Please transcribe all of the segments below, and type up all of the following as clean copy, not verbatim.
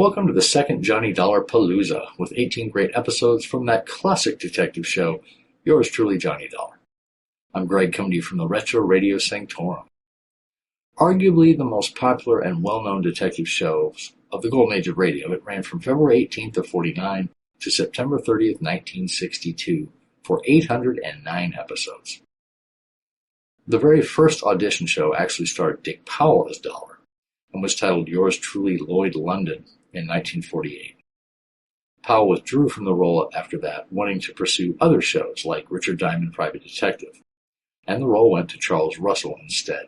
Welcome to the second Johnny Dollar Palooza, with 18 great episodes from that classic detective show, yours truly, Johnny Dollar. I'm Greg, coming to you from the Retro Radio Sanctorum. Arguably the most popular and well-known detective shows of the golden age of radio, it ran from February 18th of 49 to September 30th, 1962, for 809 episodes. The very first audition show actually starred Dick Powell as Dollar, and was titled Yours Truly, Lloyd London, in 1948. Powell withdrew from the role after that, wanting to pursue other shows like Richard Diamond Private Detective, and the role went to Charles Russell instead.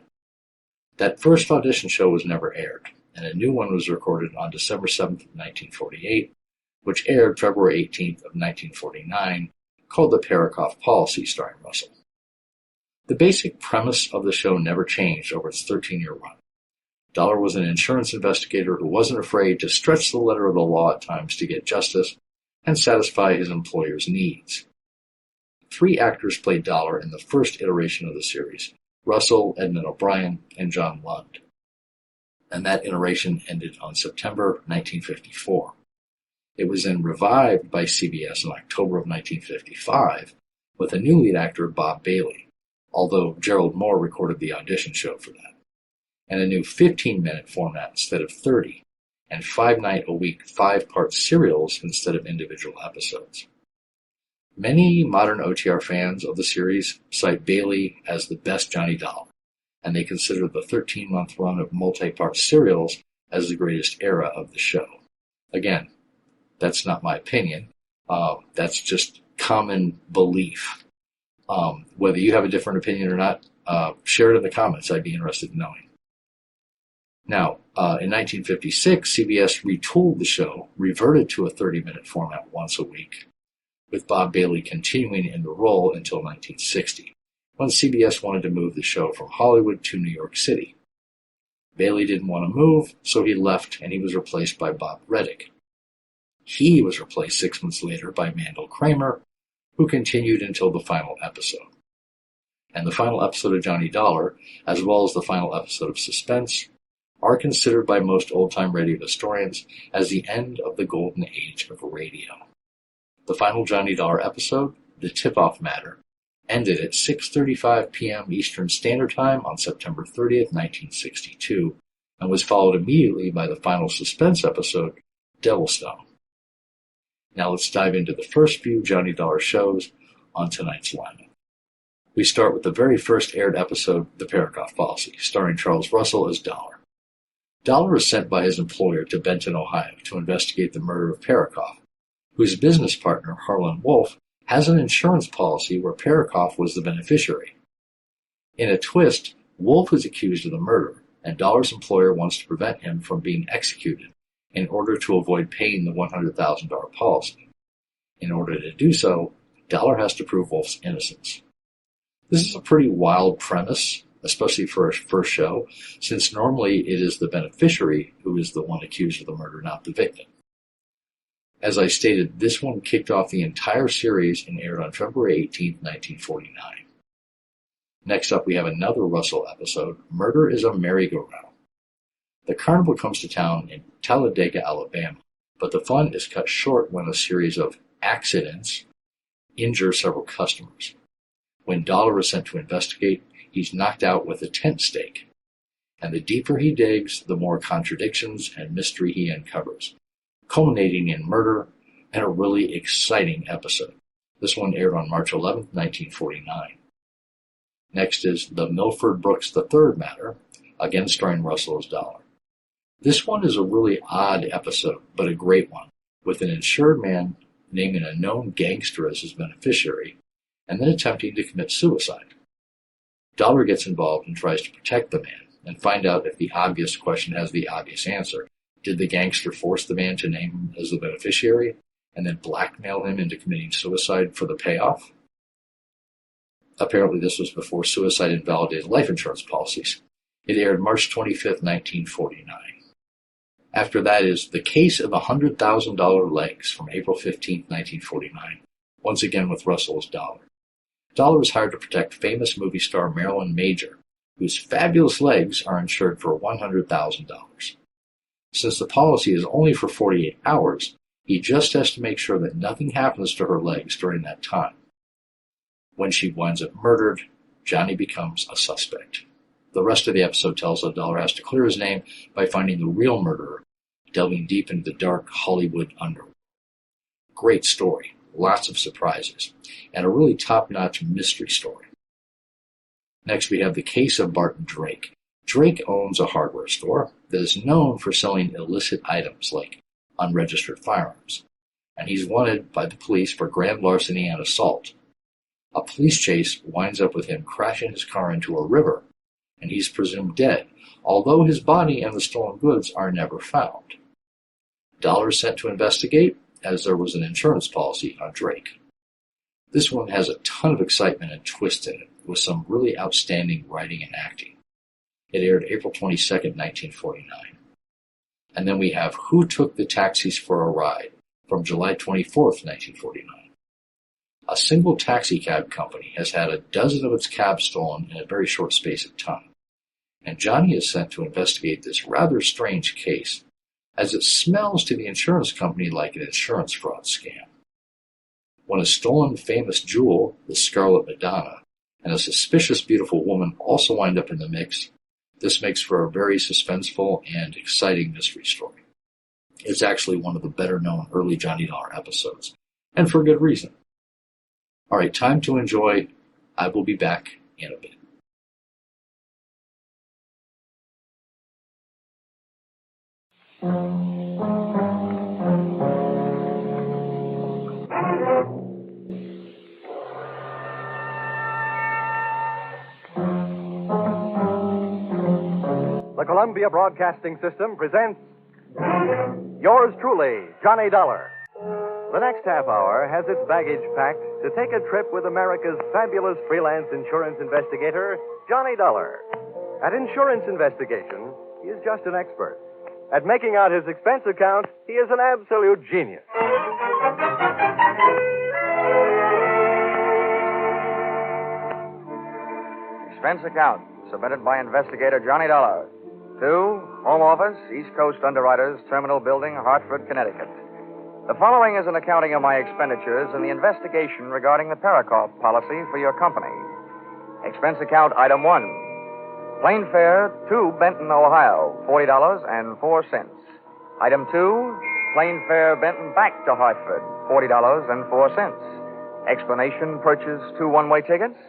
That first audition show was never aired, and a new one was recorded on December 7th, 1948, which aired February 18th of 1949, called the Parakoff Policy, starring Russell. The basic premise of the show never changed over its 13-year run. Dollar was an insurance investigator who wasn't afraid to stretch the letter of the law at times to get justice and satisfy his employer's needs. 3 actors played Dollar in the first iteration of the series: Russell, Edmund O'Brien, and John Lund. And that iteration ended on September 1954. It was then revived by CBS in October of 1955 with a new lead actor, Bob Bailey, although Gerald Moore recorded the audition show for that, and a new 15-minute format instead of 30, and 5-night-a-week 5-part serials instead of individual episodes. Many modern OTR fans of the series cite Bailey as the best Johnny Dollar, and they consider the 13-month run of multi-part serials as the greatest era of the show. Again, that's not my opinion. That's just common belief. Whether you have a different opinion or not, share it in the comments. I'd be interested in knowing. Now, in 1956, CBS retooled the show, reverted to a 30-minute format once a week, with Bob Bailey continuing in the role until 1960, when CBS wanted to move the show from Hollywood to New York City. Bailey didn't want to move, so he left, and he was replaced by Bob Readick. He was replaced 6 months later by Mandel Kramer, who continued until the final episode. And the final episode of Johnny Dollar, as well as the final episode of Suspense, are considered by most old-time radio historians as the end of the golden age of radio. The final Johnny Dollar episode, The Tip-Off Matter, ended at 6:35 p.m. Eastern Standard Time on September 30th, 1962, and was followed immediately by the final Suspense episode, Devilstone. Now let's dive into the first few Johnny Dollar shows on tonight's lineup. We start with the very first aired episode, The Parakoff Policy, starring Charles Russell as Dollar. Dollar is sent by his employer to Benton, Ohio, to investigate the murder of Parakoff, whose business partner, Harlan Wolfe, has an insurance policy where Parakoff was the beneficiary. In a twist, Wolfe is accused of the murder, and Dollar's employer wants to prevent him from being executed in order to avoid paying the $100,000 policy. In order to do so, Dollar has to prove Wolfe's innocence. This is a pretty wild premise, especially for a first show, since normally it is the beneficiary who is the one accused of the murder, not the victim. As I stated, this one kicked off the entire series and aired on February 18, 1949. Next up, we have another Russell episode, Murder is a Merry-Go-Round. The carnival comes to town in Talladega, Alabama, but the fun is cut short when a series of accidents injure several customers. When Dollar is sent to investigate, he's knocked out with a tent stake, and the deeper he digs, the more contradictions and mystery he uncovers, culminating in murder and a really exciting episode. This one aired on March 11, 1949. Next is the Milford Brooks III matter, again starring Russell as Dollar. This one is a really odd episode, but a great one, with an insured man naming a known gangster as his beneficiary, and then attempting to commit suicide. Dollar gets involved and tries to protect the man, and find out if the obvious question has the obvious answer. Did the gangster force the man to name him as the beneficiary, and then blackmail him into committing suicide for the payoff? Apparently this was before suicide invalidated life insurance policies. It aired March 25, 1949. After that is The Case of $100,000 Legs from April 15, 1949, once again with Russell as Dollar. Dollar is hired to protect famous movie star Marilyn Major, whose fabulous legs are insured for $100,000. Since the policy is only for 48 hours, he just has to make sure that nothing happens to her legs during that time. When she winds up murdered, Johnny becomes a suspect. The rest of the episode tells us Dollar has to clear his name by finding the real murderer, delving deep into the dark Hollywood underworld. Great story, lots of surprises, and a really top-notch mystery story. Next, we have the case of Barton Drake. Drake owns a hardware store that is known for selling illicit items like unregistered firearms, and he's wanted by the police for grand larceny and assault. A police chase winds up with him crashing his car into a river, and he's presumed dead, although his body and the stolen goods are never found. Dollar is sent to investigate, as there was an insurance policy on Drake. This one has a ton of excitement and twist in it, with some really outstanding writing and acting. It aired April 22nd, 1949. And then we have Who Took the Taxis for a Ride, from July 24th, 1949. A single taxi cab company has had a dozen of its cabs stolen in a very short space of time, and Johnny is sent to investigate this rather strange case, as it smells to the insurance company like an insurance fraud scam. When a stolen famous jewel, the Scarlet Madonna, and a suspicious beautiful woman also wind up in the mix, this makes for a very suspenseful and exciting mystery story. It's actually one of the better-known early Johnny Dollar episodes, and for good reason. All right, time to enjoy. I will be back in a bit. The Columbia Broadcasting System presents yours truly, Johnny Dollar. The next half hour has its baggage packed to take a trip with America's fabulous freelance insurance investigator, Johnny Dollar. At insurance investigation, he is just an expert. At making out his expense account, he is an absolute genius. Expense account, submitted by investigator Johnny Dollar. To Home Office, East Coast Underwriters, Terminal Building, Hartford, Connecticut. The following is an accounting of my expenditures in the investigation regarding the Parakoff Policy for your company. Expense account item 1. Plane fare to Benton, Ohio, $40.04. Item 2. Plane fare Benton back to Hartford, $40.04. Explanation, purchase 2 one-way tickets.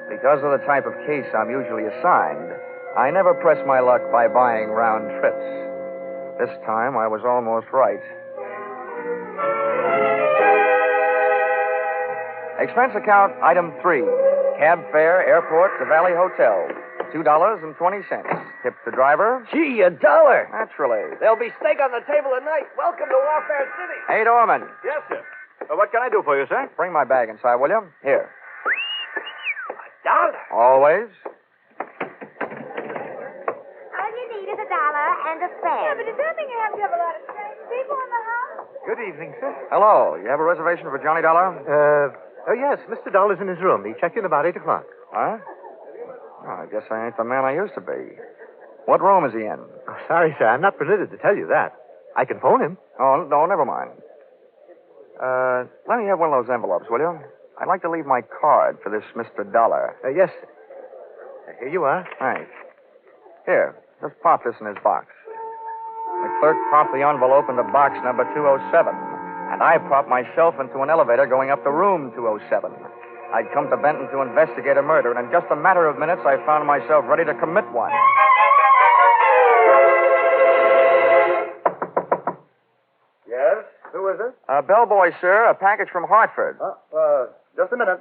Because of the type of case I'm usually assigned, I never press my luck by buying round trips. This time I was almost right. Expense account item 3. Cab fare, airport to Valley Hotel, $2.20. Tip the driver. Gee, $1. Naturally. There'll be steak on the table tonight. Welcome to Warfare City. Hey, Dorman. Yes, sir. What can I do for you, sir? Bring my bag inside, will you? Here. $1. Always. All you need is $1 and a spare. Yeah, but does that mean you have to have a lot of strange people in the house? Good evening, sir. Hello. You have a reservation for Johnny Dollar? Yes, Mr. Dollar's in his room. He checked in about 8 o'clock. Huh? Oh, I guess I ain't the man I used to be. What room is he in? Oh, sorry, sir. I'm not permitted to tell you that. I can phone him. Oh, no, never mind. Let me have one of those envelopes, will you? I'd like to leave my card for this Mr. Dollar. Yes, sir. Here you are. Thanks. Here, just pop this in his box. The clerk popped the envelope into box number 207, and I propped myself into an elevator going up to room 207. I'd come to Benton to investigate a murder, and in just a matter of minutes, I found myself ready to commit one. Yes? Who is it? Bellboy, sir. A package from Hartford. Just a minute.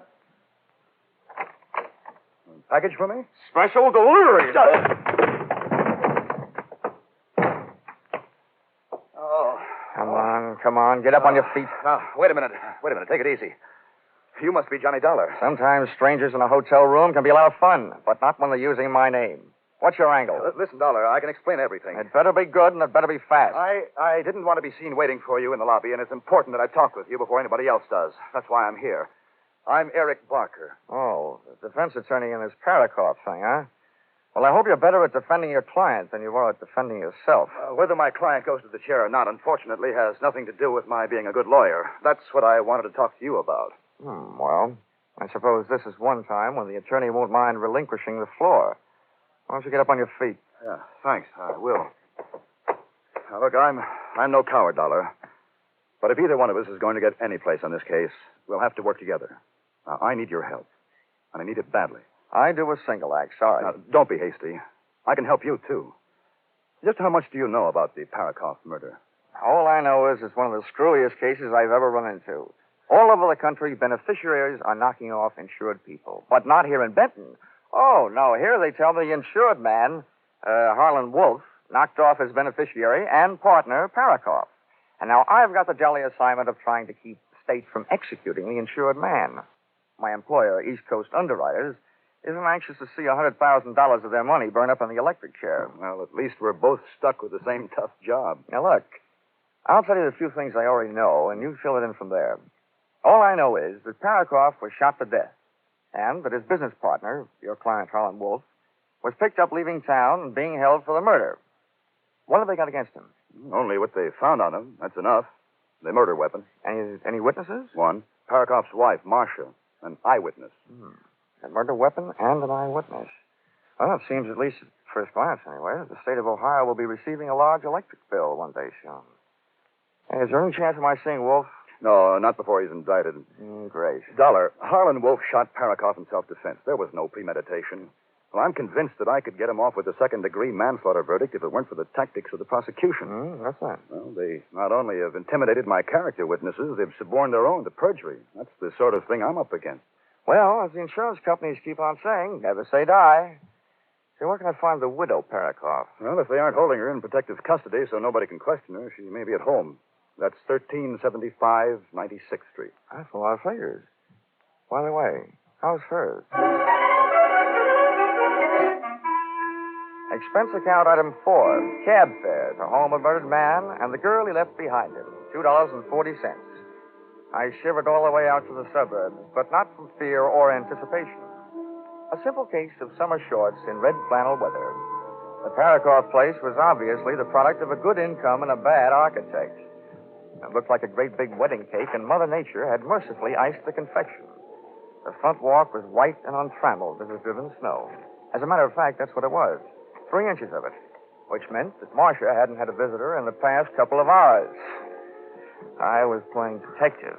Package for me? Special delivery. Oh. Come on. Get up on your feet. Now, wait a minute. Take it easy. You must be Johnny Dollar. Sometimes strangers in a hotel room can be a lot of fun, but not when they're using my name. What's your angle? Listen, Dollar, I can explain everything. It better be good, and it better be fast. I didn't want to be seen waiting for you in the lobby, and it's important that I talk with you before anybody else does. That's why I'm here. I'm Eric Barker. Oh, the defense attorney in this Parakoff thing, huh? Well, I hope you're better at defending your client than you are at defending yourself. Whether my client goes to the chair or not, unfortunately, has nothing to do with my being a good lawyer. That's what I wanted to talk to you about. Well, I suppose this is one time when the attorney won't mind relinquishing the floor. Why don't you get up on your feet? Yeah, thanks. I will. Now, look, I'm no coward, Dollar. But if either one of us is going to get any place on this case, we'll have to work together. Now, I need your help, and I need it badly. I do a single act, sorry. Now, don't be hasty. I can help you, too. Just how much do you know about the Parakoff murder? All I know is it's one of the screwiest cases I've ever run into. All over the country, beneficiaries are knocking off insured people. But not here in Benton. Oh, no, here they tell me the insured man, Harlan Wolf, knocked off his beneficiary and partner, Parakoff. And now I've got the jolly assignment of trying to keep the state from executing the insured man. My employer, East Coast Underwriters, isn't anxious to see $100,000 of their money burn up in the electric chair. Well, at least we're both stuck with the same tough job. Now, look, I'll tell you the few things I already know, and you fill it in from there. All I know is that Parakoff was shot to death, and that his business partner, your client, Harlan Wolf, was picked up leaving town and being held for the murder. What have they got against him? Only what they found on him. That's enough. The murder weapon. Any witnesses? One. Parakoff's wife, Marcia, an eyewitness. A murder weapon and an eyewitness. Well, it seems, at least at first glance anyway, that the state of Ohio will be receiving a large electric bill one day soon. Hey, is there any chance of my seeing Wolf? No, not before he's indicted. Great. Dollar, Harlan Wolf shot Parakoff in self-defense. There was no premeditation. Well, I'm convinced that I could get him off with a second-degree manslaughter verdict if it weren't for the tactics of the prosecution. What's that? Well, they not only have intimidated my character witnesses, they've suborned their own to perjury. That's the sort of thing I'm up against. Well, as the insurance companies keep on saying, never say die. So where can I find the widow Parakoff? Well, if they aren't holding her in protective custody so nobody can question her, she may be at home. That's 1375 96th Street. That's a lot of figures. By the way, how's hers? Expense account item 4, cab fare to home of murdered man and the girl he left behind him, $2.40. I shivered all the way out to the suburbs, but not from fear or anticipation. A simple case of summer shorts in red flannel weather. The Parakoff place was obviously the product of a good income and a bad architect. It looked like a great big wedding cake, and Mother Nature had mercifully iced the confection. The front walk was white and untrammeled as if driven snow. As a matter of fact, that's what it was. 3 inches of it, which meant that Marcia hadn't had a visitor in the past couple of hours. I was playing detective,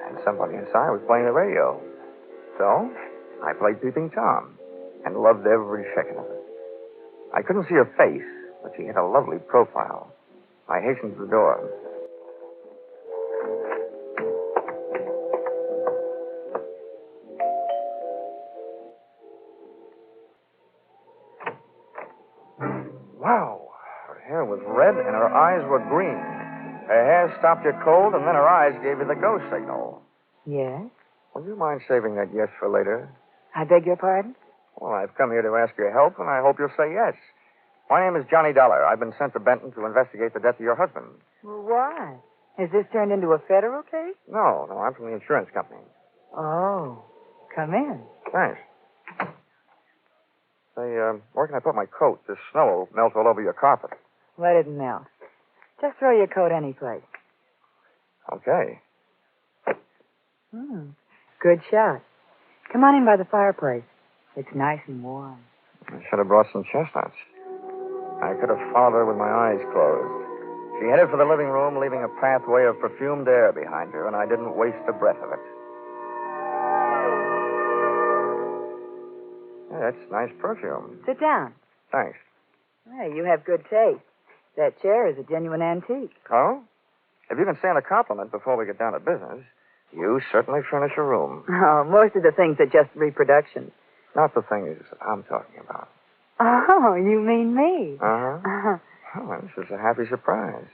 and somebody inside was playing the radio. So, I played Peeping Tom, and loved every second of it. I couldn't see her face, but she had a lovely profile. I hastened to the door. Wow, her hair was red and her eyes were green. Her hair stopped you cold, and then her eyes gave you the go signal. Yes? Would you mind saving that yes for later? I beg your pardon? Well, I've come here to ask your help, and I hope you'll say yes. My name is Johnny Dollar. I've been sent to Benton to investigate the death of your husband. Well, why? Has this turned into a federal case? No, I'm from the insurance company. Oh, come in. Thanks. Say, where can I put my coat? This snow will melt all over your carpet. Let it melt. Just throw your coat any place. Okay. Good shot. Come on in by the fireplace. It's nice and warm. I should have brought some chestnuts. I could have followed her with my eyes closed. She headed for the living room, leaving a pathway of perfumed air behind her, and I didn't waste a breath of it. Yeah, that's nice perfume. Sit down. Thanks. Hey, you have good taste. That chair is a genuine antique. Oh? If you can stand a compliment before we get down to business, you certainly furnish a room. Oh, most of the things are just reproductions. Not the things I'm talking about. Oh, you mean me? Uh-huh. Oh, this is a happy surprise.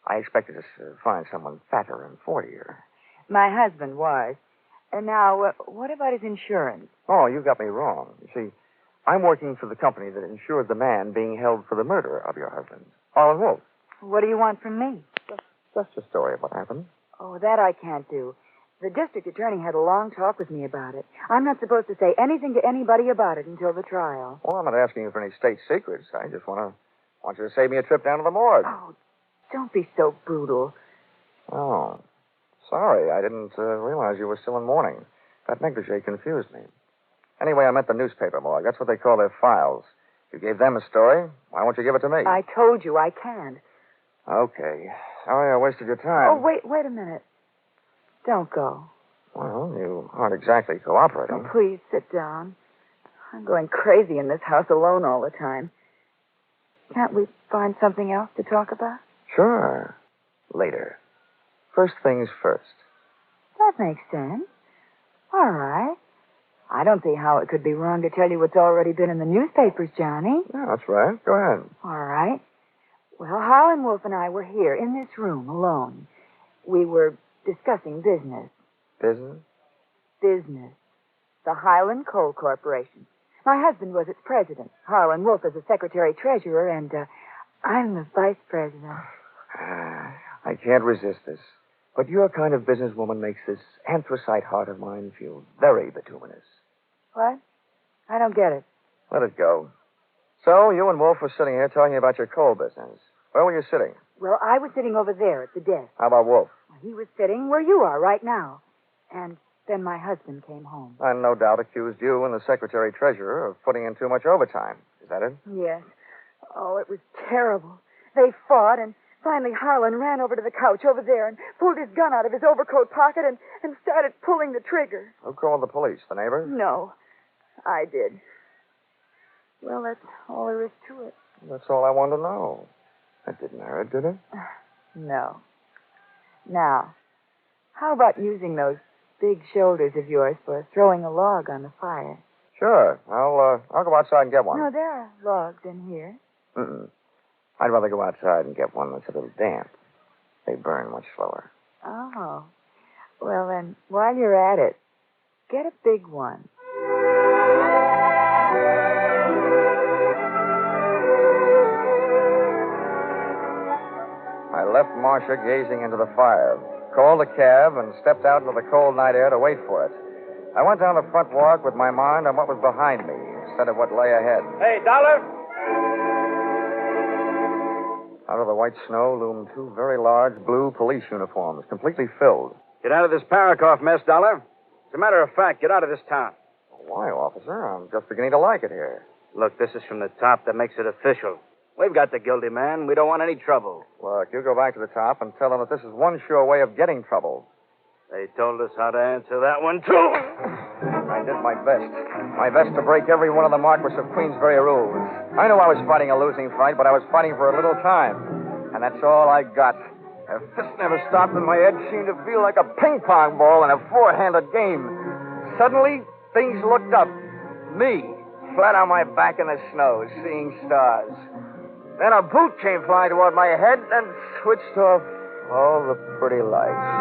I expected to find someone fatter and 40-er. My husband was. And now, what about his insurance? Oh, you got me wrong. You see, I'm working for the company that insured the man being held for the murder of your husband, Harlan Wolf. What do you want from me? Just a story of what happened. Oh, that I can't do. The district attorney had a long talk with me about it. I'm not supposed to say anything to anybody about it until the trial. Well, I'm not asking you for any state secrets. I just want you to save me a trip down to the morgue. Oh, don't be so brutal. Oh, sorry. I didn't realize you were still in mourning. That negligee confused me. Anyway, I meant the newspaper morgue. That's what they call their files. You gave them a story. Why won't you give it to me? I told you I can't. Okay. Sorry I wasted your time. Oh, wait a minute. Don't go. Well, you aren't exactly cooperating. Oh, please sit down. I'm going crazy in this house alone all the time. Can't we find something else to talk about? Sure. Later. First things first. That makes sense. All right. I don't see how it could be wrong to tell you what's already been in the newspapers, Johnny. Yeah, that's right. Go ahead. All right. Well, Harlan Wolf and I were here in this room alone. We were discussing business. Business? Business. The Highland Coal Corporation. My husband was its president. Harlan Wolf is the secretary-treasurer, and I'm the vice president. I can't resist this. But your kind of businesswoman makes this anthracite heart of mine feel very bituminous. What? I don't get it. Let it go. So, you and Wolf were sitting here talking about your coal business. Where were you sitting? Well, I was sitting over there at the desk. How about Wolf? He was sitting where you are right now. And then my husband came home. And no doubt accused you and the secretary-treasurer of putting in too much overtime. Is that it? Yes. Oh, it was terrible. They fought, and finally Harlan ran over to the couch over there and pulled his gun out of his overcoat pocket and started pulling the trigger. Who called the police? The neighbors? No, I did. Well, that's all there is to it. That's all I wanted to know. That didn't hurt, did it? No. Now, how about using those big shoulders of yours for throwing a log on the fire? Sure. I'll go outside and get one. No, there are logs in here. Mm-mm. I'd rather go outside and get one that's a little damp. They burn much slower. Oh. Well, then, while you're at it, get a big one. I left Marcia gazing into the fire, called a cab, and stepped out into the cold night air to wait for it. I went down the front walk with my mind on what was behind me instead of what lay ahead. Hey, Dollar! Out of the white snow loomed two very large blue police uniforms, completely filled. Get out of this Parakoff mess, Dollar. As a matter of fact, get out of this town. Why, officer? I'm just beginning to like it here. Look, this is from the top that makes it official. We've got the guilty man. We don't want any trouble. Look, you go back to the top and tell them that this is one sure way of getting trouble. They told us how to answer that one, too. I did my best. My best to break every one of the Marquis of Queensberry rules. I knew I was fighting a losing fight, but I was fighting for a little time. And that's all I got. A fist never stopped, and my head seemed to feel like a ping-pong ball in a four-handed game. Suddenly, things looked up. Me, flat on my back in the snow, seeing stars. Then a boot came flying toward my head and switched off all the pretty lights.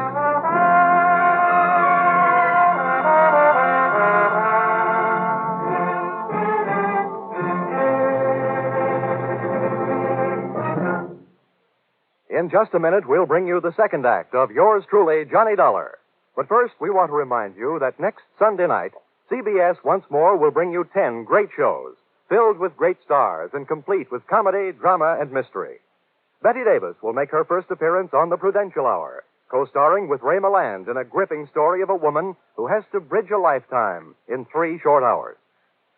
In just a minute, we'll bring you the second act of yours truly, Johnny Dollar. But first, we want to remind you that next Sunday night, CBS once more will bring you 10 great shows, filled with great stars and complete with comedy, drama, and mystery. Betty Davis will make her first appearance on the Prudential Hour, co-starring with Ray Milland in a gripping story of a woman who has to bridge a lifetime in 3 short hours.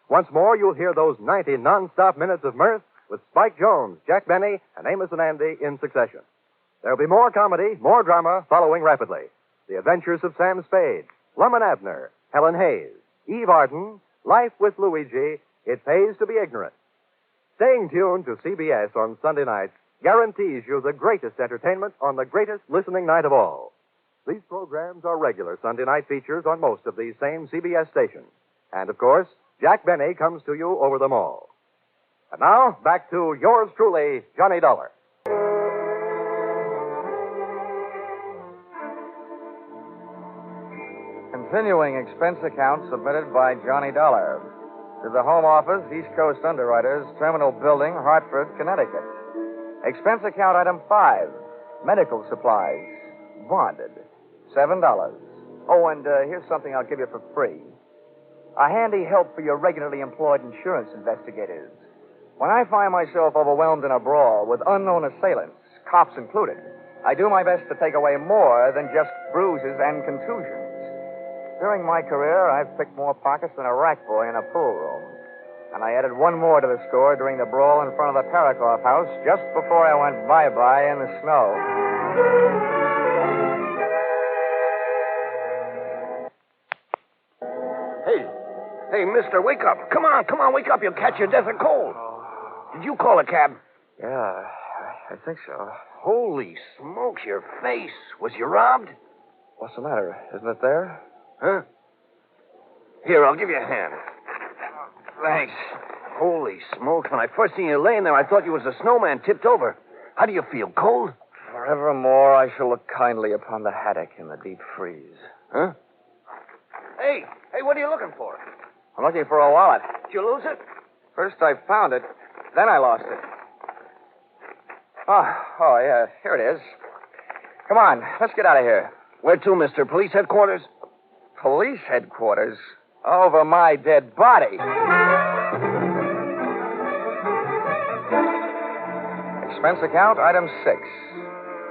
Once more, you'll hear those 90 non-stop minutes of mirth with Spike Jones, Jack Benny, and Amos and Andy in succession. There'll be more comedy, more drama following rapidly. The Adventures of Sam Spade, Lum and Abner, Helen Hayes, Eve Arden, Life with Luigi, It Pays to Be Ignorant. Staying tuned to CBS on Sunday nights guarantees you the greatest entertainment on the greatest listening night of all. These programs are regular Sunday night features on most of these same CBS stations. And, of course, Jack Benny comes to you over them all. And now, back to yours truly, Johnny Dollar. Continuing expense account submitted by Johnny Dollar. To the Home Office, East Coast Underwriters, Terminal Building, Hartford, Connecticut. Expense account item 5, medical supplies, bonded, $7. Oh, and here's something I'll give you for free. A handy help for your regularly employed insurance investigators. When I find myself overwhelmed in a brawl with unknown assailants, cops included, I do my best to take away more than just bruises and contusions. During my career, I've picked more pockets than a rack boy in a pool room. And I added one more to the score during the brawl in front of the Parakoff house just before I went bye-bye in the snow. Hey, mister, wake up. Come on, wake up. You'll catch your death of cold. Did you call a cab? Yeah, I think so. Holy smokes, your face. Was you robbed? What's the matter? Isn't it there? Huh? Here, I'll give you a hand. Thanks. Holy smokes, when I first seen you laying there, I thought you was a snowman tipped over. How do you feel, cold? Forevermore I shall look kindly upon the haddock in the deep freeze. Huh? Hey, what are you looking for? I'm looking for a wallet. Did you lose it? First I found it, then I lost it. Oh, yeah, here it is. Come on, let's get out of here. Where to, mister? Police headquarters? Police headquarters? Over my dead body. Expense account, item 6.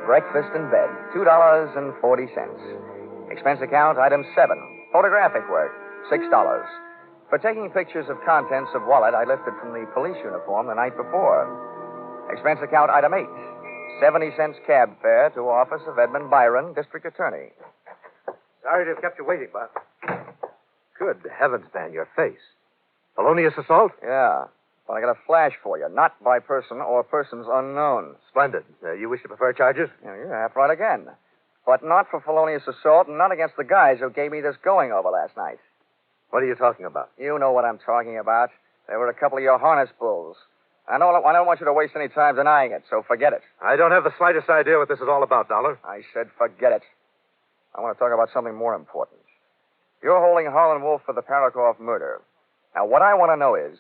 Breakfast in bed, $2.40. Expense account, item 7. Photographic work, $6. For taking pictures of contents of wallet I lifted from the police uniform the night before. Expense account, item 8. 70 cents cab fare to office of Edmund O'Brien, District Attorney. Sorry to have kept you waiting, but... Good heavens, man, your face. Felonious assault? Yeah, but I got a flash for you. Not by person or persons unknown. Splendid. You wish to prefer charges? Yeah, you're half right again. But not for felonious assault and not against the guys who gave me this going over last night. What are you talking about? You know what I'm talking about. They were a couple of your harness bulls. I don't want you to waste any time denying it, so forget it. I don't have the slightest idea what this is all about, Dollar. I said forget it. I want to talk about something more important. You're holding Harlan Wolf for the Parakoff murder. Now, what I want to know is,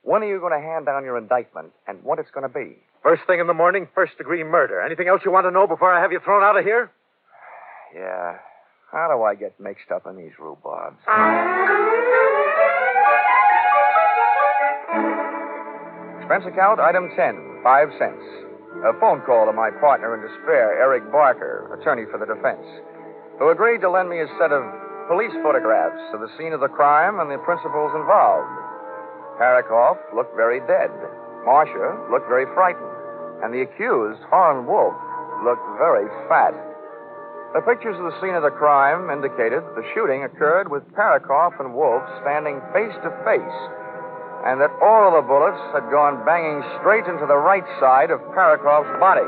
when are you going to hand down your indictment and what it's going to be? First thing in the morning, first-degree murder. Anything else you want to know before I have you thrown out of here? Yeah. How do I get mixed up in these rhubarbs? Expense account, item 10, 5 cents. A phone call to my partner in despair, Eric Barker, attorney for the defense, who agreed to lend me a set of police photographs of the scene of the crime and the principals involved. Parakoff looked very dead. Marsh looked very frightened. And the accused, Harlan Wolf, looked very fat. The pictures of the scene of the crime indicated that the shooting occurred with Parakoff and Wolf standing face to face, and that all of the bullets had gone banging straight into the right side of Parakoff's body.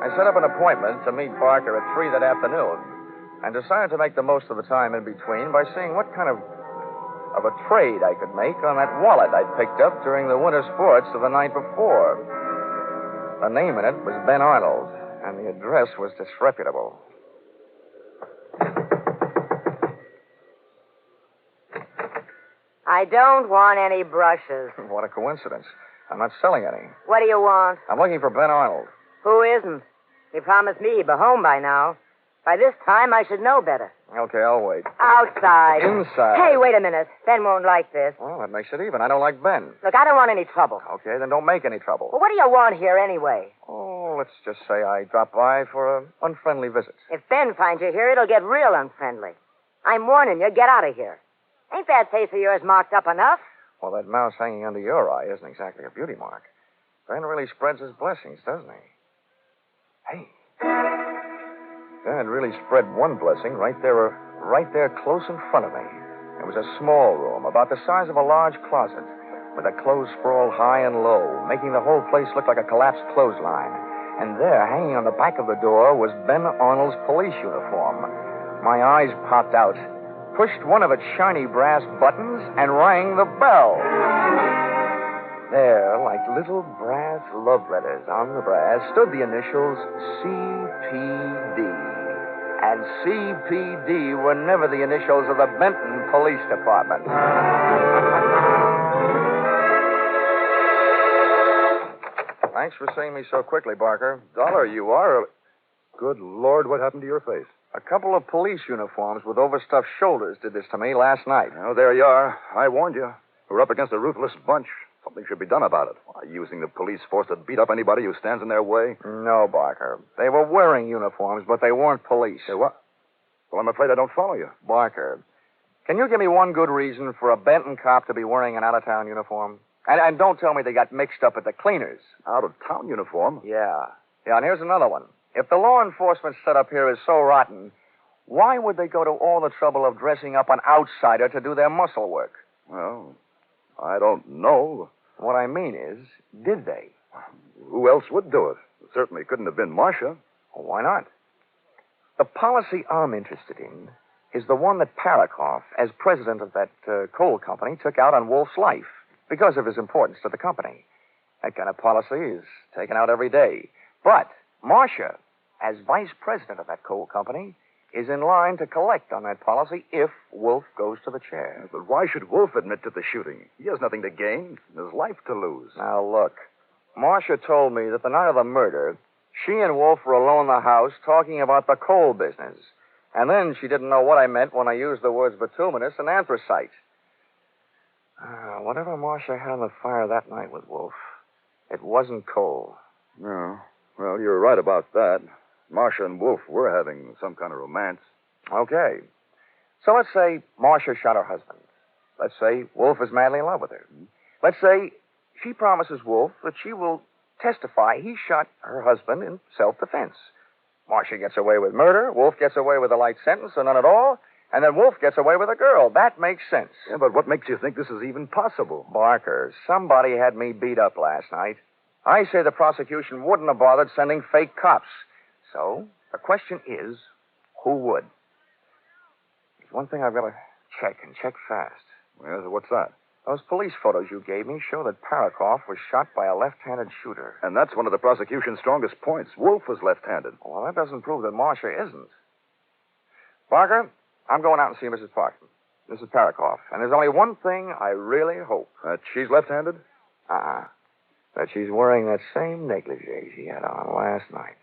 I set up an appointment to meet Barker at 3 that afternoon, and decided to make the most of the time in between by seeing what kind of a trade I could make on that wallet I'd picked up during the winter sports of the night before. The name in it was Ben Arnold, and the address was disreputable. I don't want any brushes. What a coincidence. I'm not selling any. What do you want? I'm looking for Ben Arnold. Who isn't? He promised me he'd be home by now. By this time, I should know better. Okay, I'll wait. Outside. Inside. Hey, wait a minute. Ben won't like this. Well, that makes it even. I don't like Ben. Look, I don't want any trouble. Okay, then don't make any trouble. Well, what do you want here anyway? Oh, let's just say I dropped by for an unfriendly visit. If Ben finds you here, it'll get real unfriendly. I'm warning you, get out of here. Ain't that face of yours marked up enough? Well, that mouse hanging under your eye isn't exactly a beauty mark. Ben really spreads his blessings, doesn't he? Hey. Ben had really spread one blessing right there close in front of me. It was a small room, about the size of a large closet, with a clothes sprawl high and low, making the whole place look like a collapsed clothesline. And there, hanging on the back of the door, was Ben Arnold's police uniform. My eyes popped out, pushed one of its shiny brass buttons, and rang the bell. There, like little brass love letters on the brass, stood the initials CPD. And CPD were never the initials of the Benton Police Department. Thanks for seeing me so quickly, Barker. Dollar, you are... Good Lord, what happened to your face? A couple of police uniforms with overstuffed shoulders did this to me last night. Oh, there you are. I warned you. We're up against a ruthless bunch. Something should be done about it. Why, using the police force to beat up anybody who stands in their way? No, Barker. They were wearing uniforms, but they weren't police. Hey, what? Well, I'm afraid I don't follow you. Barker, can you give me one good reason for a Benton cop to be wearing an out-of-town uniform? And don't tell me they got mixed up at the cleaners. Out-of-town uniform? Yeah. Yeah, and here's another one. If the law enforcement setup here is so rotten, why would they go to all the trouble of dressing up an outsider to do their muscle work? Well, I don't know. What I mean is, did they? Who else would do it? It certainly couldn't have been Marcia. Well, why not? The policy I'm interested in is the one that Parakoff, as president of that coal company, took out on Wolf's life because of his importance to the company. That kind of policy is taken out every day. But Marcia, as vice president of that coal company, is in line to collect on that policy if Wolf goes to the chair. But why should Wolf admit to the shooting? He has nothing to gain, his life to lose. Now, look, Marcia told me that the night of the murder, she and Wolf were alone in the house talking about the coal business. And then she didn't know what I meant when I used the words bituminous and anthracite. Whatever Marcia had on the fire that night with Wolf, it wasn't coal. No. Well, you're right about that. Marcia and Wolf were having some kind of romance. Okay. So let's say Marcia shot her husband. Let's say Wolf is madly in love with her. Let's say she promises Wolf that she will testify he shot her husband in self-defense. Marcia gets away with murder, Wolf gets away with a light sentence or none at all, and then Wolf gets away with a girl. That makes sense. Yeah, but what makes you think this is even possible? Barker, somebody had me beat up last night. I say the prosecution wouldn't have bothered sending fake cops. So, the question is, who would? There's one thing I've got to check, and check fast. Well, what's that? Those police photos you gave me show that Parakoff was shot by a left-handed shooter. And that's one of the prosecution's strongest points. Wolf was left-handed. Well, that doesn't prove that Marcia isn't. Barker, I'm going out and see Mrs. Parkin. Mrs. Parakoff. And there's only one thing I really hope. That she's left-handed? That she's wearing that same negligee she had on last night.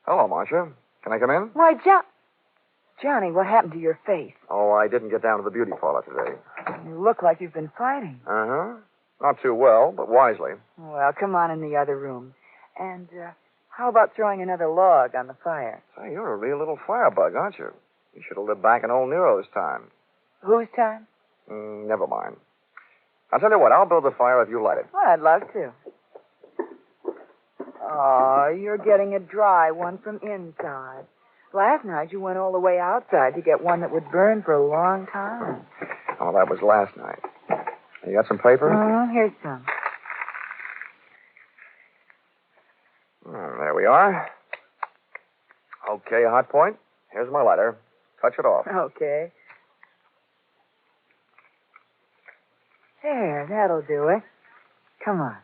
Hello, Marcia. Can I come in? Why, Johnny, what happened to your face? Oh, I didn't get down to the beauty parlor today. You look like you've been fighting. Uh-huh. Not too well, but wisely. Well, come on in the other room. And, how about throwing another log on the fire? Say, you're a real little firebug, aren't you? You should have lived back in old Nero's time. Whose time? Never mind. I'll tell you what, I'll build the fire if you light it. Well, I'd love to. Oh, you're getting a dry one from inside. Last night you went all the way outside to get one that would burn for a long time. Oh, that was last night. You got some paper? Here's some. There we are. Okay, hot point. Here's my lighter. Touch it off. Okay. There, that'll do it. Come on.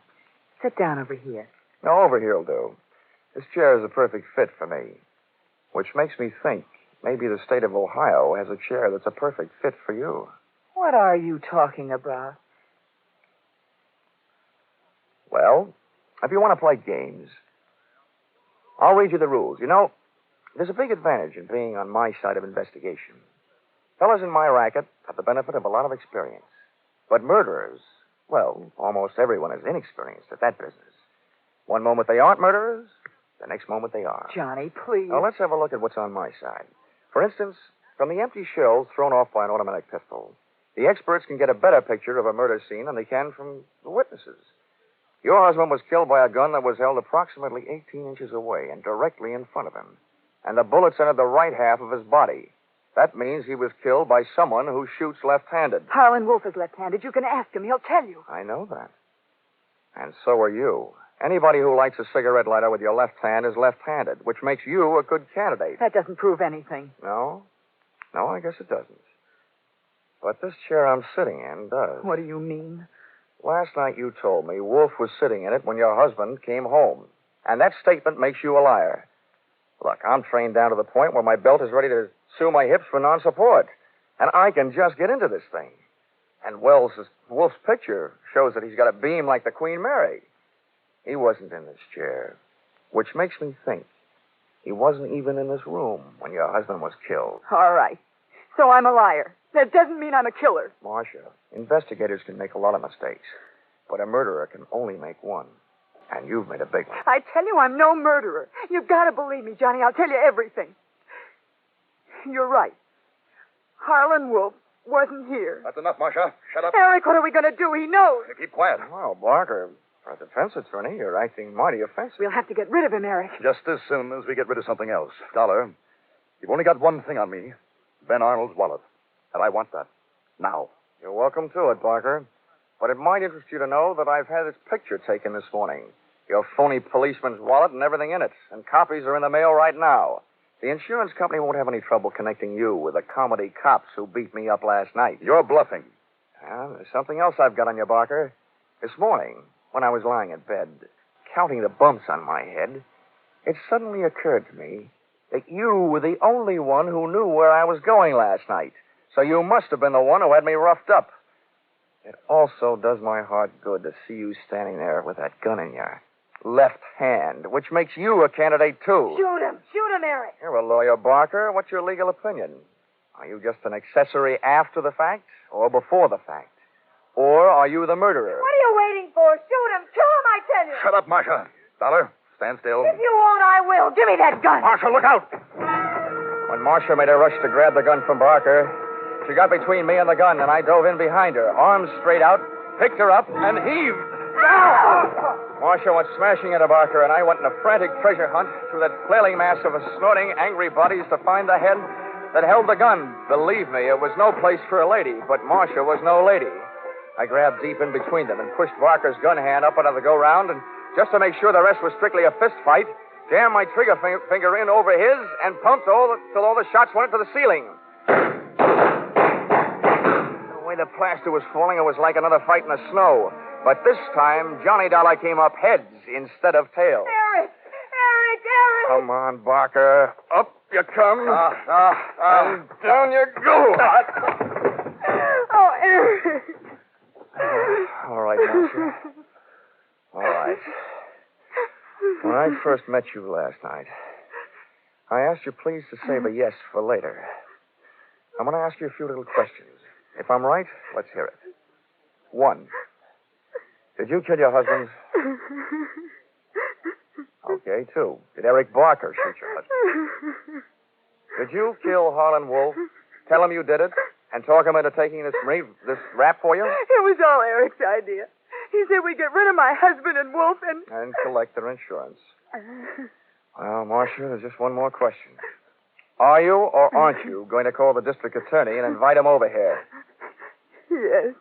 Sit down over here. No, over here will do. This chair is a perfect fit for me. Which makes me think maybe the state of Ohio has a chair that's a perfect fit for you. What are you talking about? Well, if you want to play games, I'll read you the rules. You know, there's a big advantage in being on my side of investigation. Fellas in my racket have the benefit of a lot of experience. But murderers, well, almost everyone is inexperienced at that business. One moment they aren't murderers, the next moment they are. Johnny, please. Now, let's have a look at what's on my side. For instance, from the empty shells thrown off by an automatic pistol, the experts can get a better picture of a murder scene than they can from the witnesses. Your husband was killed by a gun that was held approximately 18 inches away and directly in front of him. And the bullets entered the right half of his body. That means he was killed by someone who shoots left-handed. Harlan Wolf is left-handed. You can ask him. He'll tell you. I know that. And so are you. Anybody who lights a cigarette lighter with your left hand is left-handed, which makes you a good candidate. That doesn't prove anything. No? No, I guess it doesn't. But this chair I'm sitting in does. What do you mean? Last night you told me Wolf was sitting in it when your husband came home. And that statement makes you a liar. Look, I'm trained down to the point where my belt is ready to sue my hips for non-support. And I can just get into this thing. And Wolf's picture shows that he's got a beam like the Queen Mary. He wasn't in this chair, which makes me think he wasn't even in this room when your husband was killed. All right. So I'm a liar. That doesn't mean I'm a killer. Marcia, investigators can make a lot of mistakes, but a murderer can only make one. And you've made a big one. I tell you, I'm no murderer. You've got to believe me, Johnny. I'll tell you everything. You're right. Harlan Wolf wasn't here. That's enough, Marcia. Shut up. Eric, what are we going to do? He knows. Keep quiet. Well, Barker, for a defense attorney, you're acting mighty offensive. We'll have to get rid of him, Eric. Just as soon as we get rid of something else. Dollar, you've only got one thing on me. Ben Arnold's wallet. And I want that. Now. You're welcome to it, Barker. But it might interest you to know that I've had its picture taken this morning. Your phony policeman's wallet and everything in it. And copies are in the mail right now. The insurance company won't have any trouble connecting you with the comedy cops who beat me up last night. You're bluffing. There's something else I've got on you, Barker. This morning, when I was lying in bed, counting the bumps on my head, it suddenly occurred to me that you were the only one who knew where I was going last night. So you must have been the one who had me roughed up. It also does my heart good to see you standing there with that gun in your left hand, which makes you a candidate, too. Shoot him, Eric. You're a lawyer, Barker. What's your legal opinion? Are you just an accessory after the fact or before the fact? Or are you the murderer? What are you waiting for? Shoot him. Kill him, I tell you. Shut up, Marcia. Dollar, stand still. If you won't, I will. Give me that gun. Marcia, look out. When Marcia made a rush to grab the gun from Barker, she got between me and the gun, and I dove in behind her, arms straight out, picked her up, and heaved. Marcia went smashing into Barker, and I went in a frantic treasure hunt through that flailing mass of snorting, angry bodies to find the head that held the gun. Believe me, it was no place for a lady, but Marcia was no lady. I grabbed deep in between them and pushed Barker's gun hand up under the go-round, and just to make sure the rest was strictly a fist fight, jammed my trigger finger in over his and pumped till all the shots went into the ceiling. The way the plaster was falling, it was like another fight in the snow. But this time, Johnny Dollar came up heads instead of tails. Eric! Come on, Barker. Up you come. And down you go. Oh, Eric. All right, Marcia. All right. When I first met you last night, I asked you please to save a yes for later. I'm going to ask you a few little questions. If I'm right, let's hear it. 1. Did you kill your husband? Okay, 2. Did Eric Barker shoot your husband? Did you kill Harlan Wolf, tell him you did it, and talk him into taking this rap for you? It was all Eric's idea. He said we'd get rid of my husband and Wolf and collect their insurance. Well, Marcia, there's just one more question. Are you or aren't you going to call the district attorney and invite him over here? Yes.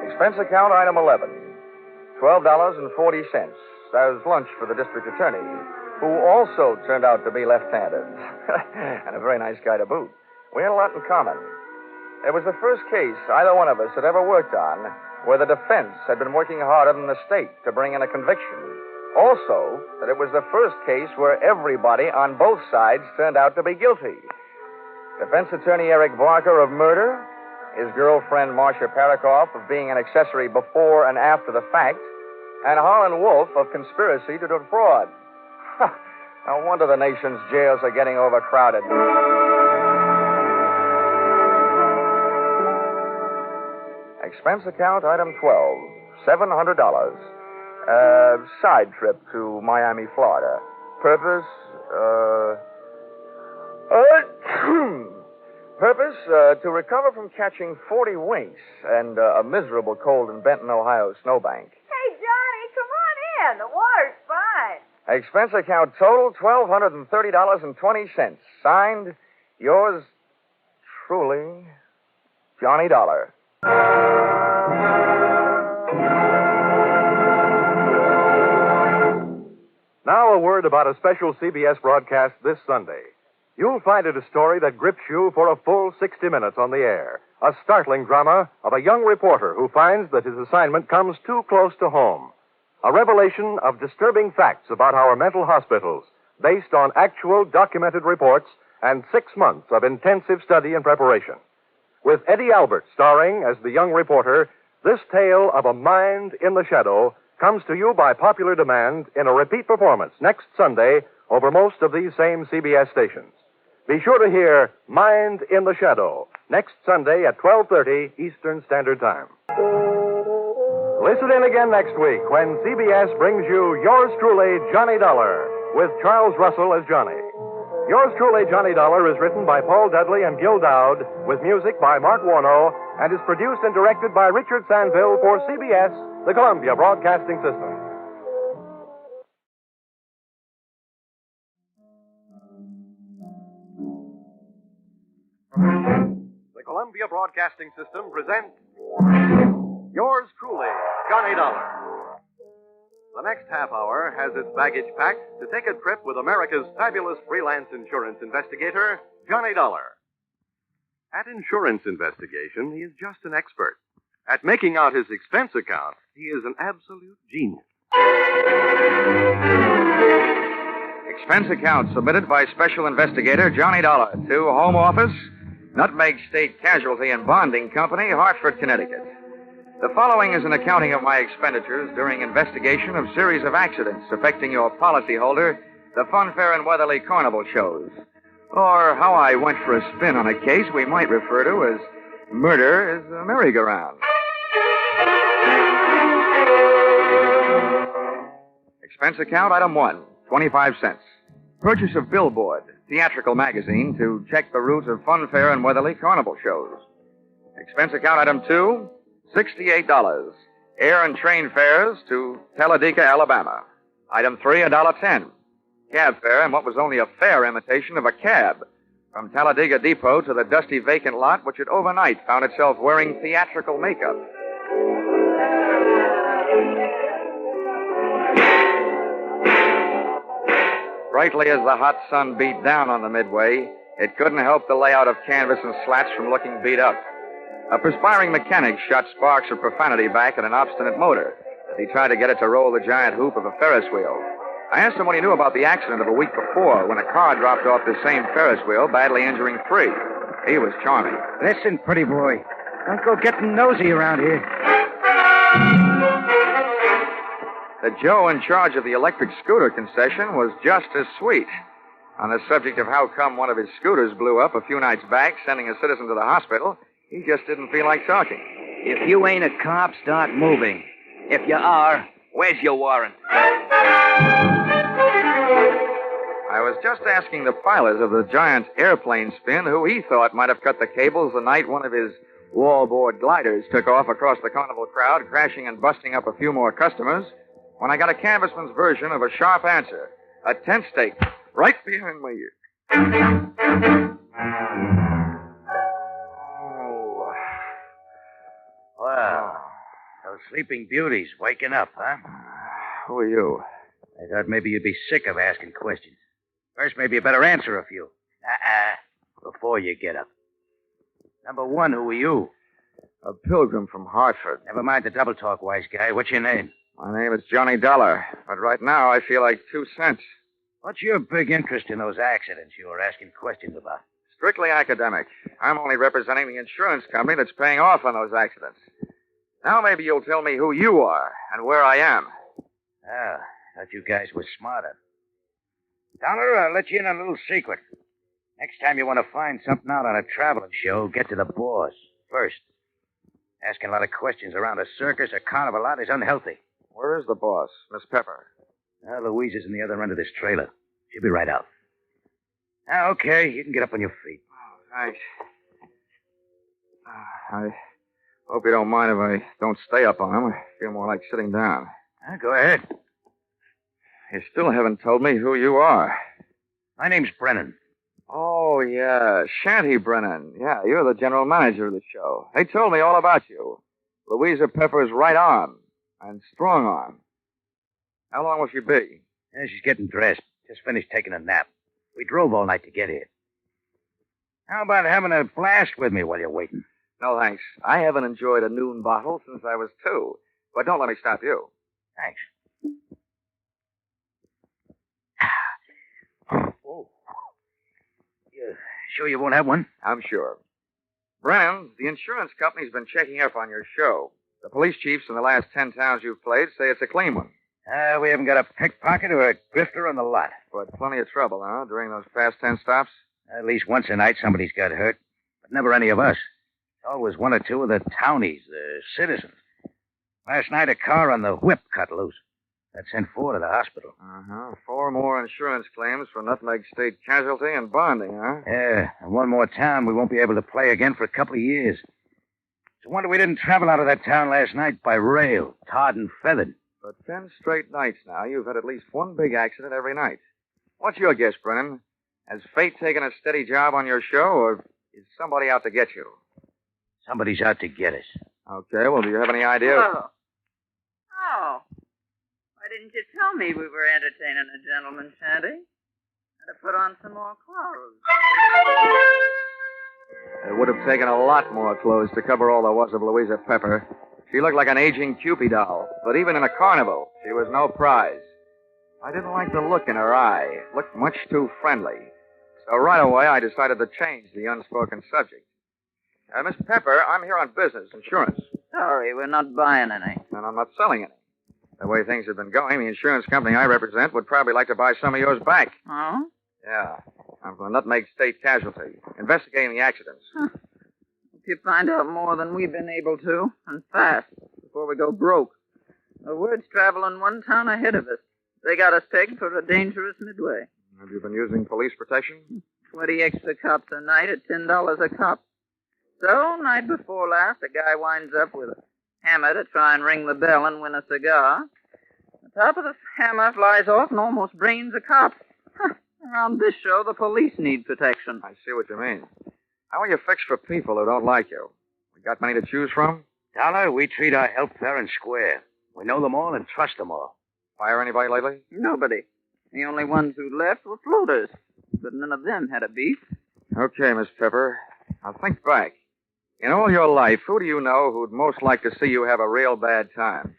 Expense account item 11. $12.40 as lunch for the district attorney, who also turned out to be left-handed. And a very nice guy to boot. We had a lot in common. It was the first case either one of us had ever worked on where the defense had been working harder than the state to bring in a conviction. Also, that it was the first case where everybody on both sides turned out to be guilty. Defense attorney Eric Barker of murder, his girlfriend Marcia Parakoff of being an accessory before and after the fact, and Harlan Wolf of conspiracy to defraud. No wonder the nation's jails are getting overcrowded. Expense account item 12, $700. Side trip to Miami, Florida. Purpose, to recover from catching 40 winks and a miserable cold in Benton, Ohio snowbank. Hey, Johnny, come on in. The water's fine. Expense account total, $1,230.20. Signed, yours truly, Johnny Dollar. Now a word about a special CBS broadcast this Sunday. You'll find it a story that grips you for a full 60 minutes on the air. A startling drama of a young reporter who finds that his assignment comes too close to home. A revelation of disturbing facts about our mental hospitals, based on actual documented reports and 6 months of intensive study and preparation. With Eddie Albert starring as the young reporter, this tale of a mind in the shadow comes to you by popular demand in a repeat performance next Sunday over most of these same CBS stations. Be sure to hear Mind in the Shadow next Sunday at 12:30 Eastern Standard Time. Listen in again next week when CBS brings you Yours Truly, Johnny Dollar, with Charles Russell as Johnny. Yours Truly, Johnny Dollar is written by Paul Dudley and Gil Dowd, with music by Mark Warno, and is produced and directed by Richard Sanville for CBS, the Columbia Broadcasting System. The Columbia Broadcasting System presents Yours Truly, Johnny Dollar. The next half hour has its baggage packed to take a trip with America's fabulous freelance insurance investigator, Johnny Dollar. At insurance investigation, he is just an expert. At making out his expense account, he is an absolute genius. Expense account submitted by Special Investigator Johnny Dollar to Home Office, Nutmeg State Casualty and Bonding Company, Hartford, Connecticut. The following is an accounting of my expenditures during investigation of series of accidents affecting your policyholder, the Funfair and Weatherly Carnival shows, or how I went for a spin on a case we might refer to as murder is a merry-go-round. Expense account item 1, 25 cents. Purchase of billboard, theatrical magazine, to check the route of Funfair and Weatherly Carnival shows. Expense account item 2, $68. Air and train fares to Talladega, Alabama. Item 3, $1.10. Cab fare in what was only a fair imitation of a cab from Talladega Depot to the dusty vacant lot which had overnight found itself wearing theatrical makeup. Brightly as the hot sun beat down on the midway, it couldn't help the layout of canvas and slats from looking beat up. A perspiring mechanic shot sparks of profanity back at an obstinate motor as he tried to get it to roll the giant hoop of a Ferris wheel. I asked him what he knew about the accident of a week before when a car dropped off the same Ferris wheel, badly injuring 3. He was charming. Listen, pretty boy, don't go getting nosy around here. The Joe in charge of the electric scooter concession was just as sweet. On the subject of how come one of his scooters blew up a few nights back, sending a citizen to the hospital, he just didn't feel like talking. If you ain't a cop, start moving. If you are, where's your warrant? I was just asking the pilot of the giant airplane spin who he thought might have cut the cables the night one of his wallboard gliders took off across the carnival crowd, crashing and busting up a few more customers, when I got a canvassman's version of a sharp answer. A tent stake right behind my ear. Well, those sleeping beauties waking up, huh? Who are you? I thought maybe you'd be sick of asking questions. First, maybe you better answer a few. Before you get up. Number 1, who are you? A pilgrim from Hartford. Never mind the double talk, wise guy. What's your name? My name is Johnny Dollar, but right now I feel like 2 cents. What's your big interest in those accidents you were asking questions about? Strictly academic. I'm only representing the insurance company that's paying off on those accidents. Now maybe you'll tell me who you are and where I am. Ah, thought you guys were smarter. Dollar, I'll let you in on a little secret. Next time you want to find something out on a traveling show, get to the boss first. Asking a lot of questions around a circus or carnival lot is unhealthy. Where is the boss, Miss Pepper? Louise is in the other end of this trailer. She'll be right out. Okay, you can get up on your feet. Oh, thanks. I hope you don't mind if I don't stay up on him. I feel more like sitting down. Go ahead. You still haven't told me who you are. My name's Brennan. Oh, yeah, Shanty Brennan. Yeah, you're the general manager of the show. They told me all about you. Louisa Pepper's right arm and strong arm. How long will she be? She's getting dressed. Just finished taking a nap. We drove all night to get here. How about having a blast with me while you're waiting? No, thanks. I haven't enjoyed a noon bottle since I was 2. But don't let me stop you. Thanks. Oh. You sure you won't have one? I'm sure. Brennan, the insurance company's been checking up on your show. The police chiefs in the last 10 towns you've played say it's a clean one. We haven't got a pickpocket or a grifter on the lot. But plenty of trouble, huh, during those past 10 stops? At least once a night somebody's got hurt. But never any of us. It's always one or two of the townies, the citizens. Last night a car on the whip cut loose. That sent 4 to the hospital. 4 more insurance claims for nutmeg state casualty and bonding, huh? Yeah, and one more town we won't be able to play again for a couple of years. It's a wonder we didn't travel out of that town last night by rail, tarred and feathered. For 10 straight nights now, you've had at least one big accident every night. What's your guess, Brennan? Has fate taken a steady job on your show, or is somebody out to get you? Somebody's out to get us. Okay, well, do you have any idea? Oh. Why didn't you tell me we were entertaining a gentleman shanty? I'd have put on some more clothes. It would have taken a lot more clothes to cover all there was of Louisa Pepper. She looked like an aging Cupid doll, but even in a carnival, she was no prize. I didn't like the look in her eye. It looked much too friendly. So right away, I decided to change the unspoken subject. Miss Pepper, I'm here on business, insurance. Sorry, we're not buying any. And I'm not selling any. The way things have been going, the insurance company I represent would probably like to buy some of yours back. Oh? Yeah. I'm from the Nutmeg State Casualty, investigating the accidents. Hope you find out more than we've been able to, and fast, before we go broke. The word's traveling one town ahead of us. They got us pegged for a dangerous midway. Have you been using police protection? 20 extra cops a night at $10 a cop. So, night before last, a guy winds up with a hammer to try and ring the bell and win a cigar. The top of the hammer flies off and almost brains a cop. Around this show, the police need protection. I see what you mean. How are you fixed for people who don't like you? We got many to choose from? Dollar, we treat our help fair and square. We know them all and trust them all. Fire anybody lately? Nobody. The only ones who left were floaters. But none of them had a beef. Okay, Miss Pepper. Now think back. In all your life, who do you know who'd most like to see you have a real bad time?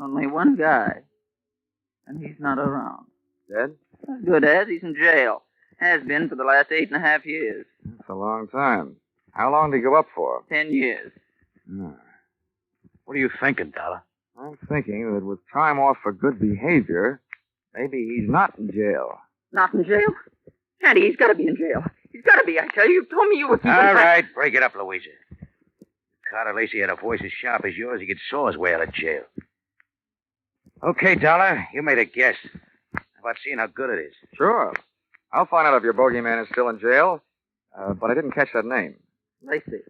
Only one guy. And he's not around. Dead? As good as. He's in jail. Has been for the last 8.5 years. That's a long time. How long did he go up for? 10 years. What are you thinking, Dollar? I'm thinking that with time off for good behavior, maybe he's not in jail. Not in jail? Shanty, he's got to be in jail. He's got to be, I tell you. You told me you were keeping... All right, break it up, Louisa. If Carter Lacey had a voice as sharp as yours, he could saw his way out of jail. Okay, Dollar, you made a guess. How about seeing how good it is? Sure. I'll find out if your bogeyman is still in jail, but I didn't catch that name. Lacey.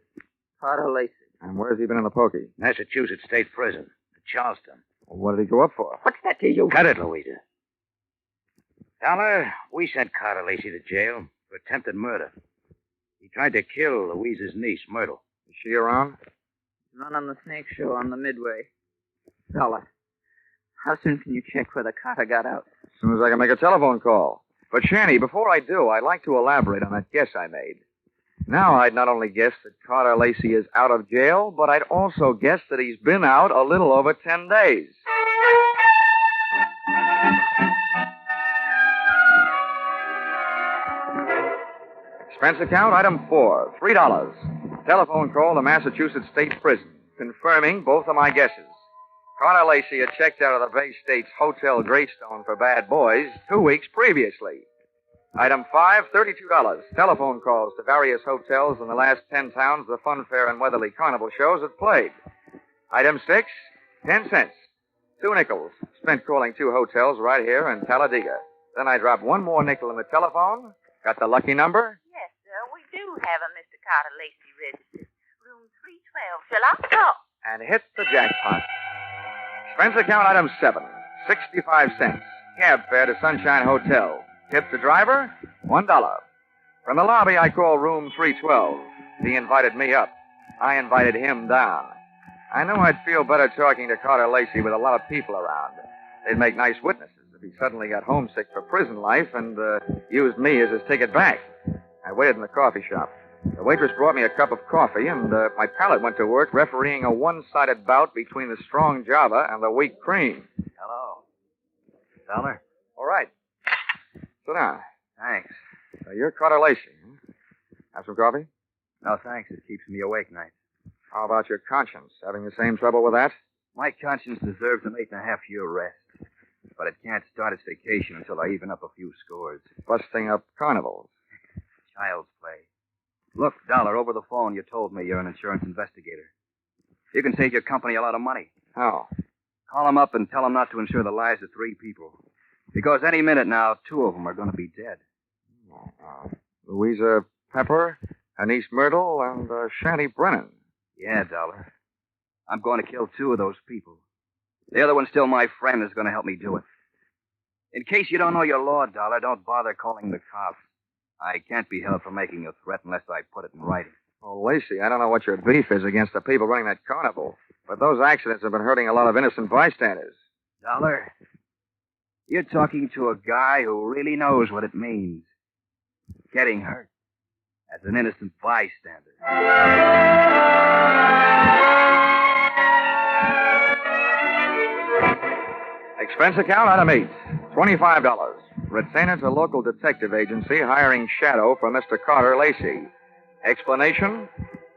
Carter Lacey. And where's he been in the pokey? Massachusetts State Prison, Charleston. Well, what did he go up for? What's that to you? Cut it, Louisa. Dollar, we sent Carter Lacey to jail for attempted murder. He tried to kill Louisa's niece, Myrtle. Is she around? Running the snake show on the Midway. Dollar, how soon can you check whether Carter got out? As soon as I can make a telephone call. But, Shanny, before I do, I'd like to elaborate on that guess I made. Now, I'd not only guess that Carter Lacey is out of jail, but I'd also guess that he's been out a little over 10 days. Expense account, item 4, $3. Telephone call to Massachusetts State Prison, confirming both of my guesses. Carter Lacey had checked out of the Bay State's Hotel Greystone for bad boys 2 weeks previously. Item 5, $32. Telephone calls to various hotels in the last 10 towns the Fun Fair and Weatherly Carnival shows had played. Item 6, 10 cents. 2 nickels spent calling 2 hotels right here in Talladega. Then I dropped 1 more nickel in the telephone. Got the lucky number? Yes, sir. We do have a Mr. Carter Lacey registered. Room 312. Shall I call? And hit the jackpot. Expense account item 7, 65 cents. Cab fare to Sunshine Hotel. Tip the driver, $1. From the lobby, I call room 312. He invited me up. I invited him down. I knew I'd feel better talking to Carter Lacey with a lot of people around. They'd make nice witnesses if he suddenly got homesick for prison life and used me as his ticket back. I waited in the coffee shop. The waitress brought me a cup of coffee, and my palate went to work refereeing a one-sided bout between the strong Java and the weak cream. Hello. Dollar? All right. Sit down. Thanks. You're Carter Lacey. Huh? Have some coffee? No, thanks. It keeps me awake nights. How about your conscience? Having the same trouble with that? My conscience deserves an 8.5-year rest. But it can't start its vacation until I even up a few scores. Busting up carnivals. Child's play. Look, Dollar, over the phone, you told me you're an insurance investigator. You can save your company a lot of money. How? Call them up and tell them not to insure the lives of 3 people. Because any minute now, 2 of them are going to be dead. Louisa Pepper, Anise Myrtle, and Shanty Brennan. Yeah, Dollar. I'm going to kill 2 of those people. The other one's still my friend is going to help me do it. In case you don't know your law, Dollar, don't bother calling the cops. I can't be held for making a threat unless I put it in writing. Oh, Lacey, I don't know what your beef is against the people running that carnival, but those accidents have been hurting a lot of innocent bystanders. Dollar, you're talking to a guy who really knows what it means. Getting hurt as an innocent bystander. Expense account, item 8. $25. Retainer to local detective agency hiring shadow for Mr. Carter Lacey. Explanation: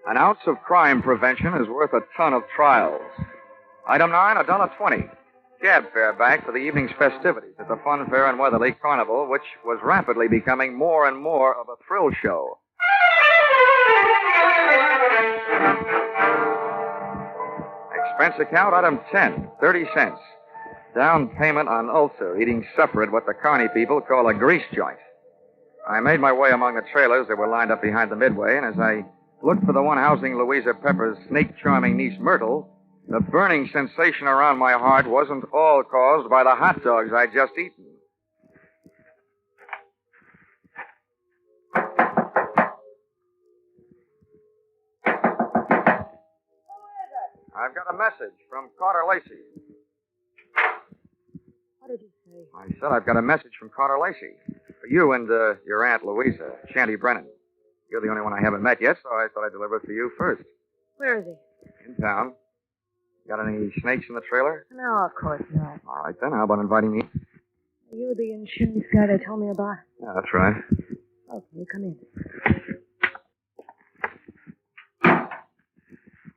an ounce of crime prevention is worth a ton of trials. Item 9, $1.20. Cab fare back for the evening's festivities at the Fun Fair and Weatherly Carnival, which was rapidly becoming more and more of a thrill show. Expense account, item 10, 30 cents. Down payment on ulcer, eating supper at what the Carney people call a grease joint. I made my way among the trailers that were lined up behind the midway, and as I looked for the one housing Louisa Pepper's snake-charming niece Myrtle, the burning sensation around my heart wasn't all caused by the hot dogs I'd just eaten. I've got a message from Carter Lacey. What did you say? I said I've got a message from Carter Lacey. For you and your Aunt Louisa, Shanty Brennan. You're the only one I haven't met yet, so I thought I'd deliver it to you first. Where is he? In town. Got any snakes in the trailer? No, of course not. All right, then. How about inviting me? Are you the insurance guy they told me about? Yeah, that's right. Okay, come in.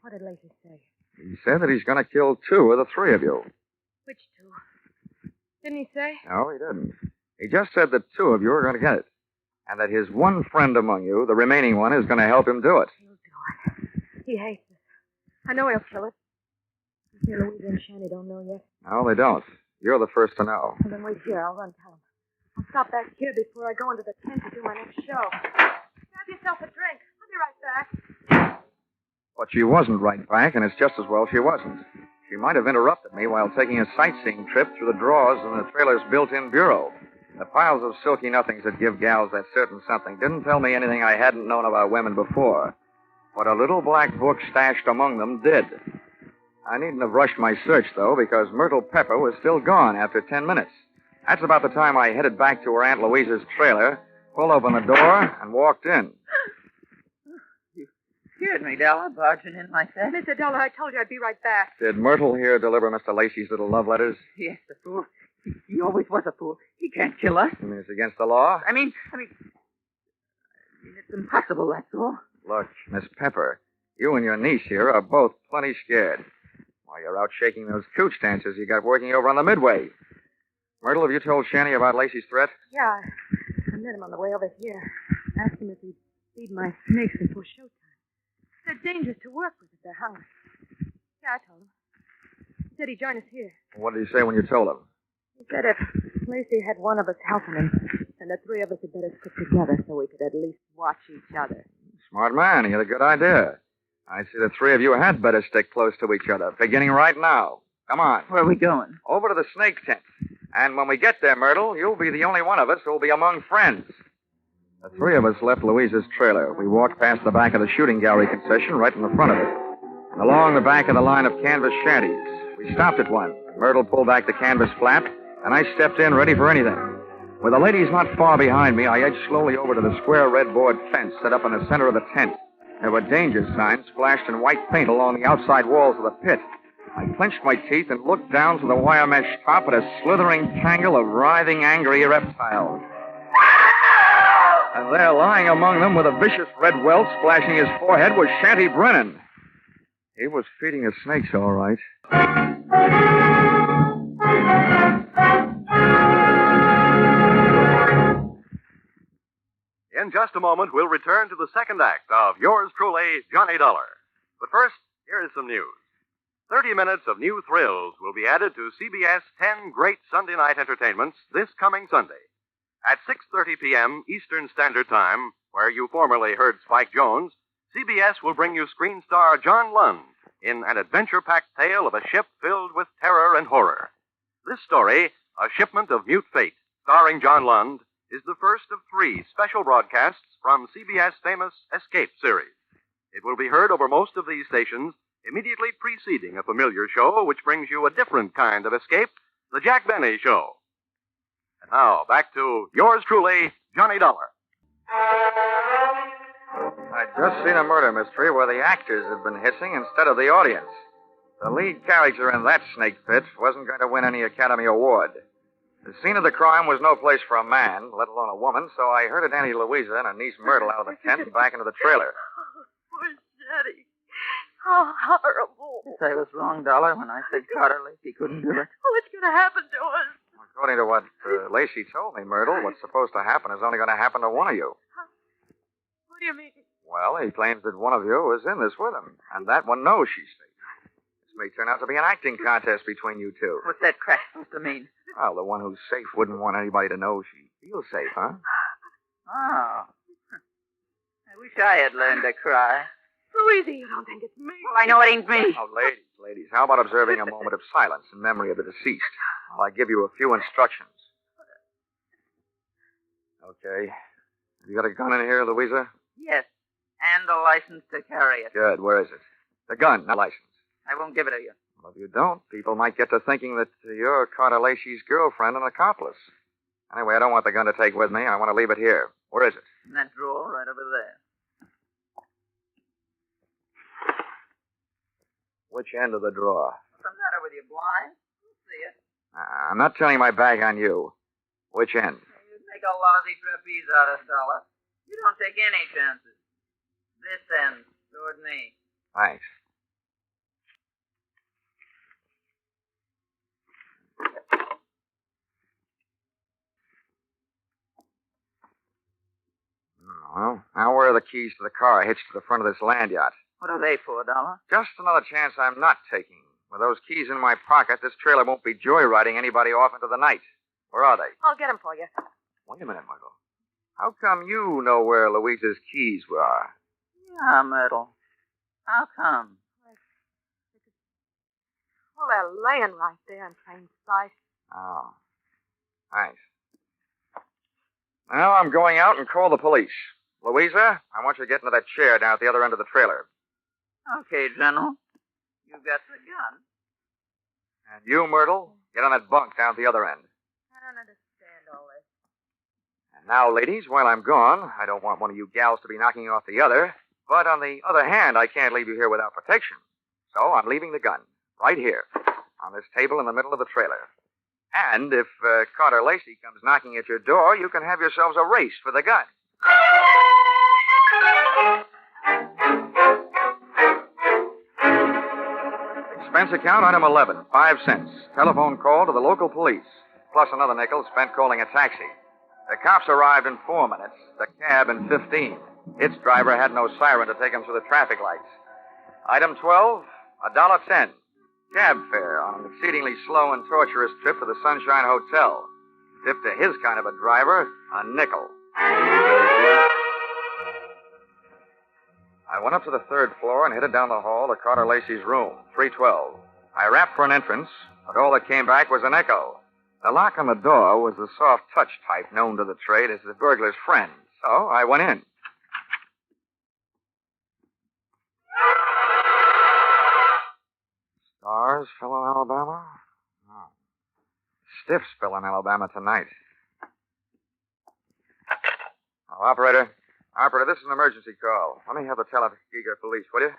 What did Lacey say? He said that he's going to kill 2 of the 3 of you. Which 2? Didn't he say? No, he didn't. He just said that 2 of you are going to get it. And that his one friend among you, the remaining one, is going to help him do it. He'll do it. He hates us. I know he'll kill it. You Louisa and Shanty don't know yet. No, they don't. You're the first to know. Well, then wait here. I'll run tell him. I'll stop back here before I go into the tent to do my next show. Grab yourself a drink. I'll be right back. But she wasn't right back, and it's just as well she wasn't. She might have interrupted me while taking a sightseeing trip through the drawers in the trailer's built-in bureau. The piles of silky nothings that give gals that certain something didn't tell me anything I hadn't known about women before. But a little black book stashed among them did. I needn't have rushed my search, though, because Myrtle Pepper was still gone after 10 minutes. That's about the time I headed back to her Aunt Louisa's trailer, pulled open the door, and walked in. You scared me, Dollar, barging in like that. Mr. Dollar, I told you I'd be right back. Did Myrtle here deliver Mr. Lacey's little love letters? Yes, the fool. He always was a fool. He can't kill us. You mean it's against the law? I mean, it's impossible, that's all. Look, Miss Pepper, you and your niece here are both plenty scared. While you're out shaking those cooch dancers you got working over on the midway. Myrtle, have you told Shanty about Lacey's threat? Yeah, I met him on the way over here. Asked him if he'd feed my snakes before showtime. They're dangerous to work with if they're hungry. Yeah, I told him. He said he'd join us here. What did he say when you told him? He said if Lacey had one of us helping him, then the 3 of us had better stick together so we could at least watch each other. Smart man. He had a good idea. I see the 3 of you had better stick close to each other, beginning right now. Come on. Where are we going? Over to the snake tent. And when we get there, Myrtle, you'll be the only one of us who'll be among friends. The 3 of us left Louisa's trailer. We walked past the back of the shooting gallery concession right in the front of it. And along the back of the line of canvas shanties. We stopped at one. Myrtle pulled back the canvas flap, and I stepped in ready for anything. With the ladies not far behind me, I edged slowly over to the square red board fence set up in the center of the tent. There were danger signs splashed in white paint along the outside walls of the pit. I clenched my teeth and looked down to the wire mesh top at a slithering tangle of writhing, angry reptiles. And there, lying among them with a vicious red welt splashing his forehead, was Shanty Brennan. He was feeding the snakes, all right. In just a moment, we'll return to the second act of Yours Truly, Johnny Dollar. But first, here is some news. 30 minutes of new thrills will be added to CBS 10 Great Sunday Night Entertainments this coming Sunday. At 6:30 p.m. Eastern Standard Time, where you formerly heard Spike Jones, CBS will bring you screen star John Lund in an adventure-packed tale of a ship filled with terror and horror. This story, A Shipment of Mute Fate, starring John Lund, is the first of 3 special broadcasts from CBS' famous Escape series. It will be heard over most of these stations immediately preceding a familiar show which brings you a different kind of escape, The Jack Benny Show. And now, back to yours truly, Johnny Dollar. I'd just seen a murder mystery where the actors had been hissing instead of the audience. The lead character in that snake pit wasn't going to win any Academy Award. The scene of the crime was no place for a man, let alone a woman, so I herded Auntie Louisa and her niece Myrtle out of the tent and back into the trailer. Poor Shetty. How horrible. I was wrong, Dollar, when I said Carter Lacey couldn't do it. What's going to happen to us? According to what Lacey told me, Myrtle, what's supposed to happen is only going to happen to one of you. What do you mean? Well, he claims that one of you is in this with him, and that one knows she's safe. This may turn out to be an acting contest between you two. What's that crap supposed to mean? Well, the one who's safe wouldn't want anybody to know she feels safe, huh? Oh. I wish I had learned to cry. Louisa, you don't think it's me? Well, I know it ain't me. Oh, ladies, how about observing a moment of silence in memory of the deceased while I give you a few instructions? Okay. Have you got a gun in here, Louisa? Yes, and a license to carry it. Good. Where is it? The gun, not license. I won't give it to you. Well, if you don't, people might get to thinking that you're Carter Lacey's girlfriend and accomplice. Anyway, I don't want the gun to take with me. I want to leave it here. Where is it? In that drawer right over there. Which end of the drawer? What's the matter with you, blind? You'll see it. I'm not turning my back on you. Which end? You'd make a lousy trapeze out of Dollar. You don't take any chances. This end, toward me. Thanks. Well, now where are the keys to the car hitched to the front of this land yacht? What are they for, Dollar? Just another chance I'm not taking. With those keys in my pocket, this trailer won't be joyriding anybody off into the night. Where are they? I'll get them for you. Wait a minute, Myrtle. How come you know where Louisa's keys were? Yeah, Myrtle. How come? Well, they're laying right there in plain sight. Oh. Thanks. Now I'm going out and call the police. Louisa, I want you to get into that chair down at the other end of the trailer. Okay, General. You got the gun. And you, Myrtle, get on that bunk down at the other end. I don't understand all this. And now, ladies, while I'm gone, I don't want one of you gals to be knocking off the other. But on the other hand, I can't leave you here without protection. So I'm leaving the gun right here on this table in the middle of the trailer. And if Carter Lacey comes knocking at your door, you can have yourselves a race for the gun. Expense account item 11, 5 cents. Telephone call to the local police, plus another nickel spent calling a taxi. The cops arrived in 4 minutes, the cab in 15. Its driver had no siren to take him through the traffic lights. Item 12, $1.10. Cab fare on an exceedingly slow and torturous trip to the Sunshine Hotel. Tip to his kind of a driver, a nickel. I went up to the 3rd floor and headed down the hall to Carter Lacey's room, 312. I rapped for an entrance, but all that came back was an echo. The lock on the door was the soft touch type known to the trade as the burglar's friend, so I went in. Stars fell in Alabama? Oh. Stiffs fell in Alabama tonight. Oh, Operator, this is an emergency call. Let me have the Tuskegee police, will you?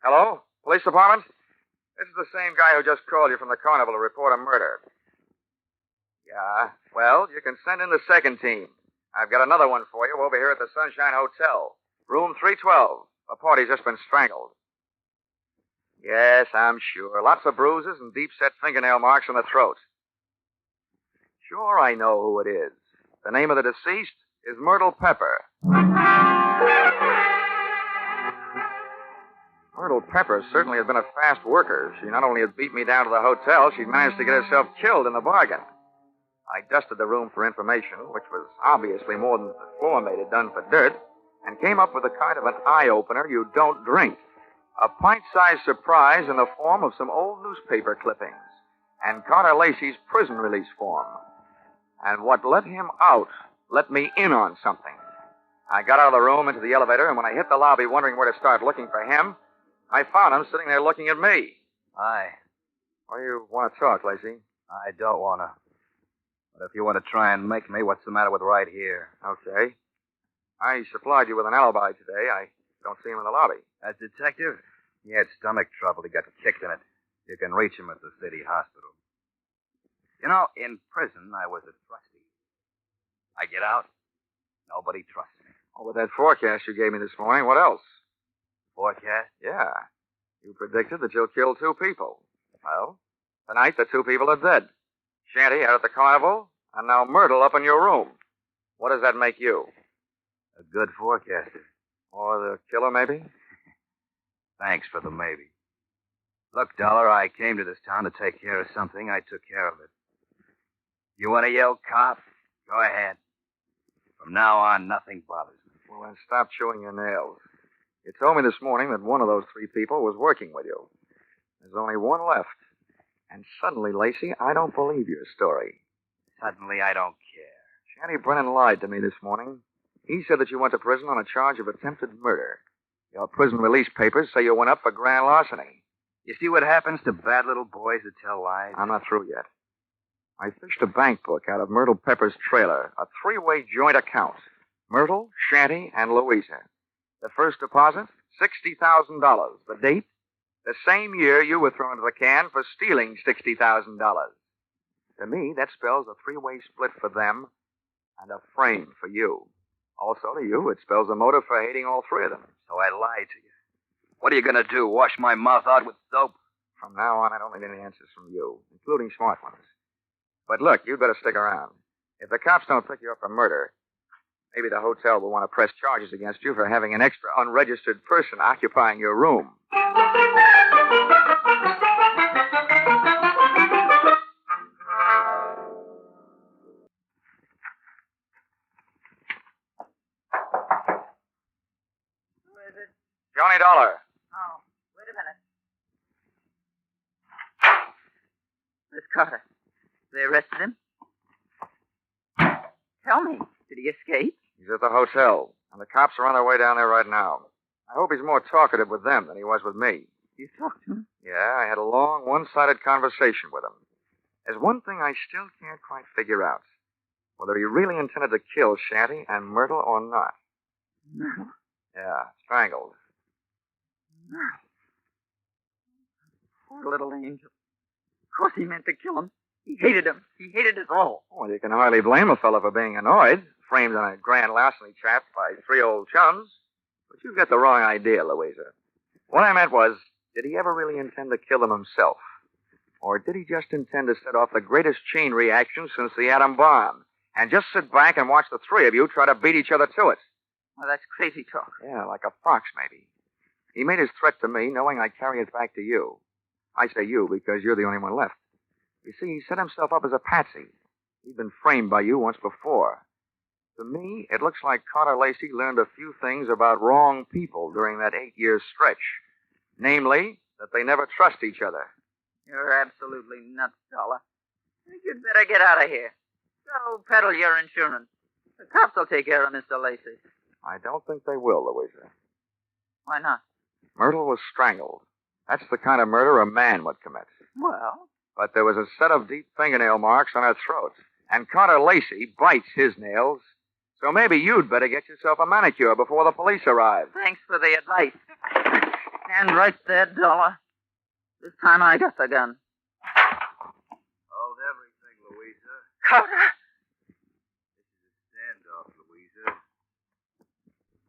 Hello? Police department? This is the same guy who just called you from the carnival to report a murder. Yeah, well, you can send in the second team. I've got another one for you over here at the Sunshine Hotel. Room 312. A party's just been strangled. Yes, I'm sure. Lots of bruises and deep-set fingernail marks on the throat. Sure, I know who it is. The name of the deceased is Myrtle Pepper. Myrtle Pepper certainly has been a fast worker. She not only has beat me down to the hotel, she's managed to get herself killed in the bargain. I dusted the room for information, which was obviously more than the floor mate had done for dirt, and came up with a kind of an eye-opener you don't drink. A pint-sized surprise in the form of some old newspaper clippings and Carter Lacey's prison release form. And what let him out let me in on something. I got out of the room into the elevator, and when I hit the lobby wondering where to start looking for him, I found him sitting there looking at me. Hi. Why do you want to talk, Lacey? I don't want to. But if you want to try and make me, what's the matter with right here? Okay. I supplied you with an alibi today. I don't see him in the lobby. As detective? He had stomach trouble. He got kicked in it. You can reach him at the city hospital. You know, in prison, I was a trustee. I get out, nobody trusts me. Oh, with that forecast you gave me this morning, what else? Forecast? Yeah. You predicted that you'll kill 2 people. Well, tonight the 2 people are dead. Shanty out at the carnival, and now Myrtle up in your room. What does that make you? A good forecaster. Or the killer, maybe? Thanks for the maybe. Look, Dollar, I came to this town to take care of something. I took care of it. You want to yell cop? Go ahead. From now on, nothing bothers me. Well, then stop chewing your nails. You told me this morning that one of those 3 people was working with you. There's only one left. And suddenly, Lacey, I don't believe your story. Suddenly, I don't care. Shanty Brennan lied to me this morning. He said that you went to prison on a charge of attempted murder. Your prison release papers say you went up for grand larceny. You see what happens to bad little boys that tell lies? I'm not through yet. I fished a bank book out of Myrtle Pepper's trailer, a 3-way joint account. Myrtle, Shanty, and Louisa. The first deposit, $60,000. The date? The same year you were thrown into the can for stealing $60,000. To me, that spells a 3-way split for them and a frame for you. Also, to you, it spells a motive for hating all 3 of them. So I lied to you. What are you going to do, wash my mouth out with soap? From now on, I don't need any answers from you, including smart ones. But look, you'd better stick around. If the cops don't pick you up for murder, maybe the hotel will want to press charges against you for having an extra unregistered person occupying your room. Who is it? Johnny Dollar. Oh, wait a minute. Miss Carter. They arrested him? Tell me, did he escape? He's at the hotel, and the cops are on their way down there right now. I hope he's more talkative with them than he was with me. You talked to him? Yeah, I had a long, one-sided conversation with him. There's one thing I still can't quite figure out. Whether he really intended to kill Shanty and Myrtle or not. No. Yeah, strangled. No. Poor little angel. Of course he meant to kill him. He hated him. He hated us all. Well, you can hardly blame a fellow for being annoyed, framed on a grand larceny trap by 3 old chums. But you've got the wrong idea, Louisa. What I meant was, did he ever really intend to kill them himself? Or did he just intend to set off the greatest chain reaction since the atom bomb, and just sit back and watch the 3 of you try to beat each other to it? Well, that's crazy talk. Yeah, like a fox, maybe. He made his threat to me knowing I'd carry it back to you. I say you because you're the only one left. You see, he set himself up as a patsy. He'd been framed by you once before. To me, it looks like Carter Lacey learned a few things about wrong people during that 8-year stretch. Namely, that they never trust each other. You're absolutely nuts, Dollar. You'd better get out of here. Go peddle your insurance. The cops will take care of Mr. Lacey. I don't think they will, Louisa. Why not? Myrtle was strangled. That's the kind of murder a man would commit. Well? But there was a set of deep fingernail marks on her throat. And Carter Lacey bites his nails. So maybe you'd better get yourself a manicure before the police arrive. Thanks for the advice. Stand right there, Dollar. This time I got the gun. Hold everything, Louisa. Carter! Standoff, Louisa.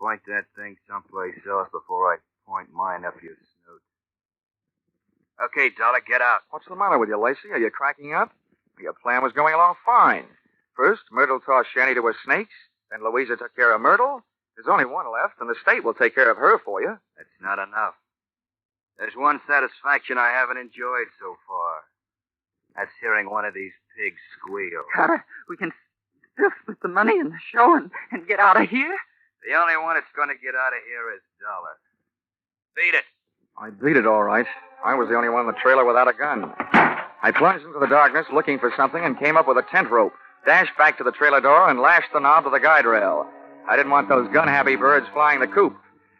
Point that thing someplace else before I point mine up your snoot. Okay, Dollar, get out. What's the matter with you, Lacey? Are you cracking up? Your plan was going along fine. First, Myrtle tossed Shanny to her snakes. Then Louisa took care of Myrtle. There's only one left, and the state will take care of her for you. That's not enough. There's one satisfaction I haven't enjoyed so far. That's hearing one of these pigs squeal. Carter, we can still split the money in the show and get out of here? The only one that's going to get out of here is Dollar. Beat it. I beat it all right. I was the only one in the trailer without a gun. I plunged into the darkness looking for something and came up with a tent rope, dashed back to the trailer door, and lashed the knob to the guide rail. I didn't want those gun-happy birds flying the coop.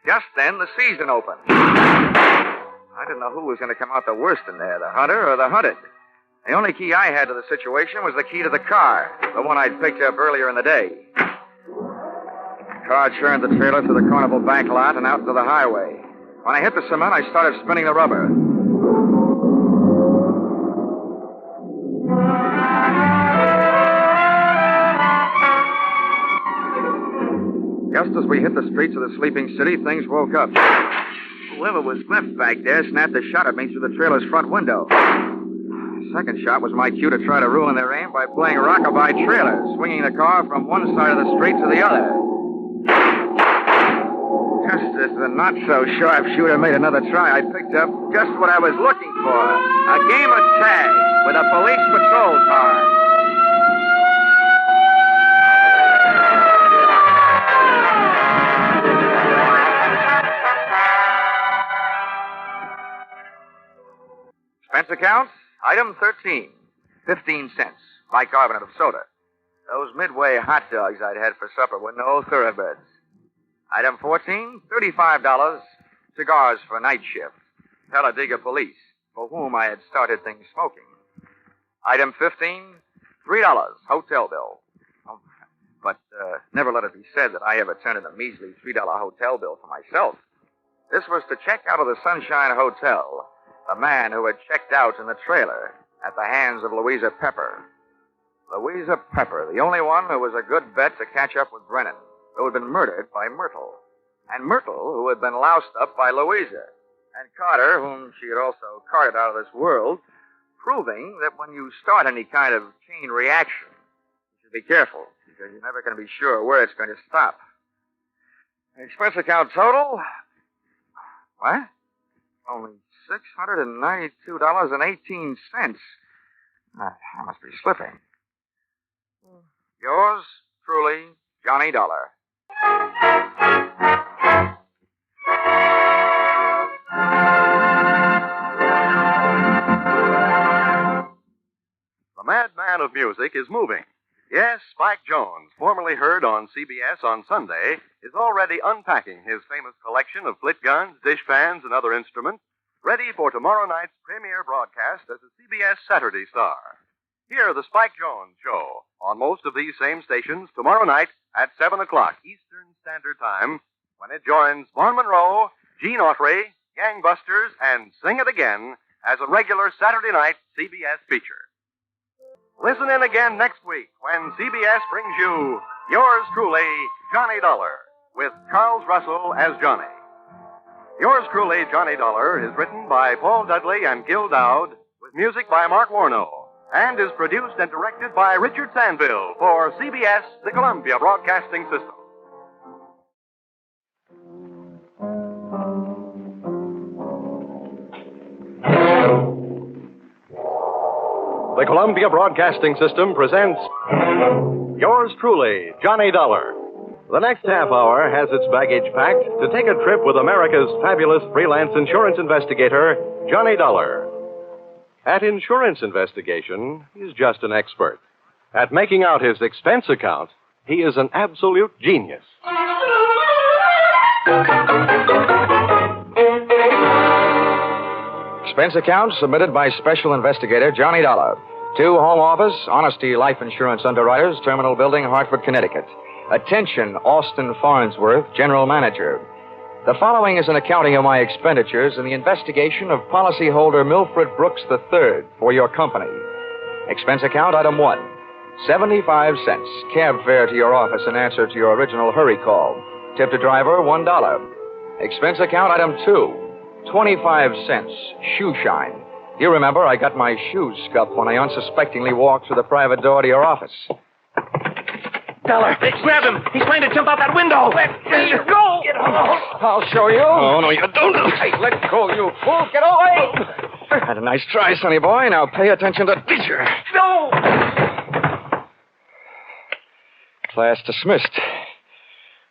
Just then, the season opened. I didn't know who was going to come out the worst in there, the hunter or the hunted. The only key I had to the situation was the key to the car, the one I'd picked up earlier in the day. The car churned the trailer through the carnival back lot and out into the highway. When I hit the cement, I started spinning the rubber. Just as we hit the streets of the sleeping city, things woke up. Whoever was left back there snapped a shot at me through the trailer's front window. The second shot was my cue to try to ruin their aim by playing rockabye trailer, swinging the car from one side of the street to the other. Just as the not-so-sharpshooter made another try, I picked up just what I was looking for, a game of tag with a police patrol car. Expense account, item 13, 15 cents, bicarbonate of soda. Those Midway hot dogs I'd had for supper were no thoroughbreds. Item 14, $35, cigars for night shift. Talladega police, for whom I had started things smoking. Item 15, $3, hotel bill. Oh, but never let it be said that I ever turned in a measly $3 hotel bill for myself. This was to check out of the Sunshine Hotel, the man who had checked out in the trailer at the hands of Louisa Pepper. Louisa Pepper, the only one who was a good bet to catch up with Brennan, who had been murdered by Myrtle. And Myrtle, who had been loused up by Louisa. And Carter, whom she had also carted out of this world, proving that when you start any kind of chain reaction, you should be careful, because you're never going to be sure where it's going to stop. Expense account total? What? Only $692.18. I must be slipping. Yours truly, Johnny Dollar. The madman of music is moving. Yes, Spike Jones, formerly heard on CBS on Sunday, is already unpacking his famous collection of flit guns, dishpans, and other instruments, ready for tomorrow night's premiere broadcast as a CBS Saturday star. Hear the Spike Jones Show on most of these same stations tomorrow night at 7 o'clock Eastern Standard Time, when it joins Vaughn Monroe, Gene Autry, Gangbusters, and Sing It Again as a regular Saturday night CBS feature. Listen in again next week when CBS brings you yours truly, Johnny Dollar, with Charles Russell as Johnny. Yours truly, Johnny Dollar, is written by Paul Dudley and Gil Dowd, with music by Mark Warno, and is produced and directed by Richard Sandville for CBS, the Columbia Broadcasting System. The Columbia Broadcasting System presents yours truly, Johnny Dollar. The next half hour has its baggage packed to take a trip with America's fabulous freelance insurance investigator, Johnny Dollar. At insurance investigation, he's just an expert. At making out his expense account, he is an absolute genius. Expense account submitted by Special Investigator Johnny Dollar. To Home Office, Honesty Life Insurance Underwriters, Terminal Building, Hartford, Connecticut. Attention, Austin Farnsworth, General Manager. The following is an accounting of my expenditures in the investigation of policyholder Milford Brooks III for your company. Expense account, item 1. 75 cents. Cab fare to your office in answer to your original hurry call. Tip to driver, $1. Expense account item 2, 25 cents. Shoe shine. You remember I got my shoes scuffed when I unsuspectingly walked through the private door to your office. Dollar, grab him. He's trying to jump out that window. Let go. Get off. I'll show you. Oh, no, you don't. Hey, let go, you fool. Get away. Had a nice try, sonny boy. Now pay attention to teacher. No. Class dismissed.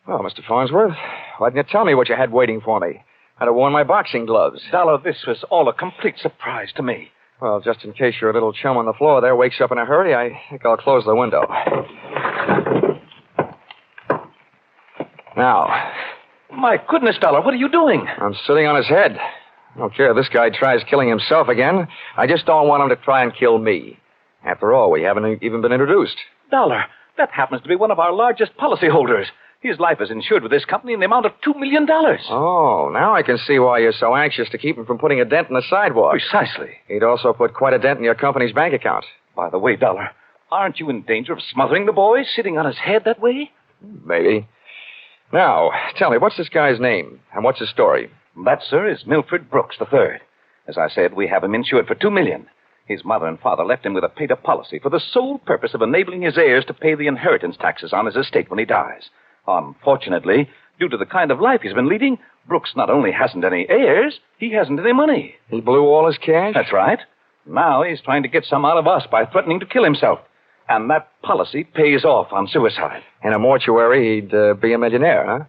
Well, Mr. Farnsworth, why didn't you tell me what you had waiting for me? I'd have worn my boxing gloves. Dollar, this was all a complete surprise to me. Well, just in case your little chum on the floor there wakes up in a hurry, I think I'll close the window. Now. My goodness, Dollar, what are you doing? I'm sitting on his head. I don't care if this guy tries killing himself again. I just don't want him to try and kill me. After all, we haven't even been introduced. Dollar, that happens to be one of our largest policyholders. His life is insured with this company in the amount of $2 million. Oh, now I can see why you're so anxious to keep him from putting a dent in the sidewalk. Precisely. He'd also put quite a dent in your company's bank account. By the way, Dollar, aren't you in danger of smothering the boy sitting on his head that way? Maybe. Now, tell me, what's this guy's name? And what's his story? That, sir, is Milford Brooks III. As I said, we have him insured for $2 million. His mother and father left him with a paid-up policy for the sole purpose of enabling his heirs to pay the inheritance taxes on his estate when he dies. Unfortunately, due to the kind of life he's been leading, Brooks not only hasn't any heirs, he hasn't any money. He blew all his cash? That's right. Now he's trying to get some out of us by threatening to kill himself. And that policy pays off on suicide. In a mortuary, he'd be a millionaire, huh?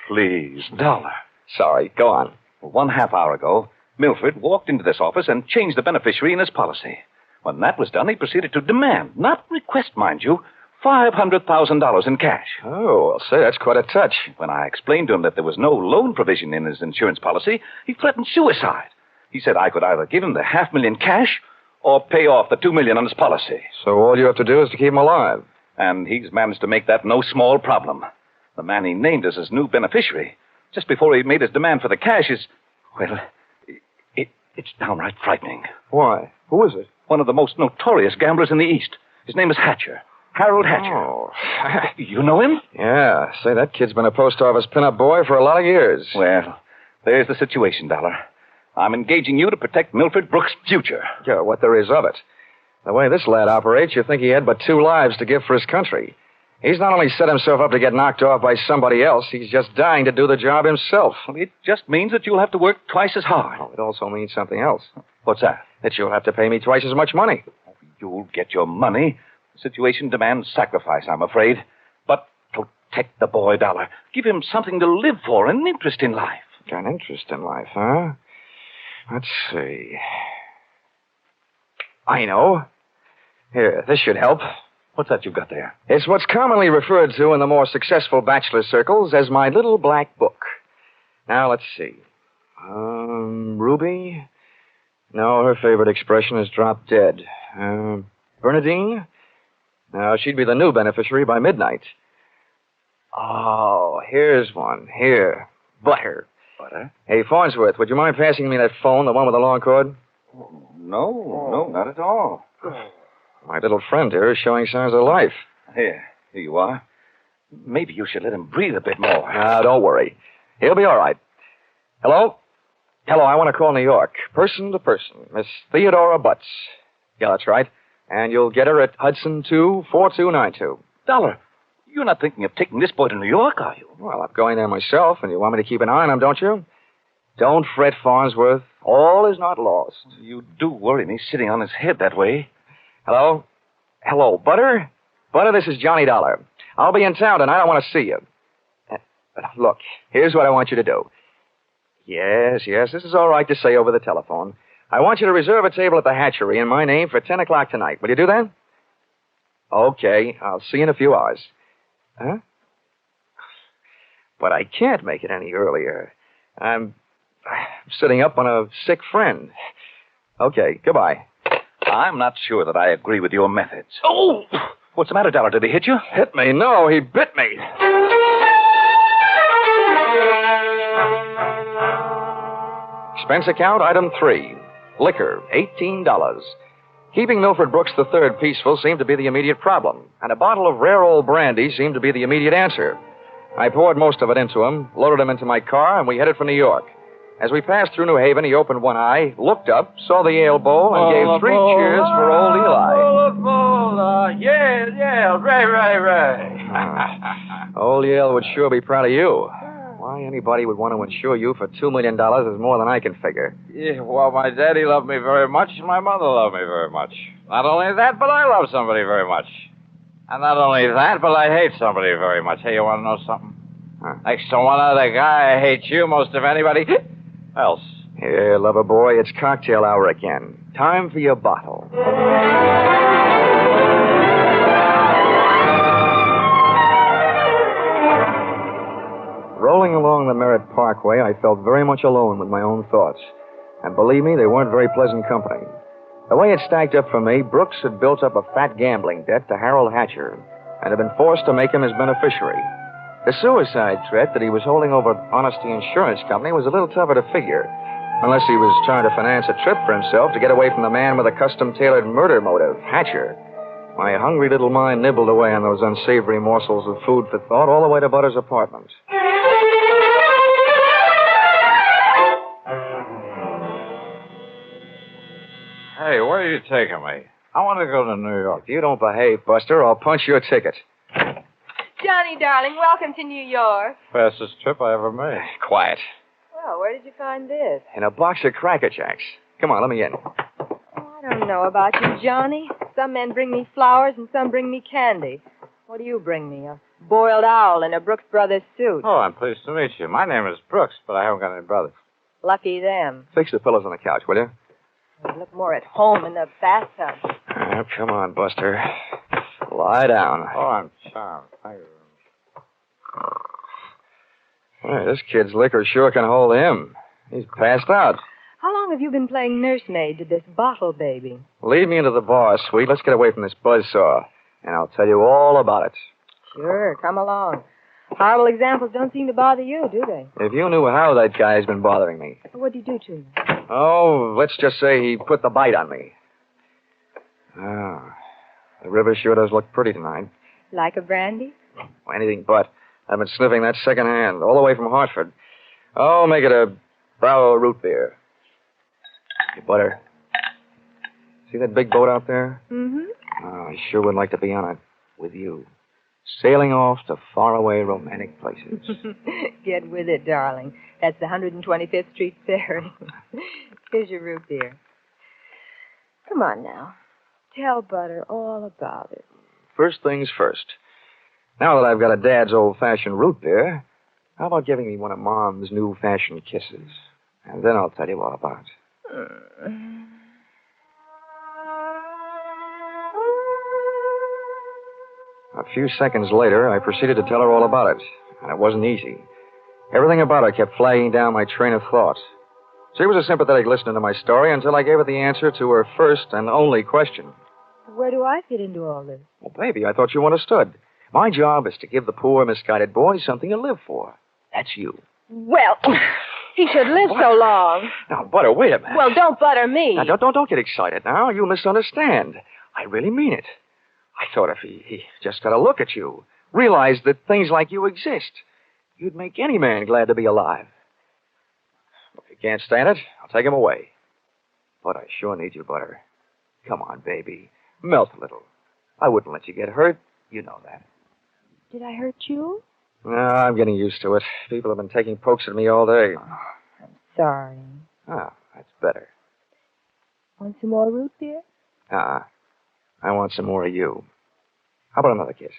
Please, Dollar. Sorry, go on. 1/2 hour ago, Milford walked into this office and changed the beneficiary in his policy. When that was done, he proceeded to demand, not request, mind you, $500,000 in cash. Oh, well, say, that's quite a touch. When I explained to him that there was no loan provision in his insurance policy, he threatened suicide. He said I could either give him the $500,000 cash or pay off the $2 million on his policy. So all you have to do is to keep him alive. And he's managed to make that no small problem. The man he named as his new beneficiary, just before he made his demand for the cash, is, well, it's downright frightening. Why? Who is it? One of the most notorious gamblers in the East. His name is Hatcher. Harold Hatcher. Oh. You know him? Yeah. Say, that kid's been a post office pinup boy for a lot of years. Well, there's the situation, Dollar. I'm engaging you to protect Milford Brooks' future. Yeah, what there is of it. The way this lad operates, you think he had but 2 lives to give for his country. He's not only set himself up to get knocked off by somebody else, he's just dying to do the job himself. Well, it just means that you'll have to work twice as hard. Oh, it also means something else. What's that? That you'll have to pay me twice as much money. You'll get your money. The situation demands sacrifice, I'm afraid. But protect the boy, Dollar. Give him something to live for, an interest in life. An interest in life, huh? Let's see. I know. Here, this should help. What's that you've got there? It's what's commonly referred to in the more successful bachelor circles as my little black book. Now, let's see. Ruby? No, her favorite expression is drop dead. Bernadine? No, she'd be the new beneficiary by midnight. Oh, here's one. Here. Butter. Butter? Hey, Farnsworth, would you mind passing me that phone, the one with the long cord? No, not at all. My little friend here is showing signs of life. Here you are. Maybe you should let him breathe a bit more. Don't worry. He'll be all right. Hello? Hello, I want to call New York. Person to person. Miss Theodora Butts. Yeah, that's right. And you'll get her at Hudson 24292. Dollar, you're not thinking of taking this boy to New York, are you? Well, I'm going there myself, and you want me to keep an eye on him, don't you? Don't fret, Farnsworth. All is not lost. You do worry me sitting on his head that way. Hello? Hello, Butter? Butter, this is Johnny Dollar. I'll be in town tonight. I want to see you. Look, here's what I want you to do. Yes, this is all right to say over the telephone. I want you to reserve a table at the hatchery in my name for 10 o'clock tonight. Will you do that? Okay, I'll see you in a few hours. Huh? But I can't make it any earlier. I'm sitting up on a sick friend. Okay, goodbye. I'm not sure that I agree with your methods. Oh! What's the matter, Dollar? Did he hit you? Hit me? No, he bit me. Expense account, item 3. Liquor, $18. Keeping Milford Brooks III peaceful seemed to be the immediate problem, and a bottle of rare old brandy seemed to be the immediate answer. I poured most of it into him, loaded him into my car, and we headed for New York. As we passed through New Haven, he opened one eye, looked up, saw the ale bowl, and gave 3 cheers for old Eli. Yeah, right. Old Yale would sure be proud of you. Why anybody would want to insure you for $2 million is more than I can figure. Yeah, well, my daddy loved me very much, and my mother loved me very much. Not only that, but I love somebody very much. And not only that, but I hate somebody very much. Hey, you want to know something? Huh? Next to one other guy, I hate you most of anybody else. Here, lover boy, it's cocktail hour again. Time for your bottle. Rolling along the Merritt Parkway, I felt very much alone with my own thoughts. And believe me, they weren't very pleasant company. The way it stacked up for me, Brooks had built up a fat gambling debt to Harold Hatcher and had been forced to make him his beneficiary. The suicide threat that he was holding over Honesty Insurance Company was a little tougher to figure, unless he was trying to finance a trip for himself to get away from the man with a custom-tailored murder motive, Hatcher. My hungry little mind nibbled away on those unsavory morsels of food for thought all the way to Butter's apartment. Hey, where are you taking me? I want to go to New York. If you don't behave, Buster, I'll punch your ticket. Johnny, darling, welcome to New York. Fastest trip I ever made. Quiet. Well, where did you find this? In a box of Cracker Jacks. Come on, let me in. I don't know about you, Johnny. Some men bring me flowers and some bring me candy. What do you bring me? A boiled owl in a Brooks Brothers suit. Oh, I'm pleased to meet you. My name is Brooks, but I haven't got any brothers. Lucky them. Fix the pillows on the couch, will you? They look more at home in the bathtub. Oh, come on, Buster. Lie down. Oh, I'm charmed. Thank you. Hey, this kid's liquor sure can hold him. He's passed out. How long have you been playing nursemaid to this bottle baby? Lead me into the bar, sweet. Let's get away from this buzzsaw, and I'll tell you all about it. Sure, come along. Horrible examples don't seem to bother you, do they? If you knew how that guy's been bothering me. What'd he do to you? Oh, let's just say he put the bite on me. Oh, the river sure does look pretty tonight. Like a brandy? Anything but. I've been sniffing that second hand, all the way from Hartford. Oh, make it a Bravo root beer. Hey, Butter. See that big boat out there? Mm-hmm. Oh, I sure would like to be on it with you. Sailing off to faraway romantic places. Get with it, darling. That's the 125th Street Ferry. Here's your root beer. Come on now. Tell Butter all about it. First things first. Now that I've got a Dad's old-fashioned root beer, how about giving me one of Mom's new-fashioned kisses? And then I'll tell you all about it. A few seconds later, I proceeded to tell her all about it, and it wasn't easy. Everything about her kept flagging down my train of thought. She was a sympathetic listener to my story until I gave her the answer to her first and only question. Where do I fit into all this? Well, baby, I thought you understood. My job is to give the poor, misguided boy something to live for. That's you. Well, he should live so long. Now, Butter, wait a minute. Well, don't butter me. Now, don't get excited now. You misunderstand. I really mean it. I thought if he just got a look at you, realized that things like you exist, you'd make any man glad to be alive. If you can't stand it, I'll take him away. But I sure need you, Butter. Come on, baby. Melt a little. I wouldn't let you get hurt. You know that. Did I hurt you? No, I'm getting used to it. People have been taking pokes at me all day. Oh, I'm sorry. Ah, that's better. Want some more root beer? I want some more of you. How about another kiss?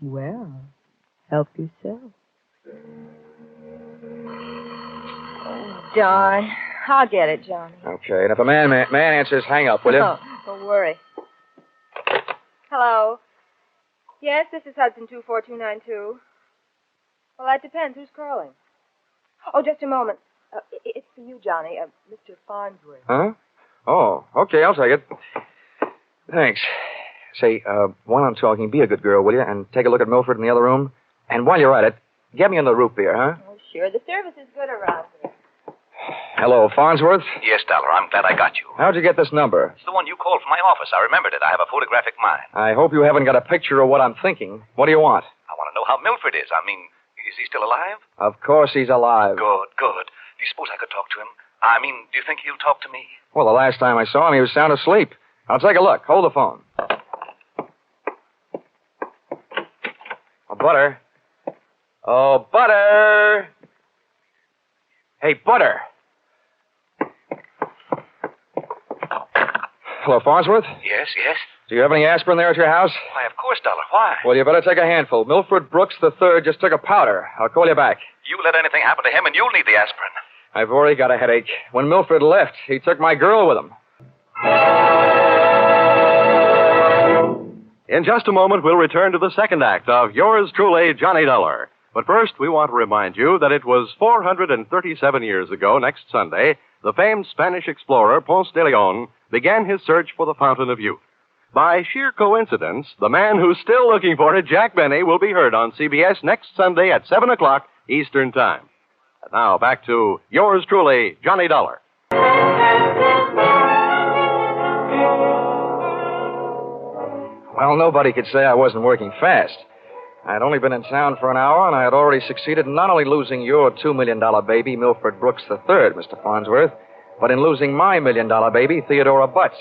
Well, help yourself. Oh, darn. I'll get it, Johnny. Okay, and if a man answers, hang up, will you? Oh, don't worry. Hello. Yes, this is Hudson 24292. Well, that depends. Who's calling? Oh, just a moment. It's for you, Johnny. Mr. Farnsworth. Huh? Oh, okay, I'll take it. Thanks. Say, while I'm talking, be a good girl, will you? And take a look at Milford in the other room. And while you're at it, get me another root beer, huh? Oh, sure. The service is good around here. Hello, Farnsworth. Yes, Dollar. I'm glad I got you. How'd you get this number? It's the one you called from my office. I remembered it. I have a photographic mind. I hope you haven't got a picture of what I'm thinking. What do you want? I want to know how Milford is. I mean, is he still alive? Of course he's alive. Good, good. Do you suppose I could talk to him? I mean, do you think he'll talk to me? Well, the last time I saw him, he was sound asleep. I'll take a look. Hold the phone. Oh, Butter. Oh, Butter. Hey, Butter. Hello, Farnsworth? Yes, yes. Do you have any aspirin there at your house? Why, of course, Dollar. Why? Well, you better take a handful. Milford Brooks III just took a powder. I'll call you back. You let anything happen to him, and you'll need the aspirin. I've already got a headache. When Milford left, he took my girl with him. In just a moment, we'll return to the second act of Yours Truly, Johnny Dollar. But first, we want to remind you that it was 437 years ago, next Sunday, the famed Spanish explorer Ponce de Leon began his search for the Fountain of Youth. By sheer coincidence, the man who's still looking for it, Jack Benny, will be heard on CBS next Sunday at 7 o'clock Eastern Time. And now, back to Yours Truly, Johnny Dollar. Well, nobody could say I wasn't working fast. I had only been in town for an hour, and I had already succeeded in not only losing your $2 million baby, Milford Brooks III, Mr. Farnsworth, but in losing my $1 million baby, Theodora Butts.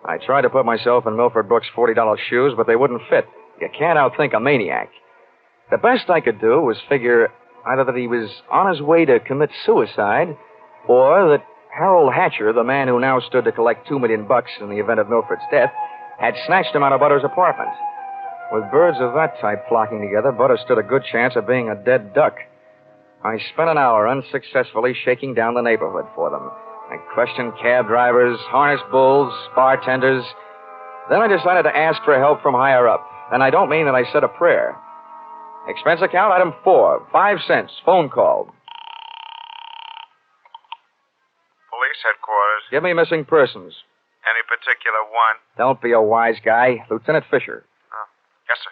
I tried to put myself in Milford Brooks' $40 shoes, but they wouldn't fit. You can't outthink a maniac. The best I could do was figure either that he was on his way to commit suicide, or that Harold Hatcher, the man who now stood to collect $2 million in the event of Milford's death, had snatched him out of Butter's apartment. With birds of that type flocking together, Butter stood a good chance of being a dead duck. I spent an hour unsuccessfully shaking down the neighborhood for them. I questioned cab drivers, harness bulls, bartenders. Then I decided to ask for help from higher up. And I don't mean that I said a prayer. Expense account, item 4, 5 cents, phone call. Police headquarters. Give me missing persons. Any particular one? Don't be a wise guy. Lieutenant Fisher. Yes, sir.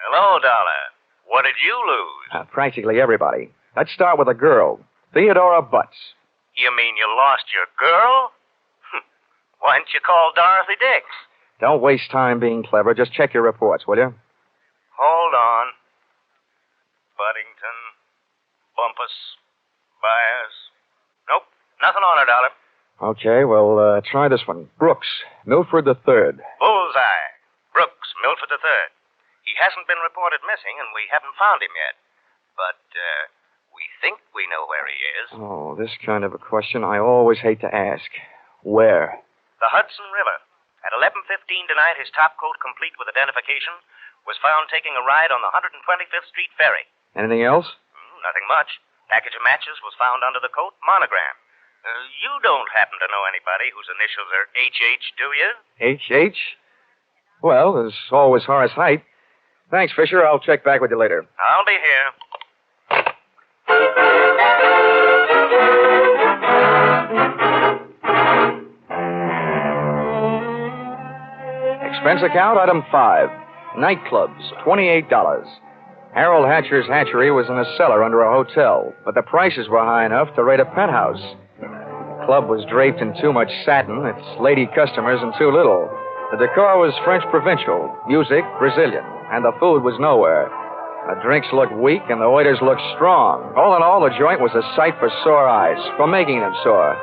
Hello, Dollar. What did you lose? Practically everybody. Let's start with a girl, Theodora Butts. You mean you lost your girl? Why didn't you call Dorothy Dix? Don't waste time being clever. Just check your reports, will you? Hold on. Buddington, Bumpus, Byers. Nope, nothing on her, Dollar. Okay, well, try this one. Brooks, Milford III. Bullseye. Brooks, Milford III. He hasn't been reported missing, and we haven't found him yet. But, we think we know where he is. Oh, this kind of a question I always hate to ask. Where? The Hudson River. At 11:15 tonight, his topcoat, complete with identification, was found taking a ride on the 125th Street ferry. Anything else? Nothing much. Package of matches was found under the coat, monogram. You don't happen to know anybody whose initials are H.H., do you? H.H.? Well, there's always Horace Height. Thanks, Fisher. I'll check back with you later. I'll be here. Expense account, item 5. Nightclubs, $28. Harold Hatcher's hatchery was in a cellar under a hotel, but the prices were high enough to rate a penthouse. The club was draped in too much satin, its lady customers in too little. The decor was French provincial, music Brazilian, and the food was nowhere. The drinks looked weak and the waiters looked strong. All in all, the joint was a sight for sore eyes, for making them sore.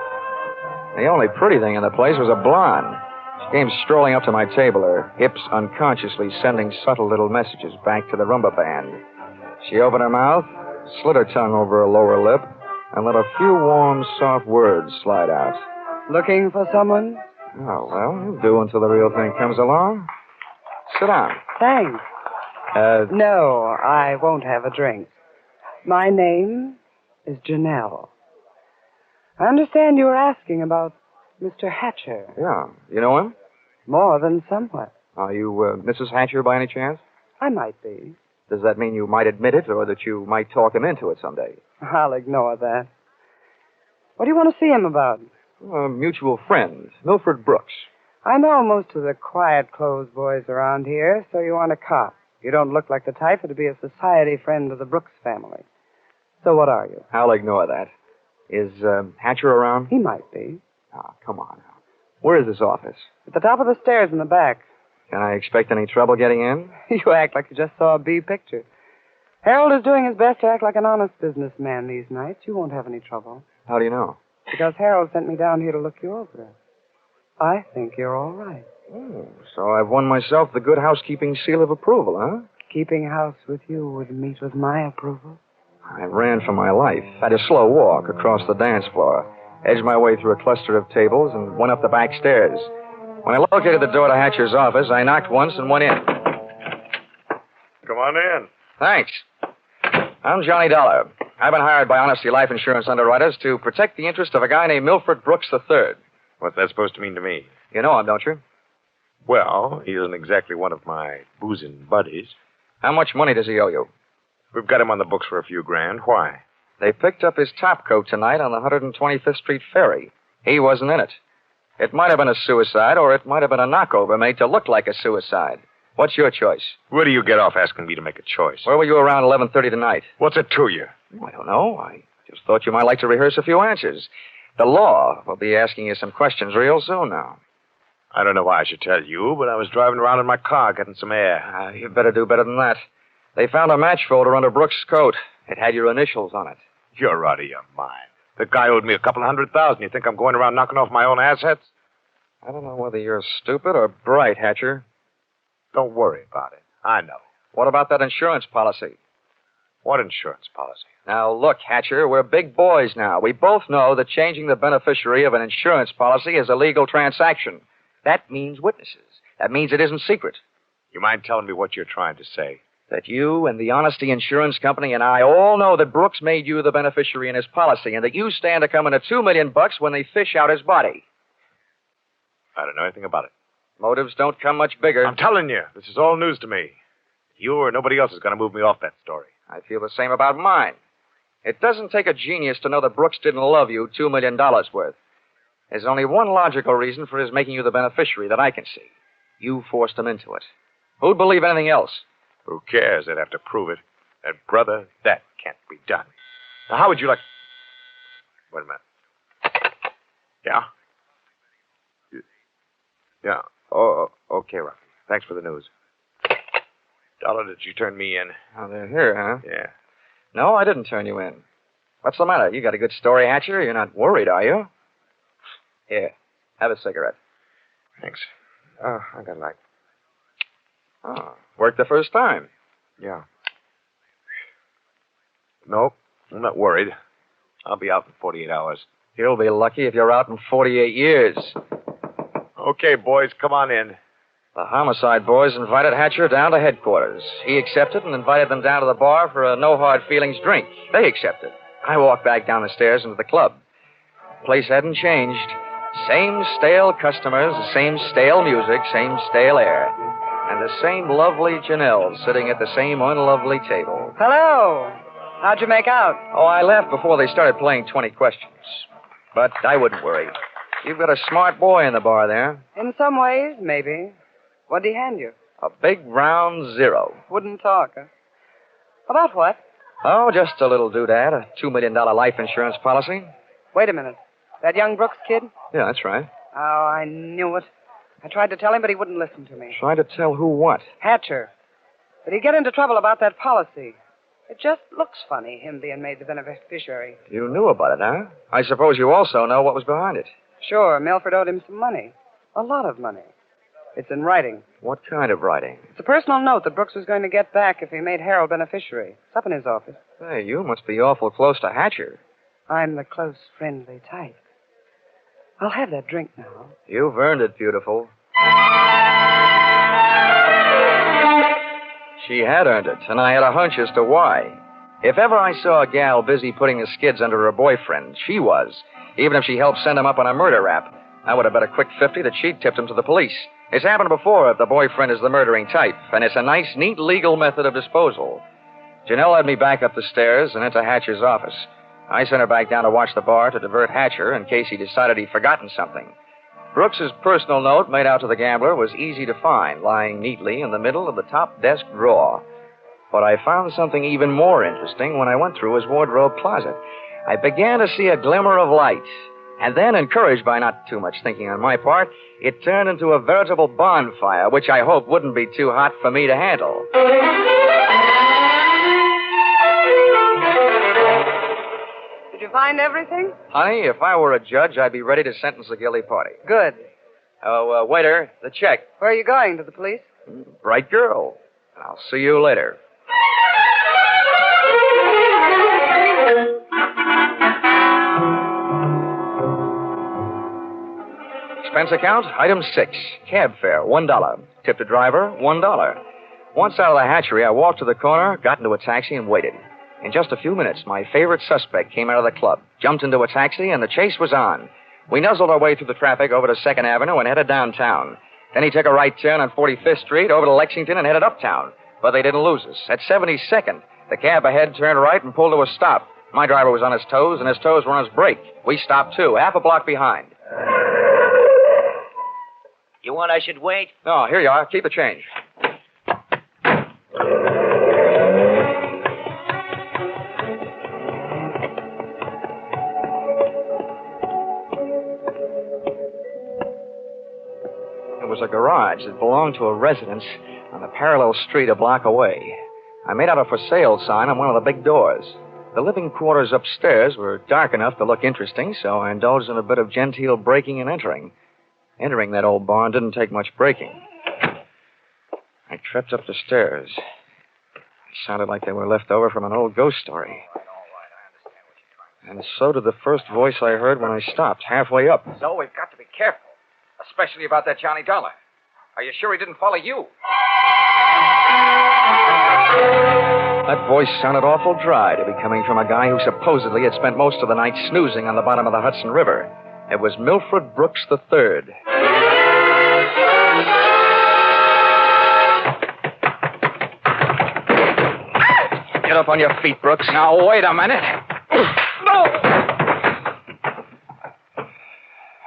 The only pretty thing in the place was a blonde. She came strolling up to my table, her hips unconsciously sending subtle little messages back to the rumba band. She opened her mouth, slid her tongue over her lower lip, and let a few warm, soft words slide out. Looking for someone? Oh, well, you'll do until the real thing comes along. Sit down. Thanks. No, I won't have a drink. My name is Janelle. I understand you were asking about Mr. Hatcher. Yeah. You know him? More than somewhat. Are you Mrs. Hatcher by any chance? I might be. Does that mean you might admit it or that you might talk him into it someday? I'll ignore that. What do you want to see him about? A mutual friend, Milford Brooks. I know most of the quiet clothes boys around here, so you want a cop. You don't look like the type to be a society friend of the Brooks family. So what are you? I'll ignore that. Is Hatcher around? He might be. Oh, come on now. Where is this office? At the top of the stairs in the back. Can I expect any trouble getting in? You act like you just saw a B picture. Harold is doing his best to act like an honest businessman these nights. You won't have any trouble. How do you know? Because Harold sent me down here to look you over. I think you're all right. Oh, so I've won myself the good housekeeping seal of approval, huh? Keeping house with you would meet with my approval. I ran for my life, had a slow walk across the dance floor, edged my way through a cluster of tables, and went up the back stairs. When I located the door to Hatcher's office, I knocked once and went in. Come on in. Thanks. I'm Johnny Dollar. I've been hired by Honesty Life Insurance underwriters to protect the interest of a guy named Milford Brooks III. What's that supposed to mean to me? You know him, don't you? Well, he isn't exactly one of my boozing buddies. How much money does he owe you? We've got him on the books for a few grand. Why? They picked up his top coat tonight on the 125th Street ferry. He wasn't in it. It might have been a suicide, or it might have been a knockover made to look like a suicide. What's your choice? Where do you get off asking me to make a choice? Where were you around 11:30 tonight? What's it to you? I don't know. I just thought you might like to rehearse a few answers. The law will be asking you some questions real soon now. I don't know why I should tell you, but I was driving around in my car getting some air. You better do better than that. They found a match folder under Brooks' coat. It had your initials on it. You're out of your mind. The guy owed me $200,000. You think I'm going around knocking off my own assets? I don't know whether you're stupid or bright, Hatcher. Don't worry about it. I know. What about that insurance policy? What insurance policy? Now, look, Hatcher, we're big boys now. We both know that changing the beneficiary of an insurance policy is a legal transaction. That means witnesses. That means it isn't secret. You mind telling me what you're trying to say? That you and the Honesty Insurance Company and I all know that Brooks made you the beneficiary in his policy, and that you stand to come into $2 million when they fish out his body. I don't know anything about it. Motives don't come much bigger. I'm telling you, this is all news to me. You or nobody else is going to move me off that story. I feel the same about mine. It doesn't take a genius to know that Brooks didn't love you $2 million worth. There's only one logical reason for his making you the beneficiary that I can see. You forced him into it. Who'd believe anything else? Who cares? They'd have to prove it. And, brother, that can't be done. Now, how would you like... Wait a minute. Yeah? Yeah. Oh, okay, Rocky. Thanks for the news. Dollar, did you turn me in? Oh, they're here, huh? Yeah. No, I didn't turn you in. What's the matter? You got a good story, Hatcher? You're not worried, are you? Here, have a cigarette. Thanks. Oh, I got light. Oh, worked the first time. Yeah. Nope, I'm not worried. I'll be out in 48 hours. You'll be lucky if you're out in 48 years. Okay, boys, come on in. The homicide boys invited Hatcher down to headquarters. He accepted and invited them down to the bar for a no-hard-feelings drink. They accepted. I walked back down the stairs into the club. The place hadn't changed. Same stale customers, the same stale music, same stale air. And the same lovely Janelle sitting at the same unlovely table. Hello. How'd you make out? Oh, I left before they started playing 20 questions. But I wouldn't worry. You've got a smart boy in the bar there. In some ways, maybe. What'd he hand you? A big round zero. Wouldn't talk, huh? About what? Oh, just a little doodad, a $2 million life insurance policy. Wait a minute. That young Brooks kid? Yeah, that's right. Oh, I knew it. I tried to tell him, but he wouldn't listen to me. Trying to tell who what? Hatcher. But he'd get into trouble about that policy. It just looks funny, him being made the beneficiary. You knew about it, huh? I suppose you also know what was behind it. Sure, Milford owed him some money. A lot of money. It's in writing. What kind of writing? It's a personal note that Brooks was going to get back if he made Harold beneficiary. It's up in his office. Hey, you must be awful close to Hatcher. I'm the close, friendly type. I'll have that drink now. You've earned it, beautiful. She had earned it, and I had a hunch as to why. If ever I saw a gal busy putting the skids under her boyfriend, she was. Even if she helped send him up on a murder rap. I would have bet a quick 50 that she'd tipped him to the police. It's happened before if the boyfriend is the murdering type, and it's a nice, neat legal method of disposal. Janelle led me back up the stairs and into Hatcher's office. I sent her back down to watch the bar to divert Hatcher in case he decided he'd forgotten something. Brooks's personal note made out to the gambler was easy to find, lying neatly in the middle of the top desk drawer. But I found something even more interesting when I went through his wardrobe closet. I began to see a glimmer of light. And then, encouraged by not too much thinking on my part, it turned into a veritable bonfire, which I hoped wouldn't be too hot for me to handle. Did you find everything? Honey, if I were a judge, I'd be ready to sentence the guilty party. Good. Oh, waiter, the check. Where are you going? To the police? Bright girl. I'll see you later. Expense account, item 6. Cab fare, $1. Tipped a driver, $1. Once out of the hatchery, I walked to the corner, got into a taxi, and waited. In just a few minutes, my favorite suspect came out of the club, jumped into a taxi, and the chase was on. We nuzzled our way through the traffic over to 2nd Avenue and headed downtown. Then he took a right turn on 45th Street over to Lexington and headed uptown. But they didn't lose us. At 72nd, the cab ahead turned right and pulled to a stop. My driver was on his toes, and his toes were on his brake. We stopped, too, half a block behind. You want I should wait? No, here you are. Keep the change. It was a garage that belonged to a residence on the parallel street a block away. I made out a for sale sign on one of the big doors. The living quarters upstairs were dark enough to look interesting, so I indulged in a bit of genteel breaking and entering. Entering that old barn didn't take much breaking. I tripped up the stairs. They sounded like they were left over from an old ghost story. And so did the first voice I heard when I stopped, halfway up. So we've got to be careful, especially about that Johnny Dollar. Are you sure he didn't follow you? That voice sounded awful dry to be coming from a guy who supposedly had spent most of the night snoozing on the bottom of the Hudson River. It was Milford Brooks III. Get up on your feet, Brooks. Now, wait a minute. No!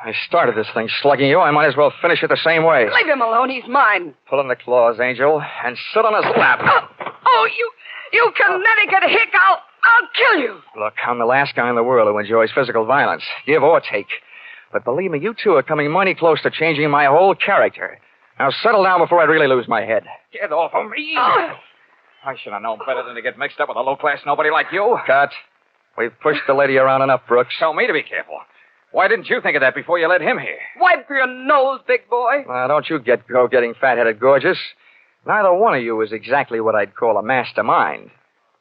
I started this thing slugging you. I might as well finish it the same way. Leave him alone. He's mine. Pull in the claws, Angel, and sit on his lap. Oh, you Connecticut hick. I'll kill you. Look, I'm the last guy in the world who enjoys physical violence, give or take. But believe me, you two are coming mighty close to changing my whole character. Now settle down before I really lose my head. Get off of me. I should have known better than to get mixed up with a low-class nobody like you. Cut. We've pushed the lady around enough, Brooks. Tell me to be careful. Why didn't you think of that before you led him here? Wipe your nose, big boy. Now, don't you go getting fat-headed, gorgeous. Neither one of you is exactly what I'd call a mastermind.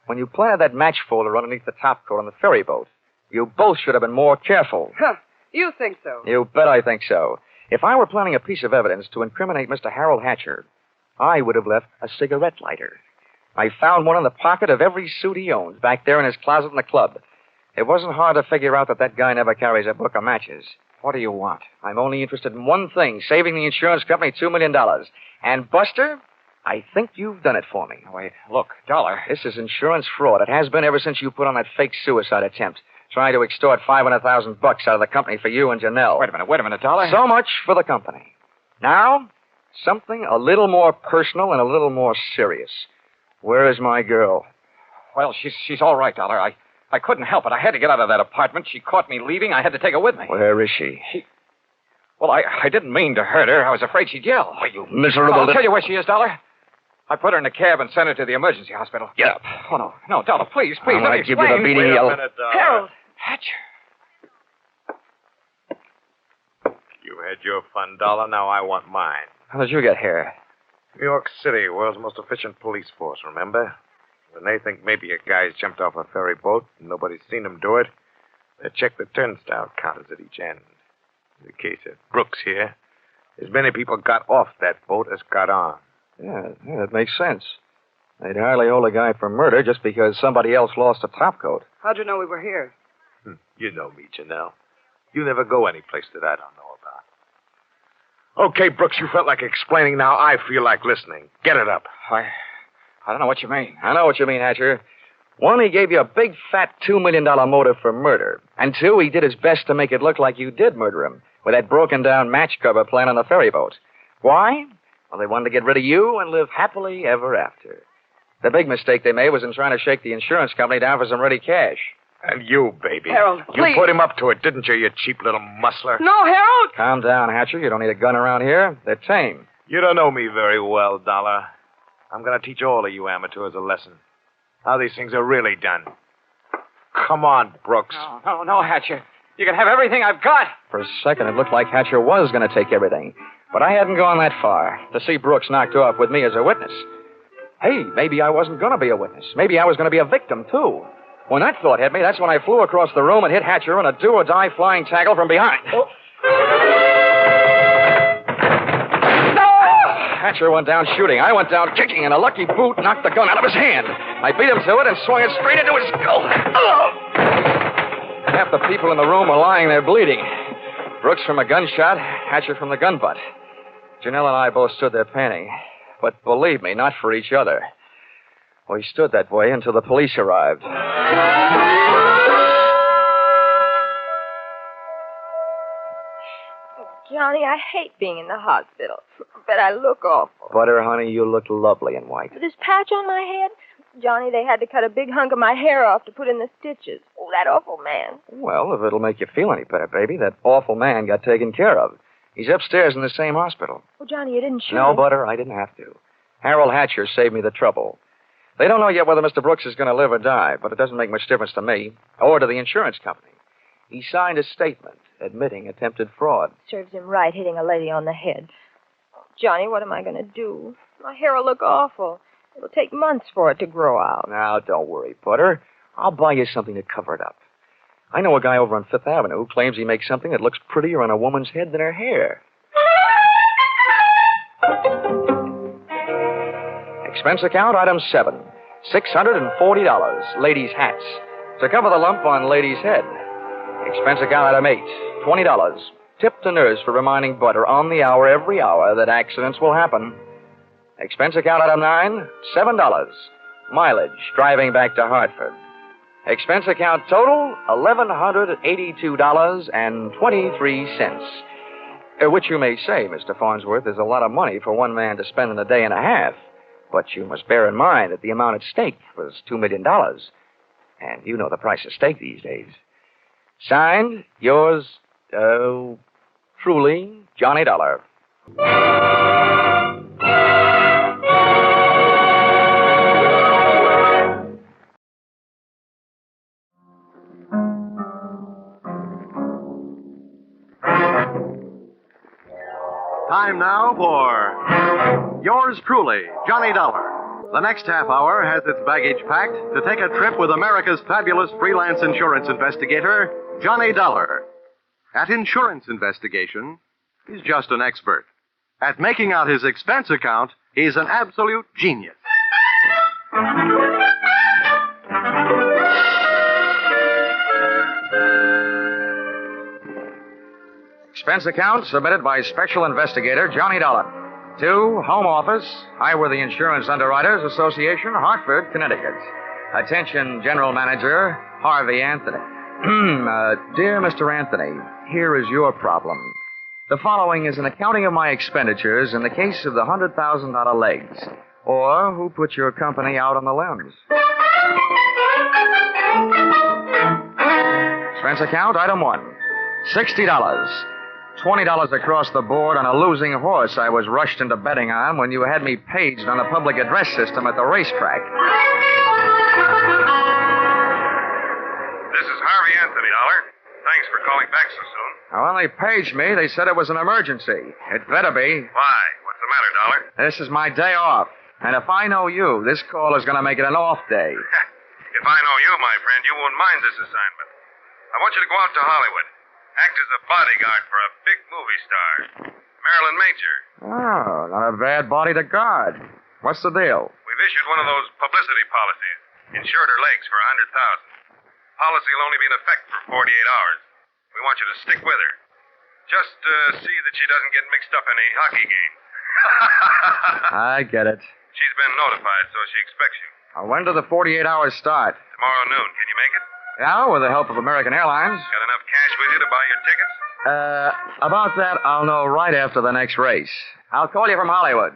When you planted that match folder underneath the topcoat on the ferry boat, you both should have been more careful. Huh. You think so? You bet I think so. If I were planning a piece of evidence to incriminate Mr. Harold Hatcher, I would have left a cigarette lighter. I found one in the pocket of every suit he owns, back there in his closet in the club. It wasn't hard to figure out that guy never carries a book of matches. What do you want? I'm only interested in one thing, saving the insurance company $2 million. And, Buster, I think you've done it for me. Wait, look, Dollar. This is insurance fraud. It has been ever since you put on that fake suicide attempt, trying to extort $500,000 out of the company for you and Janelle. Wait a minute, Dollar. So much for the company. Now, something a little more personal and a little more serious. Where is my girl? Well, she's all right, Dollar. I couldn't help it. I had to get out of that apartment. She caught me leaving. I had to take her with me. Where is she? Well, I didn't mean to hurt her. I was afraid she'd yell. Oh, you miserable... I'll tell you where she is, Dollar. I put her in a cab and sent her to the emergency hospital. Get up. Oh, no, Dollar, please. I'm let me give you the beating Wait yell. a minute, Harold. Hatcher. You had your fun, Dollar. Now I want mine. How did you get here? New York City, world's most efficient police force, remember? When they think maybe a guy's jumped off a ferry boat and nobody's seen him do it, they check the turnstile counters at each end. In the case of Brooks here, as many people got off that boat as got on. Yeah, that makes sense. They'd hardly hold a guy for murder just because somebody else lost a topcoat. How'd you know we were here? You know me, Janelle. You never go any place that I don't know about. Okay, Brooks, you felt like explaining. Now I feel like listening. Get it up. I don't know what you mean. I know what you mean, Hatcher. One, he gave you a big, fat $2 million motive for murder. And two, he did his best to make it look like you did murder him with that broken-down match cover plan on the ferry boat. Why? Well, they wanted to get rid of you and live happily ever after. The big mistake they made was in trying to shake the insurance company down for some ready cash. And you, baby. Harold, You please. put him up to it, didn't you, you cheap little muscler? No, Harold! Calm down, Hatcher. You don't need a gun around here. They're tame. You don't know me very well, Dollar. I'm going to teach all of you amateurs a lesson. How these things are really done. Come on, Brooks. No, Hatcher. You can have everything I've got. For a second, it looked like Hatcher was going to take everything. But I hadn't gone that far to see Brooks knocked off with me as a witness. Hey, maybe I wasn't going to be a witness. Maybe I was going to be a victim, too. When that thought hit me, that's when I flew across the room and hit Hatcher in a do-or-die flying tackle from behind. Oh. Hatcher went down shooting. I went down kicking, and a lucky boot knocked the gun out of his hand. I beat him to it and swung it straight into his skull. Half the people in the room were lying there bleeding. Brooks from a gunshot, Hatcher from the gun butt. Janelle and I both stood there panting. But believe me, not for each other. We stood that way until the police arrived. Johnny, I hate being in the hospital, but I look awful. Butter, honey, you look lovely in white. This patch on my head, Johnny, they had to cut a big hunk of my hair off to put in the stitches. Oh, that awful man. Well, if it'll make you feel any better, baby, that awful man got taken care of. He's upstairs in the same hospital. Oh, Johnny, you didn't shoot No, him. Butter, I didn't have to. Harold Hatcher saved me the trouble. They don't know yet whether Mr. Brooks is going to live or die, but it doesn't make much difference to me or to the insurance company. He signed a statement admitting attempted fraud. Serves him right hitting a lady on the head. Johnny, what am I going to do? My hair will look awful. It'll take months for it to grow out. Now, don't worry, Butter. I'll buy you something to cover it up. I know a guy over on Fifth Avenue who claims he makes something that looks prettier on a woman's head than her hair. Expense account, item 7. $640. Ladies' hats. To cover the lump on lady's head. Expense account, item 8. $20. Tip to nurse for reminding Butter on the hour every hour that accidents will happen. Expense account, item 9. $7. Mileage driving back to Hartford. Expense account total, $1,182.23. Which you may say, Mr. Farnsworth, is a lot of money for one man to spend in a day and a half. But you must bear in mind that the amount at stake was $2 million. And you know the price of steak these days. Signed, yours, truly, Johnny Dollar. Time now for yours truly, Johnny Dollar. The next half hour has its baggage packed to take a trip with America's fabulous freelance insurance investigator, Johnny Dollar. At insurance investigation, he's just an expert. At making out his expense account, he's an absolute genius. Expense account submitted by Special Investigator Johnny Dollar. To Home Office, Highworthy Insurance Underwriters Association, Hartford, Connecticut. Attention, General Manager Harvey Anthony. Dear Mr. Anthony, here is your problem. The following is an accounting of my expenditures in the case of the $100,000 legs, or who put your company out on the limbs. Expense account, item 1. $60. $20 across the board on a losing horse I was rushed into betting on when you had me paged on a public address system at the racetrack. This is Harvey Anthony, Dollar. Thanks for calling back so soon. Now, when they paged me, they said it was an emergency. It better be. Why? What's the matter, Dollar? This is my day off. And if I know you, this call is going to make it an off day. If I know you, my friend, you won't mind this assignment. I want you to go out to Hollywood. Act as a bodyguard for a big movie star. Marilyn Major. Oh, not a bad body to guard. What's the deal? We've issued one of those publicity policies. Insured her legs for $100,000. Policy will only be in effect for 48 hours. We want you to stick with her. Just see that she doesn't get mixed up in any hockey games. I get it. She's been notified, so she expects you. Now, when do the 48 hours start? Tomorrow noon. Can you make it? Yeah, with the help of American Airlines. Got enough cash with you to buy your tickets? About that, I'll know right after the next race. I'll call you from Hollywood.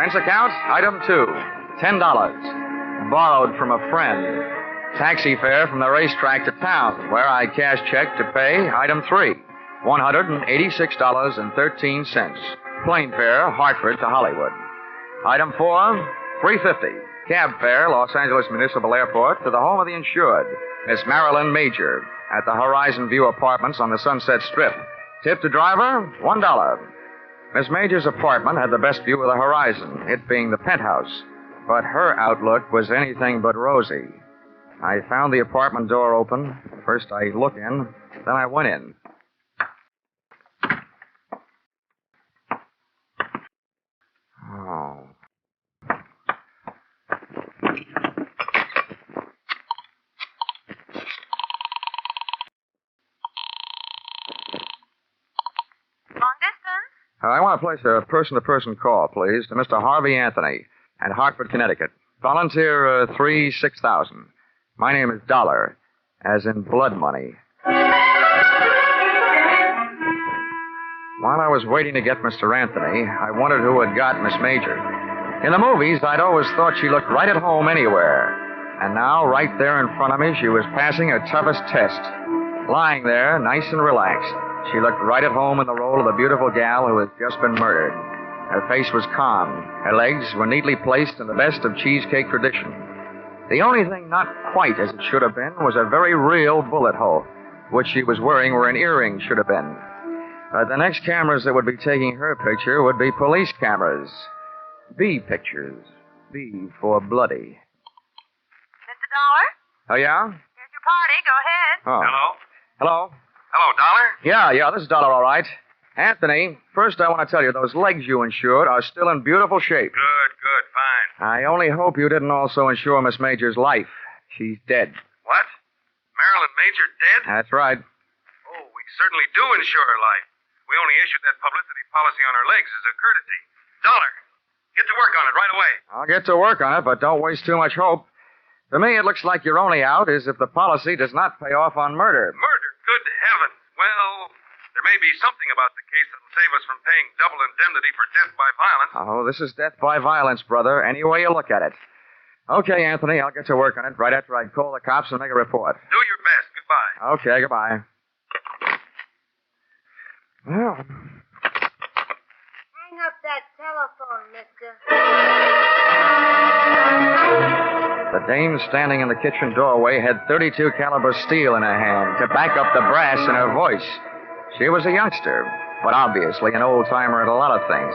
Expense account, item 2, $10. Borrowed from a friend. Taxi fare from the racetrack to town, where I cash check to pay, item 3, $186.13. Plane fare, Hartford to Hollywood. Item 4, $350. Cab fare, Los Angeles Municipal Airport to the home of the insured, Miss Marilyn Major, at the Horizon View Apartments on the Sunset Strip. Tip to driver, $1. Miss Major's apartment had the best view of the horizon, it being the penthouse. But her outlook was anything but rosy. I found the apartment door open. First I looked in, then I went in. Oh. I want to place a person-to-person call, please, to Mr. Harvey Anthony at Hartford, Connecticut. Volunteer 3-6000. My name is Dollar, as in blood money. While I was waiting to get Mr. Anthony, I wondered who had got Miss Major. In the movies, I'd always thought she looked right at home anywhere. And now, right there in front of me, she was passing her toughest test. Lying there, nice and relaxed. She looked right at home in the role of the beautiful gal who had just been murdered. Her face was calm. Her legs were neatly placed in the best of cheesecake tradition. The only thing not quite as it should have been was a very real bullet hole, which she was wearing where an earring should have been. The next cameras that would be taking her picture would be police cameras. B pictures. B for bloody. Mr. Dollar? Oh, yeah? Here's your party. Go ahead. Oh. Hello? Hello? Hello, Dollar? Yeah, this is Dollar, all right. Anthony, first I want to tell you, those legs you insured are still in beautiful shape. Good, fine. I only hope you didn't also insure Miss Major's life. She's dead. What? Marilyn Major dead? That's right. Oh, we certainly do insure her life. We only issued that publicity policy on her legs as a courtesy. Dollar, get to work on it right away. I'll get to work on it, but don't waste too much hope. To me, it looks like your only out is if the policy does not pay off on murder. Murder? Good heavens. Well, there may be something about the case that'll save us from paying double indemnity for death by violence. Oh, this is death by violence, brother, any way you look at it. Okay, Anthony, I'll get to work on it right after I call the cops and make a report. Do your best. Goodbye. Okay, goodbye. Well, Hang up that telephone, mister. the dame standing in the kitchen doorway had .32 caliber steel in her hand to back up the brass in her voice. She was a youngster, but obviously an old-timer at a lot of things.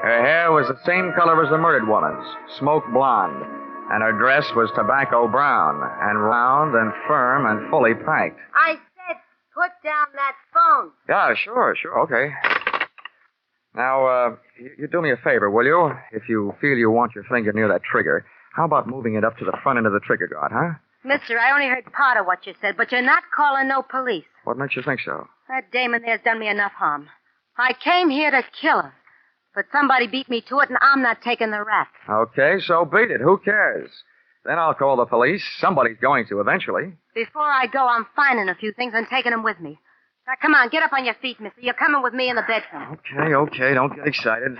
Her hair was the same color as the murdered woman's, smoke blonde, and her dress was tobacco brown, and round and firm and fully packed. I said put down that phone. Yeah, sure, okay. Now, you do me a favor, will you? If you feel you want your finger near that trigger, how about moving it up to the front end of the trigger guard, huh? Mister, I only heard part of what you said, but you're not calling no police. What makes you think so? That dame in there's done me enough harm. I came here to kill her, but somebody beat me to it, and I'm not taking the rap. Okay, so beat it. Who cares? Then I'll call the police. Somebody's going to eventually. Before I go, I'm finding a few things and taking them with me. Now, come on, get up on your feet, mister. You're coming with me in the bedroom. Okay, don't get excited.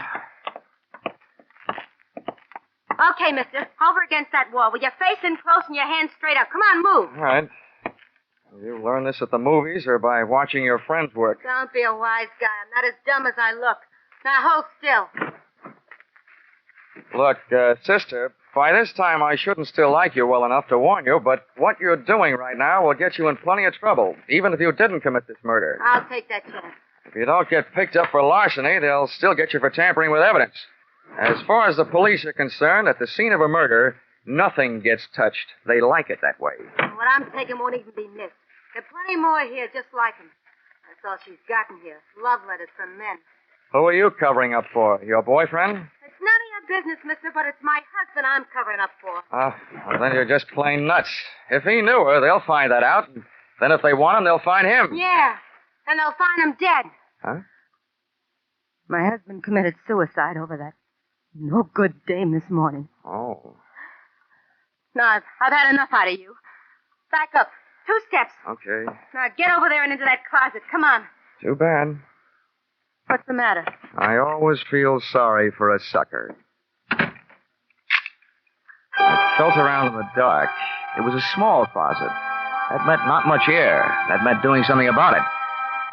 Okay, mister. Over against that wall with your face in close and your hands straight up. Come on, move. All right. You learn this at the movies or by watching your friends work? Don't be a wise guy. I'm not as dumb as I look. Now, hold still. Look, sister, by this time I shouldn't still like you well enough to warn you, but what you're doing right now will get you in plenty of trouble, even if you didn't commit this murder. I'll take that chance. If you don't get picked up for larceny, they'll still get you for tampering with evidence. As far as the police are concerned, at the scene of a murder, nothing gets touched. They like it that way. What I'm taking won't even be missed. There are plenty more here just like him. That's all she's gotten here. Love letters from men. Who are you covering up for? Your boyfriend? It's none of your business, mister, but it's my husband I'm covering up for. Well, then you're just plain nuts. If he knew her, they'll find that out. Then if they want him, they'll find him. Yeah, and they'll find him dead. Huh? My husband committed suicide over that no good dame this morning. Oh. No, I've had enough out of you. Back up. 2 steps. Okay. Now get over there and into that closet. Come on. Too bad. What's the matter? I always feel sorry for a sucker. felt around in the dark. It was a small closet. That meant not much air. That meant doing something about it.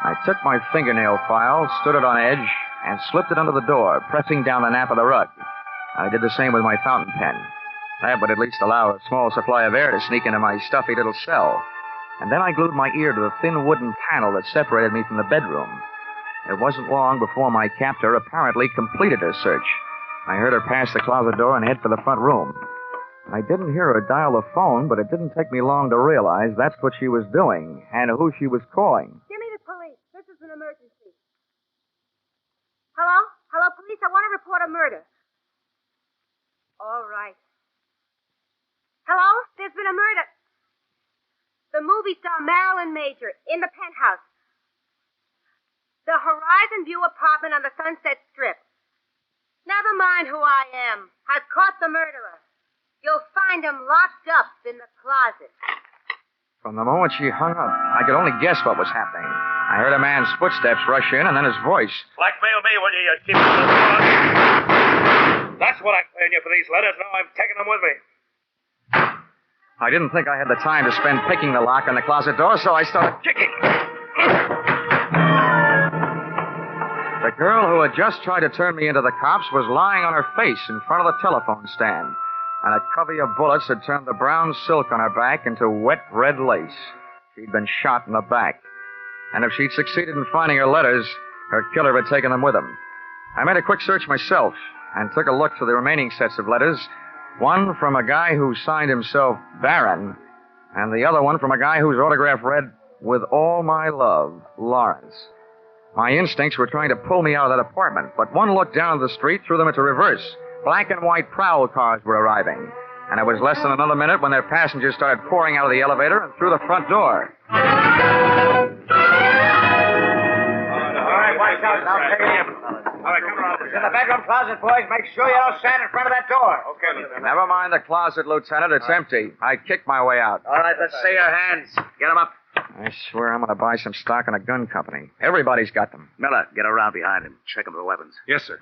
I took my fingernail file, stood it on edge, and slipped it under the door, pressing down the nap of the rug. I did the same with my fountain pen. That would at least allow a small supply of air to sneak into my stuffy little cell. And then I glued my ear to the thin wooden panel that separated me from the bedroom. It wasn't long before my captor apparently completed her search. I heard her pass the closet door and head for the front room. I didn't hear her dial the phone, but it didn't take me long to realize that's what she was doing and who she was calling. Give me the police. This is an emergency. Hello? Hello, police. I want to report a murder. All right. Hello? There's been a murder. The movie star Marilyn Major in the penthouse. The Horizon View apartment on the Sunset Strip. Never mind who I am. I've caught the murderer. You'll find him locked up in the closet. From the moment she hung up, I could only guess what was happening. I heard a man's footsteps rush in and then his voice. Blackmail me, will you, you cheap little That's what I'm paying you for these letters. Now I'm taking them with me. I didn't think I had the time to spend picking the lock on the closet door, so I started kicking. The girl who had just tried to turn me into the cops was lying on her face in front of the telephone stand, and a covey of bullets had turned the brown silk on her back into wet red lace. She'd been shot in the back. And if she'd succeeded in finding her letters, her killer had taken them with him. I made a quick search myself and took a look through the remaining sets of letters. One from a guy who signed himself Baron, and the other one from a guy whose autograph read, "With all my love, Lawrence." My instincts were trying to pull me out of that apartment, but one look down the street threw them into reverse. Black and white prowl cars were arriving, and it was less than another minute when their passengers started pouring out of the elevator and through the front door. All right, watch out. I'll take it. All right, come around. In the bedroom closet, boys. Make sure you don't stand in front of that door. Okay, Lieutenant. Never mind the closet, Lieutenant. It's empty. I kicked my way out. All right, let's see your hands. Get them up. I swear I'm going to buy some stock in a gun company. Everybody's got them. Miller, get around behind him. Check him for weapons. Yes, sir.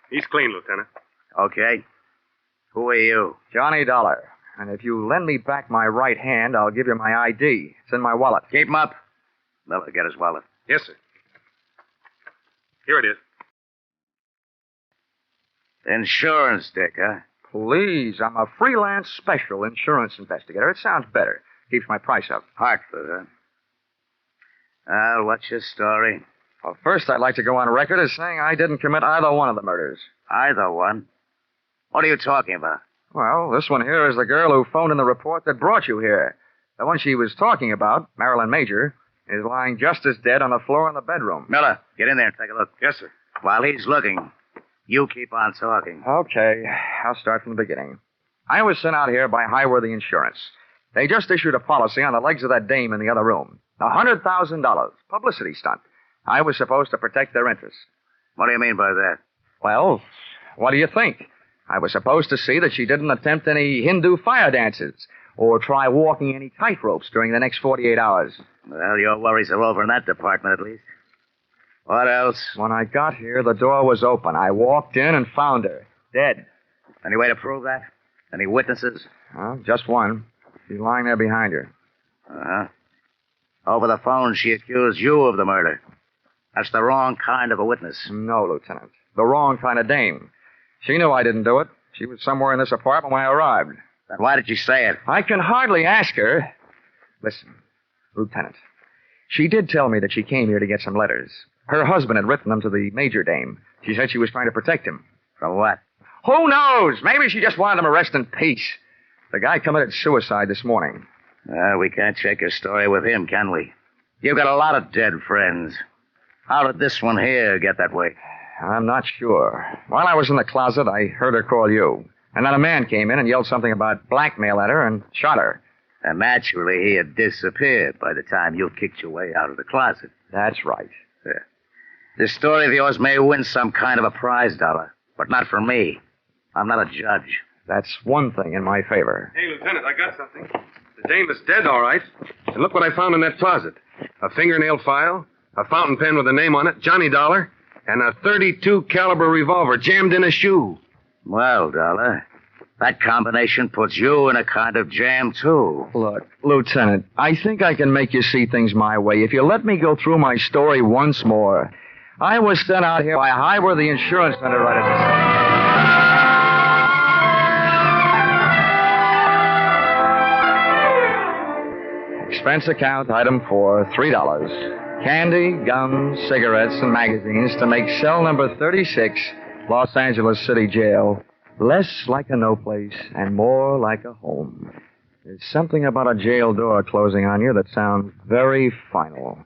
He's clean, Lieutenant. Okay. Who are you? Johnny Dollar. And if you lend me back my right hand, I'll give you my ID. It's in my wallet. Keep him up. Miller, get his wallet. Yes, sir. Here it is. Insurance dick, huh? Please, I'm a freelance special insurance investigator. It sounds better. Keeps my price up. Hartford, huh? What's your story? Well, first, I'd like to go on record as saying I didn't commit either one of the murders. Either one? What are you talking about? Well, this one here is the girl who phoned in the report that brought you here. The one she was talking about, Marilyn Major, is lying just as dead on the floor in the bedroom. Miller, get in there and take a look. Yes, sir. While he's looking, you keep on talking. Okay, I'll start from the beginning. I was sent out here by Highworthy Insurance. They just issued a policy on the legs of that dame in the other room. $100,000. Publicity stunt. I was supposed to protect their interests. What do you mean by that? Well, what do you think? I was supposed to see that she didn't attempt any Hindu fire dances or try walking any tightropes during the next 48 hours. Well, your worries are over in that department, at least. What else? When I got here, the door was open. I walked in and found her, dead. Any way to prove that? Any witnesses? Just one. She's lying there behind her. Uh-huh. Over the phone, she accused you of the murder. That's the wrong kind of a witness. No, Lieutenant. The wrong kind of dame. She knew I didn't do it. She was somewhere in this apartment when I arrived. Then why did you say it? I can hardly ask her. Listen, Lieutenant. She did tell me that she came here to get some letters. Her husband had written them to the Major dame. She said she was trying to protect him. From what? Who knows? Maybe she just wanted him to rest in peace. The guy committed suicide this morning. We can't check your story with him, can we? You've got a lot of dead friends. How did this one here get that way? I'm not sure. While I was in the closet, I heard her call you. And then a man came in and yelled something about blackmail at her and shot her. And naturally, he had disappeared by the time you kicked your way out of the closet. That's right. Yeah. This story of yours may win some kind of a prize, Dollar, but not for me. I'm not a judge. That's one thing in my favor. Hey, Lieutenant, I got something. The dame is dead, all right. And look what I found in that closet. A fingernail file, a fountain pen with a name on it, Johnny Dollar, and a .32 caliber revolver jammed in a shoe. Well, Dollar, That combination puts you in a kind of jam, too. Look, Lieutenant, I think I can make you see things my way if you let me go through my story once more. I was sent out here by high-worthy insurance underwriters. Expense account, item 4, $3. Candy, gum, cigarettes, and magazines to make cell number 36, Los Angeles City Jail, less like a no place and more like a home. There's something about a jail door closing on you that sounds very final.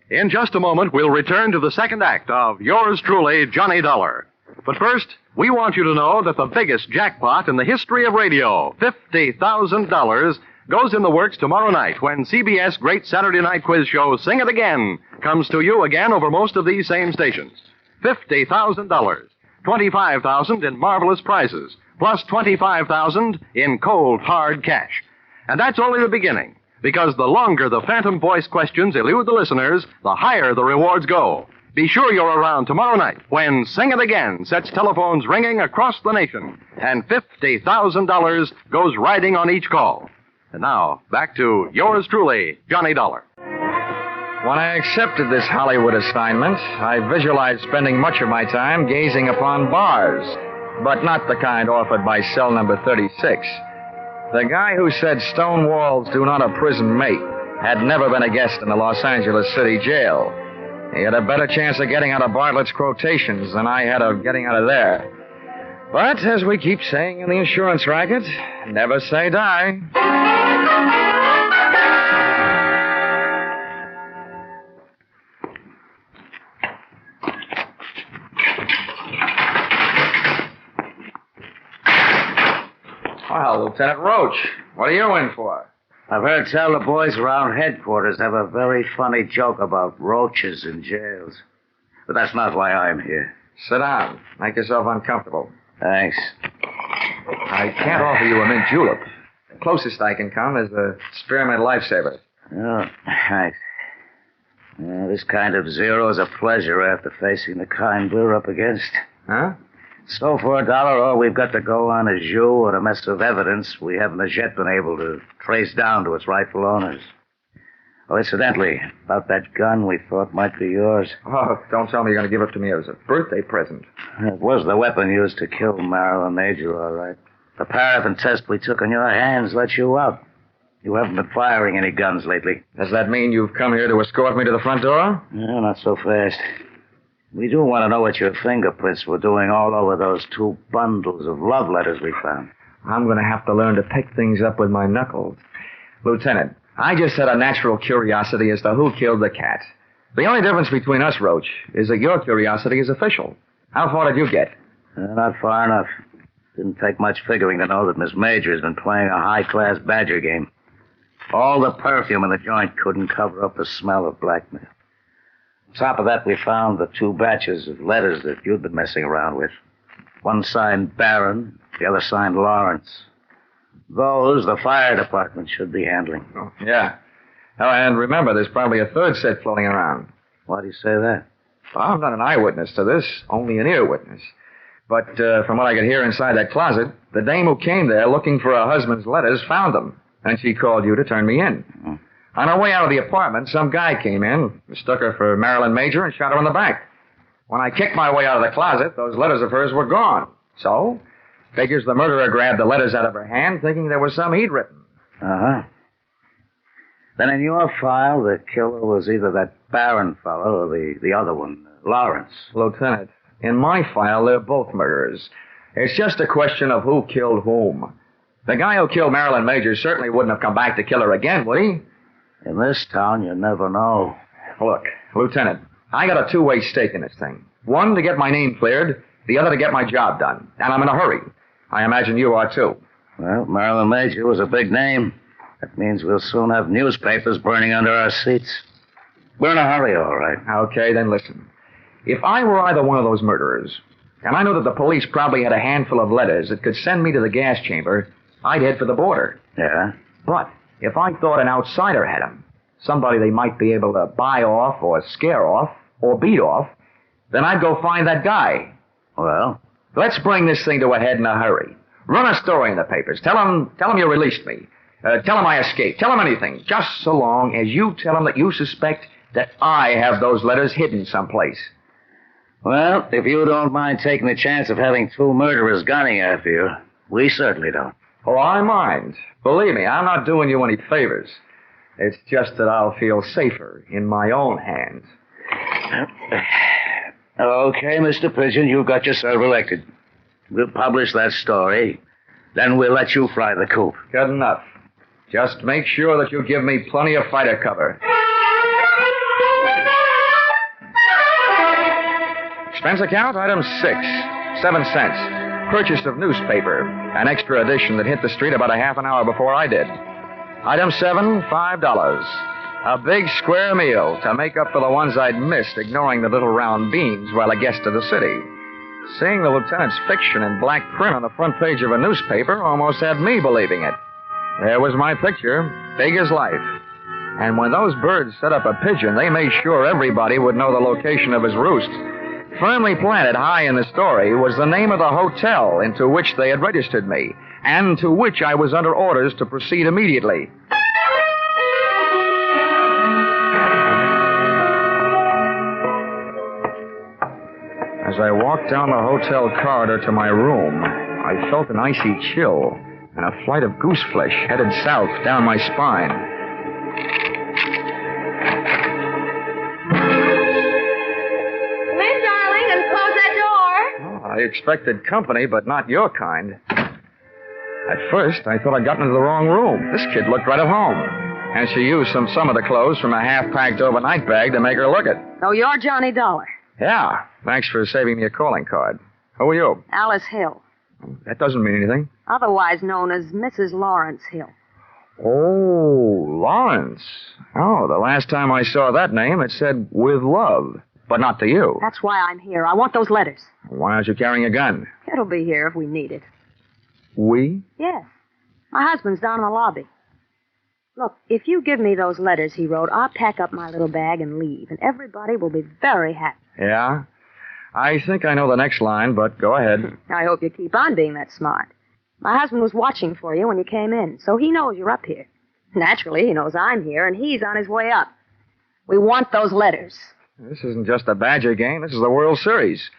In just a moment, we'll return to the second act of Yours Truly, Johnny Dollar. But first, we want you to know that the biggest jackpot in the history of radio, $50,000, goes in the works tomorrow night when CBS Great Saturday Night Quiz Show Sing It Again comes to you again over most of these same stations. $50,000, $25,000 in marvelous prizes, plus $25,000 in cold, hard cash. And that's only the beginning, because the longer the phantom voice questions elude the listeners, the higher the rewards go. Be sure you're around tomorrow night when Sing It Again sets telephones ringing across the nation, and $50,000 goes riding on each call. And now, back to Yours Truly, Johnny Dollar. When I accepted this Hollywood assignment, I visualized spending much of my time gazing upon bars, but not the kind offered by cell number 36. The guy who said stone walls do not a prison make had never been a guest in the Los Angeles City Jail. He had a better chance of getting out of Bartlett's quotations than I had of getting out of there. But, as we keep saying in the insurance racket, never say die. Well, Lieutenant Roach, what are you in for? I've heard tell the boys around headquarters have a very funny joke about roaches in jails. But that's not why I'm here. Sit down. Make yourself uncomfortable. Thanks. I can't offer you a mint julep. The closest I can come is a spearmint lifesaver. Oh, thanks. Yeah, this kind of zero is a pleasure after facing the kind we're up against. Huh? So for $1, all we've got to go on is you or a mess of evidence we haven't as yet been able to trace down to its rightful owners. Oh, incidentally, about that gun we thought might be yours. Oh, don't tell me you're going to give it to me as a birthday present. It was the weapon used to kill Marilyn Major, all right. The paraffin test we took on your hands let you out. You haven't been firing any guns lately. Does that mean you've come here to escort me to the front door? No, not so fast. We do want to know what your fingerprints were doing all over those 2 bundles of love letters we found. I'm going to have to learn to pick things up with my knuckles. Lieutenant, I just had a natural curiosity as to who killed the cat. The only difference between us, Roach, is that your curiosity is official. How far did you get? Not far enough. Didn't take much figuring to know that Miss Major has been playing a high-class badger game. All the perfume in the joint couldn't cover up the smell of blackmail. On top of that, we found the 2 batches of letters that you'd been messing around with. One signed Barton, the other signed Lawrence. Those, the fire department should be handling. Oh, yeah. Oh, and remember, there's probably a 3rd set floating around. Why do you say that? Well, I'm not an eyewitness to this, only an ear witness. But from what I could hear inside that closet, the dame who came there looking for her husband's letters found them, and she called you to turn me in. Mm-hmm. On her way out of the apartment, some guy came in, mistook her for Marilyn Major, and shot her in the back. When I kicked my way out of the closet, those letters of hers were gone. So, figures the murderer grabbed the letters out of her hand, thinking there was some he'd written. Uh-huh. Then in your file, the killer was either that Barron fellow or the other one, Lawrence. Lieutenant, in my file, they're both murderers. It's just a question of who killed whom. The guy who killed Marilyn Major certainly wouldn't have come back to kill her again, would he? In this town, you never know. Look, Lieutenant, I got a 2-way stake in this thing. One, to get my name cleared. The other, to get my job done. And I'm in a hurry. I imagine you are, too. Well, Marilyn Major was a big name. That means we'll soon have newspapers burning under our seats. We're in a hurry, all right. Okay, then listen. If I were either one of those murderers, and I know that the police probably had a handful of letters that could send me to the gas chamber, I'd head for the border. Yeah? But if I thought an outsider had them, somebody they might be able to buy off or scare off, or beat off, then I'd go find that guy. Well? Let's bring this thing to a head in a hurry. Run a story in the papers. Tell him you released me. Tell him I escaped. Tell him anything. Just so long as you tell him that you suspect that I have those letters hidden someplace. Well, if you don't mind taking the chance of having two murderers gunning after you, we certainly don't. Oh, I mind. Believe me, I'm not doing you any favors. It's just that I'll feel safer in my own hands. Okay, Mr. Pigeon, you got yourself elected. We'll publish that story. Then we'll let you fly the coop. Good enough. Just make sure that you give me plenty of fighter cover. Expense account, item 6, 7 cents. Purchase of newspaper, an extra edition that hit the street about a half an hour before I did. Item 7, $5. A big square meal to make up for the ones I'd missed, ignoring the little round beans while a guest of the city. Seeing the lieutenant's fiction in black print on the front page of a newspaper almost had me believing it. There was my picture, big as life. And when those birds set up a pigeon, they made sure everybody would know the location of his roost. Firmly planted high in the story was the name of the hotel into which they had registered me, and to which I was under orders to proceed immediately. As I walked down the hotel corridor to my room, I felt an icy chill and a flight of goose flesh headed south down my spine. Come in, darling, and close that door. Oh, I expected company, but not your kind. At first, I thought I'd gotten into the wrong room. This kid looked right at home. And she used some of the clothes from a half-packed overnight bag to make her look it. Oh, you're Johnny Dollar. Yeah, thanks for saving me a calling card. Who are you? Alice Hill. That doesn't mean anything. Otherwise known as Mrs. Lawrence Hill. Oh, Lawrence. Oh, the last time I saw that name, it said, with love. But not to you. That's why I'm here. I want those letters. Why aren't you carrying a gun? It'll be here if we need it. We? Yes. My husband's down in the lobby. Look, if you give me those letters he wrote, I'll pack up my little bag and leave, and everybody will be very happy. Yeah? I think I know the next line, but go ahead. I hope you keep on being that smart. My husband was watching for you when you came in, so he knows you're up here. Naturally, he knows I'm here, and he's on his way up. We want those letters. This isn't just a Badger game. This is the World Series.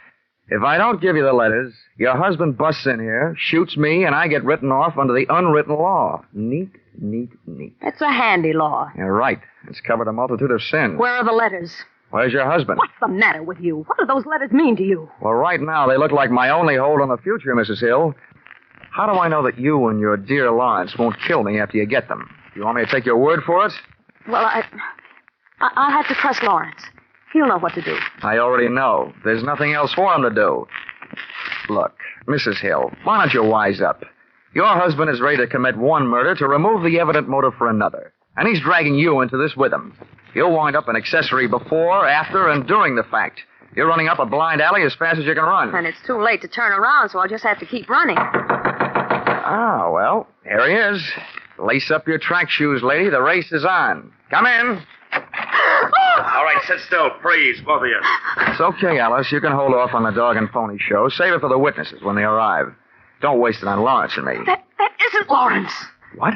If I don't give you the letters, your husband busts in here, shoots me, and I get written off under the unwritten law. Neat, neat, neat. It's a handy law. You're right. It's covered a multitude of sins. Where are the letters? Where's your husband? What's the matter with you? What do those letters mean to you? Well, right now, they look like my only hold on the future, Mrs. Hill. How do I know that you and your dear Lawrence won't kill me after you get them? Do you want me to take your word for it? Well, I'll have to trust Lawrence. He'll know what to do. I already know. There's nothing else for him to do. Look, Mrs. Hill, why don't you wise up? Your husband is ready to commit one murder to remove the evident motive for another. And he's dragging you into this with him. You'll wind up an accessory before, after, and during the fact. You're running up a blind alley as fast as you can run. And it's too late to turn around, so I'll just have to keep running. Ah, well, here he is. Lace up your track shoes, lady. The race is on. Come in. All right, sit still. Freeze, both of you. It's okay, Alice. You can hold off on the dog and pony show. Save it for the witnesses when they arrive. Don't waste it on Lawrence and me. That isn't Lawrence. What?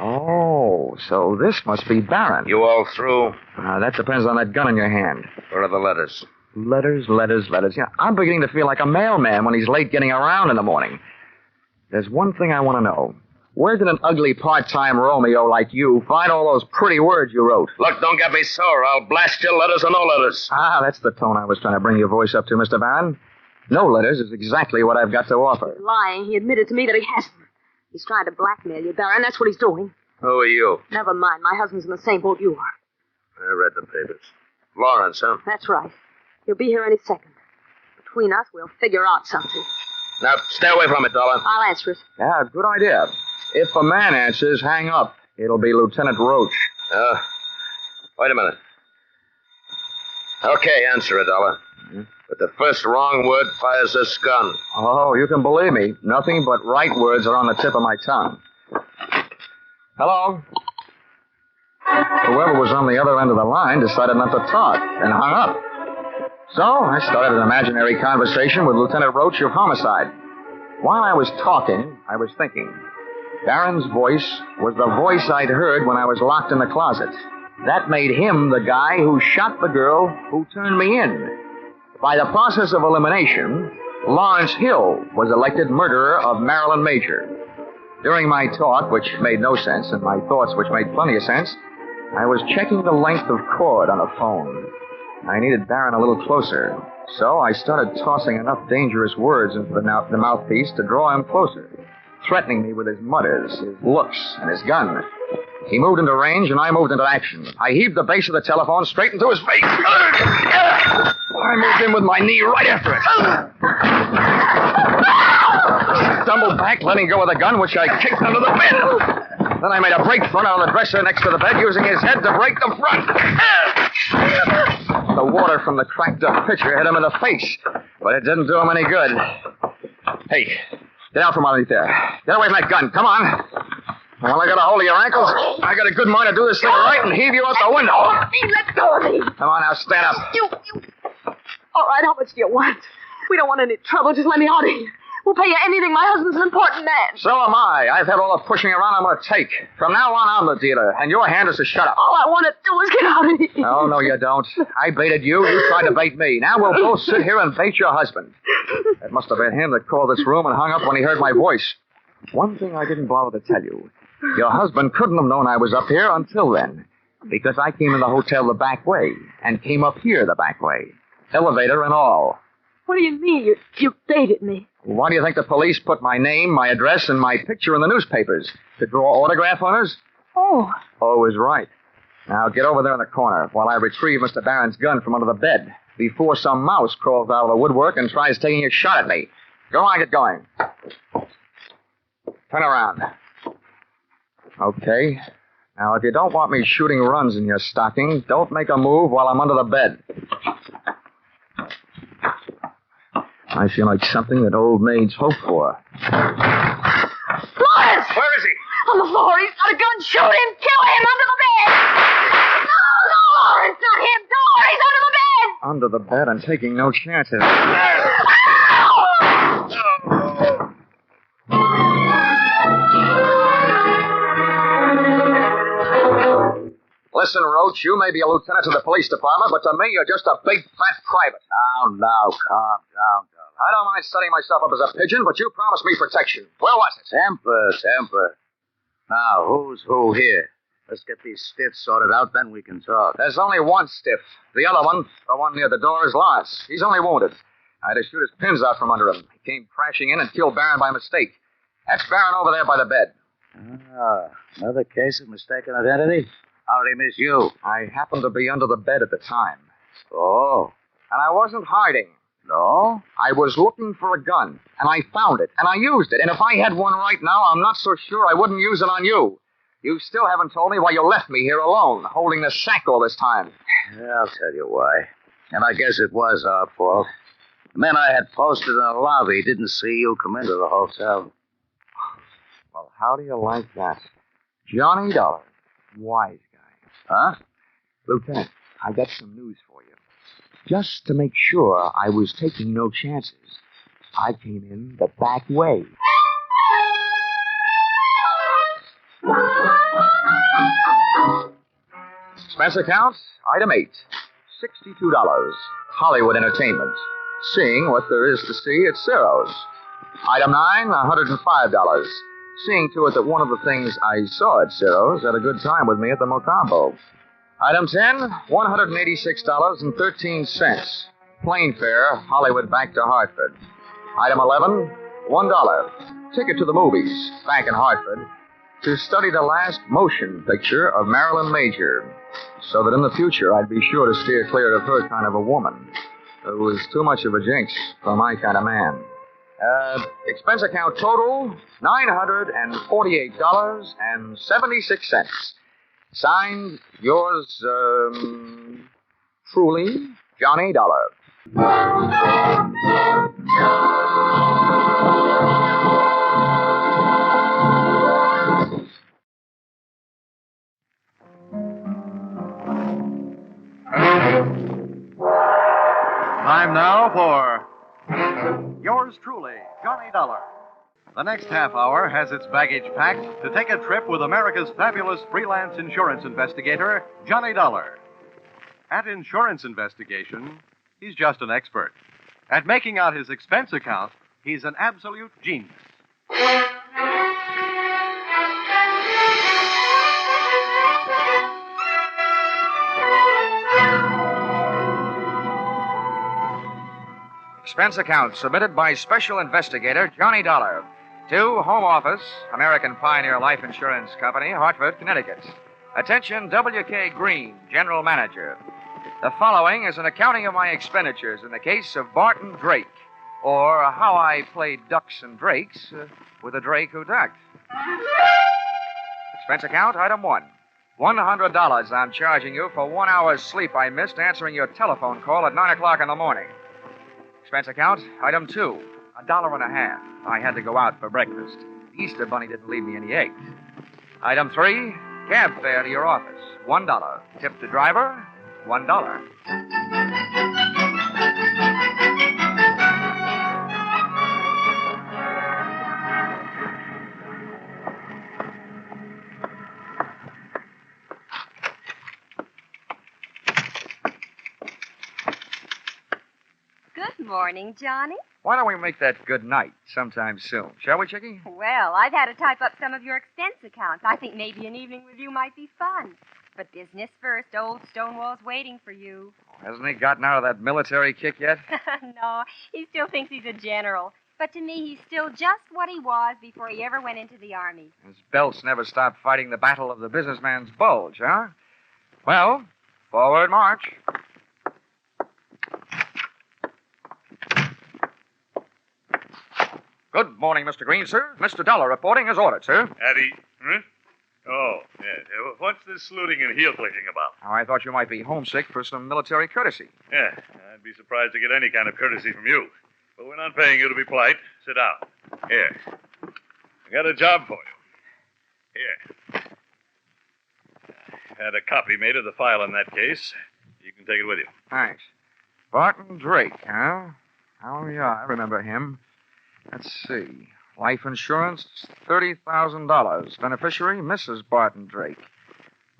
Oh, so this must be Barron. You all through? That depends on that gun in your hand. Where are the letters? Letters. Yeah, I'm beginning to feel like a mailman when he's late getting around in the morning. There's one thing I want to know. Where did an ugly part-time Romeo like you find all those pretty words you wrote? Look, don't get me sore. I'll blast you, letters or no letters. Ah, that's the tone I was trying to bring your voice up to, Mr. Barron. No letters is exactly what I've got to offer. He's lying. He admitted to me that he hasn't. He's trying to blackmail you, Barron. That's what he's doing. Who are you? Never mind. My husband's in the same boat you are. I read the papers. Lawrence, huh? That's right. He'll be here any second. Between us, we'll figure out something. Now, stay away from it, Dollar. I'll answer it. Yeah, good idea. If a man answers, hang up. It'll be Lieutenant Roach. Wait a minute. Okay, answer it, Dollar. But the first wrong word fires this gun. Oh, you can believe me. Nothing but right words are on the tip of my tongue. Hello? Whoever was on the other end of the line decided not to talk and hung up. So I started an imaginary conversation with Lieutenant Roach of Homicide. While I was talking, I was thinking. Barron's voice was the voice I'd heard when I was locked in the closet. That made him the guy who shot the girl who turned me in. By the process of elimination, Lawrence Hill was elected murderer of Marilyn Major. During my talk, which made no sense, and my thoughts, which made plenty of sense, I was checking the length of cord on the phone. I needed Barron a little closer, so I started tossing enough dangerous words into the mouthpiece to draw him closer, threatening me with his mutters, his looks, and his gun. He moved into range, and I moved into action. I heaved the base of the telephone straight into his face. I moved in with my knee right after it. Stumbled back, letting go of the gun, which I kicked under the bed. Then I made a break front on the dresser next to the bed, using his head to break the front. The water from the cracked-up pitcher hit him in the face, but it didn't do him any good. Hey, get out from underneath there. Get away from that gun. Come on. Well, I got a hold of your ankles. I got a good mind to do this thing right and heave you out the window. Let go of me. Come on now, stand up. You. All right, how much do you want? We don't want any trouble. Just let me out of here. We'll pay you anything. My husband's an important man. So am I. I've had all the pushing around I'm going to take. From now on, I'm the dealer, and your hand is to shut up. All I want to do is get out of here. Oh, no, you don't. I baited you. You tried to bait me. Now we'll both sit here and bait your husband. It must have been him that called this room and hung up when he heard my voice. One thing I didn't bother to tell you. Your husband couldn't have known I was up here until then, because I came in the hotel the back way and came up here the back way. Elevator and all. What do you mean? You baited me. Why do you think the police put my name, my address, and my picture in the newspapers? To draw autograph hunters? Oh. Oh, is right. Now get over there in the corner while I retrieve Mr. Barron's gun from under the bed before some mouse crawls out of the woodwork and tries taking a shot at me. Go on, get going. Turn around. Okay. Now, if you don't want me shooting runs in your stocking, don't make a move while I'm under the bed. I feel like something that old maids hope for. Lawrence! Where is he? On the floor. He's got a gun. Shoot him. Kill him under the bed. No, Lawrence, not him. Don't worry. He's under the bed. Under the bed and taking no chances. Listen, Roach, you may be a lieutenant to the police department, but to me, you're just a big, fat private. Now, calm down. I don't mind setting myself up as a pigeon, but you promised me protection. Where was it? Temper. Now, who's who here? Let's get these stiffs sorted out, then we can talk. There's only one stiff. The other one, the one near the door, is Lawrence. He's only wounded. I had to shoot his pins out from under him. He came crashing in and killed Barron by mistake. That's Barron over there by the bed. Another case of mistaken identity? How did he miss you? I happened to be under the bed at the time. Oh. And I wasn't hiding. No? I was looking for a gun, and I found it, and I used it. And if I had one right now, I'm not so sure I wouldn't use it on you. You still haven't told me why you left me here alone, holding the sack all this time. I'll tell you why. And I guess it was our fault. The men I had posted in the lobby didn't see you come into the hotel. Well, how do you like that? Johnny Dollar. Wise guy. Huh? Lieutenant, I got some news for you. Just to make sure I was taking no chances, I came in the back way. Expense account, item 8, $62. Hollywood Entertainment. Seeing what there is to see at Ciro's. Item 9, $105. Seeing to it that one of the things I saw at Ciro's had a good time with me at the Mocambo. Item 10, $186.13. Plane fare, Hollywood back to Hartford. Item 11, $1. Ticket to the movies, back in Hartford, to study the last motion picture of Marilyn Major, so that in the future I'd be sure to steer clear of her kind of a woman, who was too much of a jinx for my kind of man. Expense account total, $948.76. Signed, yours, truly, Johnny Dollar. Time now for yours truly, Johnny Dollar. The next half hour has its baggage packed to take a trip with America's fabulous freelance insurance investigator, Johnny Dollar. At insurance investigation, he's just an expert. At making out his expense account, he's an absolute genius. Expense account submitted by Special Investigator Johnny Dollar to Home Office, American Pioneer Life Insurance Company, Hartford, Connecticut. Attention, W.K. Green, General Manager. The following is an accounting of my expenditures in the case of Barton Drake, or how I played ducks and drakes with a drake who ducked. Expense account, item 1. $100 I'm charging you for 1 hour's sleep I missed answering your telephone call at 9 o'clock in the morning. Expense account, item 2. $1.50. I had to go out for breakfast. The Easter Bunny didn't leave me any eggs. Item 3. Cab fare to your office. $1. Tip to driver. $1. Good morning, Johnny. Why don't we make that good night sometime soon? Shall we, Chickie? Well, I've had to type up some of your expense accounts. I think maybe an evening with you might be fun. But business first. Old Stonewall's waiting for you. Hasn't he gotten out of that military kick yet? No, he still thinks he's a general. But to me, he's still just what he was before he ever went into the Army. His belts never stopped fighting the battle of the businessman's bulge, huh? Well, forward march. Good morning, Mr. Green, sir. Mr. Dollar reporting as ordered, sir. Addy, huh? Oh, yeah. What's this saluting and heel clicking about? Oh, I thought you might be homesick for some military courtesy. Yeah, I'd be surprised to get any kind of courtesy from you. But we're not paying you to be polite. Sit down. Here. I got a job for you. Here. Had a copy made of the file in that case. You can take it with you. Thanks. Barton Drake, huh? Oh, yeah, I remember him. Let's see. Life insurance, $30,000. Beneficiary, Mrs. Barton Drake.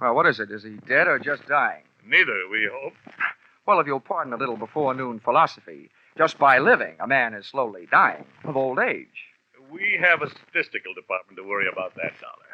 Well, what is it? Is he dead or just dying? Neither, we hope. Well, if you'll pardon a little before-noon philosophy, just by living, a man is slowly dying of old age. We have a statistical department to worry about that, Dollar.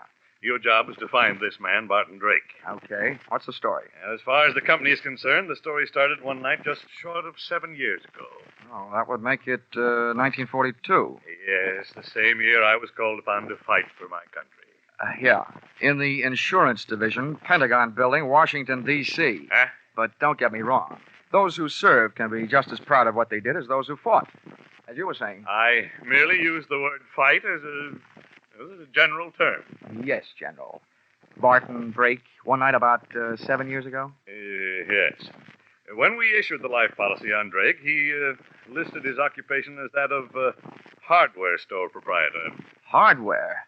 Your job is to find this man, Barton Drake. Okay. What's the story? As far as the company is concerned, the story started one night just short of 7 years ago. Oh, that would make it 1942. Yes, the same year I was called upon to fight for my country. Yeah. In the insurance division, Pentagon Building, Washington, D.C. Huh? But don't get me wrong. Those who served can be just as proud of what they did as those who fought. As you were saying. I merely used the word fight as a general term. Yes, General. Barton Drake, one night about 7 years ago? Yes. When we issued the life policy on Drake, he listed his occupation as that of hardware store proprietor. Hardware?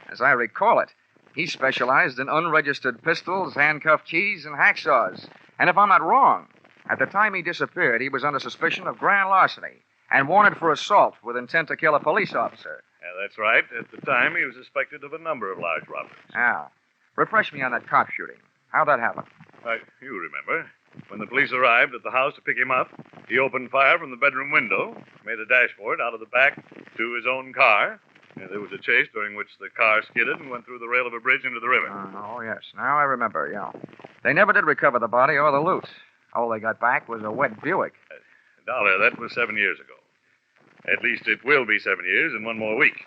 As I recall it, he specialized in unregistered pistols, handcuff keys, and hacksaws. And if I'm not wrong, at the time he disappeared, he was under suspicion of grand larceny and wanted for assault with intent to kill a police officer. Yeah, that's right. At the time, he was suspected of a number of large robberies. Ah. Refresh me on that cop shooting. How'd that happen? You remember. When the police arrived at the house to pick him up, he opened fire from the bedroom window, made a dash for it out of the back to his own car. There was a chase during which the car skidded and went through the rail of a bridge into the river. Oh, yes. Now I remember, yeah. They never did recover the body or the loot. All they got back was a wet Buick. Dollar, that was 7 years ago. At least it will be 7 years in 1 more week.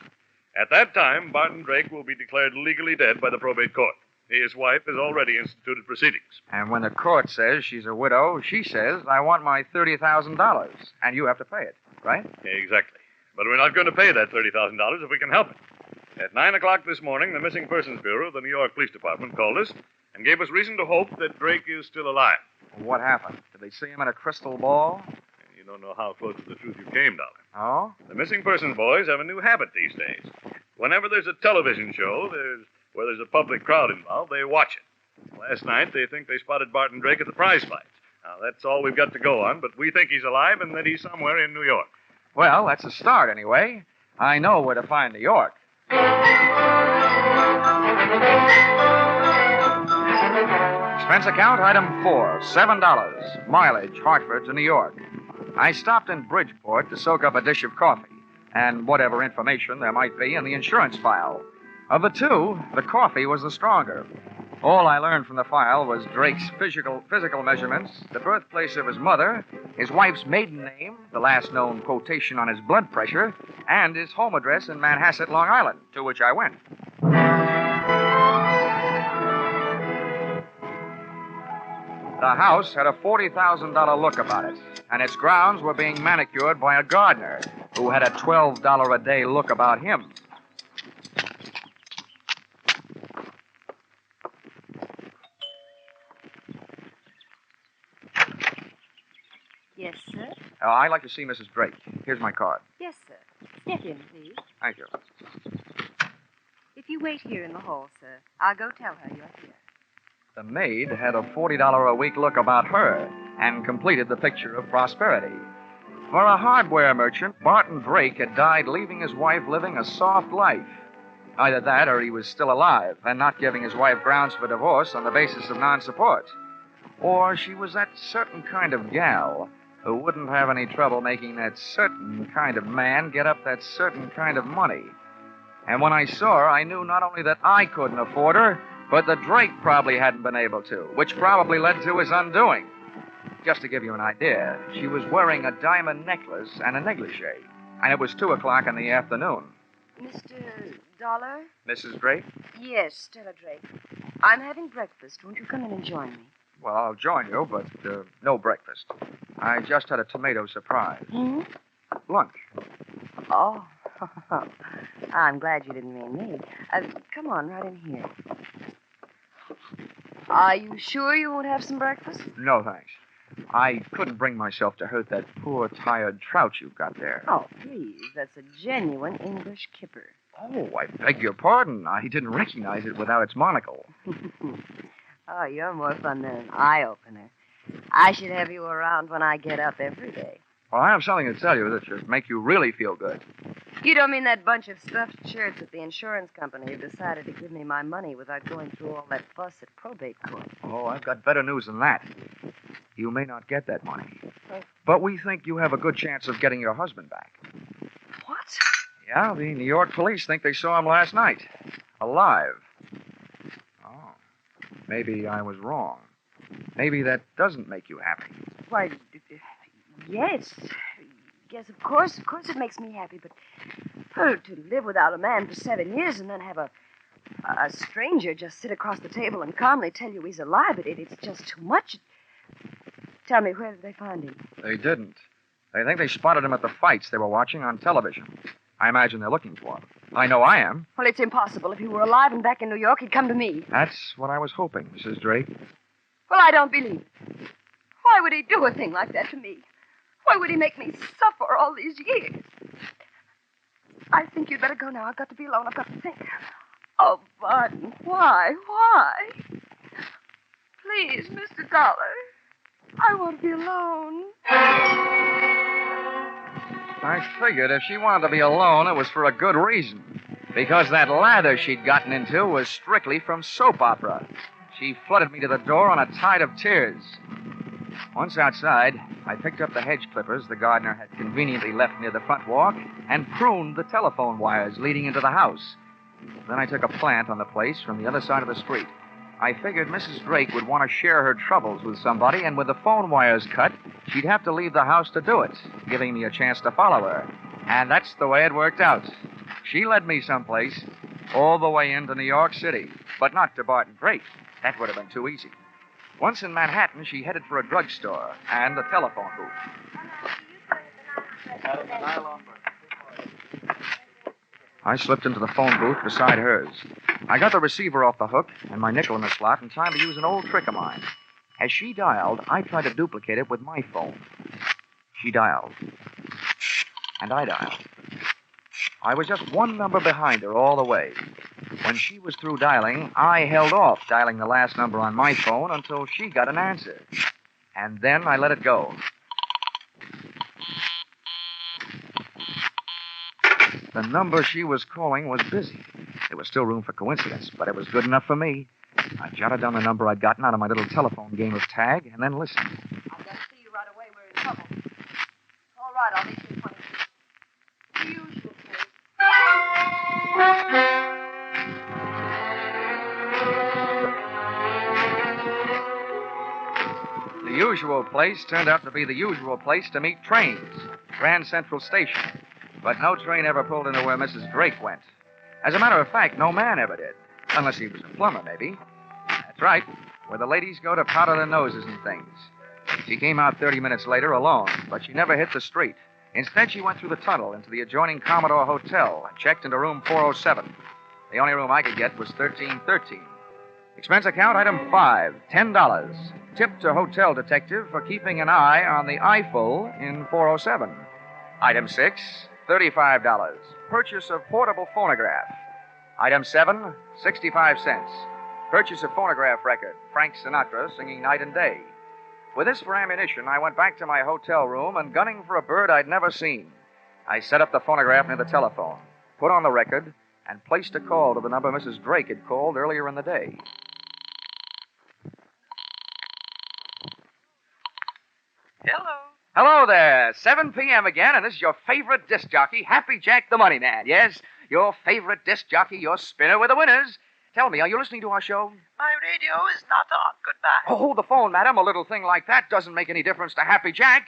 At that time, Barton Drake will be declared legally dead by the probate court. His wife has already instituted proceedings. And when the court says she's a widow, she says, I want my $30,000. And you have to pay it, right? Exactly. But we're not going to pay that $30,000 if we can help it. At 9 o'clock this morning, the Missing Persons Bureau of the New York Police Department called us and gave us reason to hope that Drake is still alive. What happened? Did they see him in a crystal ball? You don't know how close to the truth you came, Dollar. Oh? The Missing Persons boys have a new habit these days. Whenever there's a television show where there's a public crowd involved, they watch it. Last night, they think they spotted Barton Drake at the prize fights. Now, that's all we've got to go on, but we think he's alive and that he's somewhere in New York. Well, that's a start anyway. I know where to find New York. Expense account item 4, $7. Mileage, Hartford to New York. I stopped in Bridgeport to soak up a dish of coffee and whatever information there might be in the insurance file. Of the two, the coffee was the stronger. All I learned from the file was Drake's physical measurements, the birthplace of his mother, his wife's maiden name, the last known quotation on his blood pressure, and his home address in Manhasset, Long Island, to which I went. The house had a $40,000 look about it, and its grounds were being manicured by a gardener who had a $12 a day look about him. Yes, sir? I'd like to see Mrs. Drake. Here's my card. Yes, sir. Step in, please. Thank you. If you wait here in the hall, sir, I'll go tell her you're here. The maid had a $40 a week look about her and completed the picture of prosperity. For a hardware merchant, Barton Drake had died leaving his wife living a soft life. Either that or he was still alive and not giving his wife grounds for divorce on the basis of non-support. Or she was that certain kind of gal who wouldn't have any trouble making that certain kind of man get up that certain kind of money. And when I saw her, I knew not only that I couldn't afford her, but that Drake probably hadn't been able to, which probably led to his undoing. Just to give you an idea, she was wearing a diamond necklace and a negligee, and it was 2 o'clock in the afternoon. Mr. Dollar? Mrs. Drake? Yes, Stella Drake. I'm having breakfast. Won't you come in and join me? Well, I'll join you, but no breakfast. I just had a tomato surprise. Hmm? Lunch. Oh. I'm glad you didn't mean me. Come on, right in here. Are you sure you won't have some breakfast? No, thanks. I couldn't bring myself to hurt that poor, tired trout you've got there. Oh, please. That's a genuine English kipper. Oh, I beg your pardon. I didn't recognize it without its monocle. Oh, you're more fun than an eye-opener. I should have you around when I get up every day. Well, I have something to tell you that should make you really feel good. You don't mean that bunch of stuffed shirts at the insurance company who decided to give me my money without going through all that fuss at probate court? Oh, I've got better news than that. You may not get that money. But we think you have a good chance of getting your husband back. What? Yeah, the New York police think they saw him last night. Alive. Oh. Maybe I was wrong. Maybe that doesn't make you happy. Why, yes. Yes, of course it makes me happy, but to live without a man for 7 years and then have a stranger just sit across the table and calmly tell you he's alive, it's just too much. Tell me, where did they find him? They didn't. They think they spotted him at the fights they were watching on television. I imagine they're looking for him. I know I am. Well, it's impossible. If he were alive and back in New York, he'd come to me. That's what I was hoping, Mrs. Drake. Well, I don't believe it. Why would he do a thing like that to me? Why would he make me suffer all these years? I think you'd better go now. I've got to be alone. I've got to think. Oh, Barton, why? Please, Mr. Dollar. I want to be alone. I figured if she wanted to be alone, it was for a good reason. Because that lather she'd gotten into was strictly from soap opera. She flooded me to the door on a tide of tears. Once outside, I picked up the hedge clippers the gardener had conveniently left near the front walk and pruned the telephone wires leading into the house. Then I took a plant on the place from the other side of the street. I figured Mrs. Drake would want to share her troubles with somebody, and with the phone wires cut, she'd have to leave the house to do it, giving me a chance to follow her. And that's the way it worked out. She led me someplace, all the way into New York City, but not to Barton Drake. That would have been too easy. Once in Manhattan, she headed for a drugstore and a telephone booth. I slipped into the phone booth beside hers. I got the receiver off the hook and my nickel in the slot in time to use an old trick of mine. As she dialed, I tried to duplicate it with my phone. She dialed. And I dialed. I was just one number behind her all the way. When she was through dialing, I held off dialing the last number on my phone until she got an answer. And then I let it go. The number she was calling was busy. There was still room for coincidence, but it was good enough for me. I jotted down the number I'd gotten out of my little telephone game of tag and then listened. I've got to see you right away. We're in trouble. All right, I'll meet you in 20 minutes. The usual place. The usual place turned out to be the usual place to meet trains, Grand Central Station. But no train ever pulled into where Mrs. Drake went. As a matter of fact, no man ever did. Unless he was a plumber, maybe. That's right, where the ladies go to powder their noses and things. She came out 30 minutes later alone, but she never hit the street. Instead, she went through the tunnel into the adjoining Commodore Hotel and checked into room 407. The only room I could get was 1313. Expense account item 5, $10. Tip to hotel detective for keeping an eye on the Eiffel in 407. Item 6, $35. Purchase of portable phonograph. Item 7, 65 cents. Purchase of phonograph record. Frank Sinatra singing night and day. With this for ammunition, I went back to my hotel room and gunning for a bird I'd never seen. I set up the phonograph near the telephone, put on the record, and placed a call to the number Mrs. Drake had called earlier in the day. Hello. Hello there. 7 p.m. again, and this is your favorite disc jockey, Happy Jack the Money Man. Yes, your favorite disc jockey, your spinner with the winners. Tell me, are you listening to our show? My radio is not on. Goodbye. Oh, hold the phone, madam. A little thing like that doesn't make any difference to Happy Jack.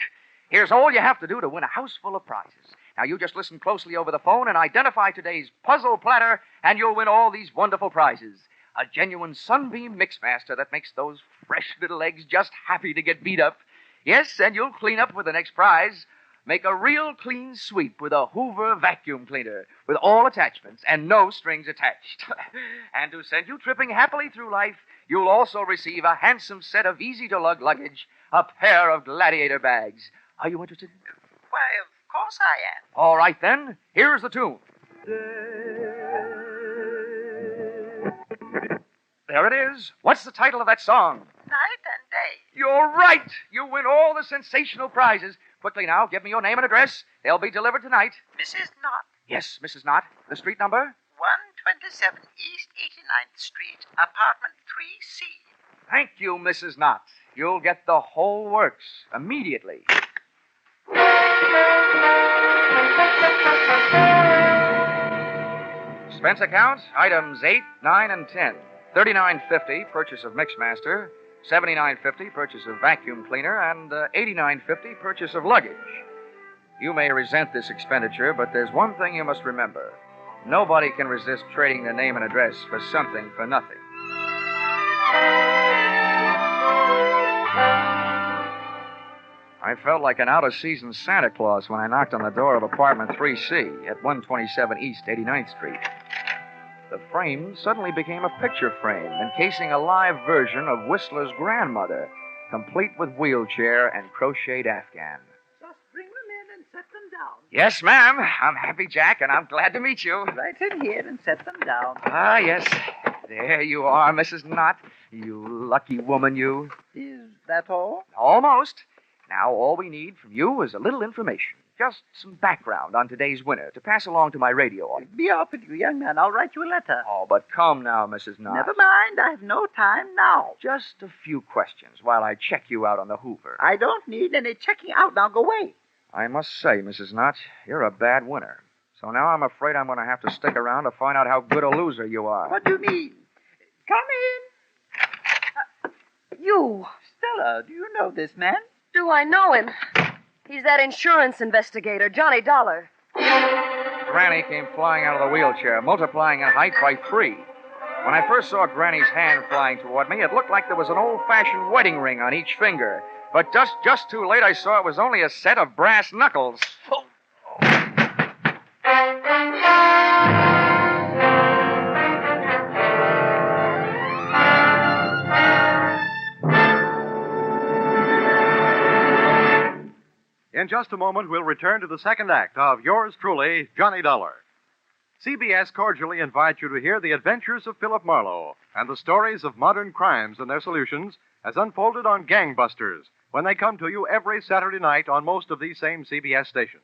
Here's all you have to do to win a house full of prizes. Now, you just listen closely over the phone and identify today's puzzle platter, and you'll win all these wonderful prizes. A genuine Sunbeam Mixmaster that makes those fresh little eggs just happy to get beat up. Yes, and you'll clean up with the next prize. Make a real clean sweep with a Hoover vacuum cleaner with all attachments and no strings attached. And to send you tripping happily through life, you'll also receive a handsome set of easy-to-lug luggage, a pair of Gladiator bags. Are you interested? Why, of course I am. All right, then. Here's the tune. There it is. What's the title of that song? Night and day. You're right. You win all the sensational prizes. Quickly now, give me your name and address. They'll be delivered tonight. Mrs. Knott. Yes, Mrs. Knott. The street number? 127 East 89th Street, apartment 3C. Thank you, Mrs. Knott. You'll get the whole works immediately. Expense account, items 8, 9, and 10. $39.50 purchase of Mixmaster, $79.50 purchase of vacuum cleaner, and $89.50 purchase of luggage. You may resent this expenditure, but there's one thing you must remember. Nobody can resist trading their name and address for something for nothing. I felt like an out-of-season Santa Claus when I knocked on the door of apartment 3C at 127 East 89th Street. The frame suddenly became a picture frame encasing a live version of Whistler's grandmother, complete with wheelchair and crocheted afghan. Just bring them in and set them down. Yes, ma'am. I'm Happy Jack, and I'm glad to meet you. Right in here and set them down. Ah, yes. There you are, Mrs. Knott. You lucky woman, you. Is that all? Almost. Now, all we need from you is a little information. Just some background on today's winner to pass along to my radio. Be off with you, young man. I'll write you a letter. Oh, but come now, Mrs. Knott. Never mind. I have no time now. Just a few questions while I check you out on the Hoover. I don't need any checking out. Now go away. I must say, Mrs. Knott, you're a bad winner. So now I'm afraid I'm going to have to stick around to find out how good a loser you are. What do you mean? Come in. You. Stella, do you know this man? Do I know him? He's that insurance investigator, Johnny Dollar. Granny came flying out of the wheelchair, multiplying in height by 3. When I first saw Granny's hand flying toward me, it looked like there was an old-fashioned wedding ring on each finger. But just too late, I saw it was only a set of brass knuckles. Oh. In just a moment, we'll return to the second act of Yours Truly, Johnny Dollar. CBS cordially invites you to hear the adventures of Philip Marlowe and the stories of modern crimes and their solutions as unfolded on Gangbusters when they come to you every Saturday night on most of these same CBS stations.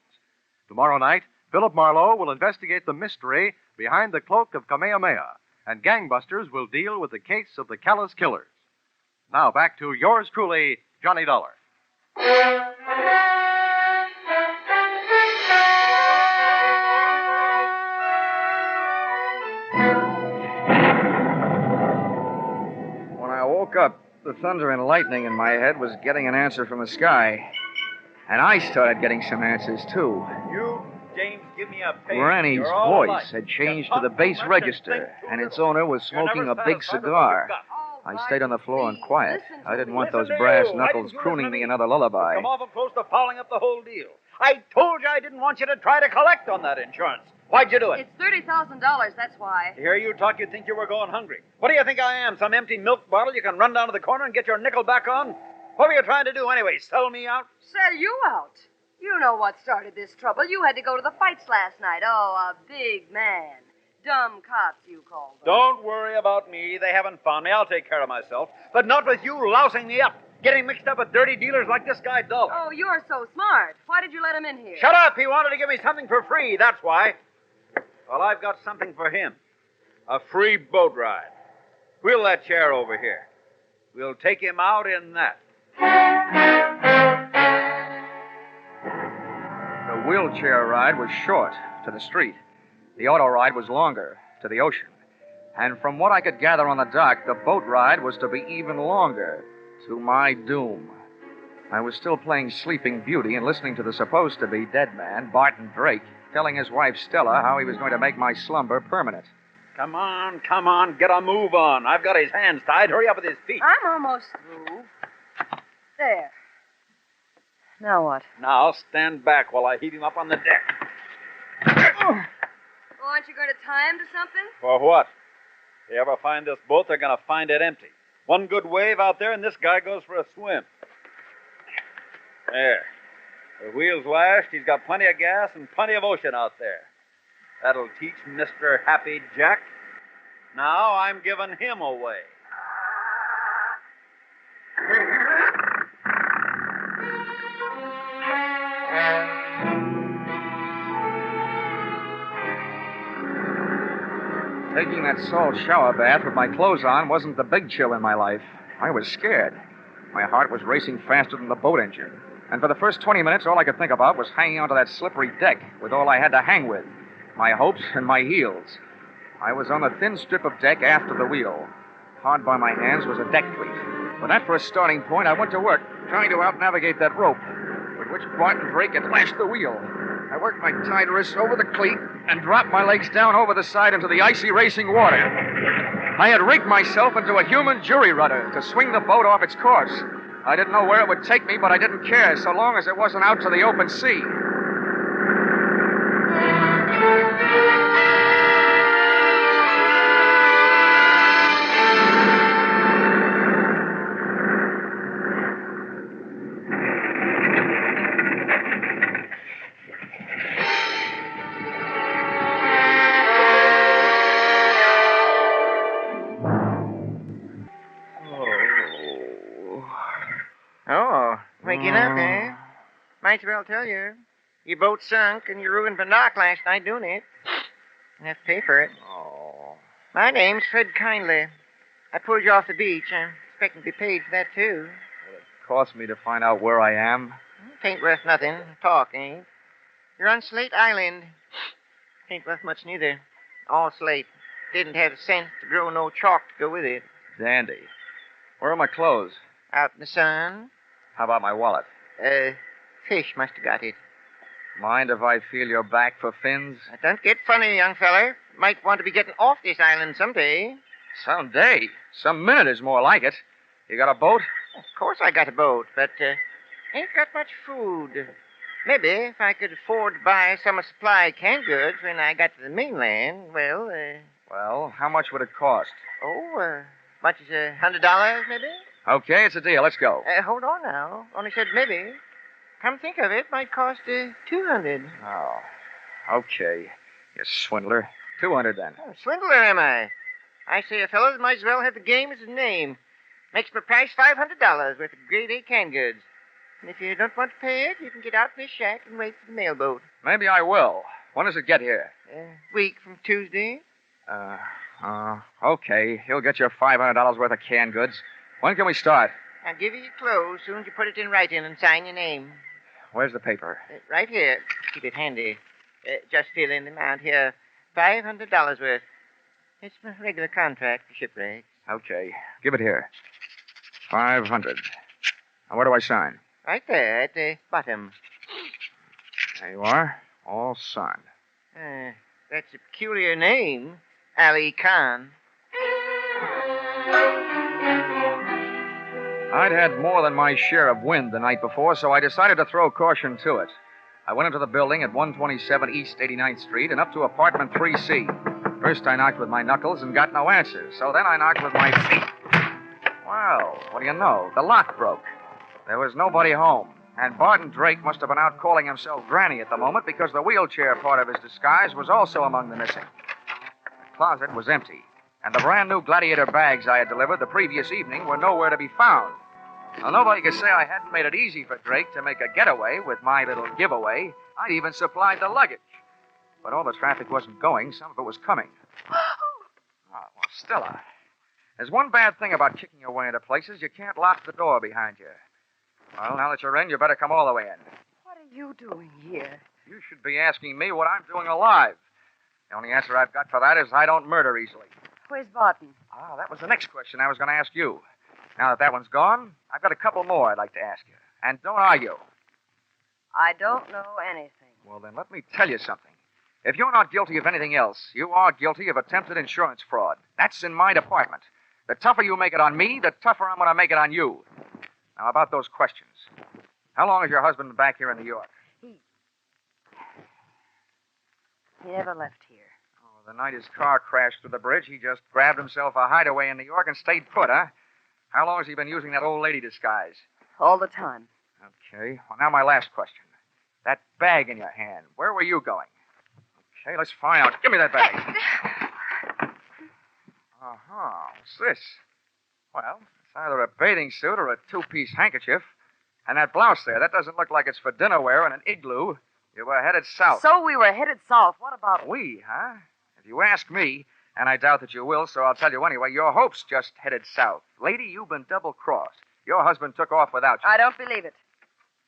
Tomorrow night, Philip Marlowe will investigate the mystery behind the cloak of Kamehameha, and Gangbusters will deal with the case of the callous killers. Now back to yours truly, Johnny Dollar. When I woke up, the thunder and lightning in my head was getting an answer from the sky. And I started getting some answers, too. You, James, give me a page. Granny's You're all alike. voice had changed to the bass register, and its owner was smoking a big cigar. I stayed on the floor and quiet. I didn't want those brass knuckles crooning me another lullaby. Come awful close to fouling up the whole deal. I told you I didn't want you to try to collect on that insurance. Why'd you do it? It's $30,000, that's why. To hear you talk, you'd think you were going hungry. What do you think I am, some empty milk bottle you can run down to the corner and get your nickel back on? What were you trying to do anyway, sell me out? Sell you out? You know what started this trouble. You had to go to the fights last night. Oh, a big man. Dumb cops, you call them. Don't worry about me. They haven't found me. I'll take care of myself. But not with you lousing me up, getting mixed up with dirty dealers like this guy Dollar. Oh, you're so smart. Why did you let him in here? Shut up! He wanted to give me something for free, that's why. Well, I've got something for him. A free boat ride. Wheel that chair over here. We'll take him out in that. The wheelchair ride was short, to the street. The auto ride was longer, to the ocean. And from what I could gather on the dock, the boat ride was to be even longer, to my doom. I was still playing Sleeping Beauty and listening to the supposed-to-be dead man, Barton Drake, telling his wife Stella how he was going to make my slumber permanent. Come on, get a move on. I've got his hands tied. Hurry up with his feet. I'm almost through. There. Now what? Now stand back while I heave him up on the deck. Well, aren't you going to tie him to something? For what? If they ever find this boat, they're going to find it empty. One good wave out there, and this guy goes for a swim. There. The wheel's lashed. He's got plenty of gas and plenty of ocean out there. That'll teach Mr. Happy Jack. Now I'm giving him away. Taking that salt shower bath with my clothes on wasn't the big chill in my life. I was scared. My heart was racing faster than the boat engine. And for the first 20 minutes, all I could think about was hanging onto that slippery deck with all I had to hang with, my hopes and my heels. I was on a thin strip of deck after the wheel. Hard by my hands was a deck cleat. With that for a starting point, I went to work, trying to out-navigate that rope, with which Barton Drake had lashed the wheel. I worked my tied wrists over the cleat and dropped my legs down over the side into the icy racing water. I had rigged myself into a human jury rudder to swing the boat off its course. I didn't know where it would take me, but I didn't care so long as it wasn't out to the open sea. Waking up, eh? Might as well tell you. Your boat sunk and you ruined the dock last night doing it. You have to pay for it. Oh. My name's Fred Kindly. I pulled you off the beach. I'm expecting to be paid for that, too. Will it cost me to find out where I am? It ain't worth nothing. Talk, ain't. You're on Slate Island. Ain't worth much neither. All slate. Didn't have the sense to grow no chalk to go with it. Dandy. Where are my clothes? Out in the sun. How about my wallet? Fish must have got it. Mind if I feel your back for fins? Don't get funny, young feller. Might want to be getting off this island someday. Someday? Some minute is more like it. You got a boat? Of course I got a boat, but ain't got much food. Maybe if I could afford to buy some supply canned goods when I got to the mainland, well, Well, how much would it cost? Much as $100, maybe? Okay, it's a deal. Let's go. Hold on now. Only said maybe. Come think of it, might cost $200. Oh, okay. You swindler. $200 then. Swindler, am I? I say a fellow might as well have the game as his name. Makes my price $500 worth of grade A canned goods. And if you don't want to pay it, you can get out in this shack and wait for the mailboat. Maybe I will. When does it get here? Week from Tuesday. Okay. He'll get you $500 worth of canned goods. When can we start? I'll give you your clothes soon as you put it in writing and sign your name. Where's the paper? Right here. Keep it handy. Just fill in the amount here. $500 worth. It's my regular contract for shipwrecks. Okay. Give it here. 500. Now, where do I sign? Right there at the bottom. There you are. All signed. That's a peculiar name. Ali Khan. I'd had more than my share of wind the night before, so I decided to throw caution to it. I went into the building at 127 East 89th Street and up to apartment 3C. First, I knocked with my knuckles and got no answers, so then I knocked with my feet. Well, what do you know? The lock broke. There was nobody home, and Barton Drake must have been out calling himself Granny at the moment because the wheelchair part of his disguise was also among the missing. The closet was empty, and the brand new Gladiator bags I had delivered the previous evening were nowhere to be found. Now, nobody could say I hadn't made it easy for Drake to make a getaway with my little giveaway. I'd even supplied the luggage. But all the traffic wasn't going. Some of it was coming. Well, Stella, there's one bad thing about kicking your way into places. You can't lock the door behind you. Well, now that you're in, you better come all the way in. What are you doing here? You should be asking me what I'm doing alive. The only answer I've got for that is I don't murder easily. Where's Barton? That was the next question I was going to ask you. Now that one's gone, I've got a couple more I'd like to ask you. And don't argue. I don't know anything. Well, then let me tell you something. If you're not guilty of anything else, you are guilty of attempted insurance fraud. That's in my department. The tougher you make it on me, the tougher I'm going to make it on you. Now, about those questions. How long has your husband been back here in New York? He never left here. Oh, the night his car crashed through the bridge, he just grabbed himself a hideaway in New York and stayed put, huh? How long has he been using that old lady disguise? All the time. Okay. Well, now my last question. That bag in your hand, where were you going? Okay, let's find out. Give me that bag. What's this? Well, it's either a bathing suit or a two-piece handkerchief. And that blouse there, that doesn't look like it's for dinner wear in an igloo. You were headed south. So we were headed south. What about... We, huh? If you ask me, and I doubt that you will, so I'll tell you anyway, your hope's just headed south. Lady, you've been double-crossed. Your husband took off without you. I don't believe it.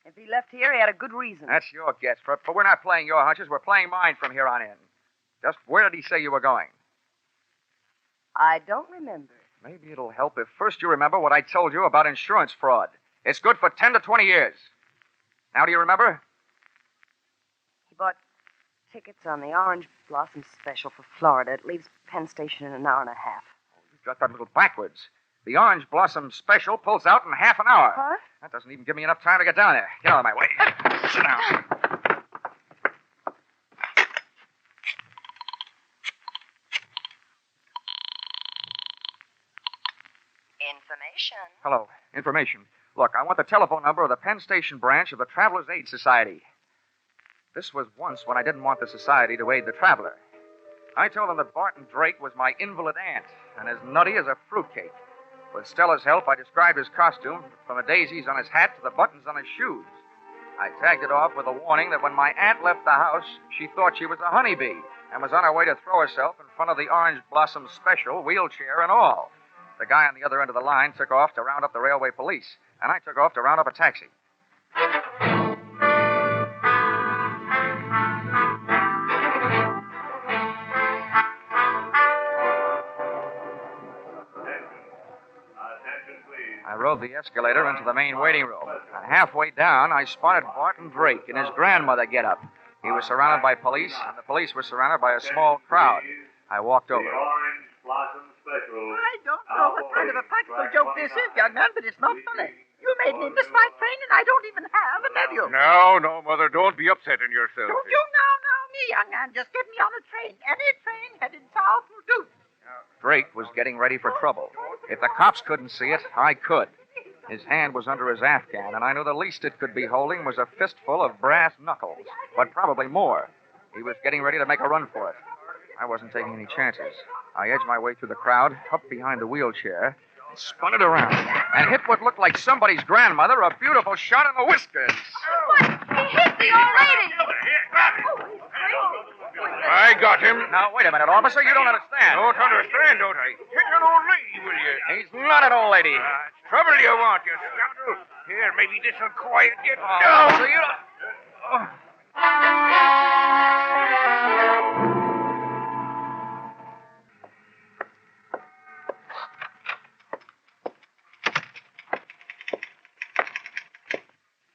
If he left here, he had a good reason. That's your guess, but we're not playing your hunches. We're playing mine from here on in. Just where did he say you were going? I don't remember. Maybe it'll help if first you remember what I told you about insurance fraud. It's good for 10 to 20 years. Now, do you remember? He bought tickets on the Orange Blossom Special for Florida. It leaves Penn Station in an hour and a half. You've got that a little backwards. The Orange Blossom Special pulls out in half an hour. What? That doesn't even give me enough time to get down there. Get out of my way. Sit down. Information. Hello. Information. Look, I want the telephone number of the Penn Station branch of the Travelers' Aid Society. This was once when I didn't want the society to aid the traveler. I told them that Barton Drake was my invalid aunt and as nutty as a fruitcake. With Stella's help, I described his costume from the daisies on his hat to the buttons on his shoes. I tagged it off with a warning that when my aunt left the house, she thought she was a honeybee and was on her way to throw herself in front of the Orange Blossom Special, wheelchair and all. The guy on the other end of the line took off to round up the railway police, and I took off to round up a taxi. I rode the escalator into the main waiting room. And halfway down, I spotted Barton Drake in his grandmother get-up. He was surrounded by police, and the police were surrounded by a small crowd. I walked over. Orange Blossom Special. I don't know what kind of a practical joke this is, young man, but it's not funny. You made me miss my train, and I don't even have a nephew. No, Mother, don't be upsetting yourself. Don't you now, me, young man. Just get me on a train. Any train headed south will do. Drake was getting ready for trouble. If the cops couldn't see it, I could. His hand was under his Afghan, and I knew the least it could be holding was a fistful of brass knuckles, but probably more. He was getting ready to make a run for it. I wasn't taking any chances. I edged my way through the crowd, up behind the wheelchair, and spun it around, and hit what looked like somebody's grandmother a beautiful shot in the whiskers. What? He hit the old lady. I got him. Now, wait a minute, officer. You don't understand. Don't understand, don't I? Hit an old lady, will you? He's not an old lady. Trouble you want, you scoundrel. Here, maybe this'll quiet you Oh, down. so you don't...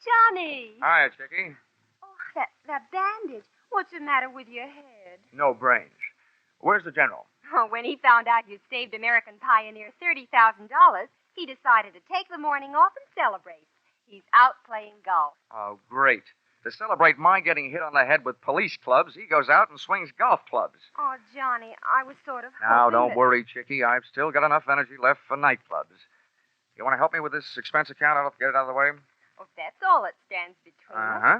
Johnny. Hiya, Chickie. Oh, that bandage. What's the matter with your head? No brains. Where's the general? Oh, when he found out you'd saved American Pioneer $30,000, he decided to take the morning off and celebrate. He's out playing golf. Oh, great. To celebrate my getting hit on the head with police clubs, he goes out and swings golf clubs. Oh, Johnny, I was sort of Now, hoping don't that... worry, Chickie. I've still got enough energy left for nightclubs. You want to help me with this expense account? I'll get it out of the way. Oh, that's all that stands between us. Uh-huh.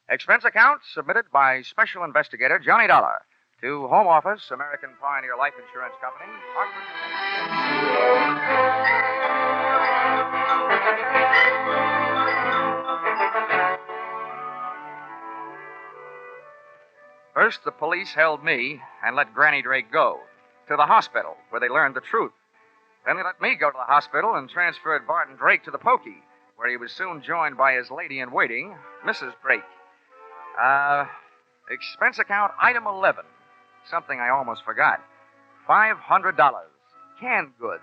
Expense account submitted by Special Investigator Johnny Dollar to Home Office, American Pioneer Life Insurance Company, First, the police held me and let Granny Drake go to the hospital, where they learned the truth. Then they let me go to the hospital and transferred Barton Drake to the pokey, where he was soon joined by his lady-in-waiting, Mrs. Drake. Expense account item 11. Something I almost forgot. $500. Canned goods.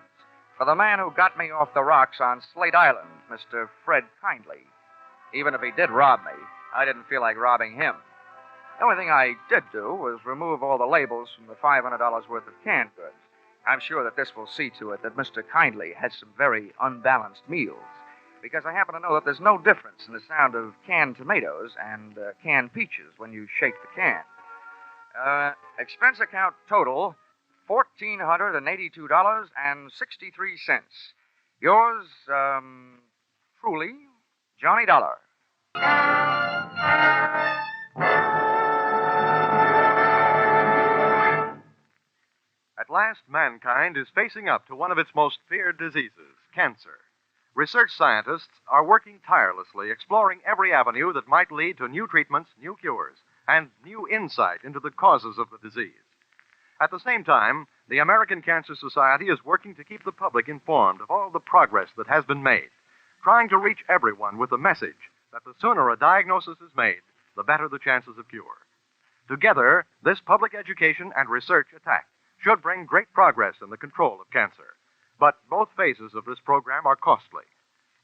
For the man who got me off the rocks on Slate Island, Mr. Fred Kindly. Even if he did rob me, I didn't feel like robbing him. The only thing I did do was remove all the labels from the $500 worth of canned goods. I'm sure that this will see to it that Mr. Kindly had some very unbalanced meals, because I happen to know that there's no difference in the sound of canned tomatoes and canned peaches when you shake the can. Expense account total, $1,482.63. Yours, truly, Johnny Dollar. At last, mankind is facing up to one of its most feared diseases, cancer. Research scientists are working tirelessly, exploring every avenue that might lead to new treatments, new cures, and new insight into the causes of the disease. At the same time, the American Cancer Society is working to keep the public informed of all the progress that has been made, trying to reach everyone with the message that the sooner a diagnosis is made, the better the chances of cure. Together, this public education and research attack should bring great progress in the control of cancer. But both phases of this program are costly.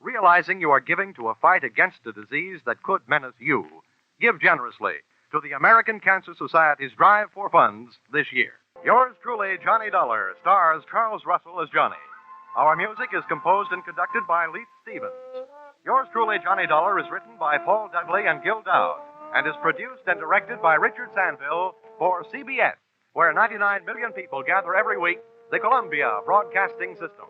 Realizing you are giving to a fight against a disease that could menace you, give generously to the American Cancer Society's Drive for Funds this year. Yours truly, Johnny Dollar, stars Charles Russell as Johnny. Our music is composed and conducted by Leith Stevens. Yours truly, Johnny Dollar, is written by Paul Dudley and Gil Dowd, and is produced and directed by Richard Sanville for CBS, where 99 million people gather every week, the Columbia Broadcasting System.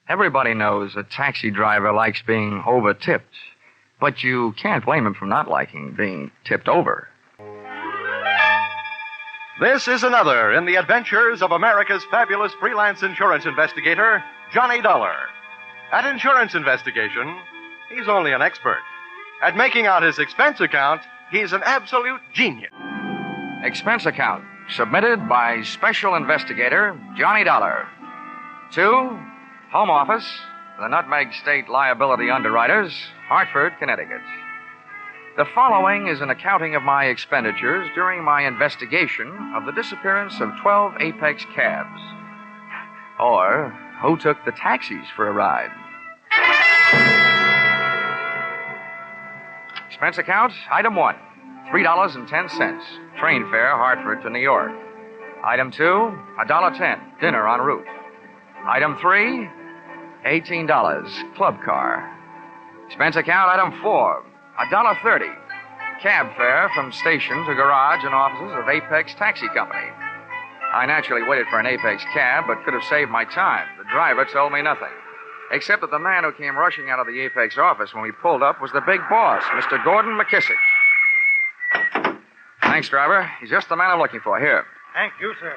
Everybody knows a taxi driver likes being over-tipped, but you can't blame him for not liking being tipped over. This is another in the adventures of America's fabulous freelance insurance investigator, Johnny Dollar. At insurance investigation, he's only an expert. At making out his expense account, he's an absolute genius. Expense account submitted by Special Investigator Johnny Dollar to Home Office, the Nutmeg State Liability Underwriters, Hartford, Connecticut. The following is an accounting of my expenditures during my investigation of the disappearance of 12 Apex cabs. Or who took the taxis for a ride. Expense account, item 1, $3.10, train fare Hartford to New York. Item 2, $1.10, dinner en route. Item 3, $18, club car. Expense account, item 4, $1.30, cab fare from station to garage and offices of Apex Taxi Company. I naturally waited for an Apex cab, but could have saved my time. The driver told me nothing, except that the man who came rushing out of the Apex office when we pulled up was the big boss, Mr. Gordon McKissick. Thanks, driver. He's just the man I'm looking for. Here. Thank you, sir.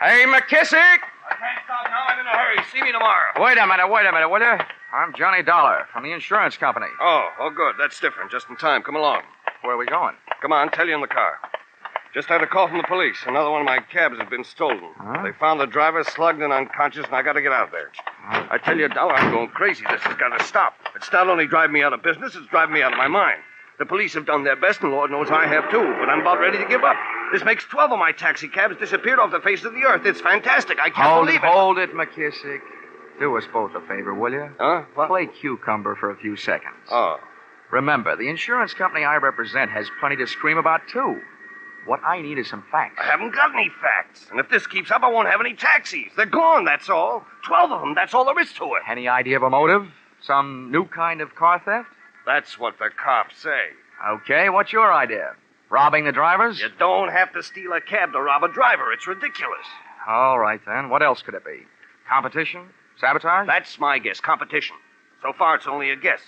Hey, McKissick! I can't stop now. I'm in a hurry. See me tomorrow. Wait a minute, will you? I'm Johnny Dollar from the insurance company. Oh, good. That's different. Just in time. Come along. Where are we going? Come on, tell you in the car. Just had a call from the police. Another one of my cabs has been stolen. Huh? They found the driver slugged and unconscious, and I got to get out there. I tell you, Dollar, I'm going crazy. This has got to stop. It's not only driving me out of business, it's driving me out of my mind. The police have done their best, and Lord knows I have too, but I'm about ready to give up. This makes 12 of my taxi cabs disappeared off the face of the earth. It's fantastic. I can't believe it. Hold it, McKissick. Do us both a favor, will you? Huh? What? Play cucumber for a few seconds. Oh. Remember, the insurance company I represent has plenty to scream about, too. What I need is some facts. I haven't got any facts. And if this keeps up, I won't have any taxis. They're gone, that's all. 12 of them, that's all there is to it. Any idea of a motive? Some new kind of car theft? That's what the cops say. Okay, what's your idea? Robbing the drivers? You don't have to steal a cab to rob a driver. It's ridiculous. All right, then. What else could it be? Competition? Sabotage? That's my guess. Competition. So far, it's only a guess.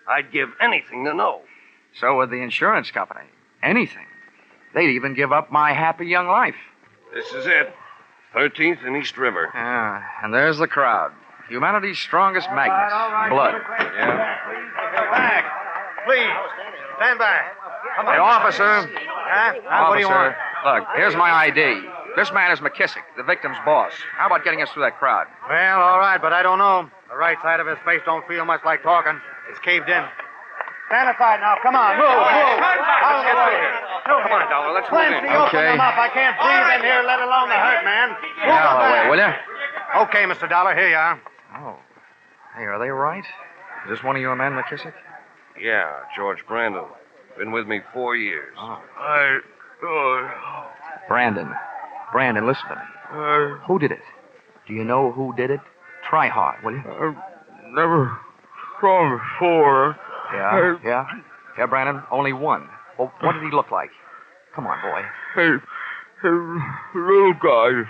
I'd give anything to know. So would the insurance company. Anything. They'd even give up my happy young life. This is it. 13th and East River. Ah, and there's the crowd. Humanity's strongest magnets. Blood. Yeah. Back. Please. Stand back. Come on. Hey, officer. What do you want? Look, here's my ID. This man is McKissick, the victim's boss. How about getting us through that crowd? Well, all right, but I don't know. The right side of his face don't feel much like talking. It's caved in. Stand aside now. Come on. Move. Out of the way. Come on, Dollar. Let's move in. Open them up. I can't breathe in here, let alone the hurt man. Get out of the way, will you? Okay, Mr. Dollar. Here you are. Oh. Hey, are they right? Is this one of your men, McKissick? Yeah, George Brandon. Been with me 4 years. Oh. Brandon, listen to me. Who did it? Do you know who did it? Try hard, will you? I've never saw him before. Yeah, Brandon, only one. Well, what did he look like? Come on, boy. Hey, little guy.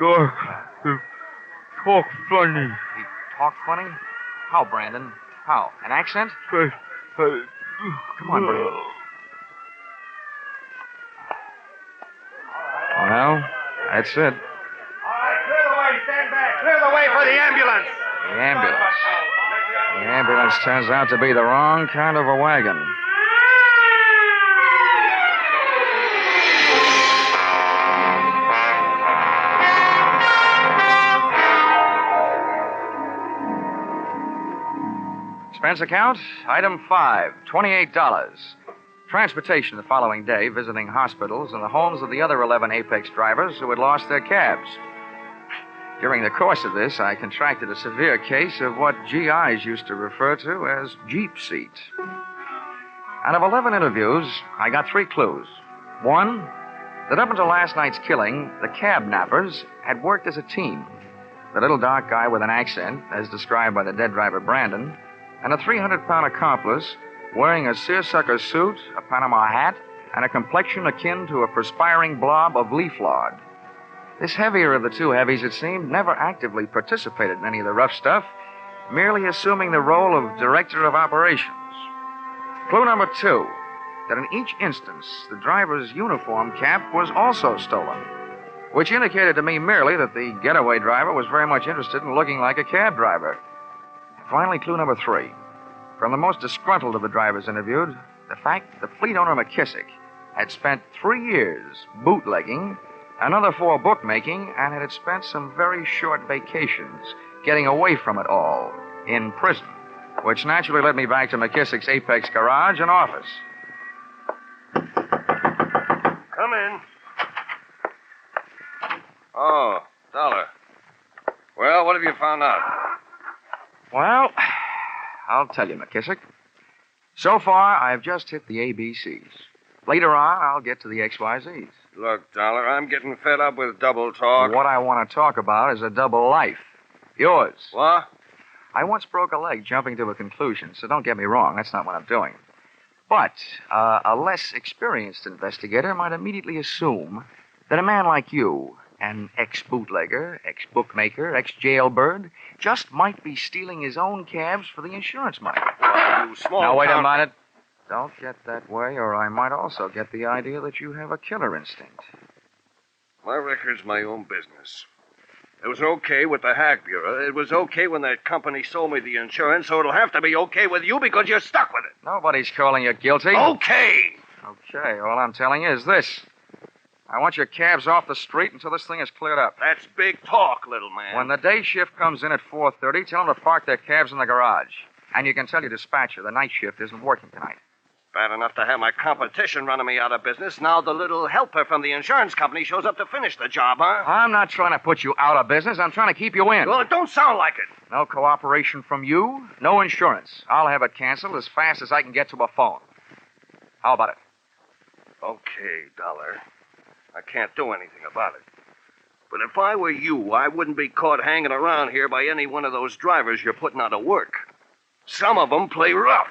Dark. He talk funny. He talked funny? How, Brandon? How? An accent? Hey. Come on, Brandon. Well, that's it. All right, clear the way. Stand back. Clear the way for the ambulance. The ambulance. The ambulance turns out to be the wrong kind of a wagon. Expense account, item 5, $28. Transportation the following day, visiting hospitals and the homes of the other 11 Apex drivers who had lost their cabs. During the course of this, I contracted a severe case of what GIs used to refer to as Jeep seat. Out of 11 interviews, I got 3 clues. One, that up until last night's killing, the cab nappers had worked as a team. The little dark guy with an accent, as described by the dead driver Brandon, and a 300-pound accomplice wearing a seersucker suit, a Panama hat, and a complexion akin to a perspiring blob of leaf lard. This heavier of the two heavies, it seemed, never actively participated in any of the rough stuff, merely assuming the role of director of operations. Clue number 2, that in each instance, the driver's uniform cap was also stolen, which indicated to me merely that the getaway driver was very much interested in looking like a cab driver. Finally, clue number 3. From the most disgruntled of the drivers interviewed, the fact that fleet owner McKissick had spent 3 years bootlegging, another 4 bookmaking, and had spent some very short vacations getting away from it all in prison, which naturally led me back to McKissick's Apex garage and office. Come in. Oh, Dollar. Well, what have you found out? Well, I'll tell you, McKissick. So far, I've just hit the ABCs. Later on, I'll get to the XYZs. Look, Dollar, I'm getting fed up with double talk. What I want to talk about is a double life. Yours. What? I once broke a leg jumping to a conclusion, so don't get me wrong. That's not what I'm doing. But a less experienced investigator might immediately assume that a man like you, an ex-bootlegger, ex-bookmaker, ex-jailbird, just might be stealing his own cabs for the insurance money. Well, you small Now, wait a town- minute. Don't get that way, or I might also get the idea that you have a killer instinct. My record's my own business. It was okay with the Hack Bureau. It was okay when that company sold me the insurance, so it'll have to be okay with you because you're stuck with it. Nobody's calling you guilty. Okay. Okay, all I'm telling you is this. I want your cabs off the street until this thing is cleared up. That's big talk, little man. When the day shift comes in at 4:30, tell them to park their cabs in the garage. And you can tell your dispatcher the night shift isn't working tonight. Bad enough to have my competition running me out of business. Now the little helper from the insurance company shows up to finish the job, huh? I'm not trying to put you out of business. I'm trying to keep you in. Well, it don't sound like it. No cooperation from you, no insurance. I'll have it canceled as fast as I can get to a phone. How about it? Okay, Dollar. I can't do anything about it. But if I were you, I wouldn't be caught hanging around here by any one of those drivers you're putting out of work. Some of them play rough.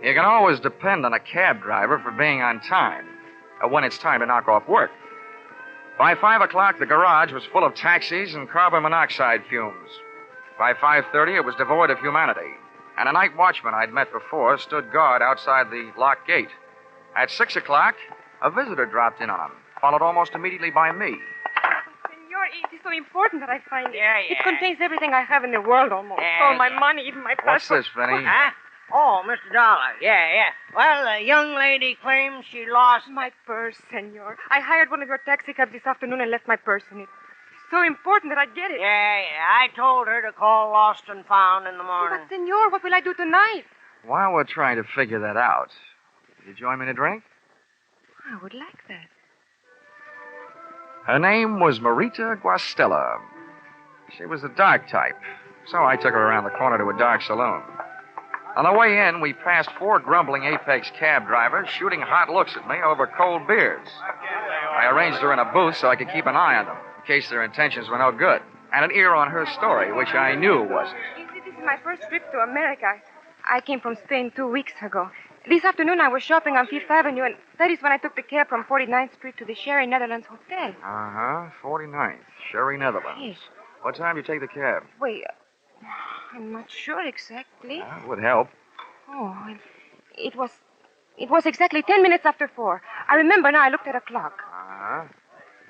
You can always depend on a cab driver for being on time when it's time to knock off work. By 5 o'clock, the garage was full of taxis and carbon monoxide fumes. By 5:30, it was devoid of humanity, and a night watchman I'd met before stood guard outside the locked gate. At 6 o'clock, a visitor dropped in on him, followed almost immediately by me. Senor, it is so important that I find it. Yeah. It contains everything I have in the world almost. All my money, even my passport. What's this, Vinny? Huh? Oh, Mr. Dollar. Yeah. Well, a young lady claims she lost... My purse, senor. I hired one of your taxi cabs this afternoon and left my purse in it. It's so important that I get it. Yeah. I told her to call Lost and Found in the morning. But, senor, what will I do tonight? While we're trying to figure that out, will you join me in a drink? I would like that. Her name was Marita Guastella. She was the dark type, so I took her around the corner to a dark saloon. On the way in, we passed 4 grumbling Apex cab drivers shooting hot looks at me over cold beers. I arranged her in a booth so I could keep an eye on them, in case their intentions were no good, and an ear on her story, which I knew wasn't. You see, this is my first trip to America. I came from Spain 2 weeks ago. This afternoon, I was shopping on Fifth Avenue, and that is when I took the cab from 49th Street to the Sherry Netherlands Hotel. 49th, Sherry Netherlands. Yes. What time did you take the cab? Wait, I'm not sure exactly. That would help. Oh, well, it was exactly 10 minutes after 4. I remember now. I looked at a clock.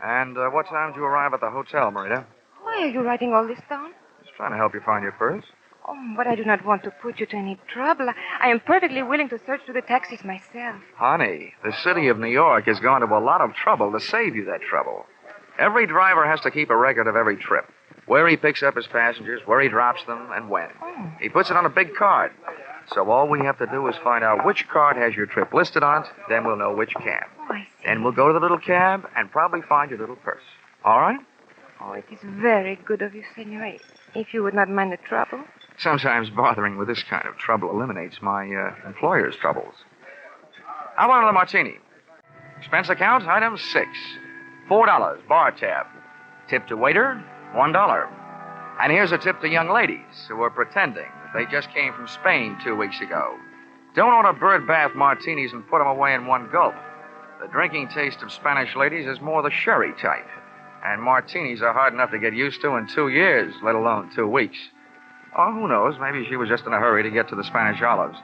And what time did you arrive at the hotel, Marita? Why are you writing all this down? Just trying to help you find your purse. Oh, but I do not want to put you to any trouble. I am perfectly willing to search through the taxis myself. Honey, the city of New York has gone to a lot of trouble to save you that trouble. Every driver has to keep a record of every trip. Where he picks up his passengers, where he drops them, and when. Oh. He puts it on a big card. So all we have to do is find out which card has your trip listed on it, then we'll know which cab. Oh, I see. Then we'll go to the little cab and probably find your little purse. All right? Oh, it is very good of you, senor. If you would not mind the trouble. Sometimes bothering with this kind of trouble eliminates my employer's troubles. How about another martini? Expense account, item 6. $4, bar tab. Tip to waiter, $1. And here's a tip to young ladies who are pretending that they just came from Spain 2 weeks ago. Don't order bird bath martinis and put them away in one gulp. The drinking taste of Spanish ladies is more the sherry type. And martinis are hard enough to get used to in 2 years, let alone 2 weeks. Oh, who knows? Maybe she was just in a hurry to get to the Spanish Olives.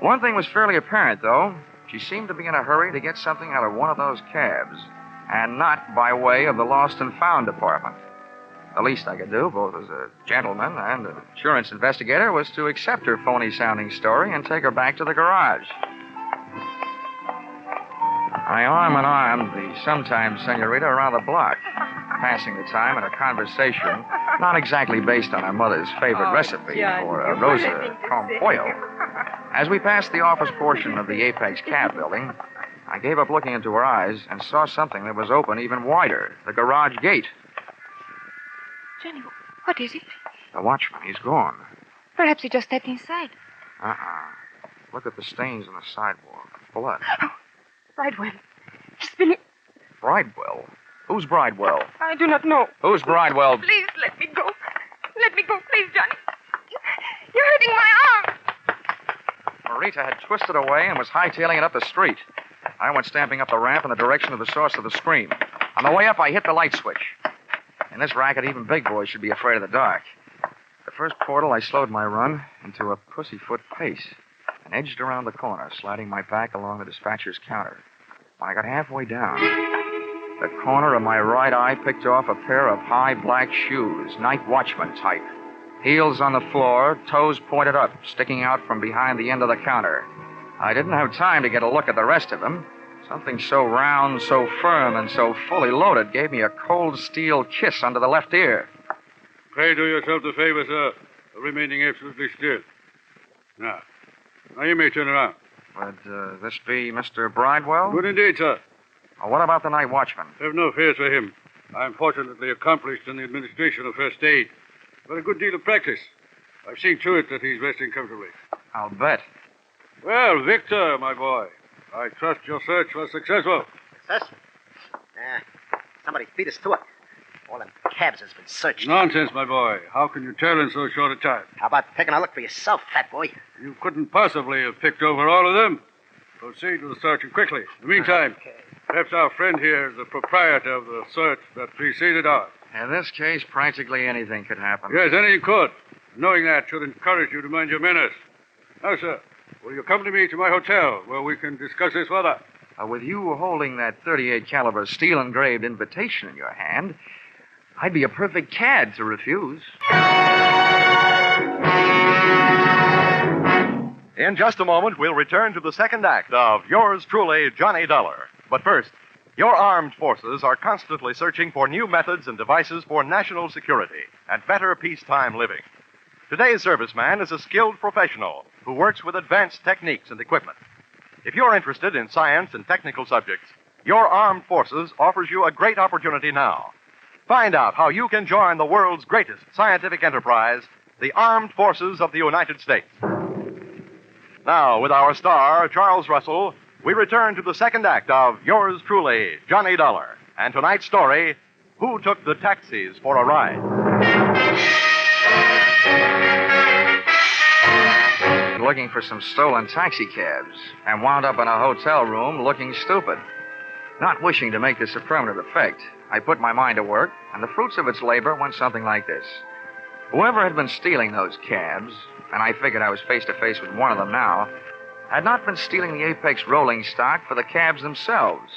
One thing was fairly apparent, though. She seemed to be in a hurry to get something out of one of those cabs, and not by way of the lost and found department. The least I could do, both as a gentleman and an insurance investigator, was to accept her phony-sounding story and take her back to the garage. I arm-in-armed the sometime senorita around the block, passing the time in a conversation not exactly based on her mother's favorite recipe for a rosa con pollo. As we passed the office portion of the Apex cab building, I gave up looking into her eyes and saw something that was open even wider, the garage gate. Johnny, what is it? The watchman, he's gone. Perhaps he just stepped inside. Look at the stains on the sidewalk. Blood. Bridewell. He's been... Bridewell? Who's Bridewell? I do not know. Who's Bridewell? Please, let me go. Let me go, please, Johnny. You're hurting my arm. Marita had twisted away and was hightailing it up the street. I went stamping up the ramp in the direction of the source of the scream. On the way up, I hit the light switch. In this racket, even big boys should be afraid of the dark. The first portal, I slowed my run into a pussyfoot pace. and edged around the corner, sliding my back along the dispatcher's counter. When I got halfway down, the corner of my right eye picked off a pair of high black shoes, night watchman type. Heels on the floor, toes pointed up, sticking out from behind the end of the counter. I didn't have time to get a look at the rest of them. Something so round, so firm, and so fully loaded gave me a cold steel kiss under the left ear. Pray do yourself the favor, sir, of remaining absolutely still. Now you may turn around. Would this be Mr. Bridewell? Good indeed, sir. What about the night watchman? Have no fears for him. I'm fortunately accomplished in the administration of first aid. Got a good deal of practice. I've seen to it that he's resting comfortably. I'll bet. Well, Victor, my boy, I trust your search was successful. Success? Somebody feed us to it. All them cabs has been searched. Nonsense, my boy. How can you tell in so short a time? How about taking a look for yourself, fat boy? You couldn't possibly have picked over all of them. Proceed with the searching quickly. In the meantime, perhaps our friend here is the proprietor of the search that preceded ours. In this case, practically anything could happen. Yes, anything could. Knowing that should encourage you to mind your manners. Now, sir, will you accompany me to my hotel where we can discuss this further? With you holding that .38 caliber steel-engraved invitation in your hand, I'd be a perfect cad to refuse. In just a moment, we'll return to the second act of Yours Truly, Johnny Dollar. But first, your armed forces are constantly searching for new methods and devices for national security and better peacetime living. Today's serviceman is a skilled professional who works with advanced techniques and equipment. If you're interested in science and technical subjects, your armed forces offers you a great opportunity now. Find out how you can join the world's greatest scientific enterprise, the Armed Forces of the United States. Now, with our star, Charles Russell, we return to the second act of Yours Truly, Johnny Dollar. And tonight's story, Who Took the Taxis for a Ride? Looking for some stolen taxicabs and wound up in a hotel room looking stupid. Not wishing to make this a permanent effect, I put my mind to work, and the fruits of its labor went something like this. Whoever had been stealing those cabs, and I figured I was face to face with one of them now, had not been stealing the Apex rolling stock for the cabs themselves,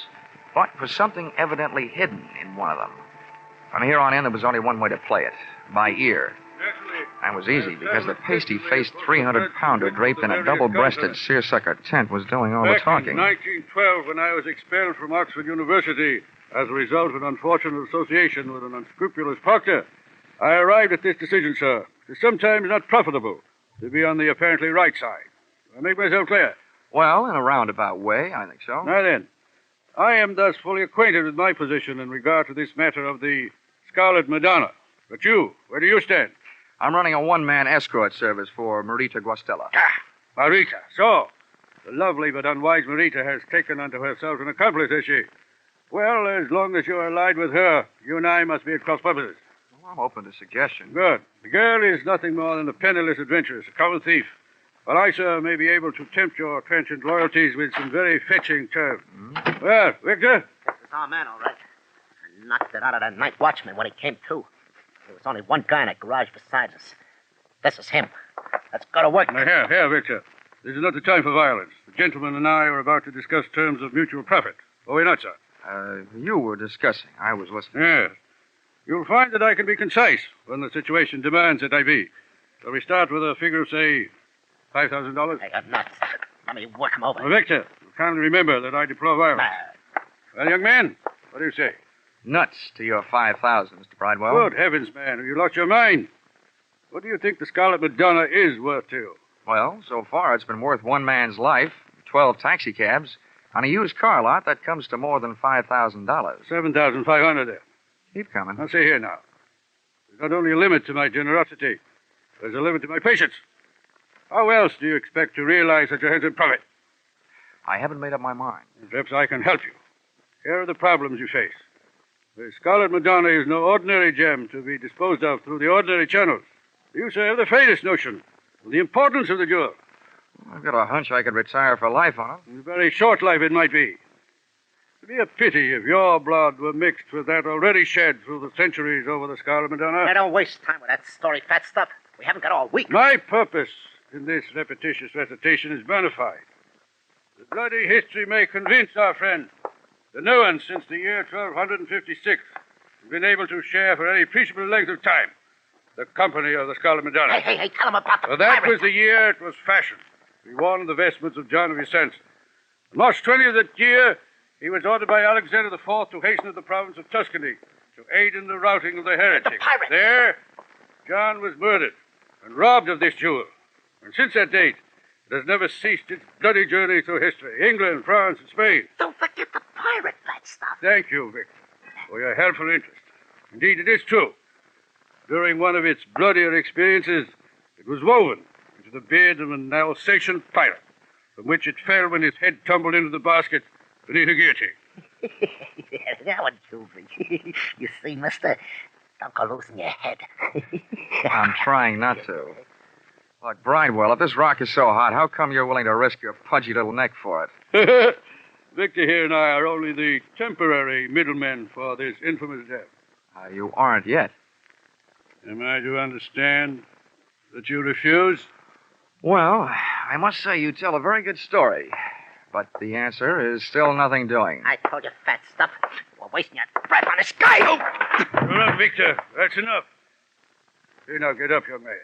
but for something evidently hidden in one of them. From here on in, there was only one way to play it, by ear. That was easy, because the pasty-faced 300-pounder draped in a double-breasted seersucker tent was doing all the talking. Back in 1912, when I was expelled from Oxford University as a result of an unfortunate association with an unscrupulous proctor, I arrived at this decision, sir. It is sometimes not profitable to be on the apparently right side. Do I make myself clear? Well, in a roundabout way, I think so. Now then, I am thus fully acquainted with my position in regard to this matter of the Scarlet Madonna. But you, where do you stand? I'm running a one-man escort service for Marita Guastella. Marita. So, the lovely but unwise Marita has taken unto herself an accomplice, has she? Well, as long as you're allied with her, you and I must be at cross purposes. Well, I'm open to suggestion. Good. The girl is nothing more than a penniless adventuress, a common thief. But I, sir, may be able to tempt your transient loyalties with some very fetching terms. Mm-hmm. Well, Victor? This is our man, all right. I knocked it out of that night watchman when he came to. There was only one guy in that garage besides us. This is him. Let's go to work. Now, here, Victor. This is not the time for violence. The gentleman and I are about to discuss terms of mutual profit. Are we not, sir? You were discussing. I was listening. Yes. You'll find that I can be concise when the situation demands that I be. Shall we start with a figure of, say, $5,000? I got nuts. Let me work him over. Now, Victor, you kindly remember that I deplore violence. Well, young man, what do you say? Nuts to your 5,000, Mr. Bridewell. Good heavens, man. Have you lost your mind? What do you think the Scarlet Madonna is worth to you? Well, so far it's been worth one man's life, 12 taxicabs. On a used car lot, that comes to more than $5,000. $7,500 there. Keep coming. Now, see here now. There's not only a limit to my generosity, there's a limit to my patience. How else do you expect to realize such a handsome profit? I haven't made up my mind. Perhaps I can help you. Here are the problems you face. The Scarlet Madonna is no ordinary gem to be disposed of through the ordinary channels. You, sir, have the faintest notion of the importance of the jewel. I've got a hunch I could retire for life on it. A very short life it might be. It'd be a pity if your blood were mixed with that already shed through the centuries over the Scarlet Madonna. Now, don't waste time with that story fat stuff. We haven't got all week. My purpose in this repetitious recitation is bona fide. The bloody history may convince our friend that no one since the year 1256 has been able to share for any appreciable length of time the company of the Scarlet Madonna. Hey, tell him about the For that pirate. was the year it was fashioned to be worn in the vestments of John of Vicenza. On March 20th that year, he was ordered by Alexander IV to hasten to the province of Tuscany to aid in the routing of the heretics. The pirate! There, John was murdered and robbed of this jewel. And since that date, it has never ceased its bloody journey through history. England, France, and Spain. Don't forget the pirate, that stuff. Thank you, Victor, for your helpful interest. Indeed, it is true. During one of its bloodier experiences, it was woven into the beard of an Alsatian pirate, from which it fell when his head tumbled into the basket beneath a guillotine. Yeah, that one too, Vic. You see, mister, don't go losing your head. I'm trying not to. Look, Bridewell, if this rock is so hot, how come you're willing to risk your pudgy little neck for it? Victor here and I are only the temporary middlemen for this infamous death. You aren't yet. Am I to understand that you refuse? Well, I must say you tell a very good story. But the answer is still nothing doing. I told you, fat stuff. We're wasting your breath on this guy. Well, up, Victor. That's enough. Here, now, get up, young man.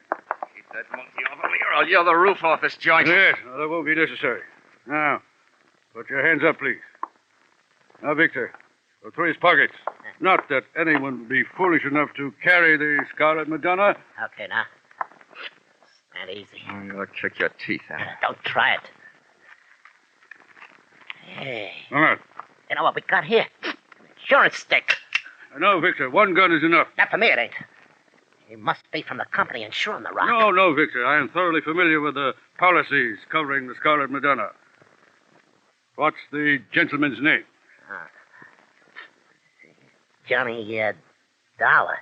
Keep that monkey off of me, or I'll yell the roof off this joint. Yes, no, that won't be necessary. Now, put your hands up, please. Now, Victor, go through his pockets. Not that anyone would be foolish enough to carry the Scarlet Madonna. Okay, now. Stand easy. Oh, you'll kick your teeth in. Don't try it. Hey. All right. You know what we got here? An insurance stick. No, Victor, one gun is enough. Not for me, it ain't. He must be from the company insuring the rock. No, Victor. I am thoroughly familiar with the policies covering the Scarlet Madonna. What's the gentleman's name? Johnny Dollar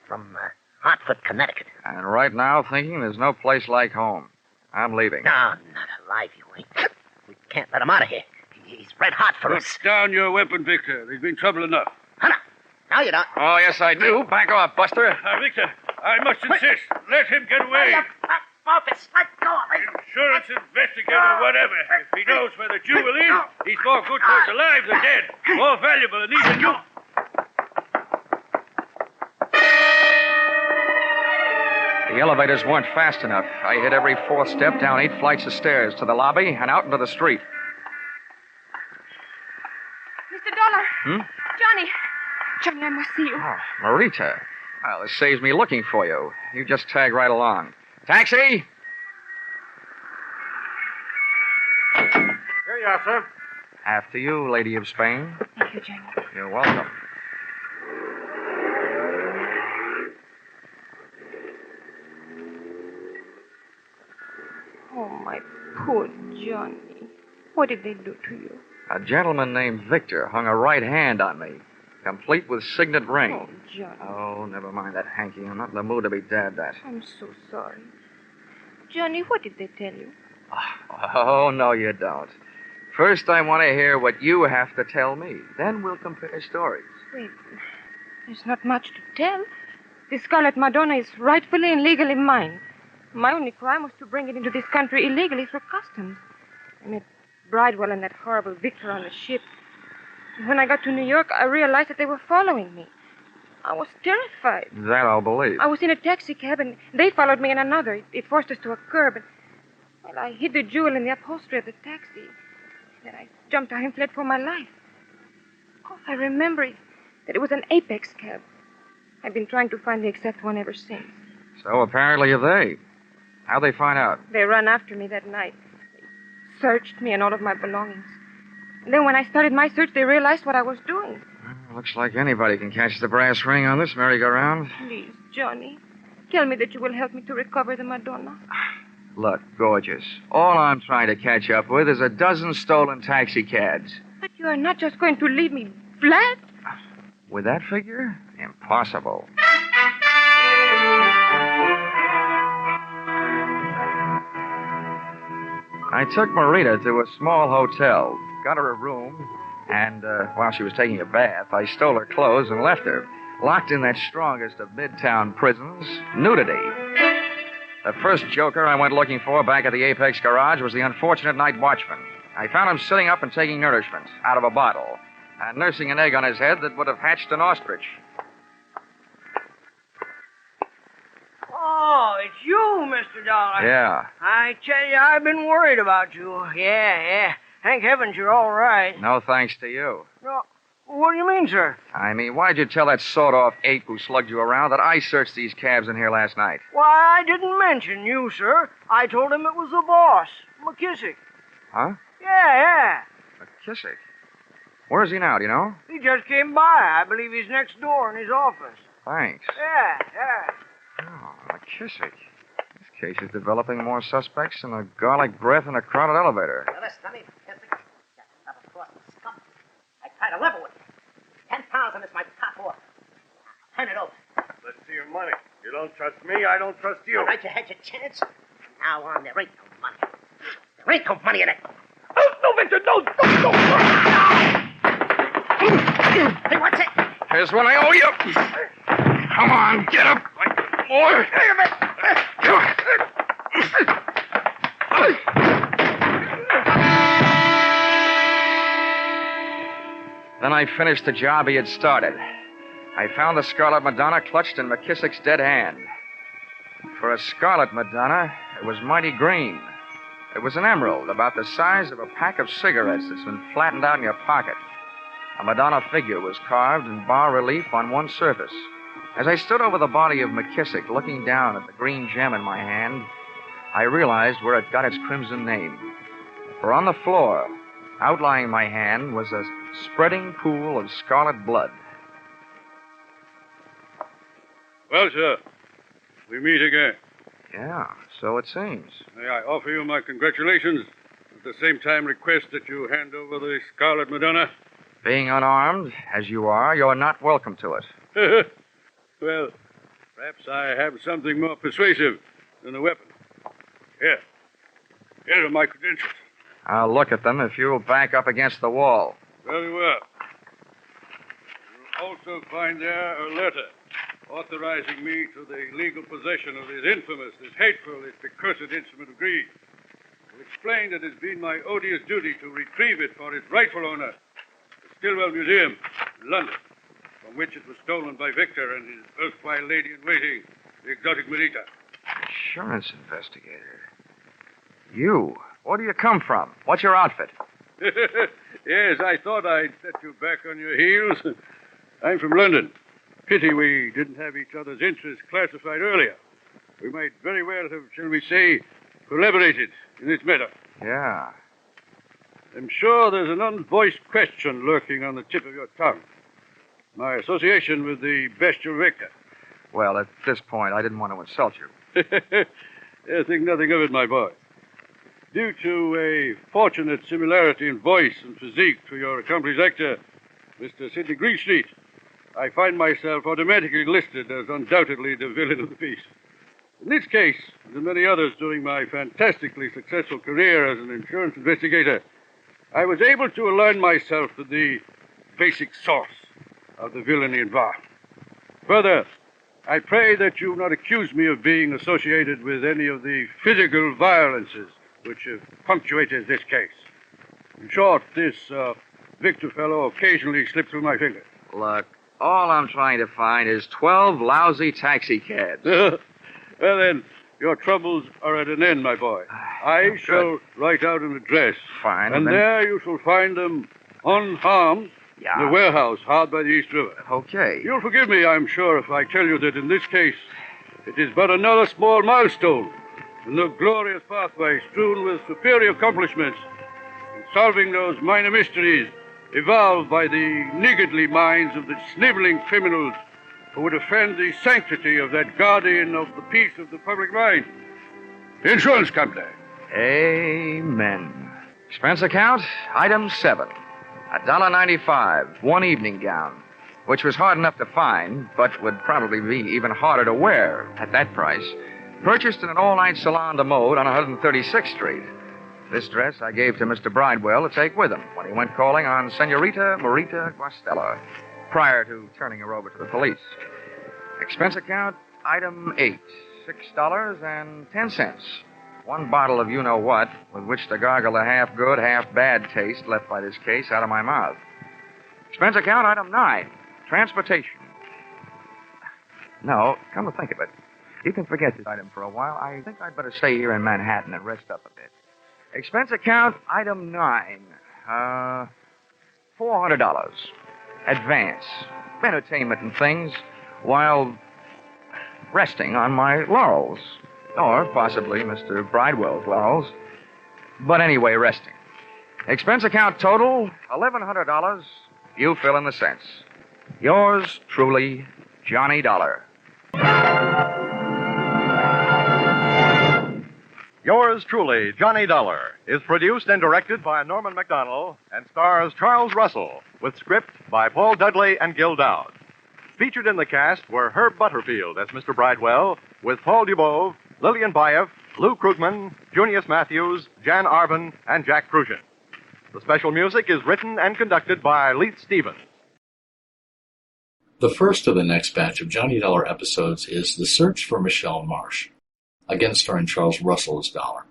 from Hartford, Connecticut. And right now, thinking there's no place like home. I'm leaving. No, not alive, you ain't. We can't let him out of here. He's red hot for Put us. down your weapon, Victor. There's been trouble enough. Hunter, now you don't. Oh, yes, I do. Back off, Buster. Victor, I must insist. Let him get away. Focus. Let go of me. Insurance investigator, whatever. If he knows where the jewel is, he's more good to us alive than dead. More valuable than even you. The elevators weren't fast enough. I hit every fourth step down 8 flights of stairs to the lobby and out into the street. Mr. Dollar. Hmm? Johnny, I must see you. Oh, Marita. Well, this saves me looking for you. You just tag right along. Taxi! Here you are, sir. After you, Lady of Spain. Thank you, Johnny. You're welcome. Oh, my poor Johnny. What did they do to you? A gentleman named Victor hung a right hand on me, complete with signet ring. Oh, Johnny. Oh, never mind that hanky. I'm not in the mood to be dabbed at. I'm so sorry. Johnny, what did they tell you? Oh, no, you don't. First, I want to hear what you have to tell me. Then we'll compare stories. Wait, there's not much to tell. The Scarlet Madonna is rightfully and legally mine. My only crime was to bring it into this country illegally through customs. I met Bridewell and that horrible Victor on the ship. And when I got to New York, I realized that they were following me. I was terrified. That I'll believe. I was in a taxi cab, and they followed me in another. It forced us to a curb, and well, I hid the jewel in the upholstery of the taxi. Then I jumped out and fled for my life. Oh, I remember it, that it was an Apex cab. I've been trying to find the exact one ever since. So apparently are they. How'd they find out? They ran after me that night. They searched me and all of my belongings. And then when I started my search, they realized what I was doing. Well, looks like anybody can catch the brass ring on this merry-go-round. Please, Johnny, tell me that you will help me to recover the Madonna. Look, gorgeous. All I'm trying to catch up with is a dozen stolen taxicabs. But you are not just going to leave me flat? With that figure? Impossible. I took Marita to a small hotel, got her a room, and while she was taking a bath, I stole her clothes and left her, locked in that strongest of midtown prisons, nudity. The first joker I went looking for back at the Apex garage was the unfortunate night watchman. I found him sitting up and taking nourishment out of a bottle and nursing an egg on his head that would have hatched an ostrich. Oh, it's you, Mr. Dollar. Yeah. I tell you, I've been worried about you. Yeah. Thank heavens you're all right. No thanks to you. No, what do you mean, sir? I mean, why'd you tell that sawed-off ape who slugged you around that I searched these cabs in here last night? Why, I didn't mention you, sir. I told him it was the boss, McKissick. Huh? Yeah. McKissick? Where is he now, do you know? He just came by. I believe he's next door in his office. Thanks. Yeah. Oh, McKissick. This case is developing more suspects than a garlic breath in a crowded elevator. Now, listen, honey, McKissick. Got to double cross the scum. I try to level with you. 10,000 is my top offer. Turn it over. Let's see your money. You don't trust me, I don't trust you. All right, you had your chance. From now on, there ain't no money. There ain't no money in it. No, Victor, no. Hey, what's it? Here's what I owe you. Come on, get up. More. Then I finished the job he had started. I found the Scarlet Madonna clutched in McKissick's dead hand. For a Scarlet Madonna, it was mighty green. It was an emerald about the size of a pack of cigarettes that's been flattened out in your pocket. A Madonna figure was carved in bas relief on one surface. As I stood over the body of McKissick, looking down at the green gem in my hand, I realized where it got its crimson name. For on the floor, outlying my hand, was a spreading pool of scarlet blood. Well, sir, we meet again. Yeah, so it seems. May I offer you my congratulations, at the same time request that you hand over the Scarlet Madonna? Being unarmed, as you are, you're not welcome to it. Well, perhaps I have something more persuasive than a weapon. Here are my credentials. I'll look at them if you'll back up against the wall. Very well. You'll also find there a letter authorizing me to the legal possession of this infamous, this hateful, this accursed instrument of greed. I'll explain that it's been my odious duty to retrieve it for its rightful owner, the Stillwell Museum in London, from which it was stolen by Victor and his erstwhile lady-in-waiting, the exotic Marita. Insurance investigator. You? Where do you come from? What's your outfit? Yes, I thought I'd set you back on your heels. I'm from London. Pity we didn't have each other's interests classified earlier. We might very well have, shall we say, collaborated in this matter. Yeah. I'm sure there's an unvoiced question lurking on the tip of your tongue. My association with the bestial Victor. Well, at this point, I didn't want to insult you. Think nothing of it, my boy. Due to a fortunate similarity in voice and physique to your accomplice actor, Mr. Sidney Greenstreet, I find myself automatically listed as undoubtedly the villain of the piece. In this case, and in many others during my fantastically successful career as an insurance investigator, I was able to align myself with the basic source of the villainy involved. Further, I pray that you not accuse me of being associated with any of the physical violences which have punctuated this case. In short, this Victor fellow occasionally slipped through my fingers. Look, all I'm trying to find is 12 lousy taxi cabs. Well, then, your troubles are at an end, my boy. I shall write out an address. Fine. And there you shall find them unharmed in the warehouse hard by the East River. Okay. You'll forgive me, I'm sure, if I tell you that in this case, it is but another small milestone in the glorious pathway strewn with superior accomplishments in solving those minor mysteries evolved by the niggardly minds of the sniveling criminals who would offend the sanctity of that guardian of the peace of the public mind, the insurance company. Amen. Expense account, item 7. $1.95, one evening gown, which was hard enough to find, but would probably be even harder to wear at that price. Purchased in an all-night salon de mode on 136th Street. This dress I gave to Mr. Bridewell to take with him when he went calling on Senorita Marita Guastella, prior to turning her over to the police. Expense account, item 8. $6.10. One bottle of you-know-what, with which to gargle the half-good, half-bad taste left by this case out of my mouth. Expense account, item 9, transportation. No, come to think of it, you can forget this item for a while. I think I'd better stay here in Manhattan and rest up a bit. Expense account, item 9, $400. Advance. Entertainment and things while resting on my laurels. Or possibly Mr. Bridewell's laurels. But anyway, resting. Expense account total, $1,100. You fill in the cents. Yours truly, Johnny Dollar. Yours truly, Johnny Dollar, is produced and directed by Norman MacDonald and stars Charles Russell, with script by Paul Dudley and Gil Dowd. Featured in the cast were Herb Butterfield as Mr. Bridewell, with Paul Dubove, Lillian Baeff, Lou Krugman, Junius Matthews, Jan Arvin, and Jack Kruschen. The special music is written and conducted by Leith Stevens. The first of the next batch of Johnny Dollar episodes is The Search for Michelle Marsh, again starring Charles Russell as Dollar.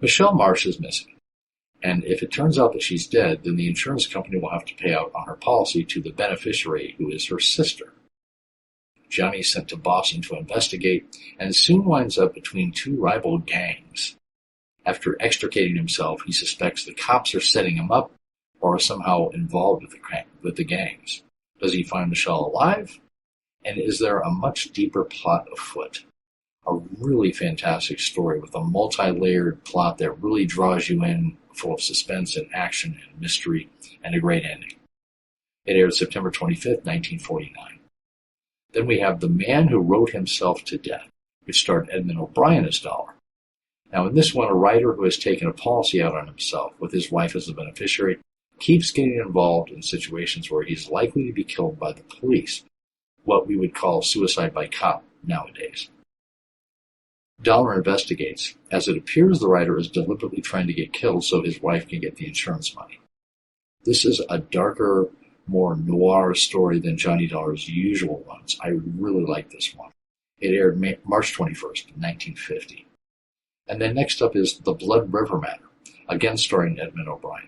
Michelle Marsh is missing, and if it turns out that she's dead, then the insurance company will have to pay out on her policy to the beneficiary, who is her sister. Johnny is sent to Boston to investigate, and soon winds up between two rival gangs. After extricating himself, he suspects the cops are setting him up or are somehow involved with the gangs. Does he find Michelle alive? And is there a much deeper plot afoot? A really fantastic story with a multi-layered plot that really draws you in, full of suspense and action and mystery, and a great ending. It aired September 25th, 1949. Then we have The Man Who Wrote Himself to Death, which starred Edmund O'Brien as Dollar. Now, in this one, a writer who has taken a policy out on himself, with his wife as the beneficiary, keeps getting involved in situations where he's likely to be killed by the police, what we would call suicide by cop nowadays. Dollar investigates, as it appears the writer is deliberately trying to get killed so his wife can get the insurance money. This is a darker, more noir story than Johnny Dollar's usual ones. I really like this one. It aired March 21st, 1950. And then next up is The Blood River Matter, again starring Edmund O'Brien.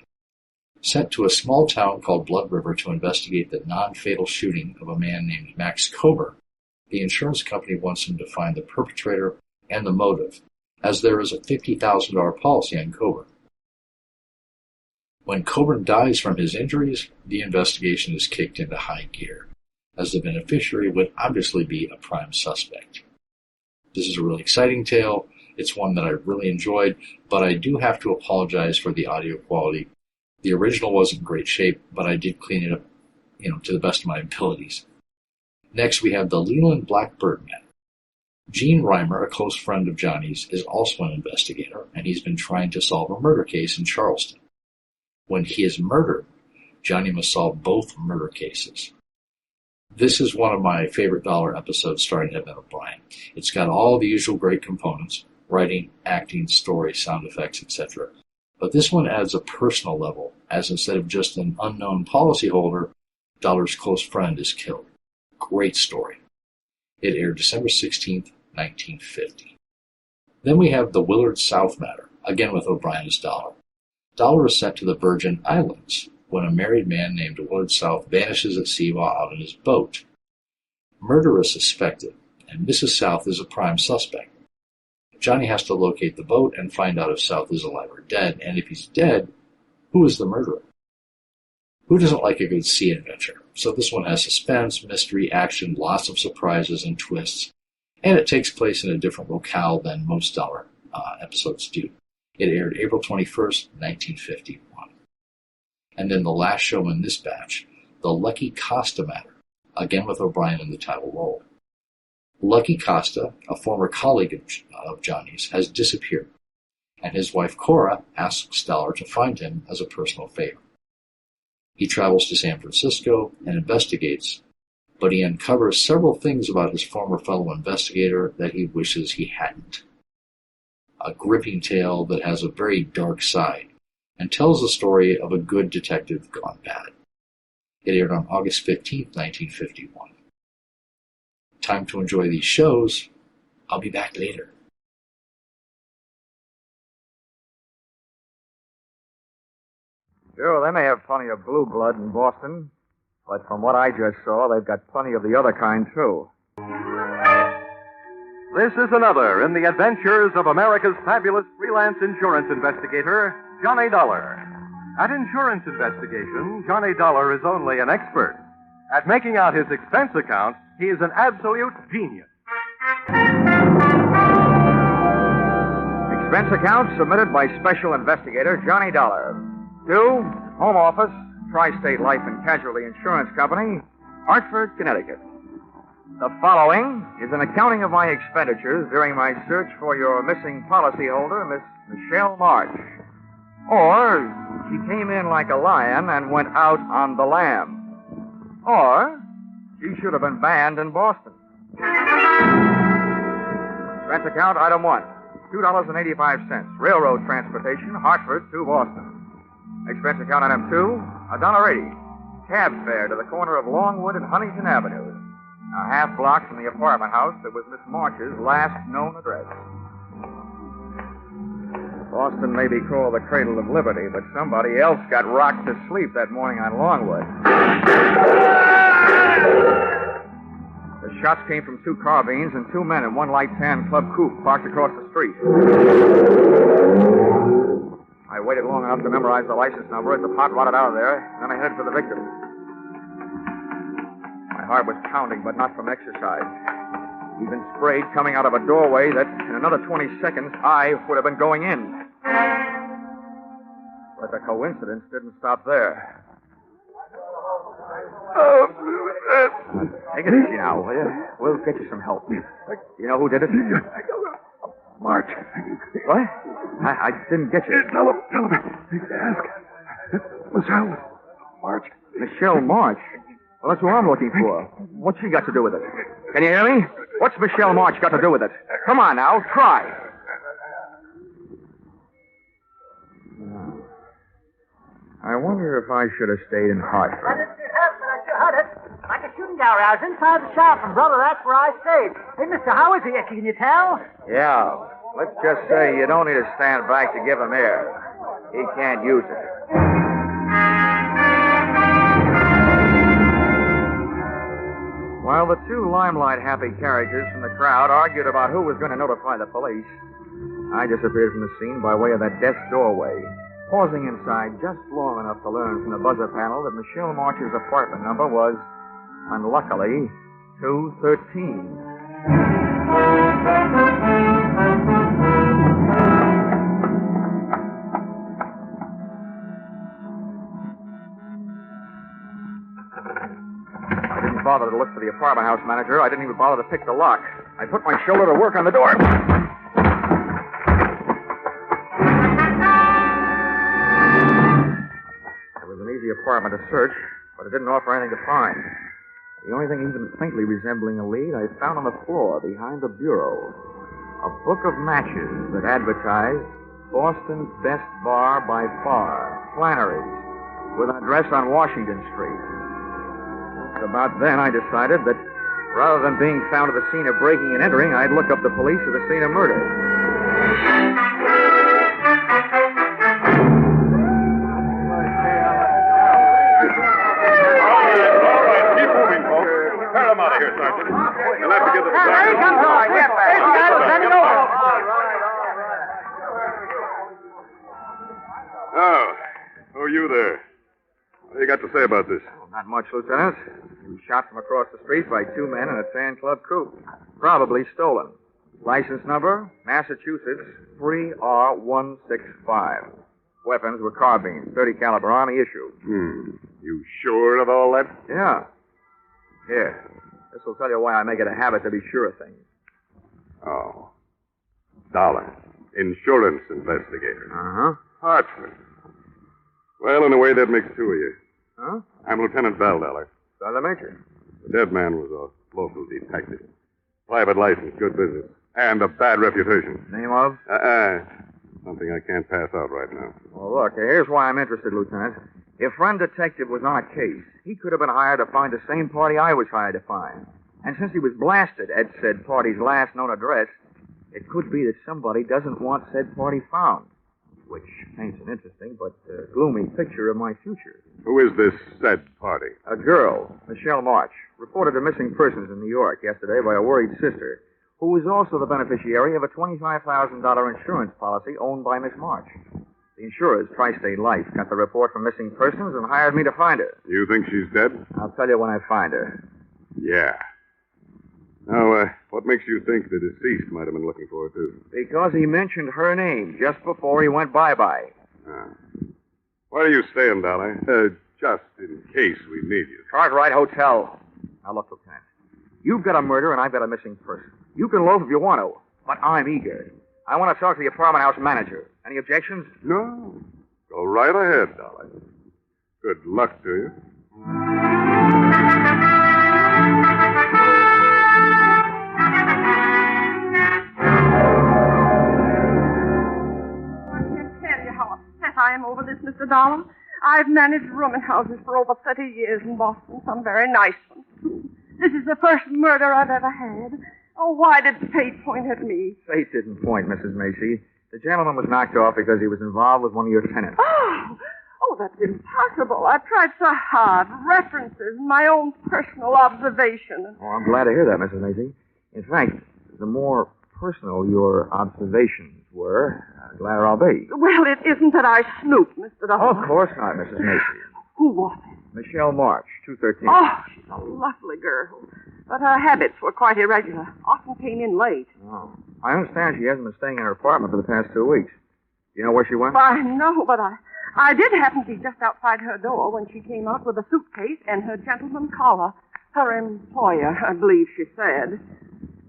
Sent to a small town called Blood River to investigate the non-fatal shooting of a man named Max Coburn, the insurance company wants him to find the perpetrator and the motive, as there is a $50,000 policy on Coburn. When Coburn dies from his injuries, the investigation is kicked into high gear, as the beneficiary would obviously be a prime suspect. This is a really exciting tale. It's one that I really enjoyed, but I do have to apologize for the audio quality. The original was in great shape, but I did clean it up, to the best of my abilities. Next, we have the Leland Blackburn matter. Gene Reimer, a close friend of Johnny's, is also an investigator, and he's been trying to solve a murder case in Charleston. When he is murdered, Johnny must solve both murder cases. This is one of my favorite Dollar episodes starring Edmund O'Brien. It's got all the usual great components: writing, acting, story, sound effects, etc. But this one adds a personal level, as instead of just an unknown policyholder, Dollar's close friend is killed. Great story. It aired December 16th, 1950. Then we have the Willard South matter, again with O'Brien as Dollar. Dollar is sent to the Virgin Islands when a married man named Willard South vanishes at sea while out in his boat. Murder is suspected, and Mrs. South is a prime suspect. Johnny has to locate the boat and find out if South is alive or dead, and if he's dead, who is the murderer? Who doesn't like a good sea adventure? So this one has suspense, mystery, action, lots of surprises and twists, and it takes place in a different locale than most Dollar episodes do. It aired April 21st, 1951. And then the last show in this batch, the Lucky Costa matter, again with O'Brien in the title role. Lucky Costa, a former colleague of Johnny's, has disappeared, and his wife Cora asks Dollar to find him as a personal favor. He travels to San Francisco and investigates, but he uncovers several things about his former fellow investigator that he wishes he hadn't. A gripping tale that has a very dark side and tells the story of a good detective gone bad. It aired on August 15th, 1951. Time to enjoy these shows. I'll be back later. Sure, they may have plenty of blue blood in Boston, but from what I just saw, they've got plenty of the other kind, too. This is another in the adventures of America's fabulous freelance insurance investigator, Johnny Dollar. At insurance investigation, Johnny Dollar is only an expert. At making out his expense accounts, he is an absolute genius. Expense account submitted by Special Investigator Johnny Dollar. To Home Office, Tri-State Life and Casualty Insurance Company, Hartford, Connecticut. The following is an accounting of my expenditures during my search for your missing policyholder, Miss Michelle Marsh. Or, she came in like a lion and went out on the lamb. Or, she should have been banned in Boston. Expense account, item 1, $2.85, railroad transportation, Hartford to Boston. Expense account, item 2, $1.80, cab fare to the corner of Longwood and Huntington Avenues, a half block from the apartment house that was Miss Marsh's last known address. Boston may be called the cradle of liberty, but somebody else got rocked to sleep that morning on Longwood. The shots came from 2 carbines and 2 men in one light tan club coupe parked across the street. I waited long enough to memorize the license number as the pot rotted out of there, then I headed for the victim. My heart was pounding, but not from exercise. He'd been sprayed coming out of a doorway that, in another 20 seconds, I would have been going in. But the coincidence didn't stop there. Take it easy now, will you? We'll get you some help. You know who did it? March. What? I didn't get you. Tell him. Ask. Michelle March. Michelle March? Well, that's who I'm looking for. What's she got to do with it? Can you hear me? What's Michelle March got to do with it? Come on now, try. I wonder if I should have stayed in Hartford. I didn't see it happen, but I sure heard it. Like a shooting gallery. I was inside the shop, and, brother, that's where I stayed. Hey, mister, how is he? Can you tell? Yeah. Let's just say you don't need to stand back to give him air. He can't use it. While the 2 limelight-happy characters from the crowd argued about who was going to notify the police, I disappeared from the scene by way of that desk doorway, pausing inside just long enough to learn from the buzzer panel that Michelle March's apartment number was, unluckily, 213. I didn't bother to look for the apartment house manager. I didn't even bother to pick the lock. I put my shoulder to work on the door. It was an easy apartment to search, but it didn't offer anything to find. The only thing even faintly resembling a lead I found on the floor behind the bureau. A book of matches that advertised Boston's Best Bar by Far, Flannery's, with an address on Washington Street. About then, I decided that rather than being found at the scene of breaking and entering, I'd look up the police at the scene of murder. All right, keep moving, folks. Tear them out of here, Sergeant. You'll have to give the There he comes, boss. There's the guy who's bending over. Oh, who are you there? What do you got to say about this? Not much, Lieutenant. He was shot from across the street by 2 men in a tan club coupe. Probably stolen. License number, Massachusetts 3R165. Weapons were carbines, .30 caliber Army issue. You sure of all that? Yeah. Here. This will tell you why I make it a habit to be sure of things. Oh. Dollar. Insurance investigator. Uh-huh. Hartford. Well, in a way, that makes 2 of you. Huh? I'm Lieutenant Bell Dollar. Sergeant Major. The dead man was a local detective. Private license, good business. And a bad reputation. Name of? Something I can't pass out right now. Well, look, here's why I'm interested, Lieutenant. If friend detective was on a case, he could have been hired to find the same party I was hired to find. And since he was blasted at said party's last known address, it could be that somebody doesn't want said party found, which paints an interesting but gloomy picture of my future. Who is this said party? A girl, Michelle March, reported to missing persons in New York yesterday by a worried sister, who was also the beneficiary of a $25,000 insurance policy owned by Miss March. The insurers, Tri-State Life, got the report from missing persons and hired me to find her. You think she's dead? I'll tell you when I find her. Yeah. Now, what makes you think the deceased might have been looking for her, too? Because he mentioned her name just before he went bye-bye. Ah. Where are you staying, Dollar? Just in case we need you. Cartwright Hotel. Now, look, Lieutenant. You've got a murder and I've got a missing person. You can loaf if you want to, but I'm eager. I want to talk to the apartment house manager. Any objections? No. Go right ahead, Dollar. Good luck to you. I am over this, Mr. Darling. I've managed rooming houses for over 30 years in Boston, some very nice ones, too. This is the first murder I've ever had. Oh, why did fate point at me? Fate didn't point, Mrs. Macy. The gentleman was knocked off because he was involved with one of your tenants. Oh, that's impossible. I've tried so hard. References, my own personal observation. Oh, I'm glad to hear that, Mrs. Macy. In fact, the more personal your observations were, the gladder I'll be. Well, it isn't that I snooped, Mr. Darling. Of course not, Mrs. Macy. Who was it? Michelle March, 213. Oh, she's a lovely girl. But her habits were quite irregular. Often came in late. Oh. I understand she hasn't been staying in her apartment for the past 2 weeks. Do you know where she went? Why, no, but I did happen to be just outside her door when she came out with a suitcase and her gentleman collar. Her employer, I believe she said.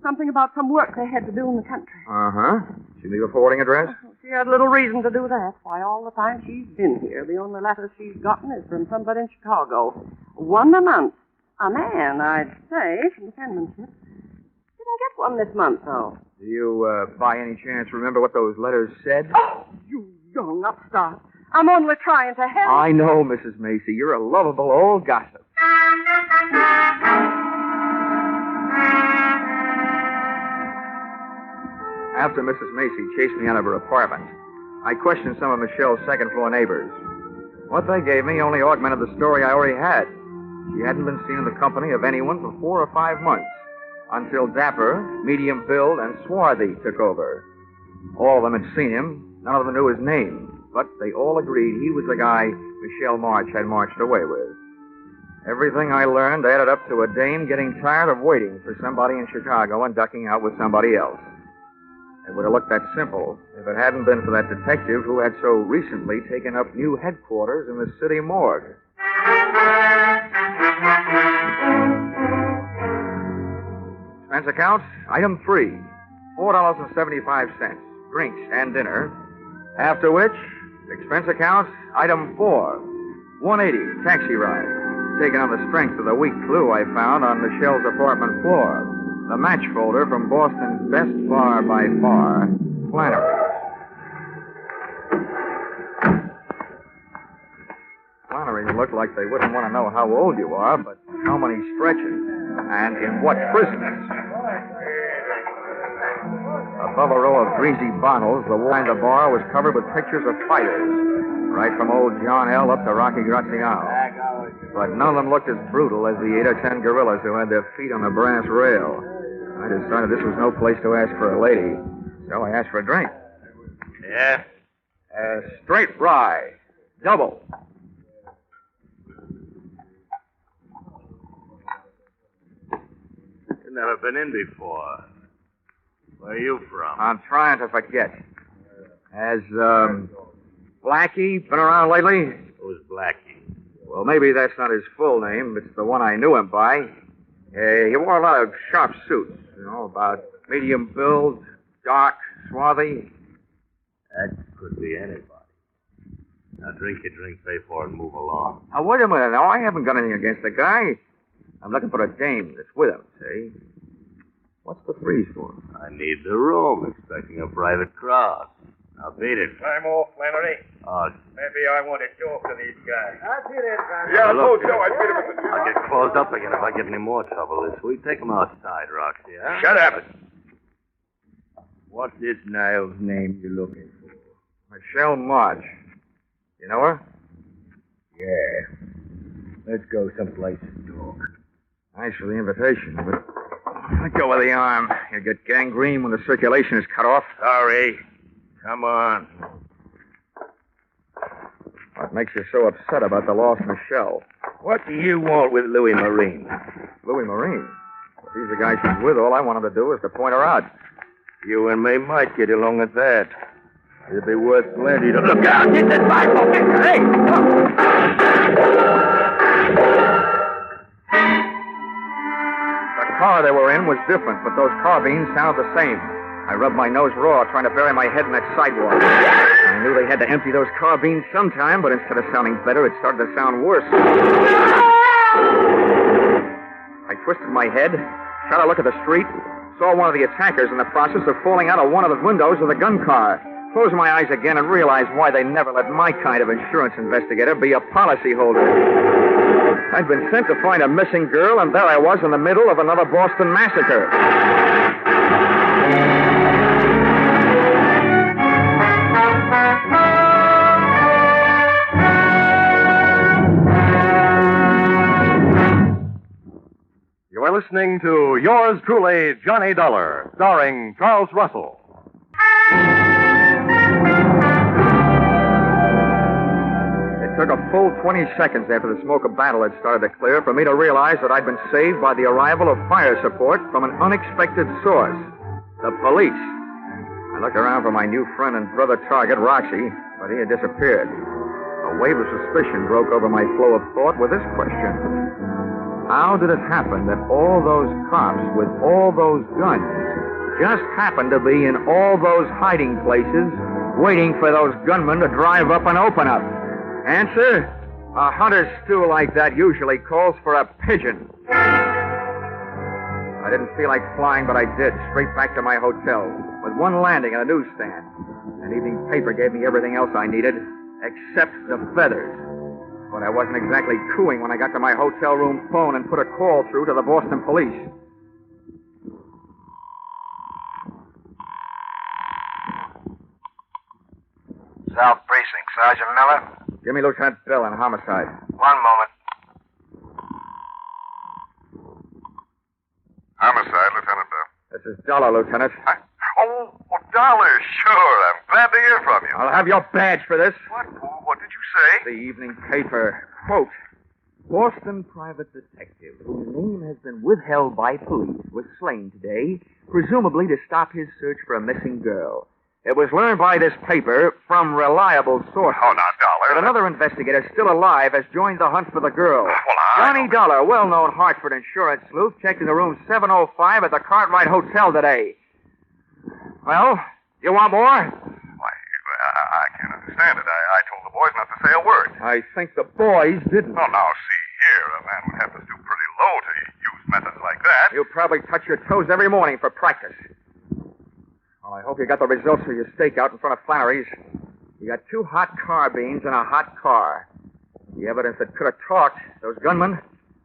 Something about some work they had to do in the country. Uh-huh. She leave a forwarding address? She had little reason to do that. Why, all the time she's been here, the only letters she's gotten is from somebody in Chicago. One a month. A man, I'd say, from the penmanship. Didn't get one this month, though. Do you, by any chance, remember what those letters said? Oh, you young upstart. I'm only trying to help. I know, Mrs. Macy. You're a lovable old gossip. After Mrs. Macy chased me out of her apartment, I questioned some of Michelle's second-floor neighbors. What they gave me only augmented the story I already had. She hadn't been seen in the company of anyone for 4 or 5 months, until dapper, medium build, and swarthy took over. All of them had seen him. None of them knew his name, but they all agreed he was the guy Michelle March had marched away with. Everything I learned added up to a dame getting tired of waiting for somebody in Chicago and ducking out with somebody else. It would have looked that simple if it hadn't been for that detective who had so recently taken up new headquarters in the city morgue. Expense account, item 3, $4.75, drinks and dinner. After which, expense account, item 4, $180, taxi ride, taken on the strength of the weak clue I found on Michelle's apartment floor. The match folder from Boston's best bar by far, Flannery's. Flannery's look like they wouldn't want to know how old you are, but how many stretches, and in what prisons. Above a row of greasy bottles, the wall behind the bar was covered with pictures of fighters, right from old John L. up to Rocky Graziano. But none of them looked as brutal as the 8 or 10 gorillas who had their feet on the brass rail. I decided this was no place to ask for a lady, so I asked for a drink. Yeah? Straight rye. Double. You've never been in before. Where are you from? I'm trying to forget. Has, Blackie been around lately? Who's Blackie? Well, maybe that's not his full name. It's the one I knew him by. He wore a lot of sharp suits, about medium build, dark, swarthy. That could be anybody. Now drink your drink, pay for it, and move along. Now, wait a minute. Now, I haven't got anything against the guy. I'm looking for a dame that's with him, see? What's the freeze for? I need the room, expecting a private crowd. Now beat it. I'm off, Flannery. Maybe I want to talk to these guys. I'll see that, Ronnie. Yeah, I Look, told Joe I'd beat him at the... I'll get closed up again if I get any more trouble this week. Take him outside, Roxy, huh? Shut up. What's this Niles name you're looking for? Michelle Marsh. You know her? Yeah. Let's go someplace and talk. Thanks for the invitation, but let go of the arm. You get gangrene when the circulation is cut off. Sorry. Come on. What makes you so upset about the lost Michelle? What do you want with Louis Marine? Louis Marine? If he's the guy she's with, all I want him to do is to point her out. You and me might get along at that. It'd be worth plenty to look out. Get this rifle. Hey! The car they were in was different, but those carbines sounded the same. I rubbed my nose raw, trying to bury my head in that sidewalk. I knew they had to empty those carbines sometime, but instead of sounding better, it started to sound worse. I twisted my head, shot a look at the street, saw one of the attackers in the process of falling out of one of the windows of the gun car. Closed my eyes again and realized why they never let my kind of insurance investigator be a policyholder. I'd been sent to find a missing girl, and there I was in the middle of another Boston massacre. You're listening to Yours Truly, Johnny Dollar, starring Charles Russell. It took a full 20 seconds after the smoke of battle had started to clear for me to realize that I'd been saved by the arrival of fire support from an unexpected source, the police. I looked around for my new friend and brother target, Roxy, but he had disappeared. A wave of suspicion broke over my flow of thought with this question. How did it happen that all those cops with all those guns just happened to be in all those hiding places waiting for those gunmen to drive up and open up? Answer, a hunter's stew like that usually calls for a pigeon. I didn't feel like flying, but I did, straight back to my hotel, with one landing and a newsstand. An evening paper gave me everything else I needed, except the feathers. But I wasn't exactly cooing when I got to my hotel room phone and put a call through to the Boston police. South Precinct, Sergeant Miller. Give me Lieutenant Bill on homicide. 1 moment. Homicide, Lieutenant Bill. This is Dollar, Lieutenant. Oh, Dollar, sure. I'm glad to hear from you. I'll have your badge for this. What did you say? The evening paper. Quote, Boston private detective, whose name has been withheld by police, was slain today, presumably to stop his search for a missing girl. It was learned by this paper from reliable sources. Oh, now, Dollar. That another investigator still alive has joined the hunt for the girl. Johnny Dollar, well-known Hartford insurance sleuth, checked into room 705 at the Cartwright Hotel today. Well, you want more? Why, I can't understand it. I told the boys not to say a word. I think the boys didn't. Oh, now, see here. A man would have to stoop pretty low to use methods like that. You probably touch your toes every morning for practice. Well, I hope you got the results for your stakeout in front of Flannery's. You got 2 hot carbines and a hot car. The evidence that could have talked, those gunmen,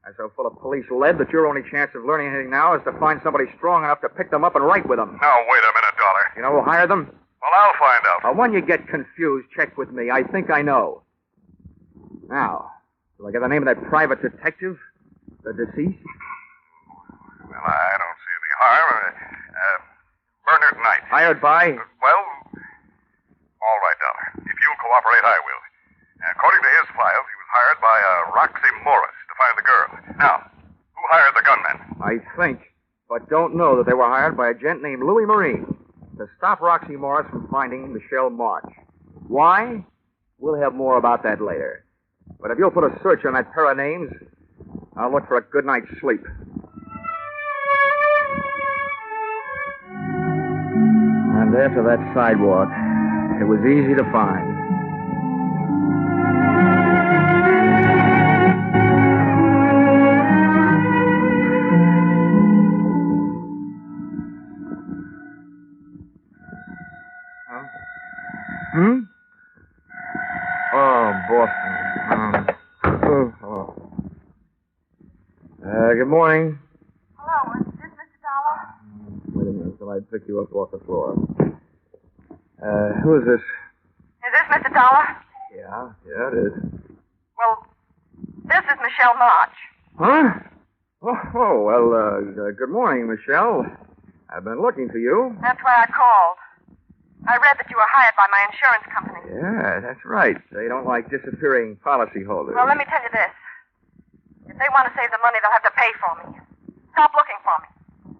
are so full of police lead that your only chance of learning anything now is to find somebody strong enough to pick them up and write with them. Now, wait a minute, Dollar. You know who hired them? Well, I'll find out. When you get confused, check with me. I think I know. Now, do I get the name of that private detective? The deceased? Well, I don't see any harm. Bernard Knight. Hired by? Well, all right, Dollar. If you'll cooperate, I will. According to his files, he was hired by Roxy Morris to find the girl. Now, who hired the gunmen? I think, but don't know that they were hired by a gent named Louis Marine to stop Roxy Morris from finding Michelle Marsh. Why? We'll have more about that later. But if you'll put a search on that pair of names, I'll look for a good night's sleep. And after that sidewalk, it was easy to find. Hmm? Oh, Boston. Good morning. Hello, is this Mr. Dollar? Wait a minute till I pick you up off the floor. Who is this? Is this Mr. Dollar? Yeah, it is. Well, this is Michelle March. Huh? Good morning, Michelle. I've been looking for you. That's why I called. I read that you were hired by my insurance company. Yeah, that's right. They don't like disappearing policyholders. Well, let me tell you this. If they want to save the money, they'll have to pay for me. Stop looking for me.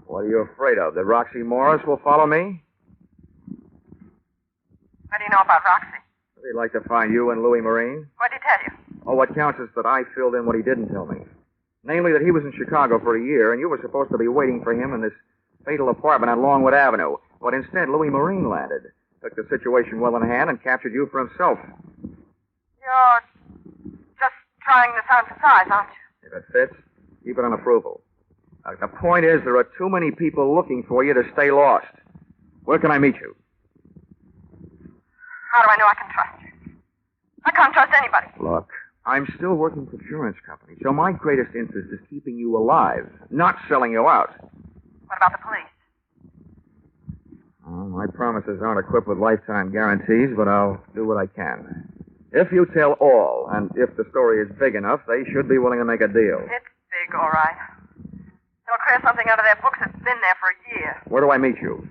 What are you afraid of? That Roxy Morris will follow me? What do you know about Roxy? They'd like to find you and Louis Marine. What did he tell you? Oh, what counts is that I filled in what he didn't tell me. Namely, that he was in Chicago for a year, and you were supposed to be waiting for him in this fatal apartment on Longwood Avenue. But instead, Louis Marine landed, took the situation well in hand, and captured you for himself. You're just trying this on for size, aren't you? If it fits, keep it on approval. The point is, there are too many people looking for you to stay lost. Where can I meet you? How do I know I can trust you? I can't trust anybody. Look, I'm still working for insurance companies, so my greatest interest is keeping you alive, not selling you out. What about the police? Well, my promises aren't equipped with lifetime guarantees, but I'll do what I can. If you tell all, and if the story is big enough, they should be willing to make a deal. It's big, all right. They'll clear something out of their books that's been there for a year. Where do I meet you?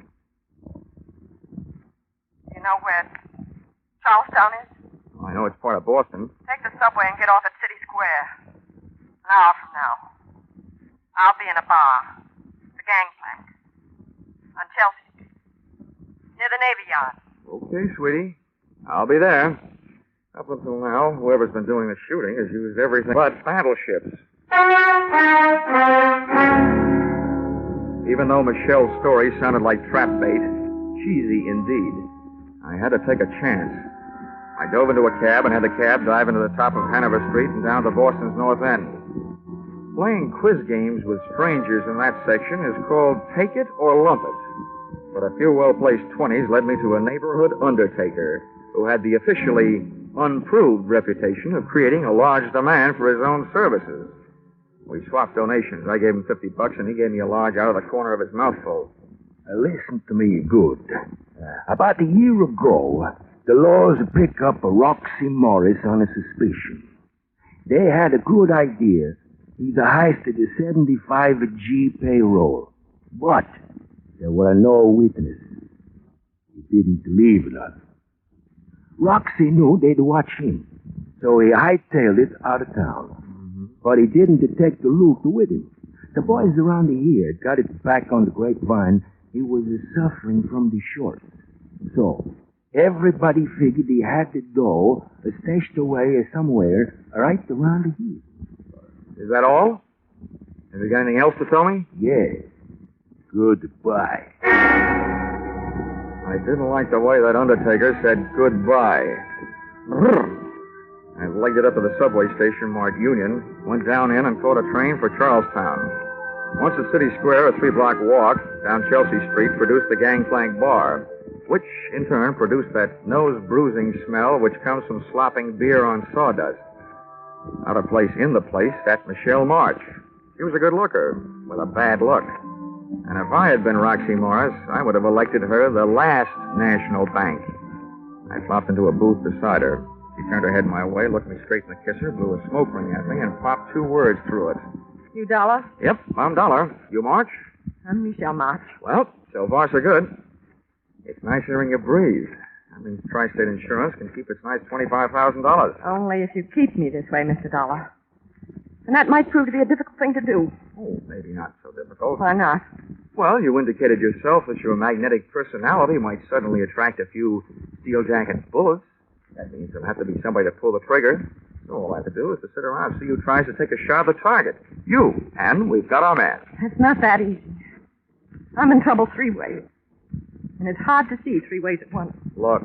You know where Charlestown is? I know it's part of Boston. Take the subway and get off at City Square. An hour from now. I'll be in a bar. The Gangplank. On Chelsea Street. Near the Navy Yard. Okay, sweetie. I'll be there. Up until now, whoever's been doing the shooting has used everything but battleships. Even though Michelle's story sounded like trap bait, cheesy indeed, I had to take a chance. I dove into a cab and had the cab dive into the top of Hanover Street and down to Boston's North End. Playing quiz games with strangers in that section is called Take It or Lump It. But a few well-placed 20s led me to a neighborhood undertaker who had the officially unproved reputation of creating a large demand for his own services. We swapped donations. I gave him $50, and he gave me a large out of the corner of his mouthful. Listen to me good. About a year ago, the laws picked up a Roxy Morris on a suspicion. They had a good idea. He's heisted a 75G payroll. But there were no witnesses. He didn't believe none. Roxy knew they'd watch him, so he hightailed it out of town. But he didn't detect the loot with him. The boys around here got it back on the grapevine. He was suffering from the shorts. So everybody figured he had the dough stashed away somewhere right around the here. Is that all? Have you got anything else to tell me? Yeah. Goodbye. I didn't like the way that undertaker said goodbye. I legged it up to the subway station marked Union, went down in and caught a train for Charlestown. Once at City Square, a 3-block walk down Chelsea Street produced the Gangplank Bar, which in turn produced that nose-bruising smell which comes from slopping beer on sawdust. Out of place in the place sat Michelle March. She was a good looker, with a bad look. And if I had been Roxy Morris, I would have elected her the last national bank. I flopped into a booth beside her. She turned her head my way, looked me straight in the kisser, blew a smoke ring at me, and popped 2 words through it. You Dollar? Yep, I'm Dollar. You March? I'm Michelle March. Well, so far so good. It's nice hearing you breathe. That means Tri-State Insurance can keep its nice $25,000. Only if you keep me this way, Mr. Dollar. And that might prove to be a difficult thing to do. Oh, maybe not so difficult. Why not? Well, you indicated yourself that your magnetic personality might suddenly attract a few steel jacket bullets. That means there'll have to be somebody to pull the trigger. So all I have to do is to sit around and see who tries to take a shot at the target. You. And we've got our man. It's not that easy. I'm in trouble 3 ways. And it's hard to see 3 ways at once. Look,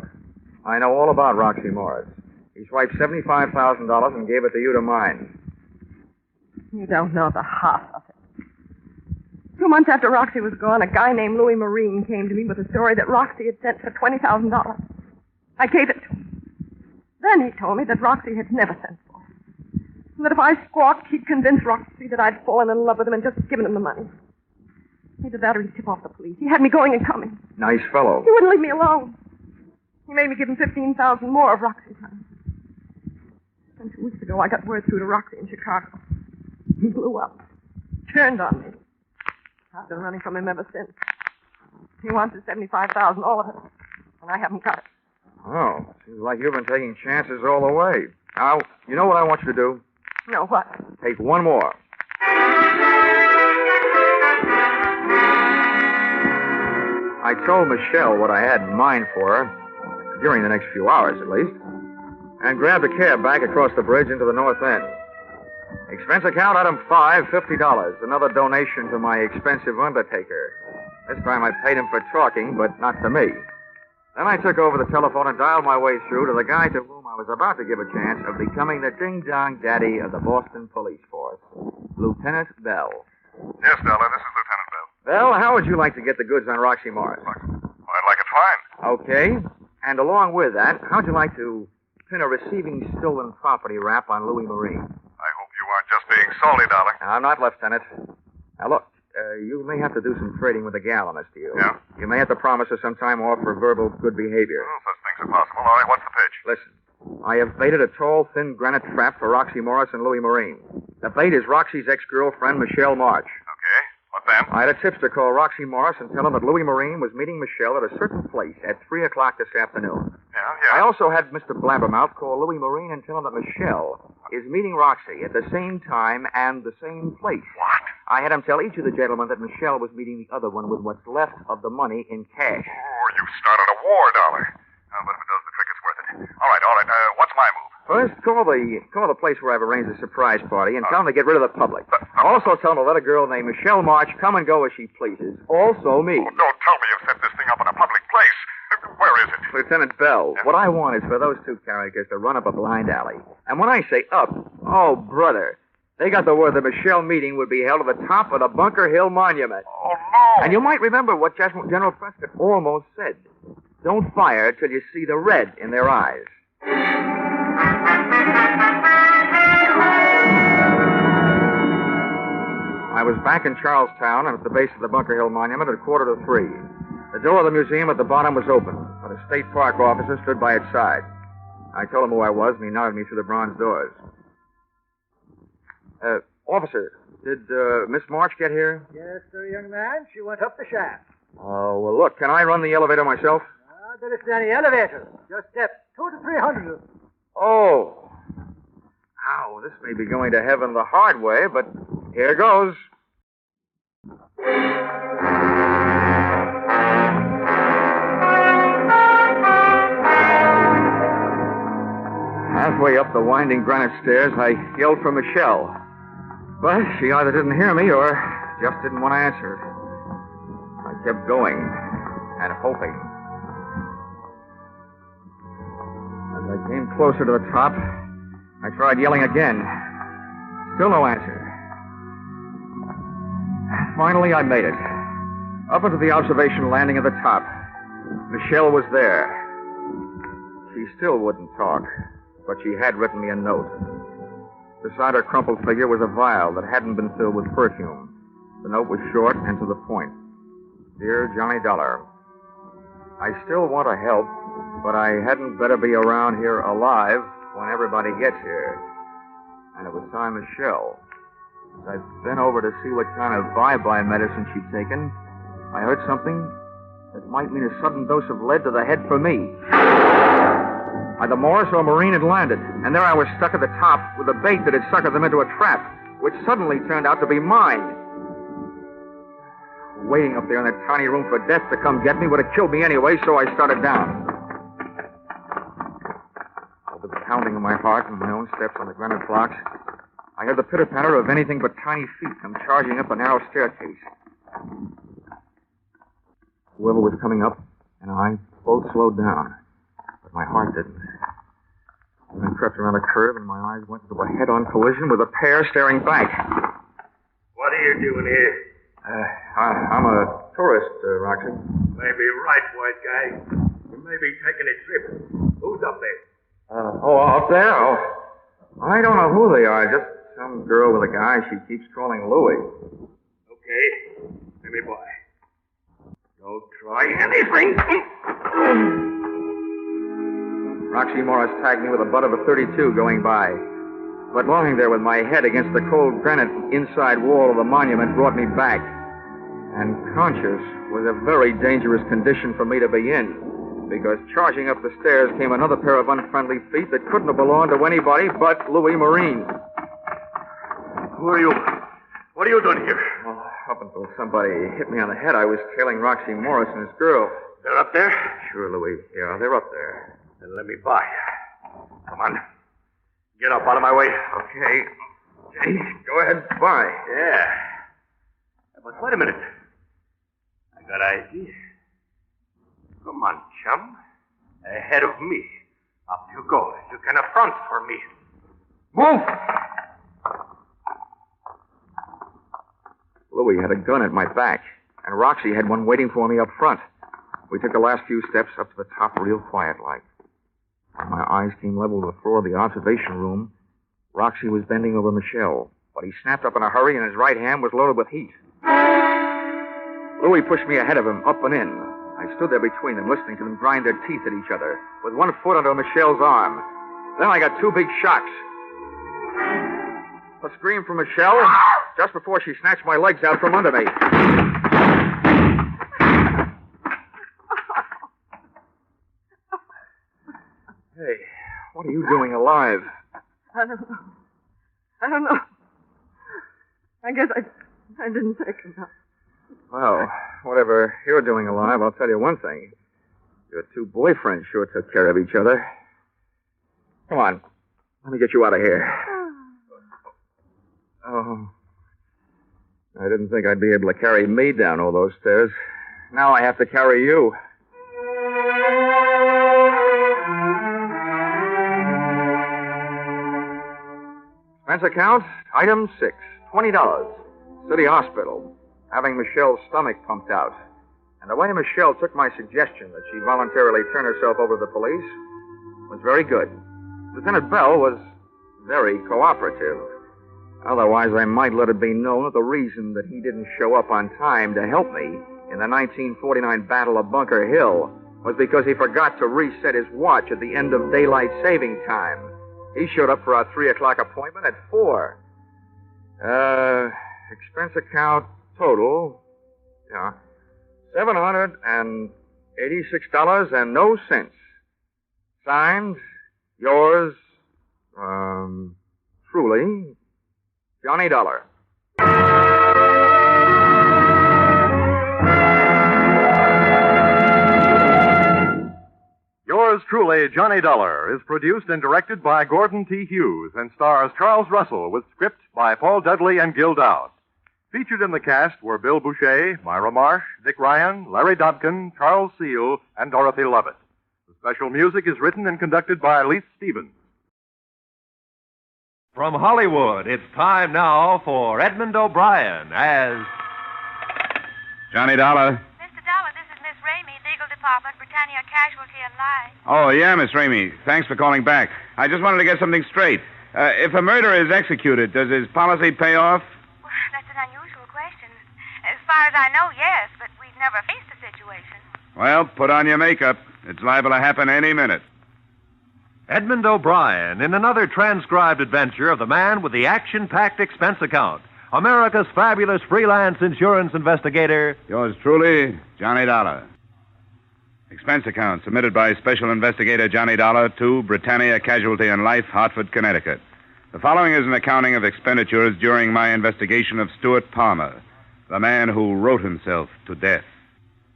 I know all about Roxy Morris. He swiped $75,000 and gave it to you to mine. You don't know the half of it. 2 months after Roxy was gone, a guy named Louis Marine came to me with a story that Roxy had sent for $20,000. I gave it to him. Then he told me that Roxy had never sent for him. And that if I squawked, he'd convince Roxy that I'd fallen in love with him and just given him the money. Either that or he'd tip off the police. He had me going and coming. Nice fellow. He wouldn't leave me alone. He made me give him $15,000 more of Roxy's money. And 2 weeks ago, I got word through to Roxy in Chicago. He blew up. Turned on me. I've been running from him ever since. He wants his $75,000, all of it. And I haven't got it. Oh, seems like you've been taking chances all the way. Now, you know what I want you to do? No, what? Take one more. I told Michelle what I had in mind for her, during the next few hours at least, and grabbed a cab back across the bridge into the north end. Expense account item 5, $50. Another donation to my expensive undertaker. This time I paid him for talking, but not to me. Then I took over the telephone and dialed my way through to the guy to whom I was about to give a chance of becoming the ding-dong daddy of the Boston Police Force, Lieutenant Bell. Yes, Dollar, this is Lieutenant Bell. Bell, how would you like to get the goods on Roxy Morris? I'd like it fine. Okay. And along with that, how'd you like to pin a receiving stolen property rap on Louis Marine? I hope you aren't just being salty, Dollar. I'm not, Lieutenant. Now, look, you may have to do some trading with the gal on this deal. Yeah? You may have to promise her some time off for verbal good behavior. Well, such things are possible. All right, what's the pitch? Listen, I have baited a tall, thin granite trap for Roxy Morris and Louis Marine. The bait is Roxy's ex-girlfriend, Michelle Marsh. Okay, what then? I had a tipster call Roxy Morris and tell him that Louis Marine was meeting Michelle at a certain place at 3 o'clock this afternoon. Yeah. I also had Mr. Blabbermouth call Louis Marine and tell him that Michelle is meeting Roxy at the same time and the same place. What? I had him tell each of the gentlemen that Michelle was meeting the other one with what's left of the money in cash. Oh, you've started a war, Dollar. But if it does the trick, it's worth it. All right. What's my move? First, call the place where I've arranged the surprise party and tell them to get rid of the public. Also tell them to let a girl named Michelle March come and go as she pleases. Also me. Oh, don't tell me you've set this thing up in a public place. Where is it? Lieutenant Bell, what I want is for those two characters to run up a blind alley. And when I say up, oh, brother, they got the word the Michelle meeting would be held at the top of the Bunker Hill Monument. Oh, no. And you might remember what General Prescott almost said. Don't fire till you see the red in their eyes. I was back in Charlestown and at the base of the Bunker Hill Monument at 2:45. The door of the museum at the bottom was open, but a state park officer stood by its side. I told him who I was, and he nodded me through the bronze doors. Officer, did Miss March get here? Yes, sir, young man. She went up the shaft. Oh, well, look, can I run the elevator myself? There isn't any elevator. Just steps. 200 to 300. Oh. Ow, this may be going to heaven the hard way, but here goes. Halfway up the winding granite stairs, I yelled for Michelle. But she either didn't hear me or just didn't want to answer. I kept going and hoping. As I came closer to the top, I tried yelling again. Still no answer. Finally, I made it. Up into the observation landing at the top. Michelle was there. She still wouldn't talk, but she had written me a note. Beside her crumpled figure was a vial that hadn't been filled with perfume. The note was short and to the point. Dear Johnny Dollar, I still want to help, but I hadn't better be around here alive when everybody gets here. And it was time Michelle. As I've been over to see what kind of bye-bye medicine she'd taken, I heard something that might mean a sudden dose of lead to the head for me. Either Morris or Marine had landed, and there I was stuck at the top with a bait that had suckered them into a trap, which suddenly turned out to be mine. Waiting up there in that tiny room for death to come get me would have killed me anyway, so I started down. Over the pounding of my heart and my own steps on the granite blocks, I heard the pitter-patter of anything but tiny feet come charging up a narrow staircase. Whoever was coming up and I both slowed down, but my heart didn't. And I crept around a curve and my eyes went into a head-on collision with a pair staring back. What are you doing here? I'm a tourist, Roxy. Maybe right, white guy. You may be taking a trip. Who's up there? Up there? Oh, I don't know who they are. Just some girl with a guy she keeps calling Louis. Okay. Let me by. Don't try anything. Roxy Morris tagged me with the butt of a .32 going by. But lying there with my head against the cold granite inside wall of the monument brought me back. And conscious was a very dangerous condition for me to be in, because charging up the stairs came another pair of unfriendly feet that couldn't have belonged to anybody but Louis Marine. Who are you? What are you doing here? Well, up until somebody hit me on the head, I was tailing Roxy Morris and his girl. They're up there? Sure, Louis. Yeah, they're up there. Then let me by. Come on. Get up out of my way. Okay. Go ahead, by. Yeah. But wait a minute. I got an idea. Come on, chum. Ahead of me. Up you go. You can affront for me. Move! Louis had a gun at my back, and Roxy had one waiting for me up front. We took the last few steps up to the top real quiet-like. When my eyes came level to the floor of the observation room, Roxy was bending over Michelle, but he snapped up in a hurry, and his right hand was loaded with heat. Louis pushed me ahead of him, up and in. I stood there between them, listening to them grind their teeth at each other, with one foot under Michelle's arm. Then I got two big shocks. A scream from Michelle, just before she snatched my legs out from under me. Hey, what are you doing alive? I don't know. I guess I didn't take enough. Well, whatever you're doing alive, I'll tell you one thing. Your two boyfriends sure took care of each other. Come on. Let me get you out of here. Oh. I didn't think I'd be able to carry me down all those stairs. Now I have to carry you. Expense account, item 6, $20. City hospital. Having Michelle's stomach pumped out. And the way Michelle took my suggestion that she voluntarily turn herself over to the police was very good. Lieutenant Bell was very cooperative. Otherwise, I might let it be known that the reason that he didn't show up on time to help me in the 1949 Battle of Bunker Hill was because he forgot to reset his watch at the end of daylight saving time. He showed up for our 3 o'clock appointment at 4. Expense account total, $786 and no cents. Signed, yours, truly, Johnny Dollar. Yours truly, Johnny Dollar, is produced and directed by Gordon T. Hughes and stars Charles Russell with script by Paul Dudley and Gil Dowd. Featured in the cast were Bill Boucher, Myra Marsh, Dick Ryan, Larry Dobkin, Charles Seal, and Dorothy Lovett. The special music is written and conducted by Leith Stevens. From Hollywood, it's time now for Edmund O'Brien as Johnny Dollar. Mr. Dollar, this is Miss Ramey, Legal Department, Britannia Casualty and Life. Oh, yeah, Miss Ramey. Thanks for calling back. I just wanted to get something straight. If a murderer is executed, does his policy pay off? Well, that's an unusual question. As far as I know, yes, but we've never faced a situation. Well, put on your makeup. It's liable to happen any minute. Edmund O'Brien in another transcribed adventure of the man with the action-packed expense account, America's fabulous freelance insurance investigator. Yours truly, Johnny Dollar. Expense account submitted by Special Investigator Johnny Dollar to Britannia Casualty and Life, Hartford, Connecticut. The following is an accounting of expenditures during my investigation of Stuart Palmer, the man who wrote himself to death.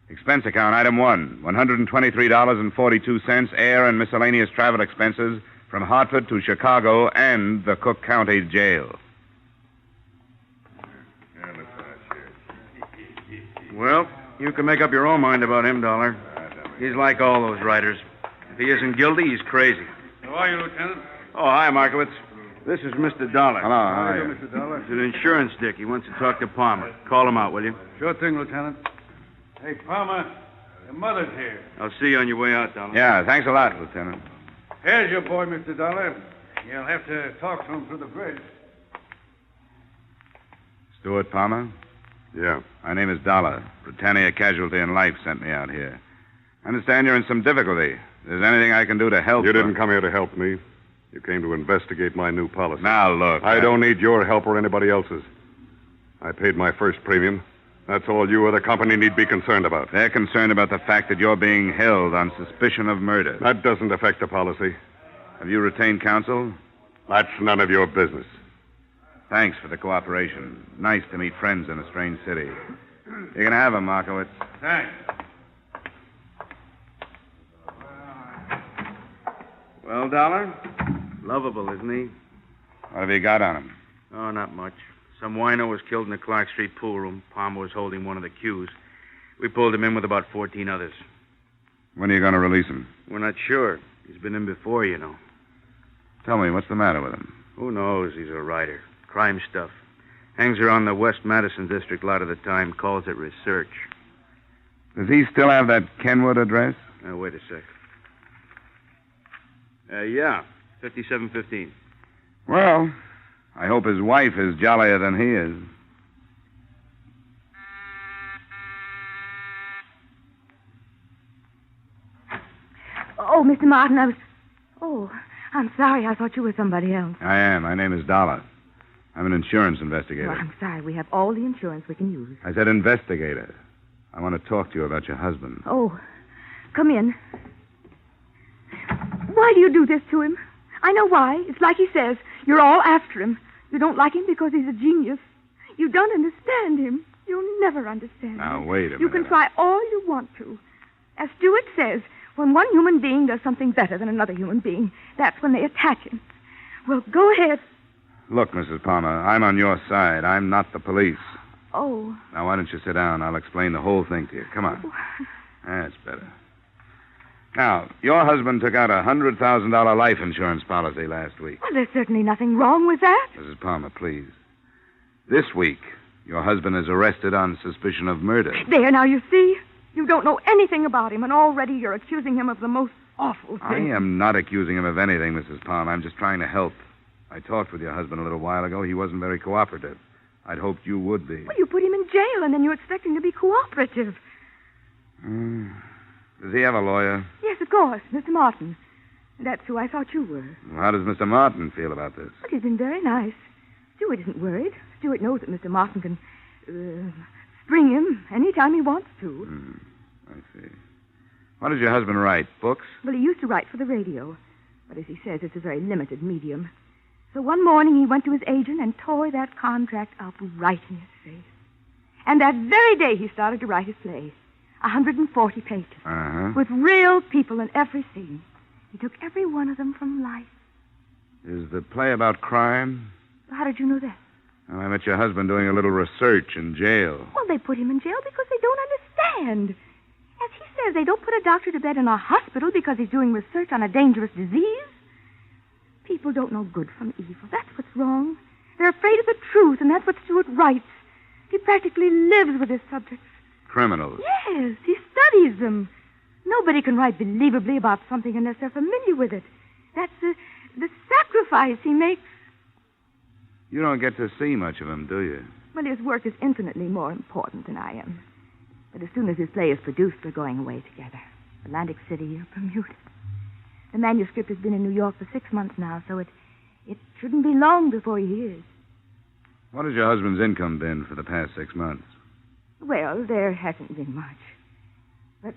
Expense account, item 1, $123.42, air and miscellaneous travel expenses from Hartford to Chicago and the Cook County Jail. Well, you can make up your own mind about him, Dollar. He's like all those writers. If he isn't guilty, he's crazy. How are you, Lieutenant? Oh, hi, Markowitz. This is Mr. Dollar. Hello, how are you? Mr. Dollar. He's an insurance dick. He wants to talk to Palmer. Call him out, will you? Sure thing, Lieutenant. Hey, Palmer, your mother's here. I'll see you on your way out, Dollar. Yeah, thanks a lot, Lieutenant. Here's your boy, Mr. Dollar. You'll have to talk to him through the bridge. Stuart Palmer? Yeah. My name is Dollar. Britannia Casualty and Life sent me out here. I understand you're in some difficulty. If there's anything I can do to help... You didn't come here to help me. You came to investigate my new policy. Now, look... I don't need your help or anybody else's. I paid my first premium. That's all you or the company need be concerned about. They're concerned about the fact that you're being held on suspicion of murder. That doesn't affect the policy. Have you retained counsel? That's none of your business. Thanks for the cooperation. Nice to meet friends in a strange city. You can have him, Markowitz. Thanks. Well, Dollar? Lovable, isn't he? What have you got on him? Oh, not much. Some wino was killed in the Clark Street pool room. Palmer was holding one of the cues. We pulled him in with about 14 others. When are you going to release him? We're not sure. He's been in before, you know. Tell me, what's the matter with him? Who knows? He's a writer. Crime stuff. Hangs around the West Madison district a lot of the time. Calls it research. Does he still have that Kenwood address? Wait a sec. Yeah. 5715. Well, I hope his wife is jollier than he is. Oh, Mr. Martin, Oh, I'm sorry. I thought you were somebody else. I am. My name is Dollar. I'm an insurance investigator. Well, I'm sorry. We have all the insurance we can use. I said investigator. I want to talk to you about your husband. Oh, come in. Why do you do this to him? I know why. It's like he says. You're all after him. You don't like him because he's a genius. You don't understand him. You'll never understand Now, him. wait a minute. You can try all you want to. As Stewart says, when one human being does something better than another human being, that's when they attack him. Well, go ahead. Look, Mrs. Palmer, I'm on your side. I'm not the police. Oh. Now, why don't you sit down? I'll explain the whole thing to you. Come on. That's better. Now, your husband took out a $100,000 life insurance policy last week. Well, there's certainly nothing wrong with that. Mrs. Palmer, please. This week, your husband is arrested on suspicion of murder. There, now, you see? You don't know anything about him, and already you're accusing him of the most awful I thing. am not accusing him of anything, Mrs. Palmer. I'm just trying to help. I talked with your husband a little while ago. He wasn't very cooperative. I'd hoped you would be. Well, you put him in jail, and then you expect him to be cooperative. Does he have a lawyer? Yes, of course, Mr. Martin. That's who I thought you were. Well, how does Mr. Martin feel about this? But he's been very nice. Stewart isn't worried. Stewart knows that Mr. Martin can spring him any time he wants to. I see. What does your husband write? Books? Well, he used to write for the radio. But as he says, it's a very limited medium. So one morning he went to his agent and tore that contract up right in his face. And that very day he started to write his play. 140 pages. Uh-huh. With real people in every scene. He took every one of them from life. Is the play about crime? How did you know that? Well, I met your husband doing a little research in jail. Well, they put him in jail because they don't understand. As he says, they don't put a doctor to bed in a hospital because he's doing research on a dangerous disease. People don't know good from evil. That's what's wrong. They're afraid of the truth, and that's what Stewart writes. He practically lives with his subjects. Criminals? Yes, he studies them. Nobody can write believably about something unless they're familiar with it. That's the sacrifice he makes. You don't get to see much of him, do you? Well, his work is infinitely more important than I am. But as soon as his play is produced, we're going away together. Atlantic City or Bermuda. The manuscript has been in New York for 6 months now, so it shouldn't be long before he hears. What has your husband's income been for the past 6 months? Well, there hasn't been much. But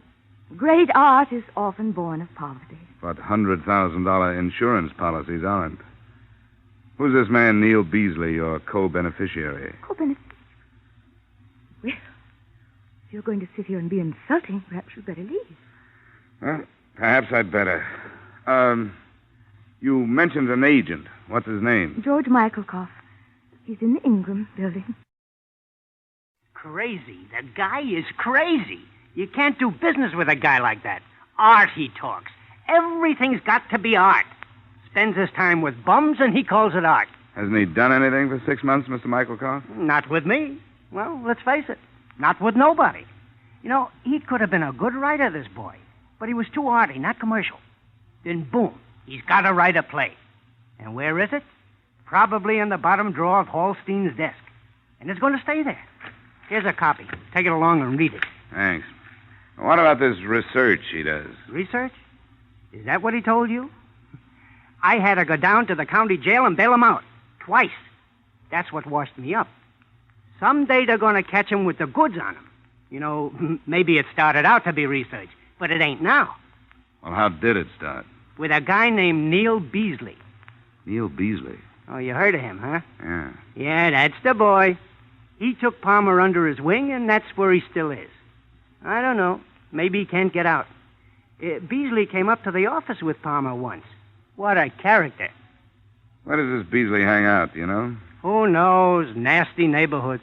great art is often born of poverty. But $100,000 insurance policies aren't. Who's this man, Neil Beasley, your co-beneficiary? Co-beneficiary? Well, if you're going to sit here and be insulting, perhaps you'd better leave. Well, perhaps I'd better. You mentioned an agent. What's his name? George Michaelkoff. He's in the Ingram building. Crazy. The guy is crazy. You can't do business with a guy like that. Art, he talks. Everything's got to be art. Spends his time with bums, and he calls it art. Hasn't he done anything for 6 months, Mr. Michaelkoff? Not with me. Well, let's face it. Not with nobody. You know, he could have been a good writer, this boy. But he was too arty, not commercial. Then, boom, He's got to write a play. And where is it? Probably in the bottom drawer of Hallstein's desk. And it's going to stay there. Here's a copy. Take it along and read it. Thanks. What about this research he does? Research? Is that what he told you? I had to go down to the county jail and bail him out. Twice. That's what washed me up. Someday they're going to catch him with the goods on him. You know, maybe it started out to be research, but it ain't now. Well, how did it start? With a guy named Neil Beasley. Neil Beasley? Oh, you heard of him, huh? Yeah. Yeah, that's the boy. He took Palmer under his wing, and that's where he still is. I don't know. Maybe he can't get out. Beasley came up to the office with Palmer once. What a character. Where does this Beasley hang out, do you know? Who knows? Nasty neighborhoods.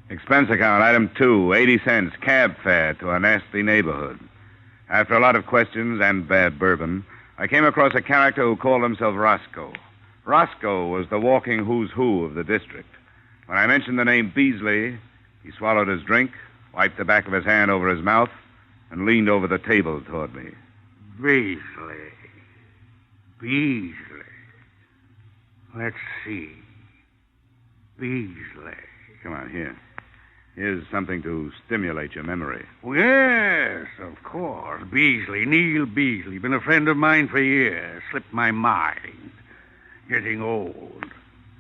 Expense account, item 2, 80 cents, cab fare to a nasty neighborhood. After a lot of questions and bad bourbon, I came across a character who called himself Roscoe. Roscoe was the walking who's who of the district. When I mentioned the name Beasley, he swallowed his drink, wiped the back of his hand over his mouth, and leaned over the table toward me. Beasley. Let's see. Beasley. Come on, here. Here's something to stimulate your memory. Well, yes, of course. Beasley, Neil Beasley. Been a friend of mine for years. Slipped my mind. Getting old.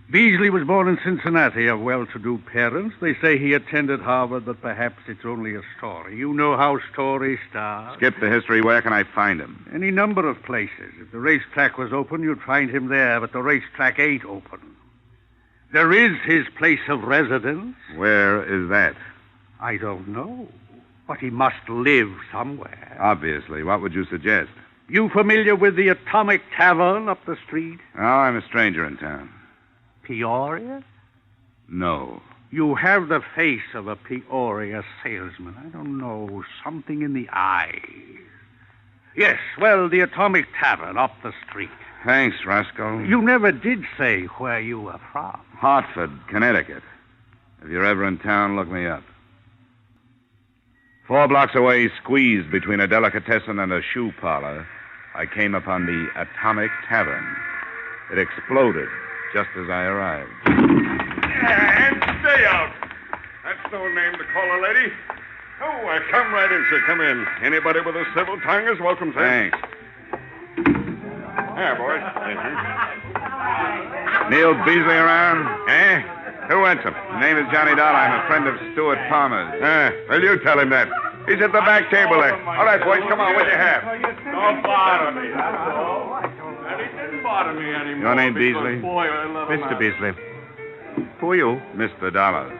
Beasley was born in Cincinnati of well-to-do parents. They say he attended Harvard, but perhaps it's only a story. You know how stories start. Skip the history. Where can I find him? Any number of places. If the racetrack was open, you'd find him there, but the racetrack ain't open. There is his place of residence. Where is that? I don't know. But he must live somewhere. Obviously. What would you suggest? You familiar with the Atomic Tavern up the street? Oh, I'm a stranger in town. Peoria? No. You have the face of a Peoria salesman. I don't know, something in the eyes. Yes, well, the Atomic Tavern up the street. Thanks, Roscoe. You never did say where you were from. Hartford, Connecticut. If you're ever in town, look me up. 4 blocks away, squeezed between a delicatessen and a shoe parlor, I came upon the Atomic Tavern. It exploded just as I arrived. And stay out. That's no name to call a lady. Oh, come right in, sir. Come in. Anybody with a civil tongue is welcome, sir. Thanks. Here, boys. Neil Beasley around? Eh? Who wants him? Name is Johnny Dollar. I'm a friend of Stuart Palmer's. Well, you tell him that. He's at the back table there. All right, boys, come on. What you have? Don't bother me. And he didn't bother me anymore. Your name, Beasley? Boy, I love him. Mr. Beasley. Who are you? Mr. Dollar.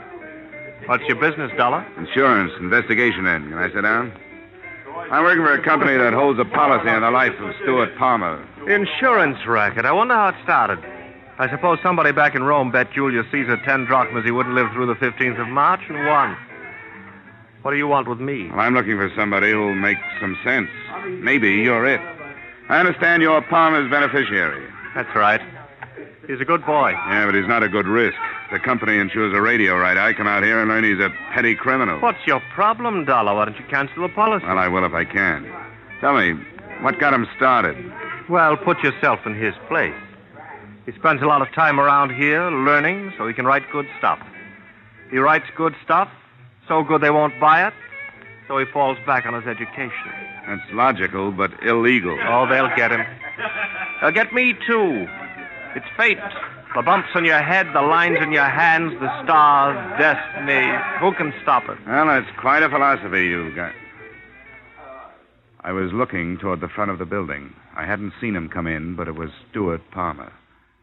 What's your business, Dollar? Insurance, investigation end. Can I sit down? I'm working for a company that holds a policy on the life of Stuart Palmer. Insurance racket. I wonder how it started. I suppose somebody back in Rome bet Julius Caesar 10 drachmas he wouldn't live through the 15th of March and won. What do you want with me? Well, I'm looking for somebody who'll make some sense. Maybe you're it. I understand you're Palmer's beneficiary. That's right. He's a good boy. Yeah, but he's not a good risk. The company insures a radio right. I come out here and learn he's a petty criminal. What's your problem, Dollar? Why don't you cancel the policy? Well, I will if I can. Tell me, what got him started? Well, put yourself in his place. He spends a lot of time around here learning so he can write good stuff. He writes good stuff, so good they won't buy it, so he falls back on his education. That's logical, but illegal. Oh, they'll get him. They'll get me, too. It's fate. The bumps on your head, the lines in your hands, the stars, destiny. Who can stop it? Well, that's quite a philosophy you've got. I was looking toward the front of the building. I hadn't seen him come in, but it was Stuart Palmer.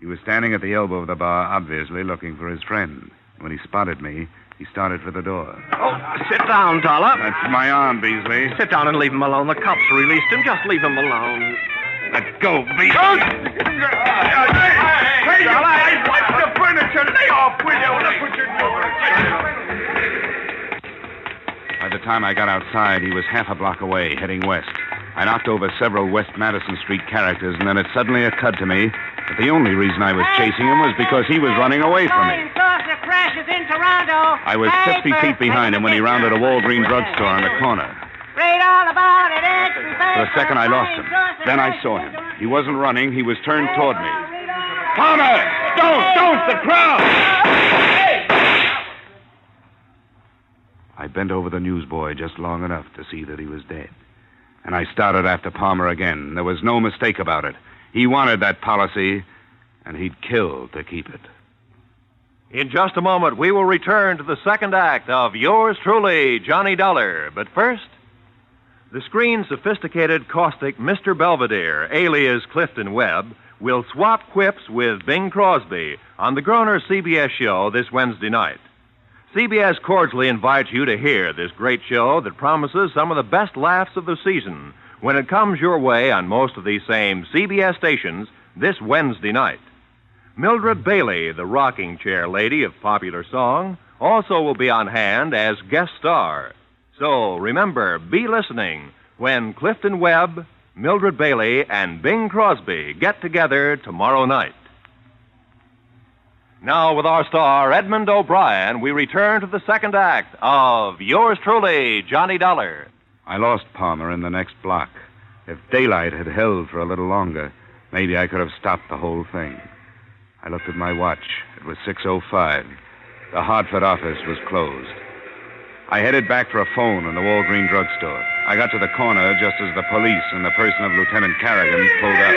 He was standing at the elbow of the bar, obviously looking for his friend. When he spotted me, he started for the door. Oh, sit down, Dollar. That's my arm, Beasley. Sit down and leave him alone. The cops released him. Just leave him alone. Let go, Beasley. Hey, watch the furniture. Lay off, will you? Look what you're doing. By the time I got outside, he was half a block away, heading west. I knocked over several West Madison Street characters, and then it suddenly occurred to me that the only reason I was chasing him was because he was running away from me. Costa crashes in Toronto. I was 50 feet behind him when he rounded a Walgreens drugstore on the corner. Read all about it. For a second, I lost him. Then I saw him. He wasn't running. He was turned toward me. Palmer! Don't! The crowd! I bent over the newsboy just long enough to see that he was dead. And I started after Palmer again. There was no mistake about it. He wanted that policy, and he'd kill to keep it. In just a moment, we will return to the second act of Yours Truly, Johnny Dollar. But first, the screen's sophisticated, caustic Mr. Belvedere, alias Clifton Webb, will swap quips with Bing Crosby on the Groner CBS show this Wednesday night. CBS cordially invites you to hear this great show that promises some of the best laughs of the season when it comes your way on most of these same CBS stations this Wednesday night. Mildred Bailey, the rocking chair lady of popular song, also will be on hand as guest star. So remember, be listening when Clifton Webb, Mildred Bailey, and Bing Crosby get together tomorrow night. Now, with our star, Edmund O'Brien, we return to the second act of Yours Truly, Johnny Dollar. I lost Palmer in the next block. If daylight had held for a little longer, maybe I could have stopped the whole thing. I looked at my watch. It was 6:05. The Hartford office was closed. I headed back for a phone in the Walgreen drugstore. I got to the corner just as the police in the person of Lieutenant Carrigan pulled up.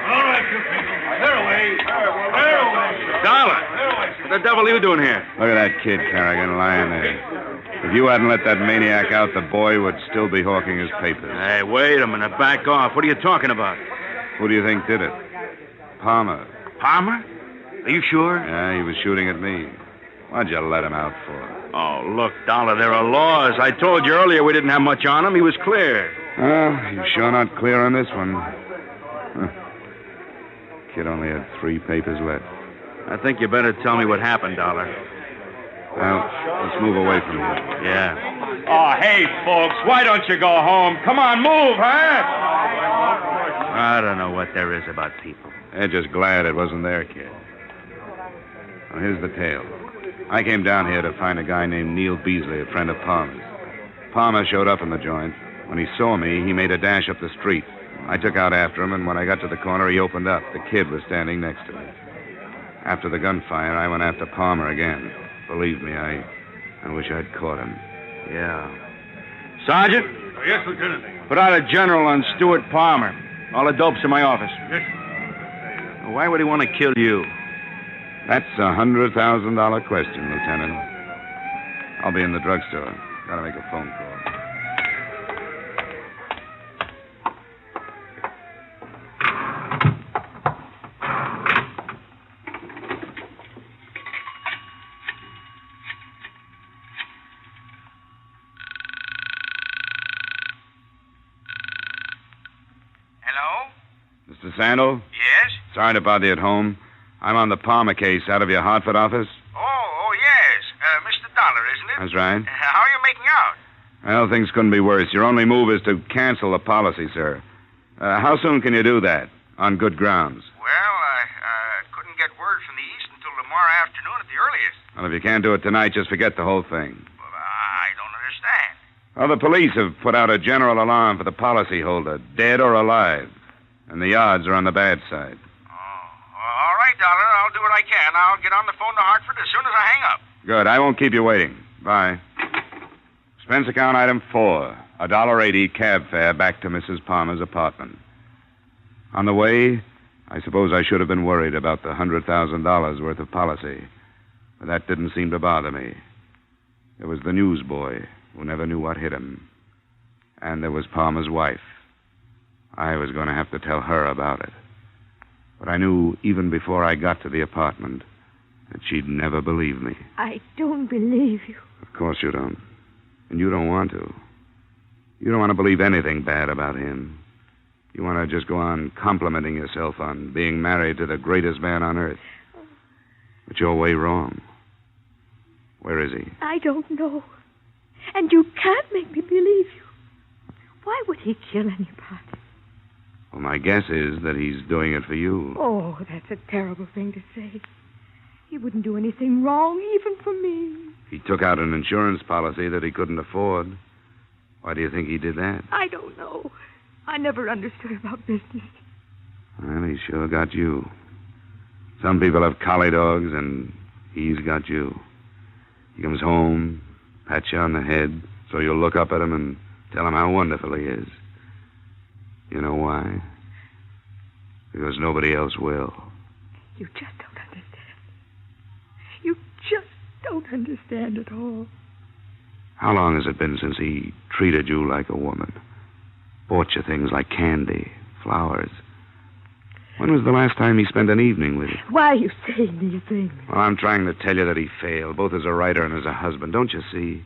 All right, you people. Clear away. Clear away. Dollar! What the devil are you doing here? Look at that kid, Carrigan, lying there. If you hadn't let that maniac out, the boy would still be hawking his papers. Hey, wait a minute. Back off. What are you talking about? Who do you think did it? Palmer. Palmer? Are you sure? Yeah, he was shooting at me. What'd you let him out for? Oh, look, Dollar, there are laws. I told you earlier we didn't have much on him. He was clear. Oh, he's sure not clear on this one. Huh. Kid only had 3 papers left. I think you better tell me what happened, Dollar. Well, let's move away from here. Yeah. Oh, hey, folks, why don't you go home? Come on, move, huh? I don't know what there is about people. They're just glad it wasn't their kid. Well, here's the tale. I came down here to find a guy named Neil Beasley, a friend of Palmer's. Palmer showed up in the joint. When he saw me, he made a dash up the street. I took out after him, and when I got to the corner, he opened up. The kid was standing next to me. After the gunfire, I went after Palmer again. Believe me, I wish I'd caught him. Yeah. Sergeant? Yes, Lieutenant. Put out a general on Stuart Palmer. All the dope's in my office. Yes. Why would he want to kill you? That's a $100,000 question, Lieutenant. I'll be in the drugstore. Gotta make a phone call. Mr. Sandal? Yes? Sorry to bother you at home. I'm on the Palmer case out of your Hartford office. Oh, yes. Mr. Dollar, isn't it? That's right. How are you making out? Well, things couldn't be worse. Your only move is to cancel the policy, sir. How soon can you do that? On good grounds. Well, I couldn't get word from the East until tomorrow afternoon at the earliest. Well, if you can't do it tonight, just forget the whole thing. Well, I don't understand. Well, the police have put out a general alarm for the policyholder, dead or alive. And the odds are on the bad side. All right, Dollar. I'll do what I can. I'll get on the phone to Hartford as soon as I hang up. Good. I won't keep you waiting. Bye. Expense account item 4. $1.80 cab fare back to Mrs. Palmer's apartment. On the way, I suppose I should have been worried about the $100,000 worth of policy. But that didn't seem to bother me. There was the newsboy who never knew what hit him. And there was Palmer's wife. I was going to have to tell her about it. But I knew even before I got to the apartment that she'd never believe me. I don't believe you. Of course you don't. And you don't want to. You don't want to believe anything bad about him. You want to just go on complimenting yourself on being married to the greatest man on earth. But you're way wrong. Where is he? I don't know. And you can't make me believe you. Why would he kill anybody? Well, my guess is that he's doing it for you. Oh, that's a terrible thing to say. He wouldn't do anything wrong, even for me. He took out an insurance policy that he couldn't afford. Why do you think he did that? I don't know. I never understood about business. Well, he sure got you. Some people have collie dogs, and he's got you. He comes home, pats you on the head, so you'll look up at him and tell him how wonderful he is. You know why? Because nobody else will. You just don't understand. You just don't understand at all. How long has it been since he treated you like a woman? Bought you things like candy, flowers. When was the last time he spent an evening with you? Why are you saying these things? Well, I'm trying to tell you that he failed, both as a writer and as a husband. Don't you see?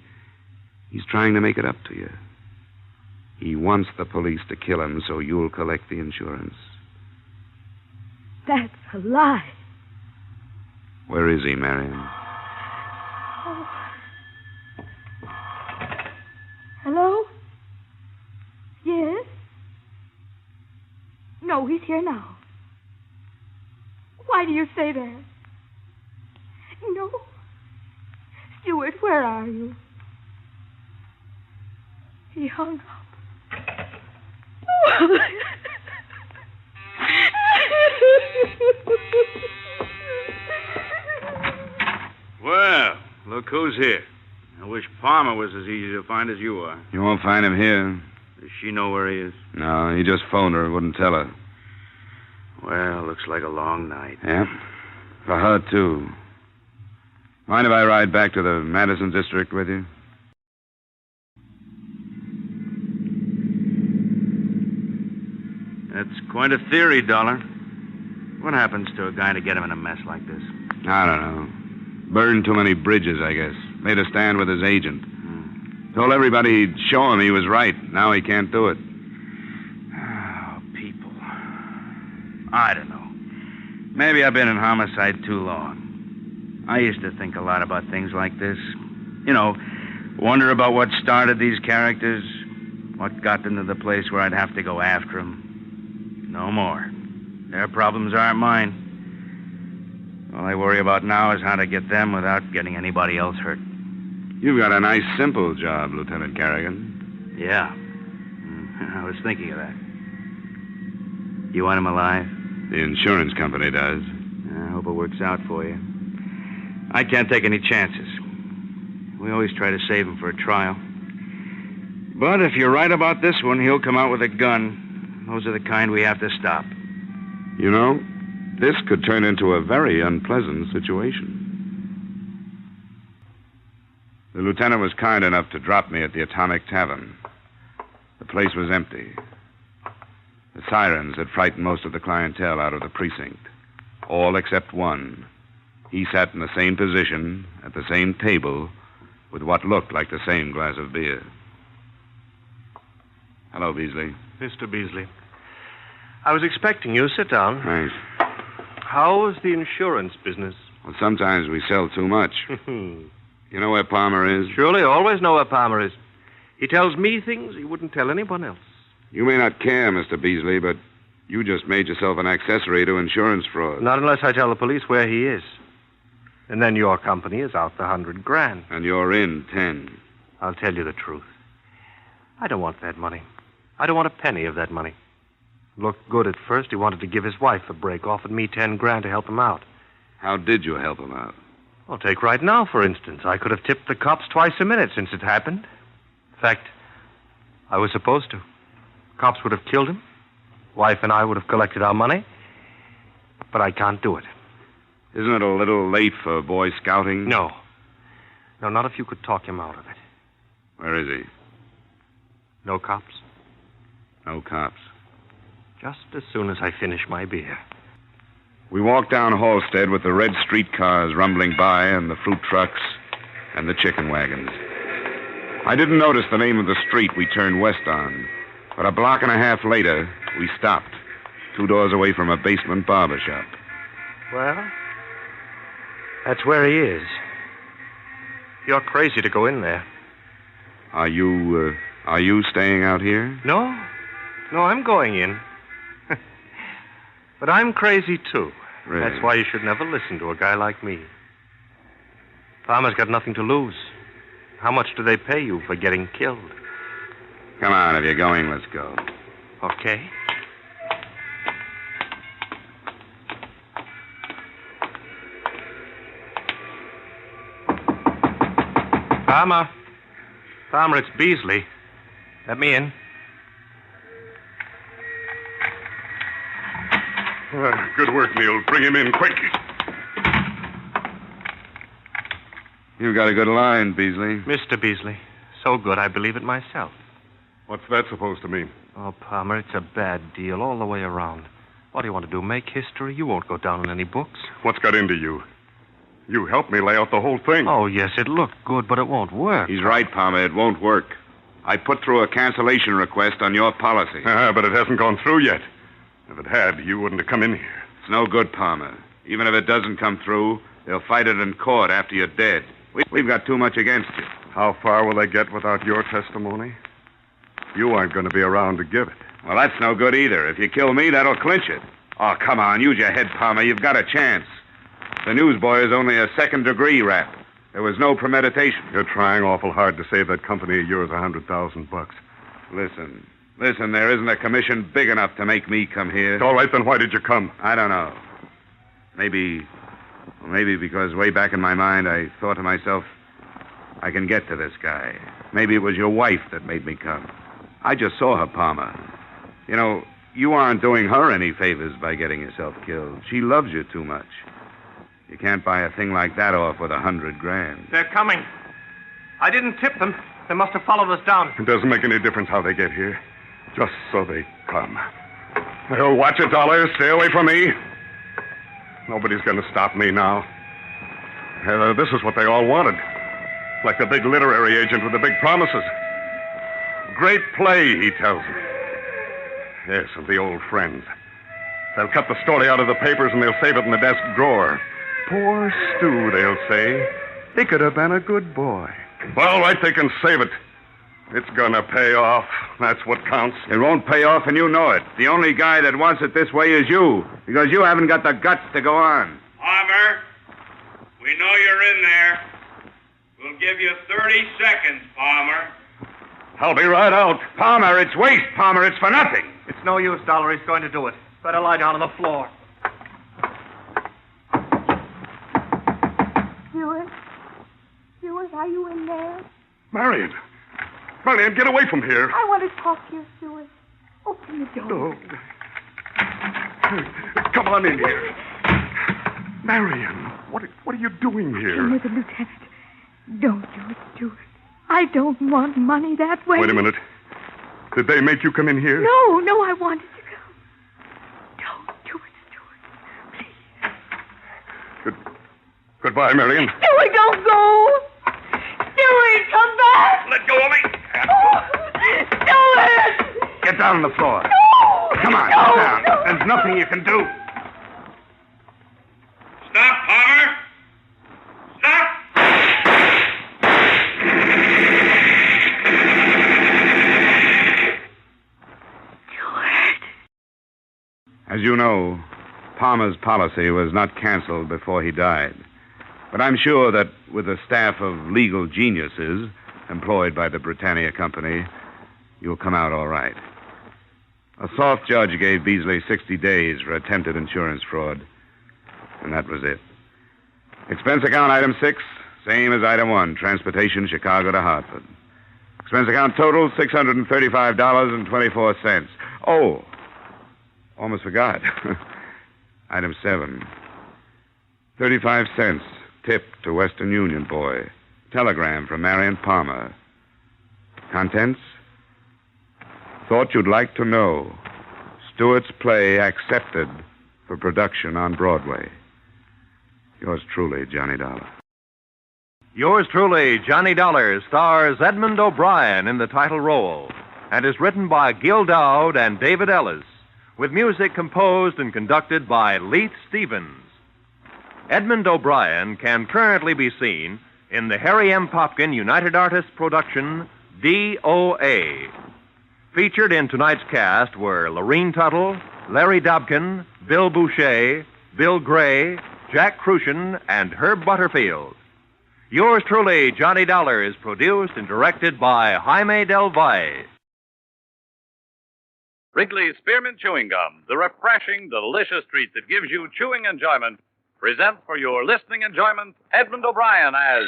He's trying to make it up to you. He wants the police to kill him so you'll collect the insurance. That's a lie. Where is he, Marion? Oh. Hello? Yes? No, he's here now. Why do you say that? No. Stuart, where are you? He hung up. Well, look who's here. I wish Palmer was as easy to find as you are. You won't find him here. Does she know where he is? No, he just phoned her. Wouldn't tell her. Well, looks like a long night. Yeah? For her, too. Mind if I ride back to the Madison district with you? That's quite a theory, Dollar. What happens to a guy to get him in a mess like this? I don't know. Burned too many bridges, I guess. Made a stand with his agent. Told everybody he'd show him he was right. Now he can't do it. Oh, people. I don't know. Maybe I've been in homicide too long. I used to think a lot about things like this. You know, wonder about what started these characters, what got them to the place where I'd have to go after them. No more. Their problems aren't mine. All I worry about now is how to get them without getting anybody else hurt. You've got a nice, simple job, Lieutenant Carrigan. Yeah. I was thinking of that. You want him alive? The insurance company does. I hope it works out for you. I can't take any chances. We always try to save him for a trial. But if you're right about this one, he'll come out with a gun. Those are the kind we have to stop. You know, this could turn into a very unpleasant situation. The lieutenant was kind enough to drop me at the Atomic Tavern. The place was empty. The sirens had frightened most of the clientele out of the precinct. All except one. He sat in the same position, at the same table, with what looked like the same glass of beer. Hello, Beasley. Mr. Beasley. I was expecting you. Sit down. Thanks. How is the insurance business? Well, sometimes we sell too much. You know where Palmer is? Surely, always know where Palmer is. He tells me things he wouldn't tell anyone else. You may not care, Mr. Beasley, but you just made yourself an accessory to insurance fraud. Not unless I tell the police where he is. And then your company is out the $100,000. And you're in 10. I'll tell you the truth. I don't want that money. I don't want a penny of that money. Looked good at first. He wanted to give his wife a break, offered me $10,000 to help him out. How did you help him out? Well, take right now, for instance. I could have tipped the cops twice a minute since it happened. In fact, I was supposed to. Cops would have killed him. Wife and I would have collected our money. But I can't do it. Isn't it a little late for Boy Scouting? No. No, not if you could talk him out of it. Where is he? No cops? No cops. Just as soon as I finish my beer. We walked down Halstead with the red streetcars rumbling by and the fruit trucks and the chicken wagons. I didn't notice the name of the street we turned west on, but a block and a half later, we stopped, 2 doors away from a basement barber shop. Well, that's where he is. You're crazy to go in there. Are you staying out here? No, I'm going in. But I'm crazy, too. Really? That's why you should never listen to a guy like me. Palmer's got nothing to lose. How much do they pay you for getting killed? Come on, if you're going, let's go. Okay. Palmer. Palmer, it's Beasley. Let me in. Good work, Neil. Bring him in quick. You've got a good line, Beasley. Mr. Beasley. So good, I believe it myself. What's that supposed to mean? Oh, Palmer, it's a bad deal all the way around. What do you want to do, make history? You won't go down in any books. What's got into you? You helped me lay out the whole thing. Oh, yes, it looked good, but it won't work. He's right, Palmer. It won't work. I put through a cancellation request on your policy. But it hasn't gone through yet. If it had, you wouldn't have come in here. It's no good, Palmer. Even if it doesn't come through, they'll fight it in court after you're dead. We've got too much against you. How far will they get without your testimony? You aren't going to be around to give it. Well, that's no good either. If you kill me, that'll clinch it. Oh, come on. Use your head, Palmer. You've got a chance. The newsboy is only a second-degree rap. There was no premeditation. You're trying awful hard to save that company of yours $100,000. Listen, there isn't a commission big enough to make me come here. All right, then why did you come? I don't know. Maybe because way back in my mind I thought to myself, I can get to this guy. Maybe it was your wife that made me come. I just saw her, Palmer. You know, you aren't doing her any favors by getting yourself killed. She loves you too much. You can't buy a thing like that off with $100,000. They're coming. I didn't tip them. They must have followed us down. It doesn't make any difference how they get here. Just so they come. Oh, watch it, Dollar. Stay away from me. Nobody's going to stop me now. This is what they all wanted. Like the big literary agent with the big promises. Great play, he tells them. Yes, and the old friends. They'll cut the story out of the papers and they'll save it in the desk drawer. Poor Stu, they'll say. He could have been a good boy. Well, all right, they can save it. It's gonna pay off. That's what counts. It won't pay off, and you know it. The only guy that wants it this way is you, because you haven't got the guts to go on. Palmer, we know you're in there. We'll give you 30 seconds, Palmer. I'll be right out. Palmer, it's waste, Palmer. It's for nothing. It's no use, Dollar. He's going to do it. Better lie down on the floor. Stewart, are you in there? Marion, get away from here. I want to talk to you, Stewart. Open the door. Oh. Come on in here. Marion, what are you doing here? You're the lieutenant. Don't do it, Stewart. I don't want money that way. Wait a minute. Did they make you come in here? No, I wanted to come. Don't do it, Stewart. Please. Goodbye, Marion. Stewart, don't go. Stewart, come back. Let go of me. Stewart! Get down on the floor. No! Come on, get down. No. There's nothing you can do. Stop, Palmer! Stop! As you know, Palmer's policy was not canceled before he died. But I'm sure that with a staff of legal geniuses employed by the Britannia Company, you'll come out all right. A soft judge gave Beasley 60 days for attempted insurance fraud, and that was it. Expense account item 6, same as item 1, transportation Chicago to Hartford. Expense account total, $635.24. Oh, almost forgot. Item 7, 35 cents tip to Western Union boy. Telegram from Marion Palmer. Contents? Thought you'd like to know. Stewart's play accepted for production on Broadway. Yours truly, Johnny Dollar. Yours truly, Johnny Dollar, stars Edmund O'Brien in the title role and is written by Gil Dowd and David Ellis, with music composed and conducted by Leith Stevens. Edmund O'Brien can currently be seen in the Harry M. Popkin United Artists production, D.O.A. Featured in tonight's cast were Lorene Tuttle, Larry Dobkin, Bill Boucher, Bill Gray, Jack Crucian, and Herb Butterfield. Yours truly, Johnny Dollar, is produced and directed by Jaime Del Valle. Wrigley's Spearmint Chewing Gum, the refreshing, delicious treat that gives you chewing enjoyment, presents for your listening enjoyment Edmund O'Brien as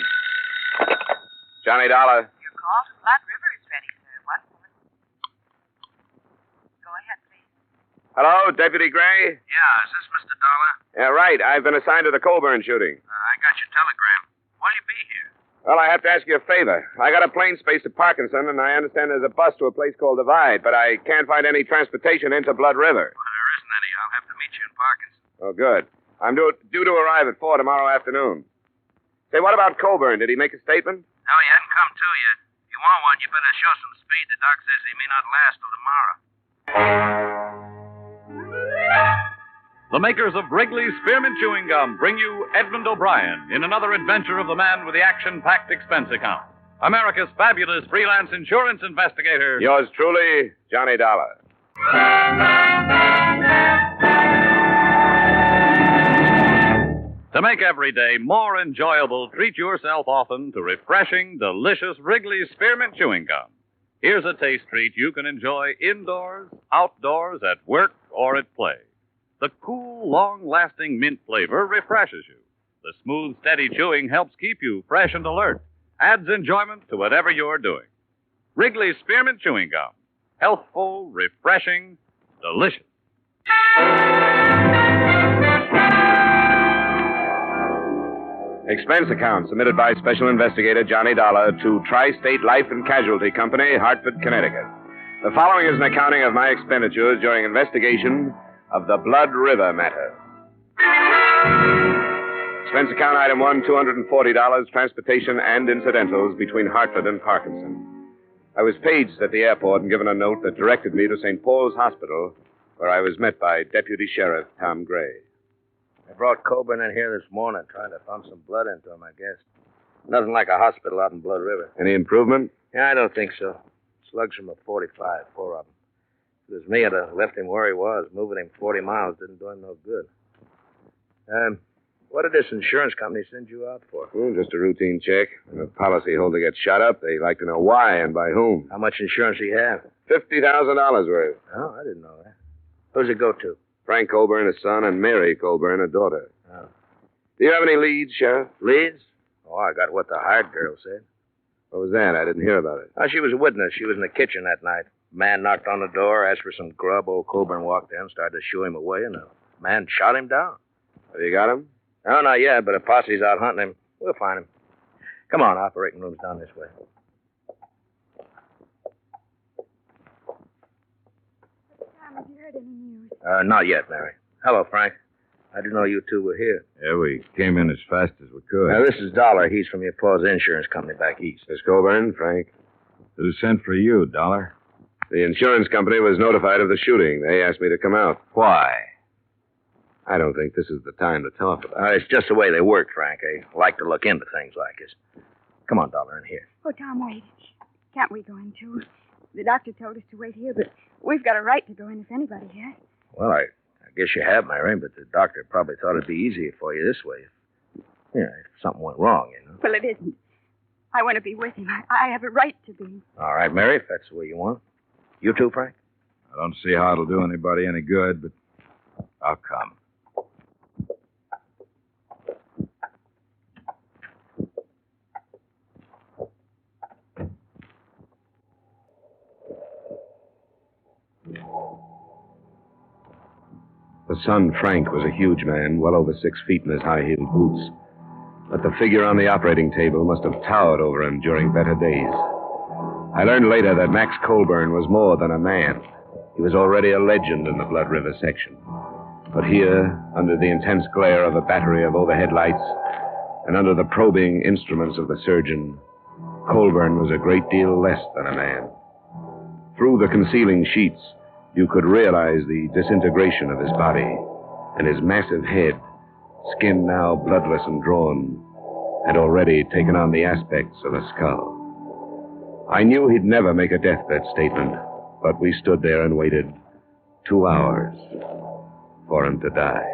Johnny Dollar. Your call to Blood River is ready, sir. One moment. Go ahead, please. Hello, Deputy Gray? Yeah, is this Mr. Dollar? Yeah, right. I've been assigned to the Coburn shooting. I got your telegram. Why'll you be here? Well, I have to ask you a favor. I got a plane space to Parkinson, and I understand there's a bus to a place called Divide, but I can't find any transportation into Blood River. Well, there isn't any. I'll have to meet you in Parkinson. Oh, good. I'm due to arrive at 4 tomorrow afternoon. Say, what about Coburn? Did he make a statement? No, he hadn't come to yet. If you want one, you better show some speed. The doc says he may not last till tomorrow. the makers of Wrigley's Spearmint Chewing Gum bring you Edmund O'Brien in another adventure of the man with the action-packed expense account. America's fabulous freelance insurance investigator. Yours truly, Johnny Dollar. To make every day more enjoyable, treat yourself often to refreshing, delicious Wrigley's Spearmint Chewing Gum. Here's a taste treat you can enjoy indoors, outdoors, at work, or at play. The cool, long-lasting mint flavor refreshes you. The smooth, steady chewing helps keep you fresh and alert, adds enjoyment to whatever you're doing. Wrigley's Spearmint Chewing Gum. Healthful, refreshing, delicious. Expense account submitted by Special Investigator Johnny Dollar to Tri-State Life and Casualty Company, Hartford, Connecticut. The following is an accounting of my expenditures during investigation of the Blood River matter. Expense account item 1, $240, transportation and incidentals between Hartford and Parkinson. I was paged at the airport and given a note that directed me to St. Paul's Hospital, where I was met by Deputy Sheriff Tom Gray. I brought Coburn in here this morning, trying to pump some blood into him, I guess. Nothing like a hospital out in Blood River. Any improvement? Yeah, I don't think so. Slugs from a 45, 4 of them. If it was me, I'd have left him where he was. Moving him 40 miles didn't do him no good. What did this insurance company send you out for? Just a routine check. When a policyholder gets shot up, they like to know why and by whom. How much insurance do you have? $50,000 worth. Oh, I didn't know that. Who's it go to? Frank Coburn, a son, and Mary Coburn, a daughter. Oh. Do you have any leads, Sheriff? Leads? Oh, I got what the hired girl said. What was that? I didn't hear about it. Oh, she was a witness. She was in the kitchen that night. Man knocked on the door, asked for some grub. Old Coburn walked in, started to shoo him away, and the man shot him down. Have you got him? No, not yet, but a posse's out hunting him. We'll find him. Come on, operating room's down this way. Have you heard any news? Not yet, Mary. Hello, Frank. I didn't know you two were here. Yeah, we came in as fast as we could. Now, this is Dollar. He's from your pa's insurance company back east. Miss Coburn, Frank. Who sent for you, Dollar? The insurance company was notified of the shooting. They asked me to come out. Why? I don't think this is the time to talk about it. It's just the way they work, Frank. They like to look into things like this. Come on, Dollar, in here. Oh, Tom, wait. Can't we go in, too? The doctor told us to wait here, but we've got a right to go in if anybody has. Well, I guess you have, Mary, but the doctor probably thought it'd be easier for you this way. If something went wrong, you know. Well, it isn't. I want to be with him. I have a right to be. All right, Mary, if that's the way you want. You too, Frank? I don't see how it'll do anybody any good, but I'll come. The son, Frank, was a huge man, well over 6 feet in his high-heeled boots. But the figure on the operating table must have towered over him during better days. I learned later that Max Coburn was more than a man. He was already a legend in the Blood River section. But here, under the intense glare of a battery of overhead lights, and under the probing instruments of the surgeon, Coburn was a great deal less than a man. Through the concealing sheets, you could realize the disintegration of his body, and his massive head, skin now bloodless and drawn, had already taken on the aspects of a skull. I knew he'd never make a deathbed statement, but we stood there and waited 2 hours for him to die.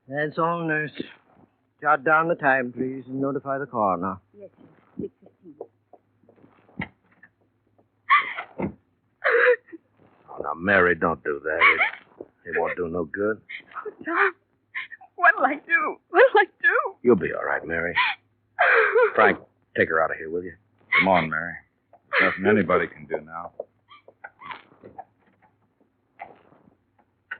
That's all, nurse. Jot down the time, please, and notify the coroner. Yes, sir. 6:15. Oh, now, Mary, don't do that. It won't do no good. Oh, Tom, what'll I do? What'll I do? You'll be all right, Mary. Frank, take her out of here, will you? Come on, Mary. There's nothing anybody can do now.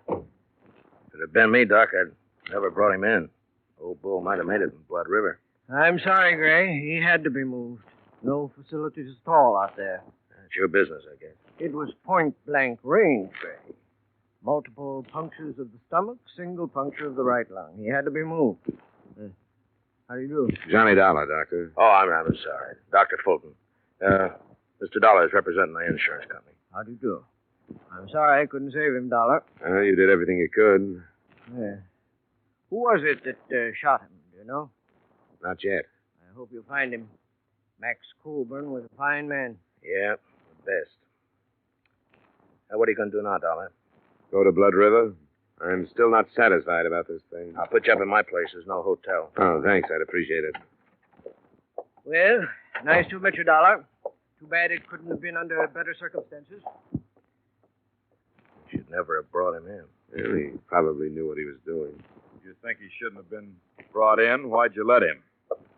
If it had been me, Doc, I'd never brought him in. Old Bull might have made it in Blood River. I'm sorry, Gray. He had to be moved. No facilities at all out there. It's your business, I guess. It was point-blank range, Gray. Multiple punctures of the stomach, single puncture of the right lung. He had to be moved. How do you do? Johnny Dollar, Doctor. Oh, I'm sorry. Dr. Fulton. Mr. Dollar is representing the insurance company. How do you do? I'm sorry I couldn't save him, Dollar. You did everything you could. Yeah. Who was it that shot him, do you know? Not yet. I hope you find him. Max Colburn was a fine man. Yeah, the best. What are you going to do now, Dollar? Go to Blood River? I'm still not satisfied about this thing. I'll put you up in my place. There's no hotel. Oh, thanks. I'd appreciate it. Well, nice to meet you, Dollar. Too bad it couldn't have been under better circumstances. Should never have brought him in. Well, he probably knew what he was doing. You think he shouldn't have been brought in? Why'd you let him?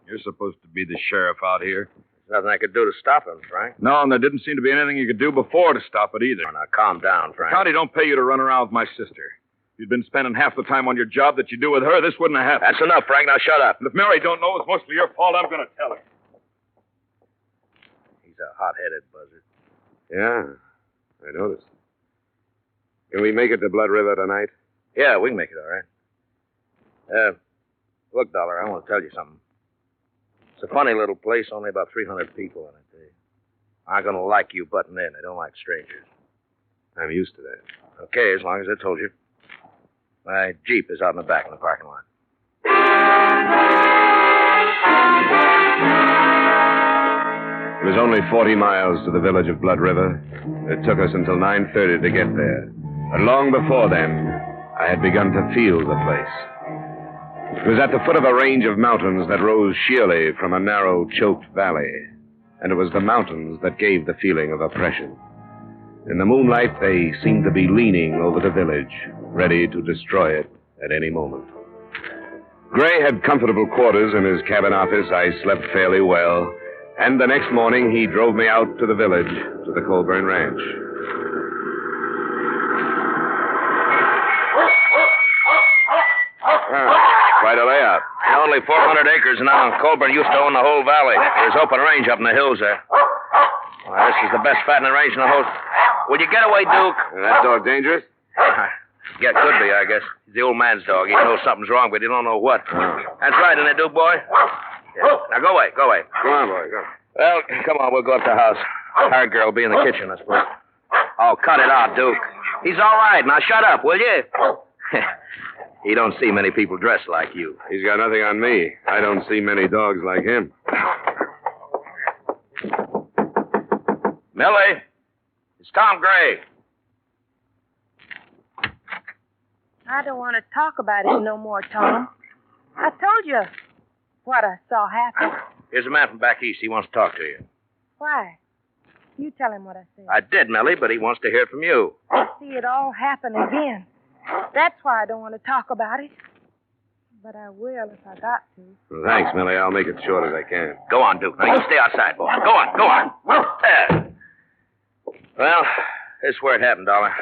You're supposed to be the sheriff out here. There's nothing I could do to stop him, Frank. No, and there didn't seem to be anything you could do before to stop it either. Oh, now, calm down, Frank. The county don't pay you to run around with my sister. If you'd been spending half the time on your job that you do with her, this wouldn't have happened. That's enough, Frank. Now shut up. And if Mary don't know it's mostly your fault, I'm going to tell her. He's a hot-headed buzzard. Yeah, I noticed. Can we make it to Blood River tonight? Yeah, we can make it all right. Look, Dollar, I want to tell you something. It's a funny little place, only about 300 people in it. They aren't going to like you butting in. They don't like strangers. I'm used to that. Okay, as long as I told you. My Jeep is out in the back in the parking lot. It was only 40 miles to the village of Blood River. It took us until 9:30 to get there. But long before then, I had begun to feel the place. It was at the foot of a range of mountains that rose sheerly from a narrow, choked valley. And it was the mountains that gave the feeling of oppression. In the moonlight, they seemed to be leaning over the village, ready to destroy it at any moment. Gray had comfortable quarters in his cabin office. I slept fairly well. And the next morning, he drove me out to the village, to the Colburn Ranch. Quite a layout. Only 400 acres now. Colburn used to own the whole valley. There's open range up in the hills there. Well, this is the best fattening range in the whole... Will you get away, Duke? That dog dangerous? Yeah, could be, I guess. He's the old man's dog. He knows something's wrong, but he don't know what. That's right, isn't it, Duke, boy? Yeah. Now, go away, go away. Go on, boy, go. Well, come on, we'll go up to the house. Our girl will be in the kitchen, I suppose. Oh, cut it out, Duke. He's all right. Now, shut up, will you? He don't see many people dressed like you. He's got nothing on me. I don't see many dogs like him. Millie, it's Tom Gray. I don't want to talk about it no more, Tom. I told you what I saw happen. Here's a man from back east. He wants to talk to you. Why? You tell him what I said. I did, Millie, but he wants to hear it from you. I see it all happen again. That's why I don't want to talk about it. But I will if I got to. Well, thanks, Millie. I'll make it short as I can. Go on, Duke. Now, you stay outside, boy. Go on, go on. There. Well, this is where it happened, Dollar.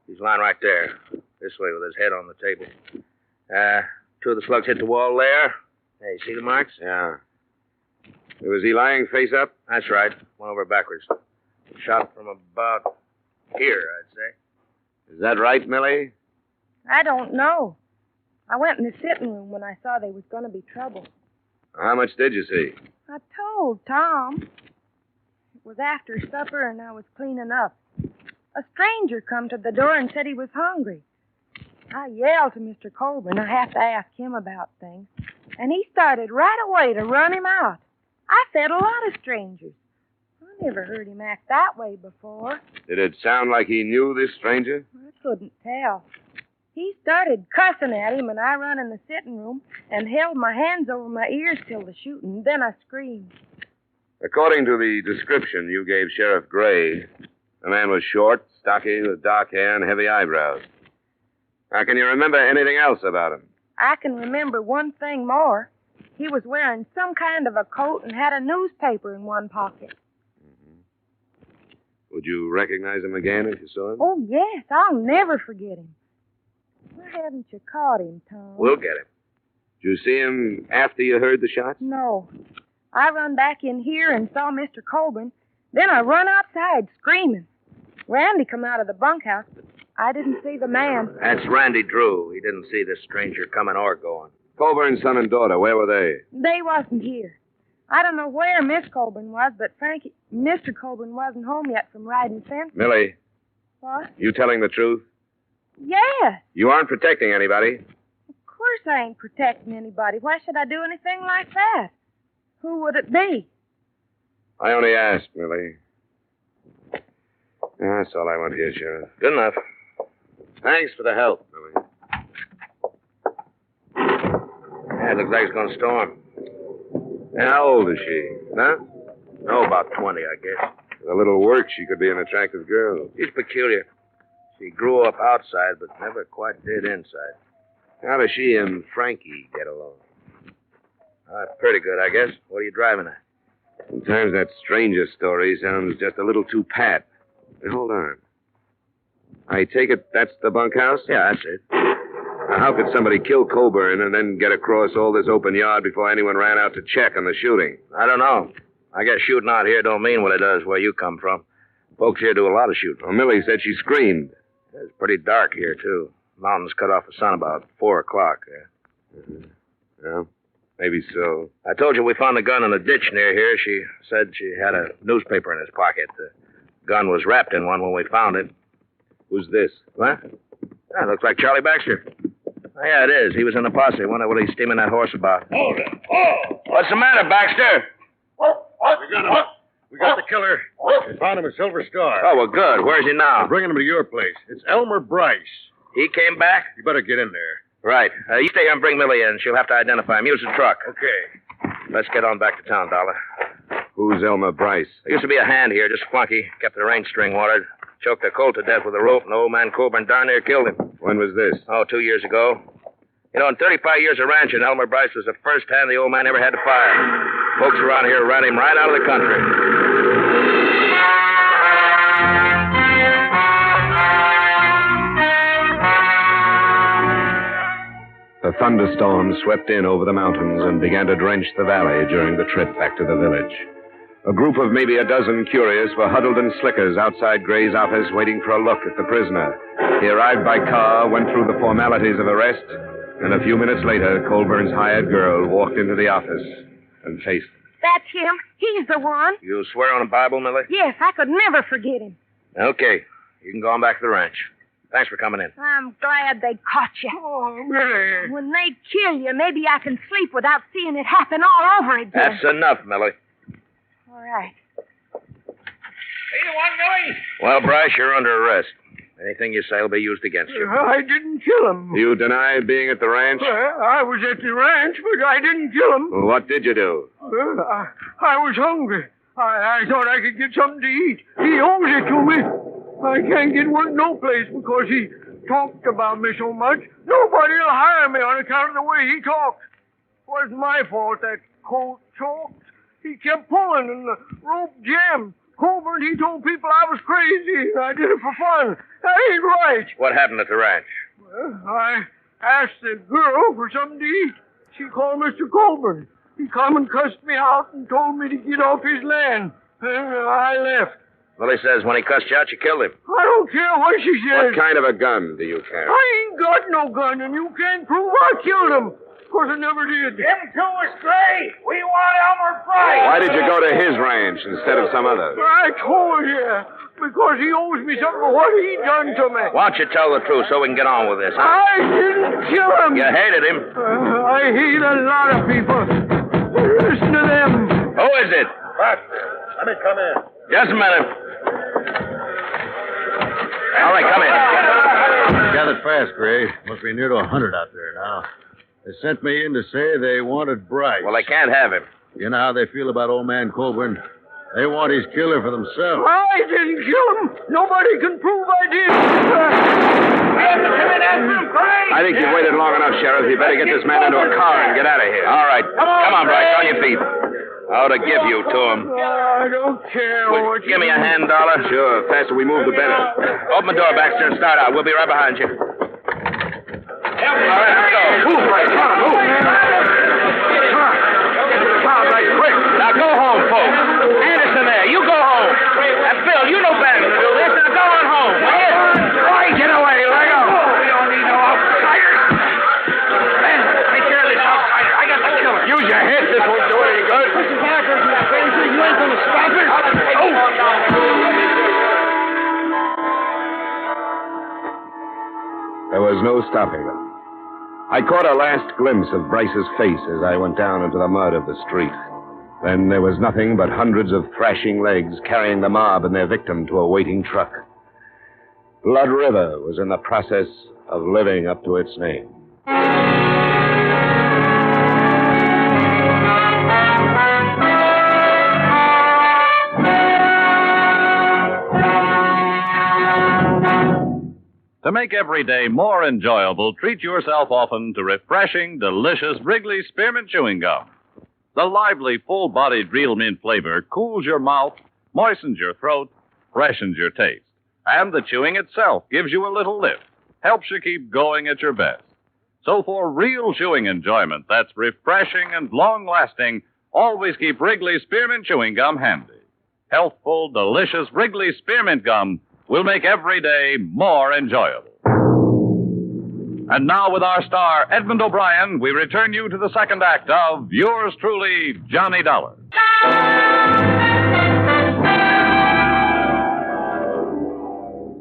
He's lying right there. This way with his head on the table. Two of the slugs hit the wall there. Hey, see the marks? Yeah. Was he lying face up? That's right. Went over backwards. Shot from about here, I'd say. Is that right, Millie? I don't know. I went in the sitting room when I saw there was going to be trouble. How much did you see? I told Tom. It was after supper and I was cleaning up. A stranger come to the door and said he was hungry. I yelled to Mr. Colburn. I have to ask him about things. And he started right away to run him out. I fed a lot of strangers. I never heard him act that way before. Did it sound like he knew this stranger? I couldn't tell. He started cussing at him, and I run in the sitting room and held my hands over my ears till the shooting. Then I screamed. According to the description you gave Sheriff Gray, the man was short, stocky, with dark hair and heavy eyebrows. Now, can you remember anything else about him? I can remember one thing more. He was wearing some kind of a coat and had a newspaper in one pocket. Would you recognize him again if you saw him? Oh, yes. I'll never forget him. Why haven't you caught him, Tom? We'll get him. Did you see him after you heard the shots? No. I run back in here and saw Mr. Colburn. Then I run outside screaming. Randy come out of the bunkhouse, but I didn't see the man. That's Randy Drew. He didn't see the stranger coming or going. Colburn's son and daughter, where were they? They wasn't here. I don't know where Miss Colburn was, but Mr. Colburn wasn't home yet from riding fence. Millie, What? you telling the truth? Yes. You aren't protecting anybody. Of course I ain't protecting anybody. Why should I do anything like that? Who would it be? I only asked, Millie. That's all I want here, Sheriff. Good enough. Thanks for the help. Millie. Yeah, it looks like it's going to storm. And how old is she? Huh? Oh, about 20, I guess. With a little work, she could be an attractive girl. She's peculiar. She grew up outside, but never quite did inside. How does she and Frankie get along? Pretty good, I guess. What are you driving at? Sometimes that stranger story sounds just a little too pat. Hey, hold on. I take it that's the bunkhouse? Yeah, that's it. Now, how could somebody kill Colburn and then get across all this open yard before anyone ran out to check on the shooting? I don't know. I guess shooting out here don't mean what it does where you come from. Folks here do a lot of shooting. Well, Millie said she screamed. It's pretty dark here, too. Mountains cut off the sun about 4 o'clock. Well, maybe so. I told you we found a gun in a ditch near here. She said she had a newspaper in his pocket. The gun was wrapped in one when we found it. Who's this? What? That looks like Charlie Baxter. Oh, yeah, it is. He was in the posse. Wonder what he's steaming that horse about. Hold it. Oh! What's the matter, Baxter? We got him. We got the killer. We found him at Silver Star. Oh, well, good. Where's he now? We're bringing him to your place. It's Elmer Bryce. He came back? You better get in there. Right. You stay here and bring Millie in. She'll have to identify him. Use the truck. Okay. Let's get on back to town, Dollar. Who's Elmer Bryce? There used to be a hand here, just flunky. Kept the range string watered. Choked a colt to death with a rope, and old man Colburn darn near killed him. When was this? Oh, 2 years ago. You know, in 35 years of ranching, Elmer Bryce was the first hand the old man ever had to fire. Folks around here ran him right out of the country. The thunderstorm swept in over the mountains and began to drench the valley during the trip back to the village. A group of maybe a dozen curious were huddled in slickers outside Gray's office waiting for a look at the prisoner. He arrived by car, went through the formalities of arrest, and a few minutes later, Colburn's hired girl walked into the office and faced him. That's him. He's the one. You swear on the Bible, Millie? Yes, I could never forget him. Okay. You can go on back to the ranch. Thanks for coming in. I'm glad they caught you. Oh, Millie. When they kill you, maybe I can sleep without seeing it happen all over again. That's enough, Millie. All right. Hey, you want Millie? Well, Bryce, you're under arrest. Anything you say will be used against you. I didn't kill him. You deny being at the ranch? I was at the ranch, but I didn't kill him. Well, what did you do? I was hungry. I thought I could get something to eat. He owes it to me. I can't get work no place because he talked about me so much. Nobody will hire me on account of the way he talks. It wasn't my fault that colt choked. He kept pulling and the rope jammed. Colburn, he told people I was crazy. I did it for fun. That ain't right. What happened at the ranch? Well, I asked the girl for something to eat. She called Mr. Colburn. He come and cussed me out and told me to get off his land. I left. Well, he says when he cussed you out, you killed him. I don't care what she says. What kind of a gun do you carry? I ain't got no gun, and you can't prove I killed him. Of course, I never did. Him too was Gray. We want Elmer Bryce. Why did you go to his ranch instead of some other? I told you. Because he owes me something for what he done to me. Why don't you tell the truth so we can get on with this, huh? I didn't kill him. You hated him. I hate a lot of people. Listen to them. Who is it? Let me come in. Just a minute. All right, come in. gathered fast, Gray. Must be near to 100 out there now. They sent me in to say they wanted Bryce. Well, they can't have him. You know how they feel about old man Colburn. They want his killer for themselves. I didn't kill him. Nobody can prove I did. I think you've waited long enough, Sheriff. You better get this man into a car and get out of here. All right. Come on, Bryce. On your feet. I ought to give you to him. I don't care what you Give me a hand, Dollar. Sure. The faster we move, the better. Open the door, Baxter, and start out. We'll be right behind you. All right, let's go. Move, Bryce. Come on, move. Come on. Get to the car, Bryce, quick. Now go home, folks. Anderson there, you go home. And Phil, you know better than to do this. Now go on home, will you? All right, get away. Let go. We don't need no outsiders. Ben, take care of this outsider. I got the killer. Use your head. This won't do any good. Mr. Parker, you crazy. You ain't gonna stop it. There was no stopping them. I caught a last glimpse of Bryce's face as I went down into the mud of the street. Then there was nothing but hundreds of thrashing legs carrying the mob and their victim to a waiting truck. Blood River was in the process of living up to its name. To make every day more enjoyable, treat yourself often to refreshing, delicious Wrigley Spearmint Chewing Gum. The lively, full-bodied real mint flavor cools your mouth, moistens your throat, freshens your taste. And the chewing itself gives you a little lift, helps you keep going at your best. So for real chewing enjoyment that's refreshing and long-lasting, always keep Wrigley Spearmint Chewing Gum handy. Healthful, delicious Wrigley Spearmint Gum will make every day more enjoyable. And now, with our star, Edmund O'Brien, we return you to the second act of yours truly, Johnny Dollar.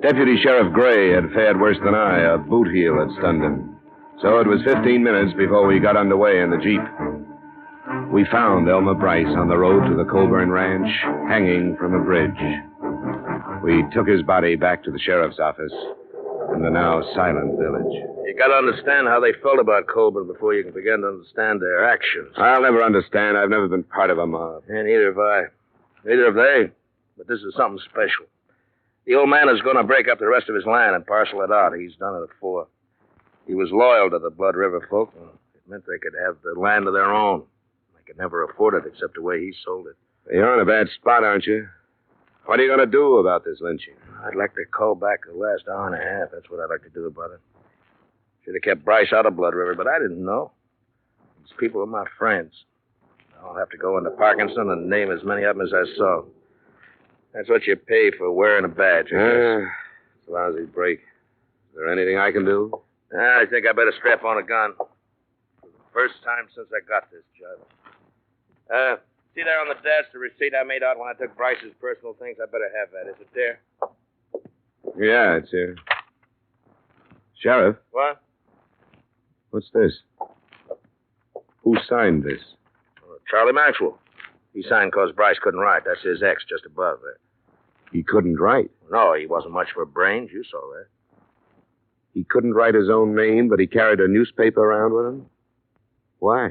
Deputy Sheriff Gray had fared worse than I. A boot heel had stunned him. So it was 15 minutes before we got underway in the Jeep. We found Elmer Bryce on the road to the Colburn Ranch, hanging from a bridge. We took his body back to the sheriff's office in the now silent village. You got to understand how they felt about Colburn before you can begin to understand their actions. I'll never understand. I've never been part of a mob. And neither have I. Neither have they. But this is something special. The old man is going to break up the rest of his land and parcel it out. He's done it before. He was loyal to the Blood River folk, and it meant they could have the land of their own. They could never afford it except the way he sold it. You're in a bad spot, aren't you? What are you going to do about this lynching? I'd like to call back the last hour and a half. That's what I'd like to do about it. Should have kept Bryce out of Blood River, but I didn't know. These people are my friends. I'll have to go into Parkinson and name as many of them as I saw. That's what you pay for wearing a badge, I guess. It's a lousy break. Is there anything I can do? I think I better strap on a gun. For the first time since I got this job. See there on the desk, the receipt I made out when I took Bryce's personal things? I better have that. Is it there? Yeah, it's here. Sheriff? What? What's this? Who signed this? Charlie Maxwell. He signed because Bryce couldn't write. That's his X just above there. He couldn't write? No, he wasn't much for brains. You saw that. He couldn't write his own name, but he carried a newspaper around with him? Why?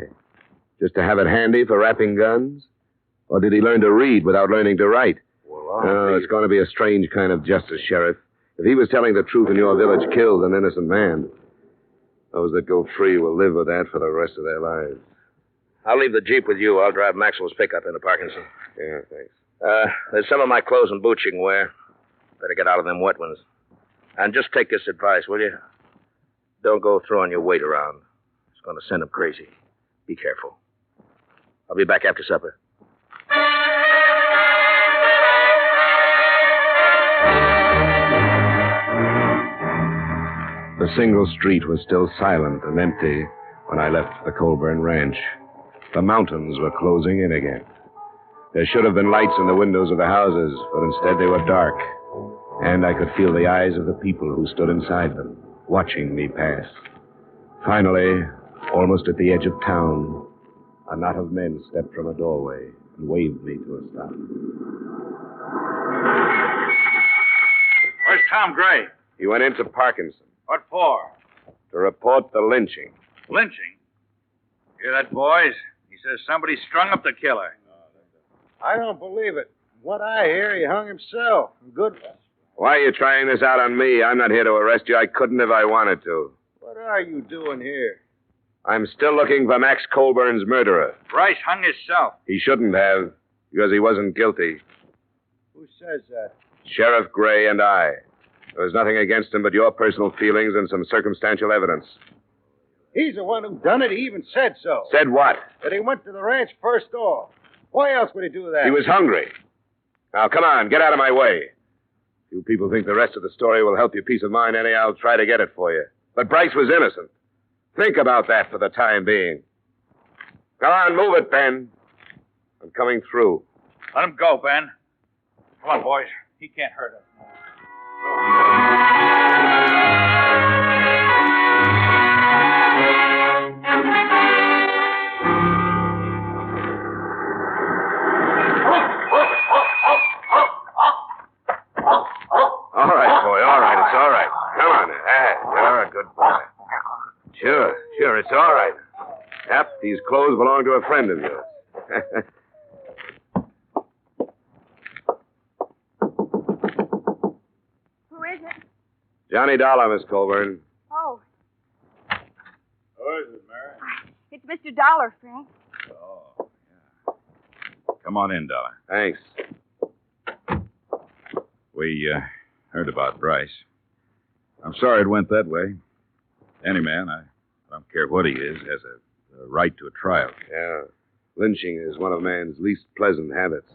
Just to have it handy for wrapping guns? Or did he learn to read without learning to write? Well, it's going to be a strange kind of justice, Sheriff. If he was telling the truth and your village killed an innocent man, those that go free will live with that for the rest of their lives. I'll leave the Jeep with you. I'll drive Maxwell's pickup into Parkinson. Yeah, thanks. There's some of my clothes and boots you can wear. Better get out of them wet ones. And just take this advice, will you? Don't go throwing your weight around. It's going to send them crazy. Be careful. I'll be back after supper. The single street was still silent and empty when I left the Colburn Ranch. The mountains were closing in again. There should have been lights in the windows of the houses, but instead they were dark. And I could feel the eyes of the people who stood inside them, watching me pass. Finally, almost at the edge of town, a knot of men stepped from a doorway and waved me to a stop. Where's Tom Gray? He went into Parkinson. What for? To report the lynching. Lynching? Hear that, boys? He says somebody strung up the killer. I don't believe it. What I hear, he hung himself. Good. Why are you trying this out on me? I'm not here to arrest you. I couldn't if I wanted to. What are you doing here? I'm still looking for Max Colburn's murderer. Bryce hung himself. He shouldn't have, because he wasn't guilty. Who says that? Sheriff Gray and I. There was nothing against him but your personal feelings and some circumstantial evidence. He's the one who done it. He even said so. Said what? That he went to the ranch first off. Why else would he do that? He was hungry. Now, come on, get out of my way. You people think the rest of the story will help your peace of mind, any I'll try to get it for you. But Bryce was innocent. Think about that for the time being. Come on, move it, Ben. I'm coming through. Let him go, Ben. Come on, boys. He can't hurt us. All right, boy, all right. It's all right. Come on. You're a good boy. Sure, it's all right. Yep, these clothes belong to a friend of yours. Who is it? Johnny Dollar, Miss Colburn. Oh, Who is it, Mary? it's Mr. Dollar, Frank. Oh, yeah. Come on in, Dollar. Thanks. We heard about Bryce. I'm sorry it went that way. Any man, I don't care what he is, has a right to a trial. Yeah. Lynching is one of man's least pleasant habits.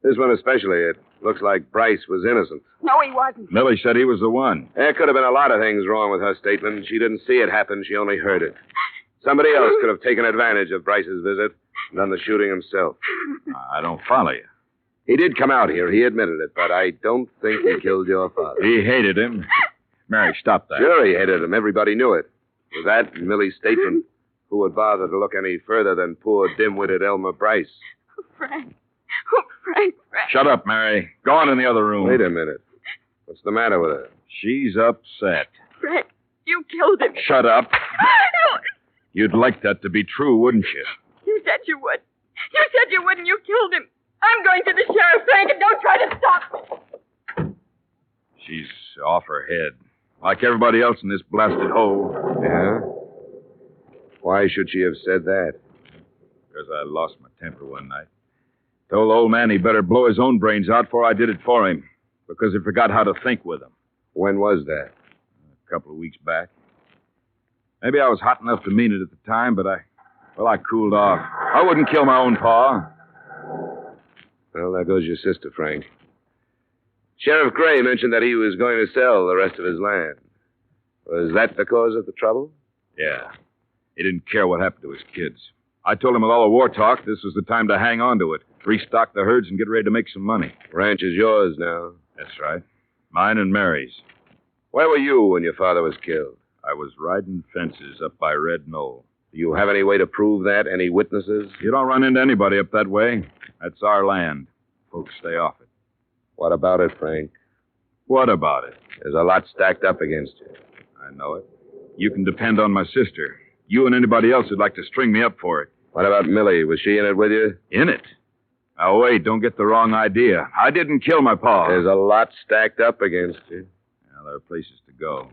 This one especially, it looks like Bryce was innocent. No, he wasn't. Millie said he was the one. There could have been a lot of things wrong with her statement. She didn't see it happen. She only heard it. Somebody else could have taken advantage of Bryce's visit and done the shooting himself. I don't follow you. He did come out here. He admitted it, but I don't think he killed your father. He hated him. Mary, stop that. Sure, he hated him. Everybody knew it. With that and Millie's statement, who would bother to look any further than poor dim-witted Elmer Bryce? Frank. Oh, Frank. Shut up, Mary. Go on in the other room. Wait a minute. What's the matter with her? She's upset. Frank, you killed him. Shut up. No. You'd like that to be true, wouldn't you? You said you would. You said you would, and you killed him. I'm going to the sheriff, Frank, and don't try to stop me. She's off her head. Like everybody else in this blasted hole. Yeah? Why should she have said that? Because I lost my temper one night. Told the old man he better blow his own brains out before I did it for him. Because he forgot how to think with them. When was that? A couple of weeks back. Maybe I was hot enough to mean it at the time, but I cooled off. I wouldn't kill my own pa. Well, there goes your sister, Frank. Sheriff Gray mentioned that he was going to sell the rest of his land. Was that the cause of the trouble? Yeah. He didn't care what happened to his kids. I told him with all the war talk, this was the time to hang on to it, restock the herds, and get ready to make some money. Ranch is yours now. That's right. Mine and Mary's. Where were you when your father was killed? I was riding fences up by Red Knoll. Do you have any way to prove that? Any witnesses? You don't run into anybody up that way. That's our land. Folks stay off it. What about it, Frank? What about it? There's a lot stacked up against you. I know it. You can depend on my sister. You and anybody else who'd like to string me up for it. What about Millie? Was she in it with you? In it? Now, wait, don't get the wrong idea. I didn't kill my pa. There's a lot stacked up against you. Well, there are places to go.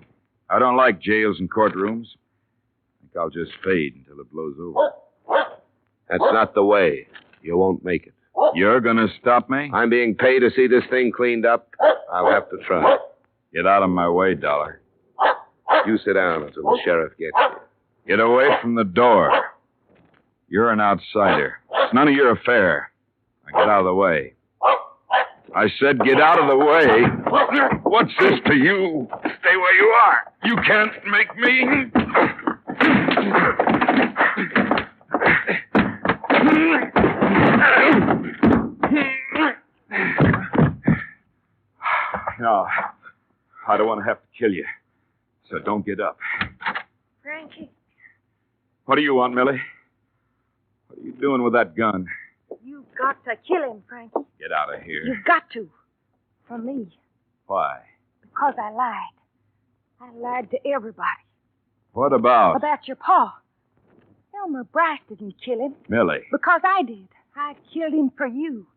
I don't like jails and courtrooms. I think I'll just fade until it blows over. That's not the way. You won't make it. You're going to stop me? I'm being paid to see this thing cleaned up. I'll have to try. Get out of my way, Dollar. You sit down until the sheriff gets you. Get away from the door. You're an outsider. It's none of your affair. Now get out of the way. I said get out of the way. What's this to you? Stay where you are. You can't make me. No, I don't want to have to kill you. So don't get up. Frankie. What do you want, Millie? What are you doing with that gun? You've got to kill him, Frankie. Get out of here. You've got to. For me. Why? Because I lied. I lied to everybody. What about? About your pa. Elmer Bryce didn't kill him. Millie. Because I did. I killed him for you.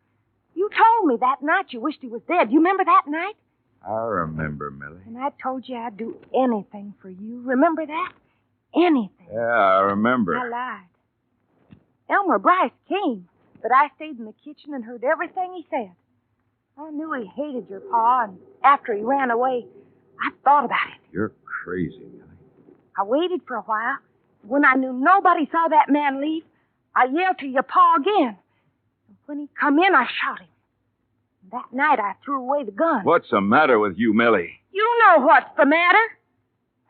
You told me that night you wished he was dead. You remember that night? I remember, Millie. And I told you I'd do anything for you. Remember that? Anything. Yeah, I remember. I lied. Elmer Bryce came, but I stayed in the kitchen and heard everything he said. I knew he hated your pa, and after he ran away, I thought about it. You're crazy, Millie. I waited for a while. When I knew nobody saw that man leave, I yelled to your pa again. And when he come in, I shot him. That night, I threw away the gun. What's the matter with you, Millie? You know what's the matter.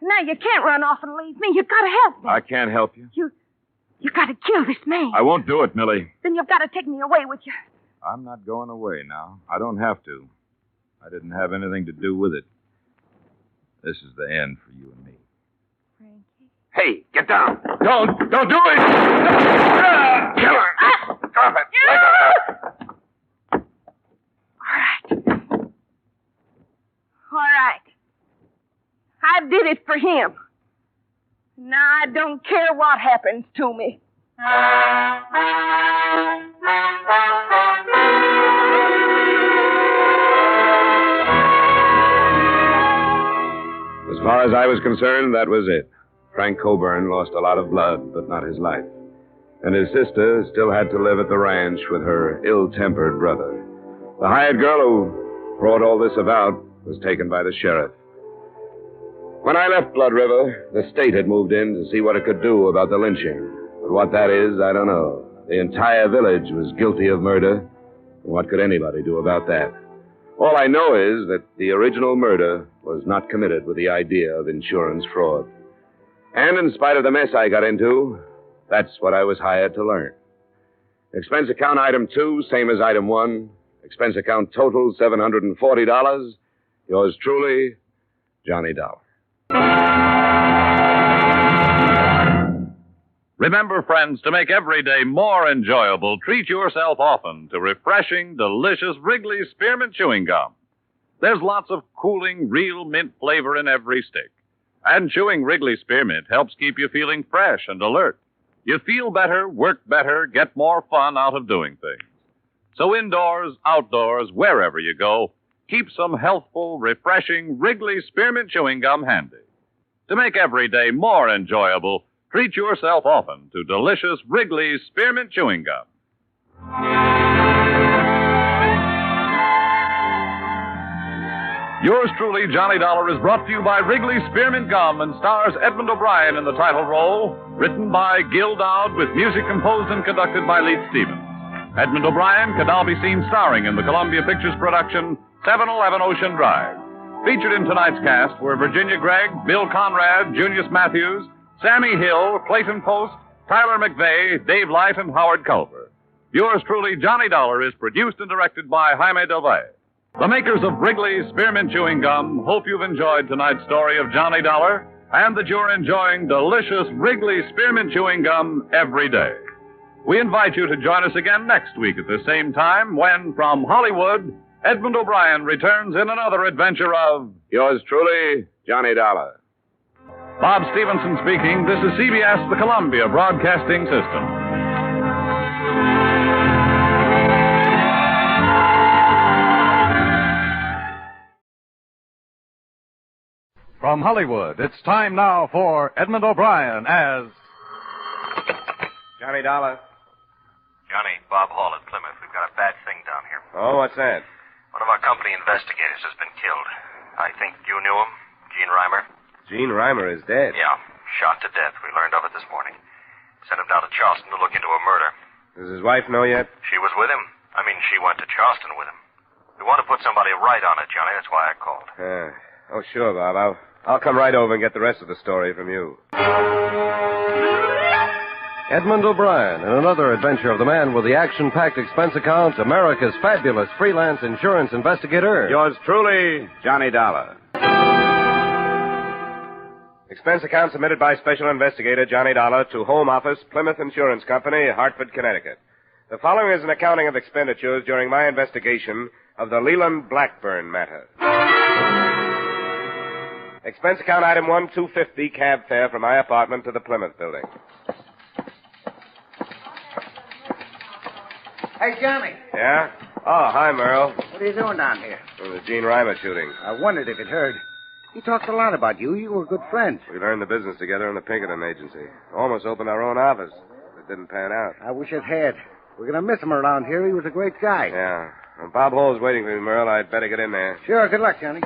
Now, you can't run off and leave me. You've got to help me. I can't help you. You've got to kill this man. I won't do it, Millie. Then you've got to take me away with you. I'm not going away now. I don't have to. I didn't have anything to do with it. This is the end for you and me. Frankie? Hey, get down. Don't do it. Kill her. Drop it. Let go. All right. I did it for him. Now I don't care what happens to me. As far as I was concerned, that was it. Frank Coburn lost a lot of blood, but not his life. And his sister still had to live at the ranch with her ill-tempered brother. The hired girl who brought all this about was taken by the sheriff. When I left Blood River, the state had moved in to see what it could do about the lynching. But what that is, I don't know. The entire village was guilty of murder. And what could anybody do about that? All I know is that the original murder was not committed with the idea of insurance fraud. And in spite of the mess I got into, that's what I was hired to learn. Expense account item 2, same as item 1. Expense account total, $740. Yours truly, Johnny Dollar. Remember, friends, to make every day more enjoyable, treat yourself often to refreshing, delicious Wrigley Spearmint Chewing Gum. There's lots of cooling, real mint flavor in every stick. And chewing Wrigley Spearmint helps keep you feeling fresh and alert. You feel better, work better, get more fun out of doing things. So indoors, outdoors, wherever you go, keep some healthful, refreshing Wrigley Spearmint Chewing Gum handy. To make every day more enjoyable, treat yourself often to delicious Wrigley Spearmint Chewing Gum. Yours truly, Johnny Dollar, is brought to you by Wrigley Spearmint Gum and stars Edmund O'Brien in the title role, written by Gil Dowd with music composed and conducted by Leith Stevens. Edmund O'Brien can now be seen starring in the Columbia Pictures production 711 Ocean Drive. Featured in tonight's cast were Virginia Gregg, Bill Conrad, Junius Matthews, Sammy Hill, Clayton Post, Tyler McVeigh, Dave Light, and Howard Culver. Yours truly, Johnny Dollar, is produced and directed by Jaime Del Valle. The makers of Wrigley Spearmint Chewing Gum hope you've enjoyed tonight's story of Johnny Dollar and that you're enjoying delicious Wrigley Spearmint Chewing Gum every day. We invite you to join us again next week at the same time when, from Hollywood, Edmund O'Brien returns in another adventure of... Yours truly, Johnny Dollar. Bob Stevenson speaking. This is CBS, the Columbia Broadcasting System. From Hollywood, it's time now for Edmund O'Brien as... Johnny Dollar. Johnny, Bob Hall at Plymouth. We've got a bad thing down here. Oh, what's that? One of our company investigators has been killed. I think you knew him, Gene Reimer. Gene Reimer is dead. Yeah, shot to death. We learned of it this morning. Sent him down to Charleston to look into a murder. Does his wife know yet? She was with him. I mean, she went to Charleston with him. We want to put somebody right on it, Johnny. That's why I called. Oh, sure, Bob. I'll come right over and get the rest of the story from you. Edmund O'Brien in another adventure of the man with the action-packed expense account, America's fabulous freelance insurance investigator. Yours truly, Johnny Dollar. Expense account submitted by Special Investigator Johnny Dollar to Home Office, Plymouth Insurance Company, Hartford, Connecticut. The following is an accounting of expenditures during my investigation of the Leland Blackburn matter. Expense account item 1, $250, cab fare from my apartment to the Plymouth building. Hey, Johnny. Yeah? Oh, hi, Merle. What are you doing down here? The Gene Reimer shooting. I wondered if it heard. He talked a lot about you. You were good friends. We learned the business together in the Pinkerton agency. Almost opened our own office. It didn't pan out. I wish it had. We're going to miss him around here. He was a great guy. Yeah. Well, Bob Hall's waiting for me, Merle. I'd better get in there. Sure. Good luck, Johnny.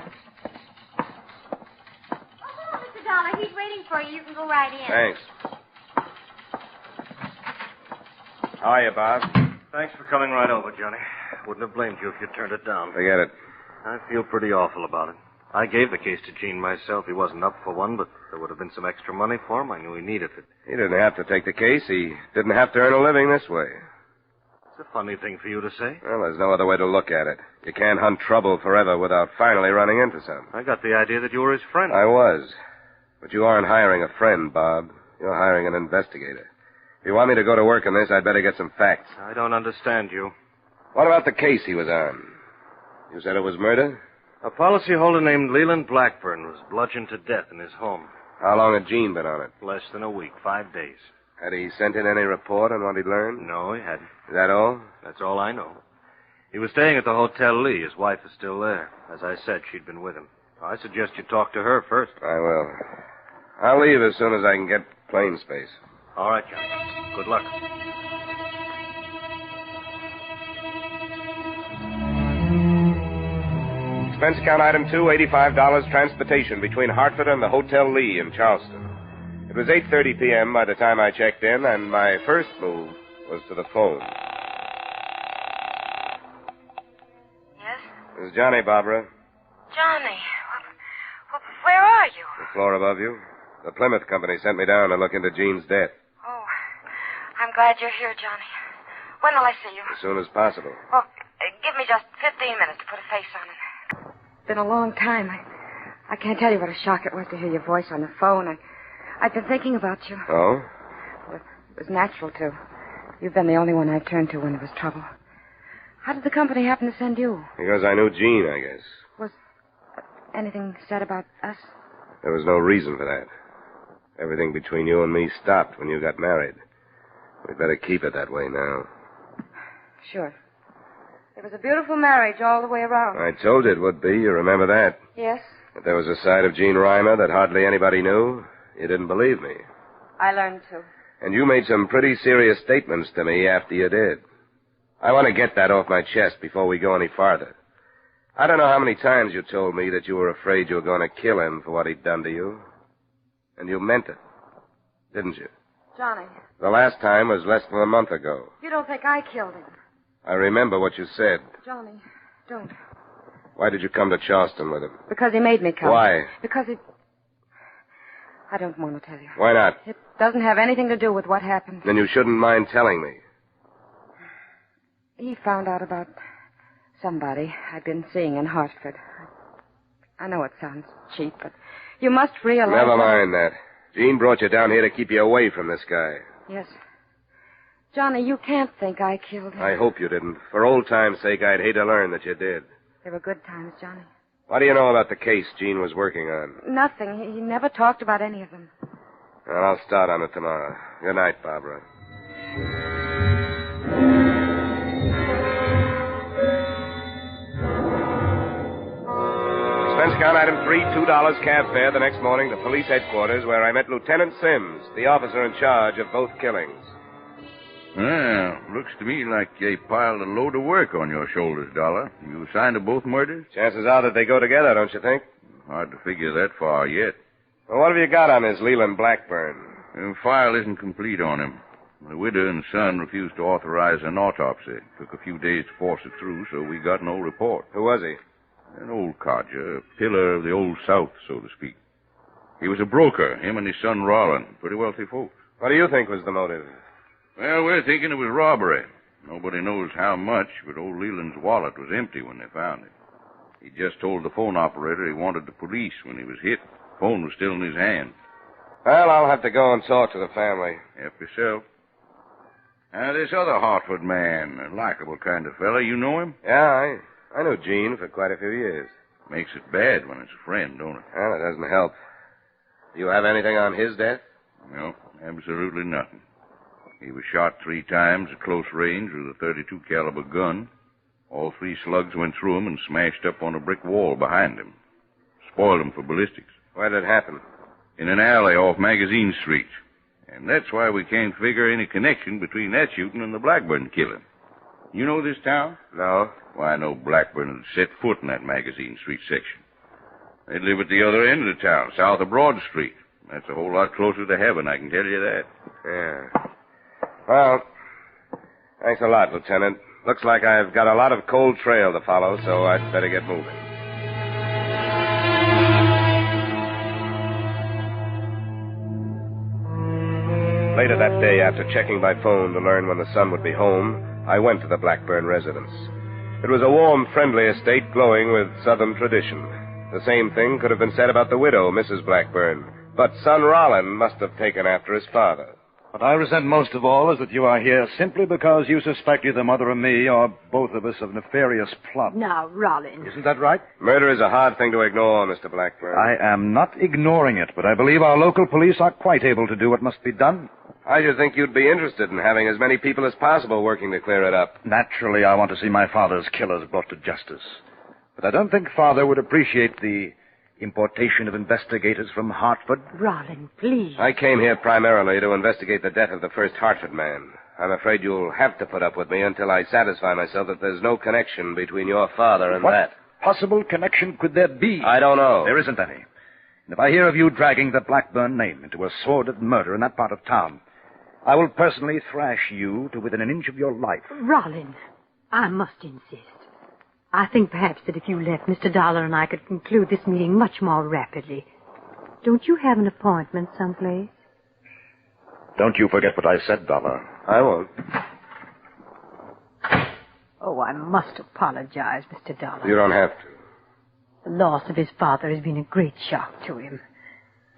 Mr. Dollar, he's waiting for you. You can go right in. Thanks. How are you, Bob? Thanks for coming right over, Johnny. Wouldn't have blamed you if you turned it down. Forget it. I feel pretty awful about it. I gave the case to Gene myself. He wasn't up for one, but there would have been some extra money for him. I knew he needed it. He didn't have to take the case. He didn't have to earn a living this way. It's a funny thing for you to say. Well, there's no other way to look at it. You can't hunt trouble forever without finally running into some. I got the idea that you were his friend. I was. But you aren't hiring a friend, Bob. You're hiring an investigator. If you want me to go to work on this, I'd better get some facts. I don't understand you. What about the case he was on? You said it was murder? A policyholder named Leland Blackburn was bludgeoned to death in his home. How long had Gene been on it? Less than a week, 5 days. Had he sent in any report on what he'd learned? No, he hadn't. Is that all? That's all I know. He was staying at the Hotel Lee. His wife is still there. As I said, she'd been with him. I suggest you talk to her first. I will. I'll leave as soon as I can get plane space. All right, Johnny. Good luck. Expense account item 2, $85 transportation between Hartford and the Hotel Lee in Charleston. It was 8:30 p.m. by the time I checked in, and my first move was to the phone. Yes? This is Johnny, Barbara. Johnny, where are you? The floor above you. The Plymouth company sent me down to look into Gene's death. Oh, I'm glad you're here, Johnny. When will I see you? As soon as possible. Well, give me just 15 minutes to put a face on it. It's been a long time. I can't tell you what a shock it was to hear your voice on the phone. I've been thinking about you. Oh? Well, it was natural to. You've been the only one I've turned to when there was trouble. How did the company happen to send you? Because I knew Gene, I guess. Was anything said about us? There was no reason for that. Everything between you and me stopped when you got married. We'd better keep it that way now. Sure. It was a beautiful marriage all the way around. I told you it would be. You remember that? Yes. But there was a side of Gene Reimer that hardly anybody knew. You didn't believe me. I learned to. And you made some pretty serious statements to me after you did. I want to get that off my chest before we go any farther. I don't know how many times you told me that you were afraid you were going to kill him for what he'd done to you. And you meant it, didn't you? Johnny. The last time was less than a month ago. You don't think I killed him? I remember what you said. Johnny, don't. Why did you come to Charleston with him? Because he made me come. Why? Because he... I don't want to tell you. Why not? It doesn't have anything to do with what happened. Then you shouldn't mind telling me. He found out about somebody I'd been seeing in Hartford. I know it sounds cheap, but you must realize... Never mind that. Gene brought you down here to keep you away from this guy. Yes. Johnny, you can't think I killed him. I hope you didn't. For old time's sake, I'd hate to learn that you did. They were good times, Johnny. What do you know about the case Gene was working on? Nothing. He never talked about any of them. Well, I'll start on it tomorrow. Good night, Barbara. Expense account item 3, $2 cab fare the next morning to police headquarters, where I met Lieutenant Sims, the officer in charge of both killings. Well, looks to me like they piled a load of work on your shoulders, Dollar. You assigned to both murders? Chances are that they go together, don't you think? Hard to figure that far yet. Well, what have you got on this Leland Blackburn? The file isn't complete on him. The widow and son refused to authorize an autopsy. Took a few days to force it through, so we got no report. Who was he? An old codger, a pillar of the old South, so to speak. He was a broker, him and his son Rollin, pretty wealthy folks. What do you think was the motive? Well, we're thinking it was robbery. Nobody knows how much, but old Leland's wallet was empty when they found it. He just told the phone operator he wanted the police when he was hit. The phone was still in his hand. Well, I'll have to go and talk to the family. Help yourself. This other Hartford man, a likable kind of fella, you know him? Yeah, I knew Gene for quite a few years. Makes it bad when it's a friend, don't it? Well, it doesn't help. Do you have anything on his death? No, absolutely nothing. He was shot 3 times at close range with a .32 caliber gun. All 3 slugs went through him and smashed up on a brick wall behind him. Spoiled him for ballistics. Where did it happen? In an alley off Magazine Street. And that's why we can't figure any connection between that shooting and the Blackburn killing. You know this town? No. Why, no Blackburn had set foot in that Magazine Street section. They live at the other end of the town, south of Broad Street. That's a whole lot closer to heaven, I can tell you that. Yeah. Well, thanks a lot, Lieutenant. Looks like I've got a lot of cold trail to follow, so I'd better get moving. Later that day, after checking my phone to learn when the son would be home, I went to the Blackburn residence. It was a warm, friendly estate glowing with Southern tradition. The same thing could have been said about the widow, Mrs. Blackburn, but son Rollin must have taken after his father. What I resent most of all is that you are here simply because you suspect either Mother or me or both of us of nefarious plot. Now, Rollin. Isn't that right? Murder is a hard thing to ignore, Mr. Blackburn. I am not ignoring it, but I believe our local police are quite able to do what must be done. I should think you'd be interested in having as many people as possible working to clear it up. Naturally, I want to see my father's killers brought to justice. But I don't think Father would appreciate the importation of investigators from Hartford. Rollin, please. I came here primarily to investigate the death of the first Hartford man. I'm afraid you'll have to put up with me until I satisfy myself that there's no connection between your father and what that. Possible connection could there be? I don't know. There isn't any. And if I hear of you dragging the Blackburn name into a sordid murder in that part of town, I will personally thrash you to within an inch of your life. Rollin, I must insist. I think perhaps that if you left, Mr. Dollar and I could conclude this meeting much more rapidly. Don't you have an appointment someplace? Don't you forget what I said, Dollar. I won't. Oh, I must apologize, Mr. Dollar. You don't have to. The loss of his father has been a great shock to him.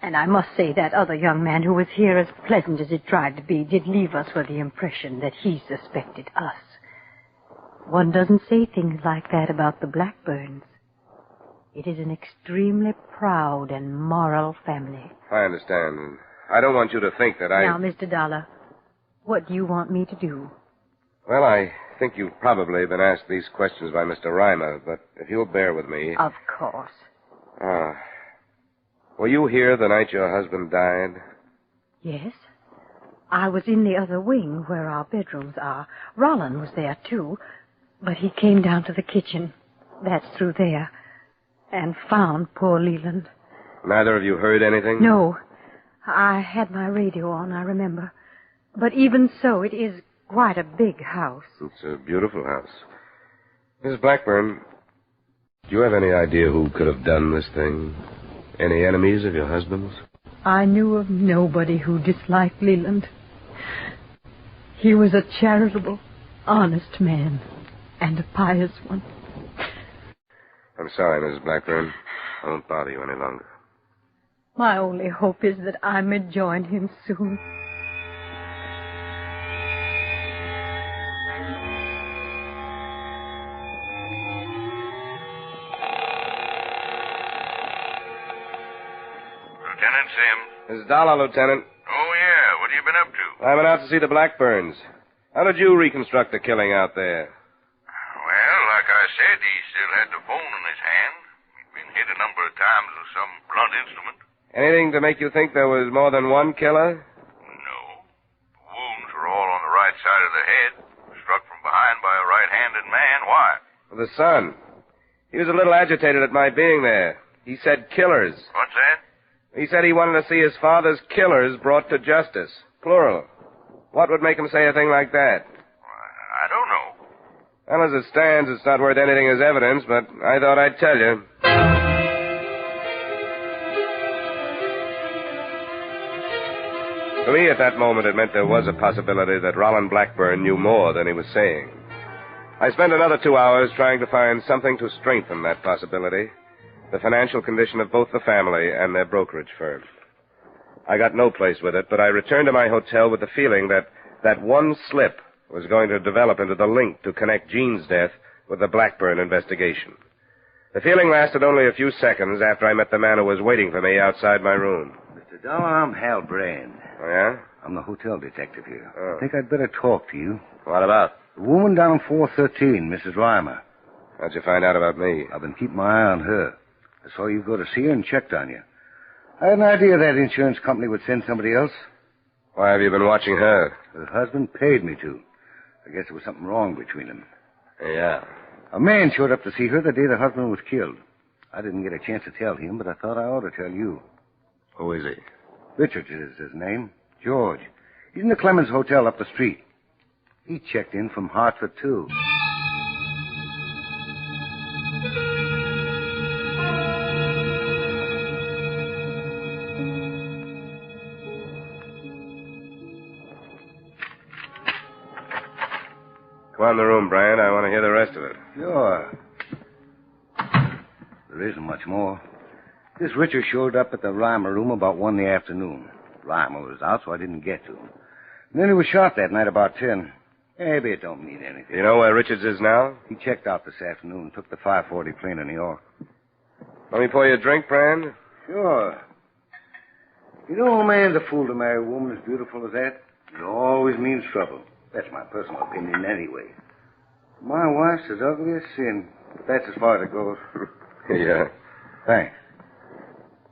And I must say that other young man who was here, as pleasant as it tried to be, did leave us with the impression that he suspected us. One doesn't say things like that about the Blackburns. It is an extremely proud and moral family. I understand. I don't want you to think that Now, Mr. Dollar, what do you want me to do? Well, I think you've probably been asked these questions by Mr. Reimer, but if you'll bear with me... Of course. Were you here the night your husband died? Yes. I was in the other wing where our bedrooms are. Rollin was there, too. But he came down to the kitchen. That's through there. And found poor Leland. Neither of you heard anything? No. I had my radio on, I remember. But even so, it is quite a big house. It's a beautiful house. Mrs. Blackburn, do you have any idea who could have done this thing? Any enemies of your husband's? I knew of nobody who disliked Leland. He was a charitable, honest man. And a pious one. I'm sorry, Mrs. Blackburn. I won't bother you any longer. My only hope is that I may join him soon. Lieutenant Sim. Mrs. Dollar, Lieutenant. Oh, yeah. What have you been up to? I went out to see the Blackburns. How did you reconstruct the killing out there? Well, like I said, he still had the phone in his hand. He'd been hit a number of times with some blunt instrument. Anything to make you think there was more than one killer? No. The wounds were all on the right side of the head, struck from behind by a right-handed man. Why? Well, the son. He was a little agitated at my being there. He said killers. What's that? He said he wanted to see his father's killers brought to justice. Plural. What would make him say a thing like that? I don't know. Well, as it stands, it's not worth anything as evidence, but I thought I'd tell you. To me, at that moment, it meant there was a possibility that Rollin Blackburn knew more than he was saying. I spent another 2 hours trying to find something to strengthen that possibility, the financial condition of both the family and their brokerage firm. I got no place with it, but I returned to my hotel with the feeling that that one slip was going to develop into the link to connect Jean's death with the Blackburn investigation. The feeling lasted only a few seconds after I met the man who was waiting for me outside my room. Mr. Dollar, I'm Hal Brand. Oh, yeah? I'm the hotel detective here. Oh. I think I'd better talk to you. What about? The woman down on 413, Mrs. Reimer. How'd you find out about me? I've been keeping my eye on her. I saw you go to see her and checked on you. I had an idea that insurance company would send somebody else. Why have you been watching her? Her husband paid me to. I guess there was something wrong between them. Yeah. A man showed up to see her the day the husband was killed. I didn't get a chance to tell him, but I thought I ought to tell you. Who is he? Richards is his name. George. He's in the Clemens Hotel up the street. He checked in from Hartford, too. Come on in the room, Brian. I want to hear the rest of it. Sure. There isn't much more. This Richard showed up at the Reimer room about 1 in the afternoon. Reimer was out, so I didn't get to him. And then he was shot that night about 10. Maybe it don't mean anything. You know where Richards is now? He checked out this afternoon and took the 540 plane to New York. Let me pour you a drink, Brian? Sure. You know, a man's a fool to marry a woman as beautiful as that. It always means trouble. That's my personal opinion anyway. My wife's as ugly as sin. But that's as far as it goes. Yeah. Thanks.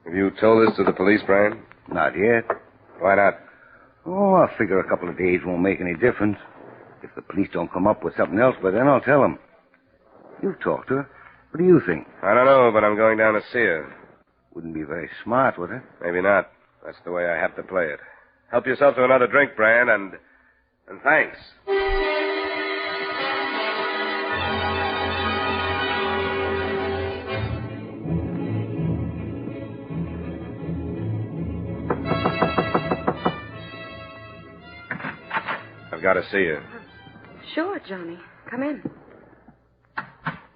Have you told this to the police, Brian? Not yet. Why not? Oh, I figure a couple of days won't make any difference. If the police don't come up with something else, by then I'll tell them. You've talked to her. What do you think? I don't know, but I'm going down to see her. Wouldn't be very smart, would it? Maybe not. That's the way I have to play it. Help yourself to another drink, Brian, and thanks. I've got to see you. Sure, Johnny. Come in.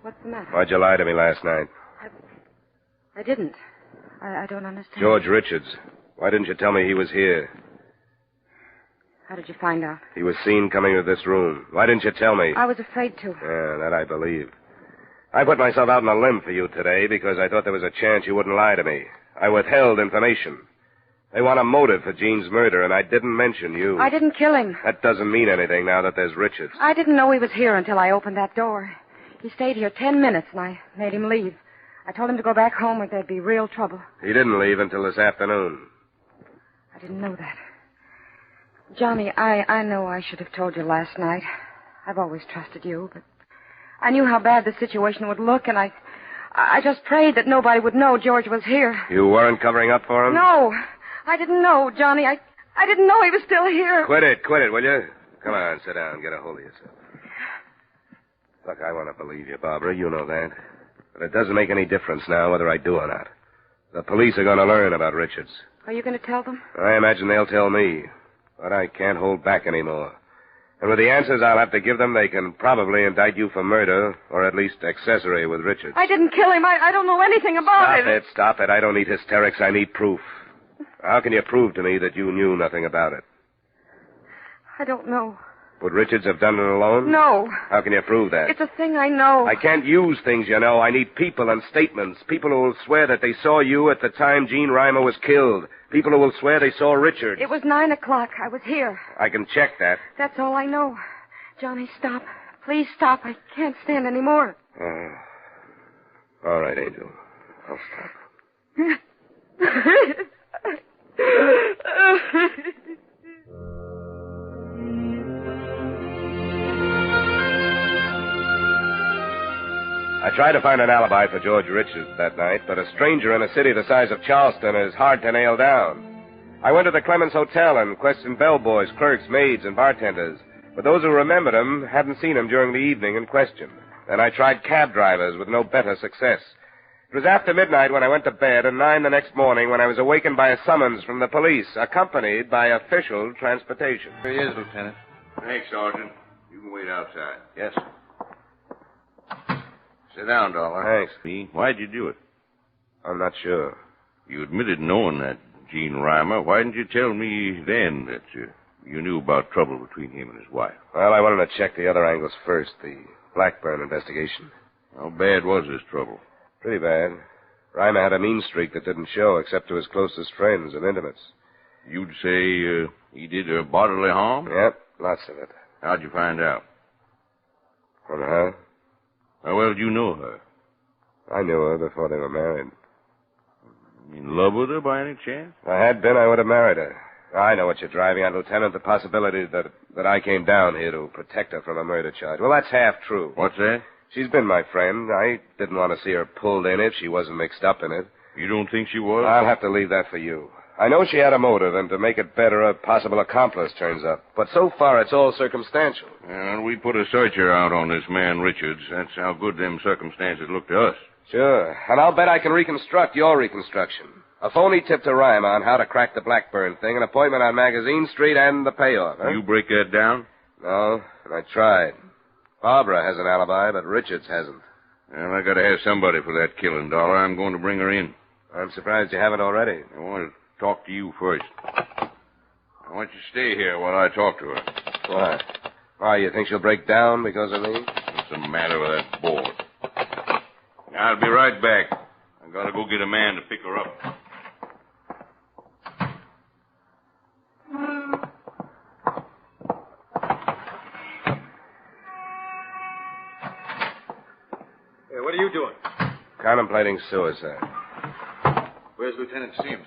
What's the matter? Why'd you lie to me last night? I didn't. I don't understand. George Richards. Why didn't you tell me he was here? How did you find out? He was seen coming to this room. Why didn't you tell me? I was afraid to. Yeah, that I believe. I put myself out on a limb for you today because I thought there was a chance you wouldn't lie to me. I withheld information. They want a motive for Jean's murder, and I didn't mention you. I didn't kill him. That doesn't mean anything now that there's Richards. I didn't know he was here until I opened that door. He stayed here 10 minutes, and I made him leave. I told him to go back home or there'd be real trouble. He didn't leave until this afternoon. I didn't know that. Johnny, I know I should have told you last night. I've always trusted you, but I knew how bad the situation would look, and I just prayed that nobody would know George was here. You weren't covering up for him? No, I didn't know, Johnny. I didn't know he was still here. Quit it, will you? Come on, sit down and get a hold of yourself. Look, I want to believe you, Barbara. You know that. But it doesn't make any difference now whether I do or not. The police are going to learn about Richards. Are you going to tell them? I imagine they'll tell me. But I can't hold back anymore. And with the answers I'll have to give them, they can probably indict you for murder, or at least accessory with Richards. I didn't kill him. I don't know anything about it. Stop it. I don't need hysterics. I need proof. How can you prove to me that you knew nothing about it? I don't know. Would Richards have done it alone? No. How can you prove that? It's a thing I know. I can't use things, you know. I need people and statements. People who will swear that they saw you at the time Jean Reimer was killed. People who will swear they saw Richards. It was 9 o'clock. I was here. I can check that. That's all I know. Johnny, stop. Please stop. I can't stand any more. All right, Angel. I'll stop. I tried to find an alibi for George Richards that night, but a stranger in a city the size of Charleston is hard to nail down. I went to the Clemens Hotel and questioned bellboys, clerks, maids, and bartenders, but those who remembered him hadn't seen him during the evening in question. Then I tried cab drivers with no better success. It was after midnight when I went to bed, and 9 the next morning when I was awakened by a summons from the police, accompanied by official transportation. Here he is, Lieutenant. Thanks, Sergeant. You can wait outside. Yes. Sit down, Dollar. Thanks. Why'd you do it? I'm not sure. You admitted knowing that Jean Reimer. Why didn't you tell me then that you knew about trouble between him and his wife? Well, I wanted to check the other angles first, the Blackburn investigation. How bad was this trouble? Pretty bad. Reimer had a mean streak that didn't show except to his closest friends and intimates. You'd say he did her bodily harm? Yep, lots of it. How'd you find out? From her? How well did you know her? I knew her before they were married. In love with her by any chance? If I had been, I would have married her. I know what you're driving at, Lieutenant, the possibility that I came down here to protect her from a murder charge. Well, that's half true. What's that? She's been my friend. I didn't want to see her pulled in if she wasn't mixed up in it. You don't think she was? I'll have to leave that for you. I know she had a motive, and to make it better, a possible accomplice turns up. But so far, it's all circumstantial. And we put a searcher out on this man, Richards. That's how good them circumstances look to us. Sure. And I'll bet I can reconstruct your reconstruction. A phony tip to Reimer on how to crack the Blackburn thing, an appointment on Magazine Street, and the payoff, huh? You break that down? No, and I tried. Barbara has an alibi, but Richards hasn't. Well, I gotta have somebody for that killing, Dollar. I'm going to bring her in. I'm surprised you haven't already. I want to talk to you first. I want you to stay here while I talk to her. Why? Why, you think she'll break down because of me? What's the matter with that board? I'll be right back. I gotta go get a man to pick her up. Hey, what are you doing? Contemplating suicide. Where's Lieutenant Sims?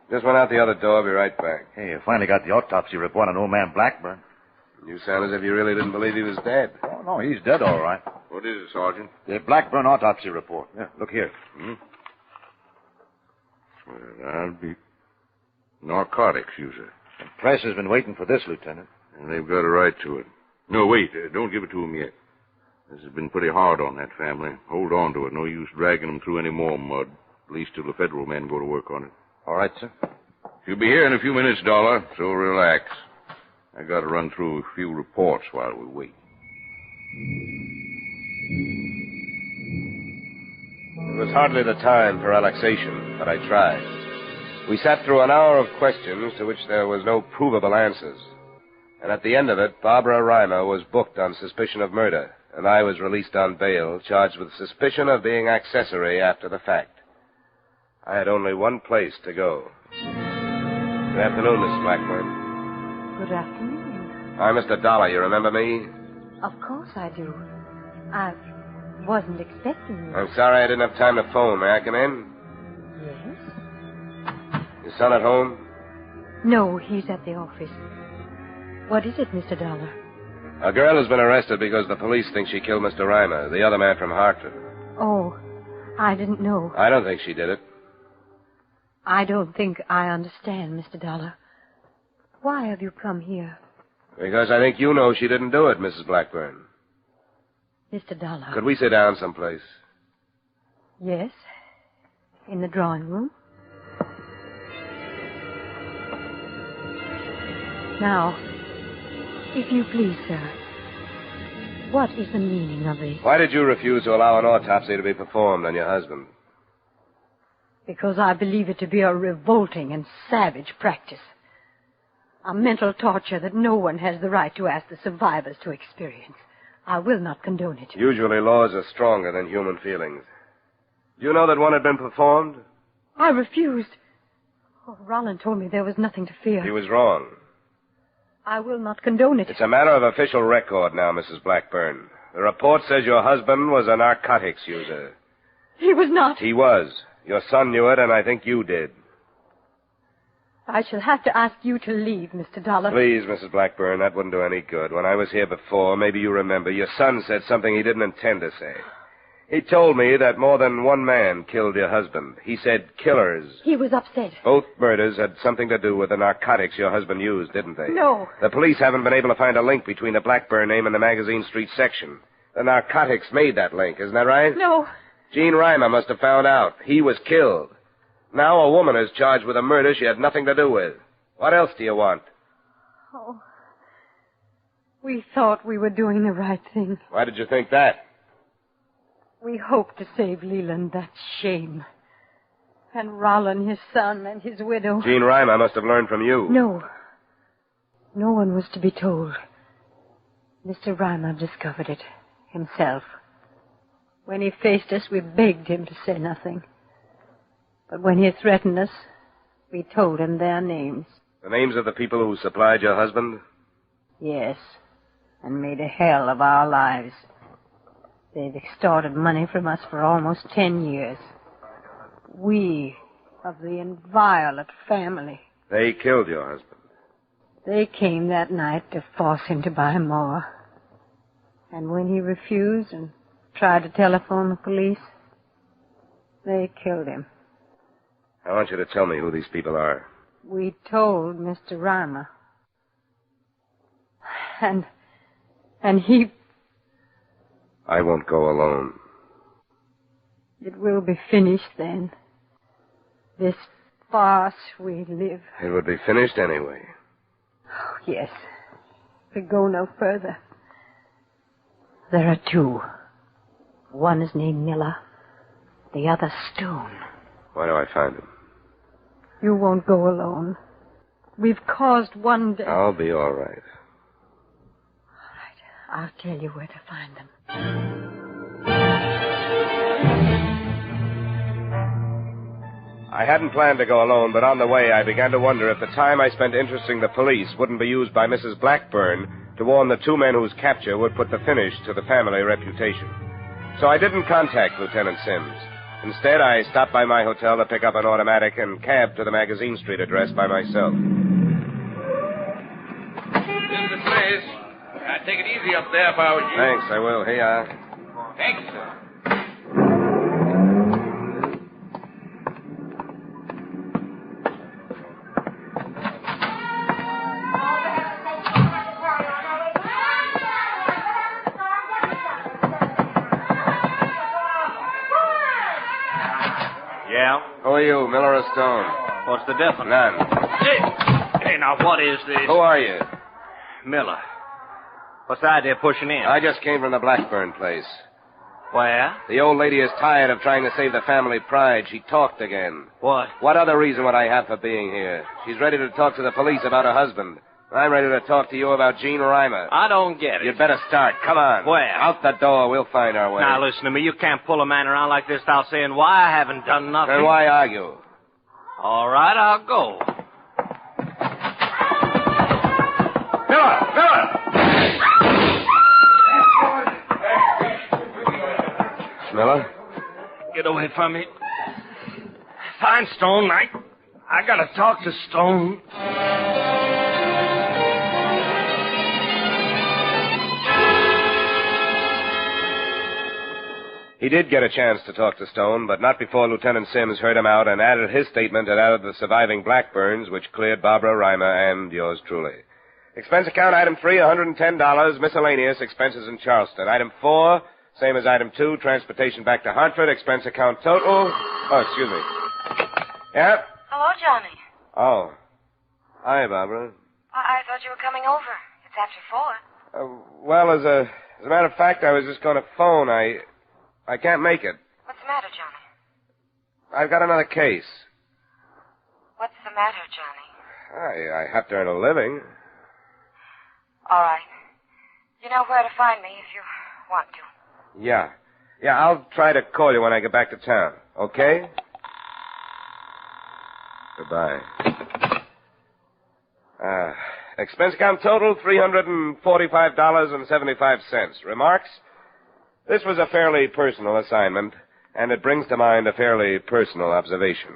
Just went out the other door. I'll be right back. Hey, you finally got the autopsy report on old man Blackburn. You sound as if you really didn't believe he was dead. Oh, no, he's dead all right. What is it, Sergeant? The Blackburn autopsy report. Yeah, look here. Well, I'll be narcotics user. The press has been waiting for this, Lieutenant. And they've got a right to it. No, wait. Don't give it to them yet. This has been pretty hard on that family. Hold on to it. No use dragging them through any more mud. At least till the federal men go to work on it. All right, sir. She'll be here in a few minutes, Dollar, so relax. I got to run through a few reports while we wait. It was hardly the time for relaxation, but I tried. We sat through an hour of questions to which there was no provable answers. And at the end of it, Barbara Reimer was booked on suspicion of murder, and I was released on bail, charged with suspicion of being accessory after the fact. I had only one place to go. Good afternoon, Mrs. Blackburn. Good afternoon. I'm Mr. Dollar. You remember me? Of course I do. I wasn't expecting you. I'm sorry I didn't have time to phone. May I come in? Yes? Your son at home? No, he's at the office. What is it, Mr. Dollar? A girl has been arrested because the police think she killed Mr. Reimer, the other man from Hartford. Oh, I didn't know. I don't think she did it. I don't think I understand, Mr. Dollar. Why have you come here? Because I think you know she didn't do it, Mrs. Blackburn. Mr. Dollar. Could we sit down someplace? Yes. In the drawing room. Now, if you please, sir, what is the meaning of this? Why did you refuse to allow an autopsy to be performed on your husband? Because I believe it to be a revolting and savage practice. A mental torture that no one has the right to ask the survivors to experience. I will not condone it. Usually laws are stronger than human feelings. Do you know that one had been performed? I refused. Oh, Roland told me there was nothing to fear. He was wrong. I will not condone it. It's a matter of official record now, Mrs. Blackburn. The report says your husband was a narcotics user. He was not. He was. Your son knew it, and I think you did. I shall have to ask you to leave, Mr. Dollar. Please, Mrs. Blackburn, that wouldn't do any good. When I was here before, maybe you remember, your son said something he didn't intend to say. He told me that more than one man killed your husband. He said killers. He was upset. Both murders had something to do with the narcotics your husband used, didn't they? No. The police haven't been able to find a link between the Blackburn name and the Magazine Street section. The narcotics made that link, isn't that right? No. Gene Reimer must have found out. He was killed. Now a woman is charged with a murder she had nothing to do with. What else do you want? Oh. We thought we were doing the right thing. Why did you think that? We hoped to save Leland that shame. And Roland, his son, and his widow. Gene Reimer must have learned from you. No. No one was to be told. Mr. Reimer discovered it himself. When he faced us, we begged him to say nothing. But when he threatened us, we told him their names. The names of the people who supplied your husband? Yes, and made a hell of our lives. They've extorted money from us for almost 10 years. We, of the inviolate family. They killed your husband. They came that night to force him to buy more. And when he refused and tried to telephone the police, they killed him. I want you to tell me who these people are. We told Mr. Reimer. And he... I won't go alone. It will be finished then. This farce we live. It would be finished anyway. Oh, yes. We go no further. There are two. One is named Miller. The other Stone. Why do I find him? You won't go alone. We've caused one death. I'll be all right. All right. I'll tell you where to find them. I hadn't planned to go alone, but on the way I began to wonder if the time I spent interesting the police wouldn't be used by Mrs. Blackburn to warn the two men whose capture would put the finish to the family reputation. So I didn't contact Lieutenant Sims. Instead, I stopped by my hotel to pick up an automatic and cab to the Magazine Street address by myself. This is the place. I'd take it easy up there if I was you. Thanks, I will. Here you are. Thanks, sir. Yeah? Who are you, Miller or Stone? What's the difference? None. Hey, now, what is this? Who are you? Miller. What's the idea of pushing in? I just came from the Blackburn place. Where? The old lady is tired of trying to save the family pride. She talked again. What? What other reason would I have for being here? She's ready to talk to the police about her husband. I'm ready to talk to you about Gene Reimer. I don't get it. You'd better start. Come on. Where? Out the door. We'll find our way. Now, listen to me. You can't pull a man around like this without saying why I haven't done nothing. Then why argue? All right, I'll go. Miller! Miller? Get away from me. Fine, Stone. I gotta talk to Stone. He did get a chance to talk to Stone, but not before Lieutenant Sims heard him out and added his statement and added the surviving Blackburns, which cleared Barbara Reimer and yours truly. Expense account item 3, $110, miscellaneous expenses in Charleston. Item 4, same as item 2, transportation back to Hartford, expense account total. Oh, excuse me. Yeah? Hello, Johnny. Oh. Hi, Barbara. I thought you were coming over. It's after 4. Well, as a matter of fact, I was just going to phone. I can't make it. What's the matter, Johnny? I've got another case. What's the matter, Johnny? I have to earn a living. All right. You know where to find me if you want to. Yeah, I'll try to call you when I get back to town, okay? Goodbye. Expense account total, $345.75. Remarks? This was a fairly personal assignment, and it brings to mind a fairly personal observation.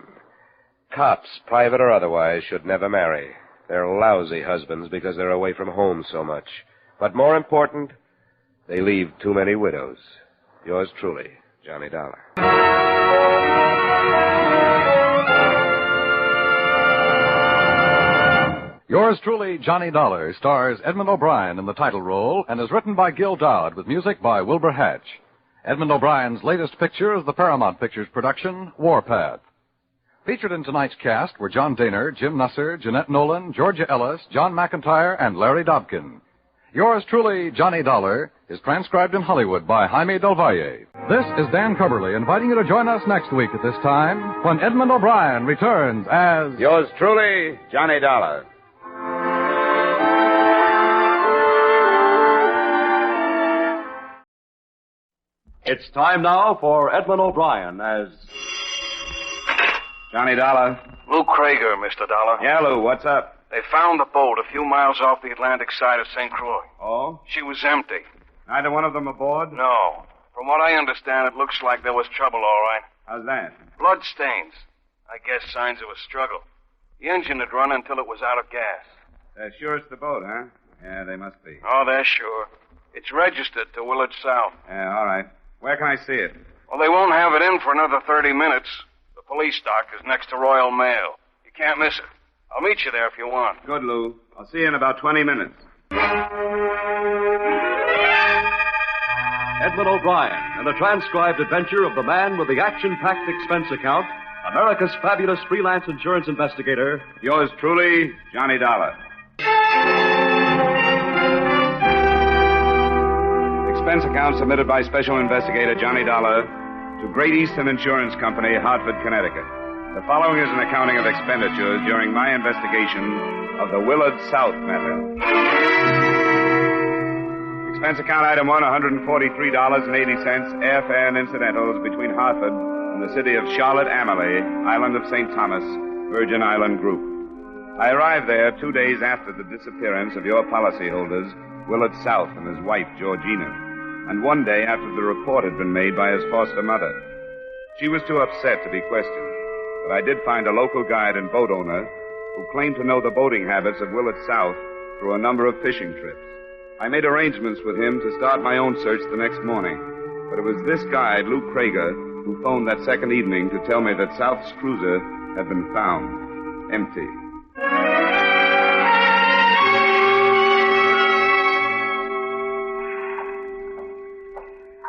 Cops, private or otherwise, should never marry. They're lousy husbands because they're away from home so much. But more important, they leave too many widows. Yours truly, Johnny Dollar. Yours truly, Johnny Dollar, stars Edmund O'Brien in the title role and is written by Gil Dowd with music by Wilbur Hatch. Edmund O'Brien's latest picture is the Paramount Pictures production, Warpath. Featured in tonight's cast were John Daner, Jim Nusser, Jeanette Nolan, Georgia Ellis, John McIntyre, and Larry Dobkin. Yours truly, Johnny Dollar, is transcribed in Hollywood by Jaime Del Valle. This is Dan Coverly inviting you to join us next week at this time when Edmund O'Brien returns as... Yours truly, Johnny Dollar. It's time now for Edmund O'Brien as... Johnny Dollar. Lou Kramer, Mr. Dollar. Yeah, Lou, what's up? They found the boat a few miles off the Atlantic side of St. Croix. Oh? She was empty. Neither one of them aboard? No. From what I understand, it looks like there was trouble, all right. How's that? Blood stains. I guess signs of a struggle. The engine had run until it was out of gas. They're sure it's the boat, huh? Yeah, they must be. Oh, they're sure. It's registered to Willard South. Yeah, all right. Where can I see it? Well, they won't have it in for another 30 minutes. The police dock is next to Royal Mail. You can't miss it. I'll meet you there if you want. Good, Lou. I'll see you in about 20 minutes. Edmund O'Brien and the transcribed adventure of the man with the action-packed expense account, America's fabulous freelance insurance investigator. Yours truly, Johnny Dollar. Expense account submitted by Special Investigator Johnny Dollar to Great Eastern Insurance Company, Hartford, Connecticut. The following is an accounting of expenditures during my investigation of the Willard South matter. Expense account item 1, $143.80, airfare and incidentals between Hartford and the city of Charlotte Amalie, island of St. Thomas, Virgin Island Group. I arrived there 2 days after the disappearance of your policyholders, Willard South and his wife, Georgina, and 1 day after the report had been made by his foster mother. She was too upset to be questioned, but I did find a local guide and boat owner who claimed to know the boating habits of Willard South through a number of fishing trips. I made arrangements with him to start my own search the next morning, but it was this guide, Lou Kramer, who phoned that second evening to tell me that South's cruiser had been found empty.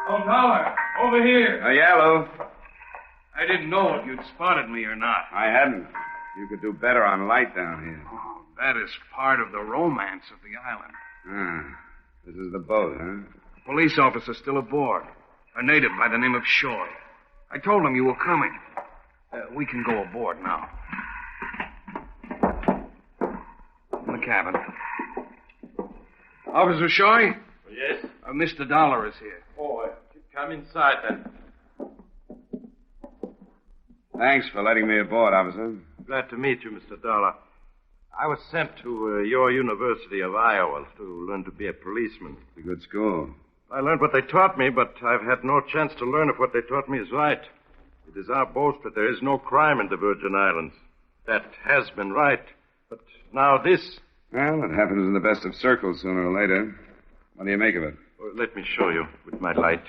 Oh, Dollar, over here. Yeah, Lou. I didn't know if you'd spotted me or not. I hadn't. You could do better on light down here. Oh, that is part of the romance of the island. This is the boat, huh? Police officer still aboard. A native by the name of Shaw. I told him you were coming. We can go aboard now. In the cabin. Officer Shaw? Yes? Mr. Dollar is here. Oh, come inside then. Thanks for letting me aboard, officer. Glad to meet you, Mr. Dollar. I was sent to your University of Iowa to learn to be a policeman. It's a good school. I learned what they taught me, but I've had no chance to learn if what they taught me is right. It is our boast that there is no crime in the Virgin Islands. That has been right. But now this... Well, it happens in the best of circles sooner or later. What do you make of it? Well, let me show you with my light.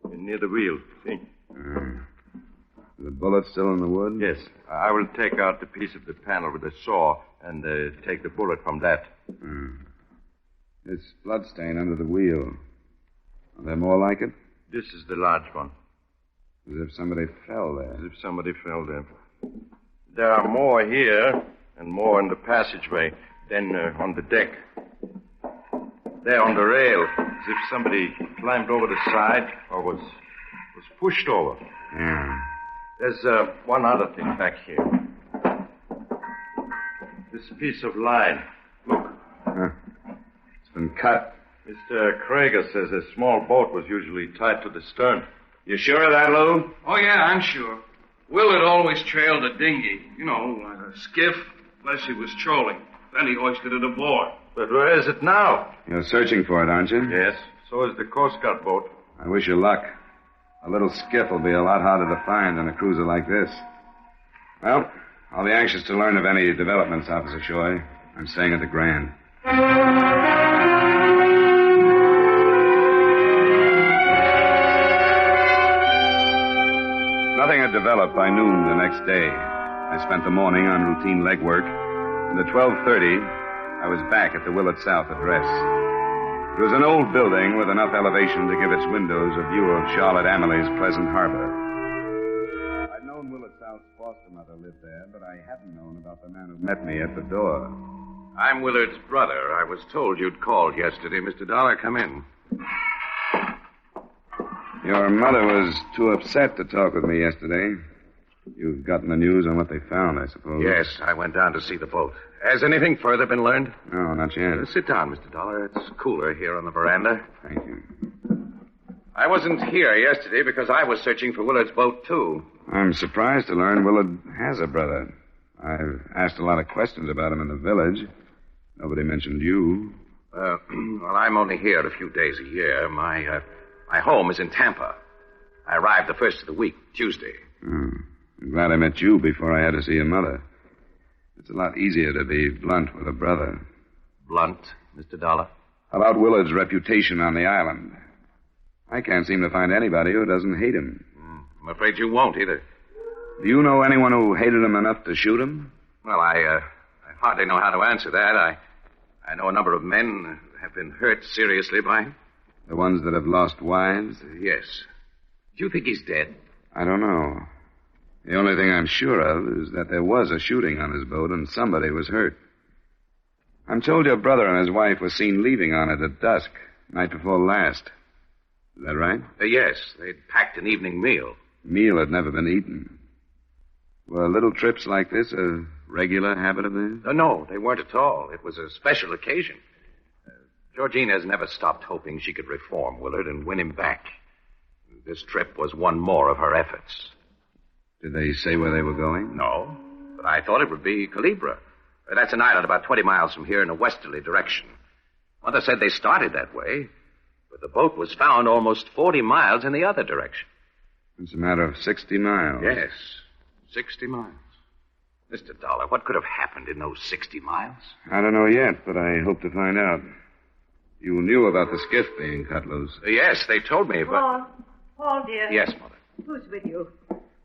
Near the wheel, see? The bullet still in the wood? Yes. I will take out the piece of the panel with a saw and take the bullet from that. This bloodstain under the wheel. Are there more like it? This is the large one. As if somebody fell there. As if somebody fell there. There are more here and more in the passageway, then on the deck. There on the rail, as if somebody climbed over the side or was pushed over. Yeah. There's one other thing back here. This piece of line. Look. It's been cut. Mr. Kramer says a small boat was usually tied to the stern. You sure of that, Lou? Oh, yeah, I'm sure. Willard always trailed a dinghy. You know, a skiff, unless he was trolling. Then he hoisted it aboard. But where is it now? You're searching for it, aren't you? Yes. So is the Coast Guard boat. I wish you luck. A little skiff will be a lot harder to find than a cruiser like this. Well, I'll be anxious to learn of any developments, Officer Shoy. I'm staying at the Grand. Nothing had developed by noon the next day. I spent the morning on routine legwork, and at 12:30, I was back at the Willard South address. It was an old building with enough elevation to give its windows a view of Charlotte Amalie's pleasant harbor. I'd known Willard South's foster mother lived there, but I hadn't known about the man who met me at the door. I'm Willard's brother. I was told you'd called yesterday. Mr. Dollar, come in. Your mother was too upset to talk with me yesterday. You've gotten the news on what they found, I suppose. Yes, I went down to see the boat. Has anything further been learned? No, not yet. Sit down, Mr. Dollar. It's cooler here on the veranda. Thank you. I wasn't here yesterday because I was searching for Willard's boat, too. I'm surprised to learn Willard has a brother. I've asked a lot of questions about him in the village. Nobody mentioned you. Well, I'm only here a few days a year. My home is in Tampa. I arrived the first of the week, Tuesday. I'm glad I met you before I had to see your mother. It's a lot easier to be blunt with a brother. Blunt, Mr. Dollar? About Willard's reputation on the island. I can't seem to find anybody who doesn't hate him. I'm afraid you won't either. Do you know anyone who hated him enough to shoot him? Well, I hardly know how to answer that. I know a number of men have been hurt seriously by him. The ones that have lost wives? Yes. Do you think he's dead? I don't know. The only thing I'm sure of is that there was a shooting on his boat and somebody was hurt. I'm told your brother and his wife were seen leaving on it at dusk, night before last. Is that right? Yes. They'd packed an evening meal. Meal had never been eaten. Were little trips like this a regular habit of theirs? No, they weren't at all. It was a special occasion. Georgina has never stopped hoping she could reform Willard and win him back. This trip was one more of her efforts. Did they say where they were going? No, but I thought it would be Calibra. That's an island about 20 miles from here in a westerly direction. Mother said they started that way, but the boat was found almost 40 miles in the other direction. It's a matter of 60 miles. Yes, 60 miles. Mr. Dollar, what could have happened in those 60 miles? I don't know yet, but I hope to find out. You knew about the skiff being cut loose. Yes, they told me, but... Paul, dear. Yes, Mother. Who's with you?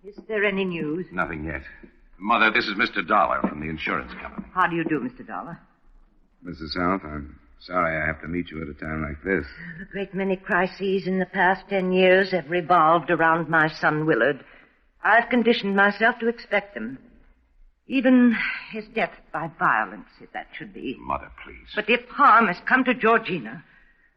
Is there any news? Nothing yet. Mother, this is Mr. Dollar from the insurance company. How do you do, Mr. Dollar? Mrs. South, I'm sorry I have to meet you at a time like this. A great many crises in the past 10 years have revolved around my son, Willard. I've conditioned myself to expect them. Even his death by violence, if that should be. Mother, please. But if harm has come to Georgina...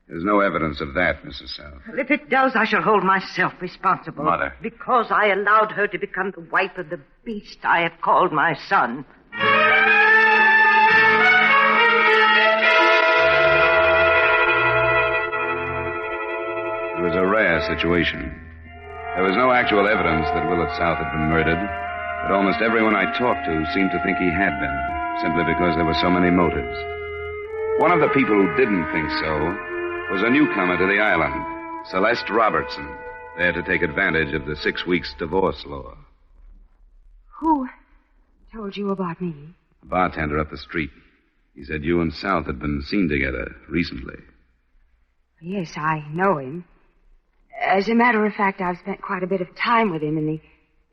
There's no evidence of that, Mrs. South. Well, if it does, I shall hold myself responsible. Mother. Because I allowed her to become the wife of the beast I have called my son. It was a rare situation. There was no actual evidence that Willard South had been murdered, but almost everyone I talked to seemed to think he had been, simply because there were so many motives. One of the people who didn't think so was a newcomer to the island, Celeste Robertson, there to take advantage of the 6 weeks divorce law. Who told you about me? A bartender up the street. He said you and South had been seen together recently. Yes, I know him. As a matter of fact, I've spent quite a bit of time with him in the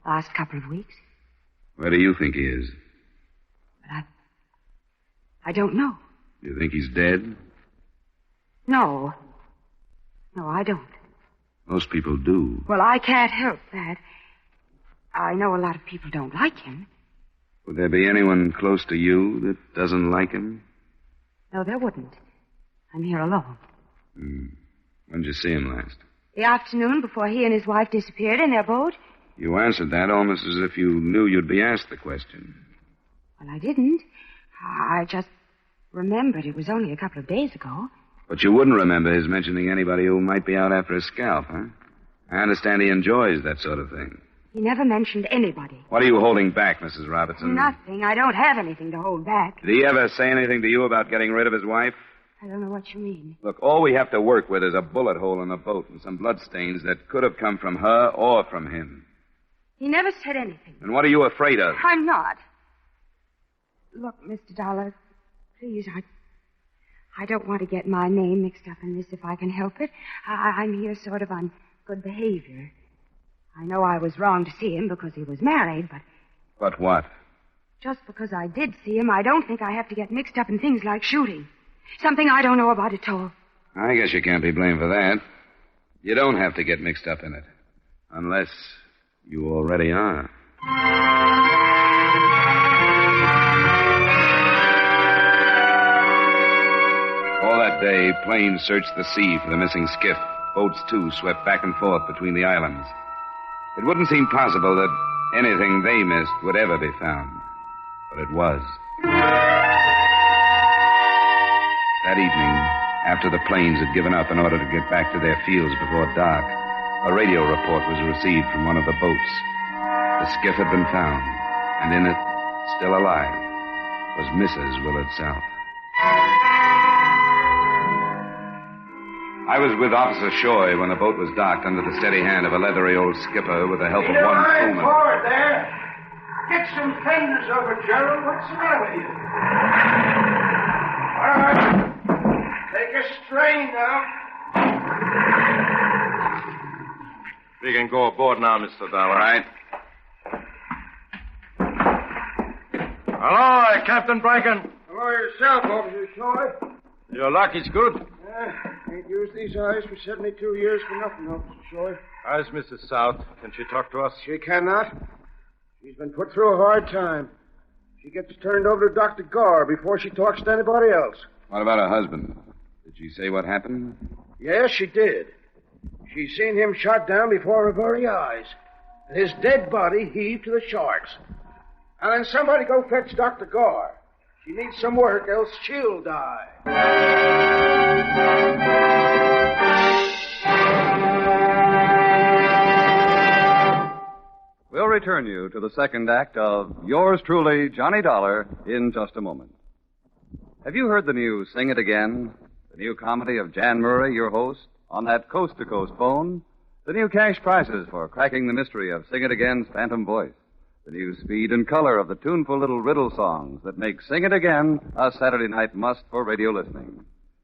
last couple of weeks. Where do you think he is? But I don't know. You think he's dead? No. No, I don't. Most people do. Well, I can't help that. I know a lot of people don't like him. Would there be anyone close to you that doesn't like him? No, there wouldn't. I'm here alone. When did you see him last? The afternoon before he and his wife disappeared in their boat. You answered that almost as if you knew you'd be asked the question. Well, I didn't. I just remembered it was only a couple of days ago. But you wouldn't remember his mentioning anybody who might be out after a scalp, huh? I understand he enjoys that sort of thing. He never mentioned anybody. What are you holding back, Mrs. Robertson? Nothing. I don't have anything to hold back. Did he ever say anything to you about getting rid of his wife? I don't know what you mean. Look, all we have to work with is a bullet hole in the boat and some bloodstains that could have come from her or from him. He never said anything. And what are you afraid of? I'm not. Look, Mr. Dollar, please, I don't want to get my name mixed up in this if I can help it. I'm here sort of on good behavior. I know I was wrong to see him because he was married, but... But what? Just because I did see him, I don't think I have to get mixed up in things like shooting. Something I don't know about at all. I guess you can't be blamed for that. You don't have to get mixed up in it. Unless you already are. All that day, planes searched the sea for the missing skiff. Boats, too, swept back and forth between the islands. It wouldn't seem possible that anything they missed would ever be found. But it was. That evening, After the planes had given up in order to get back to their fields before dark, a radio report was received from one of the boats. The skiff had been found, and in it, still alive, was Mrs. Willard South. I was with Officer Shoy when the boat was docked under the steady hand of a leathery old skipper with the help of one crewman. Forward there. Get some fenders over, Gerald. What's the matter with you? All right. Take a strain now. We can go aboard now, Mr. Dollar. All right. Hello, Captain Bracken. Hello yourself, Officer Shoy. Your luck is good. Ain't used these eyes for 72 years for nothing, Officer Shoy. How's Mrs. South? Can she talk to us? She cannot. She's been put through a hard time. She gets turned over to Dr. Garr before she talks to anybody else. What about her husband? Did she say what happened? Yes, she did. She seen him shot down before her very eyes. And his dead body heaved to the sharks. And then somebody go fetch Dr. Garr. She needs some work, else she'll die. We'll return you to the second act of Yours Truly, Johnny Dollar, in just a moment. Have you heard the new Sing It Again? The new comedy of Jan Murray, your host, on that coast-to-coast phone? The new cash prizes for cracking the mystery of Sing It Again's phantom voice? The new speed and color of the tuneful little riddle songs that make Sing It Again a Saturday night must for radio listening?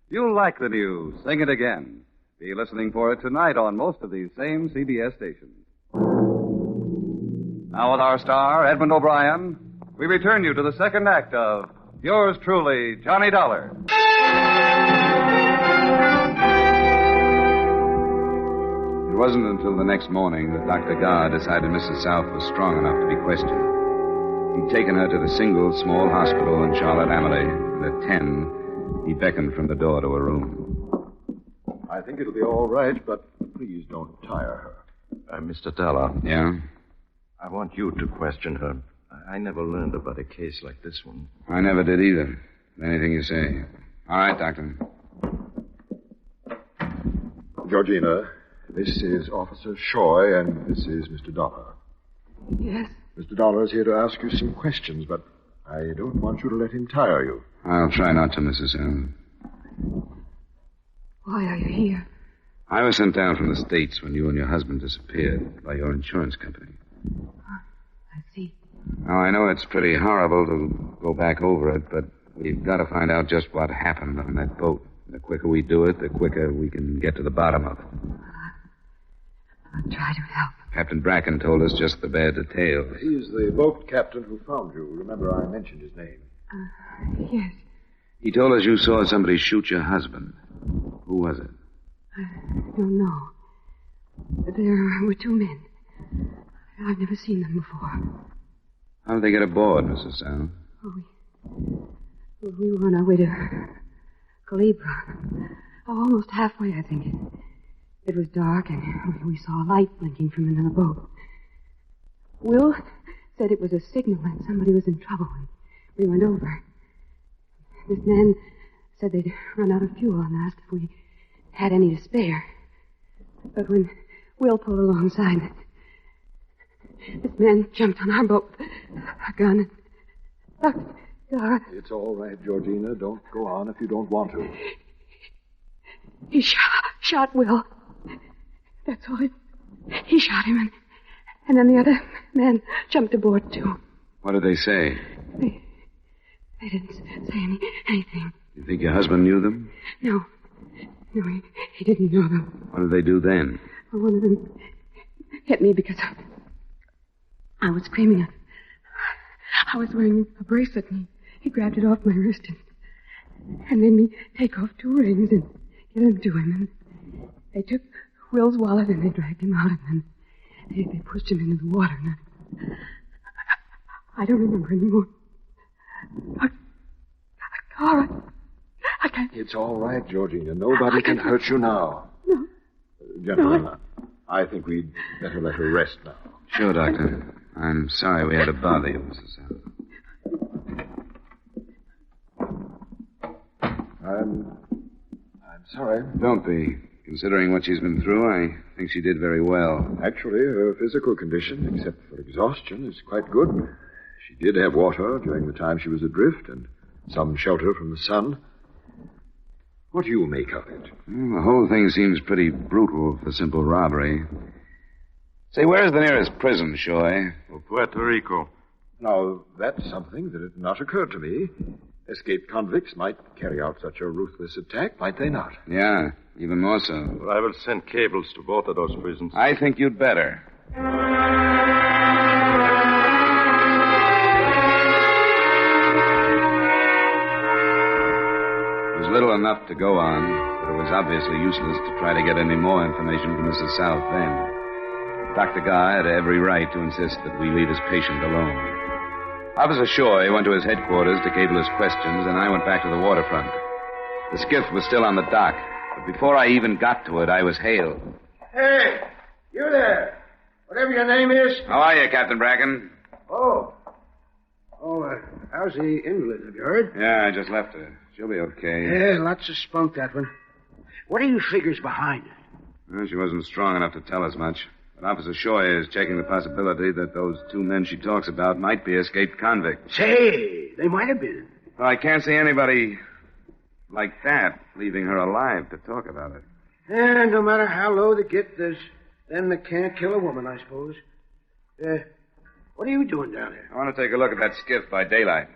You'll like the new Sing It Again. Be listening for it tonight on most of these same CBS stations. Now with our star, Edmund O'Brien, we return you to the second act of Yours Truly, Johnny Dollar. It wasn't until the next morning that Dr. Garr decided Mrs. South was strong enough to be questioned. He'd taken her to the single small hospital in Charlotte Amalie, and at 10, he beckoned from the door to a room. I think it'll be all right, but please don't tire her. Mr. Dollar. Yeah? I want you to question her. I never learned about a case like this one. I never did either. Anything you say. All right, Doctor. Georgina, this is Officer Shoy, and this is Mr. Dollar. Yes? Mr. Dollar is here to ask you some questions, but I don't want you to let him tire you. I'll try not to, Mrs. Allen. Why are you here? I was sent down from the States when you and your husband disappeared by your insurance company. I see. Now, I know it's pretty horrible to go back over it, but we've got to find out just what happened on that boat. The quicker we do it, the quicker we can get to the bottom of it. I'll try to help. Captain Bracken told us just the bad details. He's the boat captain who found you. Remember, I mentioned his name. Yes. He told us you saw somebody shoot your husband. Who was it? I don't know. There were two men. I've never seen them before. How did they get aboard, Mrs. Allen? We were on our way to Calibra. Almost halfway, I think. It was dark, and we saw a light blinking from another boat. Will said it was a signal that somebody was in trouble, and we went over. This man said they'd run out of fuel and asked if we had any to spare. But when Will pulled alongside, this man jumped on our boat with a gun. It's all right, Georgina. Don't go on if you don't want to. He shot Will. That's all. He shot him, and then the other man jumped aboard, too. What did they say? They didn't say anything. You think your husband knew them? No, he didn't know them. What did they do then? Well, one of them hit me because I was screaming. I was wearing a bracelet, and he grabbed it off my wrist and made me take off two rings and give them to him. And they took Will's wallet and they dragged him out, and then they pushed him into the water. And I don't remember anymore. I can't. It's all right, Georgina. Nobody can hurt you now. No. Gentlemen, I think we'd better let her rest now. Sure, Doctor. I'm sorry we had to bother you, Mrs. Allen. I'm I'm sorry. Don't be. Considering what she's been through, I think she did very well. Actually, her physical condition, except for exhaustion, is quite good. She did have water during the time she was adrift and some shelter from the sun. What do you make of it? Well, the whole thing seems pretty brutal for simple robbery. Say, where's the nearest prison, Shoy? Puerto Rico. Now, that's something that had not occurred to me. Escaped convicts might carry out such a ruthless attack, might they not? Yeah, even more so. Well, I will send cables to both of those prisons. I think you'd better. It was little enough to go on, but it was obviously useless to try to get any more information from Mrs. South then. Dr. Guy had every right to insist that we leave his patient alone. Officer Shoy went to his headquarters to cable his questions, and I went back to the waterfront. The skiff was still on the dock, but before I even got to it, I was hailed. Hey, you there. Whatever your name is. How are you, Captain Bracken? How's the invalid? Have you heard? Yeah, I just left her. She'll be okay. Yeah, lots of spunk, that one. What are you figures behind it? Well, she wasn't strong enough to tell us much. But Officer Shoy is checking the possibility that those two men she talks about might be escaped convicts. Say, they might have been. Well, I can't see anybody like that leaving her alive to talk about it. And no matter how low they get, there's them that can't kill a woman, I suppose. What are you doing down there? I want to take a look at that skiff by daylight.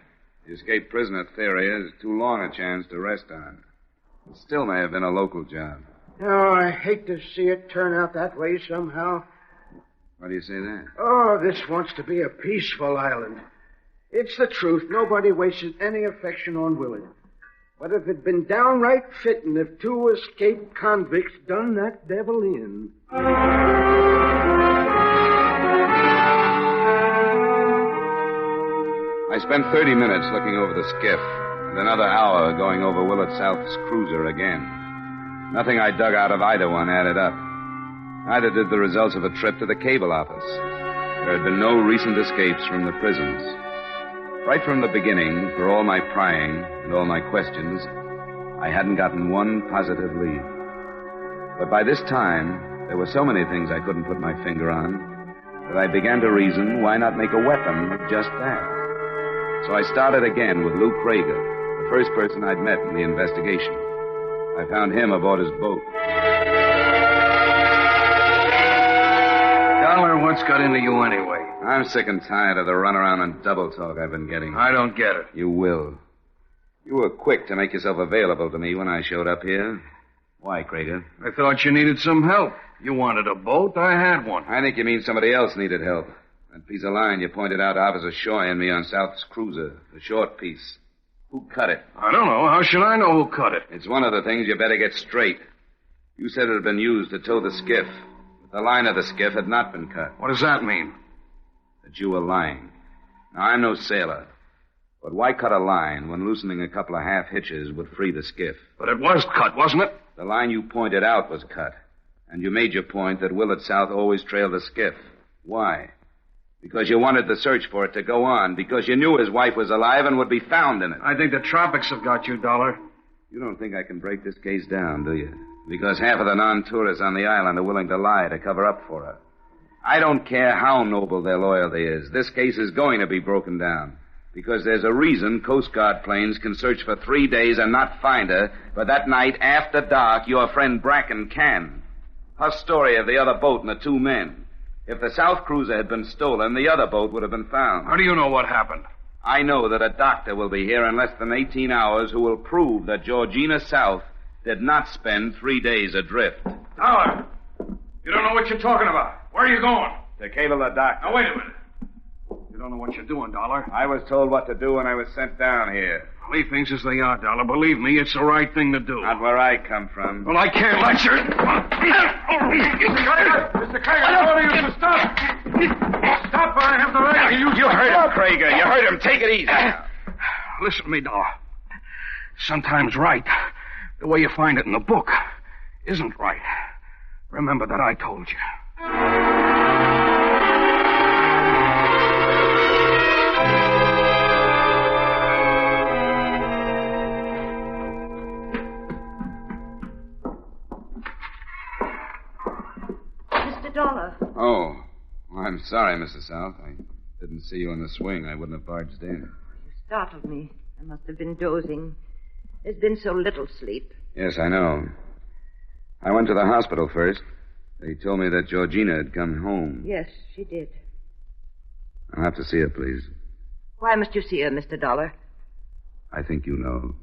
The escaped prisoner theory is too long a chance to rest on. It still may have been a local job. Oh, I hate to see it turn out that way somehow. Why do you say that? Oh, this wants to be a peaceful island. It's the truth. Nobody wasted any affection on Willard. But if it'd been downright fitting if two escaped convicts done that devil in. I spent 30 minutes looking over the skiff, and another hour going over Willard South's cruiser again. Nothing I dug out of either one added up. Neither did the results of a trip to the cable office. There had been no recent escapes from the prisons. Right from the beginning, for all my prying and all my questions, I hadn't gotten one positive lead. But by this time, there were so many things I couldn't put my finger on that I began to reason, why not make a weapon of just that? So I started again with Lou Krager, the first person I'd met in the investigation. I found him aboard his boat. Dollar, what's got into you anyway? I'm sick and tired of the runaround and double talk I've been getting. I don't get it. You will. You were quick to make yourself available to me when I showed up here. Why, Krager? I thought you needed some help. You wanted a boat, I had one. I think you mean somebody else needed help. That piece of line you pointed out to Officer Shoy and me on South's cruiser, the short piece. Who cut it? I don't know. How should I know who cut it? It's one of the things you better get straight. You said it had been used to tow the skiff. But the line of the skiff had not been cut. What does that mean? That you were lying. Now, I'm no sailor. But why cut a line when loosening a couple of half hitches would free the skiff? But it was cut, wasn't it? The line you pointed out was cut. And you made your point that Willard South always trailed the skiff. Why? Because you wanted the search for it to go on. Because you knew his wife was alive and would be found in it. I think the tropics have got you, Dollar. You don't think I can break this case down, do you? Because half of the non-tourists on the island are willing to lie to cover up for her. I don't care how noble their loyalty is. This case is going to be broken down. Because there's a reason Coast Guard planes can search for 3 days and not find her, but that night after dark, your friend Bracken can. Her story of the other boat and the two men. If the South cruiser had been stolen, the other boat would have been found. How do you know what happened? I know that a doctor will be here in less than 18 hours who will prove that Georgina South did not spend 3 days adrift. Dollar! You don't know what you're talking about. Where are you going? To cable the doctor. Now, wait a minute. You don't know what you're doing, Dollar. I was told what to do when I was sent down here. Leave things as they are, Dollar. Believe me, it's the right thing to do. Not where I come from. Well, I can't let you. Mr. Krager, I told you to stop. Stop, or I have the right to use You heard him, Krager. You heard him. Take it easy now. Listen to me, Dollar. Sometimes right, the way you find it in the book, isn't right. Remember that I told you. Oh, well, I'm sorry, Mrs. South. I didn't see you in the swing. I wouldn't have barged in. You startled me. I must have been dozing. There's been so little sleep. Yes, I know. I went to the hospital first. They told me that Georgina had come home. Yes, she did. I'll have to see her, please. Why must you see her, Mr. Dollar? I think you know.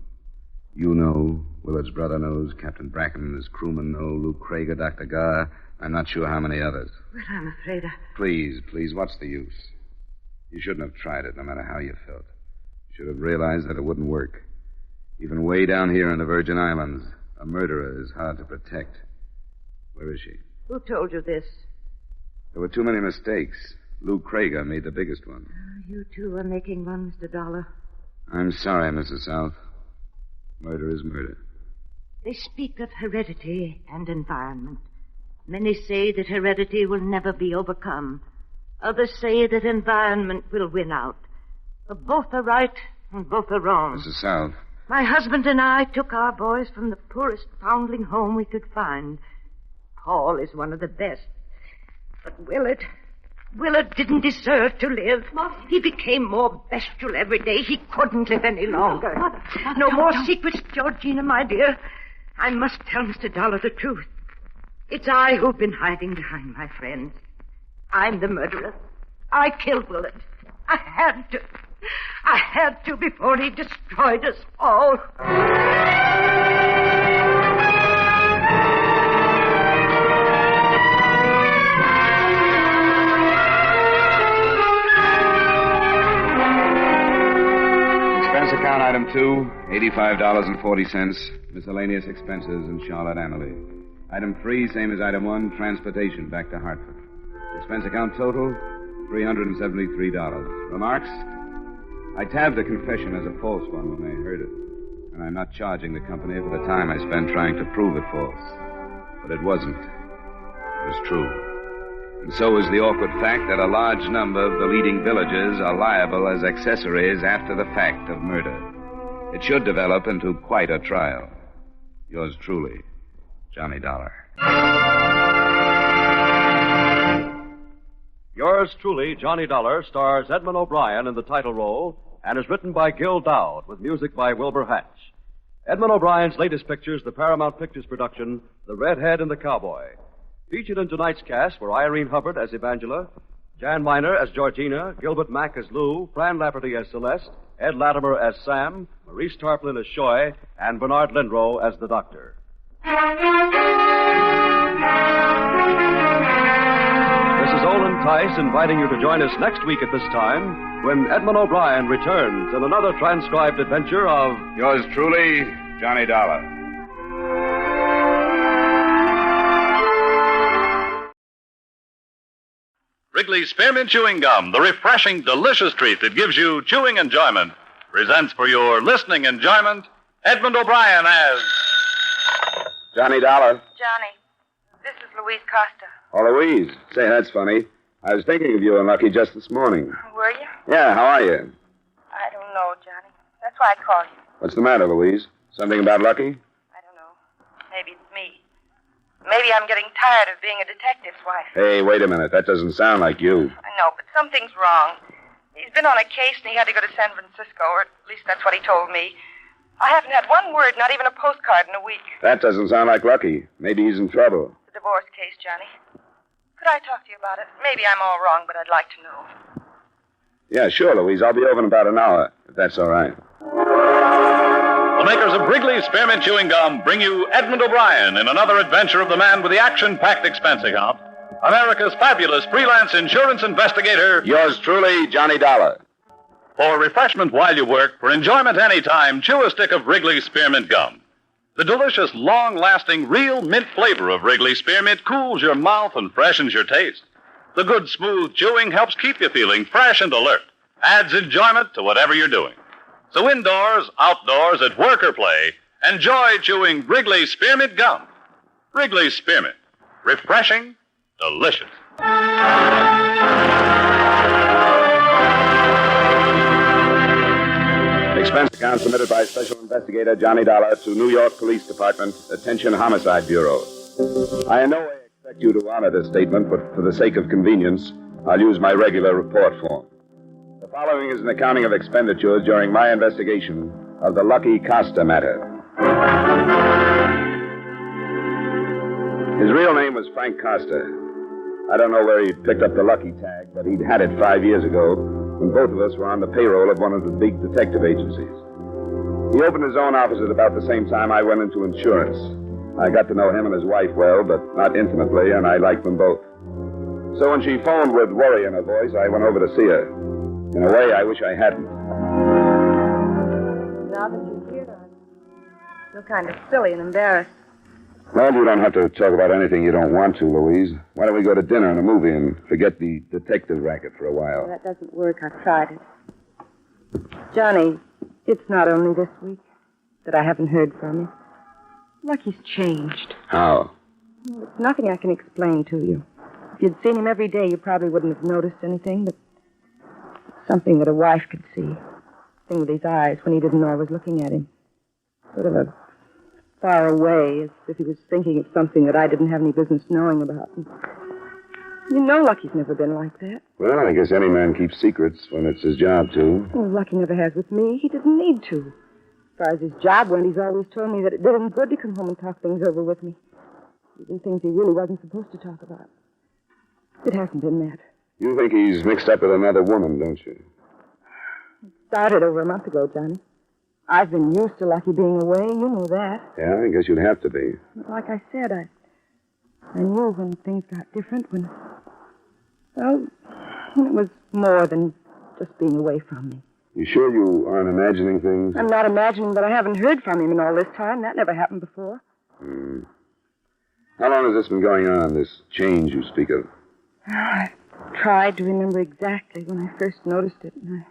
You know. Willard's brother knows. Captain Bracken, his crewmen know. Luke Krager, Dr. Garr. I'm not sure how many others. Well, I'm afraid Please, what's the use? You shouldn't have tried it, no matter how you felt. You should have realized that it wouldn't work. Even way down here in the Virgin Islands, a murderer is hard to protect. Where is she? Who told you this? There were too many mistakes. Luke Krager made the biggest one. You too are making one, Mr. Dollar. I'm sorry, Mrs. South. Murder is murder. They speak of heredity and environment. Many say that heredity will never be overcome. Others say that environment will win out. But both are right and both are wrong. Mrs. South. My husband and I took our boys from the poorest foundling home we could find. Paul is one of the best. But Willard didn't deserve to live. He became more bestial every day. He couldn't live any longer. No more secrets, Georgina, my dear. I must tell Mr. Dollar the truth. It's I who've been hiding behind my friends. I'm the murderer. I killed Willard. I had to before he destroyed us all. Expense account item 2, $85.40. Miscellaneous expenses in Charlotte Amalie. Item 3, same as item 1, transportation back to Hartford. Expense account total, $373. Remarks? I tabbed the confession as a false one when they heard it. And I'm not charging the company for the time I spent trying to prove it false. But it wasn't. It was true. And so is the awkward fact that a large number of the leading villagers are liable as accessories after the fact of murder. It should develop into quite a trial. Yours truly, Johnny Dollar. Yours truly, Johnny Dollar, stars Edmund O'Brien in the title role and is written by Gil Dowd with music by Wilbur Hatch. Edmund O'Brien's latest picture is the Paramount Pictures production, The Redhead and the Cowboy. Featured in tonight's cast were Irene Hubbard as Evangela, Jan Miner as Georgina, Gilbert Mack as Lou, Fran Lafferty as Celeste, Ed Latimer as Sam, Maurice Tarplin as Shoy, and Bernard Lindrow as the Doctor. This is Olin Tice inviting you to join us next week at this time when Edmund O'Brien returns in another transcribed adventure of Yours truly, Johnny Dollar. Wrigley's Spearmint Chewing Gum, the refreshing, delicious treat that gives you chewing enjoyment, presents for your listening enjoyment Edmund O'Brien as Johnny Dollar. Johnny, this is Louise Costa. Oh, Louise. Say, that's funny. I was thinking of you and Lucky just this morning. Were you? Yeah, how are you? I don't know, Johnny. That's why I called you. What's the matter, Louise? Something about Lucky? I don't know. Maybe it's me. Maybe I'm getting tired of being a detective's wife. Hey, wait a minute. That doesn't sound like you. I know, but something's wrong. He's been on a case and he had to go to San Francisco, or at least that's what he told me. I haven't had one word, not even a postcard in a week. That doesn't sound like Lucky. Maybe he's in trouble. The divorce case, Johnny. Could I talk to you about it? Maybe I'm all wrong, but I'd like to know. Yeah, sure, Louise. I'll be over in about an hour, if that's all right. The makers of Wrigley's Spearmint Chewing Gum bring you Edmund O'Brien in another adventure of the man with the action-packed expense account, America's fabulous freelance insurance investigator. Yours truly, Johnny Dollar. For refreshment while you work, for enjoyment any time, chew a stick of Wrigley's Spearmint Gum. The delicious, long-lasting, real mint flavor of Wrigley's Spearmint cools your mouth and freshens your taste. The good, smooth chewing helps keep you feeling fresh and alert, adds enjoyment to whatever you're doing. So indoors, outdoors, at work or play, enjoy chewing Wrigley's Spearmint Gum. Wrigley's Spearmint. Refreshing, delicious. Expense account submitted by Special Investigator Johnny Dollar to New York Police Department, Attention Homicide Bureau. I in no way expect you to honor this statement, but for the sake of convenience, I'll use my regular report form. The following is an accounting of expenditures during my investigation of the Lucky Costa matter. His real name was Frank Costa. I don't know where he picked up the Lucky tag, but he'd had it 5 years ago when both of us were on the payroll of one of the big detective agencies. He opened his own office at about the same time I went into insurance. I got to know him and his wife well, but not intimately, and I liked them both. So when she phoned with worry in her voice, I went over to see her. In a way, I wish I hadn't. Now that you're here, I feel kind of silly and embarrassed. Well, you don't have to talk about anything you don't want to, Louise. Why don't we go to dinner and a movie and forget the detective racket for a while? That doesn't work. I've tried it. Johnny, it's not only this week that I haven't heard from him. Lucky's changed. How? Well, it's nothing I can explain to you. If you'd seen him every day, you probably wouldn't have noticed anything, but something that a wife could see. Thing with his eyes when he didn't know I was looking at him. Sort of a far away, as if he was thinking of something that I didn't have any business knowing about. And you know Lucky's never been like that. Well, I guess any man keeps secrets when it's his job to. Well, Lucky never has with me. He didn't need to. As far as his job went, he's always told me that it did him good to come home and talk things over with me. Even things he really wasn't supposed to talk about. It hasn't been that. You think he's mixed up with another woman, don't you? It started over a month ago, Johnny. I've been used to Lucky being away. You know that. Yeah, I guess you'd have to be. But like I said, I knew when things got different, when it was more than just being away from me. You sure you aren't imagining things? I'm not imagining that I haven't heard from him in all this time. That never happened before. How long has this been going on, this change you speak of? I tried to remember exactly when I first noticed it. And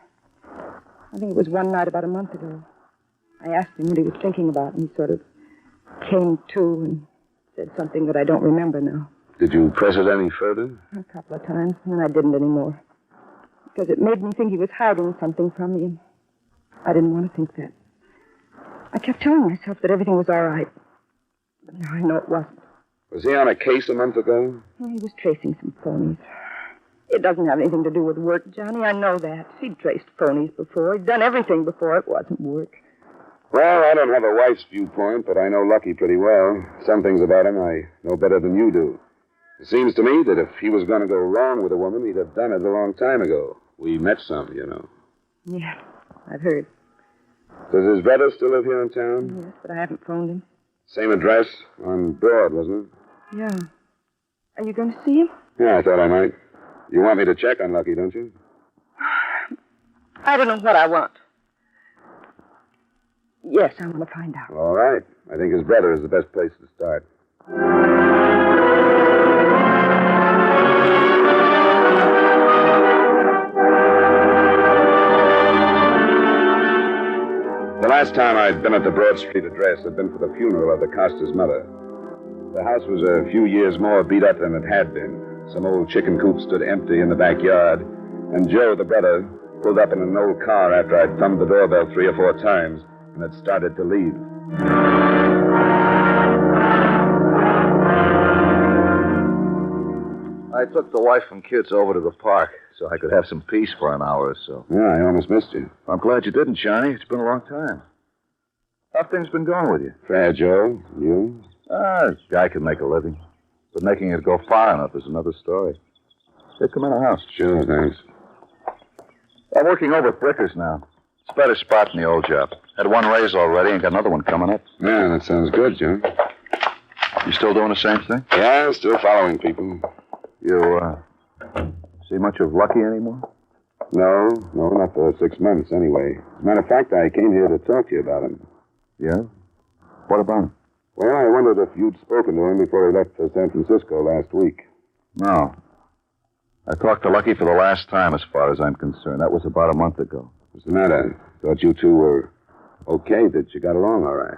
I think it was one night about a month ago. I asked him what he was thinking about, and he sort of came to and said something that I don't remember now. Did you press it any further? A couple of times, and then I didn't anymore. Because it made me think he was hiding something from me, and I didn't want to think that. I kept telling myself that everything was all right. But now I know it wasn't. Was he on a case a month ago? Well, he was tracing some phonies. It doesn't have anything to do with work, Johnny. I know that. He'd traced phonies before. He'd done everything before. It wasn't work. Well, I don't have a wife's viewpoint, but I know Lucky pretty well. Some things about him I know better than you do. It seems to me that if he was going to go wrong with a woman, he'd have done it a long time ago. We met some, you know. Yeah, I've heard. Does his brother still live here in town? Yes, but I haven't phoned him. Same address on Broad, wasn't it? Yeah. Are you going to see him? Yeah, I thought I might. You want me to check on Lucky, don't you? I don't know what I want. Yes, I want to find out. All right. I think his brother is the best place to start. The last time I'd been at the Broad Street address had been for the funeral of the Costa's mother. The house was a few years more beat up than it had been. Some old chicken coop stood empty in the backyard, and Joe, the brother, pulled up in an old car after I'd thumbed the doorbell 3 or 4 times and had started to leave. I took the wife and kids over to the park so I could have some peace for an hour or so. Yeah, I almost missed you. I'm glad you didn't, Johnny. It's been a long time. How things been going with you? Fair, Joe. You? A guy can make a living. But making it go far enough is another story. Hey, come in the house. Sure, thanks. I'm working over at Bricker's now. It's a better spot than the old job. Had one raise already and got another one coming up. Yeah, that sounds good, Joe. You still doing the same thing? Yeah, still following people. You, see much of Lucky anymore? No, not for 6 months anyway. As a matter of fact, I came here to talk to you about him. Yeah? What about him? Well, I wondered if you'd spoken to him before he left for San Francisco last week. No. I talked to Lucky for the last time, as far as I'm concerned. That was about a month ago. What's the matter? Thought you two were okay, that you got along all right.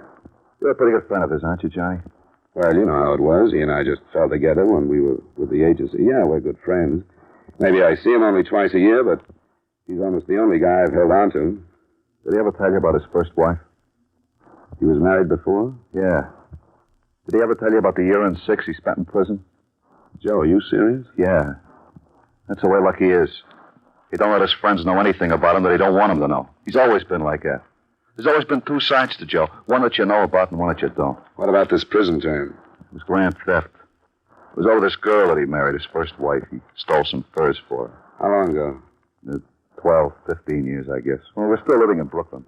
You're a pretty good friend of his, aren't you, Johnny? Well, you know how it was. He and I just fell together when we were with the agency. Yeah, we're good friends. Maybe I see him only twice a year, but he's almost the only guy I've held on to. Did he ever tell you about his first wife? He was married before? Yeah. Did he ever tell you about the year and 6 he spent in prison? Joe, are you serious? Yeah. That's the way Lucky is. He don't let his friends know anything about him that he don't want them to know. He's always been like that. There's always been two sides to Joe. One that you know about and one that you don't. What about this prison term? It was grand theft. It was over this girl that he married, his first wife. He stole some furs for her. How long ago? 12, 15 years, I guess. Well, we're still living in Brooklyn.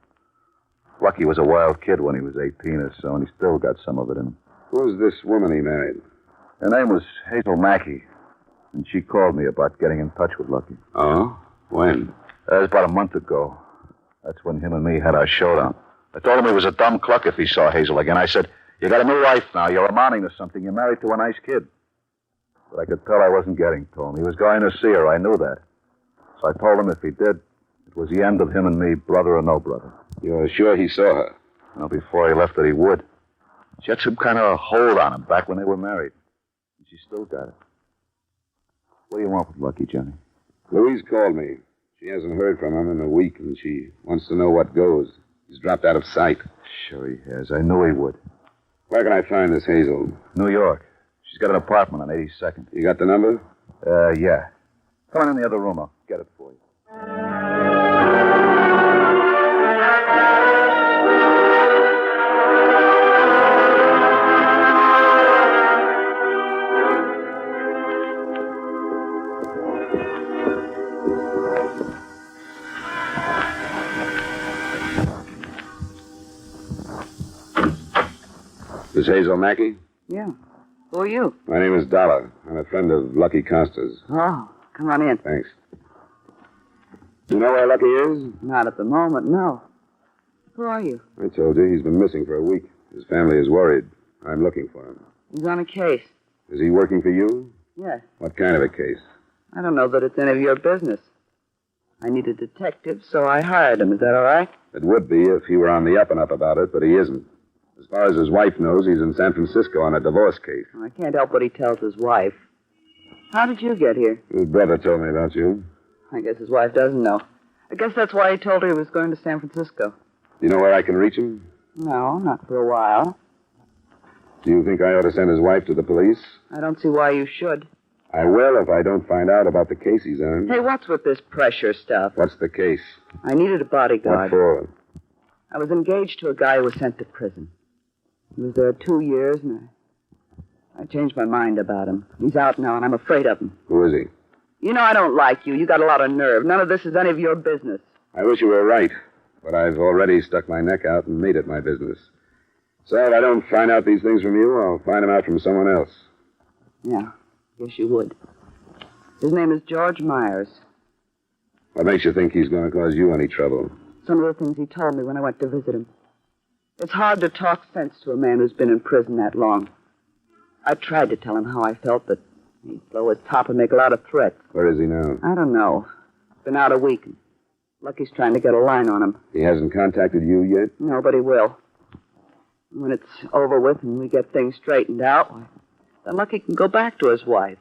Lucky was a wild kid when he was 18 or so, and he still got some of it in him. Who was this woman he married? Her name was Hazel Mackey, and she called me about getting in touch with Lucky. Oh? When? It was about a month ago. That's when him and me had our showdown. I told him he was a dumb cluck if he saw Hazel again. I said, you got a new wife now. You're amounting to something. You're married to a nice kid. But I could tell I wasn't getting to him. He was going to see her. I knew that. So I told him if he did, it was the end of him and me, brother or no brother. You're sure he saw her? Well, before he left that he would. She had some kind of hold on him back when they were married. And she still got it. What do you want with Lucky, Johnny? Louise called me. She hasn't heard from him in a week, and she wants to know what goes. He's dropped out of sight. Sure he has. I knew he would. Where can I find this Hazel? New York. She's got an apartment on 82nd. You got the number? Yeah. Come on in the other room. I'll get it for you. This Hazel Mackey? Yeah. Who are you? My name is Dollar. I'm a friend of Lucky Costa's. Oh, come on in. Thanks. You know where Lucky is? Not at the moment, no. Who are you? I told you, he's been missing for a week. His family is worried. I'm looking for him. He's on a case. Is he working for you? Yes. What kind of a case? I don't know that it's any of your business. I need a detective, so I hired him. Is that all right? It would be if he were on the up and up about it, but he isn't. As far as his wife knows, he's in San Francisco on a divorce case. I can't help what he tells his wife. How did you get here? His brother told me about you. I guess his wife doesn't know. I guess that's why he told her he was going to San Francisco. Do you know where I can reach him? No, not for a while. Do you think I ought to send his wife to the police? I don't see why you should. I will if I don't find out about the case he's on. Hey, what's with this pressure stuff? What's the case? I needed a bodyguard. What for? I was engaged to a guy who was sent to prison. He was there 2 years, and I changed my mind about him. He's out now, and I'm afraid of him. Who is he? You know I don't like you. You got a lot of nerve. None of this is any of your business. I wish you were right, but I've already stuck my neck out and made it my business. So if I don't find out these things from you, I'll find them out from someone else. Yeah, guess you would. His name is George Myers. What makes you think he's going to cause you any trouble? Some of the things he told me when I went to visit him. It's hard to talk sense to a man who's been in prison that long. I tried to tell him how I felt, but he'd blow his top and make a lot of threats. Where is he now? I don't know. Been out a week. Lucky's trying to get a line on him. He hasn't contacted you yet? No, but he will. When it's over with and we get things straightened out, then Lucky can go back to his wife.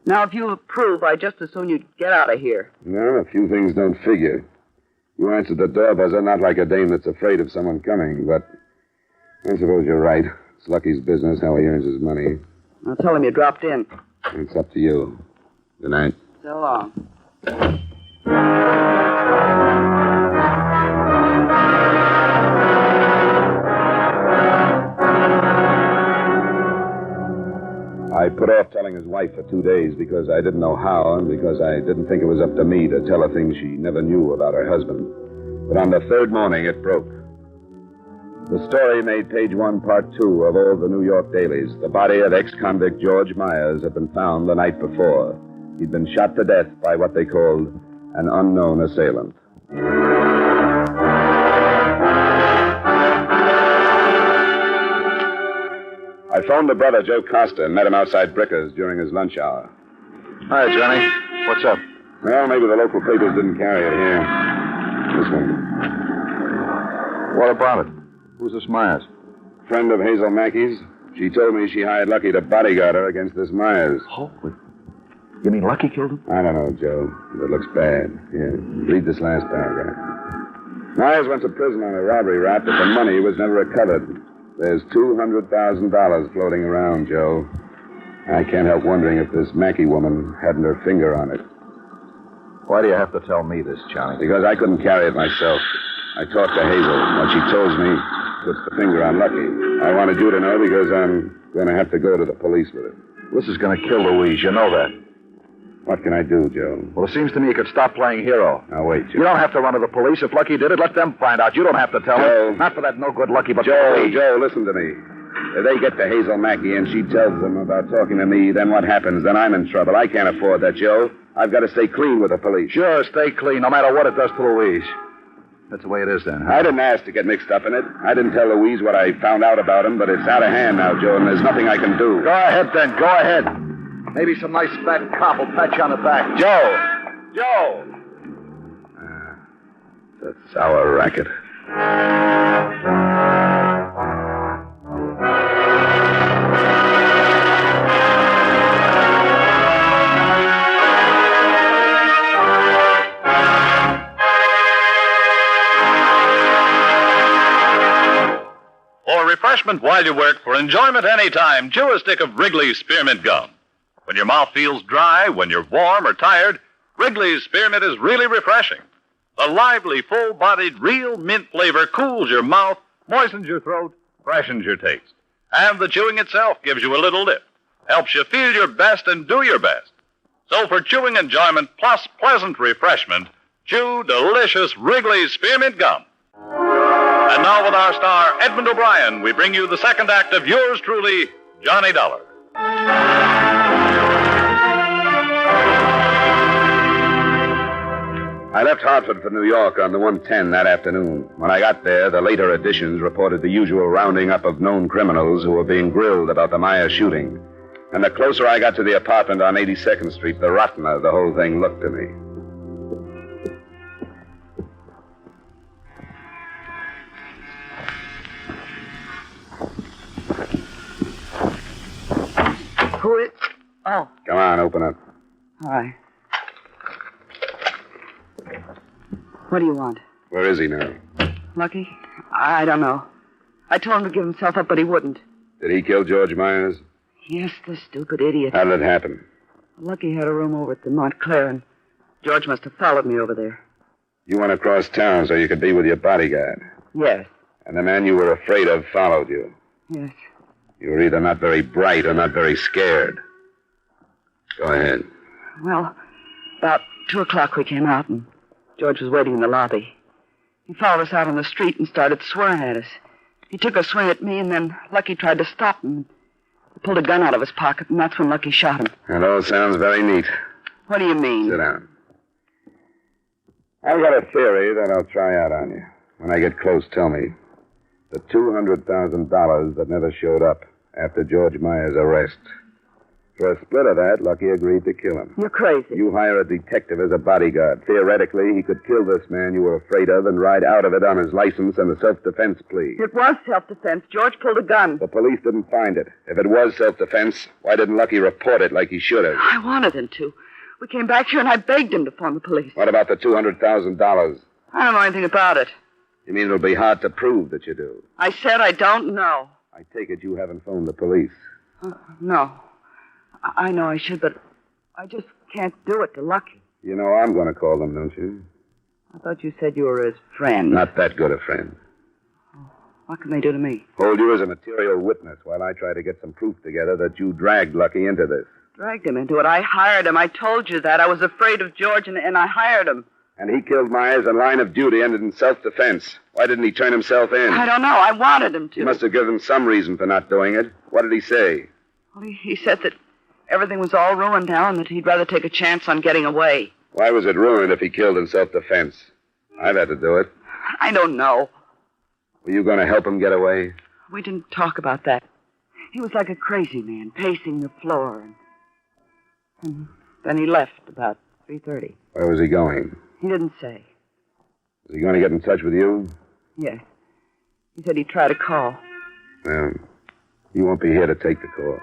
Now, if you approve, I'd just as soon you'd get out of here. No, a few things don't figure. You answered the door buzzer not like a dame that's afraid of someone coming, but I suppose you're right. It's Lucky's business how he earns his money. I'll tell him you dropped in. It's up to you. Good night. So long. I put off telling his wife for 2 days because I didn't know how and because I didn't think it was up to me to tell her things she never knew about her husband. But on the third morning, it broke. The story made page 1, part 2 of all the New York dailies. The body of ex-convict George Myers had been found the night before. He'd been shot to death by what they called an unknown assailant. I phoned to brother Joe Costa and met him outside Bricker's during his lunch hour. Hi, Johnny. What's up? Well, maybe the local papers didn't carry it here. This one. What about it? Who's this Myers? Friend of Hazel Mackey's. She told me she hired Lucky to bodyguard her against this Myers. Holy. You mean Lucky killed him? I don't know, Joe. It looks bad. Here, read this last paragraph. Myers went to prison on a robbery rap, but the money was never recovered. There's $200,000 floating around, Joe. I can't help wondering if this Mackey woman hadn't her finger on it. Why do you have to tell me this, Johnny? Because I couldn't carry it myself. I talked to Hazel. What she tells me puts the finger on Lucky. I wanted you to know because I'm going to have to go to the police with it. This is going to kill Louise. You know that. What can I do, Joe? Well, it seems to me you could stop playing hero. Now, wait, Joe. You don't have to run to the police. If Lucky did it, let them find out. You don't have to tell them. Not for that no-good Lucky, but Joe, listen to me. If they get to Hazel Mackey and she tells them about talking to me, then what happens? Then I'm in trouble. I can't afford that, Joe. I've got to stay clean with the police. Sure, stay clean, no matter what it does to Louise. That's the way it is, then, huh? I didn't ask to get mixed up in it. I didn't tell Louise what I found out about him, but it's out of hand now, Joe, and there's nothing I can do. Go ahead, then. Go ahead. Maybe some nice fat cop will pat you on the back. Joe! That's our racket. For refreshment while you work, for enjoyment any time, chew a stick of Wrigley's Spearmint Gum. When your mouth feels dry, when you're warm or tired, Wrigley's Spearmint is really refreshing. The lively, full-bodied, real mint flavor cools your mouth, moistens your throat, freshens your taste. And the chewing itself gives you a little lift, helps you feel your best and do your best. So for chewing enjoyment plus pleasant refreshment, chew delicious Wrigley's Spearmint Gum. And now with our star, Edmund O'Brien, we bring you the second act of yours truly, Johnny Dollar. I left Hartford for New York on the 110 that afternoon. When I got there, the later editions reported the usual rounding up of known criminals who were being grilled about the Meyer shooting. And the closer I got to the apartment on 82nd Street, the rottener the whole thing looked to me. Who is... Oh. Come on, open up. All right. What do you want? Where is he now? Lucky? I don't know. I told him to give himself up, but he wouldn't. Did he kill George Myers? Yes, the stupid idiot. How did it happen? Lucky had a room over at the Montclair, and George must have followed me over there. You went across town so you could be with your bodyguard. Yes. And the man you were afraid of followed you. Yes. You were either not very bright or not very scared. Go ahead. Well, about 2 o'clock we came out, and George was waiting in the lobby. He followed us out on the street and started swearing at us. He took a swing at me, and then Lucky tried to stop him. He pulled a gun out of his pocket, and that's when Lucky shot him. That all sounds very neat. What do you mean? Sit down. I've got a theory that I'll try out on you. When I get close, tell me. The $200,000 that never showed up after George Myers' arrest. For a split of that, Lucky agreed to kill him. You're crazy. You hire a detective as a bodyguard. Theoretically, he could kill this man you were afraid of and ride out of it on his license and a self-defense plea. It was self-defense. George pulled a gun. The police didn't find it. If it was self-defense, why didn't Lucky report it like he should have? I wanted him to. We came back here and I begged him to phone the police. What about the $200,000? I don't know anything about it. You mean it'll be hard to prove that you do? I said I don't know. I take it you haven't phoned the police. No. I know I should, but I just can't do it to Lucky. You know I'm going to call them, don't you? I thought you said you were his friend. Not that good a friend. What can they do to me? Hold you as a material witness while I try to get some proof together that you dragged Lucky into this. Dragged him into it. I hired him. I told you that. I was afraid of George, and I hired him. And he killed Myers in line of duty, ended in self-defense. Why didn't he turn himself in? I don't know. I wanted him to. You must have given some reason for not doing it. What did he say? Well, he said that everything was all ruined now and that he'd rather take a chance on getting away. Why was it ruined if he killed in self-defense? I've had to do it. I don't know. Were you going to help him get away? We didn't talk about that. He was like a crazy man, pacing the floor. And then he left about 3:30. Where was he going? He didn't say. Was he going to get in touch with you? Yes. He said he'd try to call. Well, you won't be here to take the call.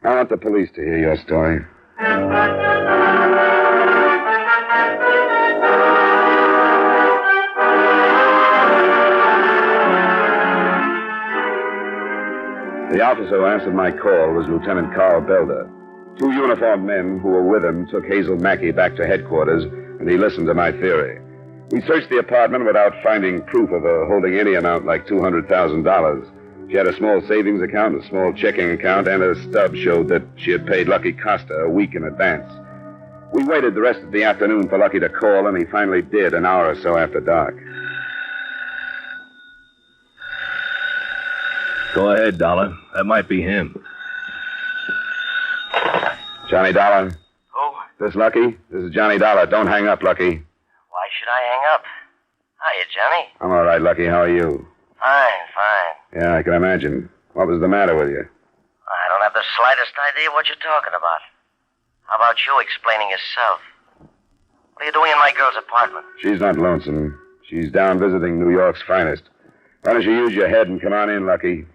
I want the police to hear your story. The officer who answered my call was Lieutenant Carl Belder. 2 uniformed men who were with him took Hazel Mackey back to headquarters, and he listened to my theory. We searched the apartment without finding proof of her holding any amount like $200,000. She had a small savings account, a small checking account, and a stub showed that she had paid Lucky Costa a week in advance. We waited the rest of the afternoon for Lucky to call, and he finally did an hour or so after dark. Go ahead, Dollar. That might be him. Johnny Dollar? Who? This Lucky? This is Johnny Dollar. Don't hang up, Lucky. Why should I hang up? Hiya, Johnny. I'm all right, Lucky. How are you? Fine. Yeah, I can imagine. What was the matter with you? I don't have the slightest idea what you're talking about. How about you explaining yourself? What are you doing in my girl's apartment? She's not lonesome. She's down visiting New York's finest. Why don't you use your head and come on in, Lucky?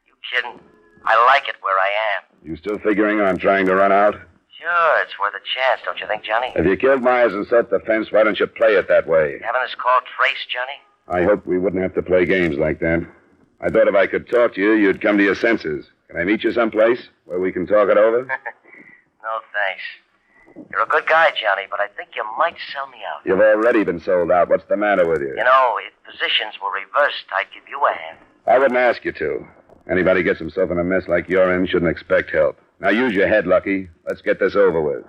You kidding? I like it where I am. You still figuring on trying to run out? Sure, it's worth a chance, don't you think, Johnny? If you killed Myers and set the fence, why don't you play it that way? Having this call traced, Johnny? I hoped we wouldn't have to play games like that. I thought if I could talk to you, you'd come to your senses. Can I meet you someplace where we can talk it over? No, thanks. You're a good guy, Johnny, but I think you might sell me out. You've already been sold out. What's the matter with you? You know, if positions were reversed, I'd give you a hand. I wouldn't ask you to. Anybody gets himself in a mess like you're in shouldn't expect help. Now use your head, Lucky. Let's get this over with.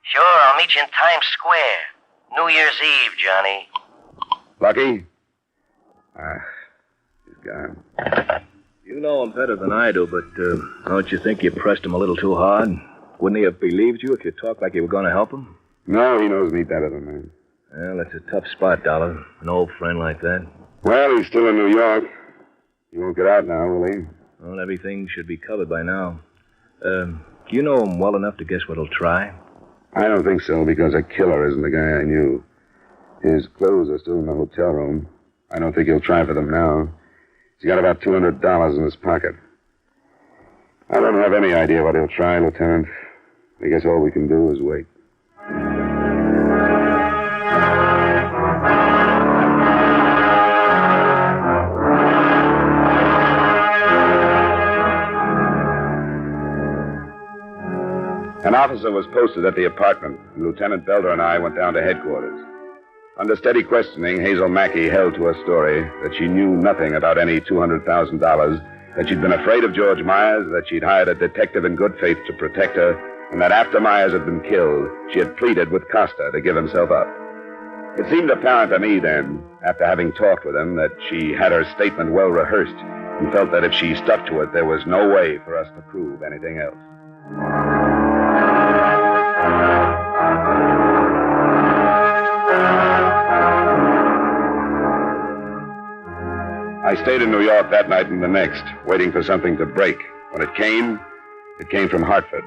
Sure, I'll meet you in Times Square. New Year's Eve, Johnny. Lucky? He's gone. You know him better than I do, but don't you think you pressed him a little too hard? Wouldn't he have believed you if you talked like you were going to help him? No, he knows me better than that. Well, it's a tough spot, Dollar. An old friend like that. Well, he's still in New York. He won't get out now, will he? Well, everything should be covered by now. Do you know him well enough to guess what he'll try? I don't think so, because a killer isn't the guy I knew. His clothes are still in the hotel room. I don't think he'll try for them now. He's got about $200 in his pocket. I don't have any idea what he'll try, Lieutenant. I guess all we can do is wait. An officer was posted at the apartment, and Lieutenant Belder and I went down to headquarters. Under steady questioning, Hazel Mackey held to her story that she knew nothing about any $200,000, that she'd been afraid of George Myers, that she'd hired a detective in good faith to protect her, and that after Myers had been killed, she had pleaded with Costa to give himself up. It seemed apparent to me then, after having talked with him, that she had her statement well rehearsed and felt that if she stuck to it, there was no way for us to prove anything else. I stayed in New York that night and the next, waiting for something to break. When it came from Hartford.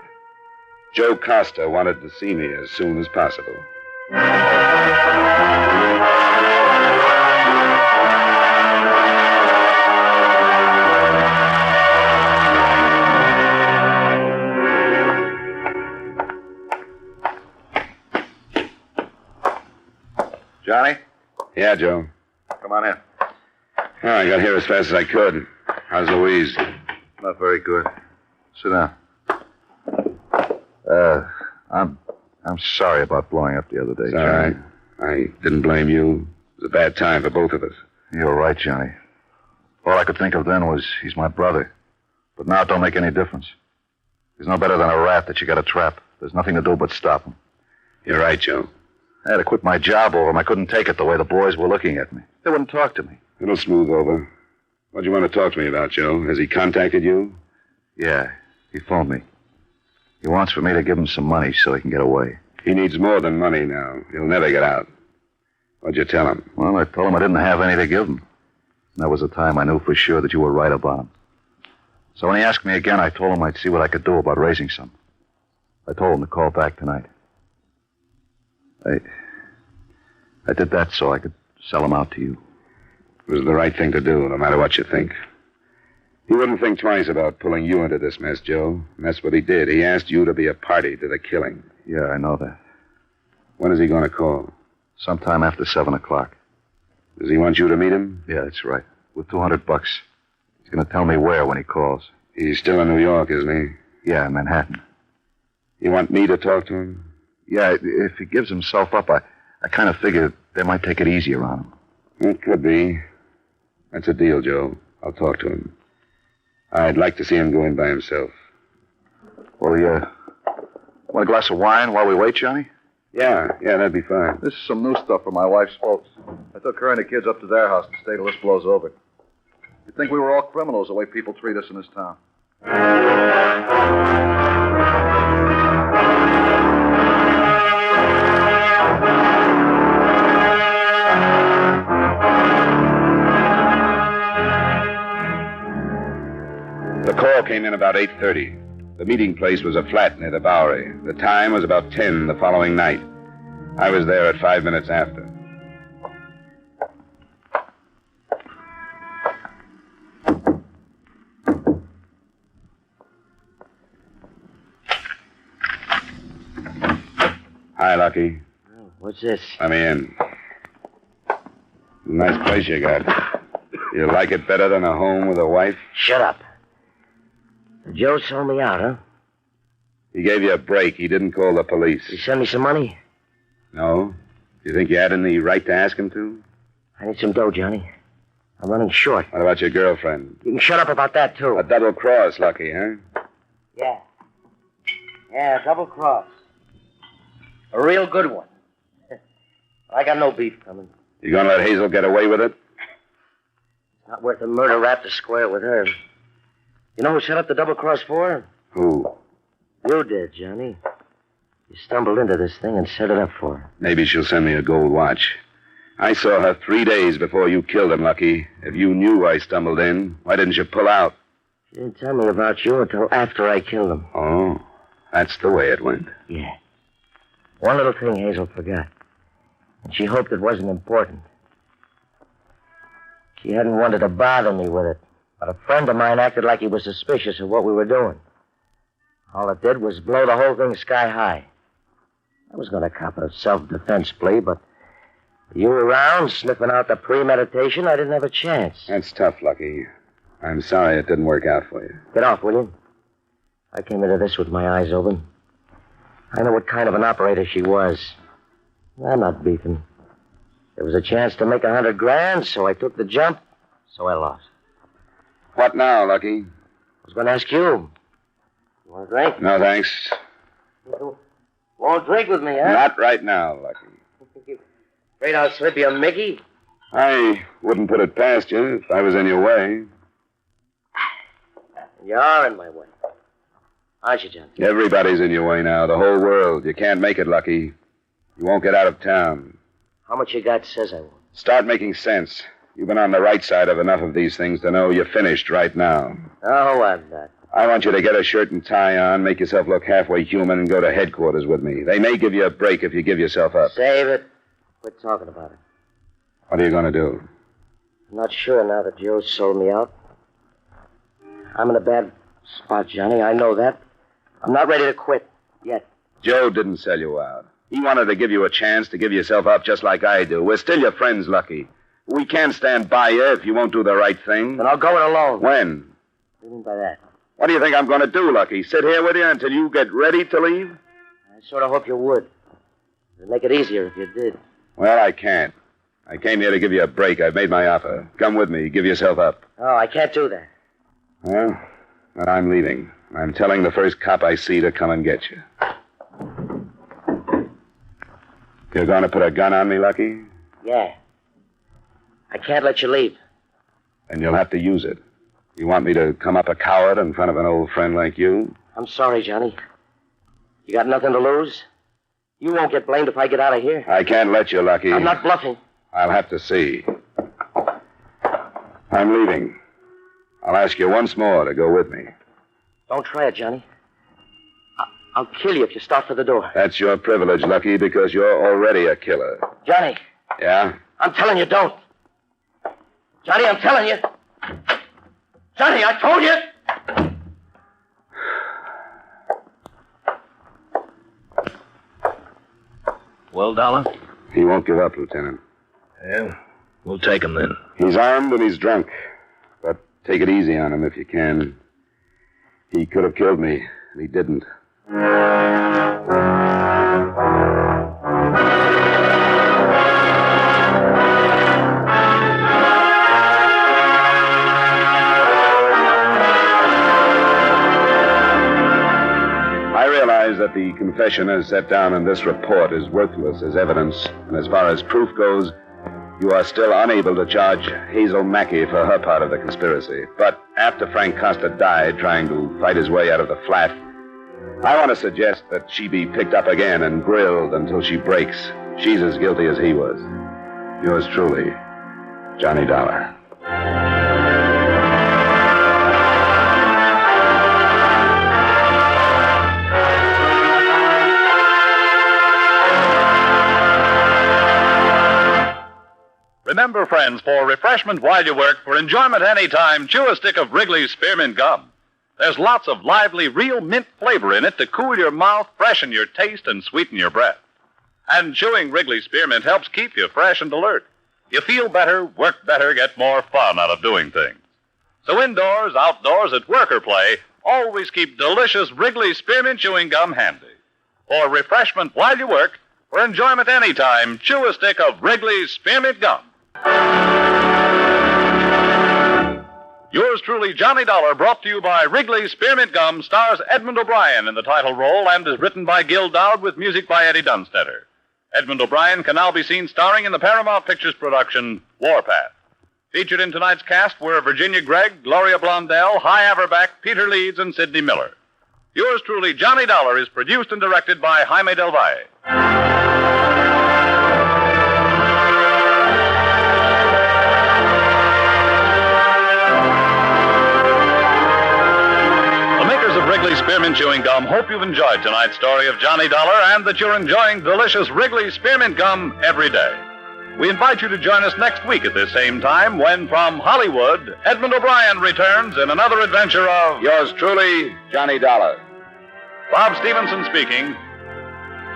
Joe Costa wanted to see me as soon as possible. Johnny? Yeah, Joe. Come on in. Oh, I got here as fast as I could. How's Louise? Not very good. Sit down. I'm sorry about blowing up the other day, It's all right. I didn't blame you. It was a bad time for both of us. You're right, Johnny. All I could think of then was he's my brother. But now it don't make any difference. He's no better than a rat that you got to trap. There's nothing to do but stop him. You're right, Joe. I had to quit my job over him. I couldn't take it the way the boys were looking at me. They wouldn't talk to me. It'll smooth over. What do you want to talk to me about, Joe? Has he contacted you? Yeah, he phoned me. He wants for me to give him some money so he can get away. He needs more than money now. He'll never get out. What'd you tell him? Well, I told him I didn't have any to give him. And that was the time I knew for sure that you were right about him. So when he asked me again, I told him I'd see what I could do about raising some. I told him to call back tonight. I did that so I could sell him out to you. It was the right thing to do, no matter what you think. He wouldn't think twice about pulling you into this mess, Joe. And that's what he did. He asked you to be a party to the killing. Yeah, I know that. When is he going to call? Sometime after 7 o'clock. Does he want you to meet him? Yeah, that's right. With $200. He's going to tell me where when he calls. He's still in New York, isn't he? Yeah, in Manhattan. You want me to talk to him? Yeah, if he gives himself up, I kind of figure they might take it easier on him. It could be. That's a deal, Joe. I'll talk to him. I'd like to see him go in by himself. Well, want a glass of wine while we wait, Johnny? Yeah, that'd be fine. This is some new stuff for my wife's folks. I took her and the kids up to their house to stay till this blows over. You'd think we were all criminals the way people treat us in this town. The call came in about 8:30. The meeting place was a flat near the Bowery. The time was about 10 the following night. I was there at 5 minutes after. Hi, Lucky. Oh, what's this? Let me in. Nice place you got. You like it better than a home with a wife? Shut up. Joe sold me out, huh? He gave you a break. He didn't call the police. He sent me some money? No? You think you had any right to ask him to? I need some dough, Johnny. I'm running short. What about your girlfriend? You can shut up about that, too. A double cross, Lucky, huh? Yeah. Yeah, double cross. A real good one. I got no beef coming. You gonna let Hazel get away with it? It's not worth a murder rap to square with her. You know who set up the double cross for her? Who? You did, Johnny. You stumbled into this thing and set it up for her. Maybe she'll send me a gold watch. I saw her 3 days before you killed him, Lucky. If you knew I stumbled in, why didn't you pull out? She didn't tell me about you until after I killed him. Oh, that's the way it went. Yeah. One little thing Hazel forgot. And she hoped it wasn't important. She hadn't wanted to bother me with it. But a friend of mine acted like he was suspicious of what we were doing. All it did was blow the whole thing sky high. I was going to cop a self-defense plea, but you were around sniffing out the premeditation. I didn't have a chance. That's tough, Lucky. I'm sorry it didn't work out for you. Get off, will you? I came into this with my eyes open. I know what kind of an operator she was. I'm not beefing. There was a chance to make $100,000, so I took the jump, so I lost. What now, Lucky? I was going to ask you. You want a drink? No, thanks. You won't drink with me, huh? Not right now, Lucky. Afraid I'll slip you a Mickey? I wouldn't put it past you if I was in your way. You are in my way. Aren't you, John? Everybody's in your way now, the whole world. You can't make it, Lucky. You won't get out of town. How much you got says I won't. Start making sense. You've been on the right side of enough of these things to know you're finished right now. Oh, I'm not. I want you to get a shirt and tie on, make yourself look halfway human, and go to headquarters with me. They may give you a break if you give yourself up. Save it. Quit talking about it. What are you going to do? I'm not sure now that Joe sold me out. I'm in a bad spot, Johnny. I know that. I'm not ready to quit yet. Joe didn't sell you out. He wanted to give you a chance to give yourself up just like I do. We're still your friends, Lucky. We can't stand by you if you won't do the right thing. Then I'll go it alone. When? What do you mean by that? What do you think I'm going to do, Lucky? Sit here with you until you get ready to leave? I sort of hope you would. It'd make it easier if you did. Well, I can't. I came here to give you a break. I've made my offer. Come with me. Give yourself up. Oh, I can't do that. Well, then I'm leaving. I'm telling the first cop I see to come and get you. You're going to put a gun on me, Lucky? Yeah. I can't let you leave. Then you'll have to use it. You want me to come up a coward in front of an old friend like you? I'm sorry, Johnny. You got nothing to lose? You won't get blamed if I get out of here. I can't let you, Lucky. I'm not bluffing. I'll have to see. I'm leaving. I'll ask you once more to go with me. Don't try it, Johnny. I'll kill you if you start for the door. That's your privilege, Lucky, because you're already a killer. Johnny. Yeah? I'm telling you, don't. Johnny, I'm telling you. Johnny, I told you. Well, Dollar? He won't give up, Lieutenant. Yeah, we'll take him then. He's armed and he's drunk. But Take it easy on him if you can. He could have killed me, and he didn't. I realize that the confession as set down in this report is worthless as evidence, and as far as proof goes, you are still unable to charge Hazel Mackey for her part of the conspiracy. But after Frank Costa died trying to fight his way out of the flat, I want to suggest that she be picked up again and grilled until she breaks. She's as guilty as he was. Yours truly, Johnny Dollar. Remember, friends, for refreshment while you work, for enjoyment any time, chew a stick of Wrigley's Spearmint Gum. There's lots of lively, real mint flavor in it to cool your mouth, freshen your taste, and sweeten your breath. And chewing Wrigley's Spearmint helps keep you fresh and alert. You feel better, work better, get more fun out of doing things. So indoors, outdoors, at work or play, always keep delicious Wrigley's Spearmint Chewing Gum handy. For refreshment while you work, for enjoyment any time, chew a stick of Wrigley's Spearmint Gum. Yours truly, Johnny Dollar, brought to you by Wrigley's Spearmint Gum, stars Edmund O'Brien in the title role and is written by Gil Dowd with music by Eddie Dunstetter. Edmund O'Brien can now be seen starring in the Paramount Pictures production, Warpath. Featured in tonight's cast were Virginia Gregg, Gloria Blondell, Hy Averback, Peter Leeds, and Sidney Miller. Yours truly, Johnny Dollar, is produced and directed by Jaime Del Valle. Wrigley's Spearmint Chewing Gum hope you've enjoyed tonight's story of Johnny Dollar and that you're enjoying delicious Wrigley's Spearmint Gum every day. We invite you to join us next week at this same time when, from Hollywood, Edmund O'Brien returns in another adventure of... Yours truly, Johnny Dollar. Bob Stevenson speaking.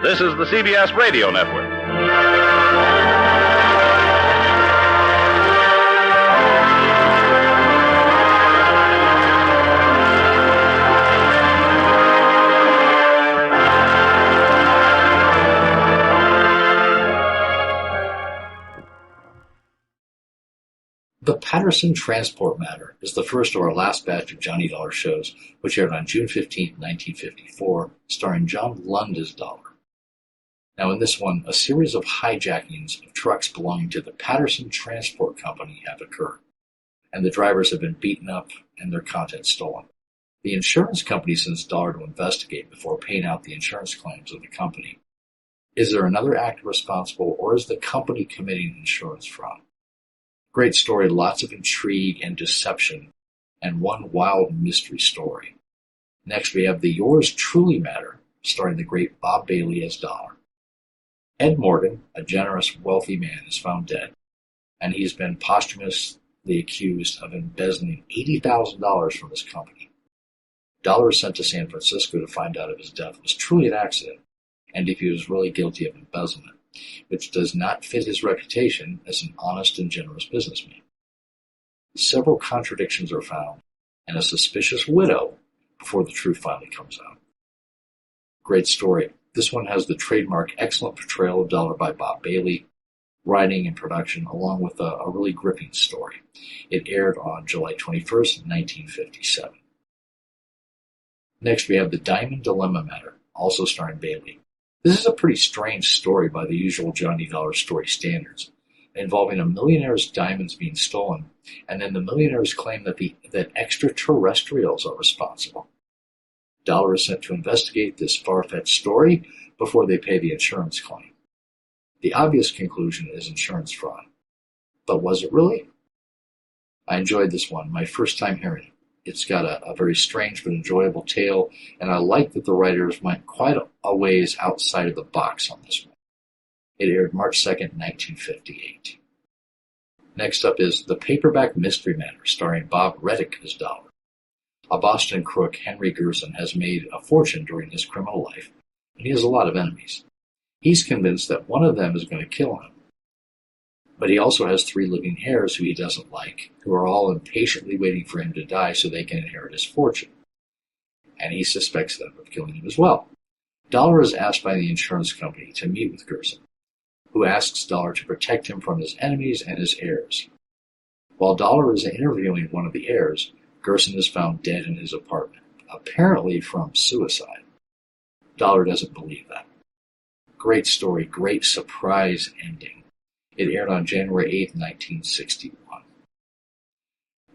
This is the CBS Radio Network. The Patterson Transport Matter is the first of our last batch of Johnny Dollar shows, which aired on June 15, 1954, starring John Lund as Dollar. Now in this one, a series of hijackings of trucks belonging to the Patterson Transport Company have occurred, and the drivers have been beaten up and their contents stolen. The insurance company sends Dollar to investigate before paying out the insurance claims of the company. Is there another actor responsible, or is the company committing insurance fraud? Great story, lots of intrigue and deception, and one wild mystery story. Next, we have the Yours Truly Matter, starring the great Bob Bailey as Dollar. Ed Morgan, a generous, wealthy man, is found dead, and he's been posthumously accused of embezzling $80,000 from his company. Dollar is sent to San Francisco to find out if his death was truly an accident, and if he was really guilty of embezzlement, which does not fit his reputation as an honest and generous businessman. Several contradictions are found, and a suspicious widow before the truth finally comes out. Great story. This one has the trademark excellent portrayal of Dollar by Bob Bailey, writing and production, along with a really gripping story. It aired on July 21st, 1957. Next, we have the Diamond Dilemma Matter, also starring Bailey. This is a pretty strange story by the usual Johnny Dollar story standards, involving a millionaire's diamonds being stolen, and then the millionaires claim that extraterrestrials are responsible. Dollar is sent to investigate this far-fetched story before they pay the insurance claim. The obvious conclusion is insurance fraud. But was it really? I enjoyed this one, my first time hearing it. It's got a very strange but enjoyable tale, and I like that the writers went quite a ways outside of the box on this one. It aired March 2nd, 1958. Next up is The Paperback Mystery Matter, starring Bob Readick as Dollar. A Boston crook, Henry Gerson, has made a fortune during his criminal life, and he has a lot of enemies. He's convinced that one of them is going to kill him. But he also has 3 living heirs who he doesn't like, who are all impatiently waiting for him to die so they can inherit his fortune. And he suspects them of killing him as well. Dollar is asked by the insurance company to meet with Gerson, who asks Dollar to protect him from his enemies and his heirs. While Dollar is interviewing one of the heirs, Gerson is found dead in his apartment, apparently from suicide. Dollar doesn't believe that. Great story, great surprise ending. It aired on January 8, 1961.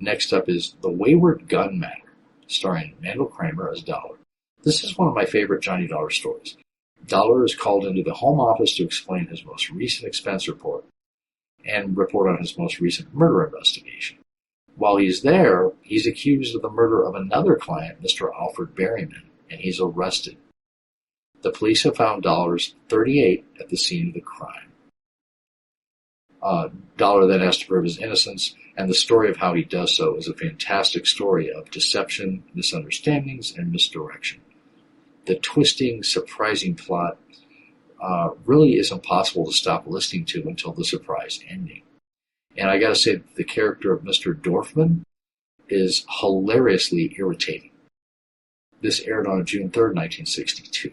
Next up is The Wayward Gun Matter, starring Mandel Kramer as Dollar. This is one of my favorite Johnny Dollar stories. Dollar is called into the Home Office to explain his most recent expense report and report on his most recent murder investigation. While he's there, he's accused of the murder of another client, Mr. Alfred Berryman, and he's arrested. The police have found Dollar's .38 at the scene of the crime. Dollar then has to prove his innocence, and the story of how he does so is a fantastic story of deception, misunderstandings, and misdirection. The twisting, surprising plot really is impossible to stop listening to until the surprise ending. And I gotta say, the character of Mr. Dorfman is hilariously irritating. This aired on June 3rd, 1962.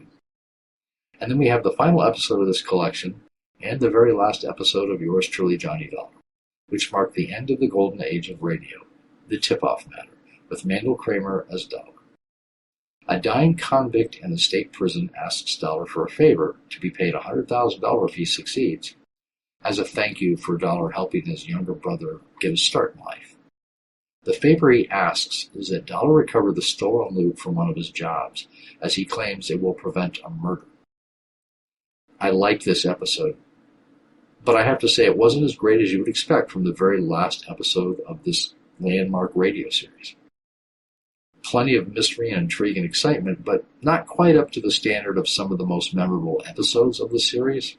And then we have the final episode of this collection, and the very last episode of Yours Truly, Johnny Dollar, which marked the end of the golden age of radio, The Tip-Off Matter, with Mandel Kramer as Dollar. A dying convict in the state prison asks Dollar for a favor to be paid $100,000 if he succeeds, as a thank you for Dollar helping his younger brother get a start in life. The favor he asks is that Dollar recover the stolen loot from one of his jobs, as he claims it will prevent a murder. I liked this episode, but I have to say it wasn't as great as you would expect from the very last episode of this landmark radio series. Plenty of mystery and intrigue and excitement, but not quite up to the standard of some of the most memorable episodes of the series,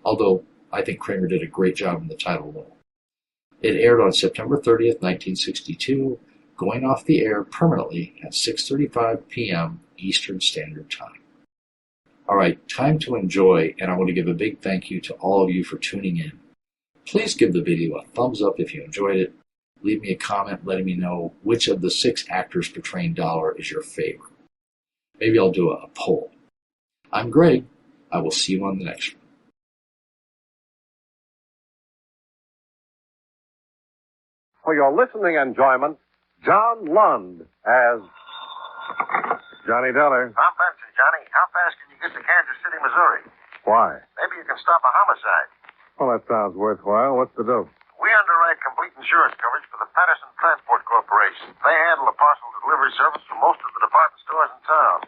although I think Kramer did a great job in the title role. It aired on September 30th, 1962, going off the air permanently at 6:35 p.m. Eastern Standard Time. All right, time to enjoy, and I want to give a big thank you to all of you for tuning in. Please give the video a thumbs up if you enjoyed it. Leave me a comment letting me know which of the 6 actors portraying Dollar is your favorite. Maybe I'll do a poll. I'm Greg. I will see you on the next one. For your listening enjoyment, John Lund as Johnny Dollar. I'm Benson, Johnny. How fast can you get to Kansas City, Missouri? Why? Maybe you can stop a homicide. Well, that sounds worthwhile. What's the dope? We underwrite complete insurance coverage for the Patterson Transport Corporation. They handle the parcel delivery service for most of the department stores in town.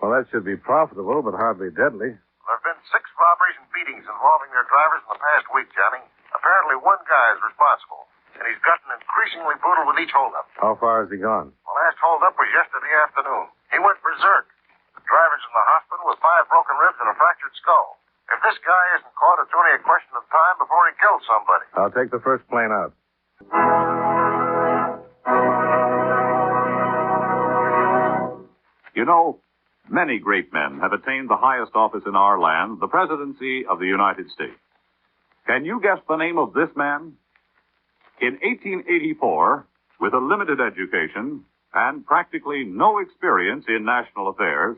Well, that should be profitable, but hardly deadly. There have been 6 robberies and beatings involving their drivers in the past week, Johnny. Apparently one guy is responsible, and he's gotten increasingly brutal with each holdup. How far has he gone? The last holdup was yesterday afternoon. He went berserk. The driver's in the hospital with 5 broken ribs and a fractured skull. If this guy isn't caught, it's only a question of time before he kills somebody. I'll take the first plane out. You know, many great men have attained the highest office in our land, the presidency of the United States. Can you guess the name of this man? In 1884, with a limited education and practically no experience in national affairs,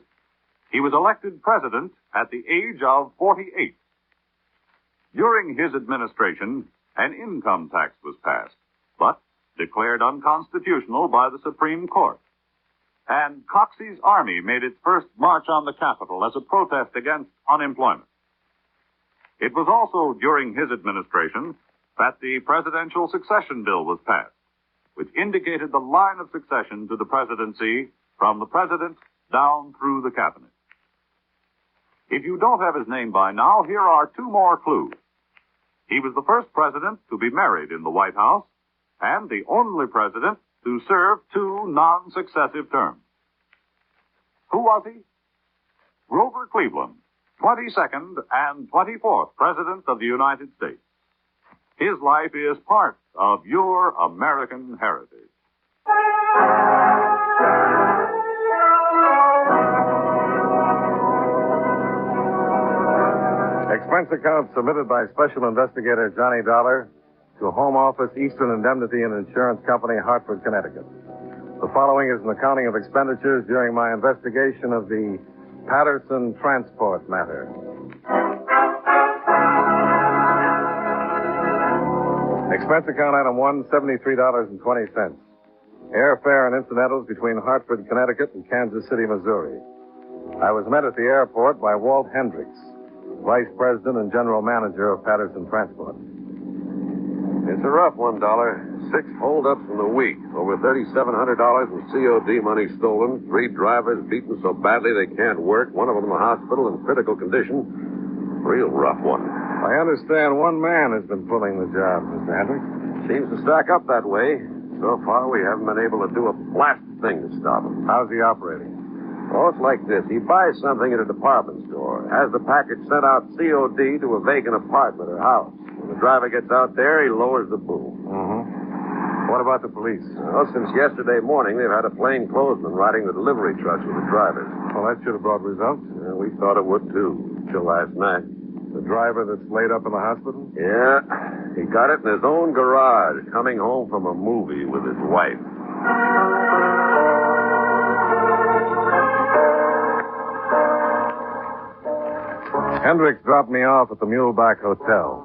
he was elected president at the age of 48. During his administration, an income tax was passed, but declared unconstitutional by the Supreme Court. And Coxey's army made its first march on the Capitol as a protest against unemployment. It was also during his administration that the Presidential Succession Bill was passed, which indicated the line of succession to the presidency from the president down through the cabinet. If you don't have his name by now, here are 2 more clues. He was the first president to be married in the White House and the only president to serve 2 non-successive terms. Who was he? Grover Cleveland, 22nd and 24th President of the United States. His life is part of your American heritage. Expense Expense account submitted by Special Investigator Johnny Dollar to Home Office, Eastern Indemnity and Insurance Company, Hartford, Connecticut. The following is an accounting of expenditures during my investigation of the Patterson transport matter. Expense account item 1, $73.20. Airfare and incidentals between Hartford, Connecticut and Kansas City, Missouri. I was met at the airport by Walt Hendricks, Vice President and General Manager of Patterson Transport. It's a rough one, Dollar. 6 holdups in a week. Over $3,700 in COD money stolen. 3 drivers beaten so badly they can't work. One of them in the hospital in critical condition. Real rough one. I understand one man has been pulling the job, Mr. Hendricks. Seems to stack up that way. So far, we haven't been able to do a blast thing to stop him. How's he operating? Oh, it's like this. He buys something at a department store, has the package sent out COD to a vacant apartment or house. When the driver gets out there, he lowers the boom. Mm-hmm. What about the police? Well, since yesterday morning, they've had a plainclothesman riding the delivery trucks with the drivers. Well, that should have brought results. Yeah, we thought it would, too, till last night. The driver that's laid up in the hospital? Yeah, he got it in his own garage, coming home from a movie with his wife. Hendricks dropped me off at the Muleback Hotel.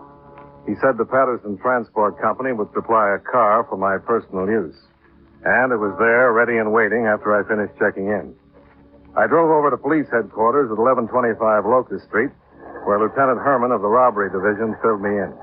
He said the Patterson Transport Company would supply a car for my personal use. And it was there, ready and waiting after I finished checking in. I drove over to police headquarters at 1125 Locust Street, where Lieutenant Herman of the Robbery Division filled me in.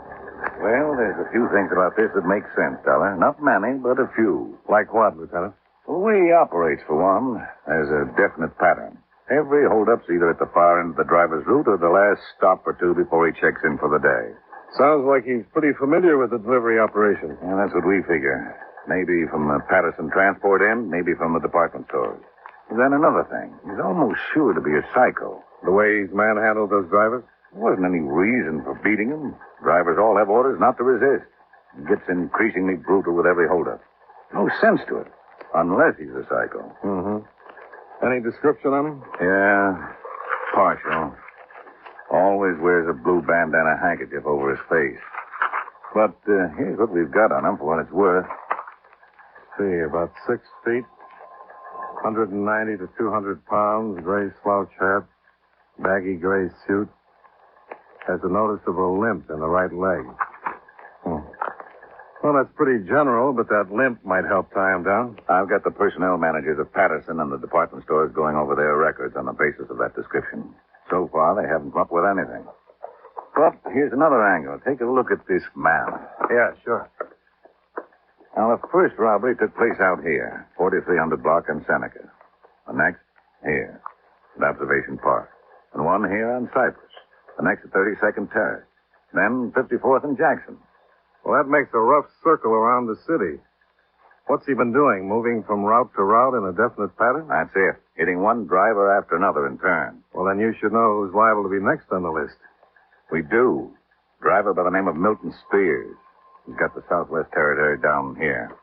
Well, there's a few things about this that make sense, Dollar. Not many, but a few. Like what, Lieutenant? The way he operates, for one, has a definite pattern. Every holdup's either at the far end of the driver's route or the last stop or two before he checks in for the day. Sounds like he's pretty familiar with the delivery operation. Yeah, that's what we figure. Maybe from the Patterson transport end, maybe from the department stores. And then another thing. He's almost sure to be a psycho. The way he's manhandled those drivers? There wasn't any reason for beating them. Drivers all have orders not to resist. He gets increasingly brutal with every holdup. No sense to it, unless he's a psycho. Mm-hmm. Any description on him? Yeah, partial. Always wears a blue bandana handkerchief over his face. But here's what we've got on him for what it's worth. Let's see, about 6 feet, 190 to 200 pounds, gray slouch hat, baggy gray suit. Has a noticeable limp in the right leg. Well, that's pretty general, but that limp might help tie him down. I've got the personnel managers of Patterson and the department stores going over their records on the basis of that description. So far, they haven't come up with anything. But here's another angle. Take a look at this map. Yeah, sure. Now, the first robbery took place out here, 4300 block in Seneca. The next, here, at Observation Park. And one here on Cypress. The next at 32nd Terrace. Then 54th and Jackson. Well, that makes a rough circle around the city. What's he been doing? Moving from route to route in a definite pattern? That's it. Hitting one driver after another in turn. Well, then you should know who's liable to be next on the list. We do. Driver by the name of Milton Spears. He's got the Southwest Territory down here.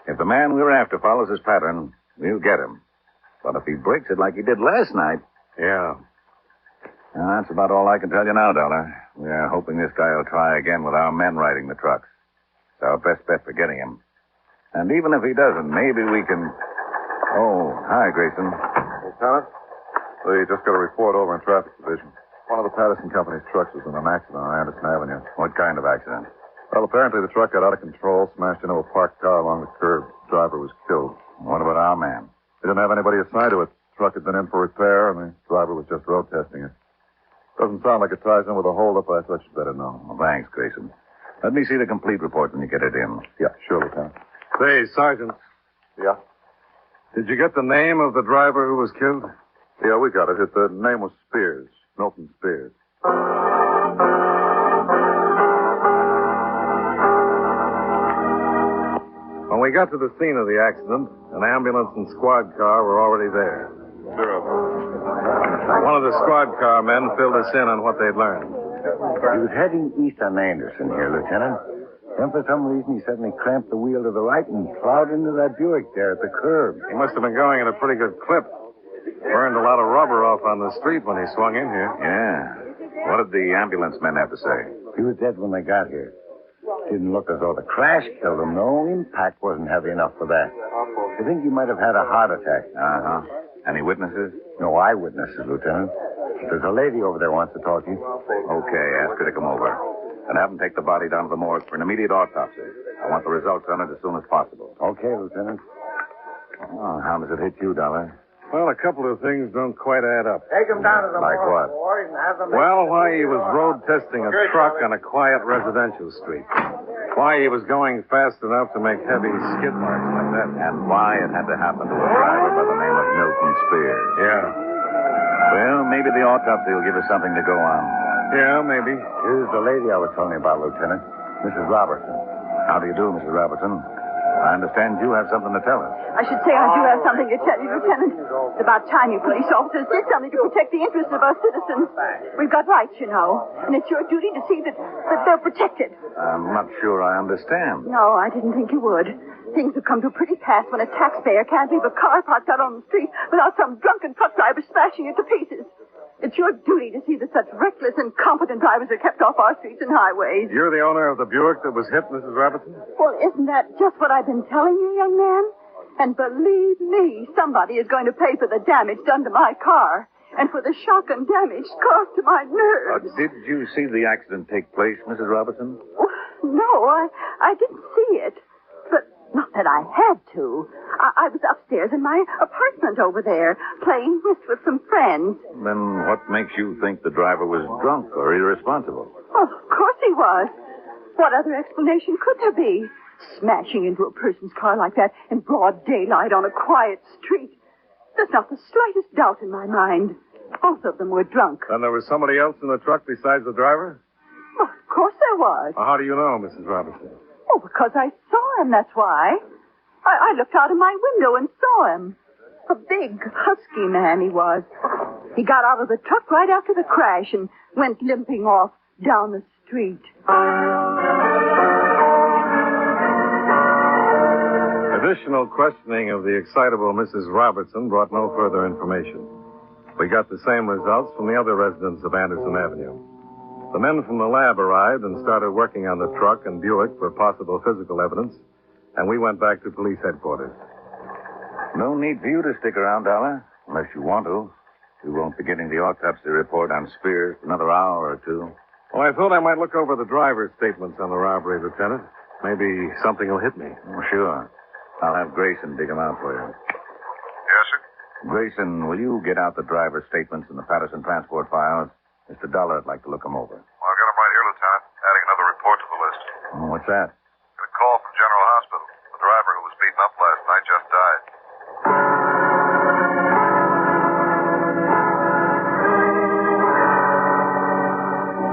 If the man we're after follows his pattern, we'll get him. But if he breaks it like he did last night... Yeah. Now, that's about all I can tell you now, Dollar. We're hoping this guy will try again with our men riding the trucks. It's our best bet for getting him. And even if he doesn't, maybe we can... Oh, hi, Grayson. Lieutenant, we just got a report over in Traffic Division. One of the Patterson Company's trucks was in an accident on Anderson Avenue. What kind of accident? Well, apparently the truck got out of control, smashed into a parked car along the curb. The driver was killed. What about our man? They didn't have anybody assigned to it. The truck had been in for repair, and the driver was just road testing it. Doesn't sound like it ties in with a holdup. I thought you'd better know. Well, thanks, Grayson. Let me see the complete report when you get it in. Yeah, sure, Lieutenant. Say, Sergeant. Yeah? Did you get the name of the driver who was killed? Yeah, we got it. The name was Spears. Milton Spears. When we got to the scene of the accident, an ambulance and squad car were already there. Sure. One of the squad car men filled us in on what they'd learned. He was heading east on Anderson here, Lieutenant. Then for some reason he suddenly clamped the wheel to the right and plowed into that Buick there at the curb. He must have been going at a pretty good clip. Burned a lot of rubber off on the street when he swung in here. Yeah. What did the ambulance men have to say? He was dead when they got here. Didn't look as though the crash killed him. No impact wasn't heavy enough for that. I think he might have had a heart attack. Uh-huh. Any witnesses? No eyewitnesses, Lieutenant. There's a lady over there wants to talk to you. Okay, ask her to come over. And have them take the body down to the morgue for an immediate autopsy. I want the results on it as soon as possible. Okay, Lieutenant. Oh, how does it hit you, Dollar? Well, a couple of things don't quite add up. Take him down to the Like what? morgue and have them... Well, why he was road testing a truck on a quiet residential street. Why he was going fast enough to make heavy skid marks like that. And why it had to happen to a driver by the name of Milton Spears. Yeah. Well, maybe the autopsy will give us something to go on. Yeah, maybe. Here's the lady I was telling you about, Lieutenant. Mrs. Robertson. How do you do, Mrs. Robertson? I understand you have something to tell us. I should say I do have something to tell you, Lieutenant. It's about time you police officers did something to protect the interests of our citizens. We've got rights, you know, and it's your duty to see that they're protected. I'm not sure I understand. No, I didn't think you would. Things have come to a pretty pass when a taxpayer can't leave a car parked out on the street without some drunken truck driver smashing it to pieces. It's your duty to see that such reckless, incompetent drivers are kept off our streets and highways. You're the owner of the Buick that was hit, Mrs. Robertson? Well, isn't that just what I've been telling you, young man? And believe me, somebody is going to pay for the damage done to my car and for the shock and damage caused to my nerves. Did you see the accident take place, Mrs. Robertson? No, I didn't see it. But not that I had to. I was upstairs in my apartment over there, playing whist with some friends. Then what makes you think the driver was drunk or irresponsible? Oh, of course he was. What other explanation could there be? Smashing into a person's car like that in broad daylight on a quiet street. There's not the slightest doubt in my mind. Both of them were drunk. Then there was somebody else in the truck besides the driver? Well, of course there was. Well, how do you know, Mrs. Robertson? Oh, because I saw him, that's why. I looked out of my window and saw him. A big, husky man he was. He got out of the truck right after the crash and went limping off down the street. Additional questioning of the excitable Mrs. Robertson brought no further information. We got the same results from the other residents of Anderson Avenue. The men from the lab arrived and started working on the truck and Buick for possible physical evidence, and we went back to police headquarters. No need for you to stick around, Dollar, unless you want to. We won't be getting the autopsy report on Spears for another hour or two. Well, I thought I might look over the driver's statements on the robbery, Lieutenant. Maybe something will hit me. Oh, sure. I'll have Grayson dig them out for you. Yes, sir? Grayson, will you get out the driver's statements in the Patterson transport files? Mr. Dollar would like to look them over. Well, I've got them right here, Lieutenant. Adding another report to the list. Oh, what's that? Got a call from General Hospital. The driver who was beaten up last night just died.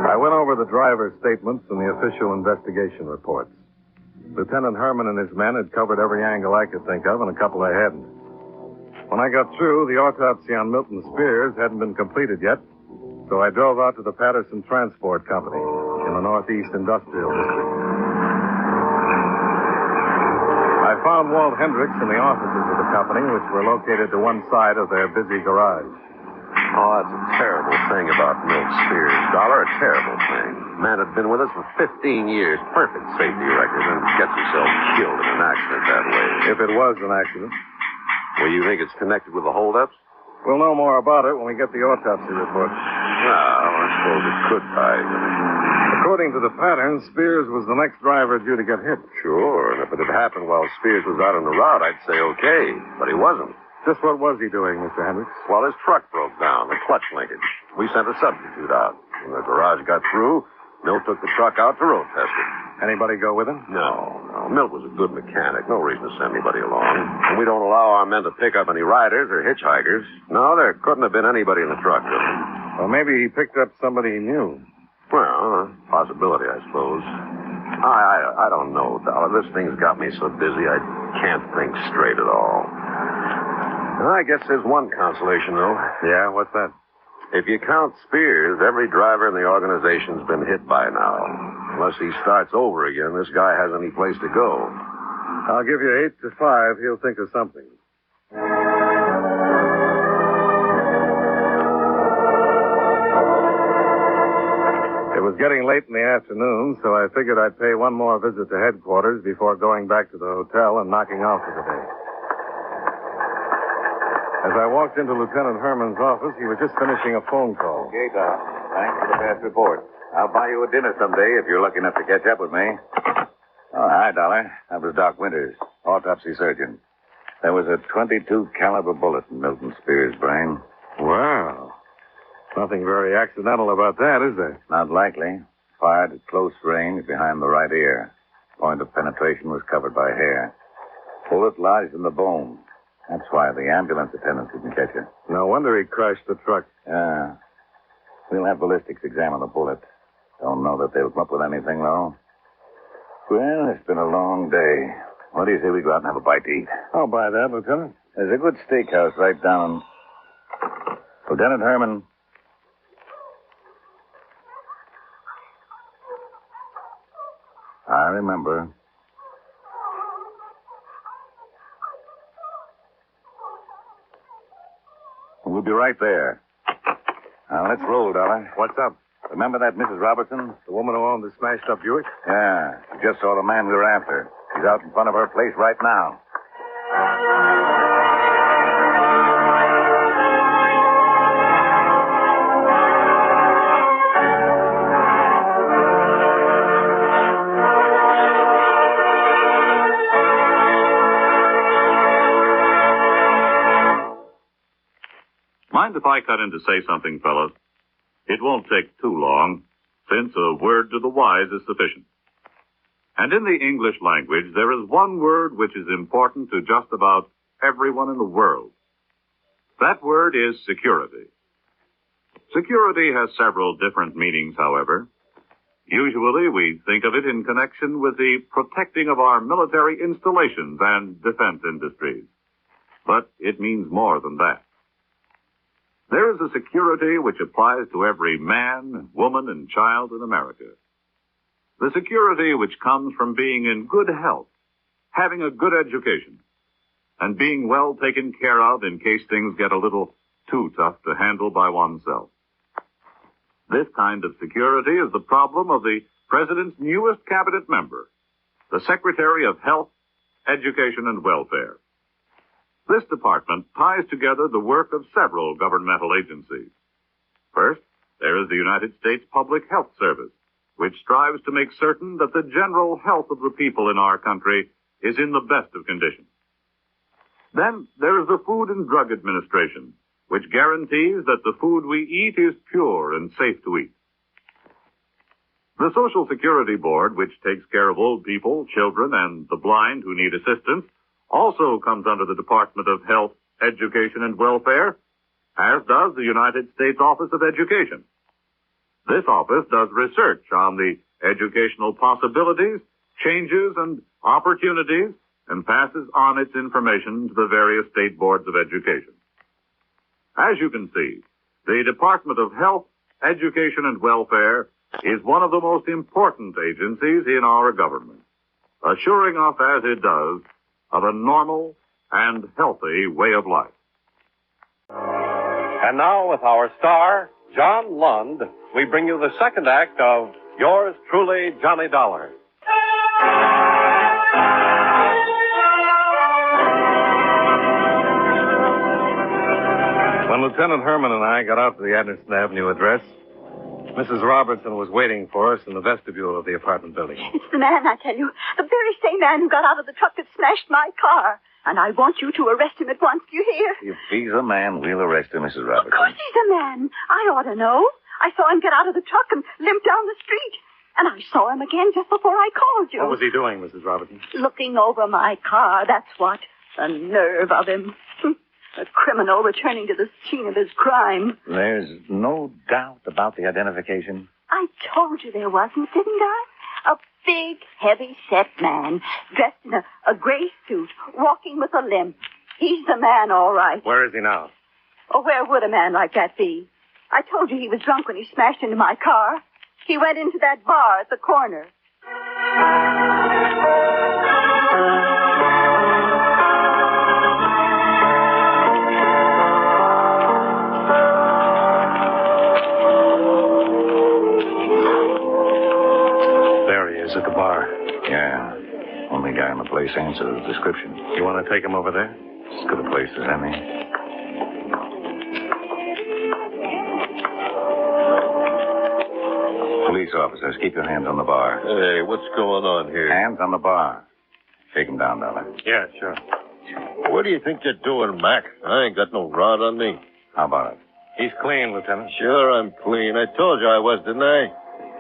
I went over the driver's statements and the official investigation reports. Lieutenant Herman and his men had covered every angle I could think of, and a couple they hadn't. When I got through, the autopsy on Milton Spears hadn't been completed yet, so I drove out to the Patterson Transport Company in the Northeast Industrial District. I found Walt Hendricks in the offices of the company, which were located to one side of their busy garage. Oh, that's a terrible thing about Milt Spears, Dollar. A terrible thing. Man had been with us for 15 years, perfect safety record, and gets himself killed in an accident that way. If it was an accident. Well, you think it's connected with the holdups? We'll know more about it when we get the autopsy report. Well, I suppose it could tie in. According to the pattern, Spears was the next driver due to get hit. Sure, and if it had happened while Spears was out on the route, I'd say okay, but he wasn't. Just what was he doing, Mr. Hendricks? Well, his truck broke down, the clutch linkage. We sent a substitute out. When the garage got through, Milt took the truck out to road test it. Anybody go with him? No. Milt was a good mechanic. No reason to send anybody along. And we don't allow our men to pick up any riders or hitchhikers. No, there couldn't have been anybody in the truck with him. Well, maybe he picked up somebody he knew. Well, possibility, I suppose. I don't know, Dollar. This thing's got me so busy I can't think straight at all. I guess there's one consolation, though. Yeah, what's that? If you count Spears, every driver in the organization's been hit by now. Unless he starts over again, this guy has any place to go. I'll give you 8 to 5. He'll think of something. was getting late in the afternoon, so I figured I'd pay one more visit to headquarters before going back to the hotel and knocking off for the day. As I walked into Lieutenant Herman's office, he was just finishing a phone call. Okay, Doc. Thanks for the fast report. I'll buy you a dinner someday if you're lucky enough to catch up with me. Oh, hi, Dollar. That was Doc Winters, autopsy surgeon. There was a .22 caliber bullet in Milton Spears' brain. Wow. Nothing very accidental about that, is there? Not likely. Fired at close range behind the right ear. Point of penetration was covered by hair. Bullet lodged in the bone. That's why the ambulance attendants didn't catch it. No wonder he crashed the truck. Yeah. We'll have ballistics examine the bullet. Don't know that they'll come up with anything, though. Well, it's been a long day. What do you say we go out and have a bite to eat? I'll buy that, Lieutenant. There's a good steakhouse right down. Lieutenant Herman. I remember. We'll be right there. Now, let's roll, Dollar. What's up? Remember that Mrs. Robertson? The woman who owned the smashed-up Buick? Yeah. She just saw the man we were after. He's out in front of her place right now. Mind if I cut in to say something, fellas? It won't take too long, since a word to the wise is sufficient. And in the English language, there is one word which is important to just about everyone in the world. That word is security. Security has several different meanings, however. Usually, we think of it in connection with the protecting of our military installations and defense industries. But it means more than that. There is a security which applies to every man, woman, and child in America. The security which comes from being in good health, having a good education, and being well taken care of in case things get a little too tough to handle by oneself. This kind of security is the problem of the President's newest cabinet member, the Secretary of Health, Education, and Welfare. This department ties together the work of several governmental agencies. First, there is the United States Public Health Service, which strives to make certain that the general health of the people in our country is in the best of condition. Then there is the Food and Drug Administration, which guarantees that the food we eat is pure and safe to eat. The Social Security Board, which takes care of old people, children, and the blind who need assistance, also comes under the Department of Health, Education, and Welfare, as does the United States Office of Education. This office does research on the educational possibilities, changes, and opportunities, and passes on its information to the various state boards of education. As you can see, the Department of Health, Education, and Welfare is one of the most important agencies in our government, assuring us, as it does, of a normal and healthy way of life. And now, with our star, John Lund, we bring you the second act of Yours Truly, Johnny Dollar. When Lieutenant Herman and I got out to the Anderson Avenue address, Mrs. Robertson was waiting for us in the vestibule of the apartment building. It's the man, I tell you. The very same man who got out of the truck that smashed my car. And I want you to arrest him at once, do you hear? If he's a man, we'll arrest him, Mrs. Robertson. Of course he's a man. I ought to know. I saw him get out of the truck and limp down the street. And I saw him again just before I called you. What was he doing, Mrs. Robertson? Looking over my car, that's what. The nerve of him. A criminal returning to the scene of his crime. There's no doubt about the identification. I told you there wasn't, didn't I? A big, heavy-set man, dressed in a gray suit, walking with a limp. He's the man, all right. Where is he now? Oh, where would a man like that be? I told you he was drunk when he smashed into my car. He went into that bar at the corner. answer the description. You want to take him over there? As good a place as any. Police officers, keep your hands on the bar. Hey, what's going on here? Hands on the bar. Shake him down, Dollar. Yeah, sure. What do you think you're doing, Mac? I ain't got no rod on me. How about it? He's clean, Lieutenant. Sure, I'm clean. I told you I was, didn't I?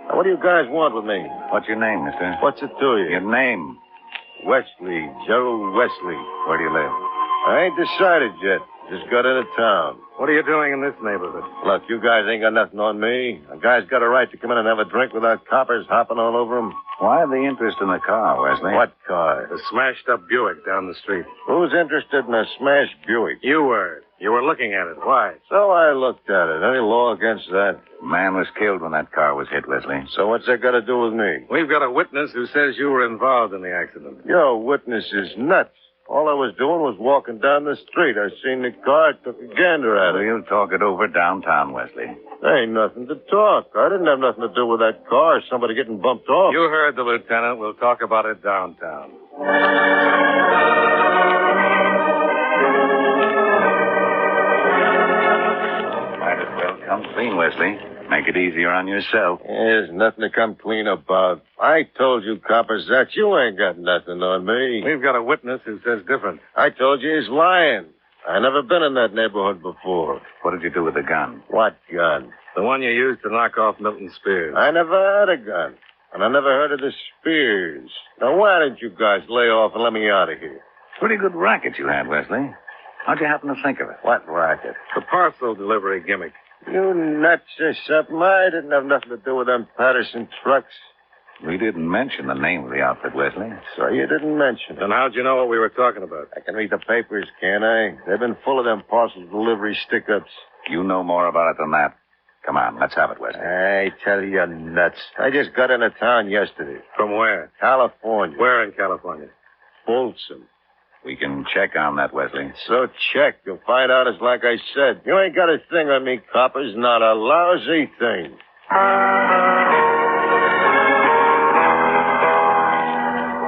Now, what do you guys want with me? What's your name, mister? What's it to you? Your name. Wesley, Gerald Wesley. Where do you live? I ain't decided yet. Just got into town. What are you doing in this neighborhood? Look, you guys ain't got nothing on me. A guy's got a right to come in and have a drink without coppers hopping all over him. Why the interest in the car, Wesley? What car? The smashed-up Buick down the street. Who's interested in a smashed Buick? You were. You were looking at it. Why? So I looked at it. Any law against that? Man was killed when that car was hit, Wesley. So what's that got to do with me? We've got a witness who says you were involved in the accident. Your witness is nuts. All I was doing was walking down the street. I seen the car, took a gander at it. We'll talk it over downtown, Wesley. There ain't nothing to talk. I didn't have nothing to do with that car. Somebody getting bumped off. You heard the lieutenant. We'll talk about it downtown. Might as well come clean, Wesley. Make it easier on yourself. There's nothing to come clean about. I told you, coppers, that you ain't got nothing on me. We've got a witness who says different. I told you he's lying. I never been in that neighborhood before. What did you do with the gun? What gun? The one you used to knock off Milton Spears. I never had a gun. And I never heard of the Spears. Now, why don't you guys lay off and let me out of here? Pretty good racket you had, Wesley. How'd you happen to think of it? What racket? The parcel delivery gimmick. You nuts or something? I didn't have nothing to do with them Patterson trucks. We didn't mention the name of the outfit, Wesley. So you didn't mention it. Then how'd you know what we were talking about? I can read the papers, can't I? They've been full of them parcel delivery stick-ups. You know more about it than that. Come on, let's have it, Wesley. I tell you, you're nuts. I just got into town yesterday. From where? California. Where in California? Folsom. We can check on that, Wesley. So check. You'll find out it's like I said. You ain't got a thing on me, coppers. Not a lousy thing.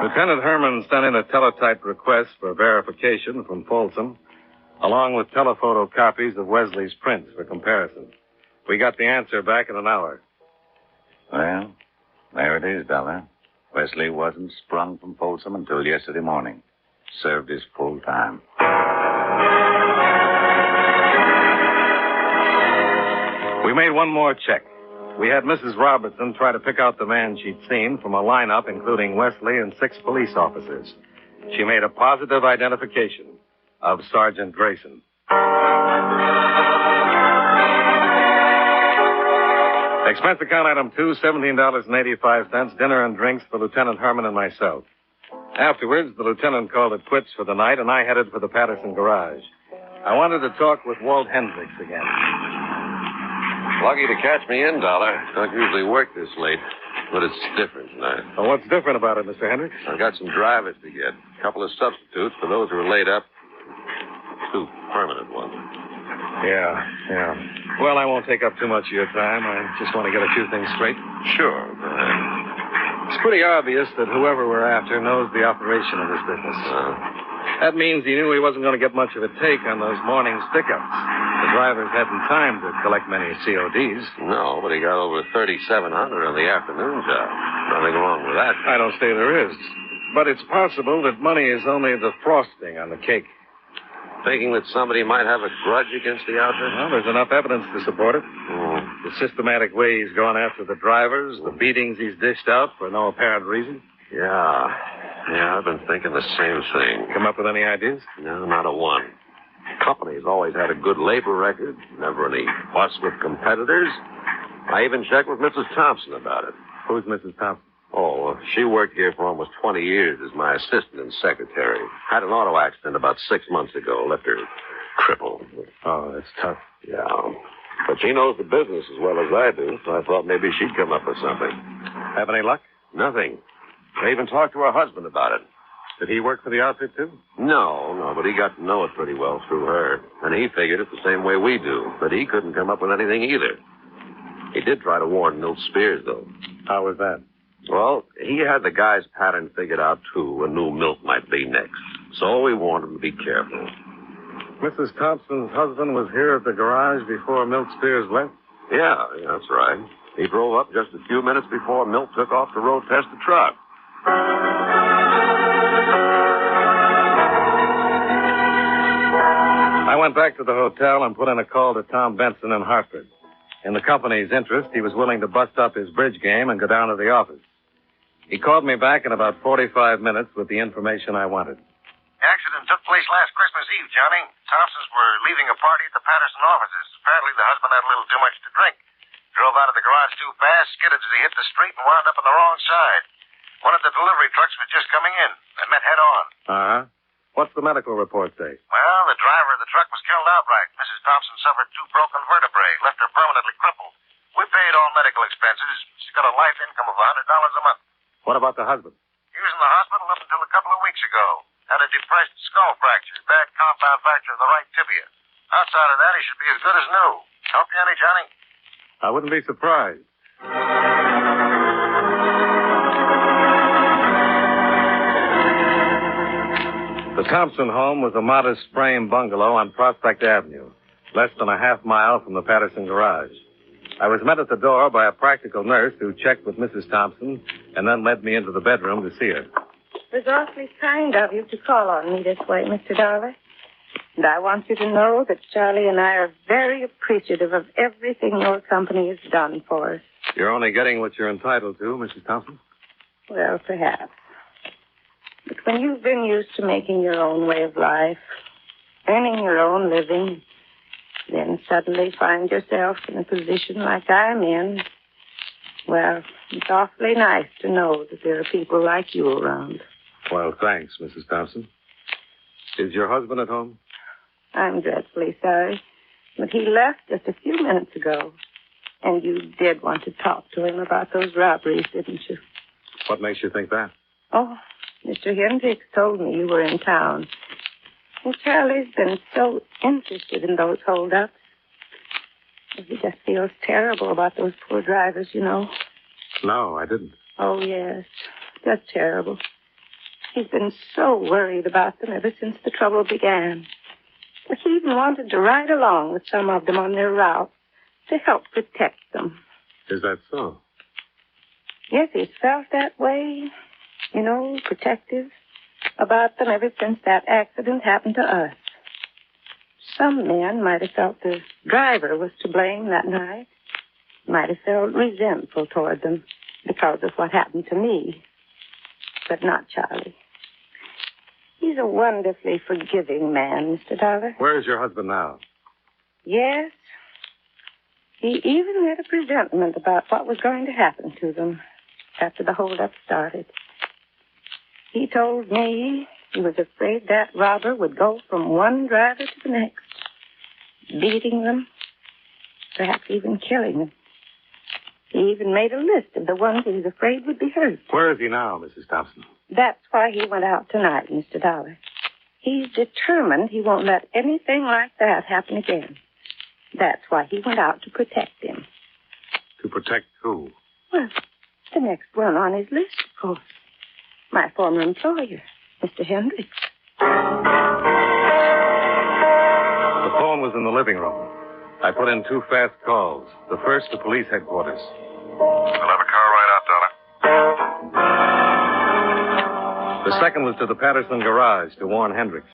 Lieutenant Herman sent in a teletyped request for verification from Folsom, along with telephoto copies of Wesley's prints for comparison. We got the answer back in an hour. Well, there it is, Dollar. Wesley wasn't sprung from Folsom until yesterday morning. Served his full time. We made one more check. We had Mrs. Robertson try to pick out the man she'd seen from a lineup including Wesley and 6 police officers. She made a positive identification of Sergeant Grayson. Expense account item 2, $17.85, dinner and drinks for Lieutenant Herman and myself. Afterwards, the lieutenant called it quits for the night, and I headed for the Patterson garage. I wanted to talk with Walt Hendricks again. Lucky to catch me in, Dollar. Don't usually work this late, but it's different tonight. Well, what's different about it, Mr. Hendricks? I've got some drivers to get. A couple of substitutes for those who are laid up. 2 permanent ones. Yeah. Well, I won't take up too much of your time. I just want to get a few things straight. Sure. It's pretty obvious that whoever we're after knows the operation of this business. That means he knew he wasn't going to get much of a take on those morning stick-ups. The drivers hadn't time to collect many CODs. No, but he got over 3,700 on the afternoon job. Nothing wrong with that. I don't say there is. But it's possible that money is only the frosting on the cake. Thinking that somebody might have a grudge against the outfit? Well, there's enough evidence to support it. The systematic way he's gone after the drivers, the beatings he's dished out for no apparent reason. Yeah, I've been thinking the same thing. Come up with any ideas? No, not a one. Company's always had a good labor record, never any fuss with competitors. I even checked with Mrs. Thompson about it. Who's Mrs. Thompson? Oh, she worked here for almost 20 years as my assistant and secretary. Had an auto accident about 6 months ago. Left her crippled. Oh, that's tough. Yeah. But she knows the business as well as I do, so I thought maybe she'd come up with something. Have any luck? Nothing. I even talked to her husband about it. Did he work for the outfit, too? No, but he got to know it pretty well through her. And he figured it the same way we do. But he couldn't come up with anything either. He did try to warn Milt Spears, though. How was that? Well, He had the guy's pattern figured out, too, and knew Milt might be next. So we warned him to be careful. Mrs. Thompson's husband was here at the garage before Milt Spears left? Yeah, that's right. He drove up just a few minutes before Milt took off to road test the truck. I went back to the hotel and put in a call to Tom Benson in Hartford. In the company's interest, he was willing to bust up his bridge game and go down to the office. He called me back in about 45 minutes with the information I wanted. The accident took place last Christmas Eve, Johnny. Thompsons were leaving a party at the Patterson offices. Apparently, the husband had a little too much to drink. Drove out of the garage too fast, skidded as he hit the street, and wound up on the wrong side. One of the delivery trucks was just coming in. They met head on. Uh-huh. What's the medical report say? Well, the driver of the truck was killed outright. Mrs. Thompson suffered 2 broken vertebrae, left her permanently crippled. We paid all medical expenses. She's got a life income of $100 a month. What about the husband? He was in the hospital up until a couple of weeks ago. Had a depressed skull fracture, bad compound fracture of the right tibia. Outside of that, he should be as good as new. Help you any, Johnny? I wouldn't be surprised. The Thompson home was a modest frame bungalow on Prospect Avenue, less than a half mile from the Patterson garage. I was met at the door by a practical nurse who checked with Mrs. Thompson and then led me into the bedroom to see her. It was awfully kind of you to call on me this way, Mr. Dollar. And I want you to know that Charlie and I are very appreciative of everything your company has done for us. You're only getting what you're entitled to, Mrs. Thompson. Well, perhaps. But when you've been used to making your own way of life, earning your own living, then suddenly find yourself in a position like I'm in, well, it's awfully nice to know that there are people like you around. Well, thanks, Mrs. Thompson. Is your husband at home? I'm dreadfully sorry, but he left just a few minutes ago. And you did want to talk to him about those robberies, didn't you? What makes you think that? Oh, Mr. Hendricks told me you were in town. And Charlie's been so interested in those holdups. He just feels terrible about those poor drivers, you know. No, I didn't. Oh, yes. Just terrible. He's been so worried about them ever since the trouble began. He even wanted to ride along with some of them on their route to help protect them. Is that so? Yes, he's felt that way, you know, protective about them ever since that accident happened to us. Some men might have felt the driver was to blame that night. Might have felt resentful toward them because of what happened to me. But not Charlie. He's a wonderfully forgiving man, Mr. Dollar. Where is your husband now? Yes. He even had a presentiment about what was going to happen to them after the holdup started. He told me he was afraid that robber would go from one driver to the next, beating them, perhaps even killing them. He even made a list of the ones he was afraid would be hurt. Where is he now, Mrs. Thompson? That's why he went out tonight, Mr. Dollar. He's determined he won't let anything like that happen again. That's why he went out to protect him. To protect who? Well, the next one on his list, of course. My former employer, Mr. Hendricks. The phone was in the living room. I put in 2 fast calls. The first to police headquarters. We'll have a car right out, Dollar. The second was to the Patterson garage to warn Hendricks.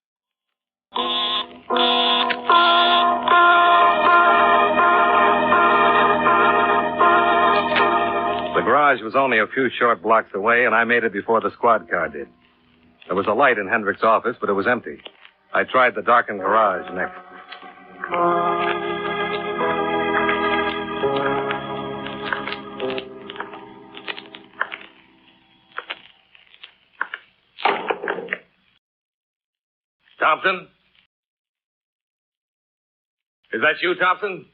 The garage was only a few short blocks away, and I made it before the squad car did. There was a light in Hendricks' office, but it was empty. I tried the darkened garage next. Thompson? Is that you, Thompson?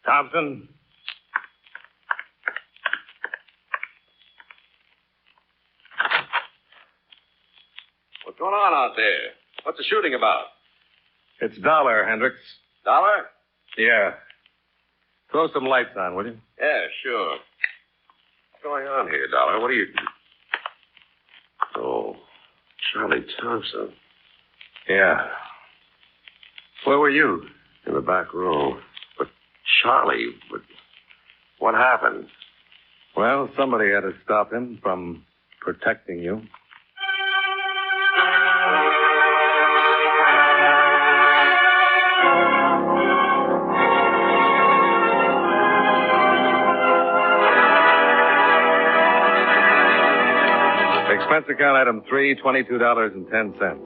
Thompson? What's going on out there? What's the shooting about? It's Dollar, Hendricks. Dollar? Yeah. Throw some lights on, will you? Yeah, sure. What's going on here, Dollar? What are you... Oh, Charlie Thompson. Yeah. Where were you? In the back row. But Charlie, what happened? Well, somebody had to stop him from protecting you. Expense account item 3, $22.10.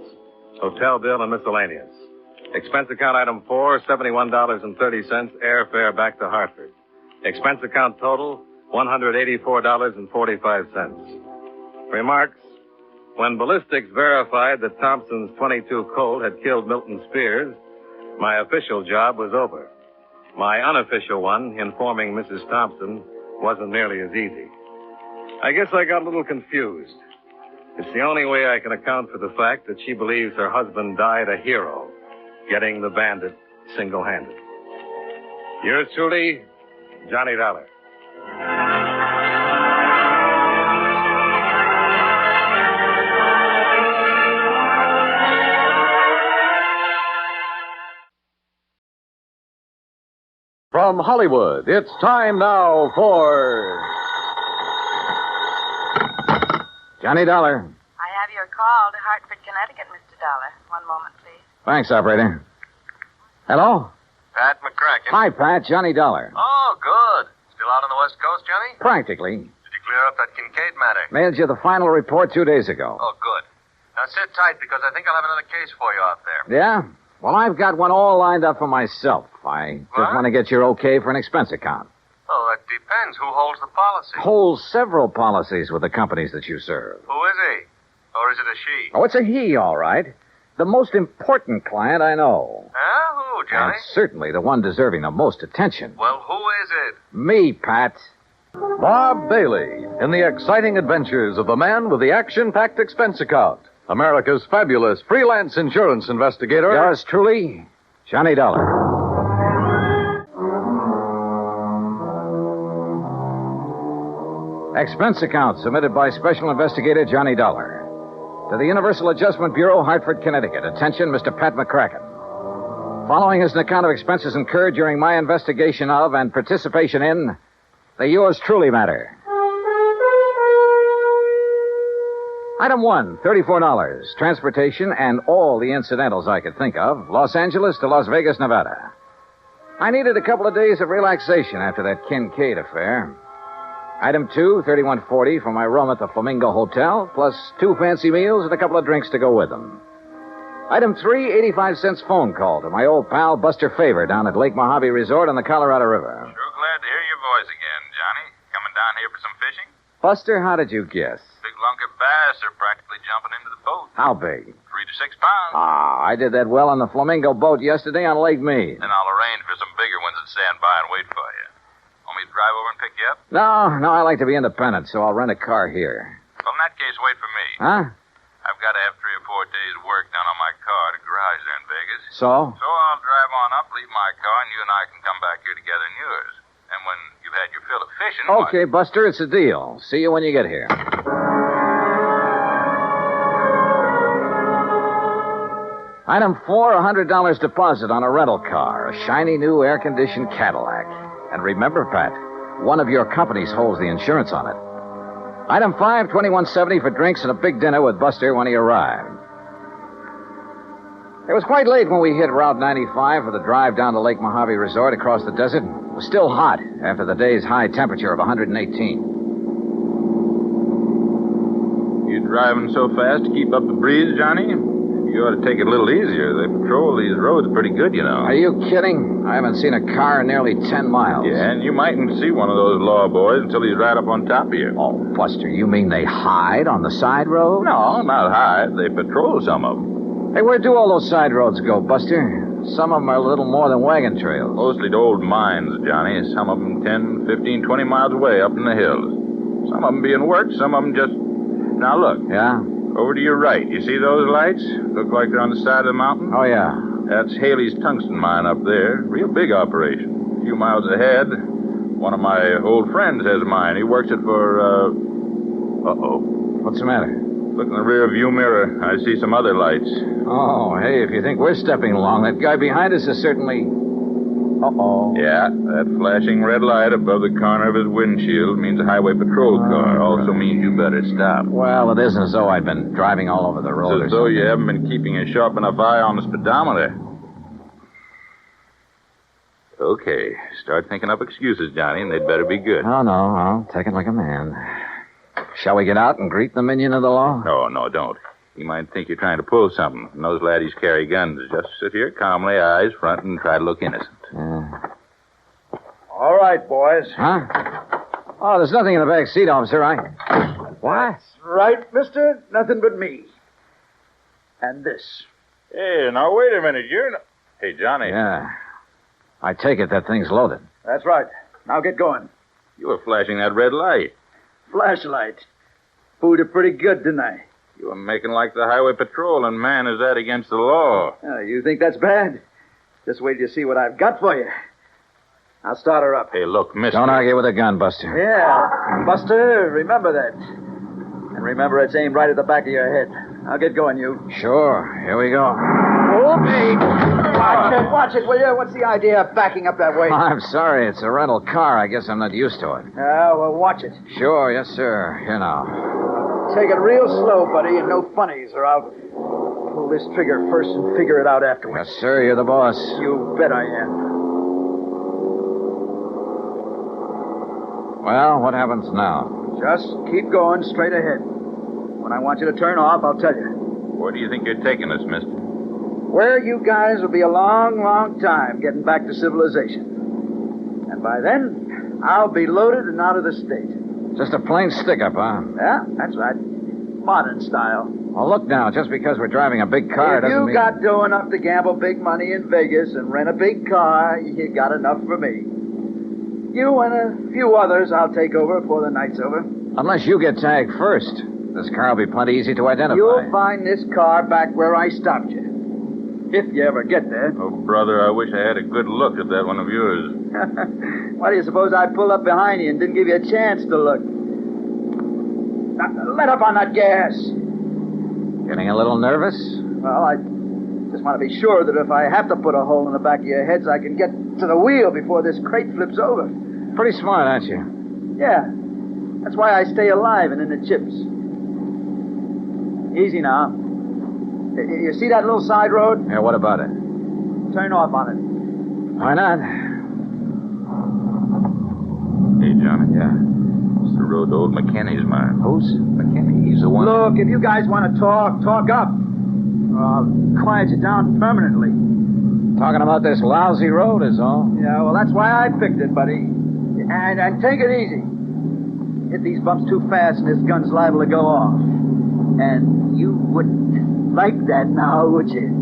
Hotel bill and miscellaneous. Expense account item 4, $71.30, airfare back to Hartford. Expense account total, $184.45. Remarks. When ballistics verified that Thompson's .22 Colt had killed Milton Spears, my official job was over. My unofficial one, informing Mrs. Thompson, wasn't nearly as easy. I guess I got a little confused. It's the only way I can account for the fact that she believes her husband died a hero, getting the bandit single-handed. Yours truly, Johnny Dollar. From Hollywood, it's time now for... Johnny Dollar. I have your call to Hartford, Connecticut, Mr. Dollar. One moment, please. Thanks, operator. Hello? Pat McCracken. Hi, Pat. Johnny Dollar. Oh, good. Still out on the West Coast, Johnny? Practically. Did you clear up that Kincaid matter? Mailed you the final report 2 days ago. Oh, good. Now sit tight because I think I'll have another case for you out there. Yeah? Well, I've got one all lined up for myself. I just want to get your okay for an expense account. Oh, that depends. Who holds the policy? Holds several policies with the companies that you serve. Who is he? Or is it a she? Oh, it's a he, all right. The most important client I know. Huh? Who, Johnny? And certainly the one deserving the most attention. Well, who is it? Me, Pat. Bob Bailey in the exciting adventures of the man with the action-packed expense account. America's fabulous freelance insurance investigator. Yours truly, Johnny Dollar. Expense account submitted by Special Investigator Johnny Dollar. To the Universal Adjustment Bureau, Hartford, Connecticut. Attention, Mr. Pat McCracken. Following is an account of expenses incurred during my investigation of and participation in the Yours Truly matter. Item 1, $34. Transportation and all the incidentals I could think of. Los Angeles to Las Vegas, Nevada. I needed a couple of days of relaxation after that Kincaid affair. Item 2, $31.40 for my room at the Flamingo Hotel, plus 2 fancy meals and a couple of drinks to go with them. Item 3, 85-cent phone call to my old pal Buster Favor down at Lake Mojave Resort on the Colorado River. Sure glad to hear your voice again, Johnny. Coming down here for some fishing? Buster, how did you guess? Big lunker bass are practically jumping into the boat. How big? 3 to 6 pounds. Ah, I did that well on the Flamingo boat yesterday on Lake Mead. Then I'll arrange for some bigger ones that stand by and wait for you. Want me to drive over and pick you up? No, I like to be independent, so I'll rent a car here. Well, in that case, wait for me. Huh? I've got to have 3 or 4 days' work done on my car at a garage there in Vegas. So? So I'll drive on up, leave my car, and you and I can come back here together in yours. And when you've had your fill of fishing... Okay, Buster, it's a deal. See you when you get here. Item 4, $100 deposit on a rental car, a shiny new air-conditioned Cadillac. And remember, Pat, one of your companies holds the insurance on it. Item 5, $21.70 for drinks and a big dinner with Buster when he arrived. It was quite late when we hit Route 95 for the drive down to Lake Mojave Resort across the desert. It was still hot after the day's high temperature of 118. You driving so fast to keep up the breeze, Johnny? You ought to take it a little easier. They patrol these roads pretty good, you know. Are you kidding? I haven't seen a car in nearly 10 miles. Yeah, and you mightn't see one of those law boys until he's right up on top of you. Oh, Buster, you mean they hide on the side road? No, not hide. They patrol some of them. Hey, where do all those side roads go, Buster? Some of them are a little more than wagon trails. Mostly to old mines, Johnny. Some of them 10, 15, 20 miles away up in the hills. Some of them being worked, some of them just... Now, look. Yeah? Over to your right. You see those lights? Look like they're on the side of the mountain? Oh, yeah. That's Haley's tungsten mine up there. Real big operation. few miles ahead. One of my old friends has mine. He works it for, Uh-oh. What's the matter? Look in the rear view mirror. I see some other lights. Oh, hey, if you think we're stepping along, that guy behind us is certainly... Uh-oh. Yeah, that flashing red light above the corner of his windshield means a highway patrol car. Also means you better stop. Well, it isn't as though I've been driving all over the road. It's as though you haven't been keeping a sharp enough eye on the speedometer. Okay, start thinking up excuses, Johnny, and they'd better be good. Oh, no, I'll take it like a man. Shall we get out and greet the minion of the law? No, don't. He might think you're trying to pull something. And those laddies carry guns. Just sit here calmly, eyes front, and try to look innocent. All right, boys. Huh? Oh, there's nothing in the back seat, officer. What? Right, mister? Nothing but me. And this. Hey, now, wait a minute. You're not... Hey, Johnny. Yeah. I take it that thing's loaded. That's right. Now get going. You were flashing that red light. Flashlight. Fooled you pretty good, didn't I? You were making like the highway patrol, and man, is that against the law. You think that's bad? Just wait till you see what I've got for you. I'll start her up. Hey, look, mister. Don't argue with a gun, Buster. Yeah. Buster, remember that. And remember it's aimed right at the back of your head. I'll get going, you. Sure. Here we go. Whoopee! Watch it, will you? What's the idea of backing up that way? I'm sorry. It's a rental car. I guess I'm not used to it. Well, watch it. Sure, yes, sir. Here now. Take it real slow, buddy, and no funnies, or I'll pull this trigger first and figure it out afterwards. Yes, sir. You're the boss. You bet I am. Well, what happens now? Just keep going straight ahead. When I want you to turn off, I'll tell you. Where do you think you're taking us, mister? Where you guys will be a long, long time getting back to civilization. And by then, I'll be loaded and out of the state. Just a plain stick-up, huh? Yeah, that's right. Modern style. Well, look now, just because we're driving a big car doesn't mean... If you got dough enough to gamble big money in Vegas and rent a big car, you got enough for me. You and a few others I'll take over before the night's over. Unless you get tagged first. This car will be plenty easy to identify. You'll find this car back where I stopped you. If you ever get there. Oh, brother, I wish I had a good look at that one of yours. Why do you suppose I pulled up behind you and didn't give you a chance to look? Now, let up on that gas. Getting a little nervous? Well, I just want to be sure that if I have to put a hole in the back of your heads, I can get to the wheel before this crate flips over. Pretty smart, aren't you? Yeah. That's why I stay alive and in the chips. Easy now. You see that little side road? Yeah, what about it? Turn off on it. Why not? Hey, Johnny. Yeah? It's the road to old McKinney's mine. Who's? McKinney. He's the one... Look, if you guys want to talk up. I'll quiet you down permanently. Talking about this lousy road is all. Yeah, well, that's why I picked it, buddy. And take it easy. Hit these bumps too fast and this gun's liable to go off. And you wouldn't like that now, would you?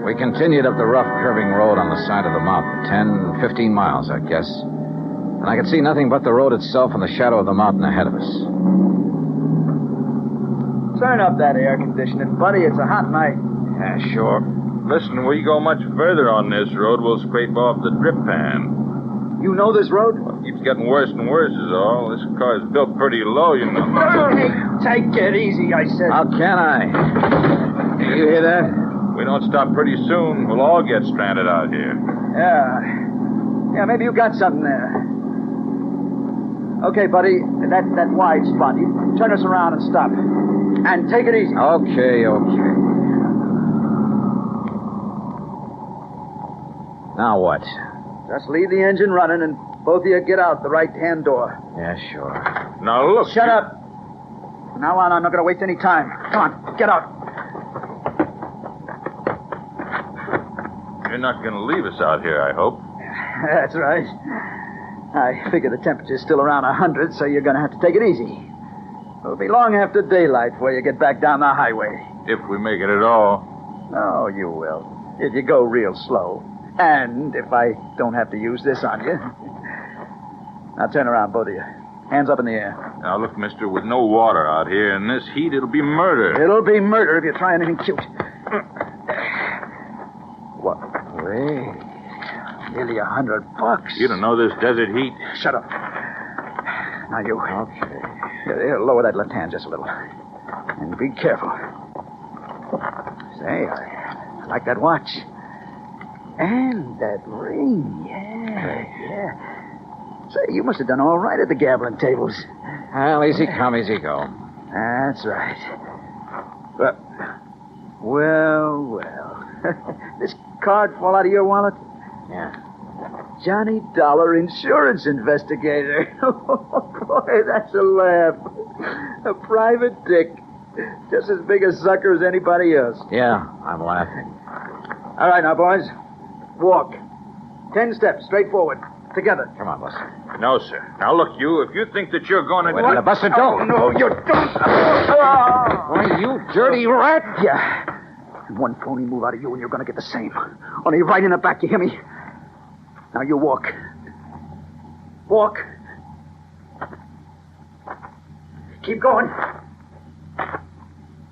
We continued up the rough, curving road on the side of the mountain. 10, 15 miles, I guess. And I could see nothing but the road itself and the shadow of the mountain ahead of us. Turn up that air conditioning, buddy. It's a hot night. Yeah, sure. Listen, we go much further on this road, we'll scrape off the drip pan. You know this road? Well, it keeps getting worse and worse is all. This car's built pretty low, you know. Hey, take it easy, I said. How can I? You hear that? We don't stop pretty soon, we'll all get stranded out here. Yeah, maybe you got something there. Okay, buddy, that wide spot. You turn us around and stop. And take it easy. Okay. Now what? Just leave the engine running and both of you get out the right-hand door. Yeah, sure. Now, look. Shut up. From now on, I'm not going to waste any time. Come on, get out. You're not going to leave us out here, I hope. That's right. I figure the temperature's still around 100, so you're going to have to take it easy. It'll be long after daylight before you get back down the highway. If we make it at all. Oh, you will. If you go real slow. And if I don't have to use this on you. Now turn around, both of you. Hands up in the air. Now, look, mister, with no water out here in this heat, it'll be murder. It'll be murder if you try anything cute. What? Wait. Nearly $100. You don't know this desert heat. Shut up. Now, you. Okay. Here, lower that left hand just a little. And be careful. Say, I like that watch. And that ring. Yeah. Say, you must have done all right at the gambling tables. Well, easy come, easy go. That's right. But, well. This card fall out of your wallet? Yeah. Johnny Dollar insurance investigator. Oh, boy, that's a laugh. A private dick. Just as big a sucker as anybody else. Yeah, I'm laughing. All right, now, boys. Walk. 10 steps, straight forward. Together. Come on, Buster. No, sir. Now, look, you, if you think that you're going to... Wait a minute, Buster, don't. Oh, no, you don't. Why, you dirty rat. Yeah. One phony move out of you and you're going to get the same. Only right in the back, you hear me? Now you walk. Walk. Keep going.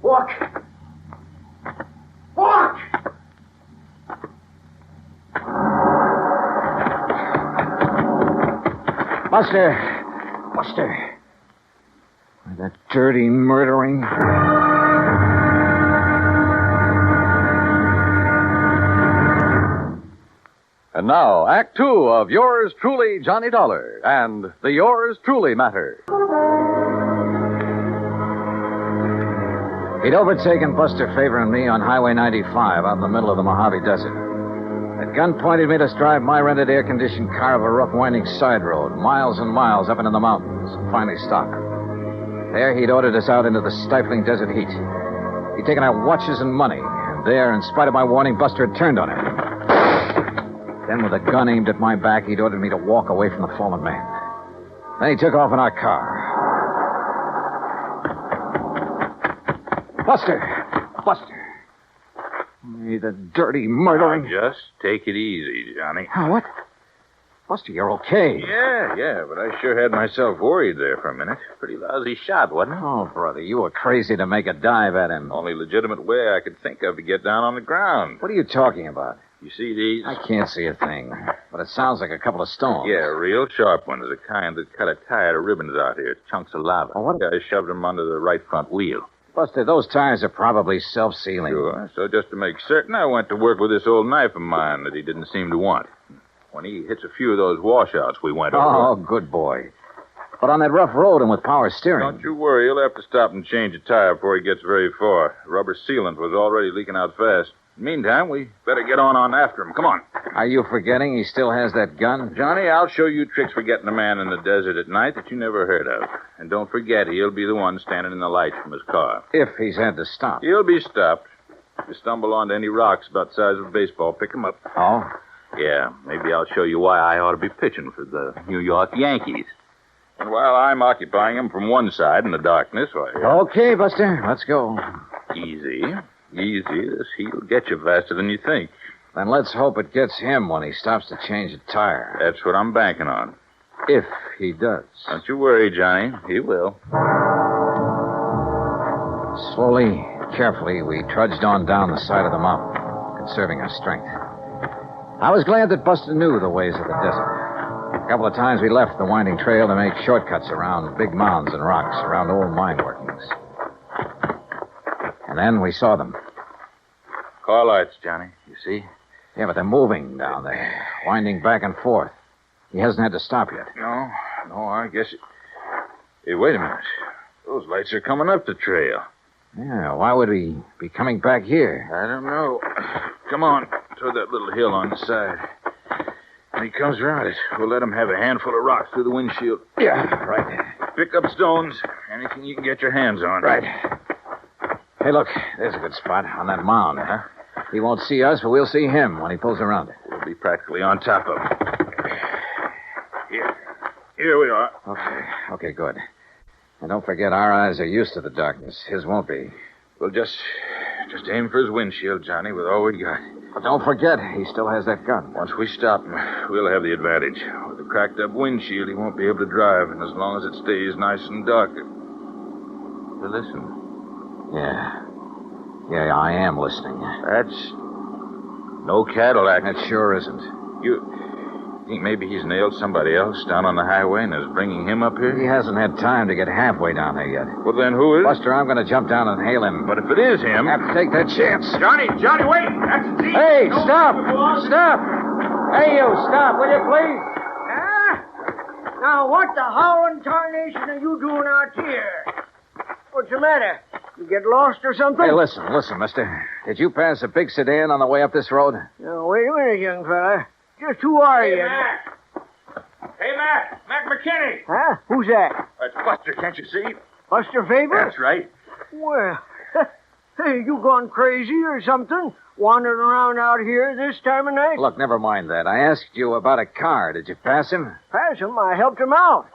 Walk. Walk! Buster. That dirty murdering... And now, Act Two of Yours Truly, Johnny Dollar, and the Yours Truly Matter. He'd overtaken Buster Favor and me on Highway 95 out in the middle of the Mojave Desert. At gunpoint, he'd made us drive my rented air-conditioned car of a rough, winding side road, miles and miles up into the mountains, and finally stopped. There, he'd ordered us out into the stifling desert heat. He'd taken our watches and money, and there, in spite of my warning, Buster had turned on him. Then, with a gun aimed at my back, he'd ordered me to walk away from the fallen man. Then he took off in our car. Buster! Me, the dirty murdering... Just take it easy, Johnny. Oh, what? Buster, you're okay. Yeah, but I sure had myself worried there for a minute. Pretty lousy shot, wasn't it? Oh, brother, you were crazy to make a dive at him. Only legitimate way I could think of to get down on the ground. What are you talking about? You see these? I can't see a thing, but it sounds like a couple of stones. Yeah, real sharp ones, the kind that cut a tire to ribbons out here. Chunks of lava. Oh, what? I shoved them under the right front wheel. Buster, those tires are probably self-sealing. Sure. So just to make certain, I went to work with this old knife of mine that he didn't seem to want. When he hits a few of those washouts we went over... Oh, good boy. But on that rough road and with power steering... Don't you worry. He'll have to stop and change a tire before he gets very far. Rubber sealant was already leaking out fast. Meantime, we better get on after him. Come on. Are you forgetting he still has that gun? Johnny, I'll show you tricks for getting a man in the desert at night that you never heard of. And don't forget, he'll be the one standing in the light from his car. If he's had to stop. He'll be stopped. If you stumble onto any rocks about the size of a baseball, pick 'em up. Oh? Yeah, maybe I'll show you why I ought to be pitching for the New York Yankees. And while I'm occupying him from one side in the darkness, why... Okay, Buster, let's go. Easy. This heat'll get you faster than you think. Then let's hope it gets him when he stops to change a tire. That's what I'm banking on. If he does. Don't you worry, Johnny. He will. Slowly, carefully, we trudged on down the side of the mountain, conserving our strength. I was glad that Buster knew the ways of the desert. A couple of times we left the winding trail to make shortcuts around big mounds and rocks, around old mine workings. And then we saw them. Car lights, Johnny. You see? Yeah, but they're moving down there, winding back and forth. He hasn't had to stop yet. No, I guess it... Hey, wait a minute. Those lights are coming up the trail. Yeah, why would he be coming back here? I don't know. Come on, toward that little hill on the side. When he comes around it, we'll let him have a handful of rocks through the windshield. Yeah, right. Pick up stones, anything you can get your hands on. Right. Hey, look, there's a good spot on that mound. Huh? He won't see us, but we'll see him when he pulls around it. We'll be practically on top of him. Here we are. Okay, good. And don't forget, our eyes are used to the darkness. His won't be. We'll just aim for his windshield, Johnny, with all we got. But don't forget, he still has that gun. Once we stop him, we'll have the advantage. With the cracked up windshield, he won't be able to drive, and as long as it stays nice and dark. You listen. Yeah. Yeah, I am listening. That's no Cadillac. That sure isn't. You think maybe he's nailed somebody else down on the highway and is bringing him up here? He hasn't had time to get halfway down there yet. Well, then who is? Buster, I'm going to jump down and hail him. But if it is him... I have to take that chance. Johnny, wait! That's a thief! Hey, stop! Stop! Hey, you, stop, will you, please? Now, what the howling tarnation are you doing out here? What's the matter? You get lost or something? Hey, listen, mister. Did you pass a big sedan on the way up this road? Now, wait a minute, young fella. Just who are you? Mac! Hey, Mac! Mac McKinney! Huh? Who's that? It's Buster, can't you see? Buster Faber? That's right. Well, hey, you gone crazy or something? Wandering around out here this time of night? Look, never mind that. I asked you about a car. Did you pass him? Pass him? I helped him out.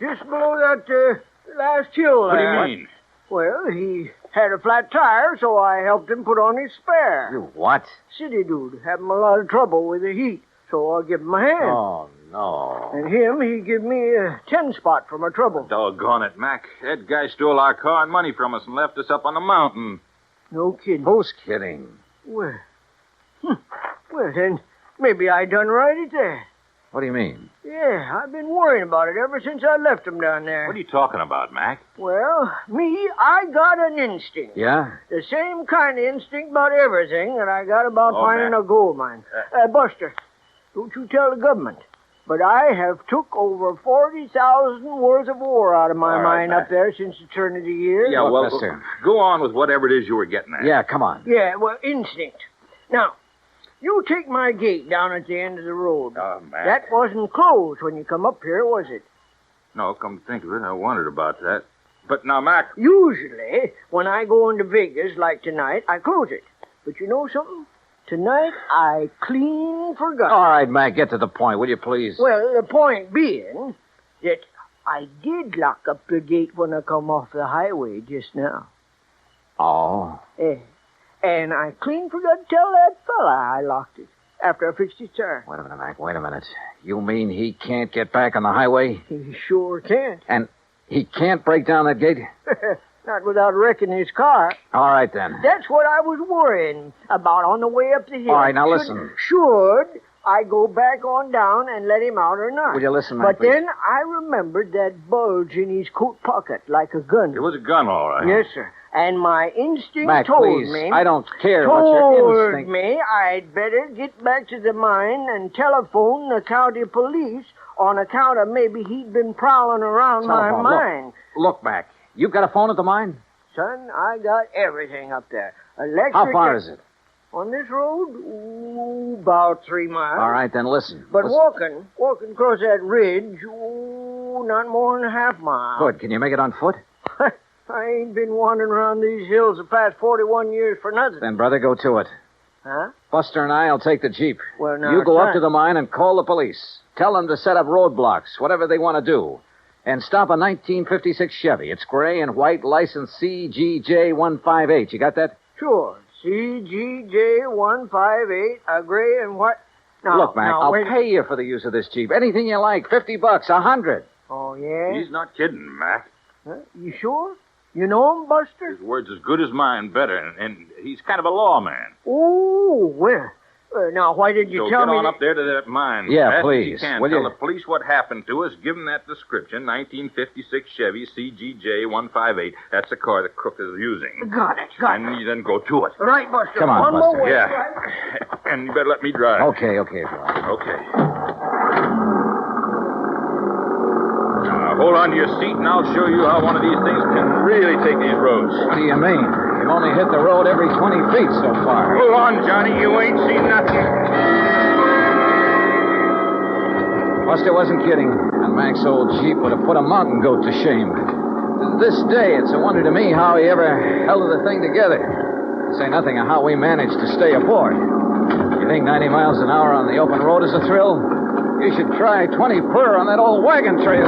Just below that last hill What do there. you mean? Well, he had a flat tire, so I helped him put on his spare. You what? City dude, having a lot of trouble with the heat, so I give him a hand. Oh, no. And him, he give me a 10-spot for my trouble. Doggone it, Mac. That guy stole our car and money from us and left us up on the mountain. No kidding. Who's kidding? Well, well, then, maybe I done right at that. What do you mean? Yeah, I've been worrying about it ever since I left him down there. What are you talking about, Mac? Well, me, I got an instinct. Yeah? The same kind of instinct about everything that I got about finding Mac. a gold mine. Buster, don't you tell the government. But I have took over 40,000 worth of ore out of my mine Mac. up there since the turn of the year. Yeah, well, go on with whatever it is you were getting at. Yeah, come on. Yeah, well, instinct. Now, you take my gate down at the end of the road. Oh, Mac. That wasn't closed when you come up here, was it? No, come to think of it, I wondered about that. But now, Mac... Usually, when I go into Vegas, like tonight, I close it. But you know something? Tonight, I clean forgot. All right, Mac, get to the point, will you please? Well, the point being that I did lock up the gate when I come off the highway just now. Oh? And I clean forgot to tell that fella I locked it after I fixed his tire. Wait a minute, Mac, wait a minute. You mean he can't get back on the highway? He sure can't. And he can't break down that gate? Not without wrecking his car. All right, then. That's what I was worrying about on the way up the hill. All right, now listen. Should I go back on down and let him out or not? Will you listen, Mac, But please? then I remembered that bulge in his coat pocket, like a gun. It was a gun, all right. Yes, sir. And my instinct Mac, told please, me... I don't care what your instinct... me I'd better get back to the mine and telephone the county police on account of maybe he'd been prowling around my Telephone. mine. Look, Mac, you got a phone at the mine? Son, I got everything up there. Electric... How far is it? On this road? Ooh, about 3 miles. All right, then listen. But Listen. walking across that ridge, ooh, not more than a half mile. Good. Can you make it on foot? I ain't been wandering around these hills the past 41 years for nothing. Then, brother, go to it. Huh? Buster and I'll take the Jeep. Well, now, You go up son. to the mine and call the police. Tell them to set up roadblocks, whatever they want to do. And stop a 1956 Chevy. It's gray and white, license CGJ158. You got that? Sure. CGJ158, a gray and white. Now, Look, Mac, now, I'll wait. pay you for the use of this Jeep. Anything you like. $50, $100. Oh, yeah? He's not kidding, Mac. Huh? You sure? You know him, Buster? His word's as good as mine, better, and he's kind of a lawman. Oh, well. Now, why did you So tell get me... on up there to that mine. Yeah, fast as please. You can. Will Tell you? the police what happened to us. Give them that description. 1956 Chevy CGJ158. That's the car the crook is using. Got it. And you then go to it. Right, Buster. Come on, One Buster. more way. Yeah. Right? And you better let me drive. Okay, if you like. Okay. Now, hold on to your seat, and I'll show you how one of these things can really take these roads. What do you mean? You've only hit the road every 20 feet so far. Hold on, Johnny. You ain't seen nothing. Buster wasn't kidding. And Mac's old Jeep would have put a mountain goat to shame. To this day, it's a wonder to me how he ever held the thing together. To say nothing of how we managed to stay aboard. You think 90 miles an hour on the open road is a thrill? You should try 20 per on that old wagon trail.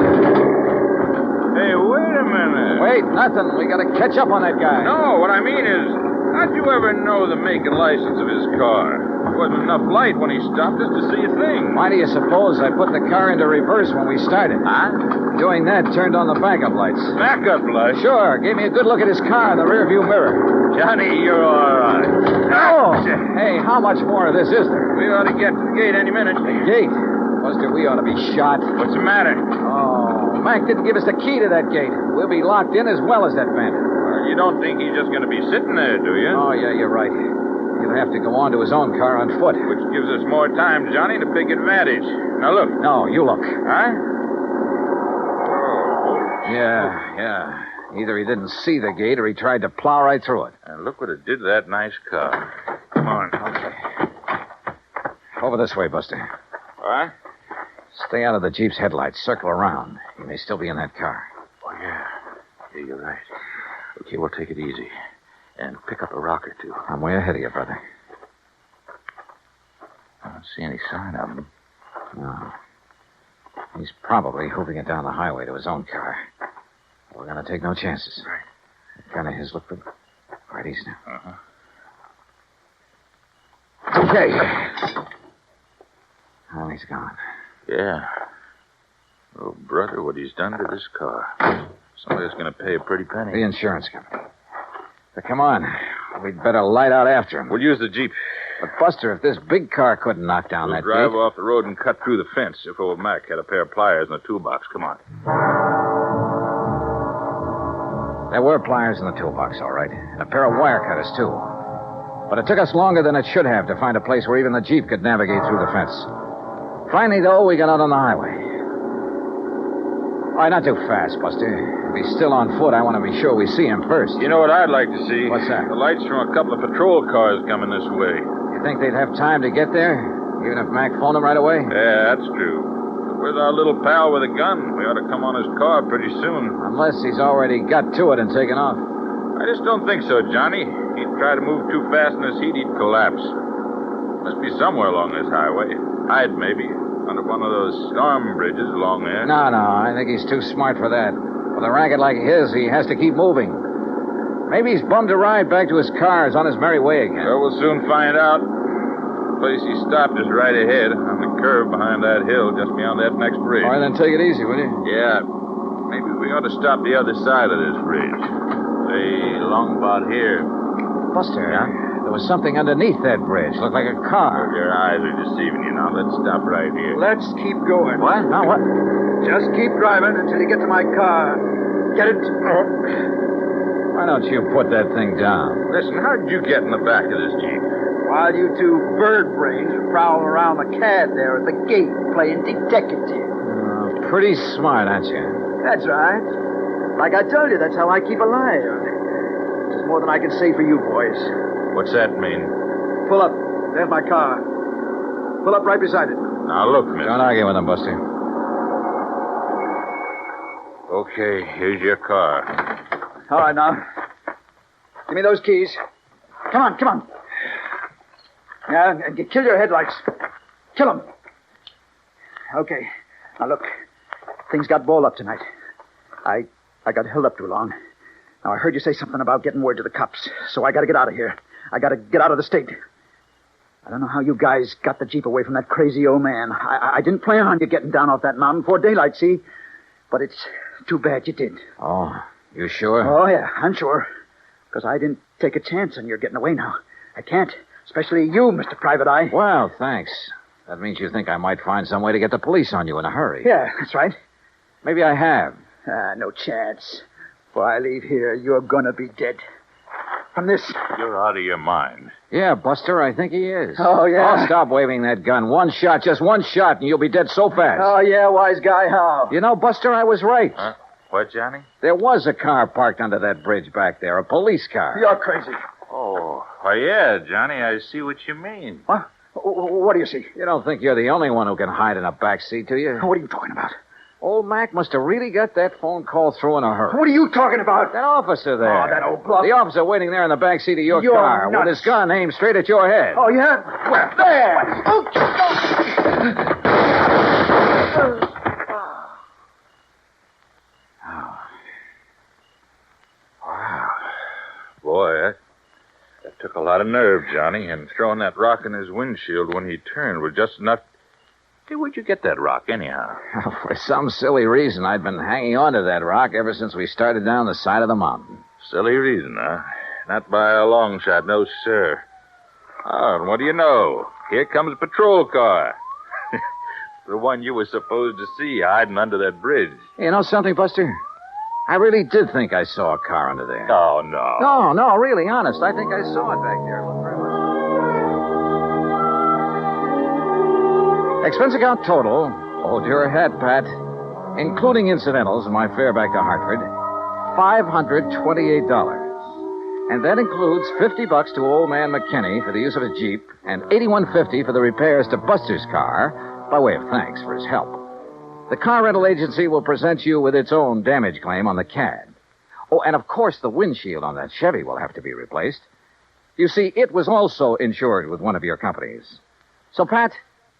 Hey, wait a minute. Wait, nothing. We gotta catch up on that guy. No, what I mean is, how'd you ever know the make and license of his car? There wasn't enough light when he stopped us to see a thing. Why do you suppose I put the car into reverse when we started? Huh? Doing that turned on the backup lights. Backup lights? Sure. Gave me a good look at his car in the rearview mirror. Johnny, you're all right. Oh! Hey, how much more of this is there? We ought to get to the gate any minute. The gate? Buster, we ought to be shot. What's the matter? Oh, Mac didn't give us the key to that gate. We'll be locked in as well as that bandit. Well, you don't think he's just going to be sitting there, do you? Oh, yeah, you're right. He'll have to go on to his own car on foot. Which gives us more time, Johnny, to take advantage. Now, look. No, you look. Huh? Oh. Yeah. Either he didn't see the gate or he tried to plow right through it. And look what it did to that nice car. Come on. Okay. Over this way, Buster. All right? Stay out of the Jeep's headlights. Circle around. He may still be in that car. Oh, yeah. Yeah, you're right. Okay, we'll take it easy. And pick up a rock or two. I'm way ahead of you, brother. I don't see any sign of him. No. He's probably hoofing it down the highway to his own car. We're going to take no chances. Right. That kind of his look good. Right easy now. Uh-huh. Okay. Oh, he's gone. Yeah. Oh, brother, what he's done to this car. Somebody's going to pay a pretty penny. The insurance company. But come on. We'd better light out after him. We'll use the Jeep. But, Buster, if this big car couldn't knock down We'll that drive gate... off the road and cut through the fence if old Mac had a pair of pliers in the toolbox. Come on. There were pliers in the toolbox, all right. And a pair of wire cutters, too. But it took us longer than it should have to find a place where even the Jeep could navigate through the fence. Finally, though, we got out on the highway. All right, not too fast, Buster. If he's still on foot, I want to be sure we see him first. You know what I'd like to see? What's that? The lights from a couple of patrol cars coming this way. You think they'd have time to get there? Even if Mac phoned them right away? Yeah, that's true. But with our little pal with a gun, we ought to come on his car pretty soon. Unless he's already got to it and taken off. I just don't think so, Johnny. He'd try to move too fast in his heat, he'd collapse. Must be somewhere along this highway. Hide, maybe. Under one of those storm bridges along there. No, I think he's too smart for that. With a racket like his, he has to keep moving. Maybe he's bummed a ride back to his car. Is on his merry way again. Well, we'll soon find out. The place he stopped is right ahead, on the curve behind that hill, just beyond that next bridge. All right, then take it easy, will you? Yeah. Maybe we ought to stop the other side of this bridge. Say, along about here. Buster, there was something underneath that bridge. Looked like a car. Your eyes are deceiving you now. Let's stop right here. Let's keep going. What? No, what? Just keep driving until you get to my car. Get it? Why don't you put that thing down? Listen, how'd you get in the back of this Jeep? While you two bird brains are prowling around the cab there at the gate playing detective. Pretty smart, aren't you? That's right. Like I told you, that's how I keep alive. Which is more than I can say for you boys. What's that mean? Pull up. There's my car. Pull up right beside it. Now, look, mister. Don't argue with him, Buster. Okay, here's your car. All right, now. Give me those keys. Come on. Yeah, and kill your headlights. Kill them. Okay. Now, look. Things got balled up tonight. I got held up too long. Now, I heard you say something about getting word to the cops, so I got to get out of here. I got to get out of the state. I don't know how you guys got the Jeep away from that crazy old man. I didn't plan on you getting down off that mountain before daylight, see? But it's too bad you did. Oh, you sure? Oh, yeah, I'm sure. Because I didn't take a chance on your getting away now. I can't. Especially you, Mr. Private Eye. Well, thanks. That means you think I might find some way to get the police on you in a hurry. Yeah, that's right. Maybe I have. No chance. Before I leave here, you're gonna be dead. From this. You're out of your mind. Yeah, Buster, I think he is. Oh, yeah? Oh, stop waving that gun. One shot, just one shot, and you'll be dead so fast. Oh, yeah, wise guy, how? You know, Buster, I was right. Huh? What, Johnny? There was a car parked under that bridge back there, a police car. You're crazy. Oh, yeah, Johnny, I see what you mean. What? What do you see? You don't think you're the only one who can hide in a back seat, do you? What are you talking about? Old Mac must have really got that phone call through in a hurry. What are you talking about? That officer there. Oh, that old bluff. The officer waiting there in the back seat of your You're car nuts. with his gun aimed straight at your head. Oh, yeah? Where? There! Boy, that took a lot lot of nerve, Johnny, and throwing that rock in his windshield when he turned was just enough. Hey, where'd you get that rock, anyhow? For some silly reason, I'd been hanging on to that rock ever since we started down the side of the mountain. Silly reason, huh? Not by a long shot, no, sir. Oh, and what do you know? Here comes a patrol car. The one you were supposed to see hiding under that bridge. You know something, Buster? I really did think I saw a car under there. Oh, no. No, really, honest. I think I saw it back there. Look very much. Expense account total, hold your head, Pat, including incidentals and my fare back to Hartford, $528. And that includes $50 to old man McKinney for the use of a Jeep and $81.50 for the repairs to Buster's car by way of thanks for his help. The car rental agency will present you with its own damage claim on the CAD. Oh, and of course the windshield on that Chevy will have to be replaced. You see, it was also insured with one of your companies. So, Pat,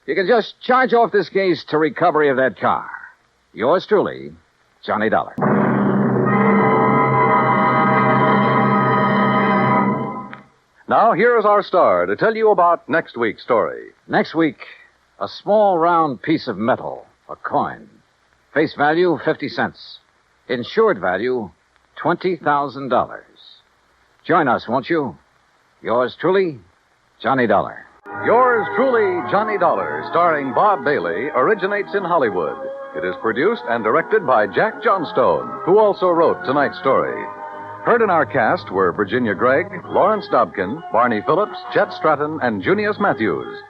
you can just charge off this case to recovery of that car. Yours truly, Johnny Dollar. Now, here's our star to tell you about next week's story. Next week, a small round piece of metal, a coin. Face value, 50 cents. Insured value, $20,000. Join us, won't you? Yours truly, Johnny Dollar. Yours truly, Johnny Dollar, starring Bob Bailey, originates in Hollywood. It is produced and directed by Jack Johnstone, who also wrote tonight's story. Heard in our cast were Virginia Gregg, Lawrence Dobkin, Barney Phillips, Chet Stratton, and Junius Matthews.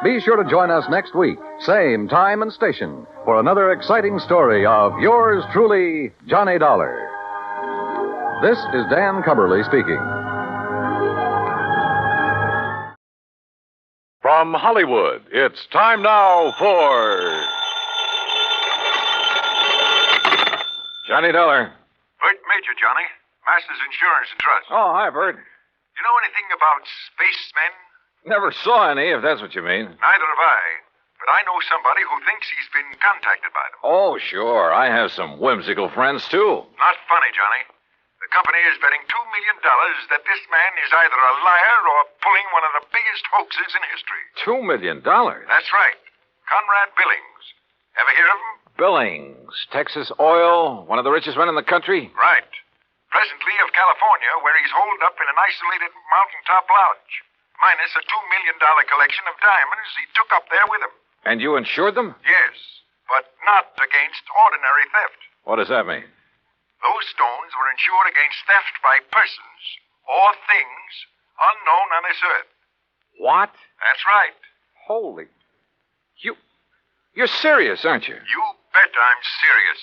Be sure to join us next week, same time and station, for another exciting story of yours truly, Johnny Dollar. This is Dan Cubberly speaking. From Hollywood, it's time now for Johnny Dollar. Bert Major, Johnny. Masters Insurance and Trust. Oh, hi, Bert. You know anything about spacemen? Never saw any, if that's what you mean. Neither have I. But I know somebody who thinks he's been contacted by them. Oh, sure. I have some whimsical friends, too. Not funny, Johnny. The company is betting $2 million that this man is either a liar or pulling one of the biggest hoaxes in history. $2 million? That's right. Conrad Billings. Ever hear of him? Billings, Texas Oil, one of the richest men in the country? Right. Presently of California, where he's holed up in an isolated mountaintop lodge, minus a $2 million collection of diamonds he took up there with him. And you insured them? Yes, but not against ordinary theft. What does that mean? Those stones were insured against theft by persons or things unknown on this earth. What? That's right. Holy... You're serious, aren't you? You bet I'm serious.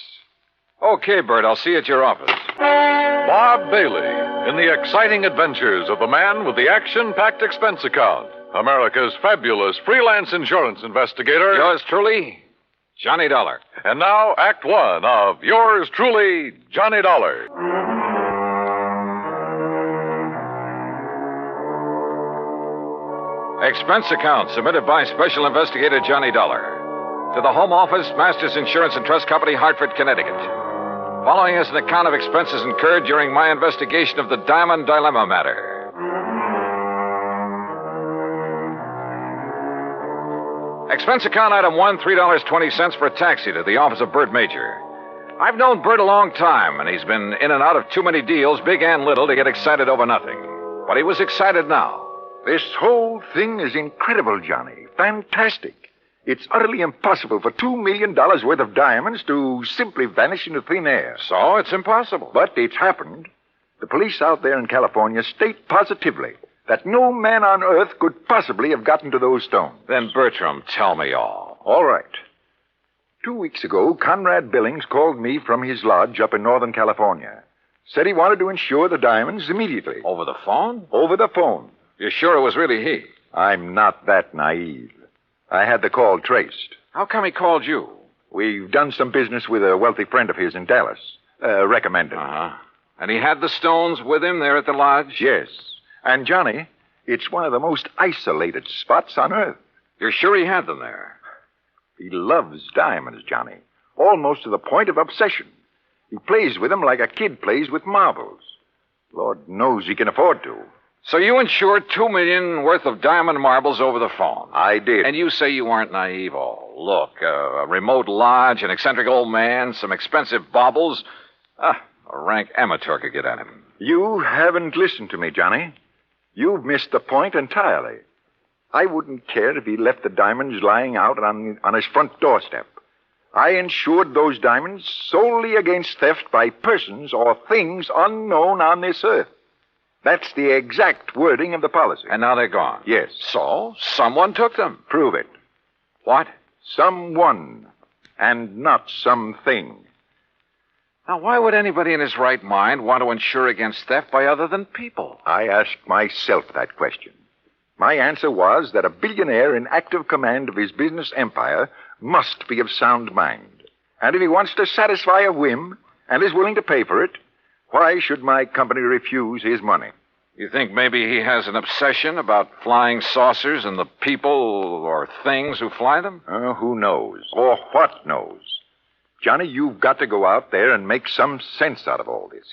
Okay, Bert, I'll see you at your office. Bob Bailey in the exciting adventures of the man with the action-packed expense account. America's fabulous freelance insurance investigator. Yours truly, Johnny Dollar. And now, Act One of yours truly, Johnny Dollar. Expense account submitted by Special Investigator Johnny Dollar to the Home Office, Masters Insurance and Trust Company, Hartford, Connecticut. Following is an account of expenses incurred during my investigation of the Diamond Dilemma matter. Expense account item 1, $3.20 for a taxi to the office of Bert Major. I've known Bert a long time, and he's been in and out of too many deals, big and little, to get excited over nothing. But he was excited now. This whole thing is incredible, Johnny. Fantastic. It's utterly impossible for $2 million worth of diamonds to simply vanish into thin air. So it's impossible. But it's happened. The police out there in California state positively that no man on earth could possibly have gotten to those stones. Then, Bertram, tell me all. All right. 2 weeks ago, Conrad Billings called me from his lodge up in Northern California. Said he wanted to insure the diamonds immediately. Over the phone? Over the phone. You're sure it was really he? I'm not that naive. I had the call traced. How come he called you? We've done some business with a wealthy friend of his in Dallas. Recommended. Uh-huh. And he had the stones with him there at the lodge? Yes. And, Johnny, it's one of the most isolated spots on Earth. You're sure he had them there? He loves diamonds, Johnny. Almost to the point of obsession. He plays with them like a kid plays with marbles. Lord knows he can afford to. So you insured $2 million worth of diamond marbles over the phone. I did. And you say you aren't naive. Oh, look, a remote lodge, an eccentric old man, some expensive baubles. A rank amateur could get at him. You haven't listened to me, Johnny. You've missed the point entirely. I wouldn't care if he left the diamonds lying out on his front doorstep. I insured those diamonds solely against theft by persons or things unknown on this earth. That's the exact wording of the policy. And now they're gone. Yes. So, someone took them. Prove it. What? Someone, and not something. Now, why would anybody in his right mind want to insure against theft by other than people? I asked myself that question. My answer was that a billionaire in active command of his business empire must be of sound mind. And if he wants to satisfy a whim and is willing to pay for it, why should my company refuse his money? You think maybe he has an obsession about flying saucers and the people or things who fly them? Who knows? Or what knows? Johnny, you've got to go out there and make some sense out of all this.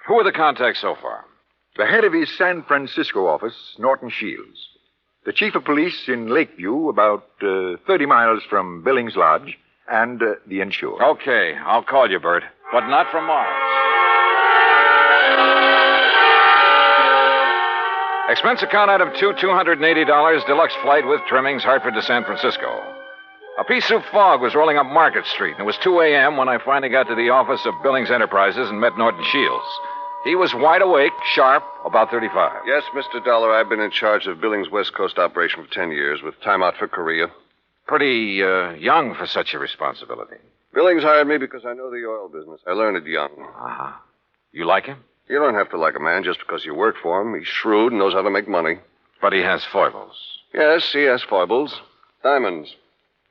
Who are the contacts so far? The head of his San Francisco office, Norton Shields. The chief of police in Lakeview, about 30 miles from Billings Lodge, and the insured. Okay, I'll call you, Bert, but not from Mars. Expense account item 2, $280, deluxe flight with trimmings, Hartford to San Francisco. A pea soup fog was rolling up Market Street, and it was 2 a.m. when I finally got to the office of Billings Enterprises and met Norton Shields. He was wide awake, sharp, about 35. Yes, Mr. Dollar, I've been in charge of Billings' West Coast operation for 10 years, with time out for Korea. Pretty young for such a responsibility. Billings hired me because I know the oil business. I learned it young. Uh-huh. You like him? You don't have to like a man just because you work for him. He's shrewd and knows how to make money. But he has foibles. Yes, he has foibles. Diamonds.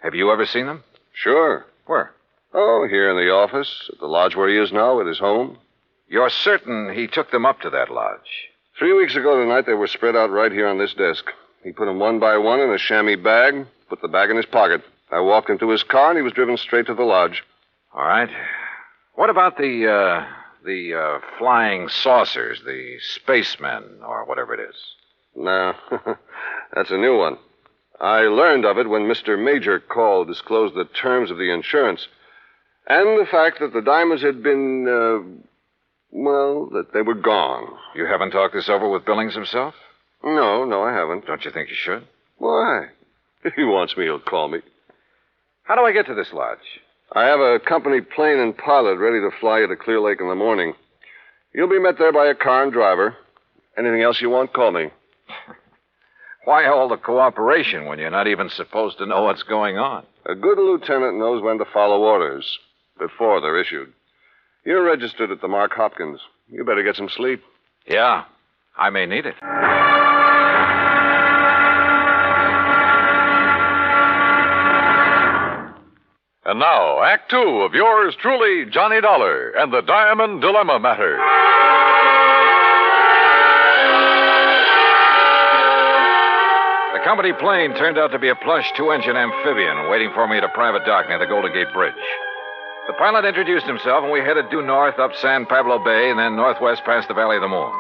Have you ever seen them? Sure. Where? Oh, here in the office, at the lodge where he is now, at his home. You're certain he took them up to that lodge? 3 weeks ago tonight, they were spread out right here on this desk. He put them one by one in a chamois bag, put the bag in his pocket. I walked him to his car, and he was driven straight to the lodge. All right. What about the flying saucers, the spacemen, or whatever it is? No, that's a new one. I learned of it when Mr. Major called, disclosed the terms of the insurance, and the fact that the diamonds had been, that they were gone. You haven't talked this over with Billings himself? No, I haven't. Don't you think you should? Why? If he wants me, he'll call me. How do I get to this lodge? I have a company plane and pilot ready to fly you to Clear Lake in the morning. You'll be met there by a car and driver. Anything else you want, call me. Why all the cooperation when you're not even supposed to know what's going on? A good lieutenant knows when to follow orders before they're issued. You're registered at the Mark Hopkins. You better get some sleep. Yeah, I may need it. And now, Act Two of yours truly, Johnny Dollar, and the Diamond Dilemma Matter. The company plane turned out to be a plush two-engine amphibian waiting for me at a private dock near the Golden Gate Bridge. The pilot introduced himself, and we headed due north up San Pablo Bay and then northwest past the Valley of the Moon.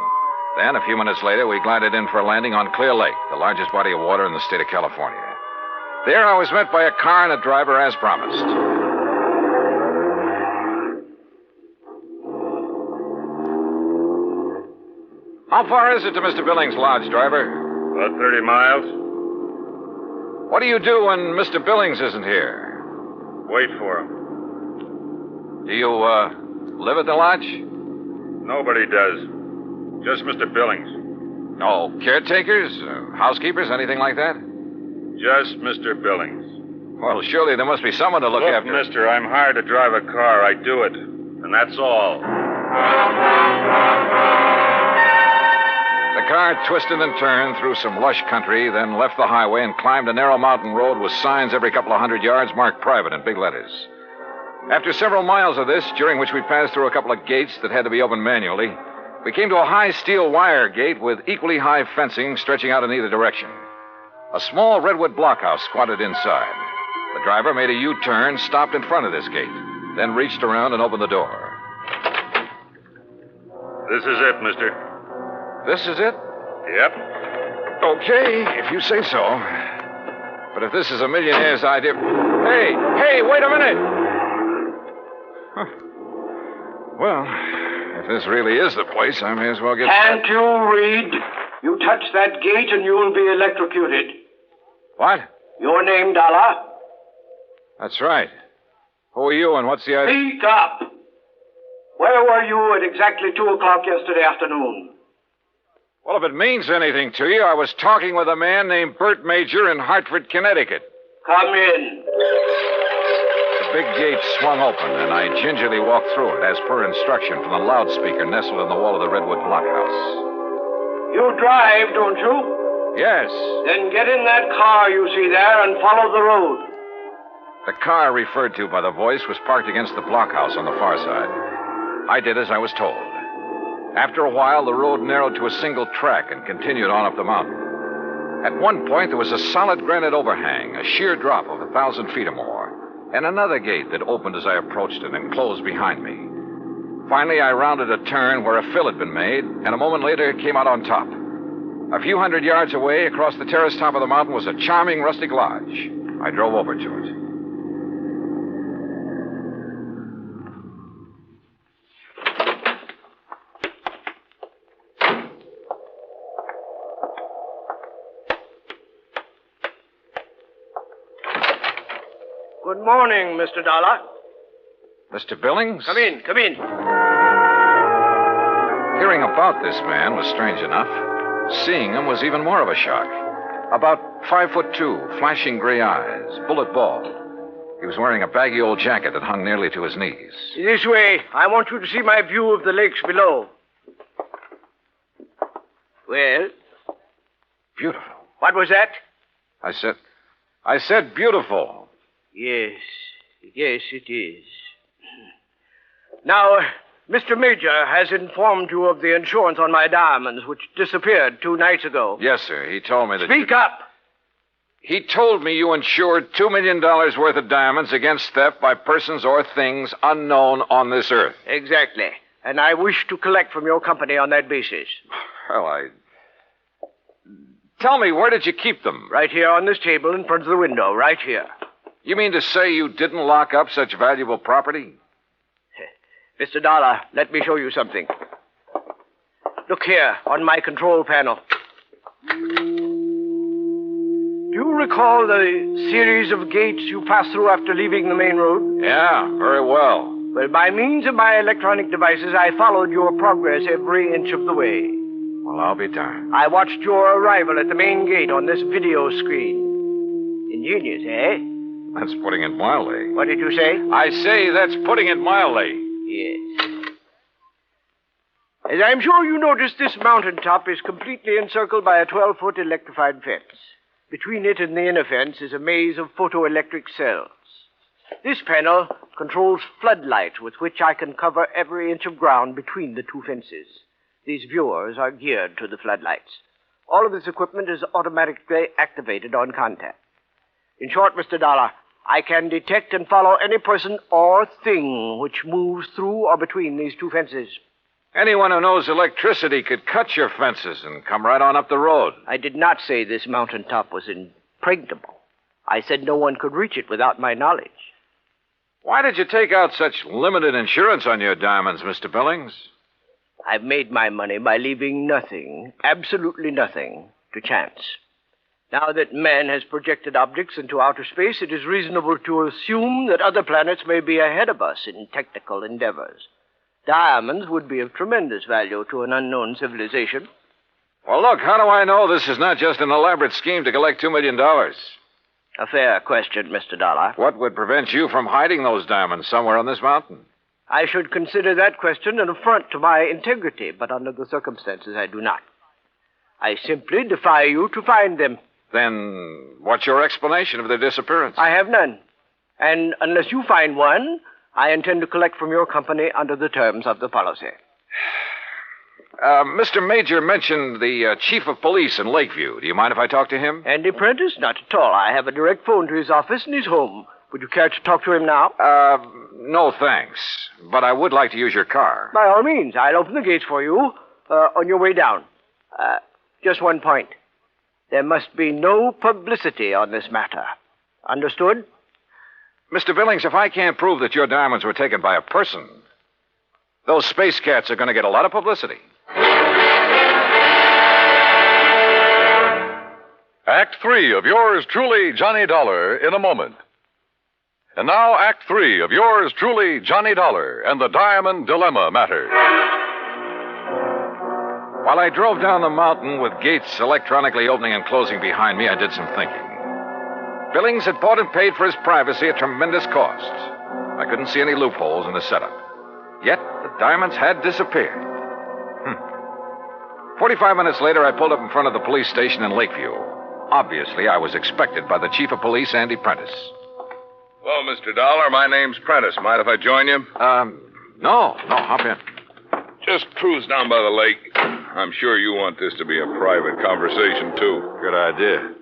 Then, a few minutes later, we glided in for a landing on Clear Lake, the largest body of water in the state of California. There, I was met by a car and a driver as promised. How far is it to Mr. Billings' lodge, driver? About 30 miles. What do you do when Mr. Billings isn't here? Wait for him. Do you, live at the lodge? Nobody does. Just Mr. Billings. No caretakers, housekeepers, anything like that? Just Mr. Billings. Well, surely there must be someone to look after. Look, mister, I'm hired to drive a car. I do it. And that's all. The car twisted and turned through some lush country, then left the highway and climbed a narrow mountain road with signs every couple of 100 yards marked private in big letters. After several miles of this, during which we passed through a couple of gates that had to be opened manually, we came to a high steel wire gate with equally high fencing stretching out in either direction. A small redwood blockhouse squatted inside. The driver made a U-turn, stopped in front of this gate, then reached around and opened the door. This is it, mister. This is it? Yep. Okay, if you say so. But if this is a millionaire's idea... Hey, wait a minute! Huh. Well, if this really is the place, I may as well get... Can't you read? You touch that gate and you'll be electrocuted. What? Your name, Dollar? That's right. Who are you and what's the idea? Speak up. Where were you at exactly 2 o'clock yesterday afternoon? Well, if it means anything to you, I was talking with a man named Bert Major in Hartford, Connecticut. Come in. The big gate swung open, and I gingerly walked through it, as per instruction from the loudspeaker nestled in the wall of the Redwood blockhouse. You drive, don't you? Yes. Then get in that car you see there and follow the road. The car referred to by the voice was parked against the blockhouse on the far side. I did as I was told. After a while, the road narrowed to a single track and continued on up the mountain. At one point, there was a solid granite overhang, a sheer drop of 1,000 feet or more, and another gate that opened as I approached it and closed behind me. Finally, I rounded a turn where a fill had been made, and a moment later, it came out on top. A few hundred yards away, across the terrace top of the mountain, was a charming rustic lodge. I drove over to it. Good morning, Mr. Dollar. Mr. Billings? Come in. Hearing about this man was strange enough. Seeing him was even more of a shock. About 5'2", flashing gray eyes, bullet bald. He was wearing a baggy old jacket that hung nearly to his knees. This way. I want you to see my view of the lakes below. Well? Beautiful. What was that? I said beautiful. Yes, it is. Now, Mr. Major has informed you of the insurance on my diamonds, which disappeared 2 nights ago. Yes, sir. He told me that... Speak up! He told me you insured $2 million worth of diamonds against theft by persons or things unknown on this earth. Exactly. And I wish to collect from your company on that basis. Well, Tell me, where did you keep them? Right here on this table in front of the window, right here. You mean to say you didn't lock up such valuable property? Mr. Dollar, let me show you something. Look here, on my control panel. Do you recall the series of gates you passed through after leaving the main road? Yeah, very well. Well, by means of my electronic devices, I followed your progress every inch of the way. Well, I'll be darned. I watched your arrival at the main gate on this video screen. Ingenious, eh? That's putting it mildly. What did you say? I say that's putting it mildly. Yes. As I'm sure you noticed, this mountaintop is completely encircled by a 12-foot electrified fence. Between it and the inner fence is a maze of photoelectric cells. This panel controls floodlights with which I can cover every inch of ground between the 2 fences. These viewers are geared to the floodlights. All of this equipment is automatically activated on contact. In short, Mr. Dollar, I can detect and follow any person or thing which moves through or between these 2 fences. Anyone who knows electricity could cut your fences and come right on up the road. I did not say this mountaintop was impregnable. I said no one could reach it without my knowledge. Why did you take out such limited insurance on your diamonds, Mr. Billings? I've made my money by leaving nothing, absolutely nothing, to chance. Now that man has projected objects into outer space, it is reasonable to assume that other planets may be ahead of us in technical endeavors. Diamonds would be of tremendous value to an unknown civilization. Well, look, how do I know this is not just an elaborate scheme to collect $2 million? A fair question, Mr. Dollar. What would prevent you from hiding those diamonds somewhere on this mountain? I should consider that question an affront to my integrity, but under the circumstances I do not. I simply defy you to find them. Then what's your explanation of their disappearance? I have none. And unless you find one, I intend to collect from your company under the terms of the policy. Mr. Major mentioned the chief of police in Lakeview. Do you mind if I talk to him? Andy Prentice? Not at all. I have a direct phone to his office and he's home. Would you care to talk to him now? No, thanks. But I would like to use your car. By all means. I'll open the gates for you on your way down. just one point. There must be no publicity on this matter. Understood? Mr. Billings, if I can't prove that your diamonds were taken by a person, those space cats are going to get a lot of publicity. Act 3 of yours truly, Johnny Dollar, in a moment. And now, Act 3 of yours truly, Johnny Dollar, and the Diamond Dilemma Matter. While I drove down the mountain with gates electronically opening and closing behind me, I did some thinking. Billings had bought and paid for his privacy at tremendous cost. I couldn't see any loopholes in the setup. Yet, the diamonds had disappeared. 45 minutes later, I pulled up in front of the police station in Lakeview. Obviously, I was expected by the chief of police, Andy Prentice. Hello, Mr. Dollar. My name's Prentice. Mind if I join you? No, hop in. Just cruise down by the lake. I'm sure you want this to be a private conversation, too. Good idea.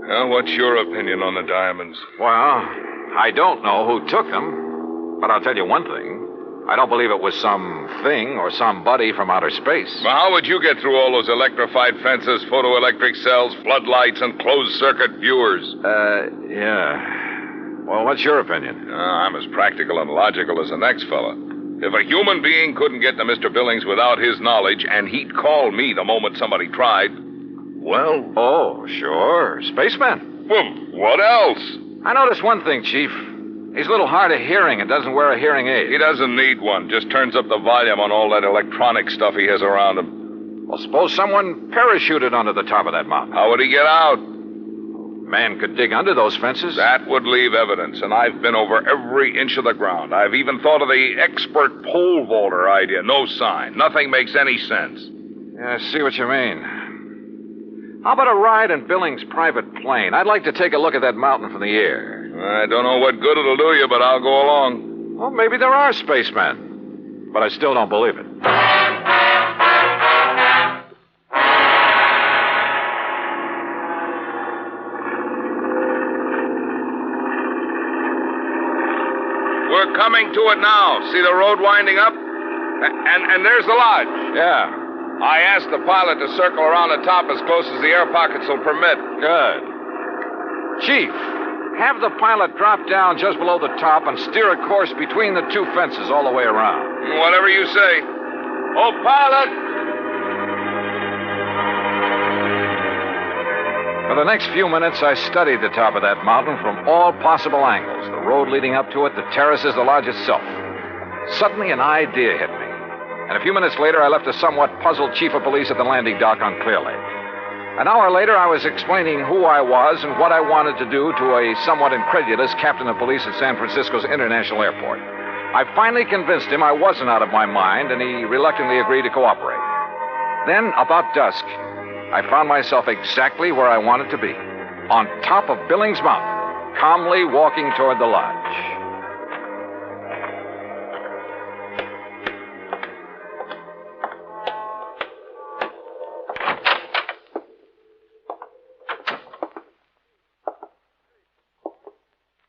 Well, what's your opinion on the diamonds? Well, I don't know who took them, but I'll tell you one thing. I don't believe it was some thing or somebody from outer space. Well, how would you get through all those electrified fences, photoelectric cells, floodlights, and closed-circuit viewers? Yeah. Well, what's your opinion? I'm as practical and logical as the next fella. If a human being couldn't get to Mr. Billings without his knowledge, and he'd call me the moment somebody tried, well... Oh, sure. Spaceman. Well, what else? I noticed one thing, Chief. He's a little hard of hearing and doesn't wear a hearing aid. He doesn't need one. Just turns up the volume on all that electronic stuff he has around him. Well, suppose someone parachuted onto the top of that mountain. How would he get out? Man could dig under those fences. That would leave evidence, and I've been over every inch of the ground. I've even thought of the expert pole vaulter idea. No sign. Nothing makes any sense. Yeah, I see what you mean. How about a ride in Billings' private plane? I'd like to take a look at that mountain from the air. I don't know what good it'll do you, but I'll go along. Well, maybe there are spacemen. But I still don't believe it. We're coming to it now. See the road winding up? And there's the lodge. Yeah. I asked the pilot to circle around the top as close as the air pockets will permit. Good. Chief, have the pilot drop down just below the top and steer a course between the two fences all the way around. Whatever you say. Oh, pilot! For the next few minutes, I studied the top of that mountain from all possible angles. The road leading up to it, the terraces, the lodge itself. Suddenly, an idea hit me. And a few minutes later, I left a somewhat puzzled chief of police at the landing dock on Clear Lake. An hour later, I was explaining who I was and what I wanted to do to a somewhat incredulous captain of police at San Francisco's International Airport. I finally convinced him I wasn't out of my mind, and he reluctantly agreed to cooperate. Then, about dusk, I found myself exactly where I wanted to be, on top of Billings Mountain, calmly walking toward the lodge.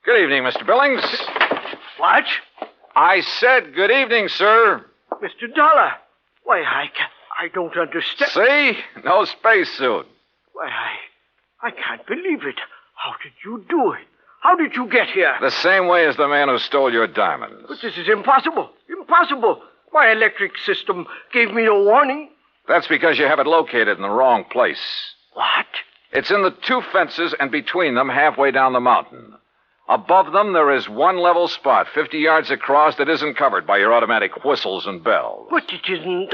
Good evening, Mr. Billings. What? I said good evening, sir. Mr. Dollar. Why, I don't understand. See? No spacesuit. Why, I can't believe it. How did you do it? How did you get here? The same way as the man who stole your diamonds. But this is impossible. Impossible. My electric system gave me no warning. That's because you have it located in the wrong place. What? It's in the two fences and between them halfway down the mountain. Above them, there is one level spot, 50 yards across, that isn't covered by your automatic whistles and bells. But it isn't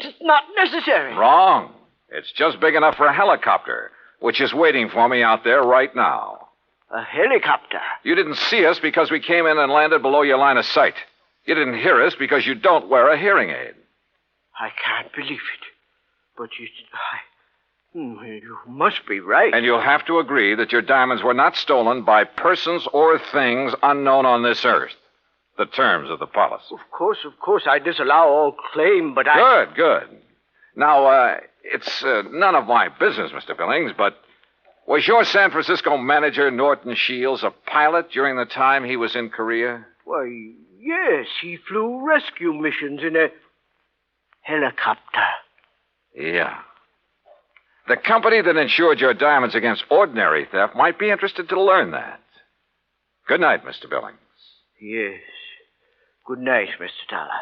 it's not necessary. Wrong. It's just big enough for a helicopter, which is waiting for me out there right now. A helicopter? You didn't see us because we came in and landed below your line of sight. You didn't hear us because you don't wear a hearing aid. I can't believe it. But you must be right. And you'll have to agree that your diamonds were not stolen by persons or things unknown on this earth. The terms of the policy. Of course, I disallow all claim, but Good. Now, it's none of my business, Mr. Billings, but was your San Francisco manager, Norton Shields, a pilot during the time he was in Korea? Why, yes, he flew rescue missions in a... helicopter. Yeah. The company that insured your diamonds against ordinary theft might be interested to learn that. Good night, Mr. Billings. Yes. Good night, Mr. Dollar.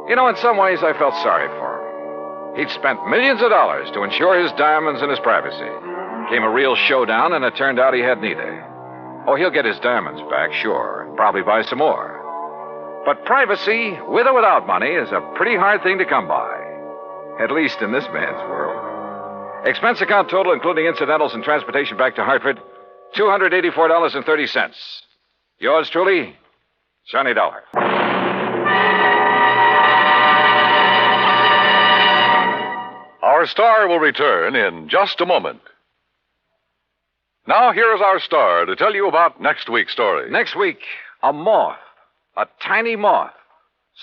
You know, in some ways, I felt sorry for him. He'd spent millions of dollars to insure his diamonds and his privacy. Came a real showdown, and it turned out he had neither. Oh, he'll get his diamonds back, sure, and probably buy some more. But privacy, with or without money, is a pretty hard thing to come by. At least in this man's world. Expense account total, including incidentals and transportation back to Hartford, $284.30. Yours truly, Johnny Dollar. Our star will return in just a moment. Now, here is our star to tell you about next week's story. Next week, a moth, a tiny moth,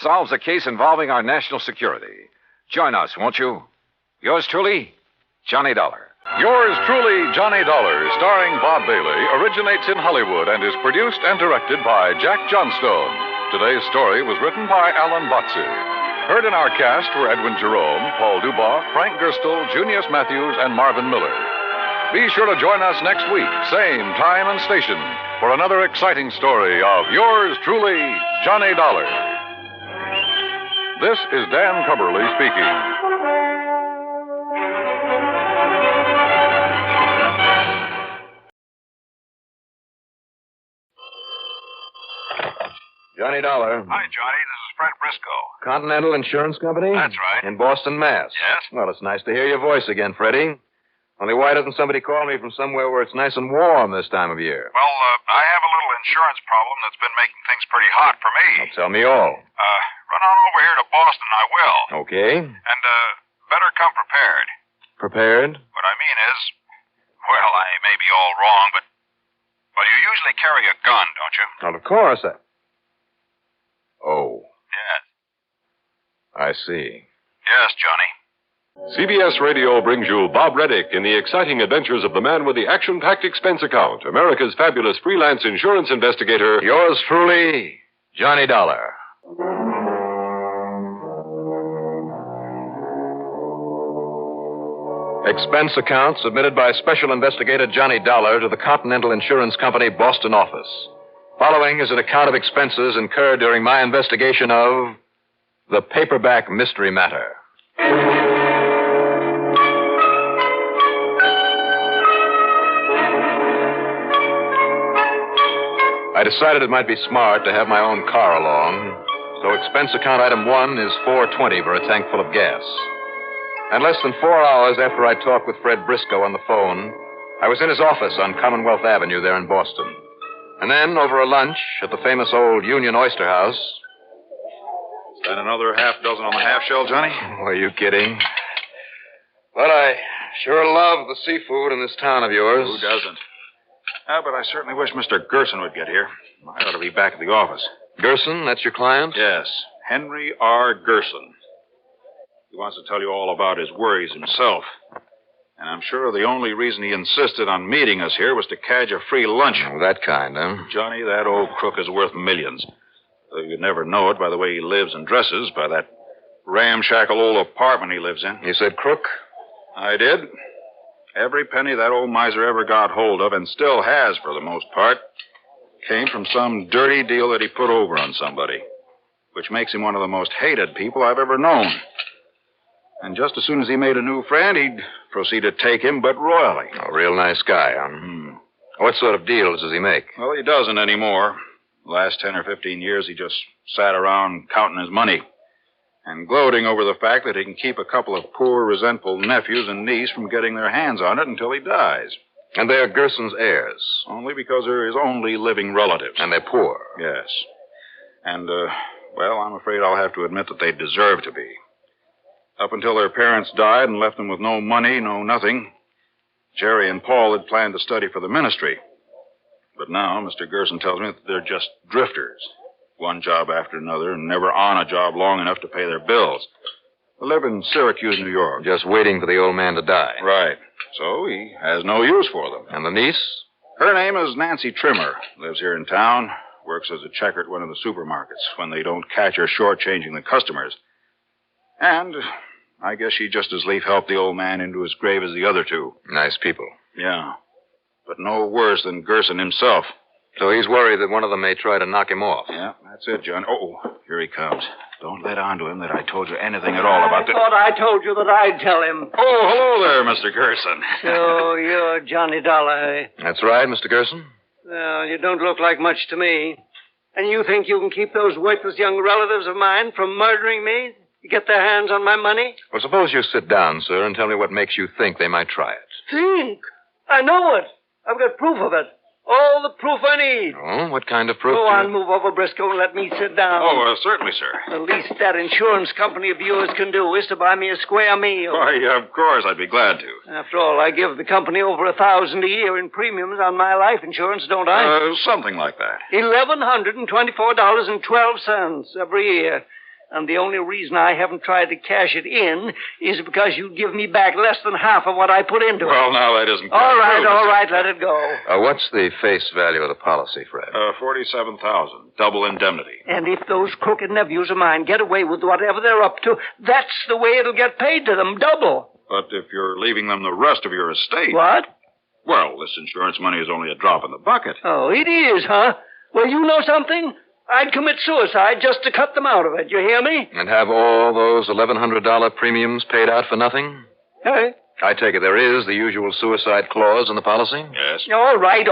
solves a case involving our national security. Join us, won't you? Yours truly, Johnny Dollar. Yours truly, Johnny Dollar, starring Bob Bailey, originates in Hollywood and is produced and directed by Jack Johnstone. Today's story was written by Alan Botzy. Heard in our cast were Edwin Jerome, Paul Dubois, Frank Gerstle, Junius Matthews, and Marvin Miller. Be sure to join us next week, same time and station, for another exciting story of yours truly, Johnny Dollar. This is Dan Cumberly speaking. Johnny Dollar. Hi, Johnny. This is Fred Briscoe. Continental Insurance Company? That's right. In Boston, Mass. Yes? Well, it's nice to hear your voice again, Freddie. Only why doesn't somebody call me from somewhere where it's nice and warm this time of year? Well, I have a little insurance problem that's been making things pretty hot for me. Well, tell me all. Run on over here to Boston, I will. Okay. And, better come prepared. Prepared? What I mean is, well, I may be all wrong, but you usually carry a gun, don't you? Well, of course. Oh. Yes. I see. Yes, Johnny. CBS Radio brings you Bob Readick in the exciting adventures of the man with the action-packed expense account, America's fabulous freelance insurance investigator. Yours truly, Johnny Dollar. Expense account submitted by Special Investigator Johnny Dollar to the Continental Insurance Company, Boston office. Following is an account of expenses incurred during my investigation of the Paperback mystery matter. I decided it might be smart to have my own car along, so expense account item 1 is $4.20 for a tank full of gas. And less than 4 hours after I talked with Fred Briscoe on the phone, I was in his office on Commonwealth Avenue there in Boston. And then, over a lunch at the famous old Union Oyster House. Is that another half dozen on the half shell, Johnny? Oh, are you kidding? But I sure love the seafood in this town of yours. Who doesn't? But I certainly wish Mr. Gerson would get here. I ought to be back at the office. Gerson, that's your client? Yes, Henry R. Gerson. He wants to tell you all about his worries himself. And I'm sure the only reason he insisted on meeting us here was to cadge a free lunch. Oh, that kind, huh? Johnny, that old crook is worth millions. Though you'd never know it by the way he lives and dresses, by that ramshackle old apartment he lives in. You said crook? I did. Every penny that old miser ever got hold of, and still has for the most part, came from some dirty deal that he put over on somebody, which makes him one of the most hated people I've ever known. And just as soon as he made a new friend, he'd proceed to take him, but royally. A real nice guy, huh? What sort of deals does he make? Well, he doesn't anymore. The last 10 or 15 years, he just sat around counting his money and gloating over the fact that he can keep a couple of poor, resentful nephews and niece from getting their hands on it until he dies. And they're Gerson's heirs? Only because they're his only living relatives. And they're poor? Yes. And, well, I'm afraid I'll have to admit that they deserve to be. Up until their parents died and left them with no money, no nothing, Jerry and Paul had planned to study for the ministry. But now, Mr. Gerson tells me that they're just drifters. One job after another, and never on a job long enough to pay their bills. They live in Syracuse, New York. Just waiting for the old man to die. Right. So he has no use for them. And the niece? Her name is Nancy Trimmer. Lives here in town. Works as a checker at one of the supermarkets when they don't catch her shortchanging the customers. And I guess she'd just as lief help the old man into his grave as the other two. Nice people. Yeah. But no worse than Gerson himself. So he's worried that one of them may try to knock him off. Yeah, that's it, John. Oh, here he comes. Don't let on to him that I told you anything at all about I thought I told you that I'd tell him. Oh, hello there, Mr. Gerson. So you're Johnny Dollar, eh? That's right, Mr. Gerson. Well, you don't look like much to me. And you think you can keep those worthless young relatives of mine from murdering me? You get their hands on my money? Well, suppose you sit down, sir, and tell me what makes you think they might try it. Think? I know it. I've got proof of it. All the proof I need. Oh, what kind of proof? Go on, move over, Briscoe, and let me sit down. Oh, certainly, sir. The least that insurance company of yours can do is to buy me a square meal. Why, of course, I'd be glad to. After all, I give the company over $1,000 a year in premiums on my life insurance, don't I? Something like that. $1,124.12 every year. And the only reason I haven't tried to cash it in is because you'd give me back less than half of what I put into it. Well, now, that isn't All true, right, let it go. What's the face value of the policy, Fred? $47,000, double indemnity. And if those crooked nephews of mine get away with whatever they're up to, that's the way it'll get paid to them, double. But if you're leaving them the rest of your estate... What? Well, this insurance money is only a drop in the bucket. Oh, it is, huh? Well, you know something? I'd commit suicide just to cut them out of it. You hear me? And have all those $1,100 premiums paid out for nothing? Hey? I take it there is the usual suicide clause in the policy? Yes. All right.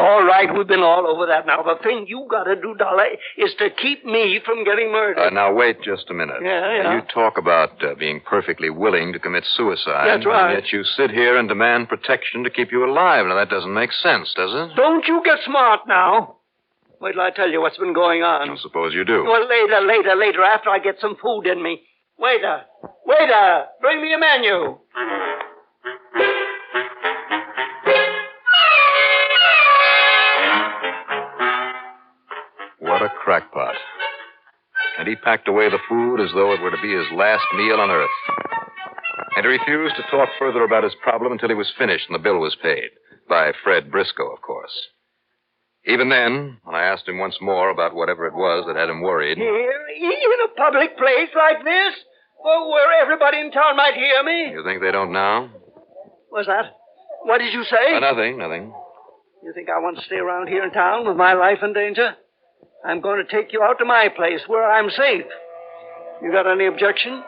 We've been all over that now. The thing you got to do, Dollar, is to keep me from getting murdered. Now, wait just a minute. Yeah. You talk about being perfectly willing to commit suicide. That's right. And yet you sit here and demand protection to keep you alive. Now, that doesn't make sense, does it? Don't you get smart now. Wait till I tell you what's been going on. I suppose you do. Well, later, after I get some food in me. Waiter, bring me a menu. What a crackpot. And he packed away the food as though it were to be his last meal on earth. And he refused to talk further about his problem until he was finished and the bill was paid. By Fred Briscoe, of course. Even then, when I asked him once more about whatever it was that had him worried... Here, in a public place like this? Where everybody in town might hear me? You think they don't now? What's that? What did you say? Nothing. You think I want to stay around here in town with my life in danger? I'm going to take you out to my place where I'm safe. You got any objection?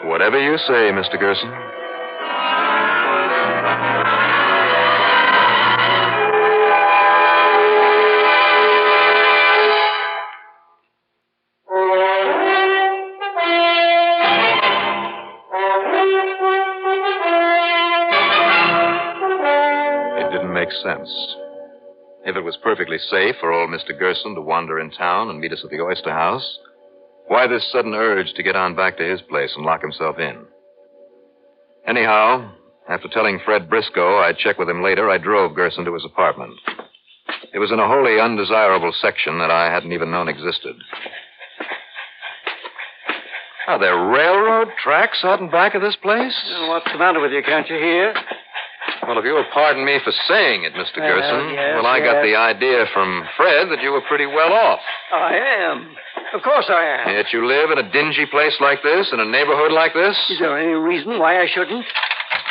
Whatever you say, Mr. Gerson. Sense. If it was perfectly safe for old Mr. Gerson to wander in town and meet us at the Oyster House, why this sudden urge to get on back to his place and lock himself in? Anyhow, after telling Fred Briscoe I'd check with him later, I drove Gerson to his apartment. It was in a wholly undesirable section that I hadn't even known existed. Are there railroad tracks out and back of this place? What's the matter with you? Can't you hear? Well, if you will pardon me for saying it, Mr. Gerson, I got the idea from Fred that you were pretty well off. I am. Of course I am. Yet you live in a dingy place like this, in a neighborhood like this? Is there any reason why I shouldn't?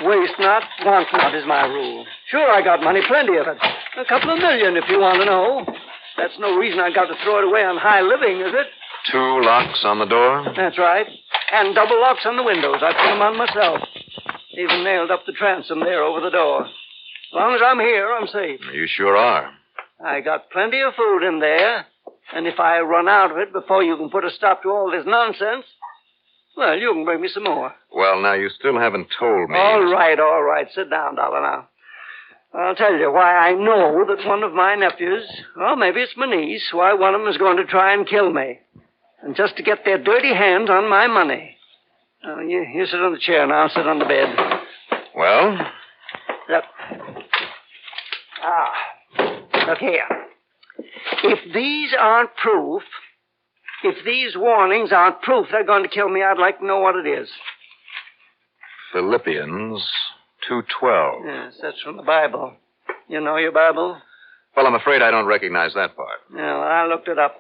Waste not, want not is my rule. Sure, I got money, plenty of it. A couple of million, if you want to know. That's no reason I got to throw it away on high living, is it? 2 locks on the door? That's right. And double locks on the windows. I put them on myself. Even nailed up the transom there over the door. As long as I'm here, I'm safe. You sure are. I got plenty of food in there. And if I run out of it before you can put a stop to all this nonsense, well, you can bring me some more. Well, now, you still haven't told me. All right. Sit down, Dollar, now. I'll tell you why I know that one of my nephews, or maybe it's my niece, why one of them is going to try and kill me. And just to get their dirty hands on my money. You sit on the chair now. I'll sit on the bed. Well? Look. Look here. If these aren't proof, if these warnings aren't proof they're going to kill me, I'd like to know what it is. Philippians 2:12. Yes, that's from the Bible. You know your Bible? Well, I'm afraid I don't recognize that part. Well, I looked it up.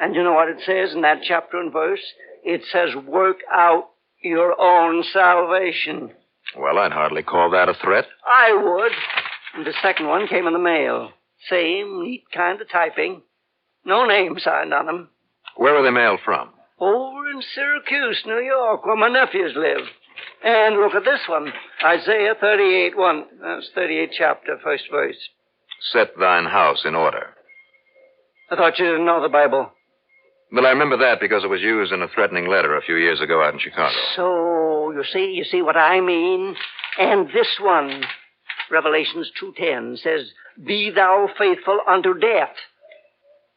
And you know what it says in that chapter and verse? It says, work out your own salvation. Well, I'd hardly call that a threat. I would. And the second one came in the mail. Same neat kind of typing. No name signed on them. Where were they mailed from? Over in Syracuse, New York, where my nephews live. And look at this one. Isaiah 38:1. That's 38th chapter, first verse. Set thine house in order. I thought you didn't know the Bible. Well, I remember that because it was used in a threatening letter a few years ago out in Chicago. So, you see what I mean? And this one, Revelations 2:10, says, be thou faithful unto death.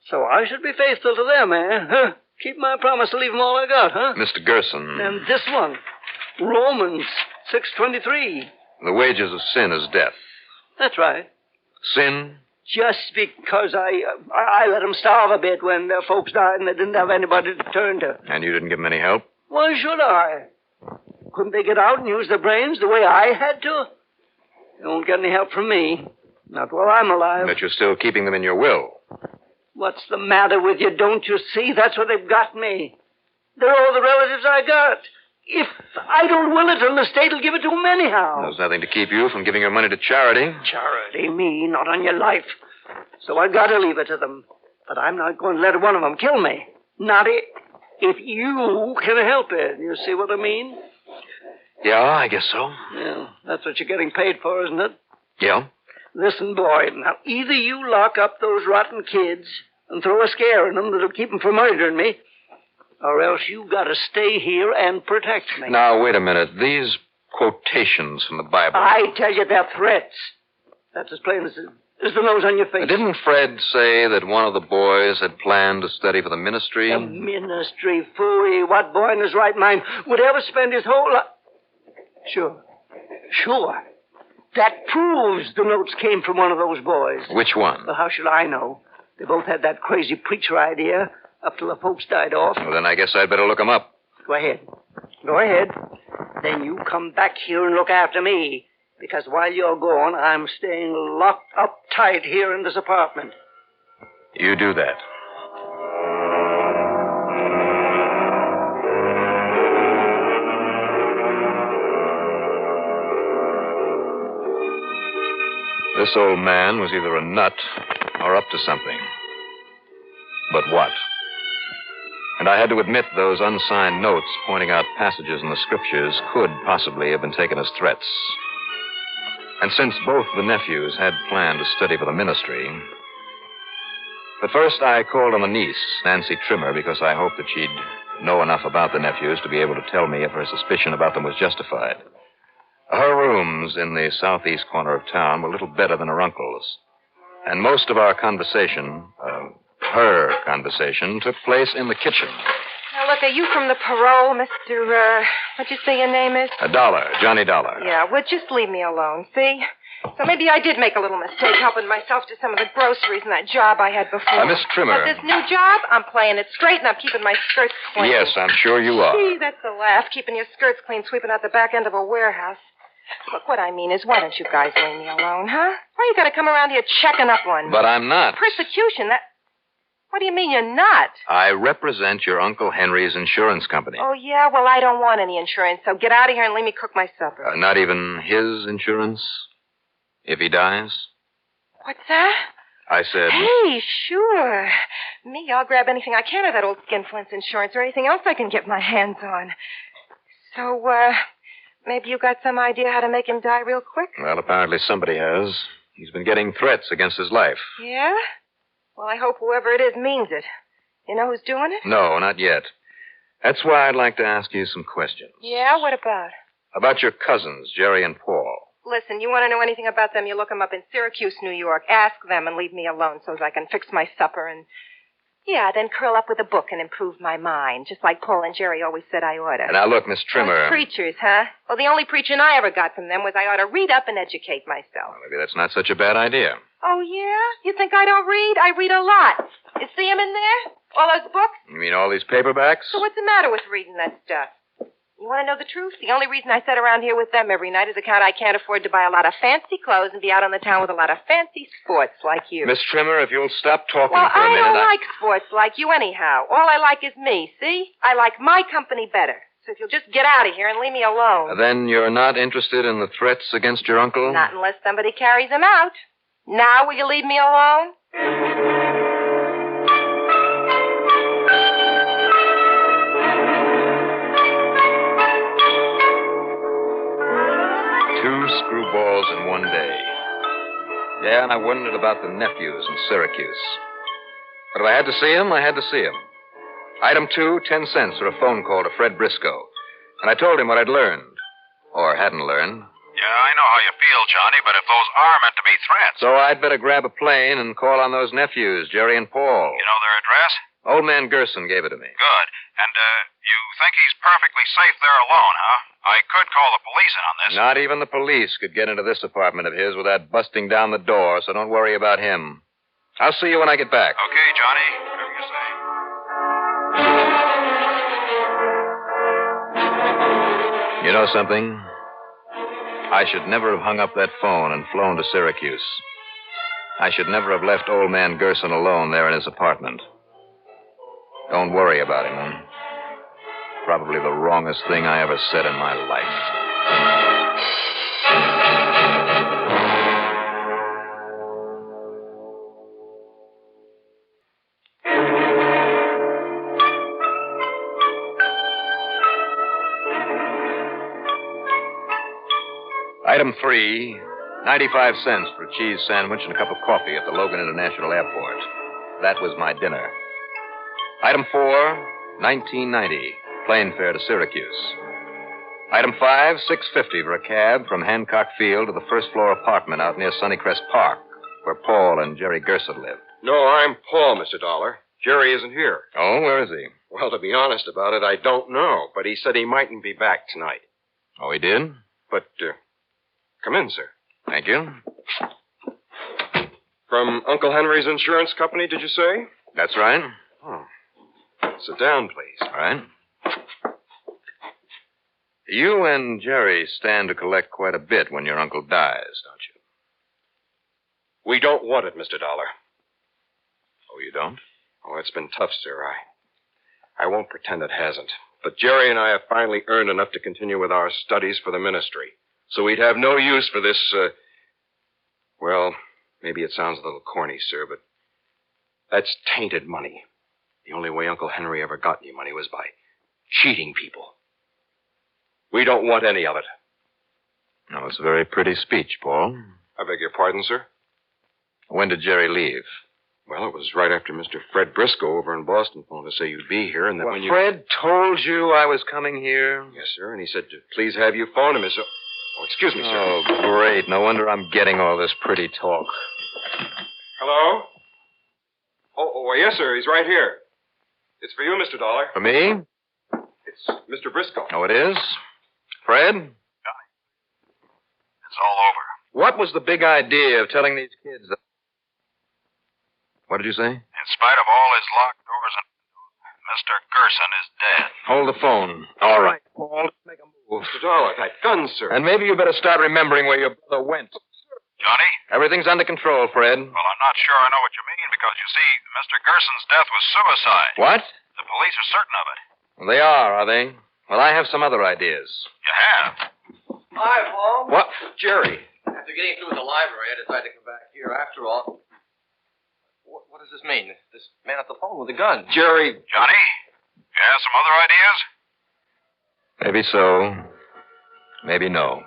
So I should be faithful to them, eh? Huh? Keep my promise to leave them all I got, huh? Mr. Gerson. And this one, Romans 6:23. The wages of sin is death. That's right. Sin? Just because I let them starve a bit when their folks died and they didn't have anybody to turn to. And you didn't give them any help? Why should I? Couldn't they get out and use their brains the way I had to? They won't get any help from me. Not while I'm alive. But you're still keeping them in your will. What's the matter with you? Don't you see? That's where they've got me. They're all the relatives I got. If I don't will it, then the state will give it to them anyhow. There's nothing to keep you from giving your money to charity. Charity? Me? Not on your life. So I gotta leave it to them. But I'm not going to let one of them kill me. Not if you can help it. You see what I mean? Yeah, I guess so. Yeah, that's what you're getting paid for, isn't it? Yeah. Listen, boy, now either you lock up those rotten kids and throw a scare in them that'll keep them from murdering me, or else you gotta stay here and protect me. Now, wait a minute. These quotations from the Bible. I tell you, they're threats. That's as plain as the nose on your face. Didn't Fred say that one of the boys had planned to study for the ministry? The ministry? Phooey. What boy in his right mind would ever spend his whole life? Sure. That proves the notes came from one of those boys. Which one? Well, how should I know? They both had that crazy preacher idea up till the folks died off. Well, then I guess I'd better look them up. Go ahead. Then you come back here and look after me. Because while you're gone, I'm staying locked up tight here in this apartment. You do that. This old man was either a nut or up to something. But what? And I had to admit those unsigned notes pointing out passages in the scriptures could possibly have been taken as threats. And since both the nephews had planned to study for the ministry, but first I called on the niece, Nancy Trimmer, because I hoped that she'd know enough about the nephews to be able to tell me if her suspicion about them was justified. Her rooms in the southeast corner of town were little better than her uncle's. And most of our conversation, her conversation, took place in the kitchen. Now, look, are you from the parole, Mr., what'd you say your name is? Johnny Dollar. Yeah, well, just leave me alone, see? So maybe I did make a little mistake helping myself to some of the groceries in that job I had before. Miss Trimmer. But this new job, I'm playing it straight and I'm keeping my skirts clean. Yes, I'm sure you are. See, that's the laugh, keeping your skirts clean, sweeping out the back end of a warehouse. Look, what I mean is, why don't you guys leave me alone, huh? Why you gotta come around here checking up on me? But I'm not. Persecution, that... What do you mean you're not? I represent your Uncle Henry's insurance company. Oh, yeah? Well, I don't want any insurance, so get out of here and let me cook my supper. Not even his insurance? If he dies? What's that? I said... Hey, sure. Me, I'll grab anything I can of that old skinflint's insurance or anything else I can get my hands on. So, maybe you got some idea how to make him die real quick? Well, apparently somebody has. He's been getting threats against his life. Yeah? Well, I hope whoever it is means it. You know who's doing it? No, not yet. That's why I'd like to ask you some questions. Yeah? What about? About your cousins, Jerry and Paul. Listen, you want to know anything about them, you look them up in Syracuse, New York. Ask them and leave me alone so I can fix my supper and... Yeah, then curl up with a book and improve my mind, just like Paul and Jerry always said I ought to. Now, look, Miss Trimmer... Those preachers, huh? Well, the only preaching I ever got from them was I ought to read up and educate myself. Well, maybe that's not such a bad idea. Oh, yeah? You think I don't read? I read a lot. You see them in there? All those books? You mean all these paperbacks? So what's the matter with reading that stuff? You want to know the truth? The only reason I sit around here with them every night is account I can't afford to buy a lot of fancy clothes and be out on the town with a lot of fancy sports like you. Miss Trimmer, if you'll stop talking Well, for a minute. I don't like sports like you anyhow. All I like is me, see? I like my company better. So if you'll just get out of here and leave me alone. Then you're not interested in the threats against your uncle? Not unless somebody carries him out. Now will you leave me alone? Two screwballs in one day. Yeah, and I wondered about the nephews in Syracuse. But if I had to see him, I had to see him. Item 2, 10 cents for a phone call to Fred Briscoe. And I told him what I'd learned. Or hadn't learned. Yeah, I know how you feel, Johnny, but if those are meant to be threats... So I'd better grab a plane and call on those nephews, Jerry and Paul. You know their address? Old man Gerson gave it to me. Good. And, you think he's perfectly safe there alone, huh? I could call the police in on this. Not even the police could get into this apartment of his without busting down the door, so don't worry about him. I'll see you when I get back. Okay, Johnny. Whatever you say. You know something? I should never have hung up that phone and flown to Syracuse. I should never have left old man Gerson alone there in his apartment. Don't worry about him, huh? Probably the wrongest thing I ever said in my life. Item 3, 95 cents for a cheese sandwich and a cup of coffee at the Logan International Airport. That was my dinner. Item 4, 1990, plane fare to Syracuse. Item 5, $6.50 for a cab from Hancock Field to the first floor apartment out near Sunnycrest Park, where Paul and Jerry Gerson lived. No, I'm Paul, Mr. Dollar. Jerry isn't here. Oh, where is he? Well, to be honest about it, I don't know, but he said he mightn't be back tonight. Oh, he did? But, come in, sir. Thank you. From Uncle Henry's insurance company, did you say? That's right. Oh. Sit down, please. All right. You and Jerry stand to collect quite a bit when your uncle dies, don't you? We don't want it, Mr. Dollar. Oh, you don't? Oh, it's been tough, sir. I won't pretend it hasn't. But Jerry and I have finally earned enough to continue with our studies for the ministry. So we'd have no use for this, well, maybe it sounds a little corny, sir, but that's tainted money. The only way Uncle Henry ever got any money was by cheating people. We don't want any of it. No, it's a very pretty speech, Paul. I beg your pardon, sir? When did Jerry leave? Well, it was right after Mr. Fred Briscoe over in Boston phoned to say you'd be here, and that when you... Fred told you I was coming here? Yes, sir, and he said to please have you phone him as... Oh, excuse me, sir. Oh, great. No wonder I'm getting all this pretty talk. Hello? Oh, yes, sir. He's right here. It's for you, Mr. Dollar. For me? It's Mr. Briscoe. Oh, it is? Fred? Johnny, it's all over. What was the big idea of telling these kids that... What did you say? In spite of all his locked doors and windows, Mr. Gerson is dead. Hold the phone. All right, Paul. Let's make a move. Mr. Dollar, that gun, sir. And maybe you better start remembering where your brother went. Johnny? Everything's under control, Fred. Well, I'm not sure I know what you mean because, you see, Mr. Gerson's death was suicide. What? The police are certain of it. Well, they are they? Well, I have some other ideas. You have? Hi, Paul. What? Jerry. After getting through with the library, I decided to come back here. After all, what does this mean? This man at the phone with a gun. Jerry. Johnny, you have some other ideas? Maybe so. Maybe no.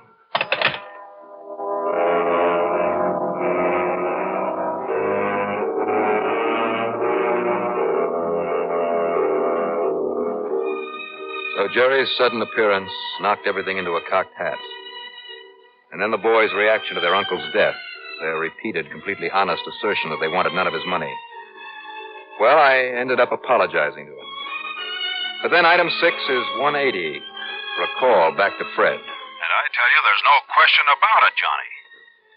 So Jerry's sudden appearance knocked everything into a cocked hat. And then the boys' reaction to their uncle's death, their repeated, completely honest assertion that they wanted none of his money. Well, I ended up apologizing to him. But then item 6 is 180 for a call back to Fred. And I tell you, there's no question about it, Johnny.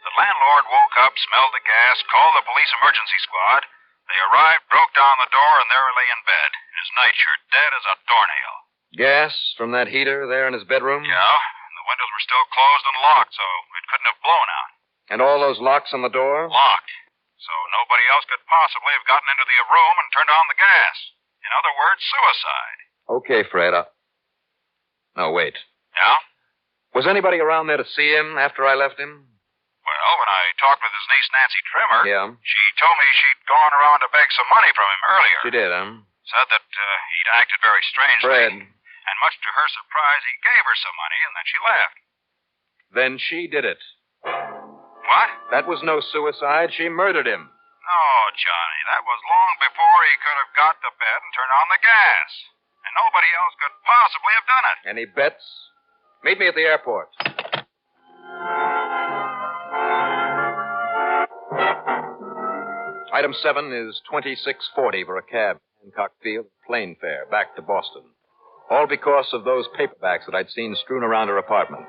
The landlord woke up, smelled the gas, called the police emergency squad. They arrived, broke down the door, and there he lay in bed, his nightshirt dead as a doornail. Gas from that heater there in his bedroom? Yeah, and the windows were still closed and locked, so it couldn't have blown out. And all those locks on the door? Locked. So nobody else could possibly have gotten into the room and turned on the gas. In other words, suicide. Okay, Fred. No, wait. Yeah? Was anybody around there to see him after I left him? Well, when I talked with his niece, Nancy Trimmer, Yeah. she told me she'd gone around to beg some money from him earlier. She did, huh? Said that he'd acted very strangely. Fred. And much to her surprise, he gave her some money, and then she left. Then she did it. What? That was no suicide. She murdered him. No, Johnny, that was long before he could have got to bed and turned on the gas. And nobody else could possibly have done it. Any bets? Meet me at the airport. Item 7 is $26.40 for a cab, Hancock Field, plane fare, back to Boston. All because of those paperbacks that I'd seen strewn around her apartment.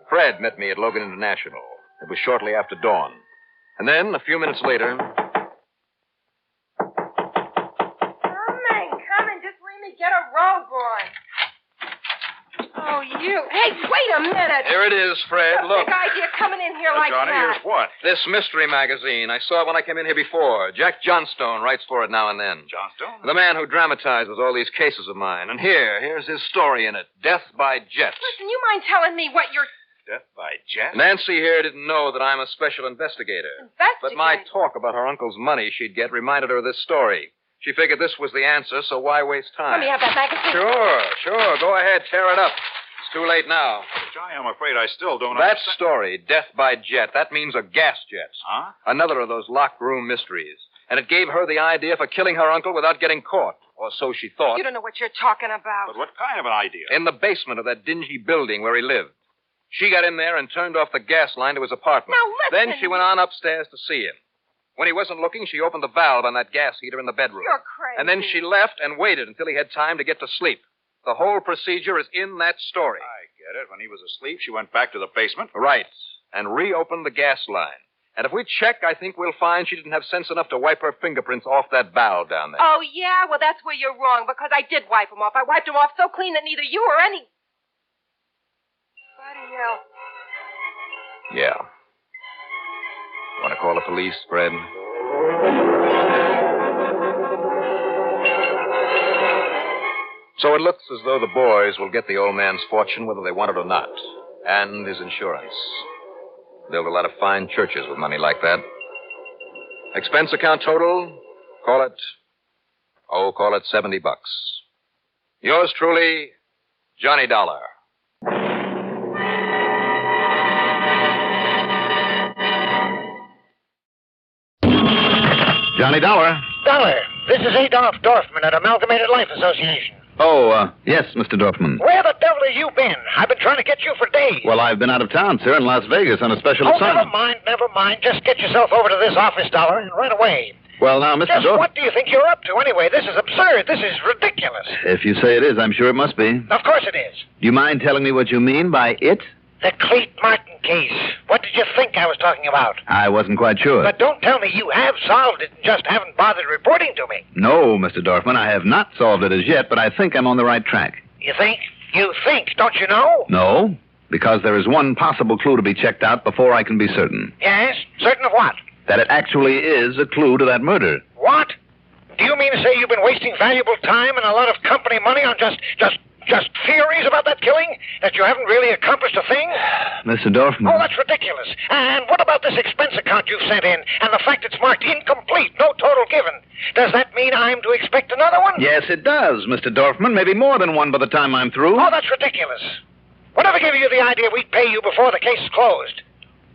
Fred met me at Logan International. It was shortly after dawn. And then, a few minutes later... Come in. Just let me get a robe on. Oh, you. Hey, wait a minute. Here it is, Fred. Look. Big idea coming in here like Johnny, that. here's what? This mystery magazine. I saw it when I came in here before. Jack Johnstone writes for it now and then. Johnstone? The man who dramatizes all these cases of mine. And here's his story in it. Death by Jet. Listen, you mind telling me what you're... Death by jet? Nancy here didn't know that I'm a special investigator. But my talk about her uncle's money she'd get reminded her of this story. She figured this was the answer, so why waste time? Let me have that magazine. Sure. Go ahead. Tear it up. It's too late now. Johnny, I'm afraid I still don't That understand. story, Death by Jet, that means a gas jet. Huh? Another of those locked room mysteries. And it gave her the idea for killing her uncle without getting caught. Or so she thought. You don't know what you're talking about. But what kind of an idea? In the basement of that dingy building where he lived. She got in there and turned off the gas line to his apartment. Now, listen. Then she went on upstairs to see him. When he wasn't looking, she opened the valve on that gas heater in the bedroom. You're crazy. And then she left and waited until he had time to get to sleep. The whole procedure is in that story. I get it. When he was asleep, she went back to the basement. Right. And reopened the gas line. And if we check, I think we'll find she didn't have sense enough to wipe her fingerprints off that valve down there. Oh, yeah? Well, that's where you're wrong, because I did wipe them off. I wiped them off so clean that neither you or any... Bloody hell. Yeah. Want to call the police, Fred? So it looks as though the boys will get the old man's fortune whether they want it or not. And his insurance. Build a lot of fine churches with money like that. Expense account total? Call it $70. Yours truly, Johnny Dollar. Johnny Dollar. Dollar, this is Adolph Dorfman at Amalgamated Life Association. Oh, yes, Mr. Dorfman. Where the devil have you been? I've been trying to get you for days. Well, I've been out of town, sir, in Las Vegas on a special Oh, assignment. never mind. Just get yourself over to this office, Dollar, and right away. Well, now, Mr. Just Dorfman... what do you think you're up to, anyway? This is absurd. This is ridiculous. If you say it is, I'm sure it must be. Of course it is. Do you mind telling me what you mean by it? The Cleet Martin case. What did you think I was talking about? I wasn't quite sure. But don't tell me you have solved it and just haven't bothered reporting to me. No, Mr. Dorfman, I have not solved it as yet, but I think I'm on the right track. You think? You think, don't you know? No, because there is one possible clue to be checked out before I can be certain. Yes? Certain of what? That it actually is a clue to that murder. What? Do you mean to say you've been wasting valuable time and a lot of company money on just theories about that killing? That you haven't really accomplished a thing? Mr. Dorfman. Oh, that's ridiculous. And what about this expense account you've sent in and the fact it's marked incomplete, no total given? Does that mean I'm to expect another one? Yes, it does, Mr. Dorfman. Maybe more than one by the time I'm through. Oh, that's ridiculous. Whatever gave you the idea we'd pay you before the case is closed?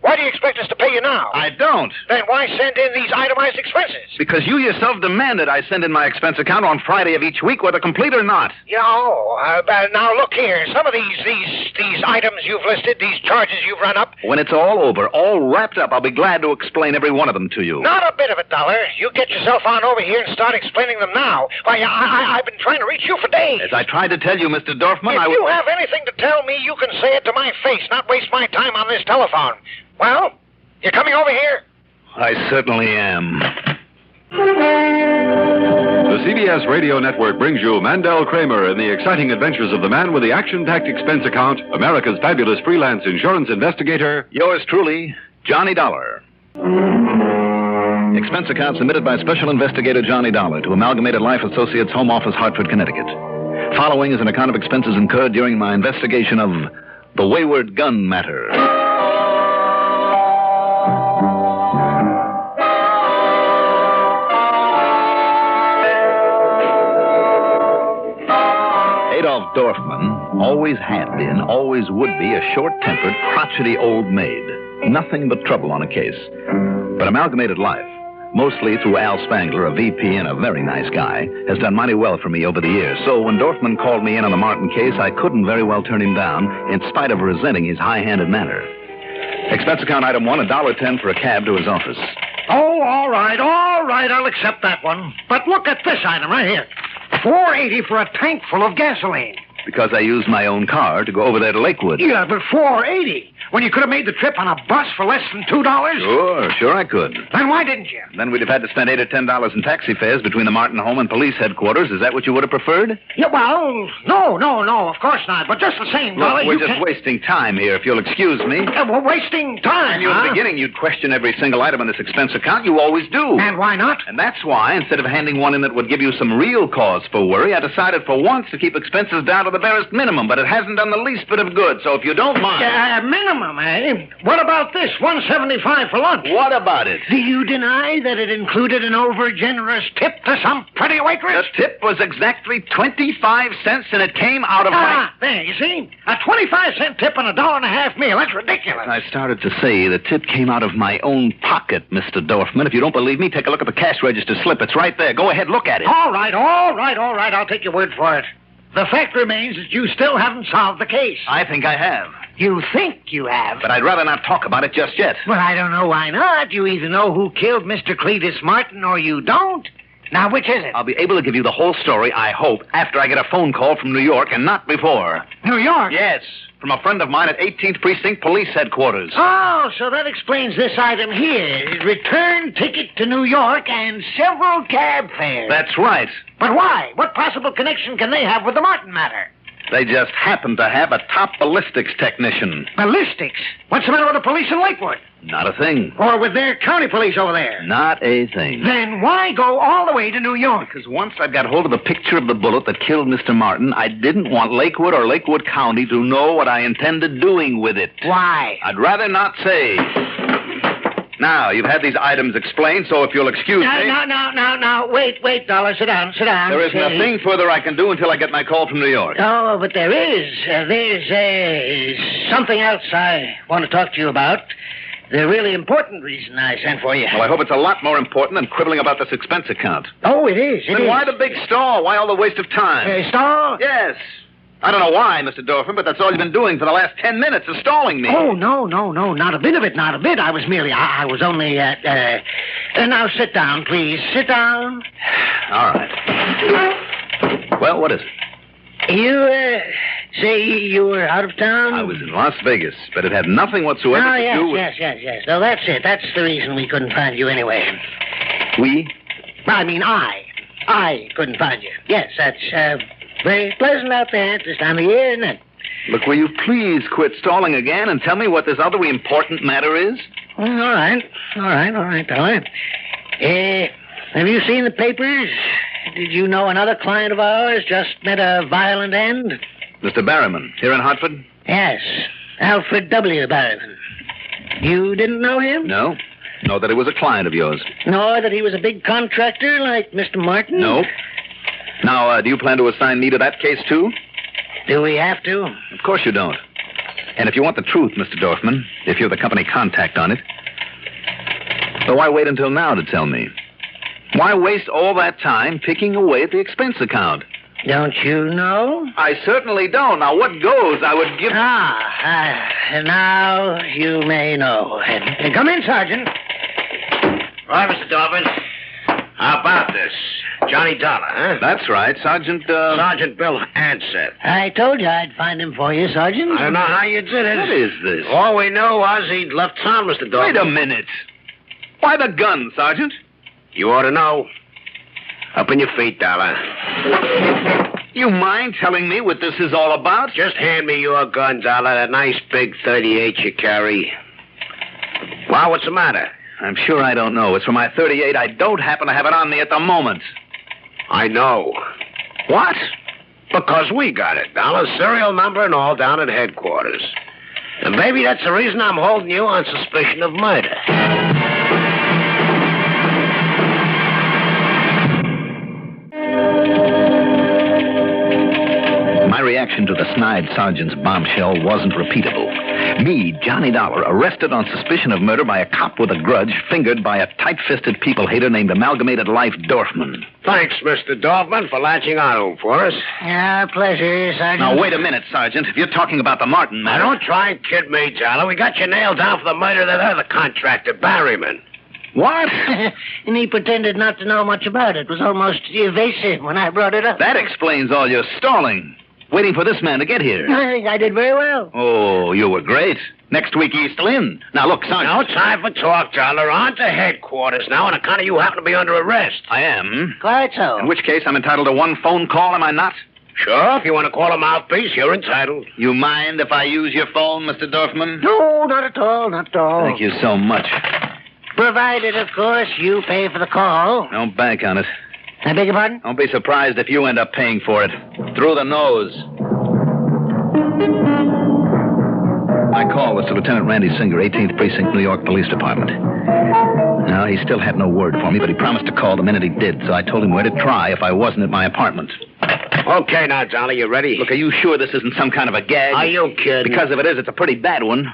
Why do you expect us to pay you now? I don't. Then why send in these itemized expenses? Because you yourself demanded I send in my expense account on Friday of each week, whether complete or not. Now look here. Some of these items you've listed, these charges you've run up. When it's all over, all wrapped up, I'll be glad to explain every one of them to you. Not a bit of it, Dollar. You get yourself on over here and start explaining them now. Why, I've been trying to reach you for days. As I tried to tell you, Mr. Dorfman, If you have anything to tell me, you can say it to my face, not waste my time on this telephone. Well, you coming over here? I certainly am. The CBS Radio Network brings you Mandel Kramer in the exciting adventures of the man with the action-packed expense account, America's fabulous freelance insurance investigator. Yours truly, Johnny Dollar. Expense account submitted by Special Investigator Johnny Dollar to Amalgamated Life Associates, Home Office, Hartford, Connecticut. Following is an account of expenses incurred during my investigation of the Wayward Gun Matter. Adolf Dorfman always had been, always would be, a short-tempered, crotchety old maid. Nothing but trouble on a case. But Amalgamated Life, mostly through Al Spangler, a VP and a very nice guy, has done mighty well for me over the years. So when Dorfman called me in on the Martin case, I couldn't very well turn him down, in spite of resenting his high-handed manner. Expense account item 1, $1.10 for a cab to his office. Oh, all right, I'll accept that one. But look at this item right here. $4.80 for a tank full of gasoline. Because I used my own car to go over there to Lakewood. Yeah, but $4.80 when you could have made the trip on a bus for less than $2? Sure I could. Then why didn't you? Then we'd have had to spend $8 or $10 in taxi fares between the Martin home and police headquarters. Is that what you would have preferred? Yeah, well, no, of course not. But just the same, Look, we're just wasting time here, if you'll excuse me. We're wasting time, And you at the beginning, you'd question every single item on this expense account. You always do. And why not? And that's why, instead of handing one in that would give you some real cause for worry, I decided for once to keep expenses down to the barest minimum. But it hasn't done the least bit of good, so if you don't mind... minimum, eh? What about this? $1.75 for lunch. What about it? Do you deny that it included an over-generous tip to some pretty waitress? The tip was exactly 25 cents, and it came out of my... there, you see? A 25-cent tip on a $1.50 meal. That's ridiculous. I started to say the tip came out of my own pocket, Mr. Dorfman. If you don't believe me, take a look at the cash register slip. It's right there. Go ahead, look at it. All right. I'll take your word for it. The fact remains that you still haven't solved the case. I think I have. You think you have? But I'd rather not talk about it just yet. Well, I don't know why not. You either know who killed Mr. Cletus Martin or you don't. Now, which is it? I'll be able to give you the whole story, I hope, after I get a phone call from New York and not before. New York? Yes, from a friend of mine at 18th Precinct Police Headquarters. Oh, so that explains this item here. Return ticket to New York and several cab fares. That's right. But why? What possible connection can they have with the Martin matter? They just happen to have a top ballistics technician. Ballistics? What's the matter with the police in Lakewood? Not a thing. Or with their county police over there? Not a thing. Then why go all the way to New York? Because once I got hold of the picture of the bullet that killed Mr. Martin, I didn't want Lakewood or Lakewood County to know what I intended doing with it. Why? I'd rather not say. Now, you've had these items explained, so if you'll excuse me... Now, wait, Dollar, sit down. There is nothing further I can do until I get my call from New York. Oh, but there is. There's something else I want to talk to you about. The really important reason I sent for you. Well, I hope it's a lot more important than quibbling about this expense account. Oh, it is. Then why the big stall? Why all the waste of time? Stall? Yes. I don't know why, Mr. Dorfman, but that's all you've been doing for the last 10 minutes is stalling me. Oh, no, not a bit of it, not a bit. I was only now sit down, please. Sit down. All right. Well, what is it? You, say you were out of town? I was in Las Vegas, but it had nothing whatsoever to do with... Yes. No, that's it. That's the reason we couldn't find you anyway. We? I mean, I couldn't find you. Yes, that's, very pleasant out there at this time of year, isn't it? Look, will you please quit stalling again and tell me what this other important matter is? All right, Dollar. Have you seen the papers? Did you know another client of ours just met a violent end? Mr. Barryman, here in Hartford? Yes, Alfred W. Barryman. You didn't know him? No. Know that he was a client of yours. Nor that he was a big contractor like Mr. Martin? No. Now, do you plan to assign me to that case, too? Do we have to? Of course you don't. And if you want the truth, Mr. Dorfman, if you're the company contact on it, so why wait until now to tell me? Why waste all that time picking away at the expense account? Don't you know? I certainly don't. Now, what goes? I would give... Now you may know. Come in, Sergeant. Right, Mr. Dorfman. How about this? Johnny Dollar, huh? That's right, Sergeant, Sergeant Bill Ansett. I told you I'd find him for you, Sergeant. I don't know how you did it. What is this? All we know was he'd left town, Mr. Dorfman. Wait a minute. Why the gun, Sergeant? You ought to know. Up on your feet, Dollar. You mind telling me what this is all about? Just hand me your gun, Dollar. That nice big 38 you carry. Well, what's the matter? I'm sure I don't know. It's for my 38. I don't happen to have it on me at the moment. I know. What? Because we got it. Dollar, serial number and all down at headquarters. And maybe that's the reason I'm holding you on suspicion of murder. My reaction to the snide sergeant's bombshell wasn't repeatable. Me, Johnny Dollar, arrested on suspicion of murder by a cop with a grudge, fingered by a tight-fisted people-hater named Amalgamated Life Dorfman. Thanks, Mr. Dorfman, for latching on for us. Pleasure, Sergeant. Now, wait a minute, Sergeant. If you're talking about the Martin matter... Now, don't try and kid me, Dollar. We got you nailed down for the murder of that other contractor, Barryman. What? And he pretended not to know much about it. Was almost evasive when I brought it up. That explains all your stalling. Waiting for this man to get here. I think I did very well. Oh, you were great. Next week, East Lynn. Now, look, Sergeant... No time for talk, Dollar. On to headquarters now, on account of you happen to be under arrest. I am. Quite so. In which case, I'm entitled to one phone call, am I not? Sure, if you want to call a mouthpiece, you're entitled. You mind if I use your phone, Mr. Dorfman? No, not at all, not at all. Thank you so much. Provided, of course, you pay for the call. Don't bank on it. I beg your pardon? Don't be surprised if you end up paying for it. Through the nose. My call was to Lieutenant Randy Singer, 18th Precinct, New York Police Department. No, he still had no word for me, but he promised to call the minute he did, so I told him where to try if I wasn't at my apartment. Okay, now, Dollar, you ready? Look, are you sure this isn't some kind of a gag? Are you kidding? Because if it is, it's a pretty bad one.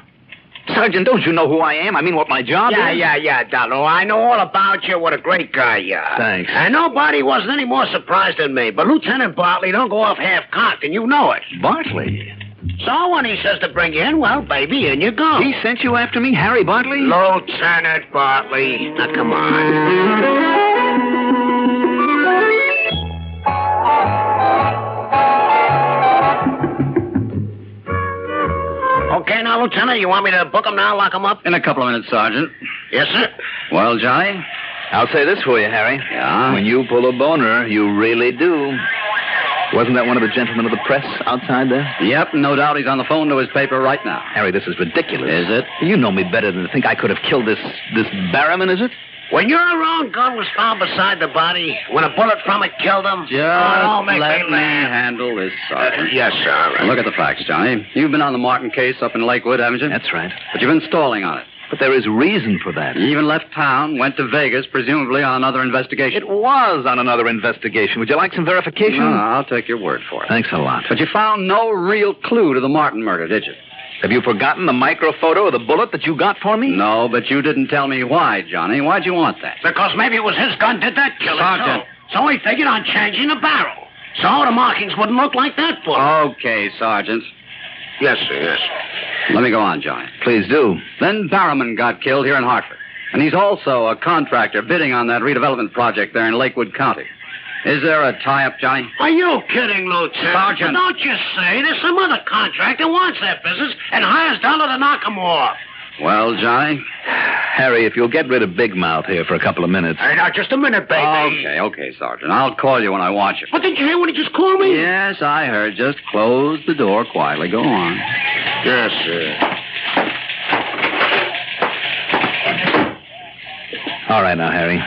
Sergeant, don't you know who I am? I mean, what my job is? Yeah, Dollar. I know all about you. What a great guy you are. Thanks. And nobody wasn't any more surprised than me. But Lieutenant Bartley don't go off half-cocked, and you know it. Bartley? So when he says to bring you in, well, baby, in you go. He sent you after me, Harry Bartley? Lieutenant Bartley. Now, come on. Okay, now, Lieutenant, you want me to book him now, lock him up? In a couple of minutes, Sergeant. Yes, sir. Well, Johnny? I'll say this for you, Harry. Yeah? When you pull a boner, you really do. Wasn't that one of the gentlemen of the press outside there? Yep, no doubt he's on the phone to his paper right now. Harry, this is ridiculous. Is it? You know me better than to think I could have killed this Barryman, is it? When your own gun was found beside the body, when a bullet from it killed him... Just let me handle this, Sergeant. Yes, sir. Look at the facts, Johnny. You've been on the Martin case up in Lakewood, haven't you? That's right. But you've been stalling on it. But there is reason for that. You even left town, went to Vegas, presumably on another investigation. It was on another investigation. Would you like some verification? No, I'll take your word for it. Thanks a lot. But you found no real clue to the Martin murder, did you? Have you forgotten the microphoto of the bullet that you got for me? No, but you didn't tell me why, Johnny. Why'd you want that? Because maybe it was his gun did that killing, Sergeant. So he figured on changing the barrel. So the markings wouldn't look like that bullet. Okay, Sergeant. Yes, sir, yes. Let me go on, Johnny. Please do. Then Barryman got killed here in Hartford. And he's also a contractor bidding on that redevelopment project there in Lakewood County. Is there a tie-up, Johnny? Are you kidding, Lieutenant? Sergeant. Don't you say there's some other contractor wants that business and hires Dollar to knock him off. Well, Johnny? Harry, if you'll get rid of Big Mouth here for a couple of minutes. Hey, now, just a minute, baby. Okay, Sergeant. I'll call you when I want you. But didn't you hear when he just called me? Yes, I heard. Just close the door quietly. Go on. Yes, sir. All right now, Harry.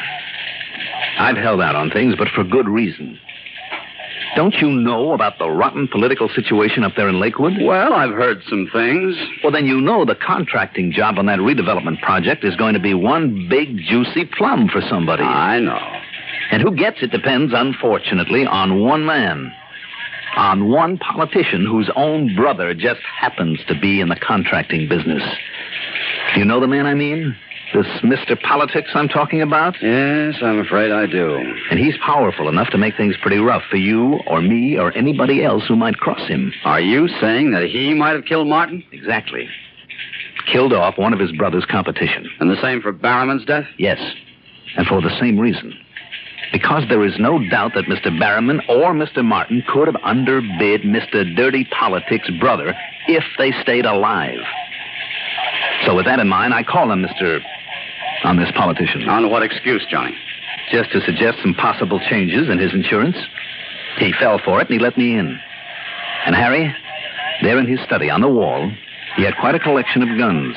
I've held out on things, but for good reason. Don't you know about the rotten political situation up there in Lakewood? Well, I've heard some things. Well, then you know the contracting job on that redevelopment project is going to be one big, juicy plum for somebody. I know. And who gets it depends, unfortunately, on one man. On one politician whose own brother just happens to be in the contracting business. Do you know the man I mean? This Mr. Politics I'm talking about? Yes, I'm afraid I do. And he's powerful enough to make things pretty rough for you or me or anybody else who might cross him. Are you saying that he might have killed Martin? Exactly. Killed off one of his brother's competition. And the same for Barryman's death? Yes. And for the same reason. Because there is no doubt that Mr. Barryman or Mr. Martin could have underbid Mr. Dirty Politics' brother if they stayed alive. So with that in mind, I call him Mr. on this politician. On what excuse, Johnny? just to suggest some possible changes in his insurance. He fell for it, and he let me in. And Harry, there in his study on the wall, he had quite a collection of guns.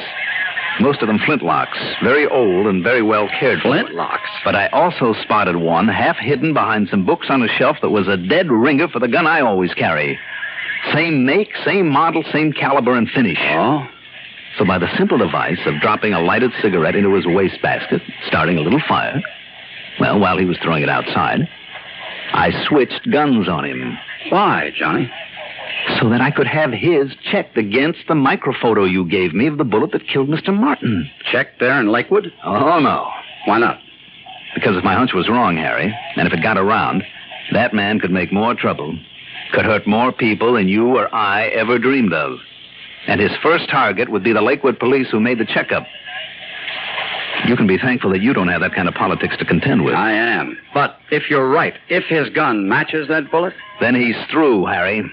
Most of them flintlocks, very old and very well cared for. Flintlocks? But I also spotted one half hidden behind some books on a shelf that was a dead ringer for the gun I always carry. Same make, same model, same caliber and finish. Oh? So by the simple device of dropping a lighted cigarette into his wastebasket, starting a little fire, well, while he was throwing it outside, I switched guns on him. Why, Johnny? So that I could have his checked against the microphoto you gave me of the bullet that killed Mr. Martin. Checked there in Lakewood? Oh, no. Why not? Because if my hunch was wrong, Harry, and if it got around, that man could make more trouble, could hurt more people than you or I ever dreamed of. And his first target would be the Lakewood police who made the checkup. You can be thankful that you don't have that kind of politics to contend with. I am. But if you're right, if his gun matches that bullet... Then he's through, Harry.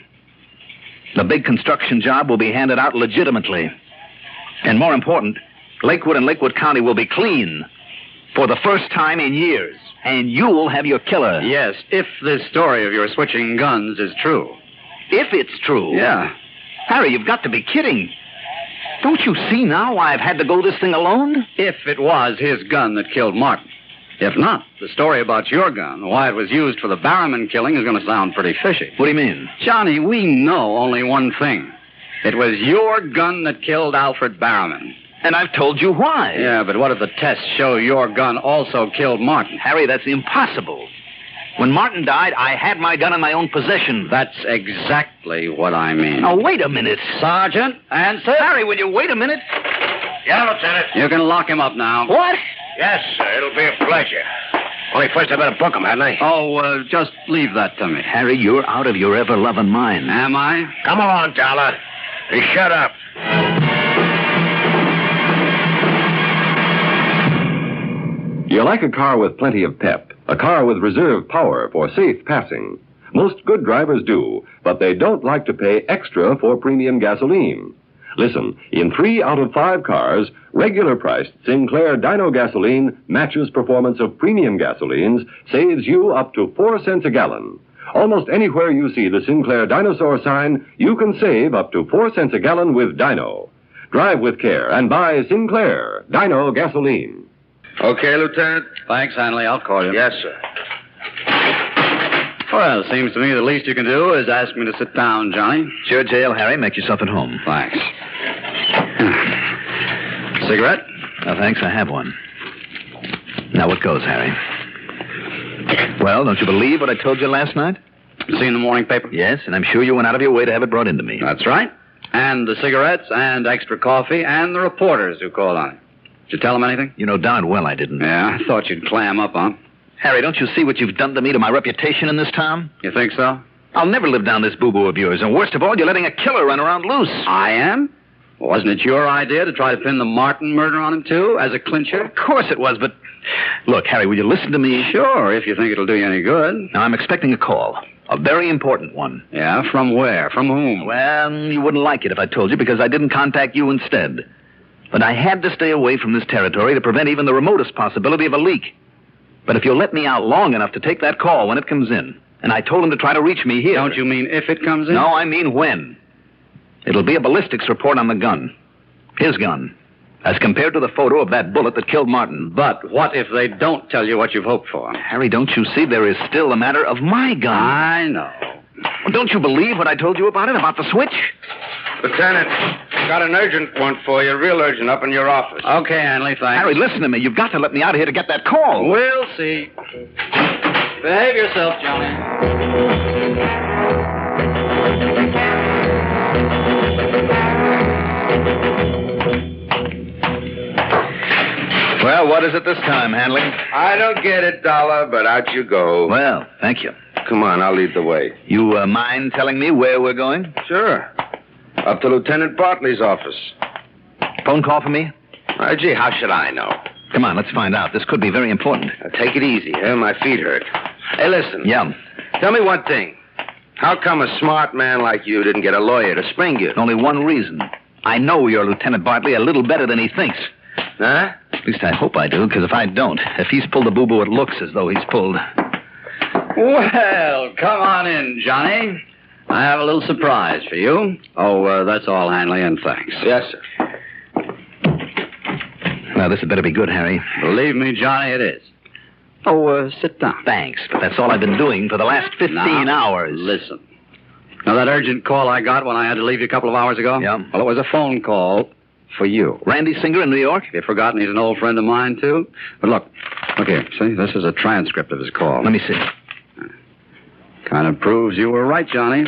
The big construction job will be handed out legitimately. And more important, Lakewood and Lakewood County will be clean for the first time in years. And you'll have your killer. Yes, if this story of your switching guns is true. If it's true? Yeah. Harry, you've got to be kidding. Don't you see now why I've had to go this thing alone? If it was his gun that killed Martin. If not, the story about your gun, why it was used for the Barrowman killing, is going to sound pretty fishy. What do you mean? Johnny, we know only one thing. It was your gun that killed Alfred Barrowman. And I've told you why. Yeah, but what if the tests show your gun also killed Martin? Harry, that's impossible. When Martin died, I had my gun in my own possession. That's exactly what I mean. Now, wait a minute. Sergeant, answer. Harry, will you wait a minute? Yeah, Lieutenant. You can lock him up now. What? Yes, sir. It'll be a pleasure. Only first I better book him, hadn't I? Oh, just leave that to me. Harry, you're out of your ever-loving mind. Am I? Come along, Dollar. Hey, shut up. You like a car with plenty of pep, a car with reserve power for safe passing. Most good drivers do, but they don't like to pay extra for premium gasoline. Listen, in 3 out of 5 cars, regular-priced Sinclair Dino gasoline matches performance of premium gasolines, saves you up to 4 cents a gallon. Almost anywhere you see the Sinclair Dinosaur sign, you can save up to 4 cents a gallon with Dino. Drive with care and buy Sinclair Dino gasoline. Okay, Lieutenant. Thanks, Hanley. I'll call you. Yes, sir. Well, seems to me the least you can do is ask me to sit down, Johnny. Sure, jail, Harry. Make yourself at home. Thanks. Cigarette? No, thanks. I have one. Now, what goes, Harry? Well, don't you believe what I told you last night? Seen the morning paper? Yes, and I'm sure you went out of your way to have it brought into me. That's right. And the cigarettes and extra coffee and the reporters who called on it. Did you tell them anything? You know darn well I didn't. Yeah, I thought you'd clam up, huh? Harry, don't you see what you've done to me, to my reputation in this town? You think so? I'll never live down this boo-boo of yours. And worst of all, you're letting a killer run around loose. I am? Wasn't it your idea to try to pin the Martin murder on him, too, as a clincher? Of course it was, but... Look, Harry, will you listen to me? Sure, if you think it'll do you any good. Now, I'm expecting a call. A very important one. Yeah? From where? From whom? Well, you wouldn't like it if I told you, because I didn't contact you instead. But I had to stay away from this territory to prevent even the remotest possibility of a leak. But if you'll let me out long enough to take that call when it comes in, and I told him to try to reach me here... Don't you mean if it comes in? No, I mean when. It'll be a ballistics report on the gun. His gun. As compared to the photo of that bullet that killed Martin. But what if they don't tell you what you've hoped for? Harry, don't you see there is still the matter of my gun? I know. Well, don't you believe what I told you about it, about the switch? Lieutenant, got an urgent one for you, real urgent, up in your office. Okay, Hanley, thanks. Harry, listen to me. You've got to let me out of here to get that call. We'll see. Behave yourself, Johnny. Well, what is it this time, Hanley? I don't get it, Dollar, but out you go. Well, thank you. Come on, I'll lead the way. You mind telling me where we're going? Sure. Up to Lieutenant Bartley's office. Phone call for me? Gee, how should I know? Come on, let's find out. This could be very important. Now, take it easy, My feet hurt. Hey, listen. Yeah. Tell me one thing. How come a smart man like you didn't get a lawyer to spring you? Only one reason. I know your Lieutenant Bartley a little better than he thinks. Huh? At least I hope I do, because if I don't, if he's pulled the boo-boo, it looks as though he's pulled. Well, come on in, Johnny. I have a little surprise for you. Oh, that's all, Hanley, and thanks. Yes, sir. Well, this had better be good, Harry. Believe me, Johnny, it is. Oh, sit down. Thanks, but that's all I've been doing for the last 15 hours. Listen. Now, that urgent call I got when I had to leave you a couple of hours ago? Yeah. Well, it was a phone call for you. Randy Singer in New York? Have you forgotten he's an old friend of mine, too? But look here. See, this is a transcript of his call. Let me see. Kind of proves you were right, Johnny.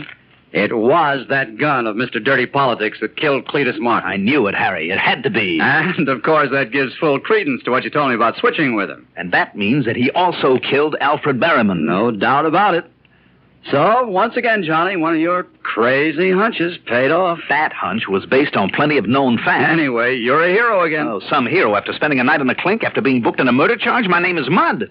It was that gun of Mr. Dirty Politics that killed Cletus Martin. I knew it, Harry. It had to be. And, of course, that gives full credence to what you told me about switching with him. And that means that he also killed Alfred Berryman. No doubt about it. So, once again, Johnny, one of your crazy hunches paid off. That hunch was based on plenty of known facts. Anyway, you're a hero again. Oh, some hero after spending a night in the clink, after being booked on a murder charge? My name is Mudd.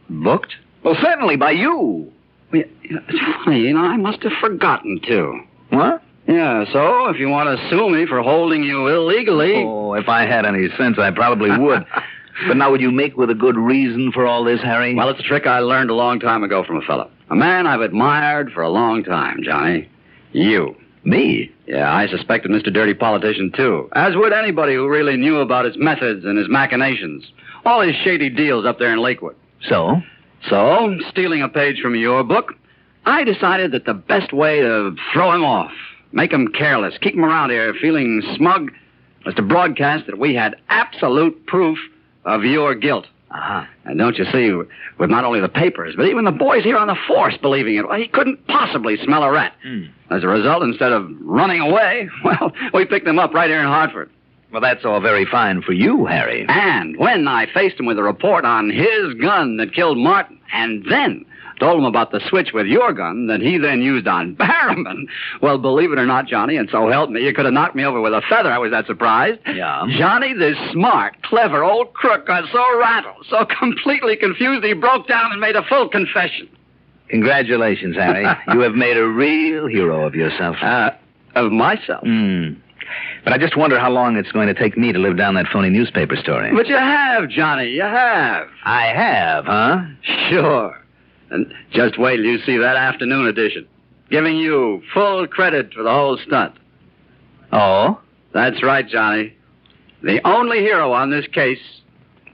Booked? Well, certainly, by you. Well, it's funny, I must have forgotten to. What? Yeah, so if you want to sue me for holding you illegally... Oh, if I had any sense, I probably would. But now, would you make with a good reason for all this, Harry? Well, it's a trick I learned a long time ago from a fellow. A man I've admired for a long time, Johnny. You. Me? Yeah, I suspected Mr. Dirty Politician, too. As would anybody who really knew about his methods and his machinations. All his shady deals up there in Lakewood. So, stealing a page from your book, I decided that the best way to throw him off, make him careless, keep him around here feeling smug, was to broadcast that we had absolute proof of your guilt. Uh-huh. And don't you see, with not only the papers, but even the boys here on the force believing it, well, he couldn't possibly smell a rat. As a result, instead of running away, well, we picked him up right here in Hartford. Well, that's all very fine for you, Harry. And when I faced him with a report on his gun that killed Martin, and then told him about the switch with your gun that he then used on Berryman, well, believe it or not, Johnny, and so help me, you could have knocked me over with a feather. I was that surprised. Yeah. Johnny, this smart, clever old crook got so rattled, so completely confused, he broke down and made a full confession. Congratulations, Harry. You have made a real hero of yourself. Of myself? But I just wonder how long it's going to take me to live down that phony newspaper story. But you have, Johnny, you have. I have, huh? Sure. And just wait till you see that afternoon edition. Giving you full credit for the whole stunt. Oh? That's right, Johnny. The only hero on this case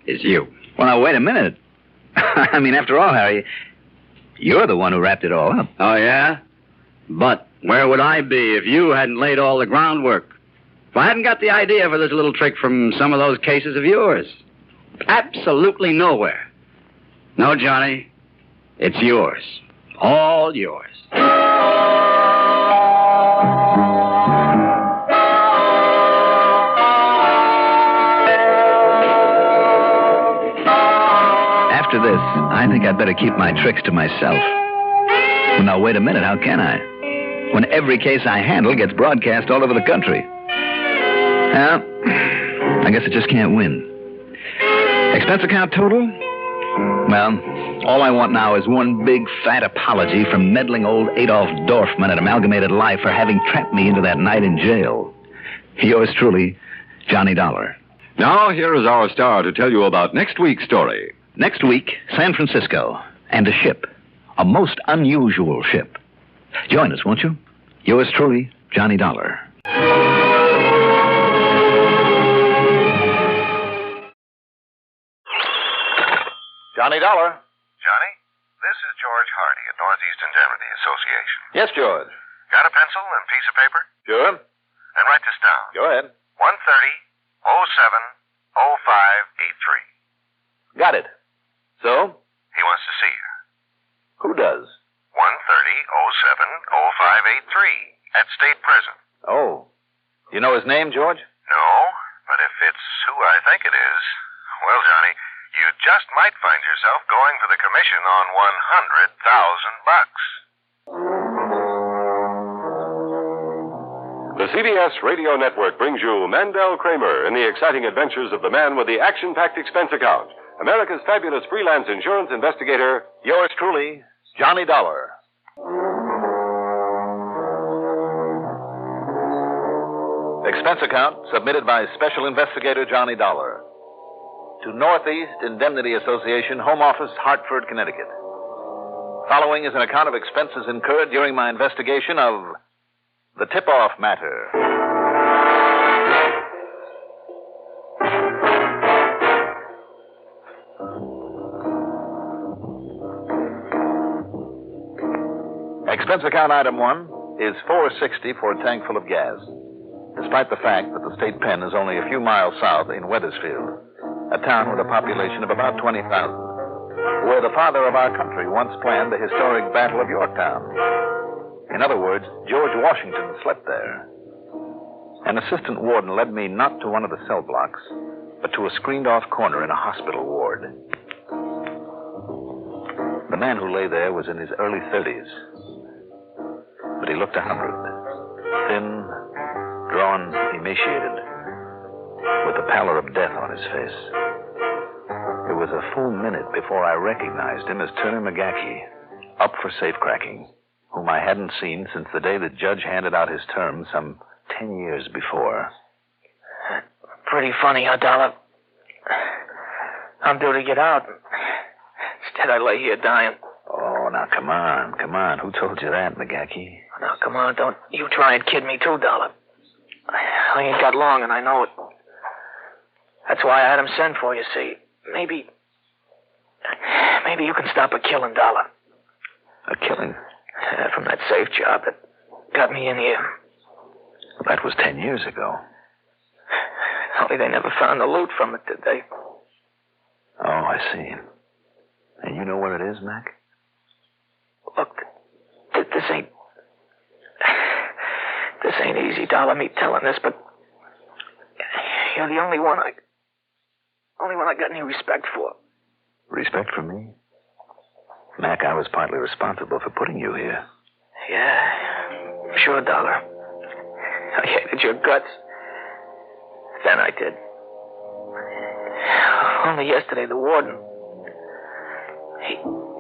is you. Well, now, wait a minute. I mean, after all, Harry, you're the one who wrapped it all up. Oh, yeah? But where would I be if you hadn't laid all the groundwork? If I hadn't got the idea for this little trick from some of those cases of yours? Absolutely nowhere. No, Johnny, it's yours. All yours. After this, I think I'd better keep my tricks to myself. Well, now, wait a minute. How can I? When every case I handle gets broadcast all over the country. Well, I guess I just can't win. Expense account total? Well, all I want now is one big fat apology from meddling old Adolf Dorfman at Amalgamated Life for having trapped me into that night in jail. Yours truly, Johnny Dollar. Now, here is our star to tell you about next week's story. Next week, San Francisco, and a ship. A most unusual ship. Join us, won't you? Yours truly, Johnny Dollar. Johnny Dollar. Johnny, this is George Hardy at Northeast Indemnity Association. Yes, George. Got a pencil and piece of paper? Sure. Then write this down. Go ahead. 130-07-0583. Got it. So? He wants to see you. Who does? 130-07-0583 at State Prison. Oh. You know his name, George? No, but if it's who I think it is, well, Johnny, you just might find yourself going for the commission on $100,000. The CBS Radio Network brings you Mandel Kramer in the exciting adventures of the man with the action-packed expense account, America's fabulous freelance insurance investigator, yours truly, Johnny Dollar. Expense account submitted by Special Investigator Johnny Dollar. To Northeast Indemnity Association, Home Office, Hartford, Connecticut. Following is an account of expenses incurred during my investigation of the tip-off matter. Expense account item 1 is $4.60 for a tank full of gas, despite the fact that the state pen is only a few miles south in Wethersfield, a town with a population of about 20,000, where the father of our country once planned the historic Battle of Yorktown. In other words, George Washington slept there. An assistant warden led me not to one of the cell blocks, but to a screened-off corner in a hospital ward. The man who lay there was in his early 30s, but he looked 100, thin, drawn, emaciated, with the pallor of death on his face. It was a full minute before I recognized him as Turner McGackie, up for safecracking, whom I hadn't seen since the day the judge handed out his term some 10 years before. Pretty funny, huh, Dollar? I'm due to get out. Instead, I lay here dying. Oh, now, come on. Who told you that, McGackie? Now, come on, don't you try and kid me too, Dollar. I ain't got long, and I know it. That's why I had him send for you, see. Maybe you can stop a killing, Dollar. A killing? From that safe job that got me in here. Well, that was 10 years ago. Only they never found the loot from it, did they? Oh, I see. And you know what it is, Mac? Look, this ain't easy, Dollar, me telling this, but you're the only one I got any respect for. Respect for me? Mac, I was partly responsible for putting you here. Yeah, sure, Dollar. I hated your guts. Then I did. Only yesterday, the warden,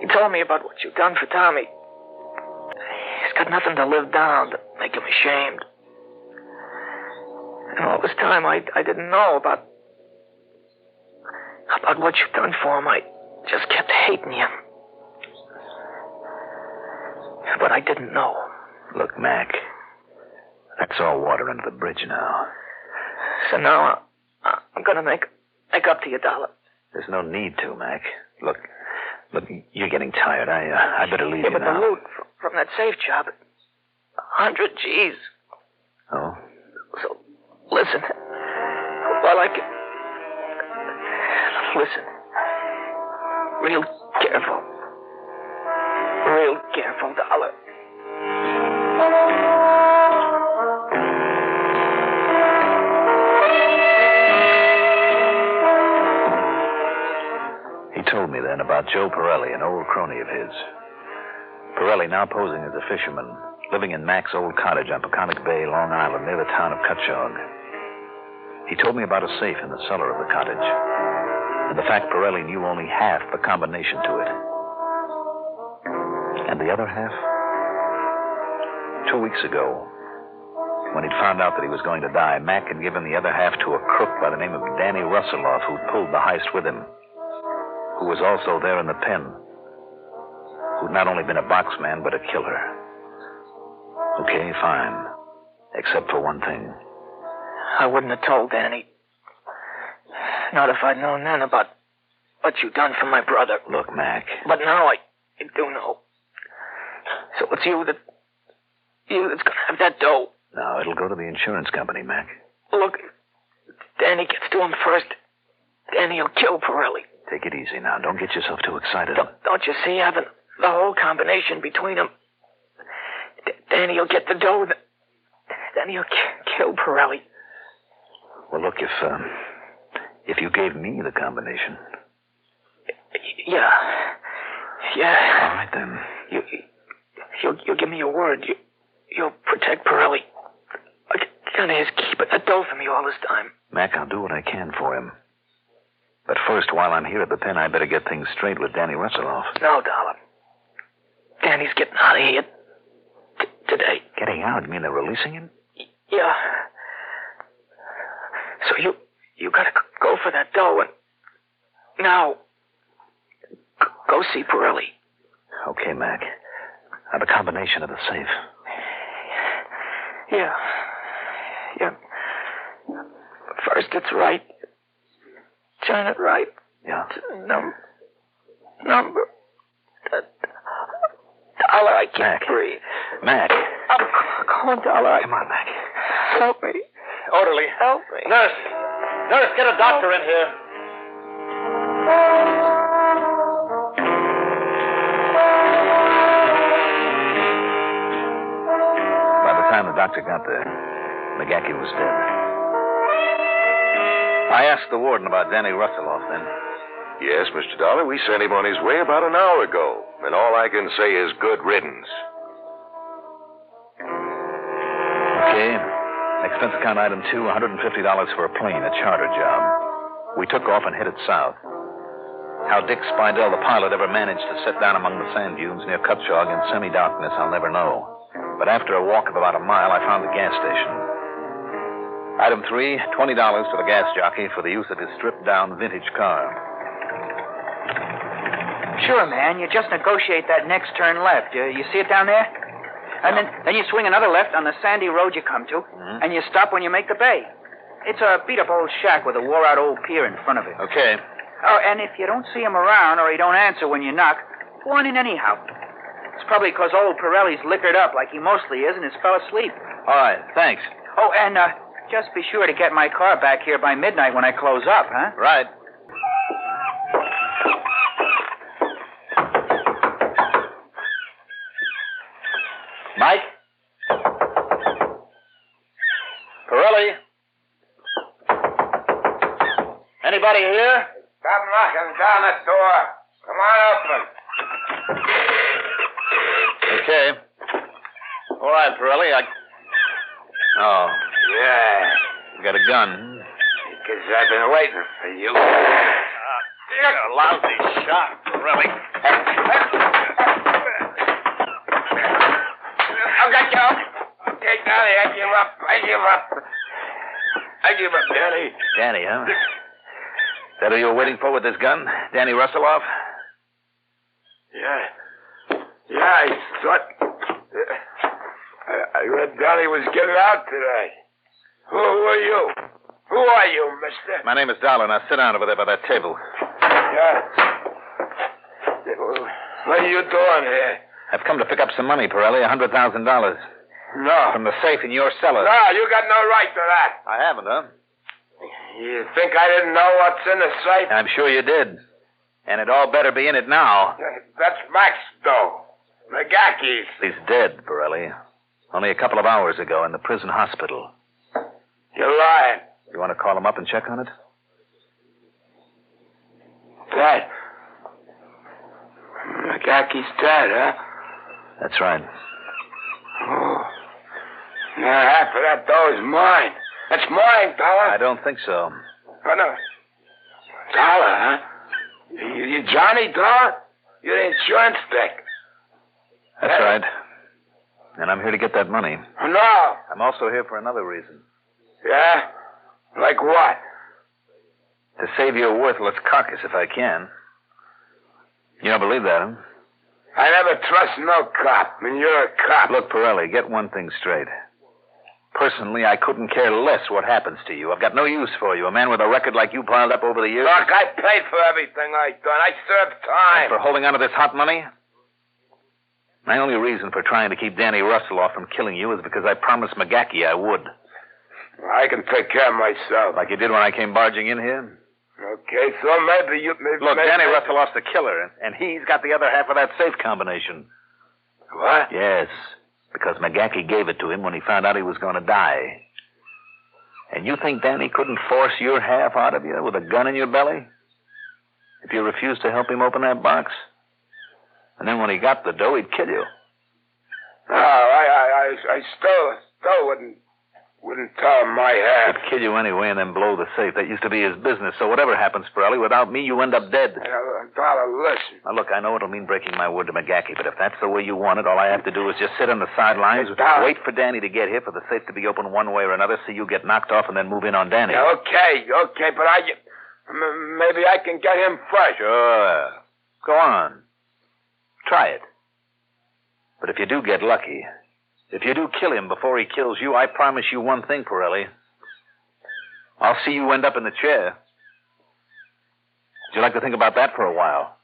he told me about what you've done for Tommy. He's got nothing to live down to make him ashamed. And all this time, I didn't know about what you've done for him. I just kept hating you. But I didn't know. Look, Mac, that's all water under the bridge now. So now I'm going to make up to you, Dollar. There's no need to, Mac. Look, you're getting tired. I better leave you now. Yeah, but the loot from that safe job, 100 G's. Oh? So, listen. While I can... Listen. Real careful. Real careful, Dollar. He told me then about Joe Pirelli, an old crony of his. Pirelli, now posing as a fisherman, living in Mac's old cottage on Peconic Bay, Long Island, near the town of Cutchogue. He told me about a safe in the cellar of the cottage, and the fact Pirelli knew only half the combination to it. And the other half? 2 weeks ago, when he'd found out that he was going to die, Mac had given the other half to a crook by the name of Danny Russelloff, who pulled the heist with him, who was also there in the pen, who'd not only been a boxman, but a killer. Okay, fine. Except for one thing. I wouldn't have told Danny. Not if I'd known then about what you've done for my brother. Look, Mac. But now I do know. So it's you that's going to have that dough. No, it'll go to the insurance company, Mac. Look, if Danny gets to him first, Danny will kill Pirelli. Take it easy now. Don't get yourself too excited. Don't you see, having the whole combination between them? Danny will get the dough. Then he'll kill Pirelli. Well, look, if you gave me the combination. Yeah. All right, then. You'll give me your word. You'll protect Pirelli. Kind of his keeping the dough for me all this time. Mac, I'll do what I can for him. But first, while I'm here at the pen, I better get things straight with Danny Russelloff. No, Dollar. Danny's getting out of here today. Getting out? You mean they're releasing him? Yeah. So you gotta go for that dough and... Now, go see Pirelli. Okay, Mac. Now, the combination of the safe. Yeah. First it's right. Turn it right. Yeah. Number. Dollar, I can't breathe. Mac. I'm calling Dollar. Come on, Mac. Help me. Orderly. Help me. Nurse, get a doctor in here. By the time the doctor got there, McGackie was dead. I asked the warden about Danny Russelloff then. Yes, Mr. Dollar, we sent him on his way about an hour ago. And all I can say is good riddance. Okay. Expense account item 2, $150 for a plane, a charter job. We took off and headed south. How Dick Spidell, the pilot, ever managed to sit down among the sand dunes near Cutchogue in semi-darkness, I'll never know. But after a walk of about a mile, I found the gas station. Item 3, $20 for the gas jockey for the use of his stripped-down vintage car. Sure, man. You just negotiate that next turn left. You see it down there? And then you swing another left on the sandy road you come to, and you stop when you make the bay. It's a beat-up old shack with a wore-out old pier in front of it. Okay. Oh, and if you don't see him around or he don't answer when you knock, go on in anyhow. It's probably because old Pirelli's liquored up like he mostly is and has fell asleep. All right, thanks. Oh, and just be sure to get my car back here by midnight when I close up, huh? Right. Mike? Pirelli? Anybody here? Stop knocking down that door. Come on, open. Okay. All right, Pirelli, Oh. Yeah. You got a gun? Because I've been waiting for you. You're a lousy shot, Pirelli. I've got you. Okay, Danny, I give up. I give up, Danny. Danny, huh? Is that who you were waiting for with this gun? Danny Russelloff? Yeah, I thought... I read Danny was getting out today. Who are you? Who are you, mister? My name is Dollar. Now sit down over there by that table. Yeah. What are you doing here? I've come to pick up some money, Pirelli, $100,000. No. From the safe in your cellar. No, you got no right to that. I haven't, huh? You think I didn't know what's in the safe? I'm sure you did. And it all better be in it now. That's Mac's dough. McGackie's. He's dead, Pirelli. Only a couple of hours ago in the prison hospital. You're lying. You want to call him up and check on it? Dead. McGackie's dead, huh? That's right. Oh. Now, half of that dough is mine. That's mine, Dollar. I don't think so. Oh, no. Dollar, huh? You Johnny Dollar? You're the insurance dick. That's right. And I'm here to get that money. No. I'm also here for another reason. Yeah? Like what? To save your worthless carcass if I can. You don't believe that, huh? I never trust no cop, and you're a cop. Look, Pirelli, get one thing straight. Personally, I couldn't care less what happens to you. I've got no use for you. A man with a record like you piled up over the years. Look, I paid for everything I done. I served time. And for holding on to this hot money? My only reason for trying to keep Danny Russelloff from killing you is because I promised McGackie I would. I can take care of myself. Like you did when I came barging in here? Okay, so maybe you... Look, Danny Russelloff's the killer, and he's got the other half of that safe combination. What? Yes, because McGackie gave it to him when he found out he was going to die. And you think Danny couldn't force your half out of you with a gun in your belly? If you refused to help him open that box? And then when he got the dough, he'd kill you. No, I still Wouldn't tell him my half. He'd kill you anyway and then blow the safe. That used to be his business. So whatever happens, Pirelli, without me, you end up dead. Dollar, listen. Now, look, I know it'll mean breaking my word to McGackey, but if that's the way you want it, all I have to do is just sit on the sidelines, wait for Danny to get here, for the safe to be open one way or another, see you get knocked off, and then move in on Danny. Yeah, okay, but maybe I can get him first. Sure. Go on. Try it. But if you do get lucky, if you do kill him before he kills you, I promise you one thing, Pirelli. I'll see you end up in the chair. Would you like to think about that for a while?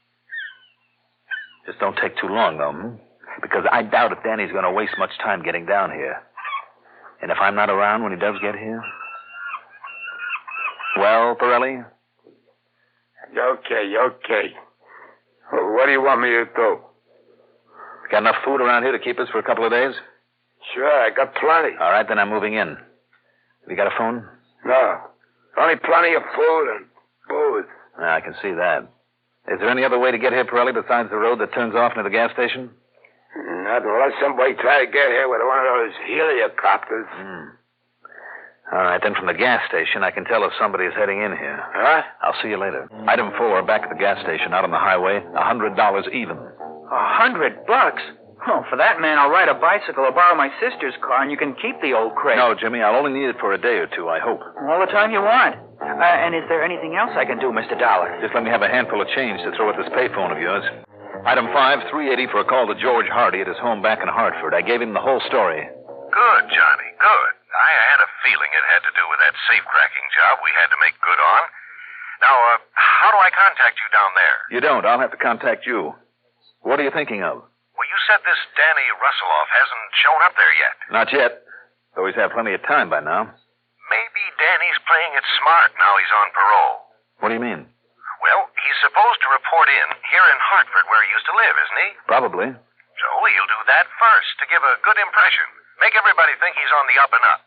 Just don't take too long, though, Because I doubt if Danny's going to waste much time getting down here. And if I'm not around when he does get here? Well, Pirelli? Okay. What do you want me to do? Got enough food around here to keep us for a couple of days? Sure, I got plenty. All right, then I'm moving in. Have you got a phone? No. Only plenty of food and booze. I can see that. Is there any other way to get here, Pirelli, besides the road that turns off near the gas station? Not unless somebody try to get here with one of those helicopters. All right, then from the gas station, I can tell if somebody's heading in here. Huh? I'll see you later. Item 4, back at the gas station, out on the highway, $100 even. $100? Oh, for that, man, I'll ride a bicycle or borrow my sister's car, and you can keep the old crate. No, Jimmy, I'll only need it for a day or two, I hope. All the time you want. And is there anything else I can do, Mr. Dollar? Just let me have a handful of change to throw at this payphone of yours. Item 5, $380 for a call to George Hardy at his home back in Hartford. I gave him the whole story. Good, Johnny, good. I had a feeling it had to do with that safe-cracking job we had to make good on. Now, how do I contact you down there? You don't. I'll have to contact you. What are you thinking of? Well, you said this Danny Russelloff hasn't shown up there yet. Not yet. Though he's had plenty of time by now. Maybe Danny's playing it smart now he's on parole. What do you mean? Well, he's supposed to report in here in Hartford where he used to live, isn't he? Probably. So he'll do that first to give a good impression. Make everybody think he's on the up and up.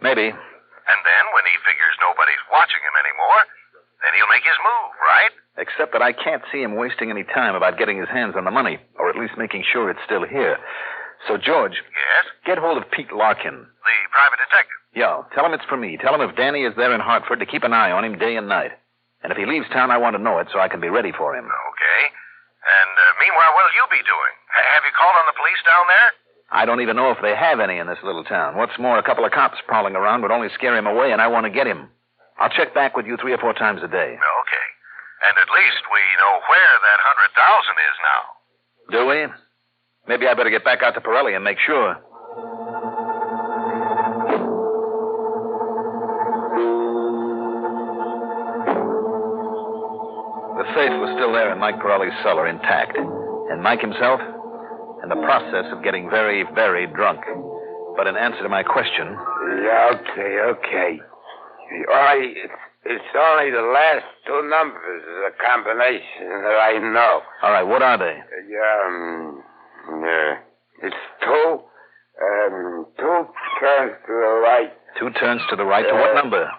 Maybe. And then when he figures nobody's watching him anymore, then he'll make his move, right? Except that I can't see him wasting any time about getting his hands on the money, or at least making sure it's still here. So, George. Yes? Get hold of Pete Larkin. The private detective. Yeah, tell him it's for me. Tell him if Danny is there in Hartford to keep an eye on him day and night. And if he leaves town, I want to know it so I can be ready for him. Okay. And meanwhile, what'll you be doing? Have you called on the police down there? I don't even know if they have any in this little town. What's more, a couple of cops prowling around would only scare him away, and I want to get him. I'll check back with you 3 or 4 times a day. Okay. And at least we know where that 100,000 is now. Do we? Maybe I better get back out to Pirelli and make sure. The safe was still there in Mike Pirelli's cellar, intact. And Mike himself, in the process of getting very, very drunk. But in answer to my question... Yeah, okay. It's only the last 2 numbers of the combination that I know. All right, what are they? It's 2 turns to the right. 2 turns to the right to what number?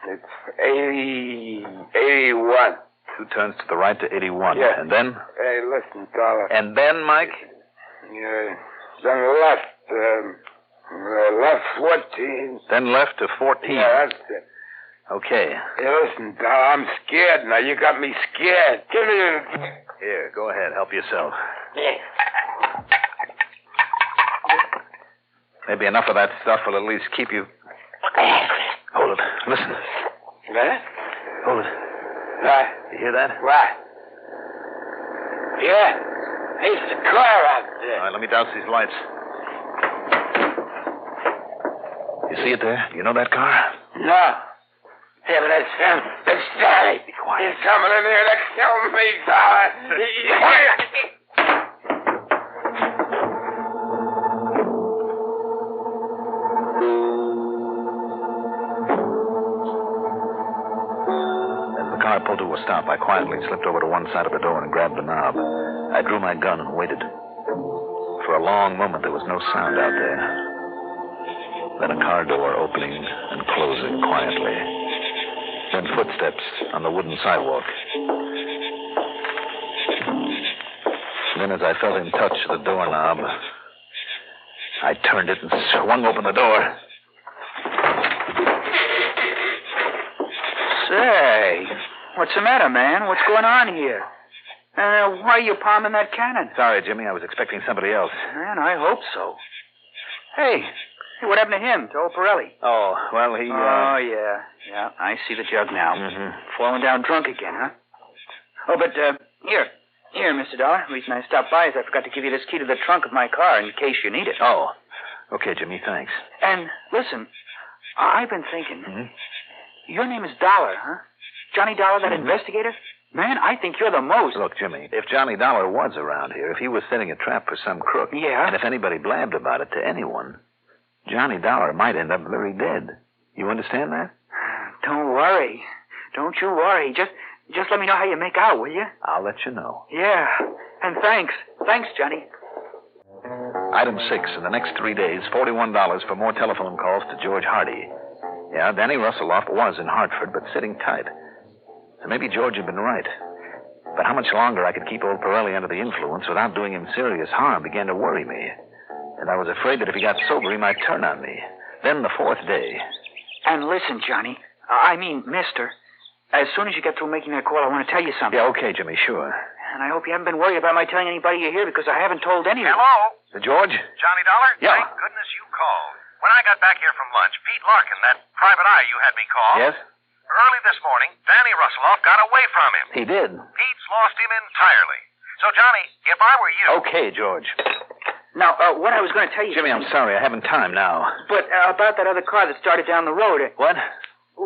It's 81. 2 turns to the right to 81. Yeah. And then? Hey, listen, Dollar. And then, Mike? Then left 14. Then left to 14. Yeah, that's it. Okay. Hey, listen, Dollar, I'm scared now. You got me scared. Give me the... Here, go ahead. Help yourself. Maybe enough of that stuff will at least keep you... Hold it. Listen. What? Hold it. What? You hear that? What? Yeah. It's the car out there. All right, let me douse these lights. You see it there? You know that car? No. Yeah, but that's him. That's Danny. Be quiet. There's someone in there that killed me, Dollar. As the car pulled to a stop, I quietly slipped over to one side of the door and grabbed the knob. I drew my gun and waited. For a long moment, there was no sound out there. Then a car door opening and closing quietly. Then footsteps on the wooden sidewalk. Then as I felt in touch the doorknob, I turned it and swung open the door. Say, what's the matter, man? What's going on here? Why are you palming that cannon? Sorry, Jimmy. I was expecting somebody else. Man, I hope so. Hey, what happened to him, to old Pirelli? Oh, well, he... Oh, yeah. Yeah, I see the jug now. Mm-hmm. Falling down drunk again, huh? Oh, but, here, Mr. Dollar. The reason I stopped by is I forgot to give you this key to the trunk of my car in case you need it. Oh. Okay, Jimmy, thanks. And, listen, I've been thinking. Mm-hmm. Your name is Dollar, huh? Johnny Dollar, that investigator? Man, I think you're the most. Look, Jimmy, if Johnny Dollar was around here, if he was setting a trap for some crook... Yeah? And if anybody blabbed about it to anyone, Johnny Dollar might end up very dead. You understand that? Don't worry. Don't you worry. Just let me know how you make out, will you? I'll let you know. Yeah. And thanks. Thanks, Johnny. Item 6. In the next 3 days, $41 for more telephone calls to George Hardy. Yeah, Danny Russelloff was in Hartford, but sitting tight. So maybe George had been right. But how much longer I could keep old Pirelli under the influence without doing him serious harm began to worry me. And I was afraid that if he got sober, he might turn on me. Then the 4th day. And listen, Johnny. I mean, mister. As soon as you get through making that call, I want to tell you something. Yeah, okay, Jimmy, sure. And I hope you haven't been worried about my telling anybody you're here because I haven't told anyone. Hello? George? Johnny Dollar? Yeah. Thank goodness you called. When I got back here from lunch, Pete Larkin, that private eye you had me call. Yes? Early this morning, Danny Russelloff got away from him. He did. Pete's lost him entirely. So, Johnny, if I were you... Okay, George. Now, what I was going to tell you... Jimmy, I'm sorry. I haven't time now. But about that other car that started down the road. What?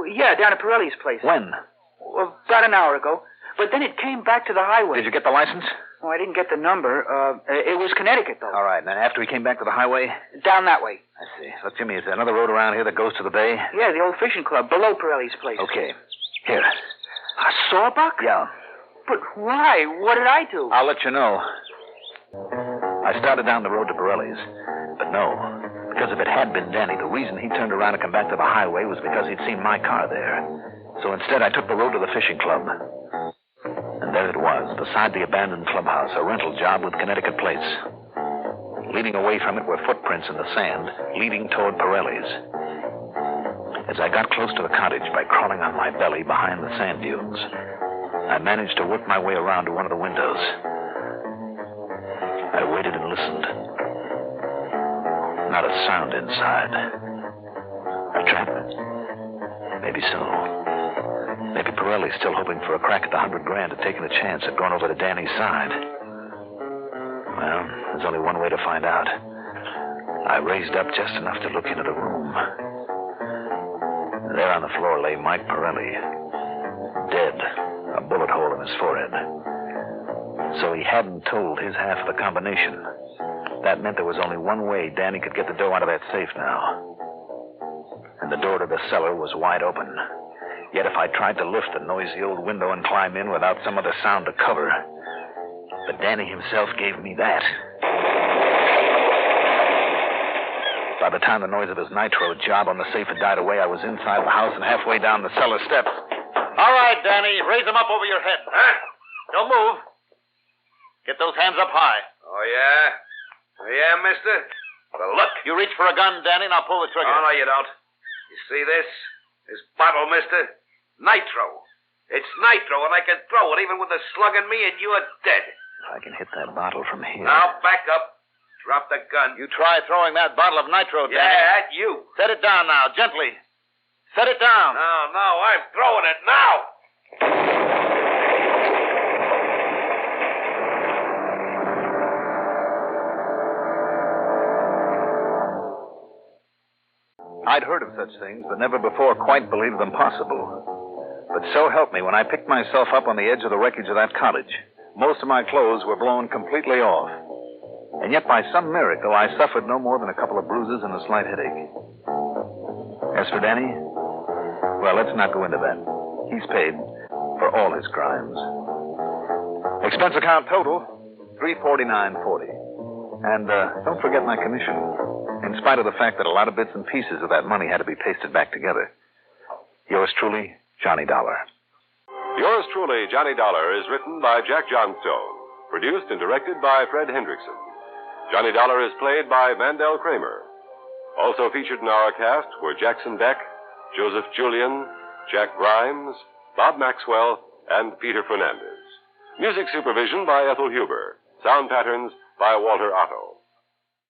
Yeah, down at Pirelli's place. When? About an hour ago. But then it came back to the highway. Did you get the license? Oh, I didn't get the number. It was Connecticut, though. All right. And then after he came back to the highway? Down that way. I see. Look, Jimmy, is there another road around here that goes to the bay? Yeah, the old fishing club, below Pirelli's place. Okay. Here. A sawbuck? Yeah. But why? What did I do? I'll let you know. I started down the road to Pirelli's. But no. Because if it had been Danny, the reason he turned around to come back to the highway was because he'd seen my car there. So instead, I took the road to the fishing club. And there it was, beside the abandoned clubhouse, a rental job with Connecticut plates. Leading away from it were footprints in the sand, leading toward Pirelli's. As I got close to the cottage by crawling on my belly behind the sand dunes, I managed to work my way around to one of the windows. I waited and listened. Not a sound inside. A trap? Maybe so. Maybe Pirelli's still hoping for a crack at the $100,000 and taking a chance at going over to Danny's side. Well, there's only one way to find out. I raised up just enough to look into the room. There on the floor lay Mike Pirelli, dead, a bullet hole in his forehead. So he hadn't told his half of the combination. That meant there was only one way Danny could get the dough out of that safe now. And the door to the cellar was wide open. Yet if I tried to lift the noisy old window and climb in without some other sound to cover, but Danny himself gave me that. By the time the noise of his nitro job on the safe had died away, I was inside the house and halfway down the cellar steps. All right, Danny. Raise them up over your head. Huh? Don't move. Get those hands up high. Oh, yeah? Yeah, mister? Well, look. You reach for a gun, Danny, and I'll pull the trigger. Oh, no, you don't. You see this? This bottle, mister? Nitro. It's nitro, and I can throw it even with a slug in me, and you're dead. If I can hit that bottle from here. Now, back up. Drop the gun. You try throwing that bottle of nitro, Danny. Yeah, at you. Set it down now, gently. Set it down. No, I'm throwing it now. I'd heard of such things, but never before quite believed them possible. But so help me, when I picked myself up on the edge of the wreckage of that cottage, most of my clothes were blown completely off. And yet, by some miracle, I suffered no more than a couple of bruises and a slight headache. As for Danny, well, let's not go into that. He's paid for all his crimes. Expense account total, $349.40. And don't forget my commission, in spite of the fact that a lot of bits and pieces of that money had to be pasted back together. Yours truly, Johnny Dollar. Yours truly, Johnny Dollar, is written by Jack Johnstone, produced and directed by Fred Hendrickson. Johnny Dollar is played by Mandel Kramer. Also featured in our cast were Jackson Beck, Joseph Julian, Jack Grimes, Bob Maxwell, and Peter Fernandez. Music supervision by Ethel Huber. Sound patterns by Walter Otto.